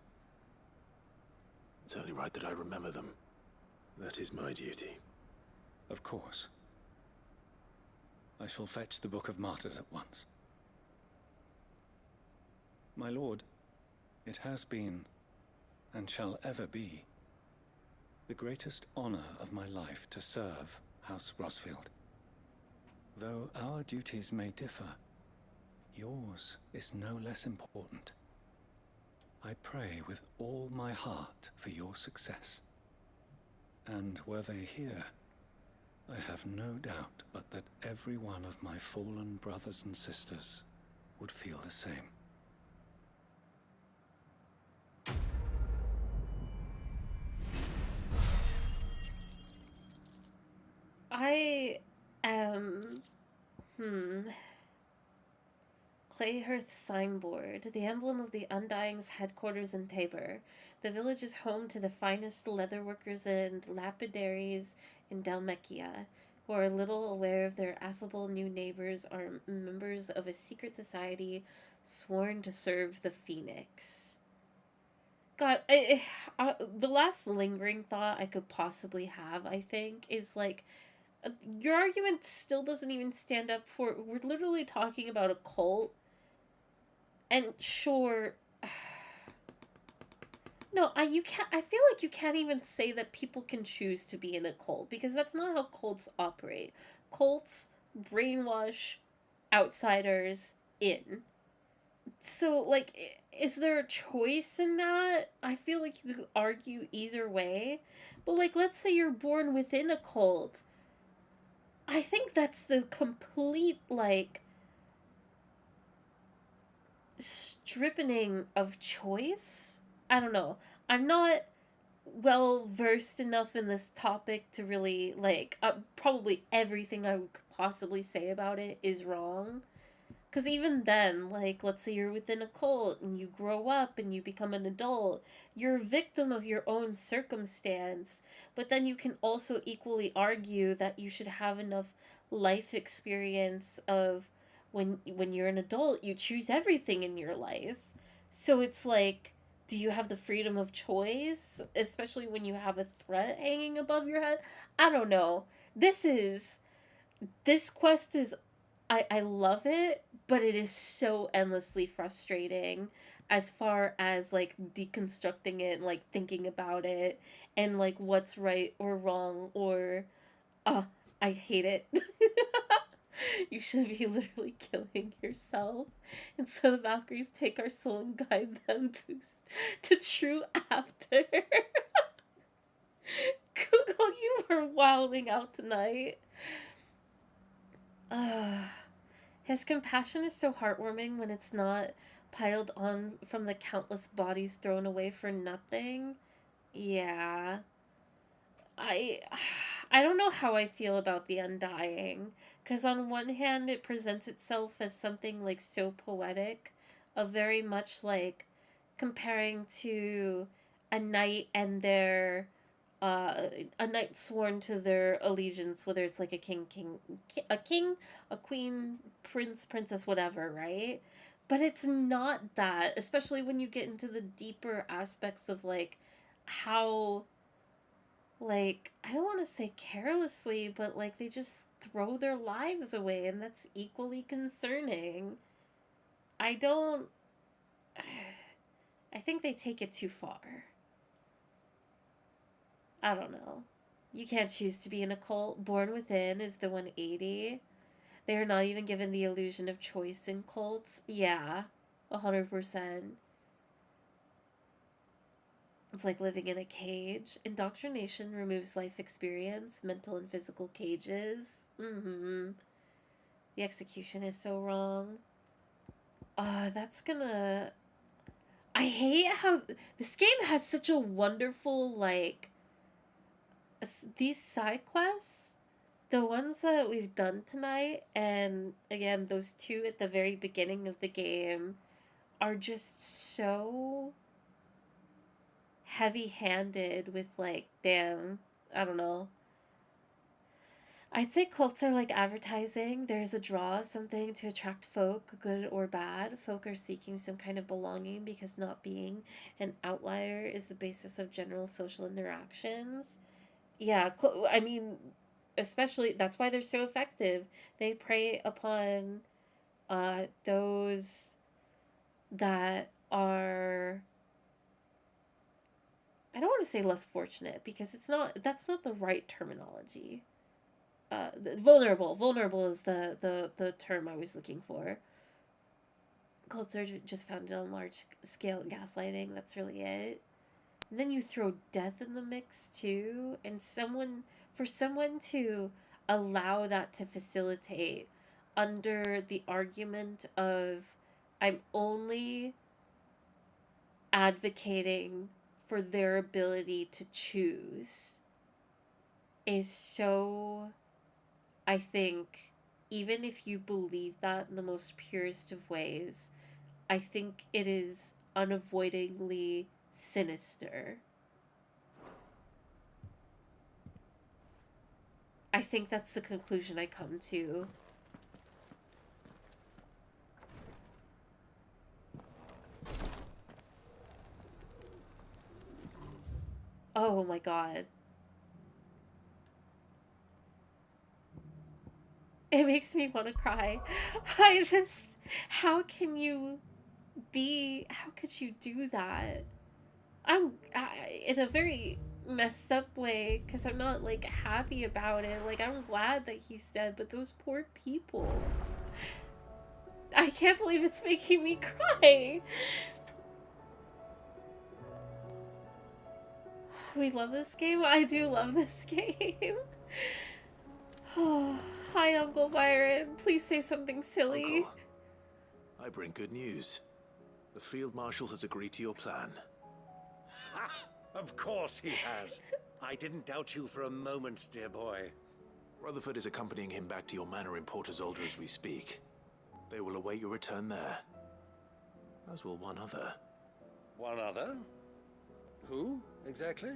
It's only right that I remember them. That is my duty. Of course. I shall fetch the Book of Martyrs at once. My lord, it has been, and shall ever be, the greatest honor of my life to serve House Rosfield. Though our duties may differ, yours is no less important. I pray with all my heart for your success. And were they here, I have no doubt but that every one of my fallen brothers and sisters would feel the same. I am... Clayhearth signboard, the emblem of the Undying's headquarters in Tabor. The village is home to the finest leatherworkers and lapidaries in Dalmekia. who are little aware of their affable new neighbors are members of a secret society sworn to serve the Phoenix. God, the last lingering thought I could possibly have, I think, is like, your argument still doesn't even stand up for. We're literally talking about a cult, and sure, no, you can't. I feel like you can't even say that people can choose to be in a cult because that's not how cults operate. Cults brainwash outsiders in. So, like, is there a choice in that? I feel like you could argue either way. But, like, let's say you're born within a cult. I think that's the complete, like, stripping of choice. I don't know. I'm not well versed enough in this topic to really, like, probably everything I could possibly say about it is wrong. Because even then, like, let's say you're within a cult and you grow up and you become an adult, you're a victim of your own circumstance. But then you can also equally argue that you should have enough life experience of when you're an adult, you choose everything in your life. So it's like, do you have the freedom of choice, especially when you have a threat hanging above your head? I don't know. This quest is, I love it, but it is so endlessly frustrating as far as, like, deconstructing it and, like, thinking about it and, like, what's right or wrong or, I hate it. You should be literally killing yourself. And so the Valkyries take our soul and guide them to true after. Google, you were wilding out tonight. His compassion is so heartwarming when it's not piled on from the countless bodies thrown away for nothing. Yeah. I don't know how I feel about the Undying, because on one hand it presents itself as something, like, so poetic, of very much like comparing to a knight and their a knight sworn to their allegiance, whether it's like a king, a queen, prince, princess, whatever, right? But it's not that, especially when you get into the deeper aspects of, like, how, like, I don't want to say carelessly, but, like, they just throw their lives away, and that's equally concerning. I don't. I think they take it too far. I don't know. You can't choose to be in a cult. Born Within is the 180. They are not even given the illusion of choice in cults. Yeah, 100%. It's like living in a cage. Indoctrination removes life experience, mental and physical cages. The execution is so wrong. That's gonna... I hate how... This game has such a wonderful, like... These side quests, the ones that we've done tonight, and again, those two at the very beginning of the game, are just so heavy-handed with, like, damn, I don't know. I'd say cults are like advertising. There's a draw, something to attract folk, good or bad. Folk are seeking some kind of belonging because not being an outlier is the basis of general social interactions. Yeah, I mean, especially, that's why they're so effective. They prey upon those that are, I don't want to say less fortunate, because that's not the right terminology. Vulnerable is the term I was looking for. Cults are just founded on large scale gaslighting. That's really it. And then you throw death in the mix too, and for someone to allow that to facilitate under the argument of, I'm only advocating for their ability to choose, is so, I think, even if you believe that in the most purest of ways, I think it is unavoidably sinister. I think that's the conclusion I come to. Oh my god. It makes me want to cry. How can you how could you do that? In a very messed up way, because I'm not, like, happy about it. Like, I'm glad that he's dead, but those poor people. I can't believe it's making me cry. We love this game? I do love this game. Oh, hi, Uncle Byron. Please say something silly. Uncle, I bring good news. The Field Marshal has agreed to your plan. Ha! Of course he has. I didn't doubt you for a moment, dear boy. Rutherford is accompanying him back to your manor in Port Isolde as we speak. They will await your return there. As will one other. One other? Who, exactly?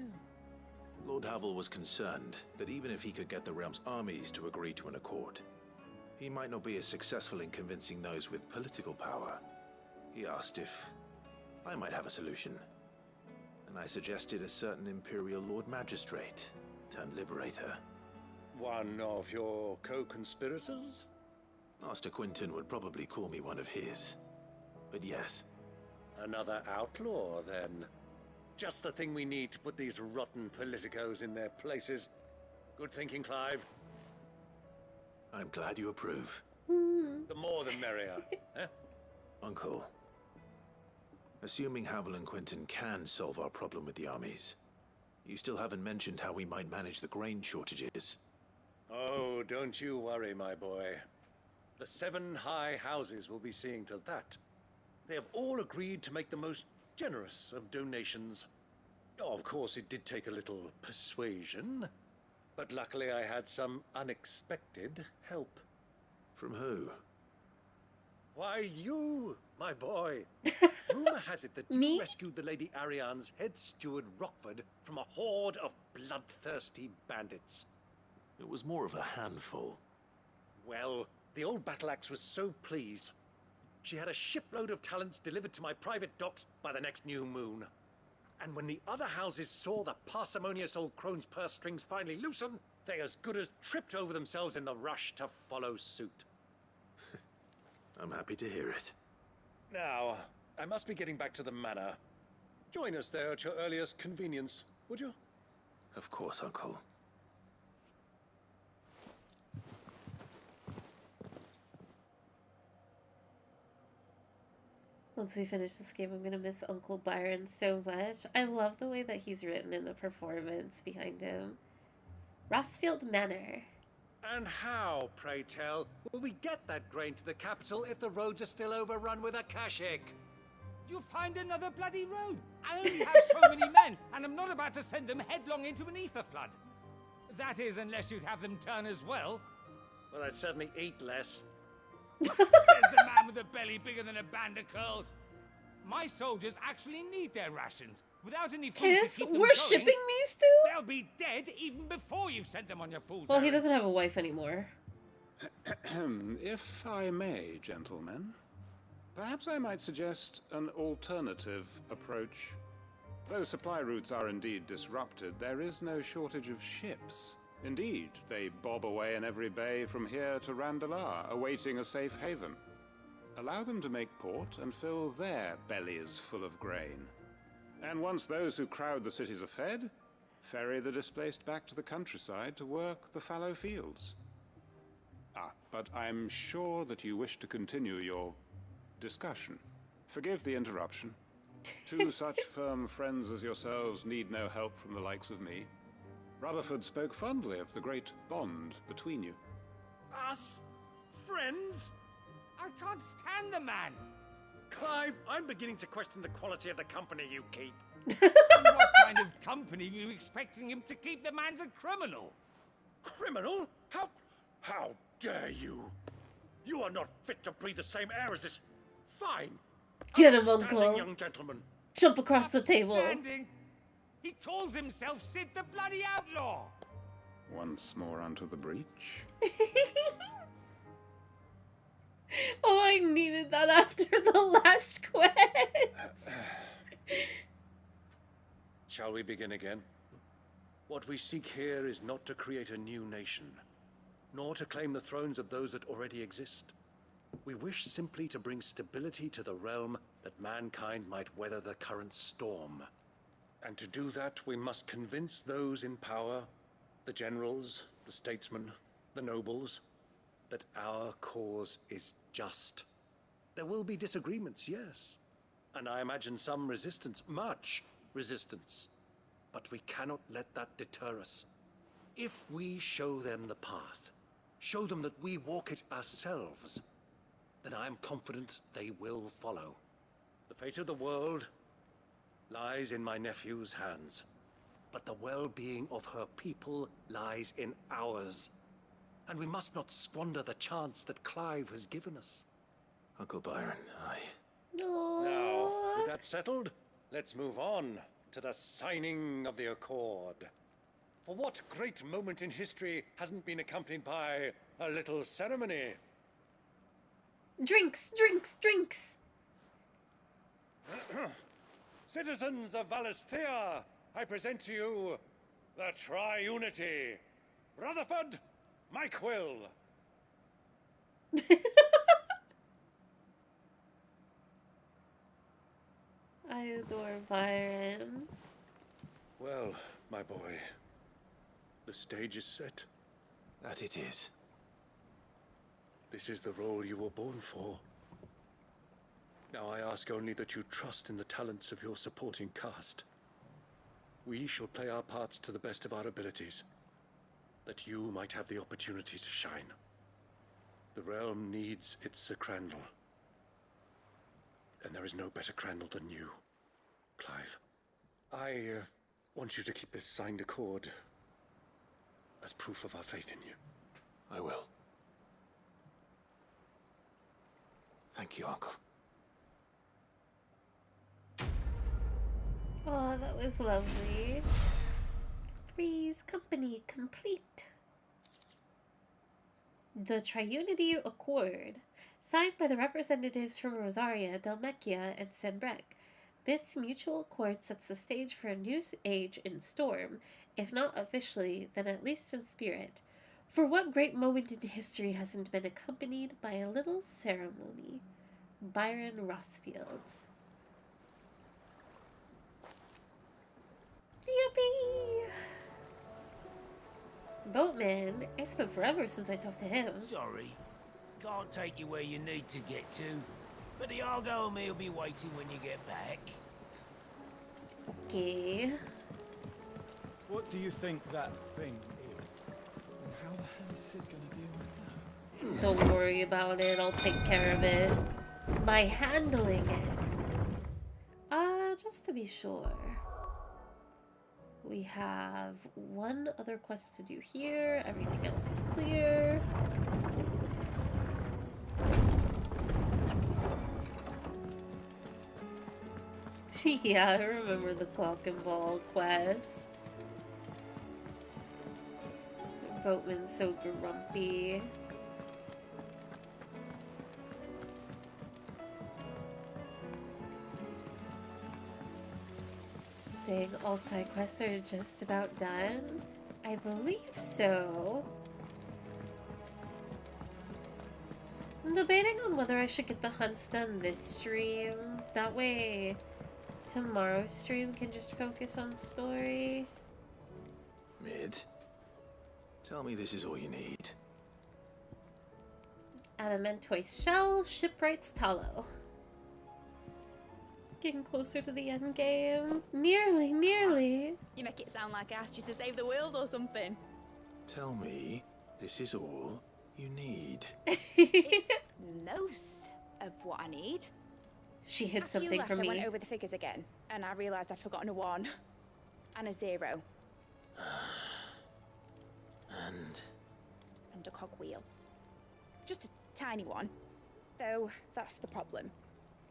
Lord Havel was concerned that even if he could get the realm's armies to agree to an accord, he might not be as successful in convincing those with political power. He asked if I might have a solution, and I suggested a certain Imperial Lord Magistrate turned Liberator. One of your co-conspirators? Master Quinton would probably call me one of his, but yes. Another outlaw, then. Just the thing we need to put these rotten politicos in their places. Good thinking, Clive. I'm glad you approve. The more the merrier, eh? Uncle, assuming Havel and Quinton can solve our problem with the armies, you still haven't mentioned how we might manage the grain shortages. Oh, don't you worry, my boy. The 7 high houses will be seeing to that. They have all agreed to make the most generous of donations. Oh, of course, it did take a little persuasion, but luckily I had some unexpected help. From who? Why, you, my boy. Rumor has it that you rescued the Lady Ariane's head steward Rockford from a horde of bloodthirsty bandits. It was more of a handful. Well, the old battle axe was so pleased. She had a shipload of talents delivered to my private docks by the next new moon. And when the other houses saw the parsimonious old crone's purse strings finally loosen, they as good as tripped over themselves in the rush to follow suit. I'm happy to hear it. Now, I must be getting back to the manor. Join us there at your earliest convenience, would you? Of course, Uncle. Once we finish this game, I'm gonna miss Uncle Byron so much. I love the way that he's written in the performance behind him. Rossfield Manor. And how, pray tell, will we get that grain to the capital if the roads are still overrun with Akashic? You'll find another bloody road. I only have so many men, and I'm not about to send them headlong into an ether flood. That is, unless you'd have them turn as well. Well, I'd certainly eat less. Says the man with a belly bigger than a band of curls. My soldiers actually need their rations. Without any food to keep them we're going, shipping these two? They'll be dead even before you've sent them on your fool's Well, he errand. doesn't have a wife anymore. If I may, gentlemen, perhaps I might suggest an alternative approach. Though supply routes are indeed disrupted, there is no shortage of ships. Indeed, they bob away in every bay from here to Randalar, awaiting a safe haven. Allow them to make port and fill their bellies full of grain. And once those who crowd the cities are fed, ferry the displaced back to the countryside to work the fallow fields. But I'm sure that you wish to continue your discussion. Forgive the interruption. 2 such firm friends as yourselves need no help from the likes of me. Rutherford spoke fondly of the great bond between you. Us? Friends? I can't stand the man. Clive, I'm beginning to question the quality of the company you keep. And what kind of company were you expecting him to keep? The man's a criminal. Criminal? How dare you? You are not fit to breathe the same air as this fine, Get him, upstanding Uncle. young gentleman. Jump across the table. Standing. He calls himself Sid the Bloody Outlaw. Once more onto the breach. Oh, I needed that after the last quest. Shall we begin again? What we seek here is not to create a new nation, nor to claim the thrones of those that already exist. We wish simply to bring stability to the realm that mankind might weather the current storm. And to do that, we must convince those in power, the generals, the statesmen, the nobles, that our cause is just. There will be disagreements, yes. And I imagine some resistance, much resistance. But we cannot let that deter us. If we show them the path, show them that we walk it ourselves, then I am confident they will follow. The fate of the world lies in my nephew's hands, but the well-being of her people lies in ours. And we must not squander the chance that Clive has given us. Uncle Byron, Now, with that settled, let's move on to the signing of the Accord. For what great moment in history hasn't been accompanied by a little ceremony? Drinks, drinks, drinks! Citizens of Valisthea, I present to you the Triunity. Rutherford, Mike Will. I adore Byron. Well, my boy, the stage is set. That it is. This is the role you were born for. Now I ask only that you trust in the talents of your supporting cast. We shall play our parts to the best of our abilities, that you might have the opportunity to shine. The realm needs its Sir Crandall. And there is no better Crandall than you, Clive. I want you to keep this signed accord as proof of our faith in you. I will. Thank you, Uncle. Oh, that was lovely. Three's company complete. The Triunity Accord, signed by the representatives from Rosaria, Dhalmekia, and Sembrek. This mutual accord sets the stage for a new age in Storm, if not officially, then at least in spirit. For what great moment in history hasn't been accompanied by a little ceremony? Byron Rossfield. Yippee! Boatman, it's been forever since I talked to him. Sorry, can't take you where you need to get to, but the Argo and me will be waiting when you get back. Okay. What do you think that thing is? And how the hell is Sid gonna deal with that? Don't worry about it, I'll take care of it. By handling it. Just to be sure. We have one other quest to do here. Everything else is clear. Yeah, I remember the clock and ball quest. Boatman's so grumpy. Dang, all side quests are just about done? I believe so. I'm debating on whether I should get the hunts done this stream. That way, tomorrow's stream can just focus on story. Mid, tell me this is all you need. Adamantoise shell, shipwrights tallow. Getting closer to the end game. Nearly, nearly. You make it sound like I asked you to save the world or something. Tell me this is all you need. It's most of what I need. She hid After you something left, from me. I went over the figures again, and I realised I'd forgotten a 1 and a 0 and a cogwheel. Just a tiny one, though that's the problem.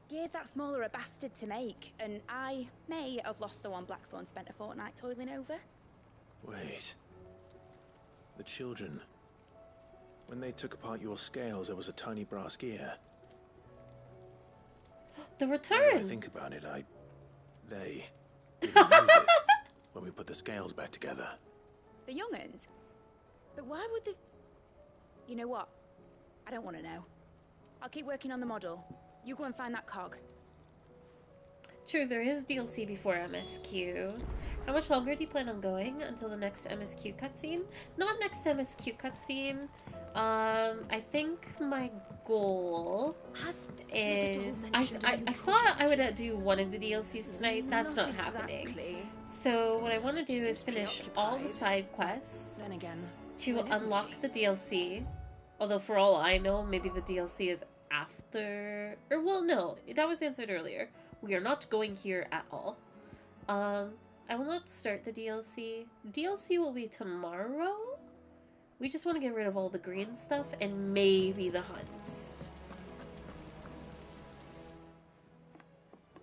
Gears that small are a bastard to make, and I may have lost the one Blackthorn spent a fortnight toiling over. Wait. The children. When they took apart your scales, there was a tiny brass gear. The Now return! that I think about it, they didn't use it when we put the scales back together. The young'uns? But why would the... You know what? I don't want to know. I'll keep working on the model. You go and find that cog. True, there is DLC before MSQ. How much longer do you plan on going until the next MSQ cutscene? Not next MSQ cutscene. I think my goal is... I thought I would do one of the DLCs tonight. That's not happening. So what I want to do is finish all the side quests to unlock the DLC. Although for all I know, maybe the DLC is after... Or, well, no. That was answered earlier. We are not going here at all. I will not start the DLC. DLC will be tomorrow. We just want to get rid of all the green stuff and maybe the hunts.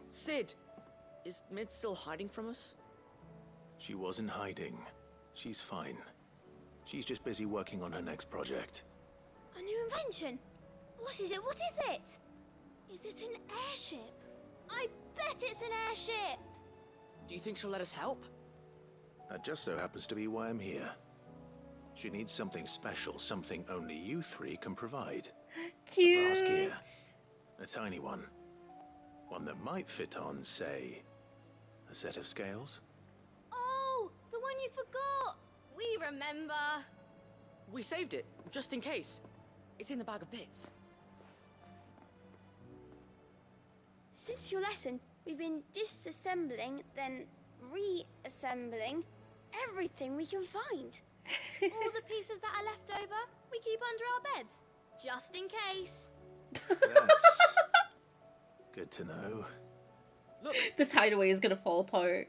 Sid! Is Mid still hiding from us? She wasn't hiding. She's fine. She's just busy working on her next project. A new invention? What is it? What is it? Is it an airship? I bet it's an airship! Do you think she'll let us help? That just so happens to be why I'm here. She needs something special, something only you three can provide. Cute! A brass gear. A tiny one. One that might fit on, say, a set of scales? Oh, the one you forgot! We remember! We saved it, just in case. It's in the bag of bits. Since your lesson, we've been disassembling, then reassembling everything we can find. All the pieces that are left over, we keep under our beds, just in case. That's good to know. Look, this hideaway is gonna fall apart.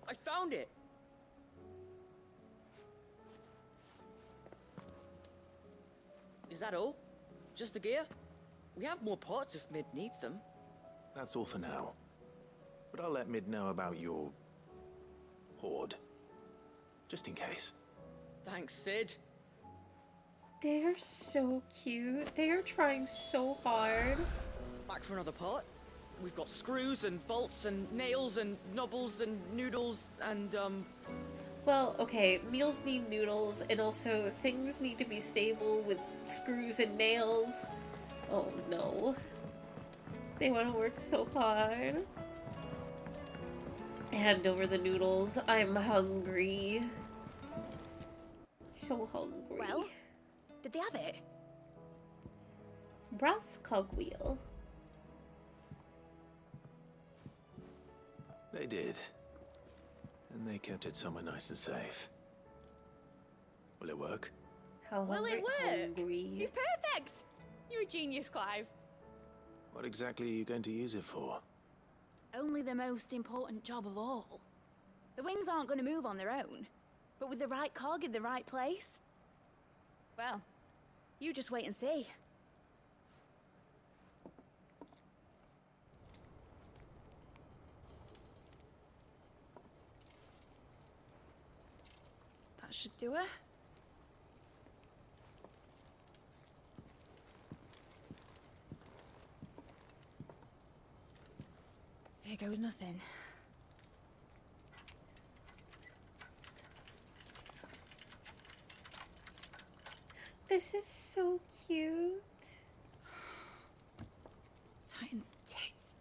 I found it. Is that all? Just the gear? We have more parts if Mid needs them. That's all for now. But I'll let Mid know about your hoard. Just in case. Thanks, Sid. They are so cute. They are trying so hard. Back for another part. We've got screws and bolts and nails and knobbles and noodles and Well, okay, meals need noodles, and also things need to be stable with screws and nails. Oh no. They want to work so hard. Hand over the noodles. I'm hungry. So hungry. Well, did they have it? Brass cogwheel. They did. And they kept it somewhere nice and safe. Will it work? How Will hungry, it work? hungry. It's perfect! You're a genius, Clive. What exactly are you going to use it for? Only the most important job of all. The wings aren't going to move on their own. But with the right cog in the right place... Well, you just wait and see. That should do it. Here goes nothing. This is so cute. Titan's tits.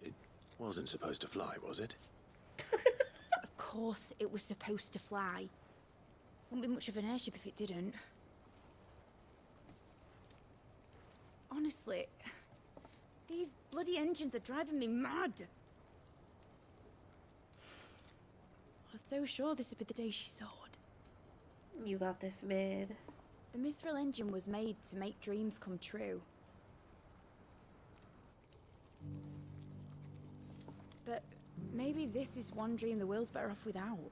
It wasn't supposed to fly, was it? Of course it was supposed to fly. Wouldn't be much of an airship if it didn't. Honestly, these bloody engines are driving me mad. I was so sure this would be the day she soared. You got this, Mid. The Mithril engine was made to make dreams come true. But maybe this is one dream the world's better off without.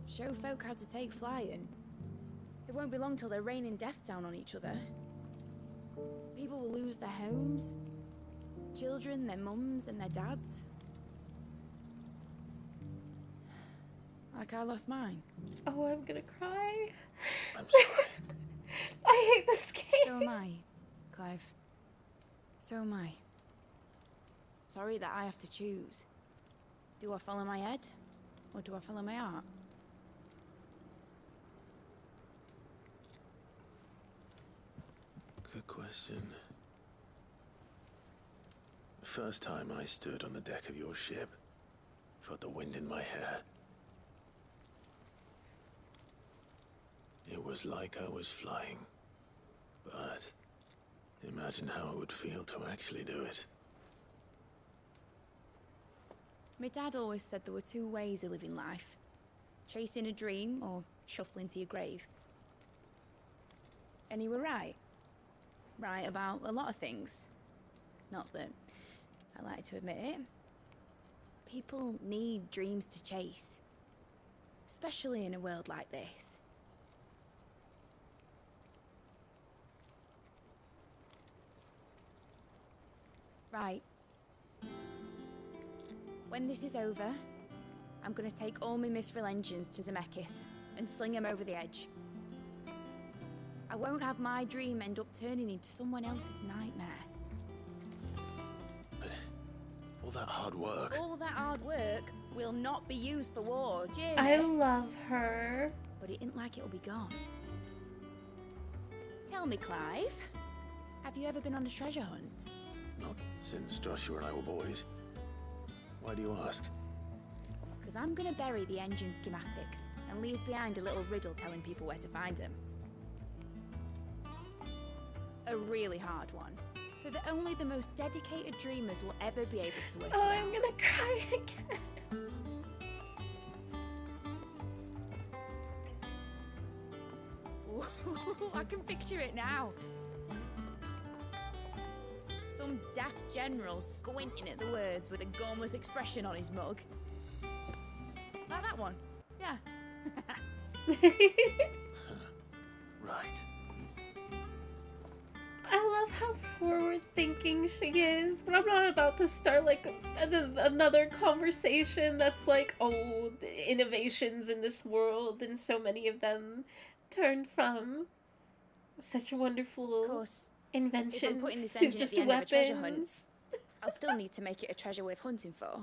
Show folk how to take flying. It won't be long till they're raining death down on each other. People will lose their homes. Children, their mums and their dads. Like I lost mine. Oh, I'm gonna cry. I'm sorry. I hate this game. So am I, Clive. So am I. Sorry that I have to choose. Do I follow my head? Or do I follow my heart? Good question. The first time I stood on the deck of your ship, felt the wind in my hair. It was like I was flying. But imagine how it would feel to actually do it. My dad always said there were two ways of living life. Chasing a dream or shuffling to your grave. And he were right. Right about a lot of things. Not that I like to admit it. People need dreams to chase. Especially in a world like this. Right. When this is over, I'm gonna take all my mithril engines to Zemeckis and sling them over the edge. I won't have my dream end up turning into someone else's nightmare. But all that hard work... All that hard work will not be used for war, Jamie. I love her. But it isn't like it'll be gone. Tell me, Clive, have you ever been on a treasure hunt? Not since Joshua and I were boys. Why do you ask? Because I'm gonna bury the engine schematics and leave behind a little riddle telling people where to find them. A really hard one, so that only the most dedicated dreamers will ever be able to work it out. I'm gonna cry again. Ooh, I can picture it now. Some daft general squinting at the words with a gormless expression on his mug. Like that one. Yeah. Right. I love how forward-thinking she is, but I'm not about to start like another conversation that's like, oh, the innovations in this world, and so many of them turned from such wonderful inventions to just weapons. I'll still need to make it a treasure worth hunting for.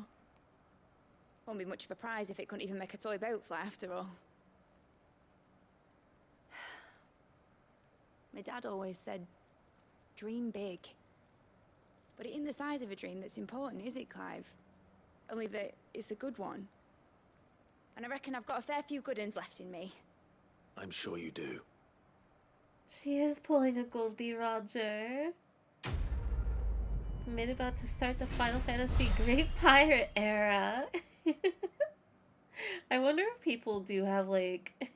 Won't be much of a prize if it couldn't even make a toy boat fly after all. My dad always said, dream big. But it ain't the size of a dream that's important, is it, Clive? Only that it's a good one. And I reckon I've got a fair few good uns left in me. I'm sure you do. She is pulling a Goldie Roger. Mid about to start the Final Fantasy Great Pirate era. I wonder if people do have like...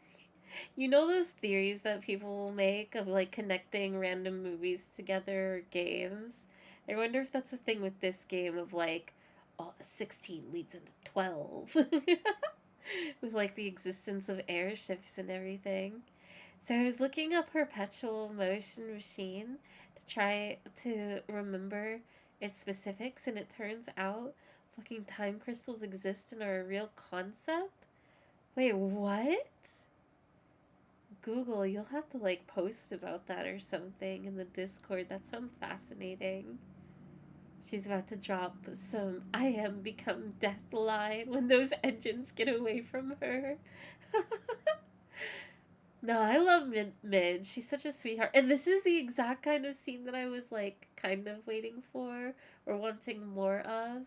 You know those theories that people will make of like connecting random movies together or games? I wonder if that's a thing with this game of like, oh, 16 leads into 12. With like the existence of airships and everything. So I was looking up Perpetual Motion Machine to try to remember its specifics, and it turns out fucking time crystals exist and are a real concept. Wait, what? Google, you'll have to like post about that or something in the Discord. That sounds fascinating. She's about to drop some I am become death line when those engines get away from her. No, I love Mid. She's such a sweetheart. And this is the exact kind of scene that I was like kind of waiting for or wanting more of.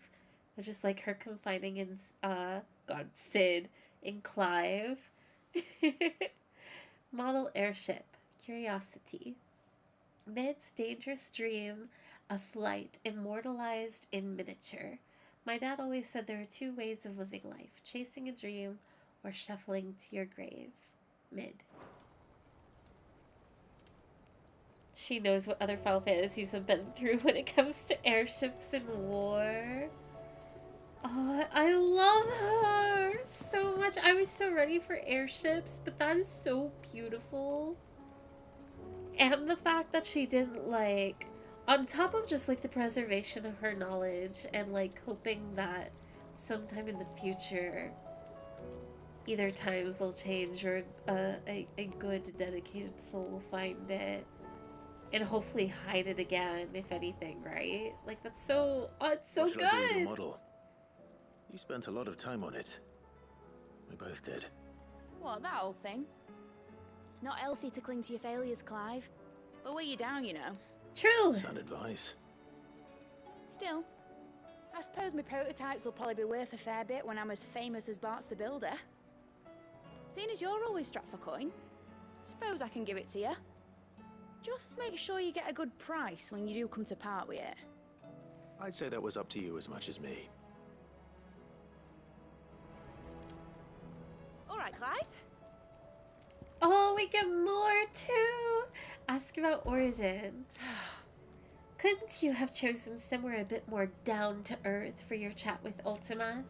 I just like her confiding in Sid in Clive. Model airship. Curiosity. Mid's dangerous dream of flight immortalized in miniature. My dad always said there are two ways of living life. Chasing a dream or shuffling to your grave. Mid. She knows what other Final Fantasies have been through when it comes to airships and war. Oh, I love her so much. I was so ready for airships, but that is so beautiful. And the fact that she didn't like, on top of just like the preservation of her knowledge and like hoping that sometime in the future either times will change or a good, dedicated soul will find it and hopefully hide it again, if anything, right? Like, that's so, oh, it's so What shall I do with your good! model? You spent a lot of time on it. We both did. What, that old thing? Not healthy to cling to your failures, Clive. They'll weigh you down, you know. True! Sound advice. Still, I suppose my prototypes will probably be worth a fair bit when I'm as famous as Bart's the Builder. Seeing as you're always strapped for coin, suppose I can give it to you. Just make sure you get a good price when you do come to part with it. I'd say that was up to you as much as me. All right, Clive. Oh, we get more too! Ask about origin. Couldn't you have chosen somewhere a bit more down to earth for your chat with Ultima?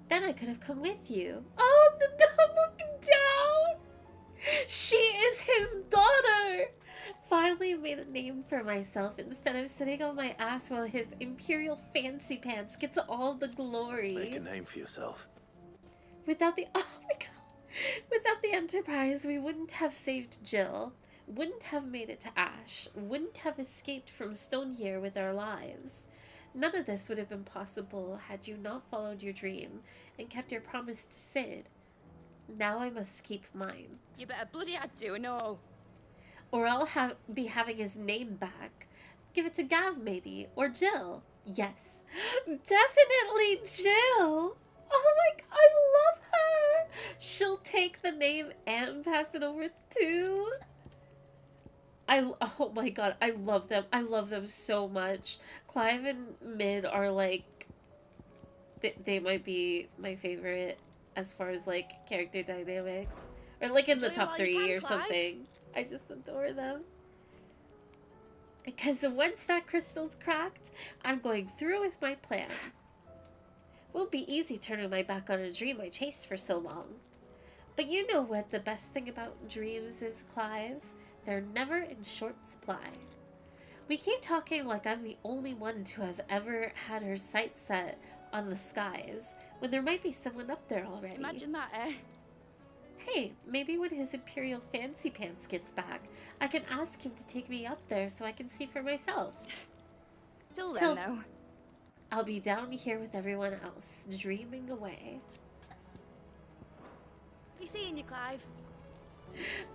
Then I could have come with you. Oh, the dog looking down! She is his daughter! Finally made a name for myself instead of sitting on my ass while his Imperial Fancy Pants gets all the glory. Make a name for yourself. Without the, oh my god, without the Enterprise, we wouldn't have saved Jill, wouldn't have made it to Ash, wouldn't have escaped from Stoneyear with our lives. None of this would have been possible had you not followed your dream and kept your promise to Sid. Now I must keep mine. You better bloody had to and all. Or I'll be having his name back. Give it to Gav, maybe. Or Jill. Yes. Definitely Jill. Oh my god, I love her. She'll take the name and pass it over too. Oh my god, I love them. I love them so much. Clive and Mid are like... They might be my favorite as far as like character dynamics. Or like in the top 3 or something. I just adore them. Because once that crystal's cracked, I'm going through with my plan. Won't be easy turning my back on a dream I chased for so long. But you know what the best thing about dreams is, Clive? They're never in short supply. We keep talking like I'm the only one to have ever had her sights set on the skies, when there might be someone up there already. Imagine that, eh? Hey, maybe when his Imperial Fancy Pants gets back, I can ask him to take me up there so I can see for myself. Till then, though. I'll be down here with everyone else, dreaming away. Be seeing you, Clive.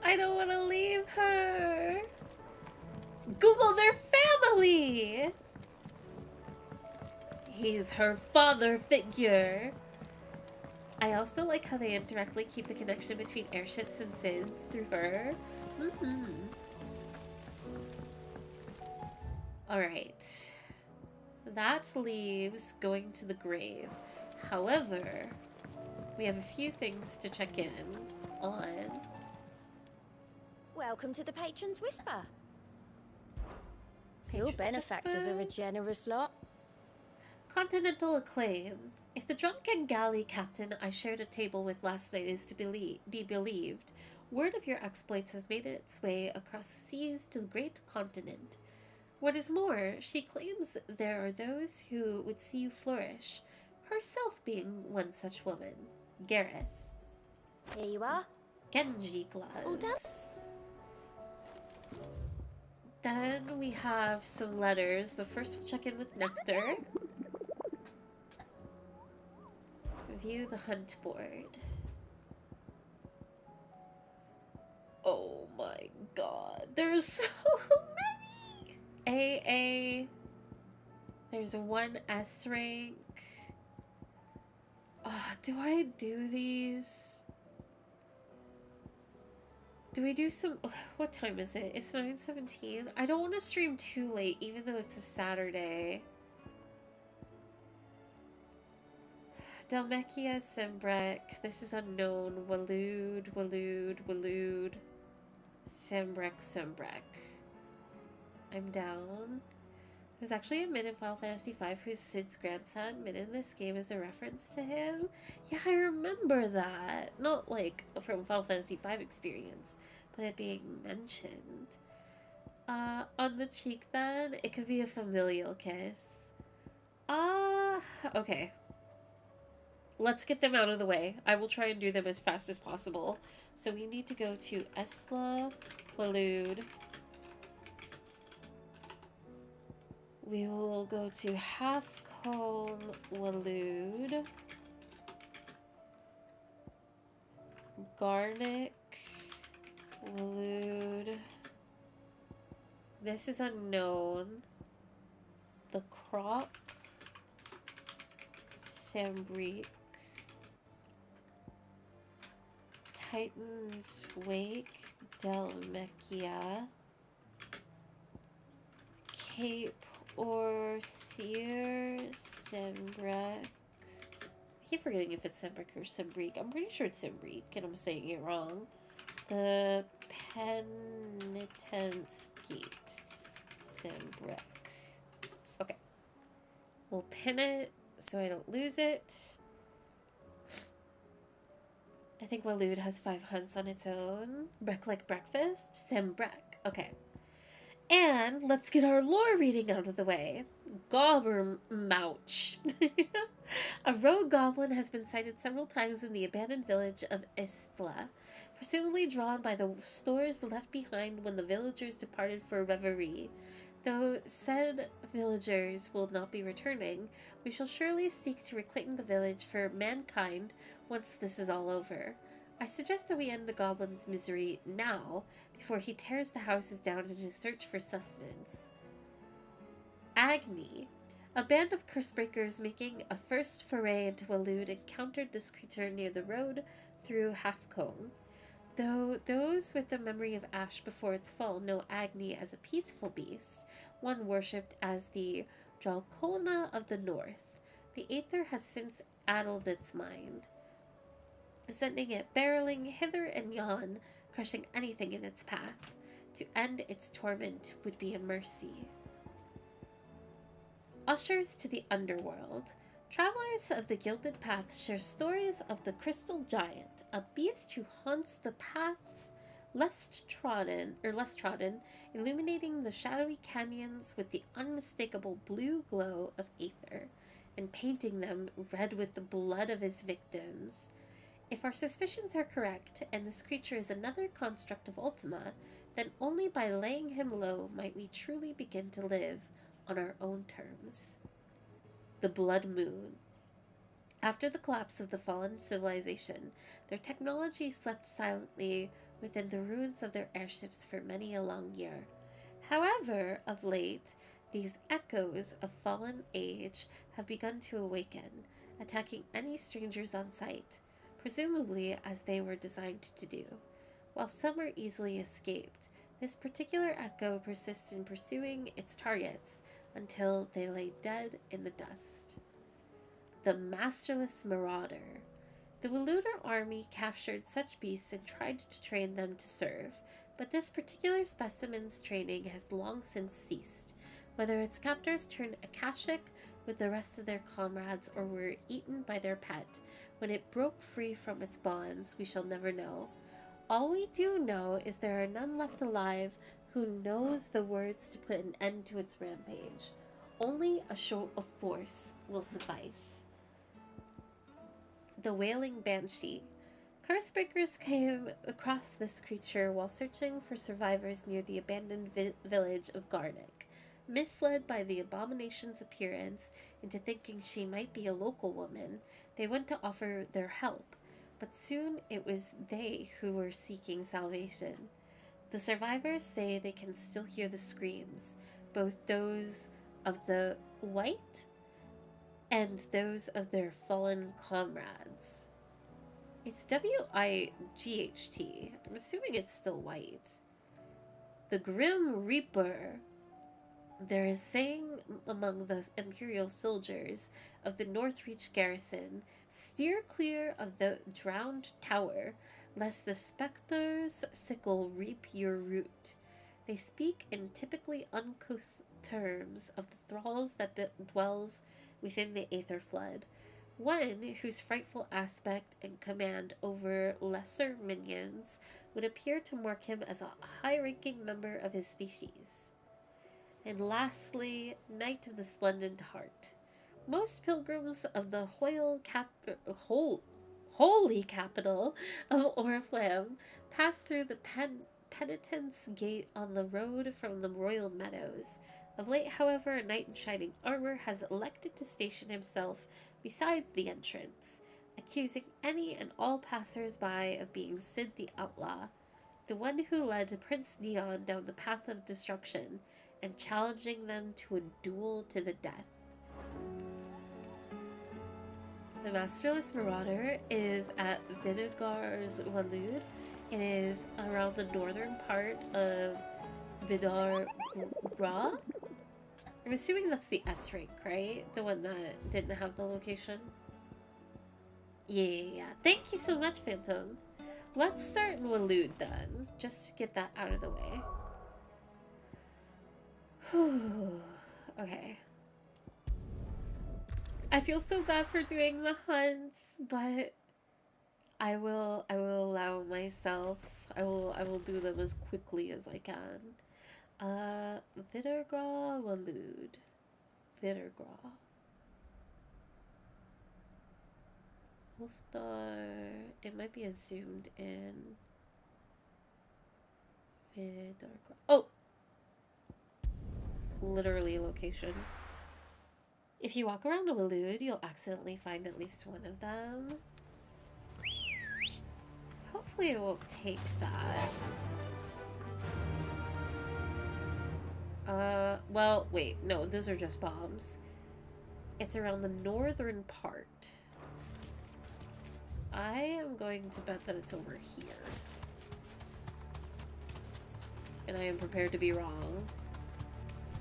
I don't want to leave her. Google their family! He's her father figure. I also like how they indirectly keep the connection between airships and Sids through her. Alright. That leaves going to the grave. However, we have a few things to check in on. Welcome to the Patron's Whisper. Your benefactors are a generous lot. Continental acclaim. If the drunken galley captain I shared a table with last night is to be believed, word of your exploits has made its way across the seas to the great continent. What is more, she claims there are those who would see you flourish, herself being one such woman, Gareth. Here you are. Genji gloves. Then we have some letters, but first we'll check in with Nectar. View the hunt board. Oh my god, there's so many! AA. There's one S rank. Do I do these? Do we do some... What time is it? It's 9:17. I don't want to stream too late, even though it's a Saturday. Dalmekia Sembrek. This is unknown. Waloed. Sembrek. I'm down. There's actually a Min in Final Fantasy V who's Sid's grandson. Min in this game is a reference to him. Yeah, I remember that. Not like from Final Fantasy V experience, but it being mentioned. On the cheek then, it could be a familial kiss. Okay. let's get them out of the way. I will try and do them as fast as possible. So we need to go to Esla Walud. We will go to Halfcombe Walud. Garnick Walud. This is unknown. The Croc. Sambrique. Titan's Wake. Delmechia. Cape Orseer. Sembrek. I keep forgetting if it's Sembrick or Sembrique. I'm pretty sure it's Sembrique, and I'm saying it wrong. The Penitence Gate. Sembrick. Okay. We'll pin it so I don't lose it. I think Walud has 5 hunts on its own. Breck like breakfast? Sembrek. Okay. And let's get our lore reading out of the way. Gobbermouch. A rogue goblin has been sighted several times in the abandoned village of Istla, presumably drawn by the stores left behind when the villagers departed for reverie. Though said villagers will not be returning, we shall surely seek to reclaim the village for mankind once this is all over. I suggest that we end the goblin's misery now, before he tears the houses down in his search for sustenance. Agni. A band of cursebreakers making a first foray into Walud encountered this creature near the road through Halfcombe. Though those with the memory of Ash before its fall know Agni as a peaceful beast, one worshipped as the Jalkona of the North, the Aether has since addled its mind, sending it barreling hither and yon, crushing anything in its path. To end its torment would be a mercy. Ushers to the underworld. Travelers of the Gilded Path share stories of the Crystal Giant, a beast who haunts the paths less trodden, illuminating the shadowy canyons with the unmistakable blue glow of Aether, and painting them red with the blood of his victims. If our suspicions are correct, and this creature is another construct of Ultima, then only by laying him low might we truly begin to live on our own terms. The Blood Moon. After the collapse of the fallen civilization, their technology slept silently within the ruins of their airships for many a long year. However, of late, these echoes of fallen age have begun to awaken, attacking any strangers on sight, presumably as they were designed to do. While some are easily escaped, this particular echo persists in pursuing its targets until they lay dead in the dust. The Masterless Marauder. The Waluder army captured such beasts and tried to train them to serve, but this particular specimen's training has long since ceased. Whether its captors turned Akashic with the rest of their comrades or were eaten by their pet when it broke free from its bonds, we shall never know. All we do know is there are none left alive who knows the words to put an end to its rampage. Only a show of force will suffice. The Wailing Banshee. Cursebreakers came across this creature while searching for survivors near the abandoned village of Garnick. Misled by the abomination's appearance into thinking she might be a local woman, they went to offer their help, but soon it was they who were seeking salvation. The survivors say they can still hear the screams, both those of the white and those of their fallen comrades. It's W-I-G-H-T. I'm assuming it's still white. The Grim Reaper. There is saying among the Imperial soldiers of the Northreach garrison, steer clear of the drowned tower, lest the spectre's sickle reap your root. They speak in typically uncouth terms of the thralls that dwells within the Aether Flood, one whose frightful aspect and command over lesser minions would appear to mark him as a high-ranking member of his species. And lastly, Knight of the Splendid Heart. Most pilgrims of the holy capital of Oriflamme pass through the penitence gate on the road from the royal meadows. Of late, however, a knight in shining armor has elected to station himself beside the entrance, accusing any and all passers-by of being Sid the Outlaw, the one who led Prince Neon down the path of destruction, and challenging them to a duel to the death. The Masterless Marauder is at Vinegar's Walud. It is around the northern part of Vidar Gra. I'm assuming that's the S rank, right? The one that didn't have the location. Yeah. Thank you so much, Phantom. Let's start in Walud then, just to get that out of the way. Okay. I feel so bad for doing the hunts, but I will allow myself. I will do them as quickly as I can. Vidergra Walud. Vidergra. Wolfdar. It might be a zoomed in. Vidergra. Oh! Literally location. If you walk around a Walud, you'll accidentally find at least one of them. Hopefully it won't take that. Well, wait, no, those are just bombs. It's around the northern part. I am going to bet that it's over here. And I am prepared to be wrong.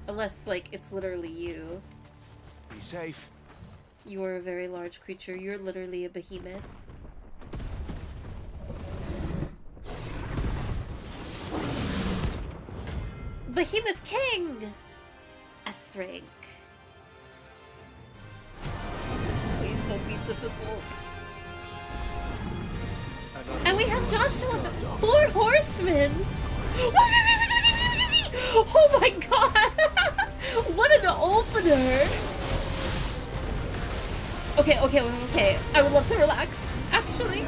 Unless, like, it's literally you. Be safe. You are a very large creature. You're literally a behemoth. Behemoth King! S rank. Please don't be difficult. And we have Joshua, 4 horsemen! Oh my god! What an opener! Okay. I would love to relax, actually.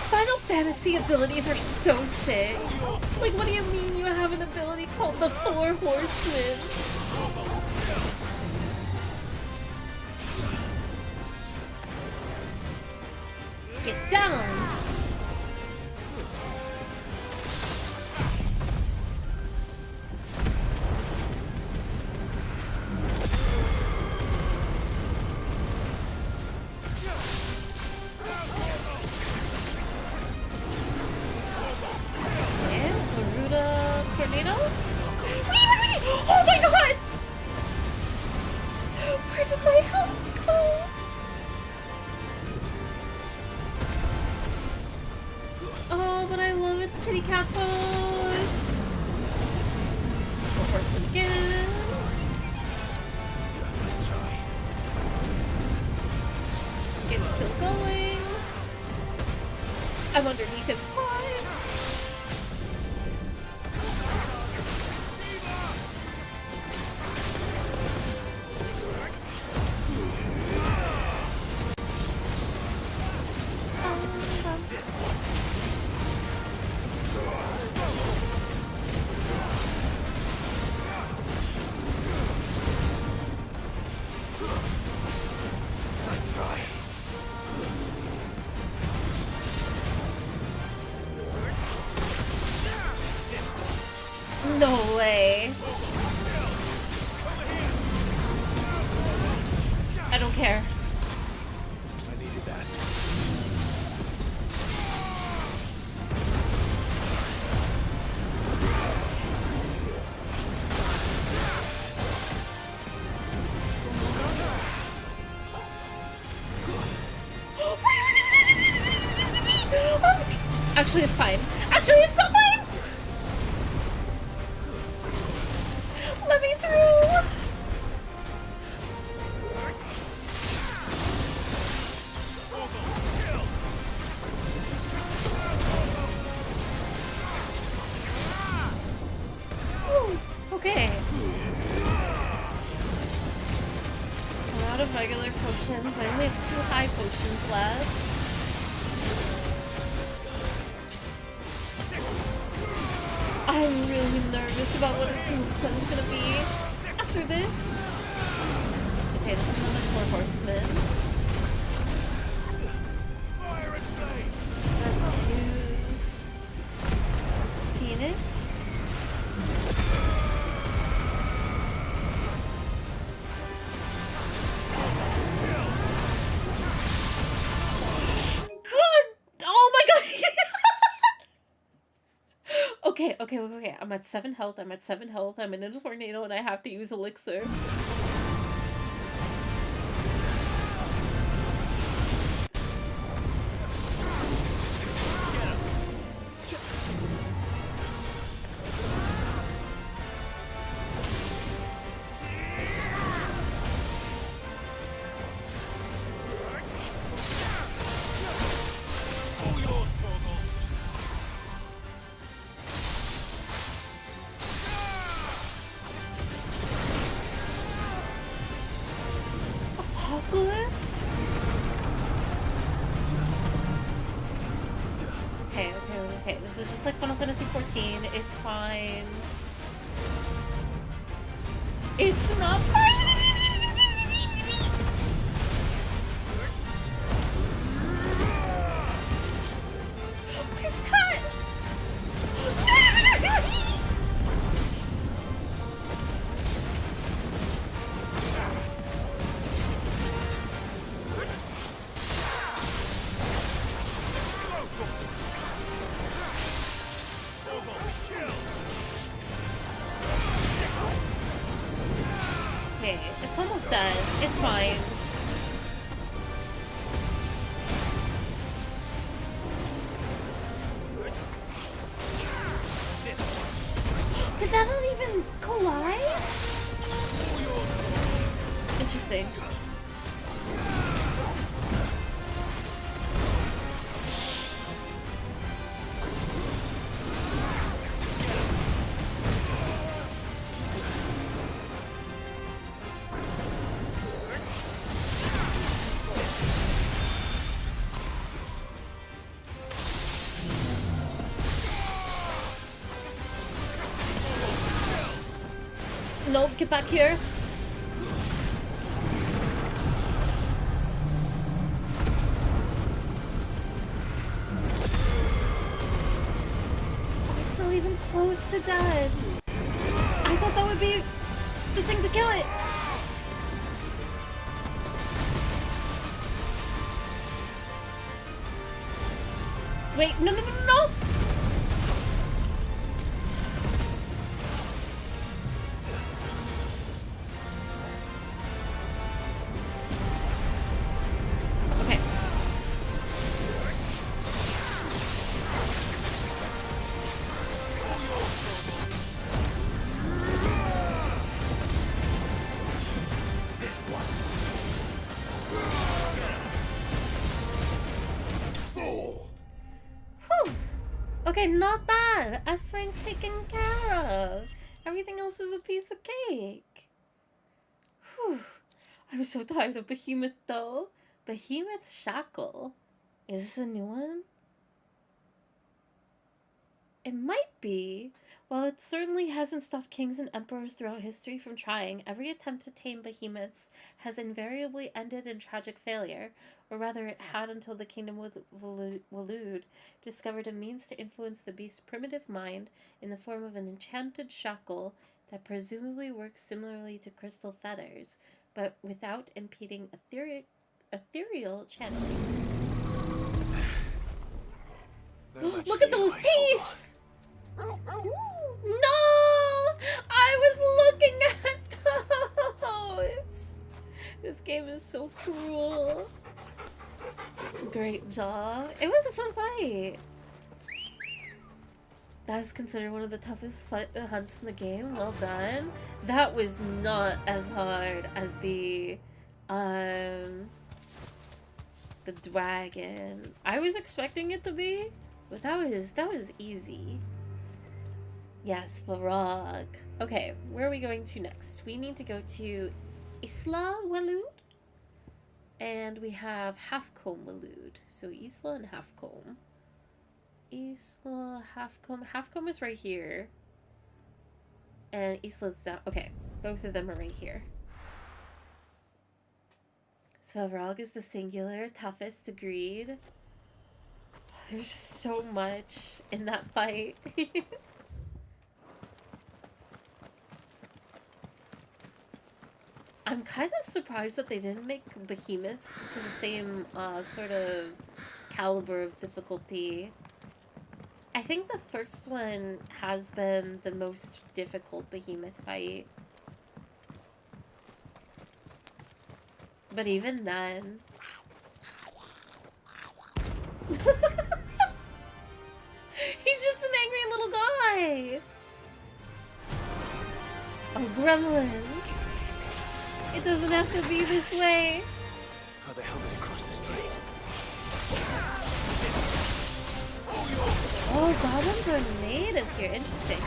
Final Fantasy abilities are so sick. Like, what do you mean you have an ability called the 4 Horsemen? Get down! Tornado? Wait! Oh my god! Where did my health go? Oh, but I love its kitty cat pose. Of course, again. Let's try. It's still going. I'm underneath its paws. No way. I don't care. I needed that. Actually, it's fine. Actually, it's so fine! Let me through! left. I'm really nervous about what its moveset is gonna be after this. Okay, there's another 4 horsemen. Let's use Phoenix. God! Oh my god! Okay. I'm at 7 health. I'm in a tornado and I have to use elixir. Apocalypse? Okay. This is just like Final Fantasy 14. It's fine. It's not fine. What is that? Okay, it's almost done. It's fine. Did that not even collide? Interesting. Nope, get back here. Oh, it's not even close to dead. I thought that would be the thing to kill it. Wait, no. Okay. Whew. Okay, not bad. S-rank taken care of. Everything else is a piece of cake. Whew. I'm so tired of Behemoth though. Behemoth Shackle. Is this a new one? It might be. While it certainly hasn't stopped kings and emperors throughout history from trying, every attempt to tame behemoths has invariably ended in tragic failure, or rather it had until the kingdom of Waloed discovered a means to influence the beast's primitive mind in the form of an enchanted shackle that presumably works similarly to crystal fetters, but without impeding ethereal channeling. Look at those teeth! No! I was looking at those! This game is so cruel. Great job. It was a fun fight. That is considered one of the toughest hunts in the game. Well done. That was not as hard as the dragon. I was expecting it to be, but that was easy. Yes, Varag. Okay, where are we going to next? We need to go to Isla Waloed? And we have Halfcombe allude. So Isla and Halfcombe. Isla, Halfcombe. Halfcombe is right here. And Isla's down. Okay, both of them are right here. So Rog is the singular, toughest, agreed. There's just so much in that fight. I'm kind of surprised that they didn't make behemoths to the same sort of caliber of difficulty. I think the first one has been the most difficult behemoth fight. But even then... He's just an angry little guy! Oh, gremlin! It doesn't have to be this way! How the hell did it cross the street? Oh, goblins are native here. Interesting.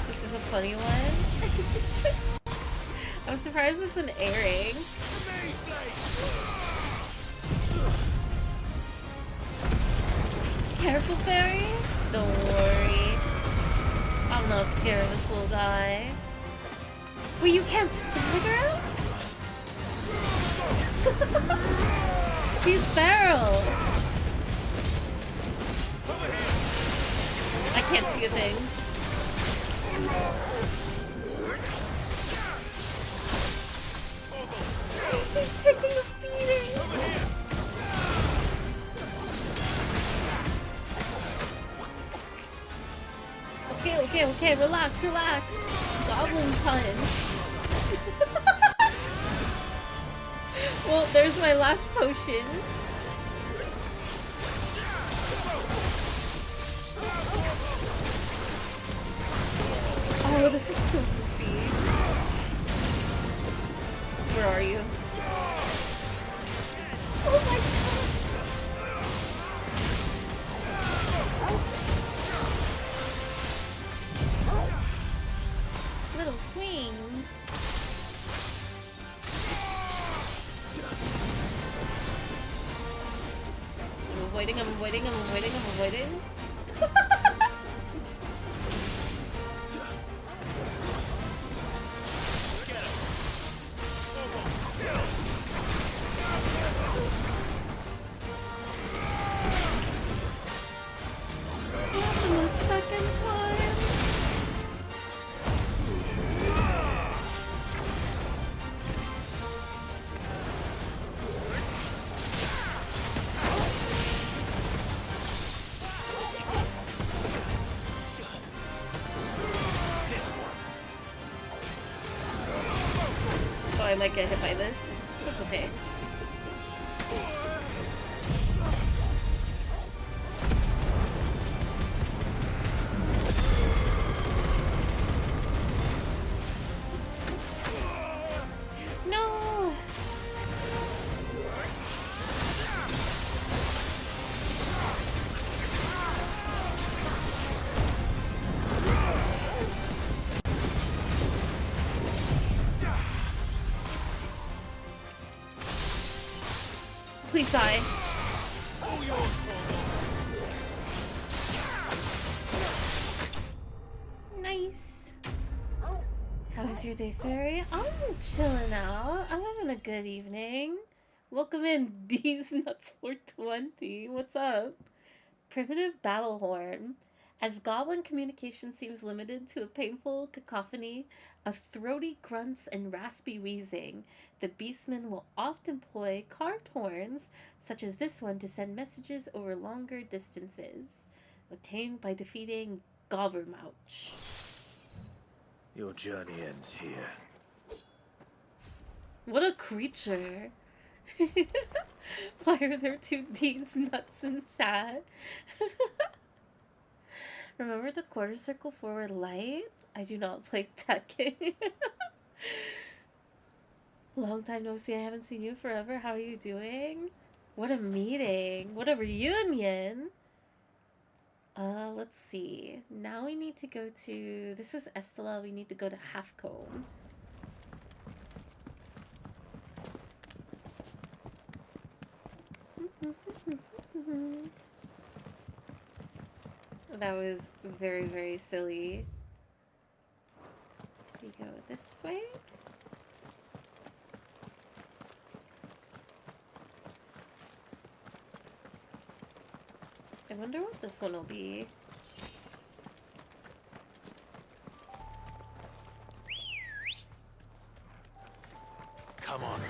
This is a funny one. I'm surprised it's an airing. Careful, fairy. Don't worry. I'm not scared of this little guy. Wait, you can't stagger him? He's feral. I can't see a thing. He's taking a beating. Okay, relax. Goblin punch. Well, there's my last potion. Oh, this is so goofy. Where are you? Oh my gosh! Little swing. I'm avoiding. The second time. Oh, I might get hit by this. That's okay. No! Please die. Nice. How was your day, fairy? I'm chilling out. I'm having a good evening. Welcome in, D's Nuts 420. What's up? Primitive battle horn. As goblin communication seems limited to a painful cacophony of throaty grunts and raspy wheezing, the beastmen will often employ carved horns, such as this one, to send messages over longer distances, obtained by defeating Gobbermouch. Your journey ends here. What a creature! Why are there two D's nuts in chat? Remember the quarter circle forward light? I do not play Tekken. Long time no see. I haven't seen you forever. How are you doing? What a meeting. What a reunion. Let's see. Now we need to go to... This was Estella. We need to go to Halfcombe. That was very, very silly. We go this way. I wonder what this one will be. Come on.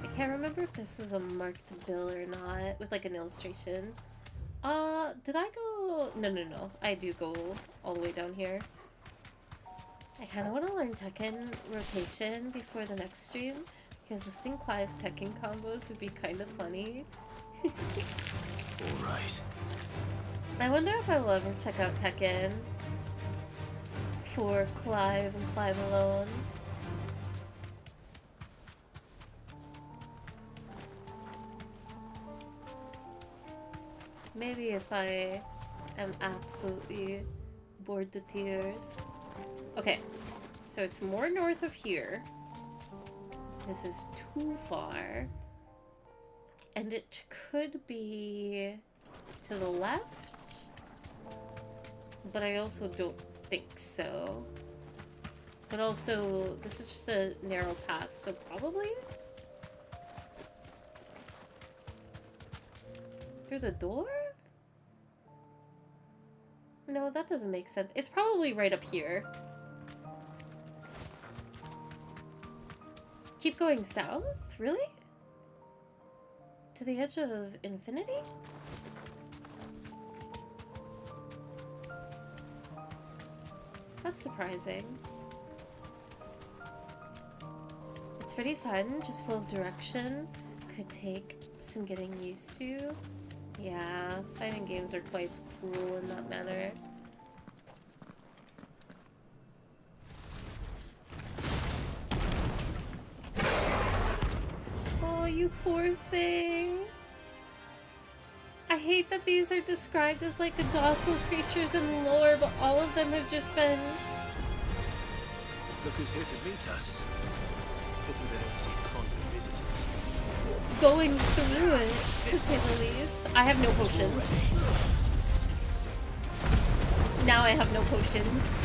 I can't remember if this is a marked bill or not, with like an illustration. Did I go? No. I do go all the way down here. I kind of want to learn Tekken rotation before the next stream, because listing Clive's Tekken combos would be kind of funny. Alright. I wonder if I will ever check out Tekken for Clive and Clive alone. Maybe if I am absolutely bored to tears. Okay, so it's more north of here. This is too far. And it could be to the left, but I also don't think so. But also, this is just a narrow path, so probably through the door? No, that doesn't make sense. It's probably right up here. Keep going south? Really? To the edge of infinity? That's surprising. It's pretty fun, just full of direction. Could take some getting used to. Yeah, fighting games are quite cruel in that manner. Oh, you poor thing. I hate that these are described as like the docile creatures in lore, but all of them have just been... Look who's here to meet us. Pity they don't seem fond of visitors. Going through it, to say the least. I have no potions. Now I have no potions.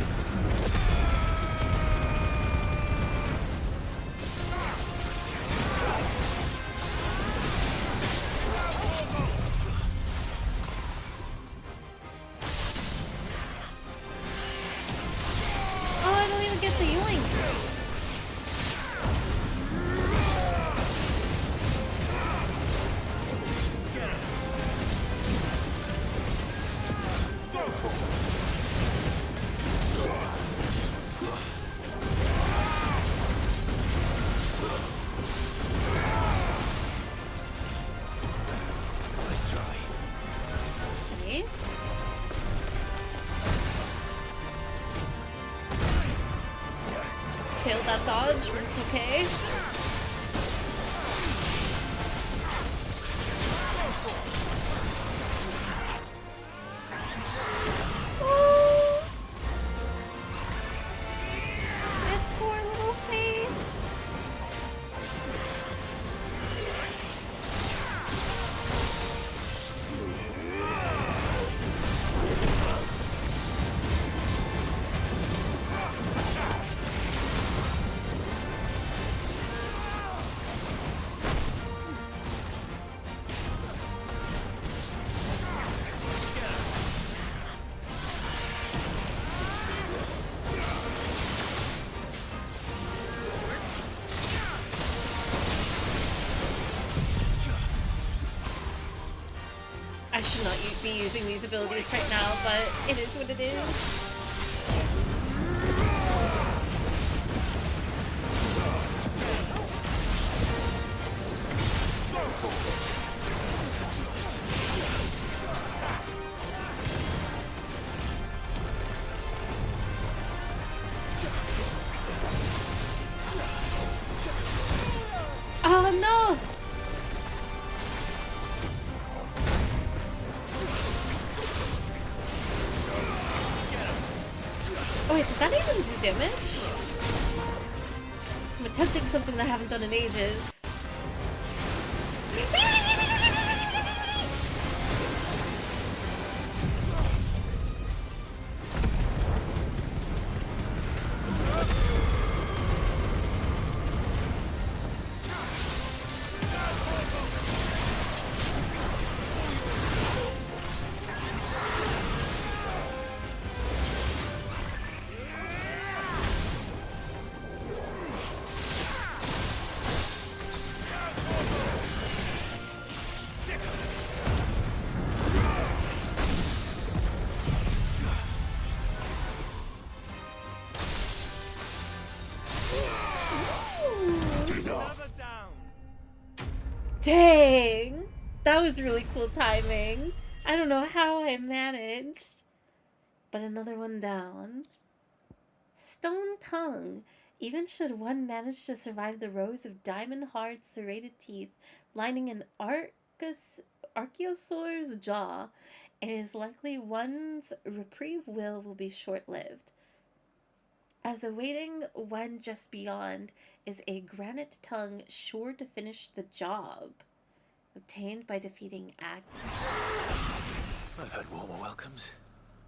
Oh, I don't even get the yoink. Nice try. Nice. Failed that dodge, but it's okay. Oh, its poor little face. I should not be using these abilities right now, but it is what it is. Oh no! Oh wait, did that even do damage? I'm attempting something that I haven't done in ages. Dang! That was really cool timing. I don't know how I managed. But another one down. Stone tongue. Even should one manage to survive the rows of diamond-hard serrated teeth lining an Archosaur's jaw, it is likely one's reprieve will be short-lived. As awaiting one just beyond is a granite tongue sure to finish the job, obtained by defeating I've heard warmer welcomes.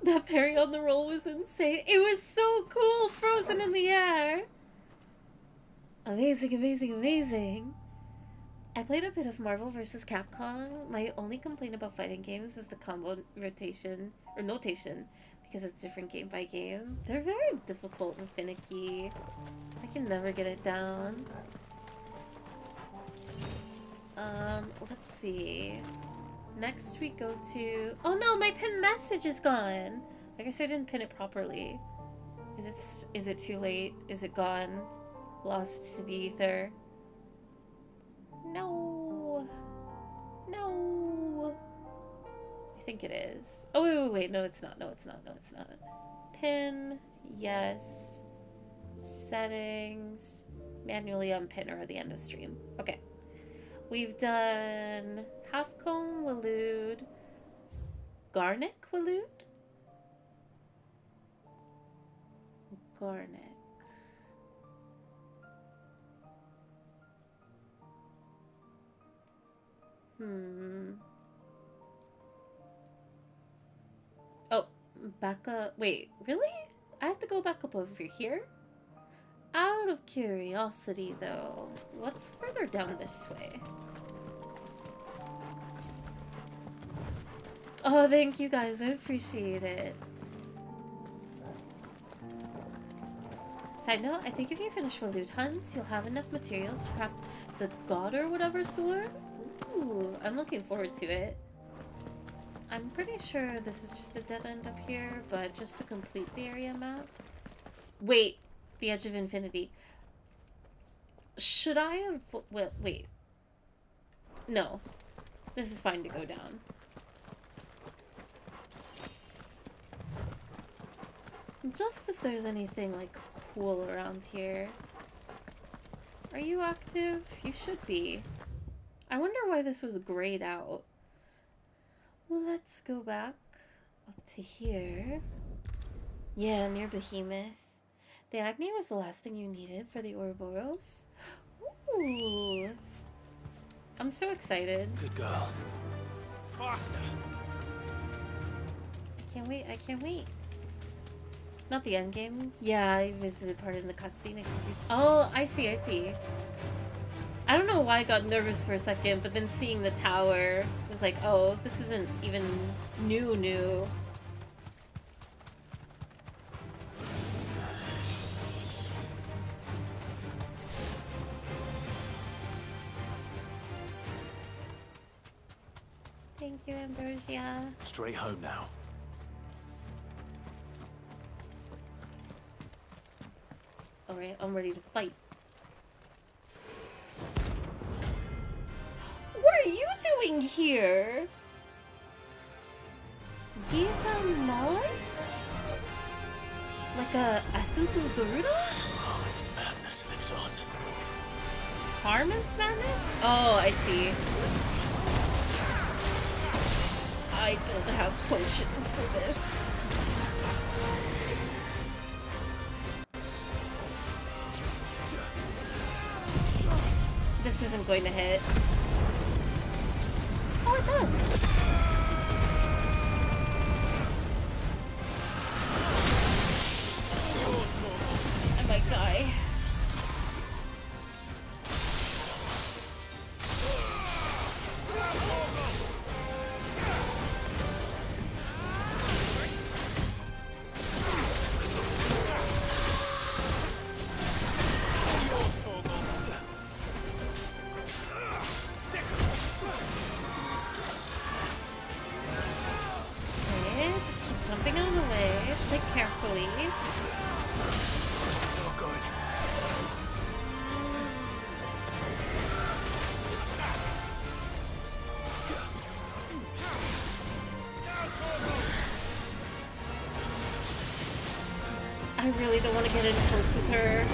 That parry on the roll was insane. It was so cool, frozen in the air. Amazing, amazing, amazing. I played a bit of Marvel vs. Capcom. My only complaint about fighting games is the combo rotation, or notation, because it's different game by game. They're very difficult and finicky. I can never get it down. Let's see. Next we go to... Oh no, my pinned message is gone! I guess I didn't pin it properly. Is it too late? Is it gone? Lost to the ether? No! No! I think it is. Oh, wait, no it's not, no it's not, no it's not. Pin, yes. Settings. Manually unpin or at the end of stream. Okay. We've done Halfcomb Waloed, Garnick Waloed? Garnick. Oh, back up. Wait, really? I have to go back up over here? Out of curiosity, though, what's further down this way? Oh, thank you guys. I appreciate it. Side note, I think if you finish Waloed hunts, you'll have enough materials to craft the god or whatever sword. Ooh, I'm looking forward to it. I'm pretty sure this is just a dead end up here, but just to complete the area map. Wait, the Edge of Infinity. Should I have... Well, wait. No. This is fine to go down. Just if there's anything, like, cool around here. Are you active? You should be. I wonder why this was grayed out. Let's go back up to here. Yeah, near Behemoth. The Agni was the last thing you needed for the Ouroboros. Ooh. I'm so excited. Good girl. Faster. I can't wait, I can't wait. Not the end game. Yeah, I visited part in the cutscene. Oh, I see, I see. I don't know why I got nervous for a second, but then seeing the tower was like, oh, this isn't even new. Thank you, Ambrosia. Straight home now. Alright, I'm ready to fight. What are you doing here? Giza Mall? Like a essence of Garuda? Harmon's madness lives on. Harmon's madness? Oh, I see. I don't have potions for this. This isn't going to hit. Oh, it does. I might die. really don't want to get in close with her.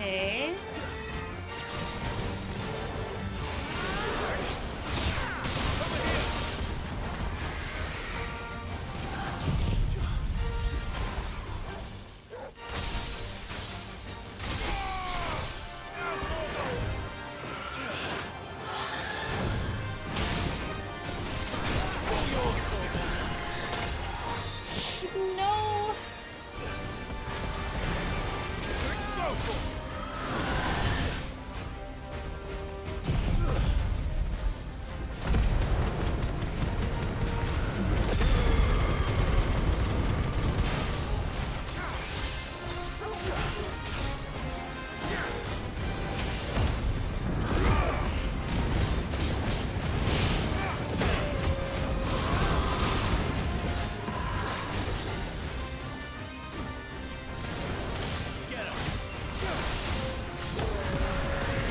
Okay. No.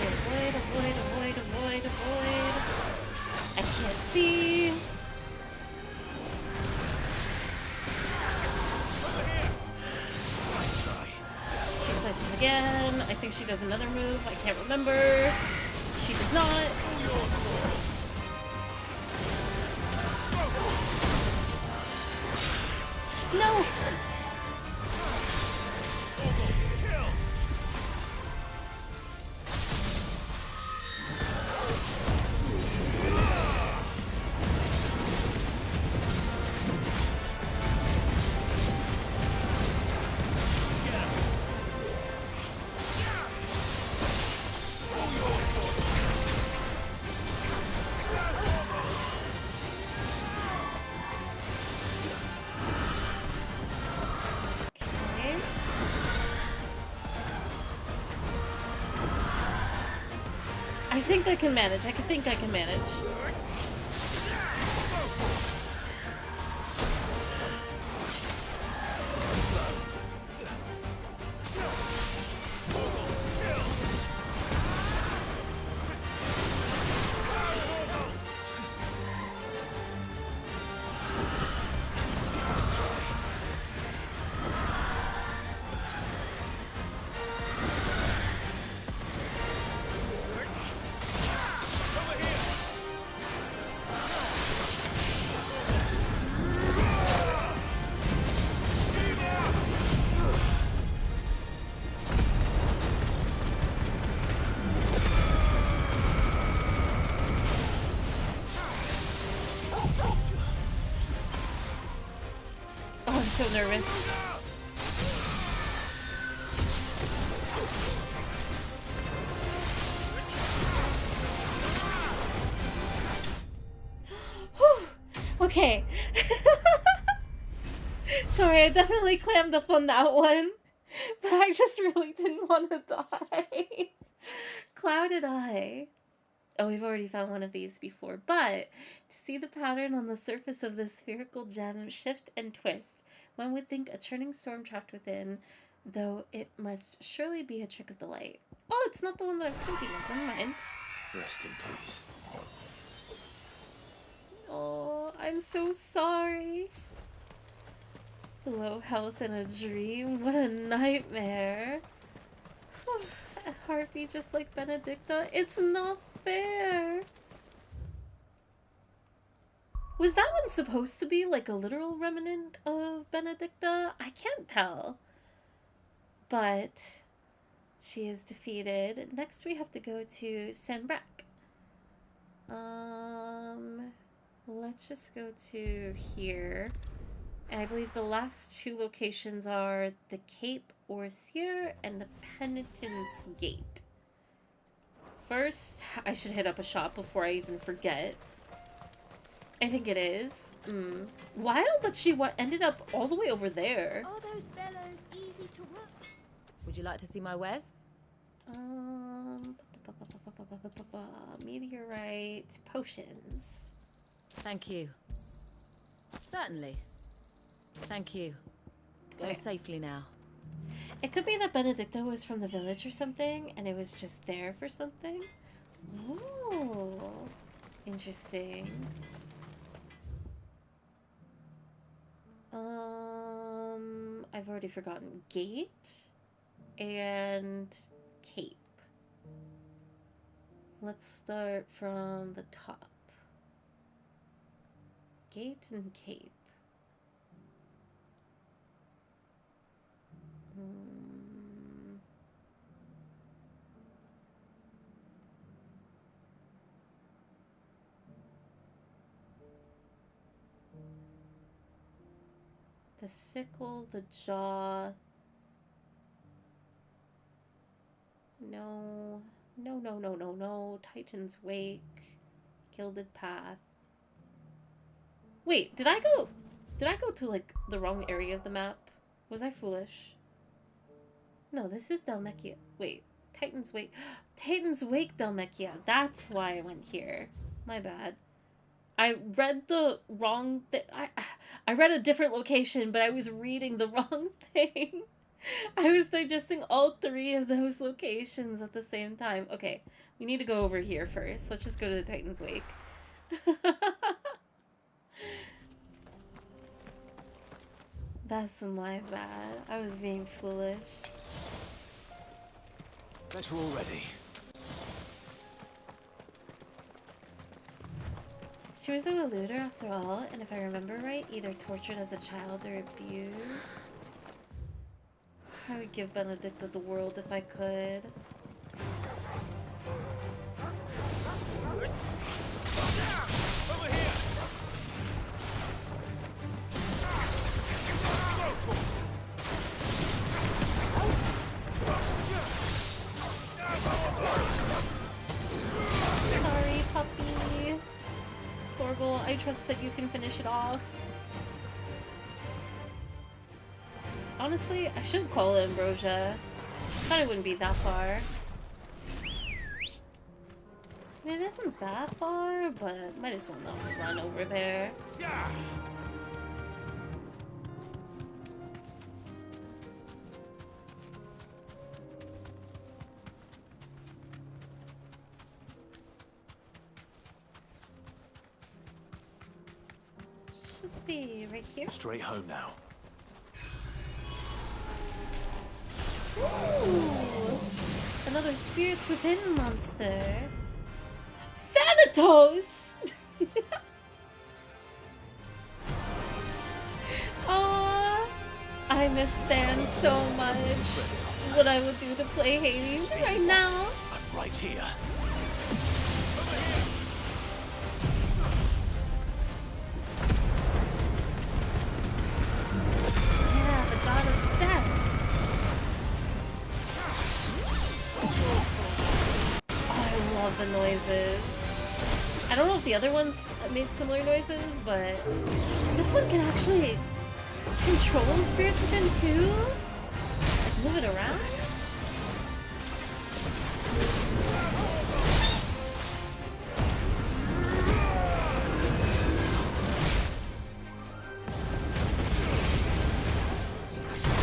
Avoid, avoid, avoid, avoid, avoid. I can't see. She slices again. I think she does another move. I can't remember. She does not. No! Okay. I think I can manage. I think I can manage. Oh, I'm so nervous. Whew. Okay. Sorry, I definitely clammed up on that one. But I just really didn't want to die. Clouded Eye. Oh, we've already found one of these before, but to see the pattern on the surface of this spherical gem shift and twist, one would think a churning storm trapped within, though it must surely be a trick of the light. Oh, it's not the one that I was thinking of. Never mind. Rest in peace. Oh, I'm so sorry. Low health in a dream. What a nightmare. A heartbeat just like Benedicta. It's not fair. Was that one supposed to be like a literal remnant of Benedicta? I can't tell. But she is defeated. Next we have to go to Sanbreque. Let's just go to here. And I believe the last two locations are the Cape Orsier and the Penitence Gate. First, I should hit up a shop before I even forget. I think it is. Wild that she ended up all the way over there. Are those bellows easy to work? Would you like to see my wares? Meteorite potions. Thank you. Certainly. Thank you. Go Okay. safely now. It could be that Benedicta was from the village or something, and it was just there for something. Oh, interesting. I've already forgotten gate and cape. Let's start from the top. Gate and cape. The sickle, the jaw. No. No, no, no, no, no. Titan's Wake. Gilded Path. Wait, did I go to, like, the wrong area of the map? Was I foolish? No, this is Dhalmekia. Wait, Titan's Wake. Titan's Wake Dhalmekia. That's why I went here. My bad. I read the wrong thing. I read a different location, but I was reading the wrong thing. I was digesting all three of those locations at the same time. Okay, we need to go over here first. Let's just go to the Titan's Wake. That's my bad. I was being foolish. Bet you're all ready. She was a looter after all, and if I remember right, either tortured as a child or abused. I would give Benedicta the world if I could. Sorry, puppy. Torgal, I trust that you can finish it off. Honestly, I should call it Ambrosia. Thought it wouldn't be that far. I mean, it isn't that far, but might as well not run over there. Should be right here. Straight home now. Ooh, another Spirits Within monster. Thanatos! Aww, I miss Than so much. What I would do to play Hades right now. I'm right here. Yeah, the god of death. I love the noises. I don't know if the other ones made similar noises, but this one can actually control Spirits Within too? Like move it around?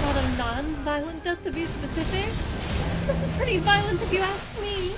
Not a non-violent death to be specific. This is pretty violent if you ask me.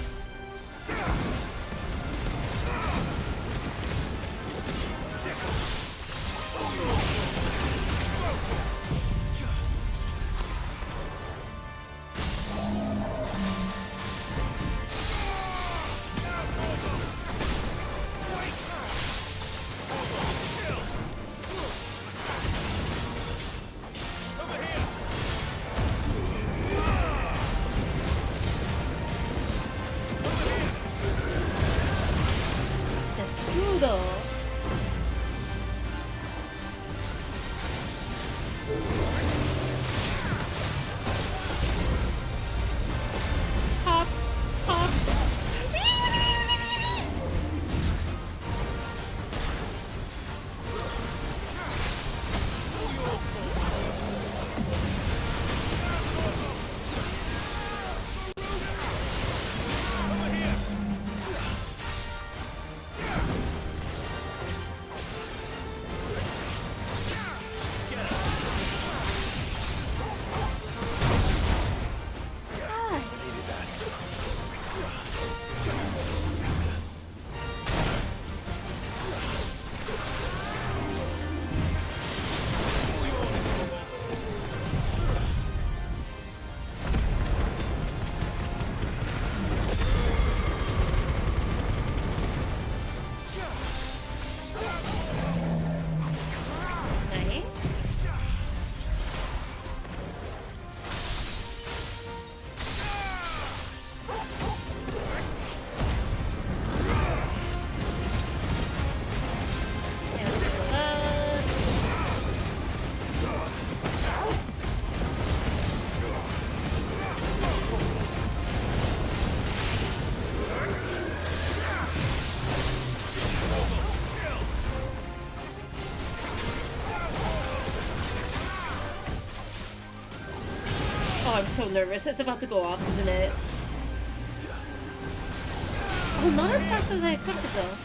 I'm so nervous. It's about to go off, isn't it? Oh, not as fast as I expected, though.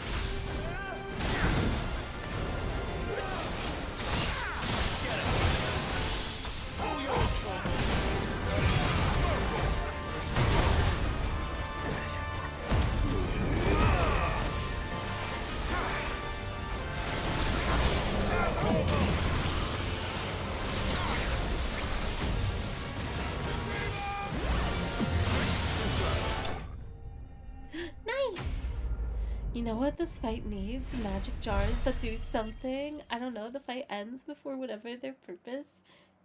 You know what this fight needs? Magic jars that do something. I don't know, the fight ends before whatever their purpose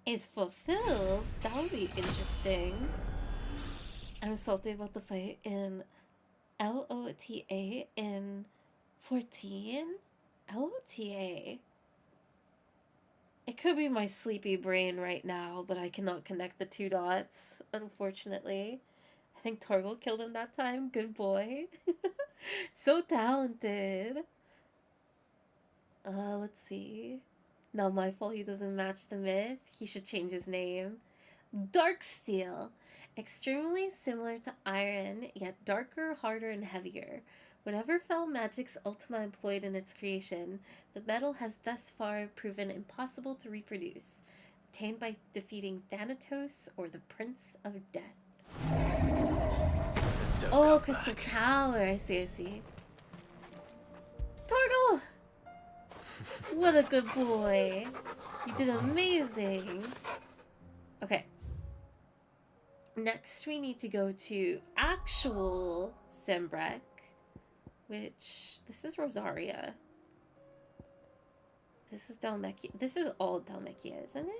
is fulfilled. That would be interesting. I'm salty about the fight in LOTA in 14? LOTA? It could be my sleepy brain right now, but I cannot connect the two dots, unfortunately. I think Torgal killed him that time. Good boy. So talented. Let's see. Not my fault he doesn't match the myth. He should change his name. Darksteel. Extremely similar to iron, yet darker, harder, and heavier. Whatever foul magic's Ultima employed in its creation, the metal has thus far proven impossible to reproduce. Obtained by defeating Thanatos or the Prince of Death. Oh, Crystal Tower. I see, I see. Torgal! What a good boy. You did amazing. Okay. Next, we need to go to actual Sembrek, which... This is Rosaria. This is Dhalmekia. This is all Dhalmekia, isn't it?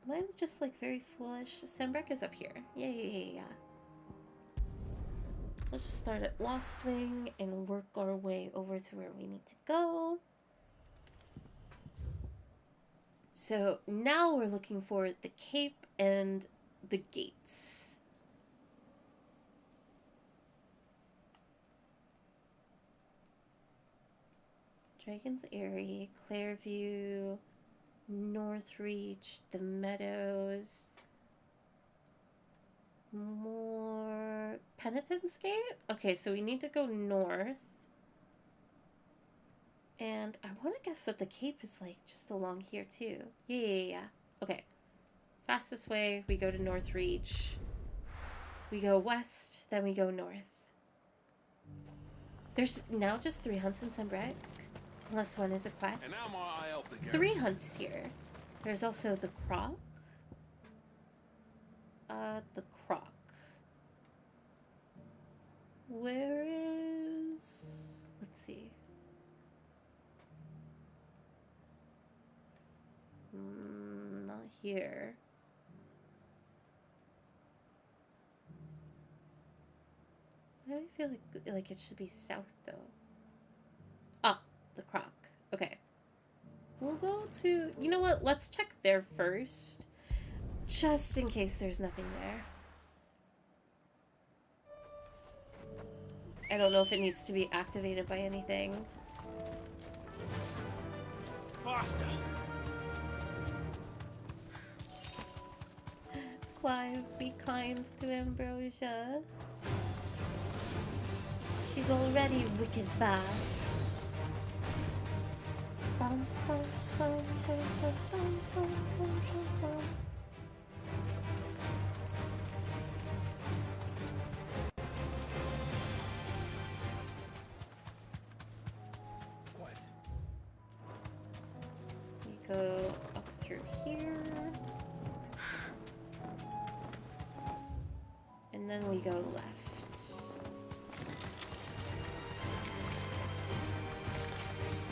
Am I just like very foolish? Sembrek is up here. Yeah. Let's just start at Lost Wing and work our way over to where we need to go. So now we're looking for the cape and the gates. Dragon's Eyrie, Clairview, Northreach, the Meadows, more Penitence Gate? Okay, so we need to go north. And I want to guess that the cape is like just along here too. Yeah. Okay. Fastest way, we go to Northreach. We go west, then we go north. There's now just 3 hunts in Sembrek. Unless one is a quest. And now I help the 3 hunts here. There's also the Croc. The Croc. Where is... Let's see. Not here. I feel like it should be south though. Ah, the Croc. Okay. We'll go to... You know what? Let's check there first. Just in case there's nothing there. I don't know if it needs to be activated by anything. Faster! Clive, be kind to Ambrosia. She's already wicked fast. Bum, bum, bum, bum, bum, bum, bum, bum, bum. Quiet. We go up through here. And then we go left.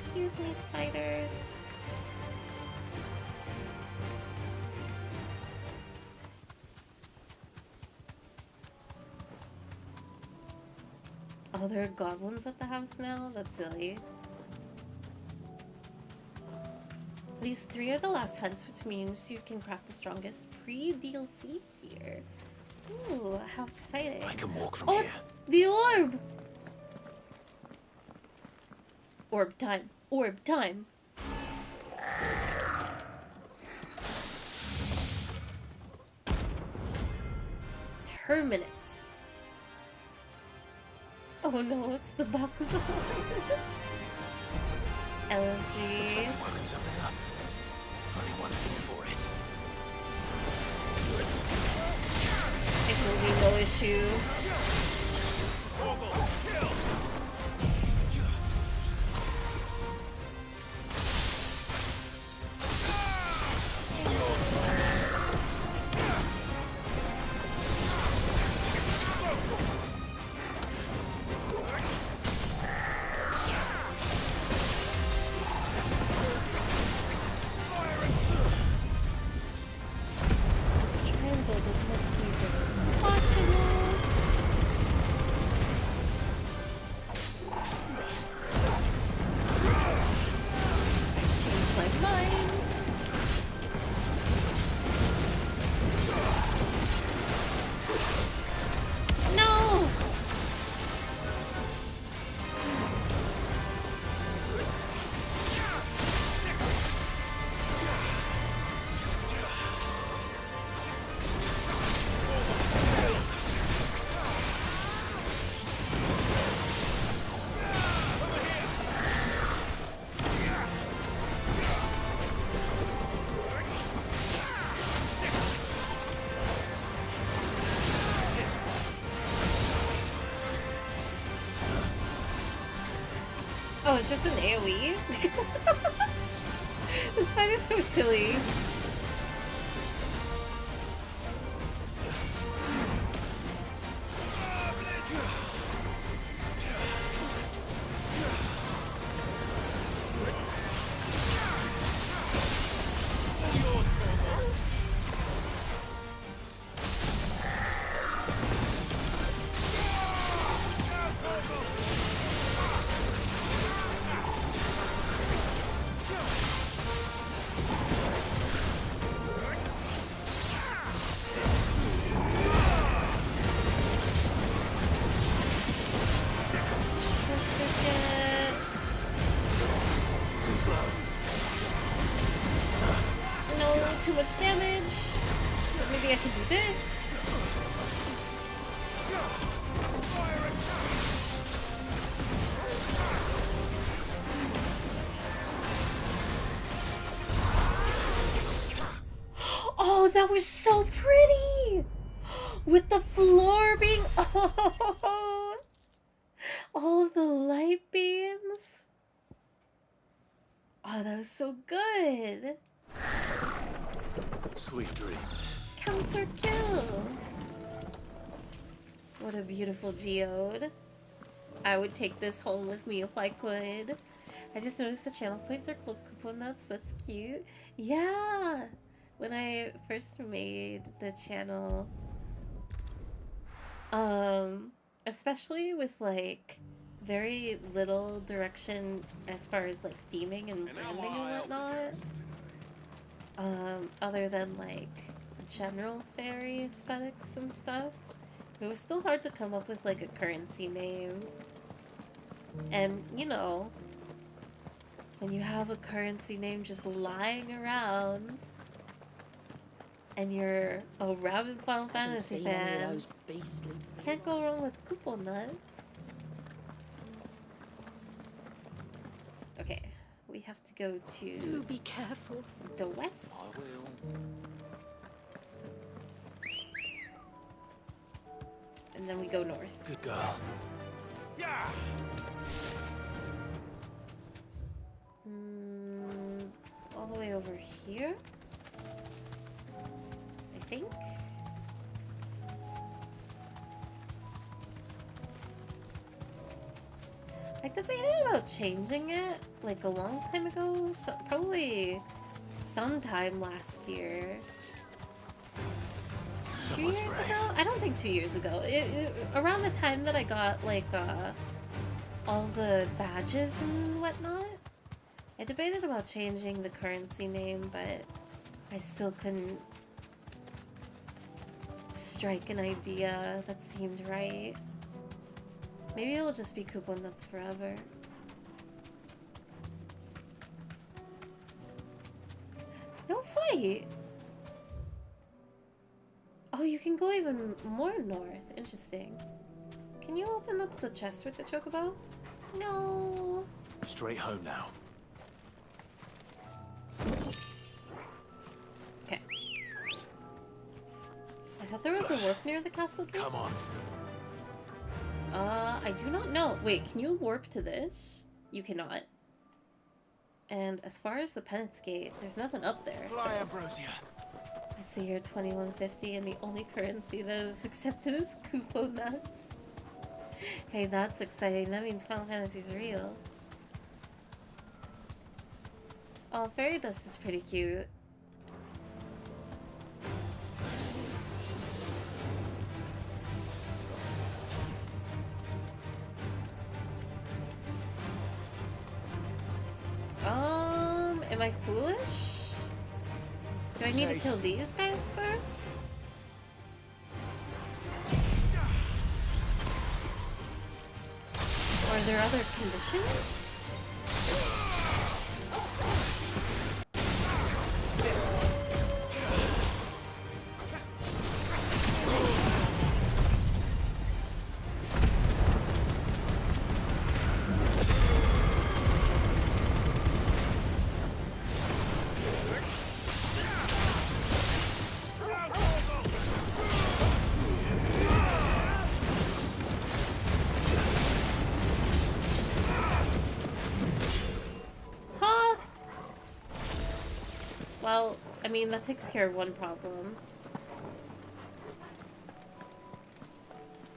Excuse me, spiders. Oh, there are goblins at the house now? That's silly. These 3 are the last hunts, which means you can craft the strongest pre-DLC gear. Ooh, how exciting. I can walk from here. here. It's the orb! Orb time. Orb time. Terminus. Oh no, it's the Bakugan. LG. Working something up. Only one thing for it. It will be no issue. Try and build as much heat as possible. I changed my mind. No! Oh, it's just an AoE? This fight is so silly. No, too much damage. But maybe I can do this. Oh, that was so pretty! With the floor being... Oh! All the light beams. Oh, that was so good. Sweet dreams. Counter kill. What a beautiful geode. I would take this home with me if I could. I just noticed the channel points are called coupon nuts. That's cute. Yeah. When I first made the channel, especially with like very little direction as far as like theming and branding and whatnot, other than like general fairy aesthetics and stuff, it was still hard to come up with like a currency name. And you know, when you have a currency name just lying around and you're a rabid Final Fantasy fan, can't go wrong with coupon nuts. Okay, we have to go to... Do be careful. The west. I will. And then we go north. Good girl. Yeah. All the way over here, I think. I debated about changing it like a long time ago, so probably sometime last year. 2 years ago? I don't think 2 years ago. Around the time that I got like all the badges and whatnot. I debated about changing the currency name, but I still couldn't strike an idea that seemed right. Maybe it'll just be coupon nuts forever. Don't fight! Oh, you can go even more north. Interesting. Can you open up the chest with the chocobo? No. Straight home now. Okay. I thought there was a warp near the castle gates. Come on. I do not know. Wait, can you warp to this? You cannot. And as far as the penance gate, there's nothing up there. Fly, So. Ambrosia. I see you're 2150 and the only currency that is accepted is Kupo nuts. Hey, that's exciting. That means Final Fantasy's real. Oh, fairy dust is pretty cute. Am I foolish? Do I need to kill these guys first? Or are there other conditions? Well, I mean, that takes care of one problem.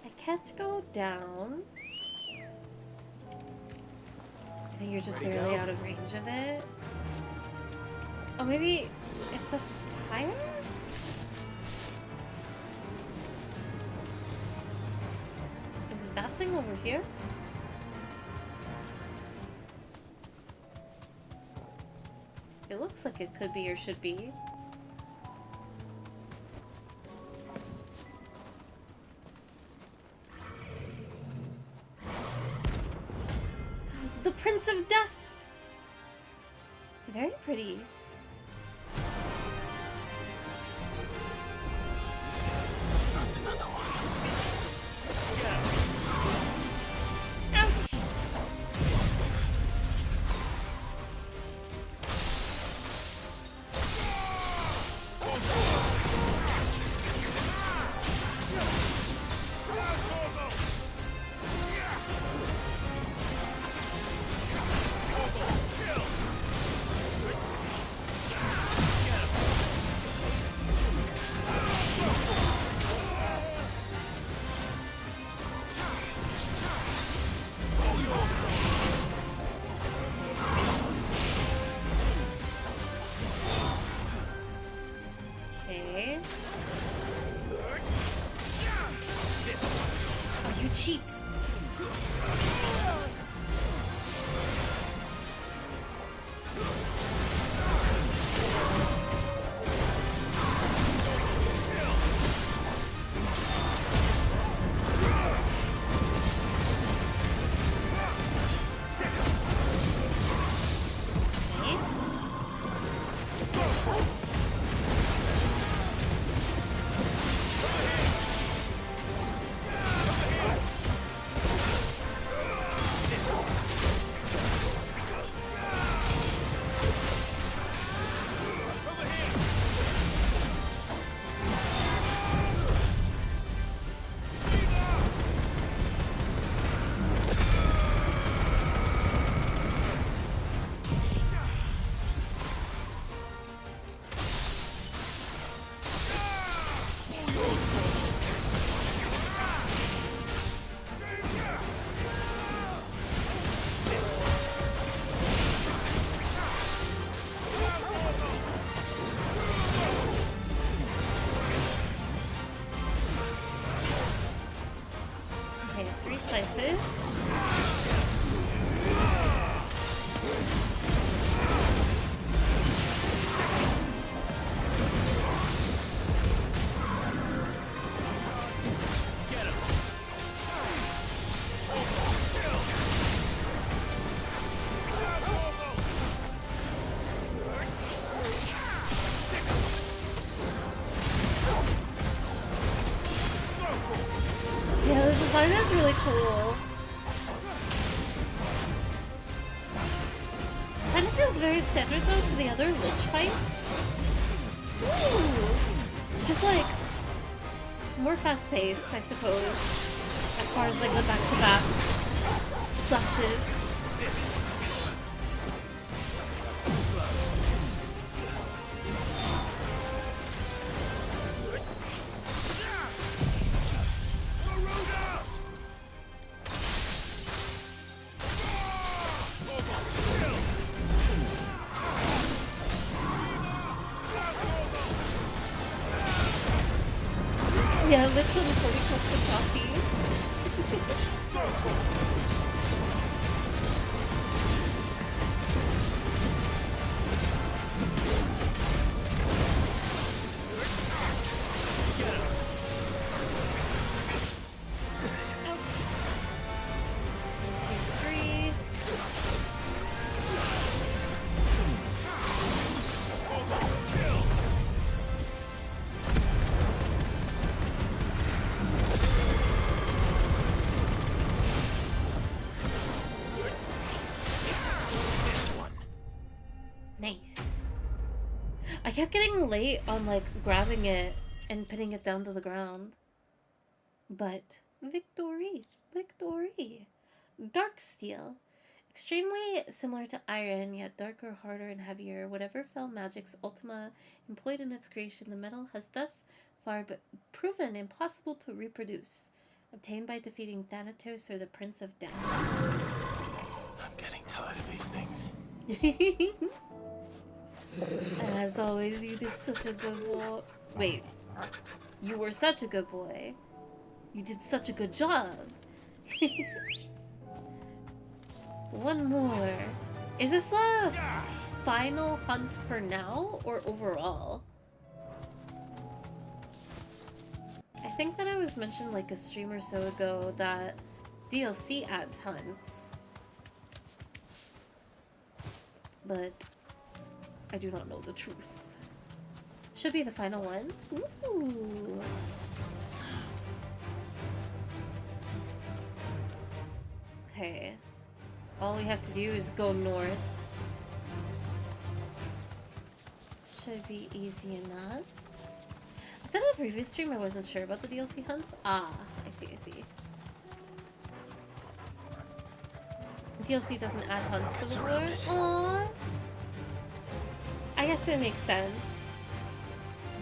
I can't go down. I think you're just barely out of range of it. Oh, maybe it's up higher? Is it that thing over here? It looks like it could be or should be. The Prince of Death! Very pretty. Not another one. Ouch! Okay. Oh, you cheat! Okay, 3 slices. is really cool. Kind of feels very standard though to the other lich fights. Ooh. Just like more fast-paced, I suppose. As far as like the back-to-back slashes. Yeah, literally 40 cups of coffee. Nice. I kept getting late on like grabbing it and putting it down to the ground. But victory, victory. Dark steel. Extremely similar to iron, yet darker, harder, and heavier. Whatever fell magic's ultima employed in its creation, the metal has thus far proven impossible to reproduce. Obtained by defeating Thanatos or the Prince of Death. I'm getting tired of these things. As always, you did such a good boy. Wait, you were such a good boy. You did such a good job. One more. Is this the final hunt for now or overall? I think that I was mentioned like a stream or so ago that DLC adds hunts. But I do not know the truth. Should be the final one. Ooh. Okay. All we have to do is go north. Should be easy enough. I said in the previous stream I wasn't sure about the DLC hunts. Ah, I see, I see. DLC doesn't add hunts to the lore. Aww. I guess it makes sense.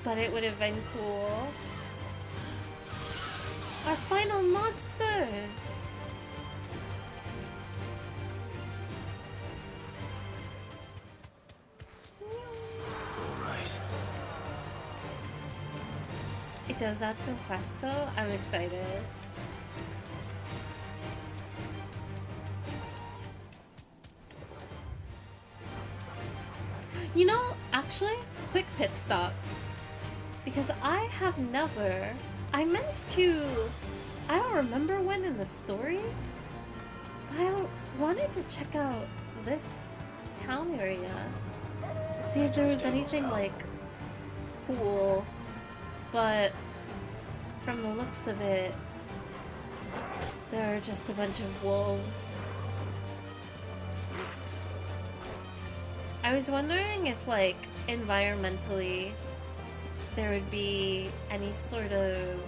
But it would have been cool. Our final monster! Alright. It does add some quests though. I'm excited. You know, actually, quick pit stop. Because I have never... I meant to... I don't remember when in the story. I wanted to check out this town area. To see if there was anything, like, cool. But from the looks of it, there are just a bunch of wolves. I was wondering if, like, environmentally, there would be any sort of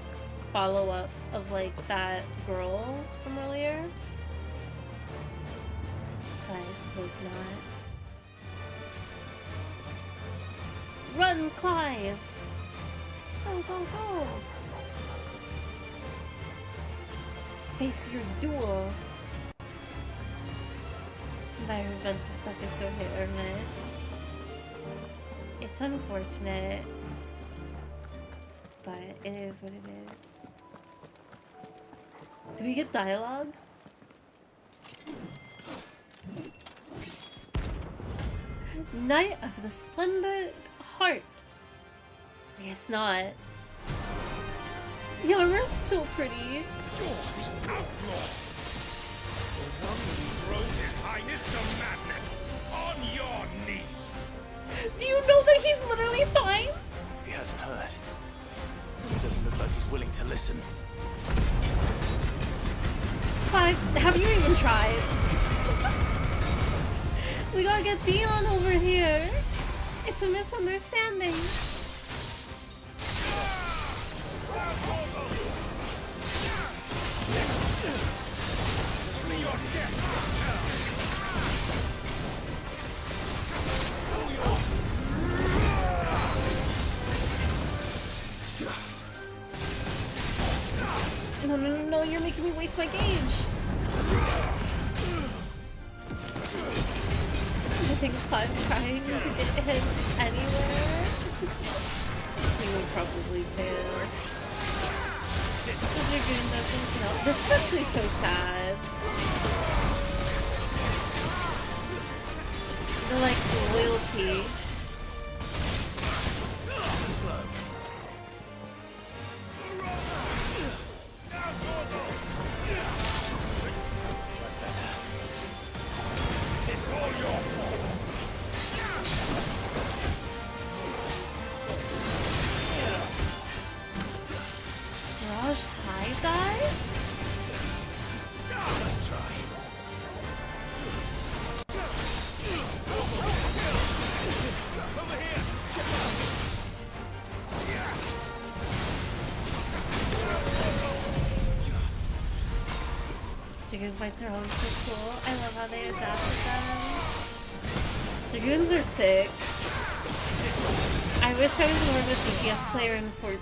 follow-up of, like, that girl from earlier. But I suppose not. Run, Clive! Go, go, go! Face your duel! Environmental stuff is so hit or miss. It's unfortunate, but it is what it is. Do we get dialogue? Knight of the Splendid Heart. I guess not. The armor is so pretty. Throws his highness to madness on your knees. Do you know that he's literally fine? He hasn't heard. He doesn't look like he's willing to listen. Clive, have you even tried? We gotta get Theon over here. It's a misunderstanding. No, no, no, no, you're making me waste my gauge. I think Clive trying to get him anywhere. He would probably fail. The Dragoon doesn't kill. This is actually so sad. The, like, loyalty. That's better. It's all your fault. Raj high dive? Let's try. Over here. Dragoon fights are always so cool. I love how they adapted them. Dragoons are sick. I wish I was more of a DPS player in 14.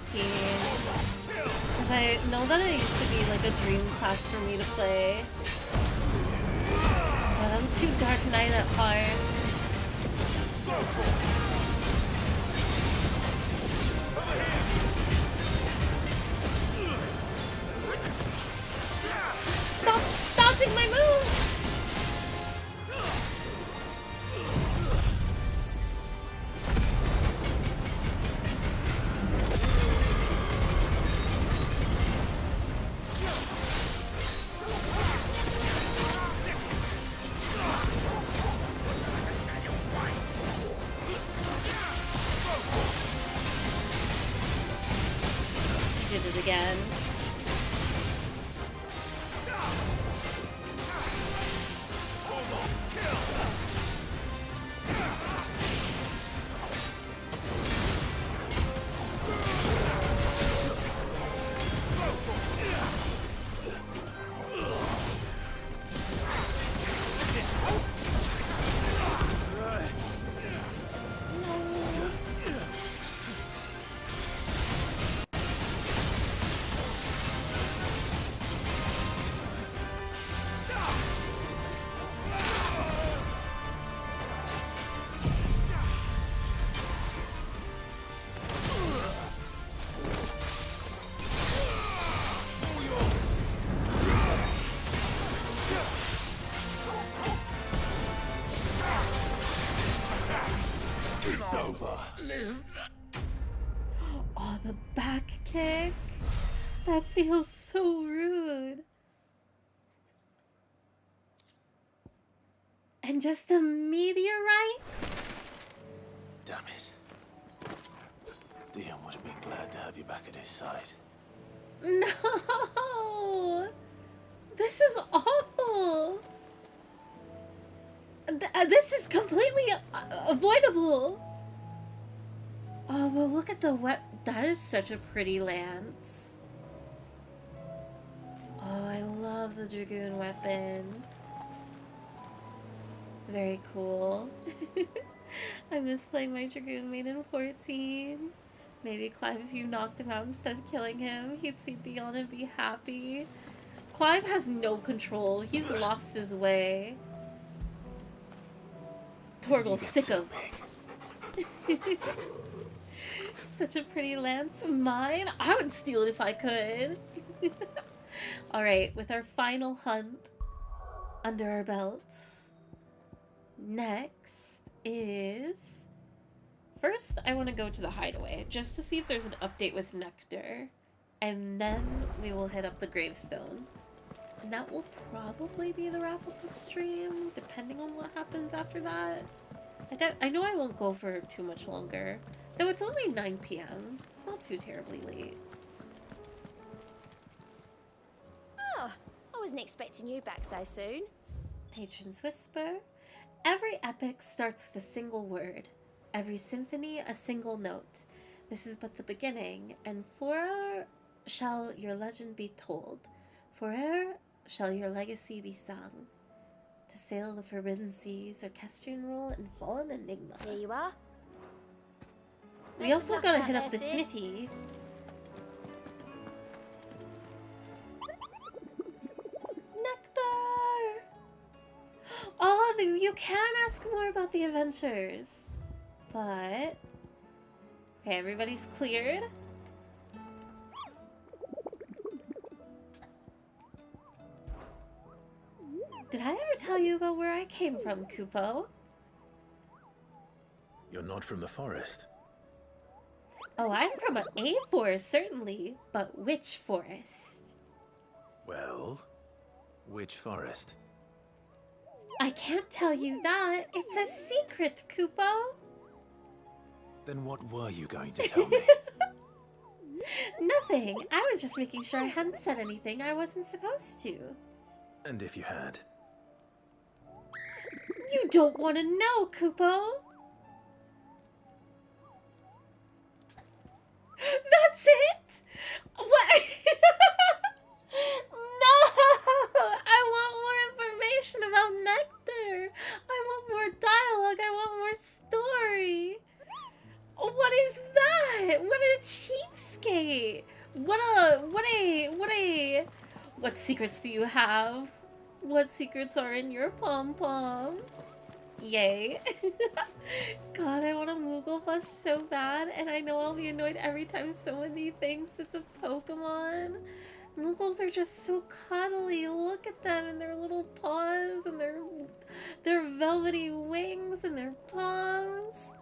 Because I know that it used to be like a dream class for me to play. But I'm too Dark Knight at heart. Stop dodging my moves! Did it again. It's over. Oh, the back kick. That feels so rude. And just a meteorite? Damn it. Dion would have been glad to have you back at his side. No! This is awful! This is completely avoidable! Oh, well look at the that is such a pretty lance. Oh, I love the Dragoon weapon. Very cool. I miss playing my Dragoon Maid in 14. Maybe Clive, if you knocked him out instead of killing him, he'd see Theon and be happy. Clive has no control. He's lost his way. Torgal, stick him. Such a pretty lance. Mine? I would steal it if I could. Alright, with our final hunt under our belts. Next is... First, I want to go to the hideaway, just to see if there's an update with Nectar. And then we will hit up the gravestone. And that will probably be the wrap-up of stream, depending on what happens after that. I know I won't go for too much longer. Though it's only 9 p.m. It's not too terribly late. Ah, wasn't expecting you back so soon. Patrons whisper. Every epic starts with a single word. Every symphony a single note. This is but the beginning, and forever shall your legend be told. Forever shall your legacy be sung. To sail the forbidden seas, orchestrion rule, and fallen enigma. Here you are. We also gotta hit up the Sid. smithy. Nectar! Oh, you can ask more about the adventures. But... Okay, everybody's cleared. Did I ever tell you about where I came from, Kupo? You're not from the forest. Oh, I'm from a forest, certainly. But which forest? Well, which forest? I can't tell you that. It's a secret, Kupo. Then what were you going to tell me? Nothing. I was just making sure I hadn't said anything I wasn't supposed to. And if you had? You don't want to know, Kupo. That's it? What? No! I want more information about Nectar. I want more dialogue. I want more story. What is that? What a cheapskate. What secrets do you have? What secrets are in your pom-pom? Yay. God, I want a Moogle plush so bad, and I know I'll be annoyed every time somebody thinks it's a Pokemon. Moogles are just so cuddly. Look at them and their little paws and their velvety wings and their palms.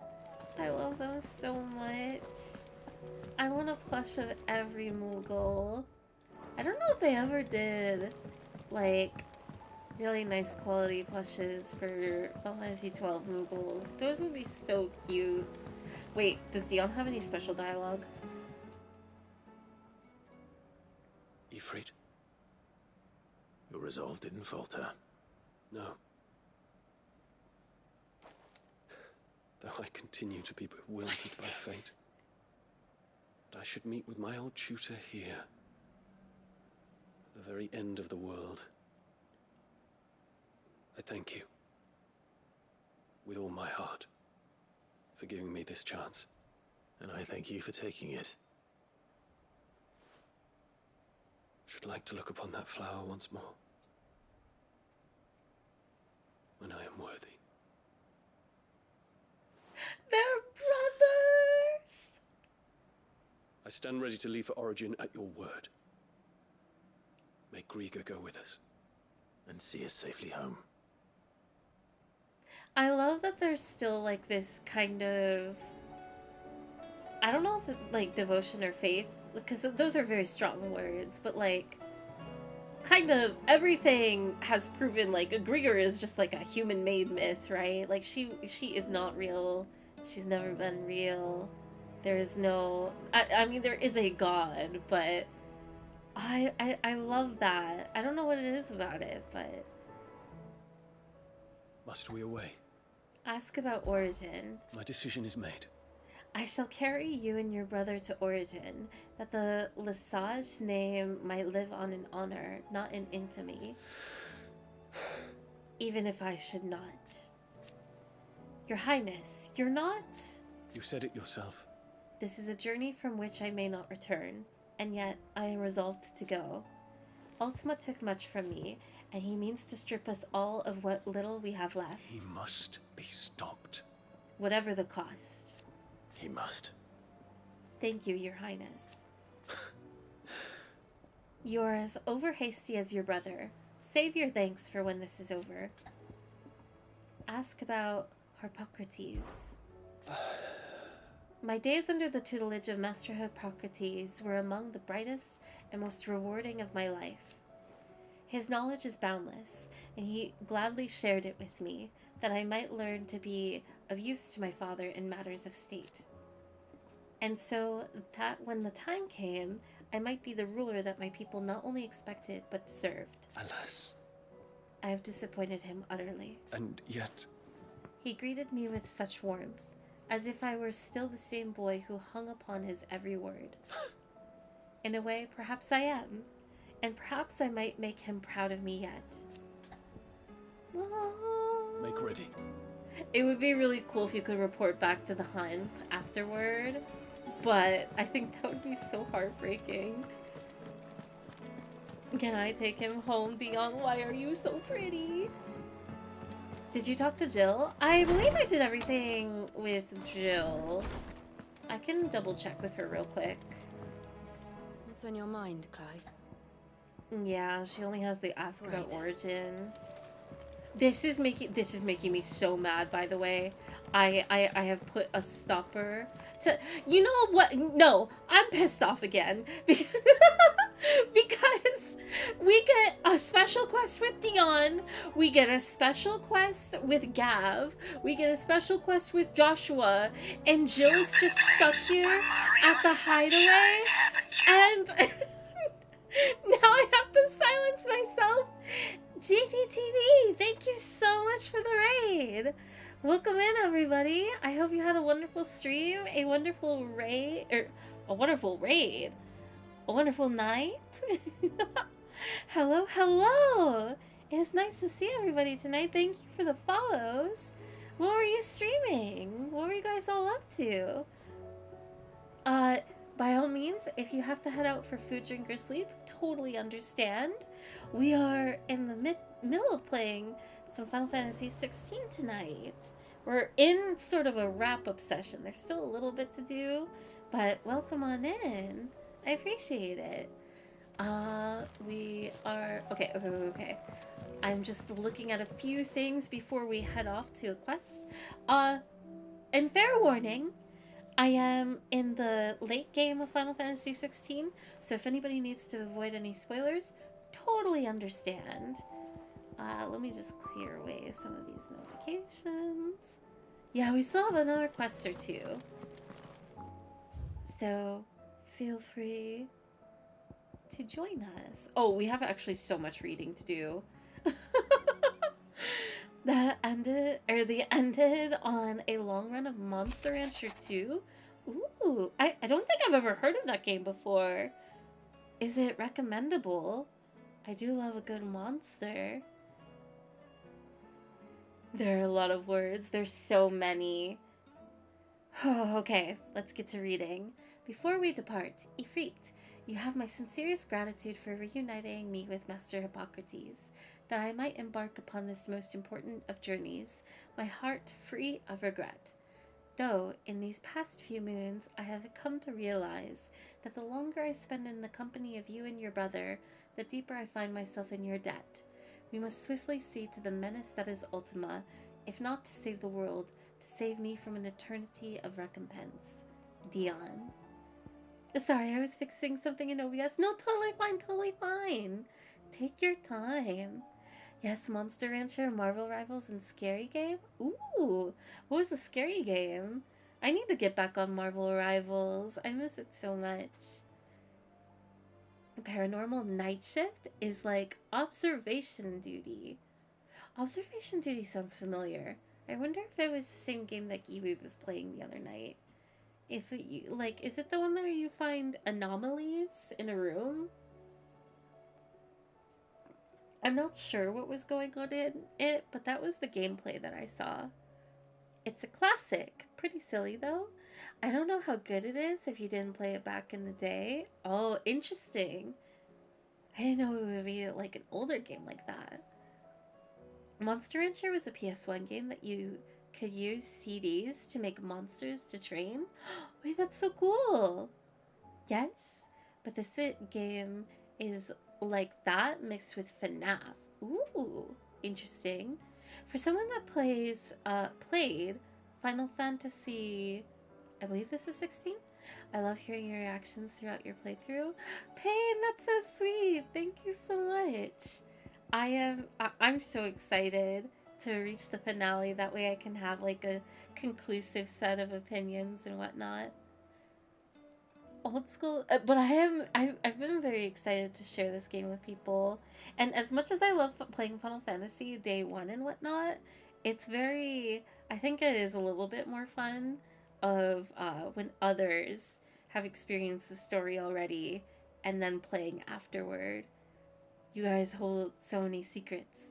I love them so much. I want a plush of every Moogle. I don't know if they ever did, like, really nice quality plushes for Final Fantasy 12 Moogles. Those would be so cute. Wait, does Dion have any special dialogue? Ifrit? Your resolve didn't falter. No. Though I continue to be bewildered by fate. But I should meet with my old tutor here. At the very end of the world. I thank you. With all my heart. For giving me this chance. And I thank you for taking it. Should like to look upon that flower once more. When I am worthy. They're brothers! I stand ready to leave for Origin at your word. May Griga go with us. And see us safely home. I love that there's still, like, this kind of... I don't know if it's, like, devotion or faith, because those are very strong words, but, like, kind of everything has proven, like, Grieger is just, like, a human-made myth, right? Like, she is not real. She's never been real. There is no... I mean, there is a god, but I love that. I don't know what it is about it, but... Must we away? Ask about Origin. My decision is made. I shall carry you and your brother to Origin, that the Lesage name might live on in honor, not in infamy. Even if I should not. Your Highness, you're not? You said it yourself. This is a journey from which I may not return, and yet I am resolved to go. Ultima took much from me, and he means to strip us all of what little we have left. He must be stopped. Whatever the cost. He must. Thank you, Your Highness. You're as over-hasty as your brother. Save your thanks for when this is over. Ask about Harpocrates. My days under the tutelage of Master Hippocrates were among the brightest and most rewarding of my life. His knowledge is boundless, and he gladly shared it with me, that I might learn to be of use to my father in matters of state. And so that when the time came, I might be the ruler that my people not only expected, but deserved. Alas. I have disappointed him utterly. And yet... He greeted me with such warmth, as if I were still the same boy who hung upon his every word. In a way, perhaps I am, and perhaps I might make him proud of me yet. Make ready. It would be really cool if you could report back to the hunt afterward, but I think that would be so heartbreaking. Can I take him home, Dion? Why are you so pretty? Did you talk to Jill? I believe I did everything with Jill. I can double check with her real quick. What's on your mind, Clive? Yeah, she only has the ask about origin. This is making me so mad, by the way. I have put a stopper to... You know what? No, I'm pissed off again. Because we get a special quest with Dion. We get a special quest with Gav. We get a special quest with Joshua. And Jill's just stuck here at the hideaway. And now I have to silence myself. GPTV, thank you so much for the raid. Welcome in, everybody. I hope you had a wonderful stream, a wonderful raid, a wonderful night. Hello, hello. It is nice to see everybody tonight. Thank you for the follows. What were you streaming? What were you guys all up to? By all means, if you have to head out for food, drink, or sleep, totally understand. We are in the middle of playing some Final Fantasy 16 tonight. We're in sort of a wrap-up session. There's still a little bit to do, but welcome on in. I appreciate it. We are... Okay. I'm just looking at a few things before we head off to a quest. And fair warning, I am in the late game of Final Fantasy 16, so if anybody needs to avoid any spoilers, totally understand. Let me just clear away some of these notifications. Yeah, we still have another quest or two. So, feel free to join us. Oh, we have actually so much reading to do. They ended on a long run of Monster Rancher 2. Ooh, I don't think I've ever heard of that game before. Is it recommendable? I do love a good monster. There are a lot of words. There's so many. Oh, okay, let's get to reading. Before we depart, Ifrit, you have my sincerest gratitude for reuniting me with Master Hippocrates, that I might embark upon this most important of journeys, my heart free of regret. Though, in these past few moons, I have come to realize that the longer I spend in the company of you and your brother, the deeper I find myself in your debt. We must swiftly see to the menace that is Ultima, if not to save the world, to save me from an eternity of recompense. Dion. Sorry, I was fixing something in OBS. No, totally fine. Take your time. Yes, Monster Rancher, Marvel Rivals, and Scary Game? Ooh, what was the Scary Game? I need to get back on Marvel Rivals. I miss it so much. Paranormal Night Shift is like Observation Duty. Observation Duty sounds familiar. I wonder if it was the same game that Giwi was playing the other night. If you, like, is it the one where you find anomalies in a room? I'm not sure what was going on in it, but that was the gameplay that I saw. It's a classic. Pretty silly, though. I don't know how good it is if you didn't play it back in the day. Oh, interesting. I didn't know it would be like an older game like that. Monster Rancher was a PS1 game that you could use CDs to make monsters to train. Wait, that's so cool. Yes, but this game is like that mixed with FNAF. Ooh, interesting. For someone that played Final Fantasy, I believe this is 16. I love hearing your reactions throughout your playthrough. Pain, that's so sweet. Thank you so much. I'm so excited to reach the finale. That way I can have like a conclusive set of opinions and whatnot. Old school, but I've been very excited to share this game with people. And as much as I love playing Final Fantasy Day 1 and whatnot, it's very, I think it is a little bit more fun of when others have experienced the story already and then playing afterward. You guys hold so many secrets.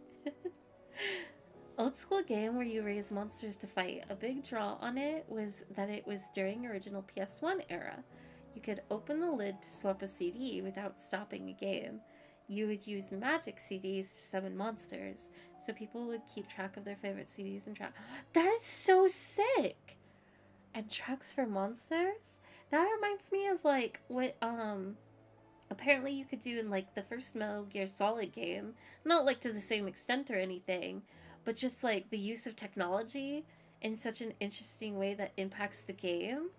Old school game where you raise monsters to fight. A big draw on it was that it was during original PS1 era. You could open the lid to swap a CD without stopping a game. You would use magic CDs to summon monsters, so people would keep track of their favorite CDs and track. That is so sick! And tracks for monsters? That reminds me of like what apparently you could do in like the first Metal Gear Solid game. Not like to the same extent or anything, but just like the use of technology in such an interesting way that impacts the game.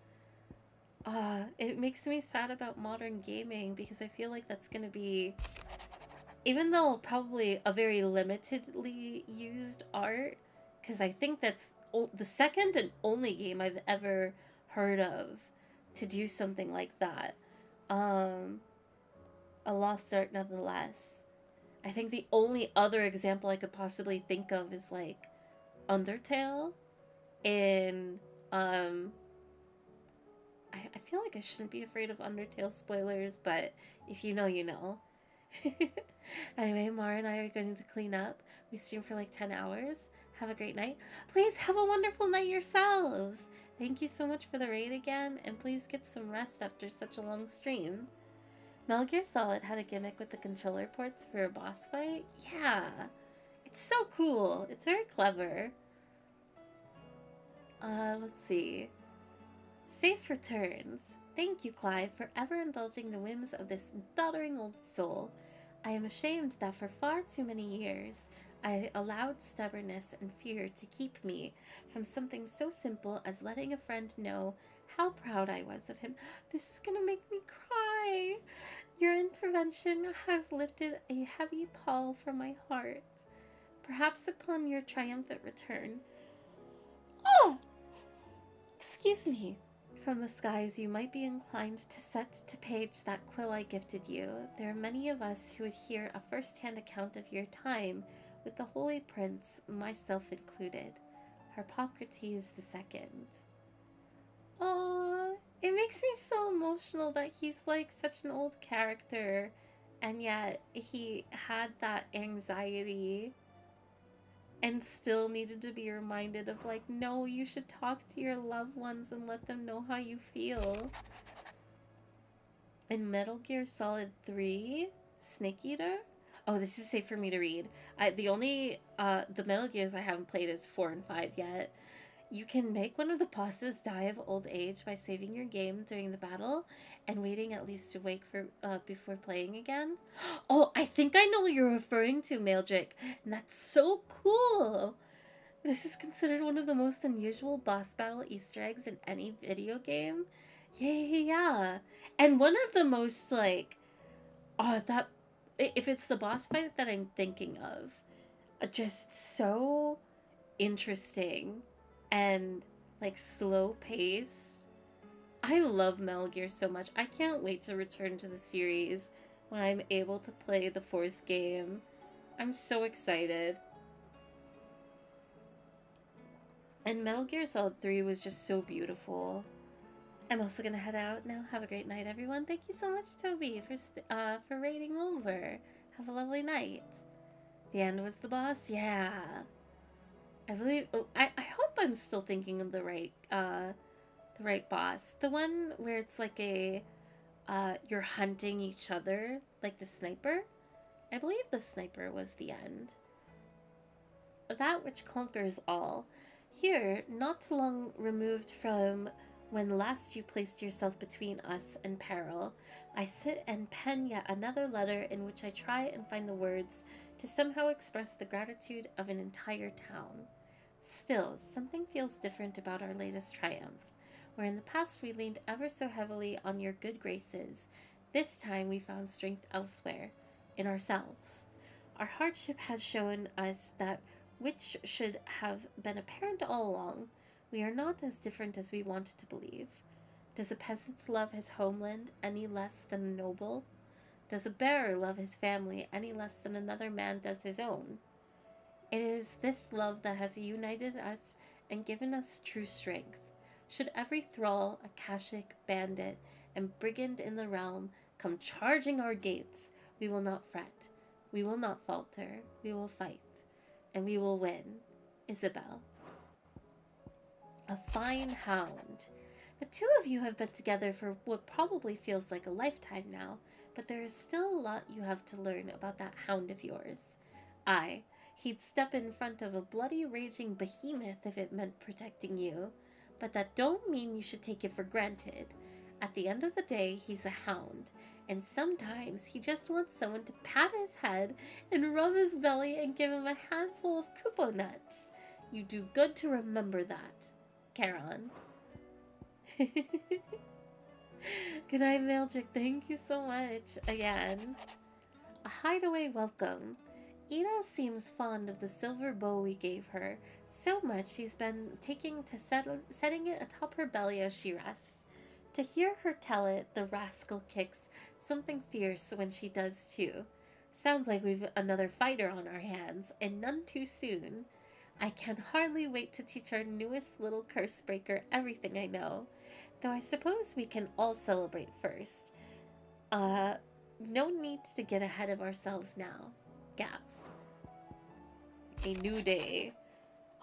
It makes me sad about modern gaming because I feel like that's going to be, even though probably a very limitedly used art, because I think that's the second and only game I've ever heard of to do something like that. A lost art nonetheless. I think the only other example I could possibly think of is like Undertale in I feel like I shouldn't be afraid of Undertale spoilers, but if you know, you know. Anyway, Mara and I are going to clean up. We stream for like 10 hours. Have a great night. Please have a wonderful night yourselves. Thank you so much for the raid again, and please get some rest after such a long stream. Metal Gear Solid had a gimmick with the controller ports for a boss fight. Yeah, it's so cool. It's very clever. Let's see. Safe returns. Thank you, Clive, for ever indulging the whims of this doddering old soul. I am ashamed that for far too many years I allowed stubbornness and fear to keep me from something so simple as letting a friend know how proud I was of him. This is gonna make me cry. Your intervention has lifted a heavy pall from my heart. Perhaps upon your triumphant return. Oh! Excuse me. From the skies, you might be inclined to set to page that quill I gifted you. There are many of us who would hear a first-hand account of your time with the Holy Prince, myself included. Harpocrates II. Aww, it makes me so emotional that he's like such an old character, and yet he had that anxiety and still needed to be reminded of like, no, you should talk to your loved ones and let them know how you feel. In Metal Gear Solid 3, Snake Eater? Oh, this is safe for me to read. The Metal Gears I haven't played is 4 and 5 yet. You can make one of the bosses die of old age by saving your game during the battle and waiting at least a week before playing again. Oh, I think I know what you're referring to, Maildrick, and that's so cool. This is considered one of the most unusual boss battle Easter eggs in any video game. Yeah. And one of the most like, if it's the boss fight that I'm thinking of, just so interesting and like slow paced. I love Metal Gear so much. I can't wait to return to the series when I'm able to play the 4th game. I'm so excited. And Metal Gear Solid 3 was just so beautiful. I'm also gonna head out now. Have a great night, everyone. Thank you so much, Toby, for raiding over. Have a lovely night. The end was the boss? Yeah. I believe. Oh, I hope I'm still thinking of the right boss. The one where it's like you're hunting each other, like the sniper. I believe the sniper was the end. That which conquers all. Here, not long removed from when last you placed yourself between us and peril, I sit and pen yet another letter in which I try and find the words to somehow express the gratitude of an entire town. Still, something feels different about our latest triumph. Where in the past we leaned ever so heavily on your good graces, this time we found strength elsewhere, in ourselves. Our hardship has shown us that which should have been apparent all along. We are not as different as we wanted to believe. Does a peasant love his homeland any less than a noble? Does a bearer love his family any less than another man does his own? It is this love that has united us and given us true strength. Should every thrall, akashic, bandit, and brigand in the realm come charging our gates, we will not fret, we will not falter, we will fight, and we will win. Isabel. A fine hound. The two of you have been together for what probably feels like a lifetime now, but there is still a lot you have to learn about that hound of yours. Aye, he'd step in front of a bloody raging behemoth if it meant protecting you, but that don't mean you should take it for granted. At the end of the day, he's a hound, and sometimes he just wants someone to pat his head and rub his belly and give him a handful of kupo nuts. You do good to remember that. Charon. Good night, Mildred. Thank you so much again. A hideaway welcome. Ina seems fond of the silver bow we gave her, so much she's been taking to setting it atop her belly as she rests. To hear her tell it, the rascal kicks something fierce when she does too. Sounds like we've another fighter on our hands, and none too soon. I can hardly wait to teach our newest little curse breaker everything I know, though I suppose we can all celebrate first. No need to get ahead of ourselves now. Gav. A new day.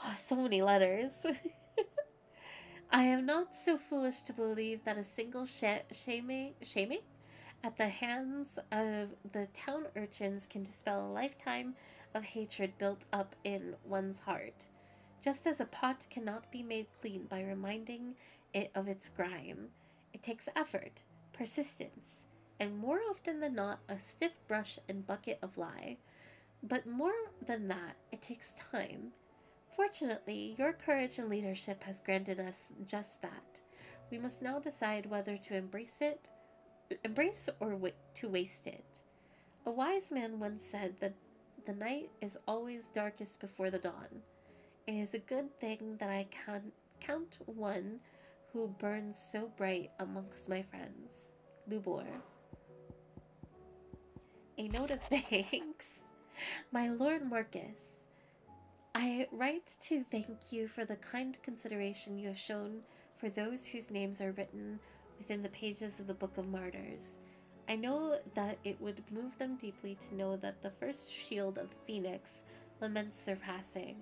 Oh, so many letters. I am not so foolish to believe that a single shaming at the hands of the town urchins can dispel a lifetime of hatred built up in one's heart. Just as a pot cannot be made clean by reminding it of its grime, it takes effort, persistence, and more often than not, a stiff brush and bucket of lye. But more than that, it takes time. Fortunately, your courage and leadership has granted us just that. We must now decide whether to embrace or to waste it. A wise man once said that the night is always darkest before the dawn. It is a good thing that I can count one who burns so bright amongst my friends. Lubor. A note of thanks. My Lord Marcus, I write to thank you for the kind consideration you have shown for those whose names are written within the pages of the Book of Martyrs. I know that it would move them deeply to know that the first shield of the Phoenix laments their passing.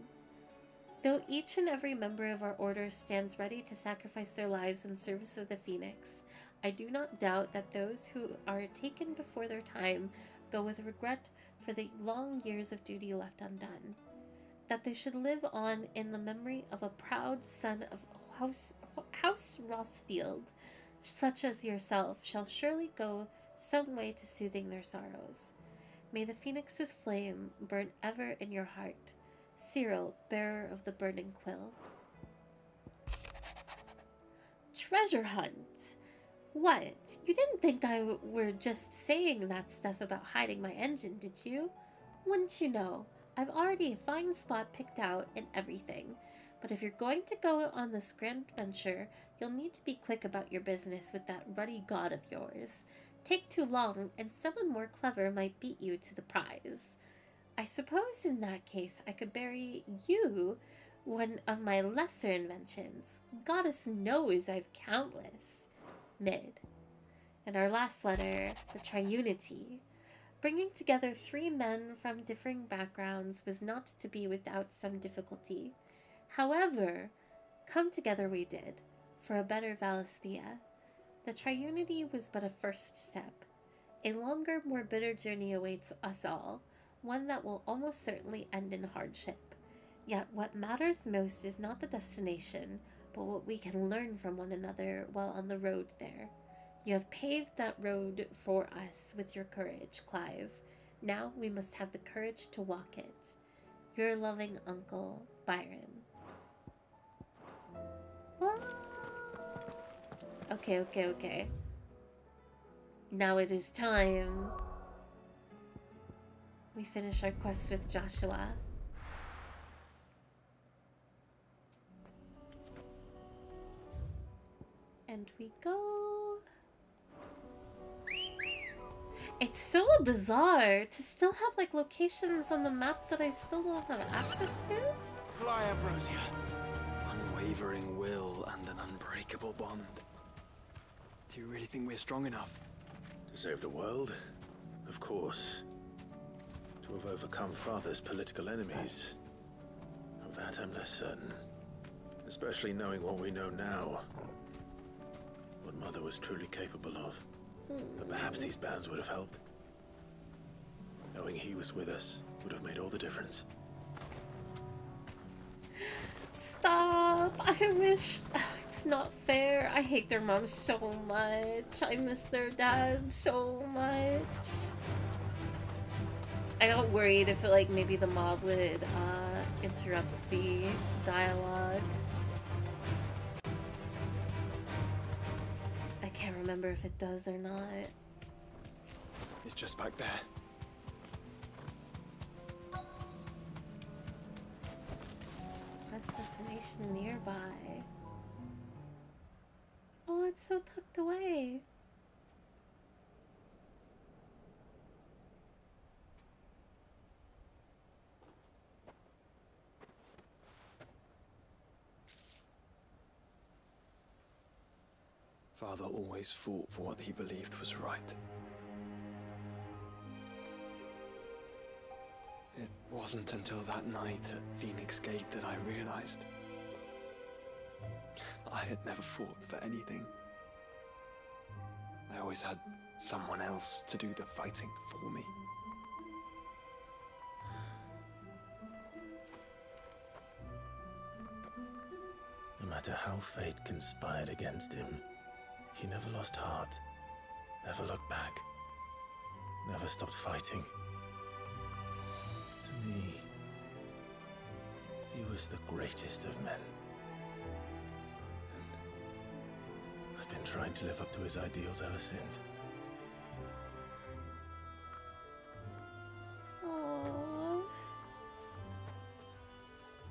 Though each and every member of our order stands ready to sacrifice their lives in service of the Phoenix, I do not doubt that those who are taken before their time go with regret for the long years of duty left undone. That they should live on in the memory of a proud son of House Rossfield, such as yourself, shall surely go some way to soothing their sorrows. May the Phoenix's flame burn ever in your heart. Cyril, bearer of the burning quill. Treasure hunt? What? You didn't think I were just saying that stuff about hiding my engine, did you? Wouldn't you know? I've already a fine spot picked out and everything. But if you're going to go on this grand venture, you'll need to be quick about your business with that ruddy god of yours. Take too long, and someone more clever might beat you to the prize. I suppose in that case I could bury you one of my lesser inventions. Goddess knows I've countless. Mid. And our last letter, the Triunity. Bringing together three men from differing backgrounds was not to be without some difficulty. However, come together we did, for a better Valisthea. The Triunity was but a first step. A longer, more bitter journey awaits us all, one that will almost certainly end in hardship. Yet what matters most is not the destination, but what we can learn from one another while on the road there. You have paved that road for us with your courage, Clive. Now we must have the courage to walk it. Your loving uncle, Byron. Okay. Now it is time. We finish our quest with Joshua. And And we go. It's so bizarre to still have like locations on the map that I still don't have access to. Fly, Ambrosia. Unwavering will and an unbreakable bond. Do you really think we're strong enough? To save the world? Of course. To have overcome Father's political enemies. Of that I'm less certain. Especially knowing what we know now. What Mother was truly capable of. But perhaps these bands would have helped. Knowing he was with us would have made all the difference. Stop! I wish... It's not fair. I hate their mom so much. I miss their dad so much. I got worried if like maybe the mob would interrupt the dialogue. I can't remember if it does or not. It's just back there. Quest destination nearby. Oh, it's so tucked away. Father always fought for what he believed was right. It wasn't until that night at Phoenix Gate that I realized I had never fought for anything. I always had someone else to do the fighting for me. No matter how fate conspired against him, he never lost heart, never looked back, never stopped fighting. To me, he was the greatest of men. And I've been trying to live up to his ideals ever since. Aww.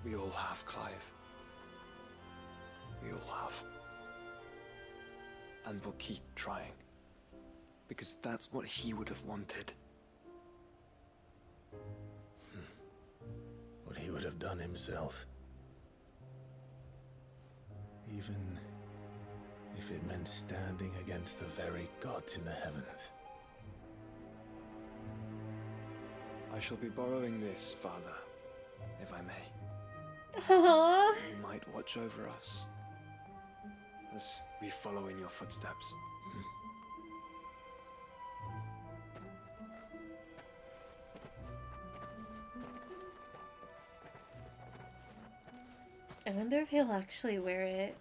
We all have, Clive. We all have. And we'll keep trying. Because that's what he would have wanted. What he would have done himself. Even if it meant standing against the very gods in the heavens. I shall be borrowing this, Father, if I may. Aww. You might watch over us as we follow in your footsteps. I wonder if he'll actually wear it,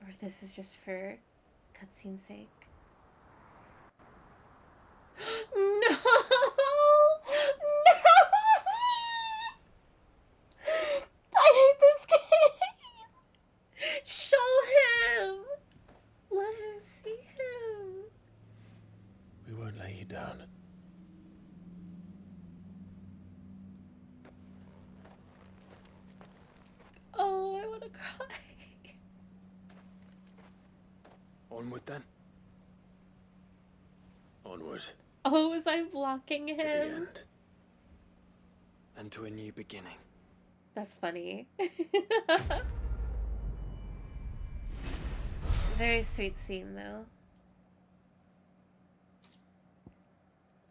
or if this is just for cutscene's sake. No! No! I hate this game! Show him! Let him see him! We won't lay you down. Oh, I want to cry. Onward then. Onward. Oh, was I blocking him? To the end. And to a new beginning. That's funny. Very sweet scene, though.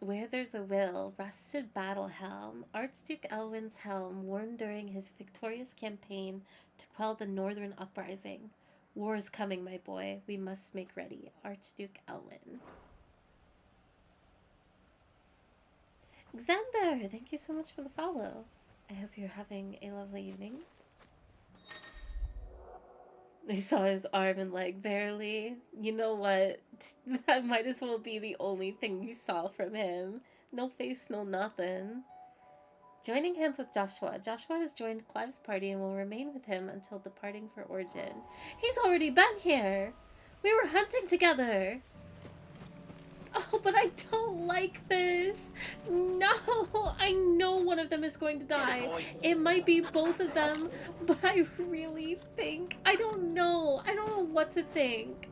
Where there's a will, rusted battle helm, Archduke Elwin's helm worn during his victorious campaign to quell the northern uprising. War is coming, my boy. We must make ready. Archduke Elwin. Xander, thank you so much for the follow. I hope you're having a lovely evening. I saw his arm and leg barely. You know what? That might as well be the only thing you saw from him. No face, no nothing. Joining hands with Joshua. Joshua has joined Clive's party and will remain with him until departing for Origin. He's already been here! We were hunting together! Oh, but I don't like this. No, I know one of them is going to die. It might be both of them, but I really think, I don't know what to think.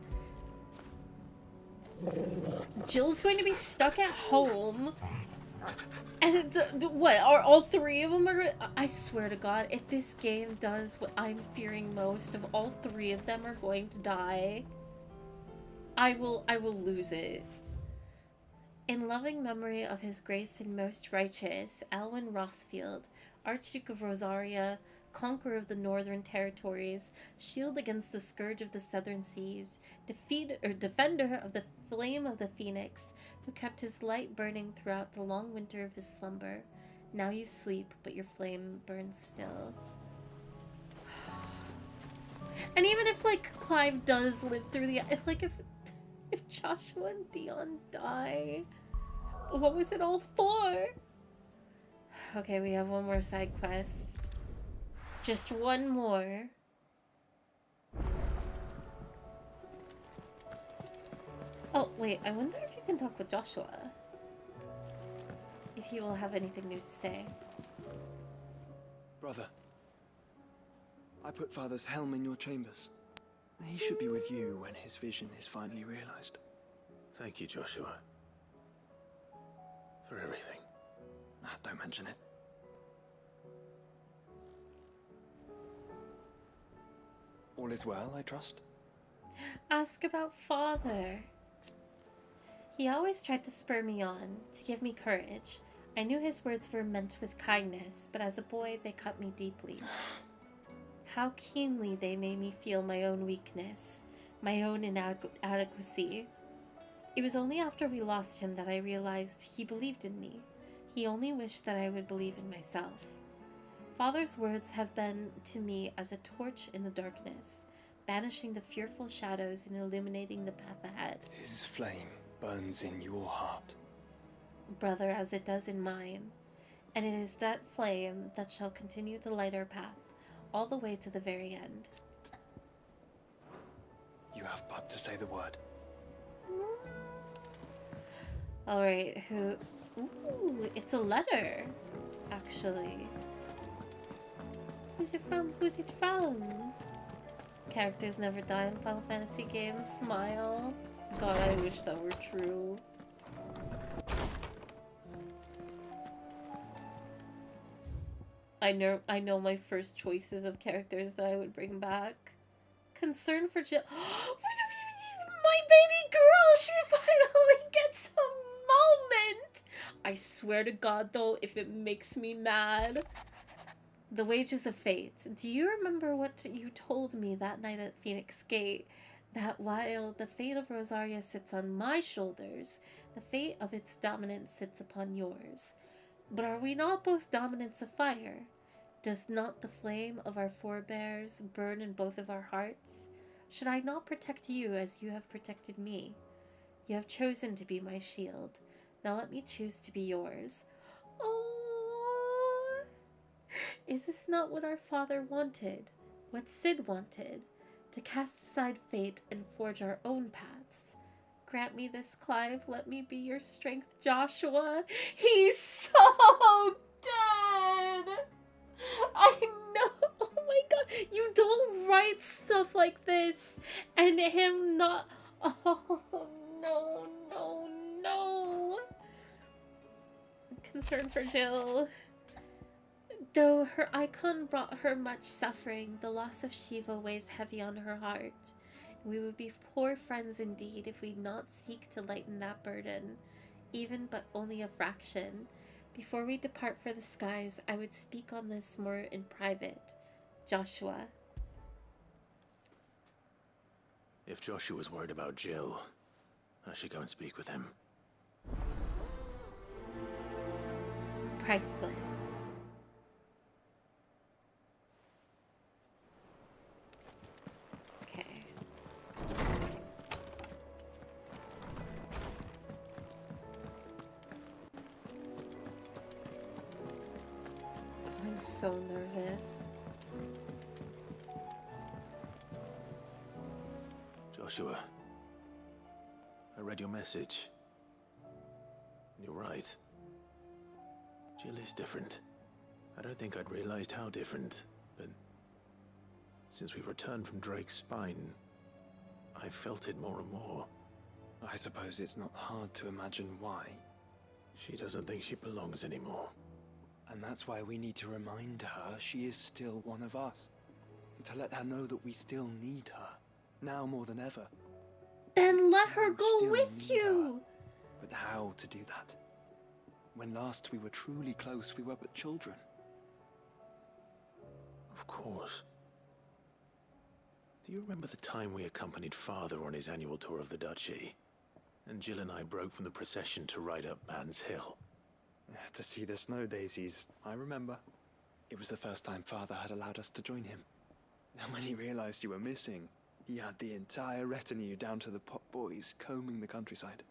Jill's going to be stuck at home. And what, are all three of them I swear to God, if this game does what I'm fearing most, if all three of them are going to die, I will lose it. In loving memory of his grace and most righteous, Alwyn Rossfield, Archduke of Rosaria, conqueror of the Northern Territories, shield against the scourge of the Southern Seas, defender of the flame of the Phoenix, who kept his light burning throughout the long winter of his slumber. Now you sleep, but your flame burns still. And even if, like, Clive does live through the... Like, if Joshua and Dion die, what was it all for? Okay, we have one more side quest. Just one more. Oh, wait, I wonder if you can talk with Joshua. If he will have anything new to say. Brother, I put Father's helm in your chambers. He should be with you when his vision is finally realized. Thank you, Joshua. For everything. Don't mention it. All is well, I trust? Ask about Father. He always tried to spur me on, to give me courage. I knew his words were meant with kindness, but as a boy they cut me deeply. How keenly they made me feel my own weakness, my own inadequacy. It was only after we lost him that I realized he believed in me. He only wished that I would believe in myself. Father's words have been to me as a torch in the darkness, banishing the fearful shadows and illuminating the path ahead. His flame burns in your heart, brother, as it does in mine, and it is that flame that shall continue to light our path, all the way to the very end. You have but to say the word. Alright, who... Ooh, it's a letter, actually. Who's it from? Who's it from? Characters never die in Final Fantasy games. Smile. God, I wish that were true. I know my first choices of characters that I would bring back. Concern for Jill. My baby girl, she finally gets a moment! I swear to God, though, if it makes me mad. The Wages of Fate. Do you remember what you told me that night at Phoenix Gate? That while the fate of Rosaria sits on my shoulders, the fate of its dominance sits upon yours. But are we not both dominants of fire? Does not the flame of our forebears burn in both of our hearts? Should I not protect you as you have protected me? You have chosen to be my shield. Now let me choose to be yours. Oh, is this not what our father wanted? What Sid wanted? To cast aside fate and forge our own paths. Grant me this, Clive. Let me be your strength, Joshua. He's so dead. I know. Oh my God. You don't write stuff like this. And him not. Oh, no, no, no. Concern for Jill. Though her icon brought her much suffering, the loss of Shiva weighs heavy on her heart. We would be poor friends indeed if we not seek to lighten that burden, even but only a fraction. Before we depart for the skies, I would speak on this more in private. Joshua. If Joshua's worried about Jill, I should go and speak with him. Priceless. I'm so nervous. Joshua, I read your message. You're right. Jill is different. I don't think I'd realized how different, but since we returned from Drake's spine, I felt it more and more. I suppose it's not hard to imagine why. She doesn't think she belongs anymore. And that's why we need to remind her she is still one of us. To let her know that we still need her, now more than ever. Then let her go with you! But how to do that? When last we were truly close, we were but children. Of course. Do you remember the time we accompanied Father on his annual tour of the Duchy? And Jill and I broke from the procession to ride up Man's Hill. To see the snow daisies, I remember. It was the first time Father had allowed us to join him. And when he realized you were missing, he had the entire retinue down to the pot boys combing the countryside.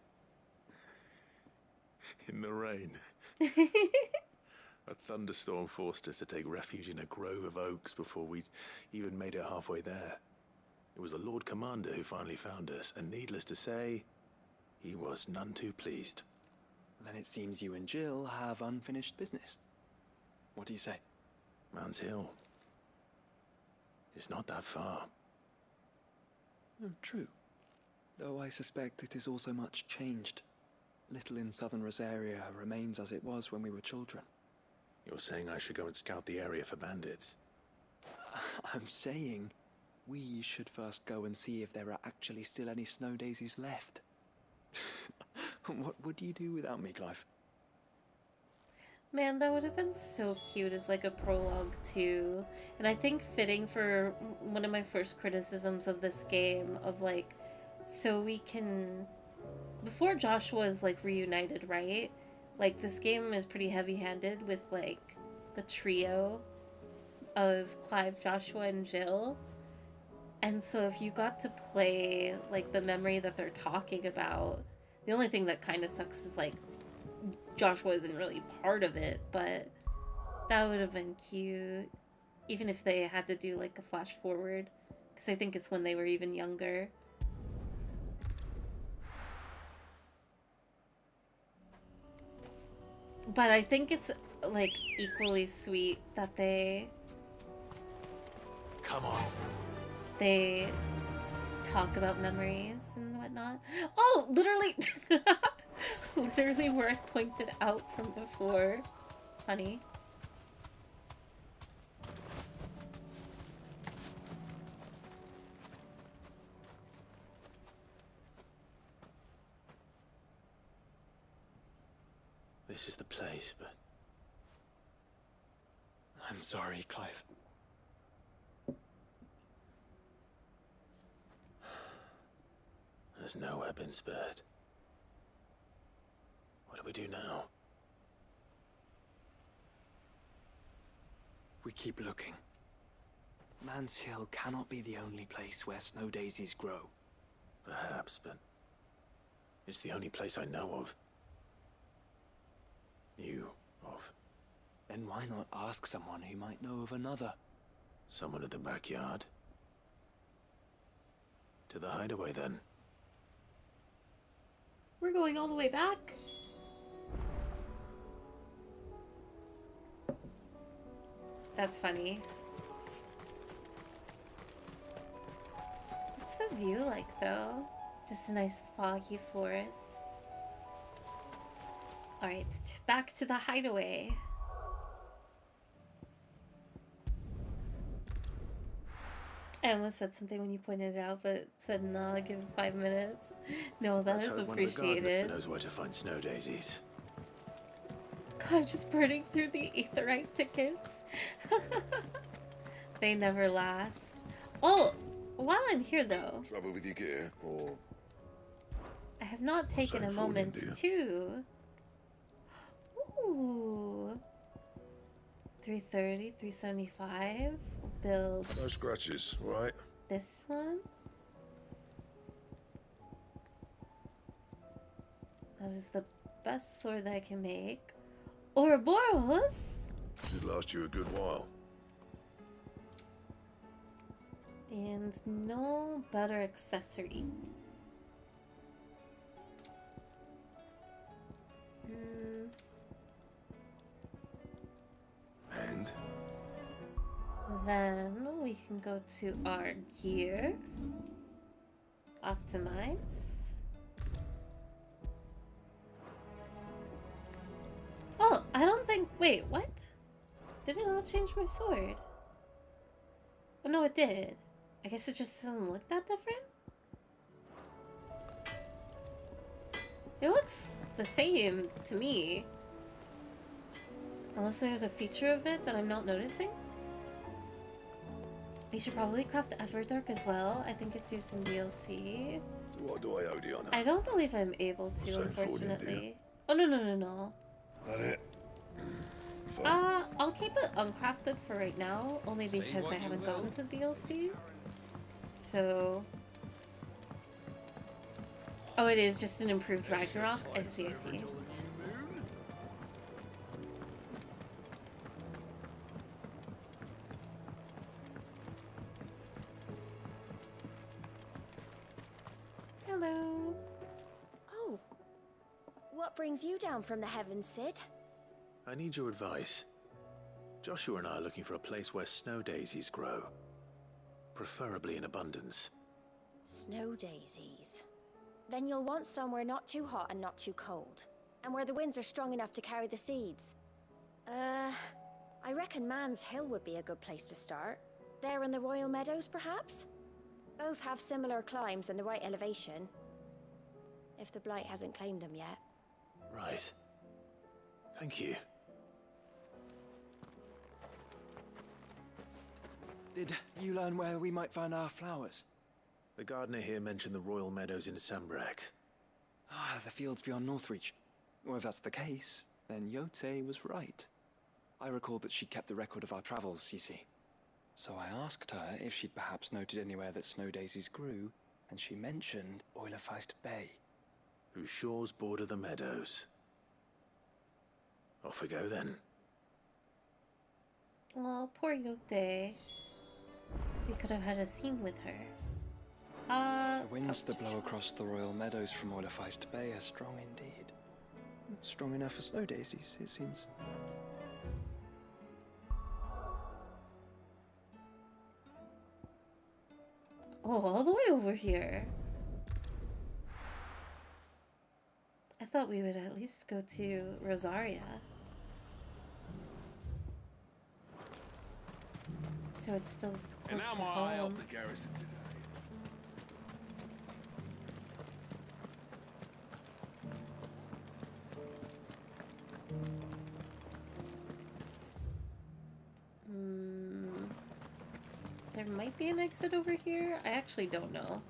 In the rain. A thunderstorm forced us to take refuge in a grove of oaks before we'd even made it halfway there. It was the Lord Commander who finally found us, and needless to say, he was none too pleased. Then it seems you and Jill have unfinished business. What do you say? Man's Hill. It's not that far. True. Though I suspect it is also much changed. Little in southern Rosaria remains as it was when we were children. You're saying I should go and scout the area for bandits? I'm saying we should first go and see if there are actually still any snow daisies left. What would you do without me, Clive? Man, that would have been so cute as like a prologue too. And I think fitting for one of my first criticisms of this game of like, so we can, before Joshua is like reunited, right? Like this game is pretty heavy-handed with like the trio of Clive, Joshua, and Jill. And so if you got to play like the memory that they're talking about, the only thing that kind of sucks is like Joshua isn't really part of it, but that would have been cute. Even if they had to do like a flash forward, because I think it's when they were even younger. But I think it's like equally sweet that they they talk about memories and whatnot. Oh, literally literally where I pointed out from before. Funny. This is the place, but I'm sorry, Clive. There's nowhere been spared. What do we do now? We keep looking. Man's Hill cannot be the only place where snow daisies grow. Perhaps, but it's the only place I know of. Knew of. Then why not ask someone who might know of another? Someone at the backyard? To the hideaway, then. We're going all the way back. That's funny. What's the view like, though? Just a nice foggy forest. Alright, back to the hideaway. I almost said something when you pointed it out, but said no, give it 5 minutes. No, that is appreciated. Knows where to find snow daisies. God, I'm just burning through the Aetherite tickets. They never last. Oh, while I'm here though. Trouble with your gear, or? I have not taken a moment to. Ooh. 330, 375. Build. No scratches, right? This one. That is the best sword that I can make. Ouroboros. Should last you a good while. And no better accessory. then we can go to our gear. Optimize. Oh, I don't think... Wait, what? Did it not change my sword? Oh, no, it did. I guess it just doesn't look that different? It looks the same to me. Unless there's a feature of it that I'm not noticing. You should probably craft Everdark as well. I think it's used in DLC. So what do I owe the honor? I don't believe I'm able to, Same for you, unfortunately. Oh, no. That it? Fine. I'll keep it uncrafted for right now, only because I haven't gotten to DLC. So... Oh, it is just an improved Ragnarok? I see. Hello. Oh. What brings you down from the heavens, Sid? I need your advice. Joshua and I are looking for a place where snow daisies grow. Preferably in abundance. Snow daisies. Then you'll want somewhere not too hot and not too cold. And where the winds are strong enough to carry the seeds. I reckon Man's Hill would be a good place to start. There in the Royal Meadows, perhaps? Both have similar climbs and the right elevation. If the Blight hasn't claimed them yet. Right. Thank you. Did you learn where we might find our flowers? The gardener here mentioned the Royal Meadows in Sambrak. Ah, the fields beyond Northreach. Well, if that's the case, then Yote was right. I recalled that she kept a record of our travels, you see. So I asked her if she'd perhaps noted anywhere that snow daisies grew, and she mentioned Oilefeist Bay. Whose shores border the meadows. Off we go then. Oh, poor Yote. We could have had a scene with her. The winds that blow across the Royal Meadows from Oilefeist Bay are strong indeed. Strong enough for snow daisies, it seems. Oh, all the way over here. I thought we would at least go to Rosaria. So it's still close to home. The garrison today. There might be an exit over here. I actually don't know.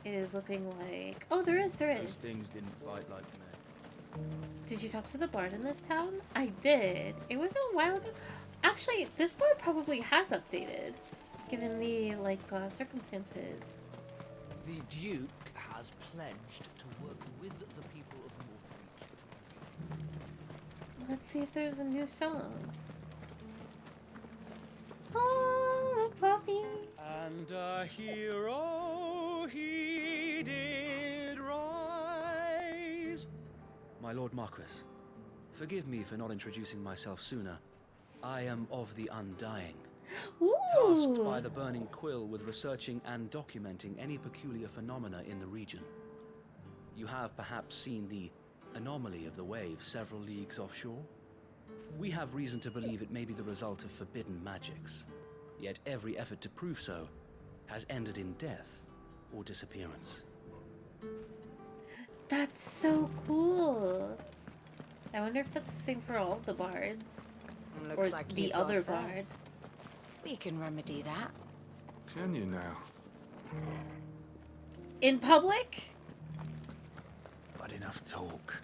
It is looking like... Oh, there is. Those things didn't fight like me. Did you talk to the bard in this town? I did. It was a while ago. Actually, this bard probably has updated, given the, circumstances. The Duke has pledged to work with the people of Northreach. Let's see if there's a new song. Oh, the puppy. And a hero he did rise. My Lord Marquis, forgive me for not introducing myself sooner. I am of the Undying. Tasked by the Burning Quill with researching and documenting any peculiar phenomena in the region. You have perhaps seen the anomaly of the waves several leagues offshore? We have reason to believe it may be the result of forbidden magics. Yet every effort to prove so has ended in death or disappearance. That's so cool. I wonder if that's the same for all the bards. Looks or like the you've other got bard. first. We can remedy that. Can you now? In public? But enough talk.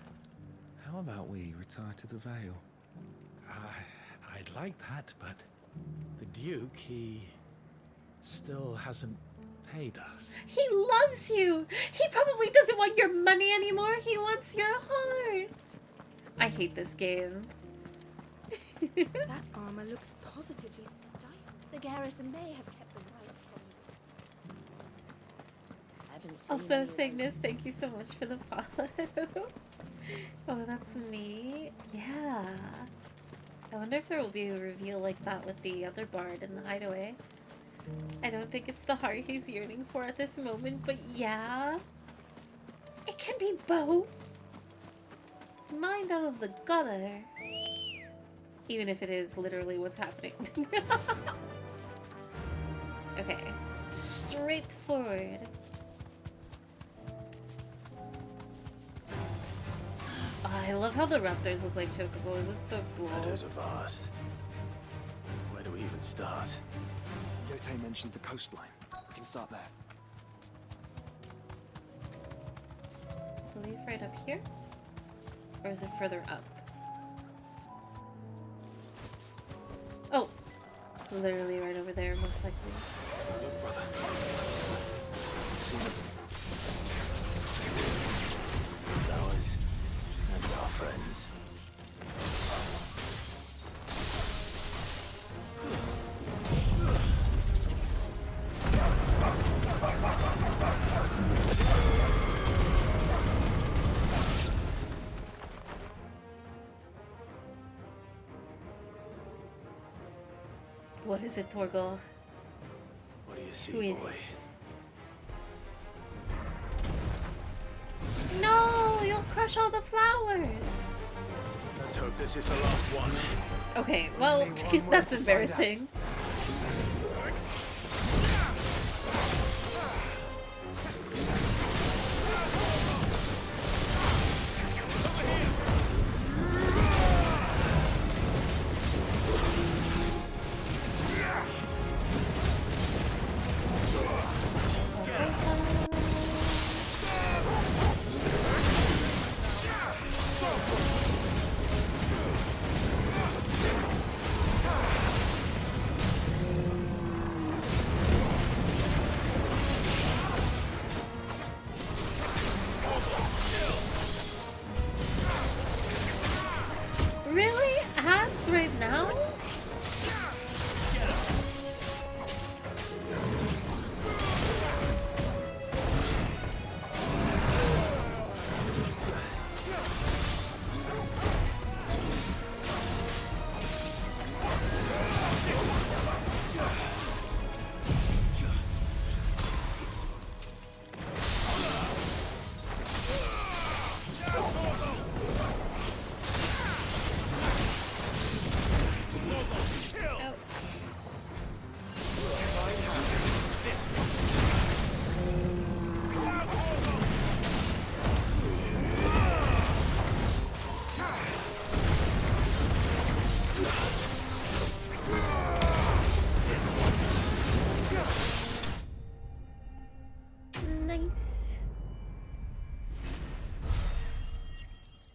How about we retire to the Vale? I'd like that, but the Duke, he still hasn't paid us. He loves you. He probably doesn't want your money anymore. He wants your heart. I hate this game. That armor looks positively stifling. The garrison may have kept the rights from... haven't seen Also, any Cygnus, thank you so much for the follow. Oh, that's neat. Yeah. I wonder if there will be a reveal like that with the other bard in the hideaway. I don't think it's the heart he's yearning for at this moment, but yeah. It can be both. Mind out of the gutter. Even if it is literally what's happening. Okay. Straight forward. Oh, I love how the raptors look like chocobos. It's so cool. Meadows are vast. Where do we even start? Yote mentioned the coastline. We can start there. I believe right up here? Or is it further up? Oh! Literally right over there, most likely. Look, brother. Flowers and our friends. What is it, Torgal? What do you see, Who is boy? it? No! You'll crush all the flowers! Let's hope this is the last one. Okay, well, that's embarrassing. Really? Ads right now?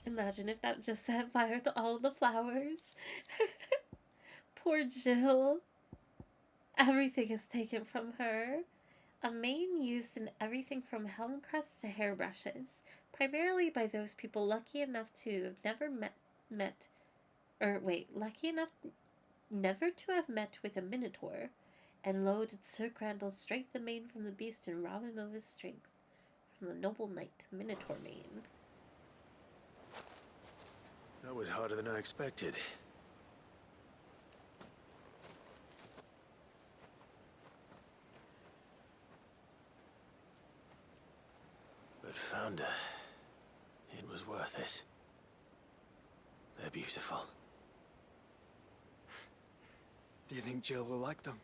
Imagine if that just set fire to all the flowers. Poor Jill. Everything is taken from her. A mane used in everything from helm crests to hairbrushes, primarily by those people lucky enough to have never never to have met with a minotaur, and lo, did Sir Grendel strike the mane from the beast and rob him of his strength. From the noble knight, Minotaur mane. That was harder than I expected. But Founder, it was worth it. They're beautiful. Do you think Jill will like them?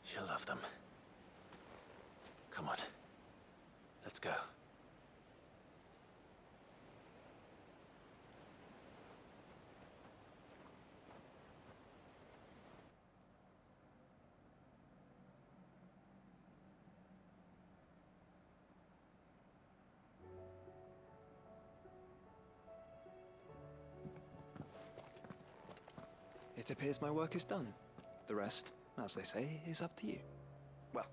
She'll love them. Come on. Let's go. It appears my work is done. The rest, as they say, is up to you. Well,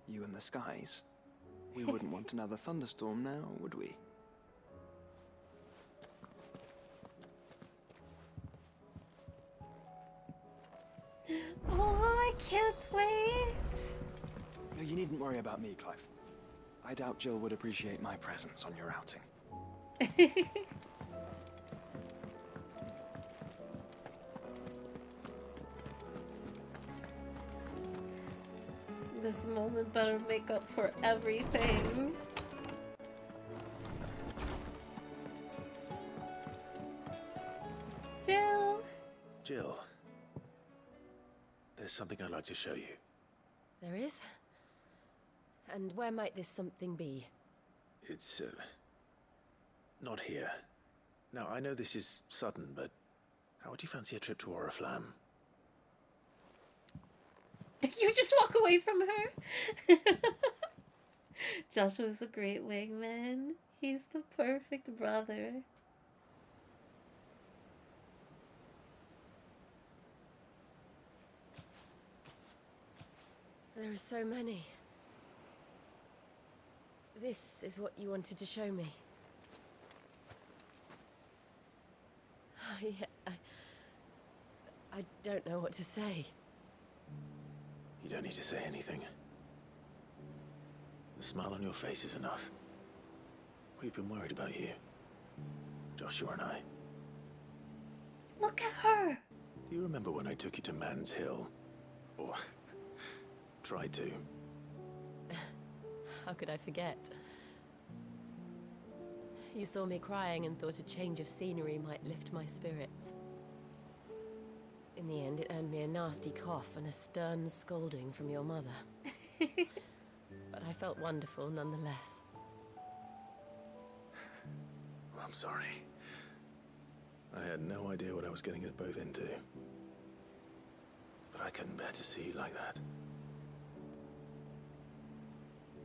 you and the skies. We wouldn't want another thunderstorm now, would we? Oh, I can't wait! You needn't worry about me, Clive. I doubt Jill would appreciate my presence on your outing. This moment better make up for everything. Jill! Jill, there's something I'd like to show you. There is? And where might this something be? It's, not here. Now, I know this is sudden, but how would you fancy a trip to Oriflamme? You just walk away from her? Joshua's a great wingman. He's the perfect brother. There are so many. This is what you wanted to show me. I don't know what to say. You don't need to say anything. The smile on your face is enough. We've been worried about you, Joshua and I. Look at her! Do you remember when I took you to Man's Hill? Or tried to? How could I forget? You saw me crying and thought a change of scenery might lift my spirits. In the end, it earned me a nasty cough and a stern scolding from your mother. But I felt wonderful nonetheless. I'm sorry. I had no idea what I was getting us both into. But I couldn't bear to see you like that.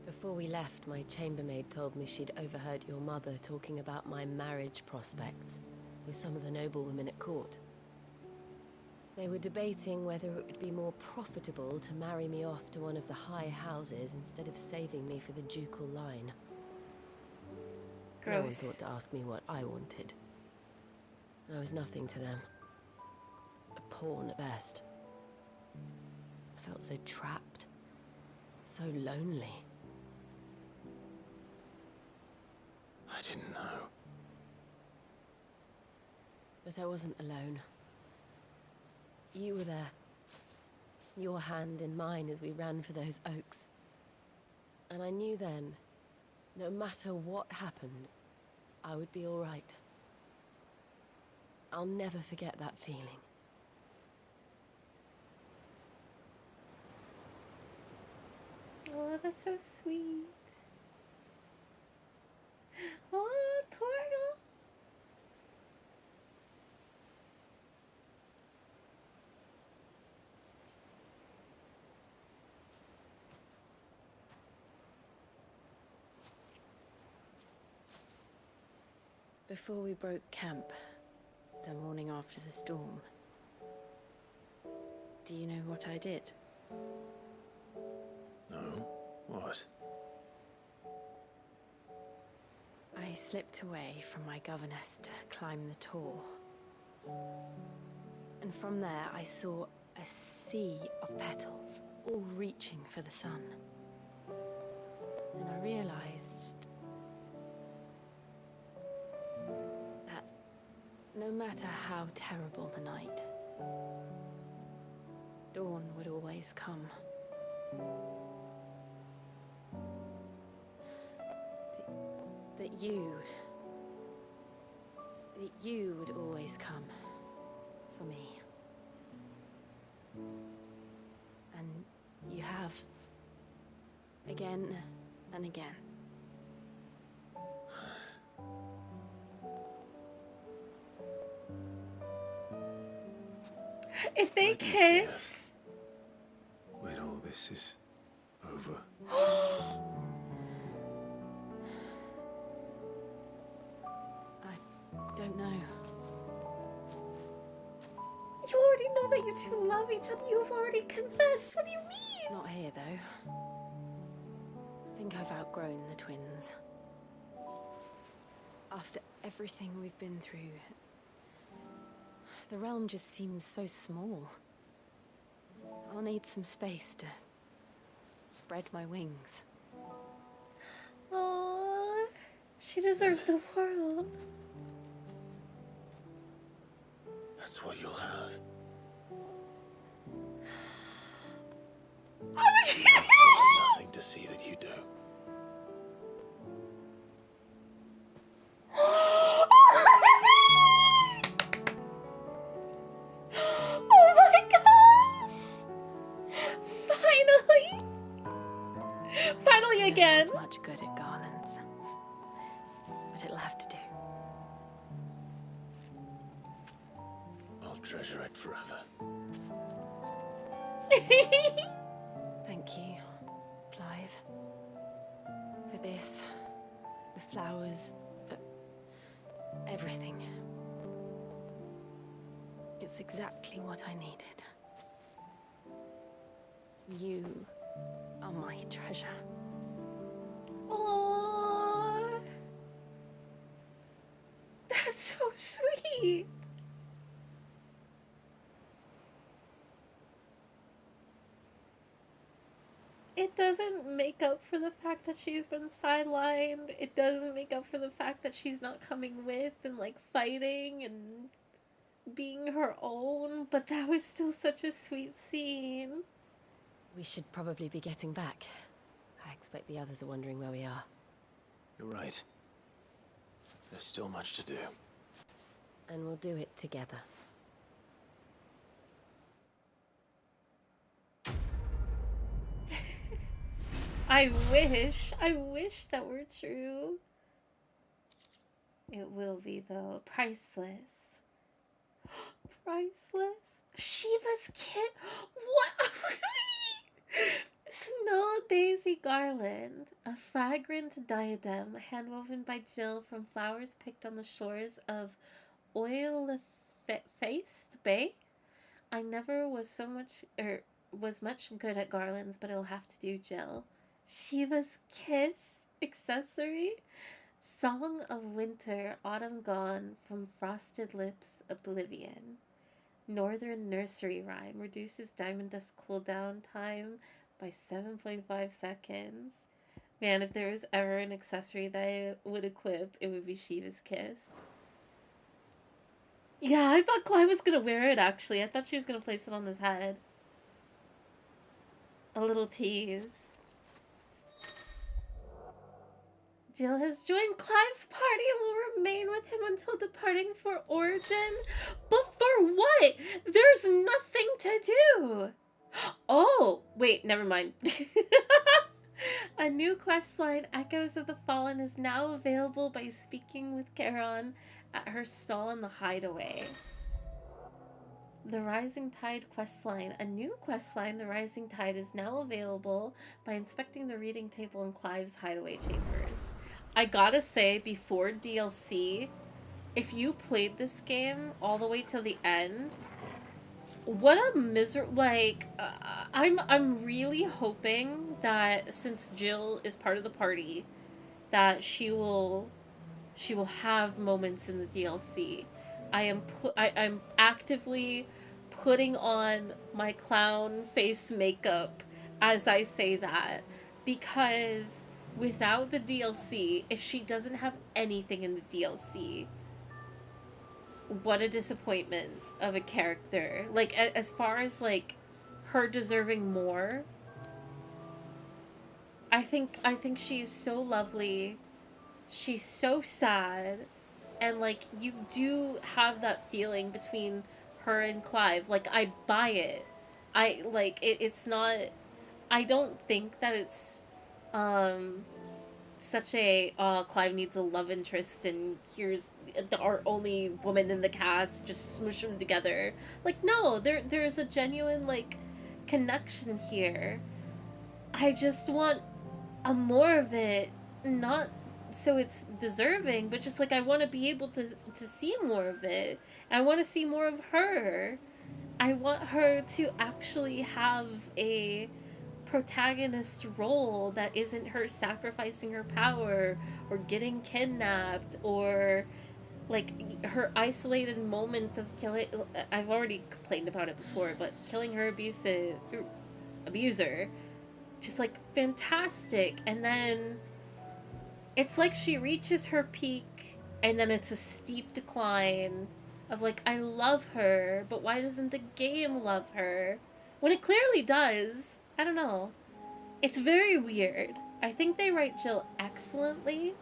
Before we left, my chambermaid told me she'd overheard your mother talking about my marriage prospects with some of the noblewomen at court. They were debating whether it would be more profitable to marry me off to one of the high houses instead of saving me for the ducal line. Gross. No one thought to ask me what I wanted. I was nothing to them. A pawn at best. I felt so trapped. So lonely. I didn't know. But I wasn't alone. You were there. Your hand in mine as we ran for those oaks. And I knew then, no matter what happened, I would be all right. I'll never forget that feeling. Oh, that's so sweet. Oh, Torgal. Before we broke camp, the morning after the storm, do you know what I did? No? What? I slipped away from my governess to climb the tor. And from there I saw a sea of petals, all reaching for the sun. And I realized that no matter how terrible the night, dawn would always come. That you would always come for me. And you have. Again and again. If they kiss. When all this is over. I don't know. You already know that you two love each other. You've already confessed. What do you mean? Not here, though. I think I've outgrown the twins. After everything we've been through, the realm just seems so small. I'll need some space to spread my wings. Aww, she deserves the world. That's what you'll have. Nothing to see that you do. Oh my gosh! Finally! Finally again! It's much good at garlands. But it'll have to do. I'll treasure it forever. Thank you, Clive. For this, the flowers, for everything. It's exactly what I needed. You are my treasure. Aww. That's so sweet. It doesn't make up for the fact that she's been sidelined. It doesn't make up for the fact that she's not coming with and like fighting and being her own, but that was still such a sweet scene. We should probably be getting back. I expect the others are wondering where we are. You're right. There's still much to do. And we'll do it together. I wish that were true. It will be though. Priceless. Priceless. Shiva's kit. What? Snow daisy garland. A fragrant diadem handwoven by Jill from flowers picked on the shores of Oil-faced Bay. I never was much good at garlands, but it'll have to do, Jill. Shiva's kiss accessory. Song of winter, autumn gone, from frosted lips, oblivion. Northern nursery rhyme reduces diamond dust cooldown time by 7.5 seconds. Man, if there was ever an accessory that I would equip, it would be Shiva's kiss. Yeah, I thought Clive was gonna wear it actually. I thought she was gonna place it on his head. A little tease. Jill has joined Clive's party and will remain with him until departing for Origin. But for what? There's nothing to do. Oh, wait, never mind. A new questline, Echoes of the Fallen, is now available by speaking with Charon at her stall in the Hideaway. The Rising Tide questline. A new questline, The Rising Tide, is now available by inspecting the reading table in Clive's hideaway chambers. I gotta say, before DLC, if you played this game all the way to the end, what a I'm really hoping that since Jill is part of the party, that she will have moments in the DLC. I'm actively putting on my clown face makeup as I say that, because without the DLC, if she doesn't have anything in the DLC, what a disappointment of a character. Like, as far as like her deserving more, I think she's so lovely. She's so sad. And, like, you do have that feeling between her and Clive. Like, I buy it. It's not... I don't think that it's, such a, Clive needs a love interest and here's our only woman in the cast, just smoosh them together. Like, no, there's a genuine, like, connection here. I just want a more of it, not so it's deserving, but just like I want to be able to see more of it. I want to see more of her. I want her to actually have a protagonist role that isn't her sacrificing her power or getting kidnapped or like her isolated moment of killing. I've already complained about it before, but killing her abuser just like fantastic, and then it's like she reaches her peak and then it's a steep decline of like, I love her, but why doesn't the game love her when it clearly does? I don't know, it's very weird. I think they write Jill excellently,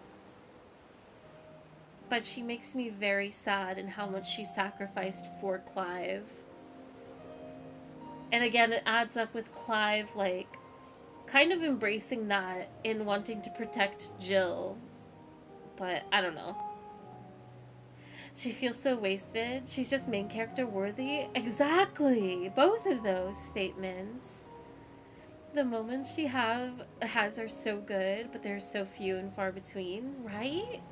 but she makes me very sad in how much she sacrificed for Clive. And again, it adds up with Clive, like, kind of embracing that in wanting to protect Jill. But, I don't know. She feels so wasted. She's just main character worthy. Exactly! Both of those statements. The moments she has are so good, but they're so few and far between, right?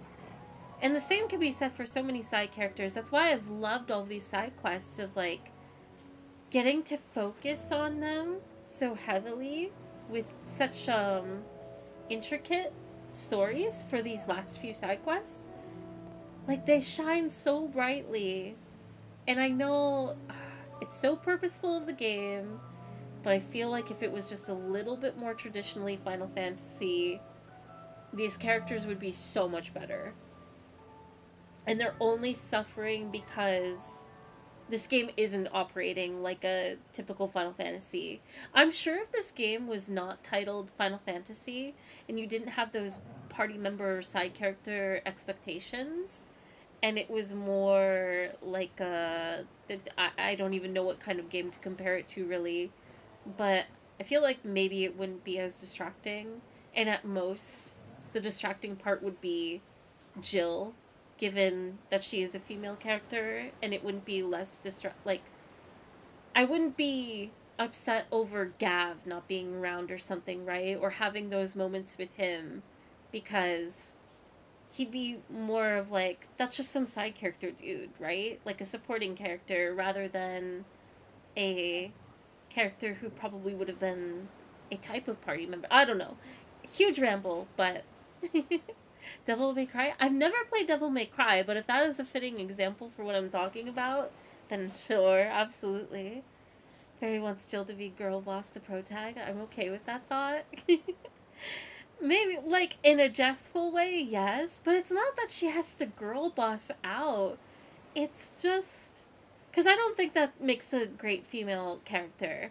And the same can be said for so many side characters. That's why I've loved all these side quests of, like, getting to focus on them so heavily with such intricate stories for these last few side quests. Like, they shine so brightly. And I know it's so purposeful of the game, but I feel like if it was just a little bit more traditionally Final Fantasy, these characters would be so much better. And they're only suffering because this game isn't operating like a typical Final Fantasy. I'm sure if this game was not titled Final Fantasy and you didn't have those party member side character expectations, and it was more like I don't even know what kind of game to compare it to really, but I feel like maybe it wouldn't be as distracting, and at most the distracting part would be Jill, given that she is a female character, and it wouldn't be less like, I wouldn't be upset over Gav not being around or something, right? Or having those moments with him, because he'd be more of like, that's just some side character dude, right? Like a supporting character rather than a character who probably would have been a type of party member. I don't know. Huge ramble, but Devil May Cry? I've never played Devil May Cry, but if that is a fitting example for what I'm talking about, then sure, absolutely. Fairy wants Jill to be girl boss the pro tag. I'm okay with that thought. Maybe, like, in a jestful way, yes, but it's not that she has to girl boss out. It's just... because I don't think that makes a great female character.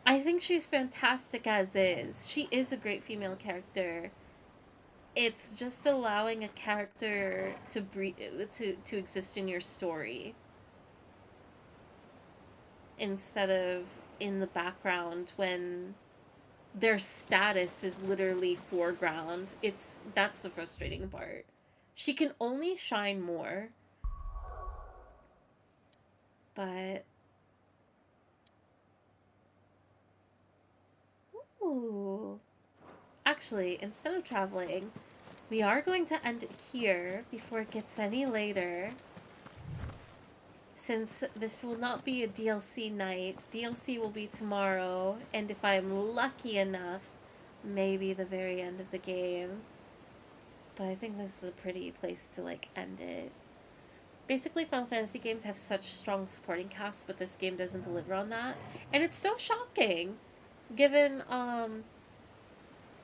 I think she's fantastic as is. She is a great female character. It's just allowing a character to to exist in your story instead of in the background when their status is literally foreground. That's the frustrating part. She can only shine more, but ooh. Actually, instead of traveling, we are going to end it here before it gets any later. Since this will not be a DLC night, DLC will be tomorrow, and if I'm lucky enough, maybe the very end of the game. But I think this is a pretty place to, like, end it. Basically, Final Fantasy games have such strong supporting casts, but this game doesn't deliver on that. And it's so shocking, given,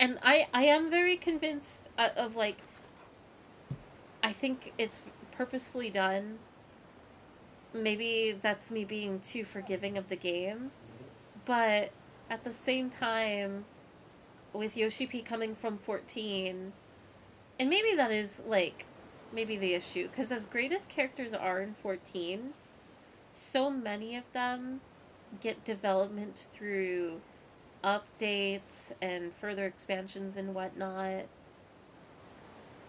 and I am very convinced of, like, I think it's purposefully done. Maybe that's me being too forgiving of the game. But at the same time, with Yoshi P coming from 14, and maybe that is, like, maybe the issue. Because as great as characters are in 14, so many of them get development through updates and further expansions and whatnot,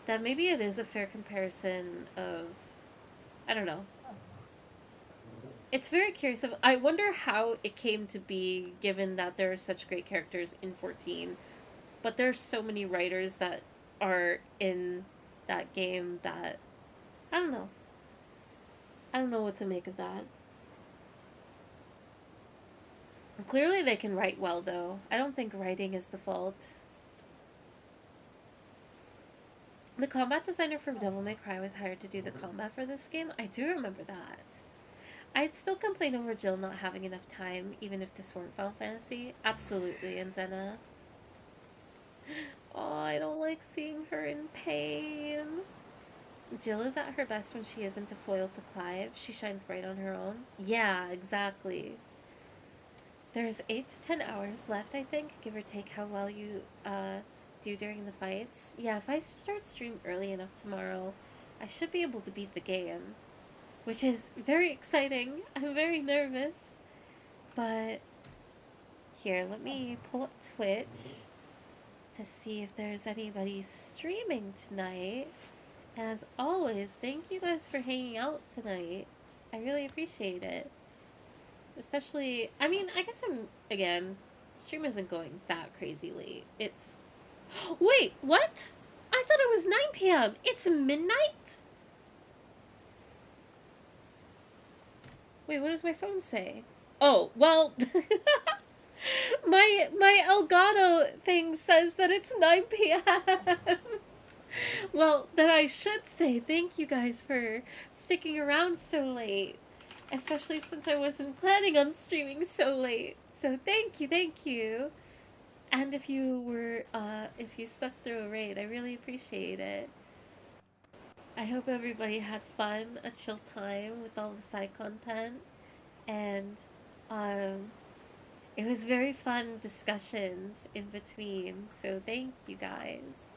that maybe it is a fair comparison of, I don't know. It's very curious. I wonder how it came to be, given that there are such great characters in 14, but there's so many writers that are in that game that, I don't know. I don't know what to make of that. Clearly they can write well, though. I don't think writing is the fault. The combat designer for Devil May Cry was hired to do the combat for this game. I do remember that. I'd still complain over Jill not having enough time, even if this weren't Final Fantasy. Absolutely, and Zena. Oh, I don't like seeing her in pain. Jill is at her best when she isn't a foil to Clive. She shines bright on her own. Yeah, exactly. There's 8 to 10 hours left, I think, give or take how well you do during the fights. Yeah, if I start stream early enough tomorrow, I should be able to beat the game, which is very exciting. I'm very nervous. But here, let me pull up Twitch to see if there's anybody streaming tonight. As always, thank you guys for hanging out tonight. I really appreciate it. Especially, I mean, I guess again, stream isn't going that crazy late. It's... Wait, what? I thought it was 9 p.m. It's midnight? Wait, what does my phone say? Oh, well... my Elgato thing says that it's 9 p.m. Well, then I should say thank you guys for sticking around so late. Especially since I wasn't planning on streaming so late. So thank you. And if you stuck through a raid, I really appreciate it. I hope everybody had fun, a chill time with all the side content. And, it was very fun discussions in between. So thank you guys.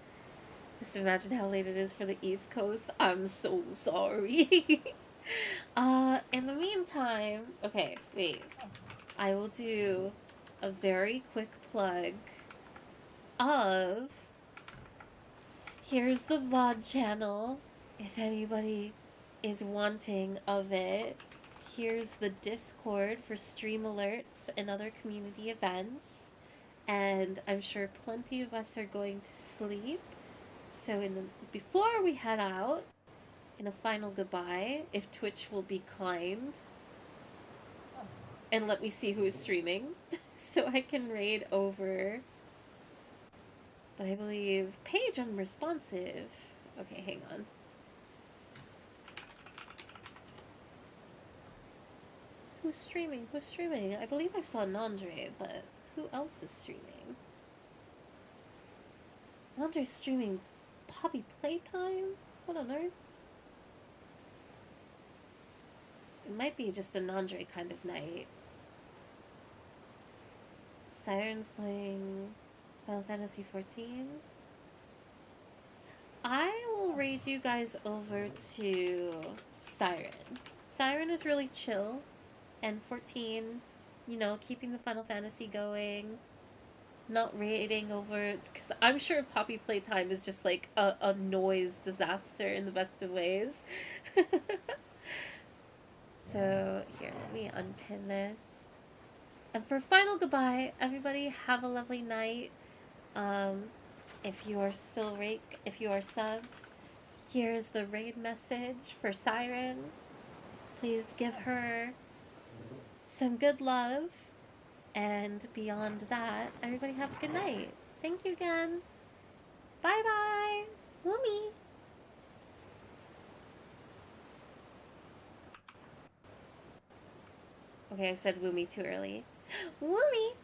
Just imagine how late it is for the East Coast. I'm so sorry. In the meantime, okay, wait. I will do a very quick plug of... Here's the VOD channel, if anybody is wanting of it. Here's the Discord for stream alerts and other community events. And I'm sure plenty of us are going to sleep. So before we head out, in a final goodbye, if Twitch will be kind and let me see who is streaming so I can raid over. But I believe page unresponsive. Okay, hang on. Who's streaming? Who's streaming? I believe I saw Nandre, but who else is streaming? Nandre's streaming Poppy Playtime? What on earth? It might be just a Nandre kind of night. Siren's playing Final Fantasy XIV. I will raid you guys over to Siren. Siren is really chill. And 14, you know, keeping the Final Fantasy going. Not raiding over... Because I'm sure Poppy Playtime is just like a noise disaster in the best of ways. So, here, let me unpin this. And for final goodbye, everybody have a lovely night. If you are still if you are subbed, here's the raid message for Siren. Please give her some good love. And beyond that, everybody have a good night. Thank you again. Bye-bye. Woomy. Okay, I said Woomy too early. Woomy!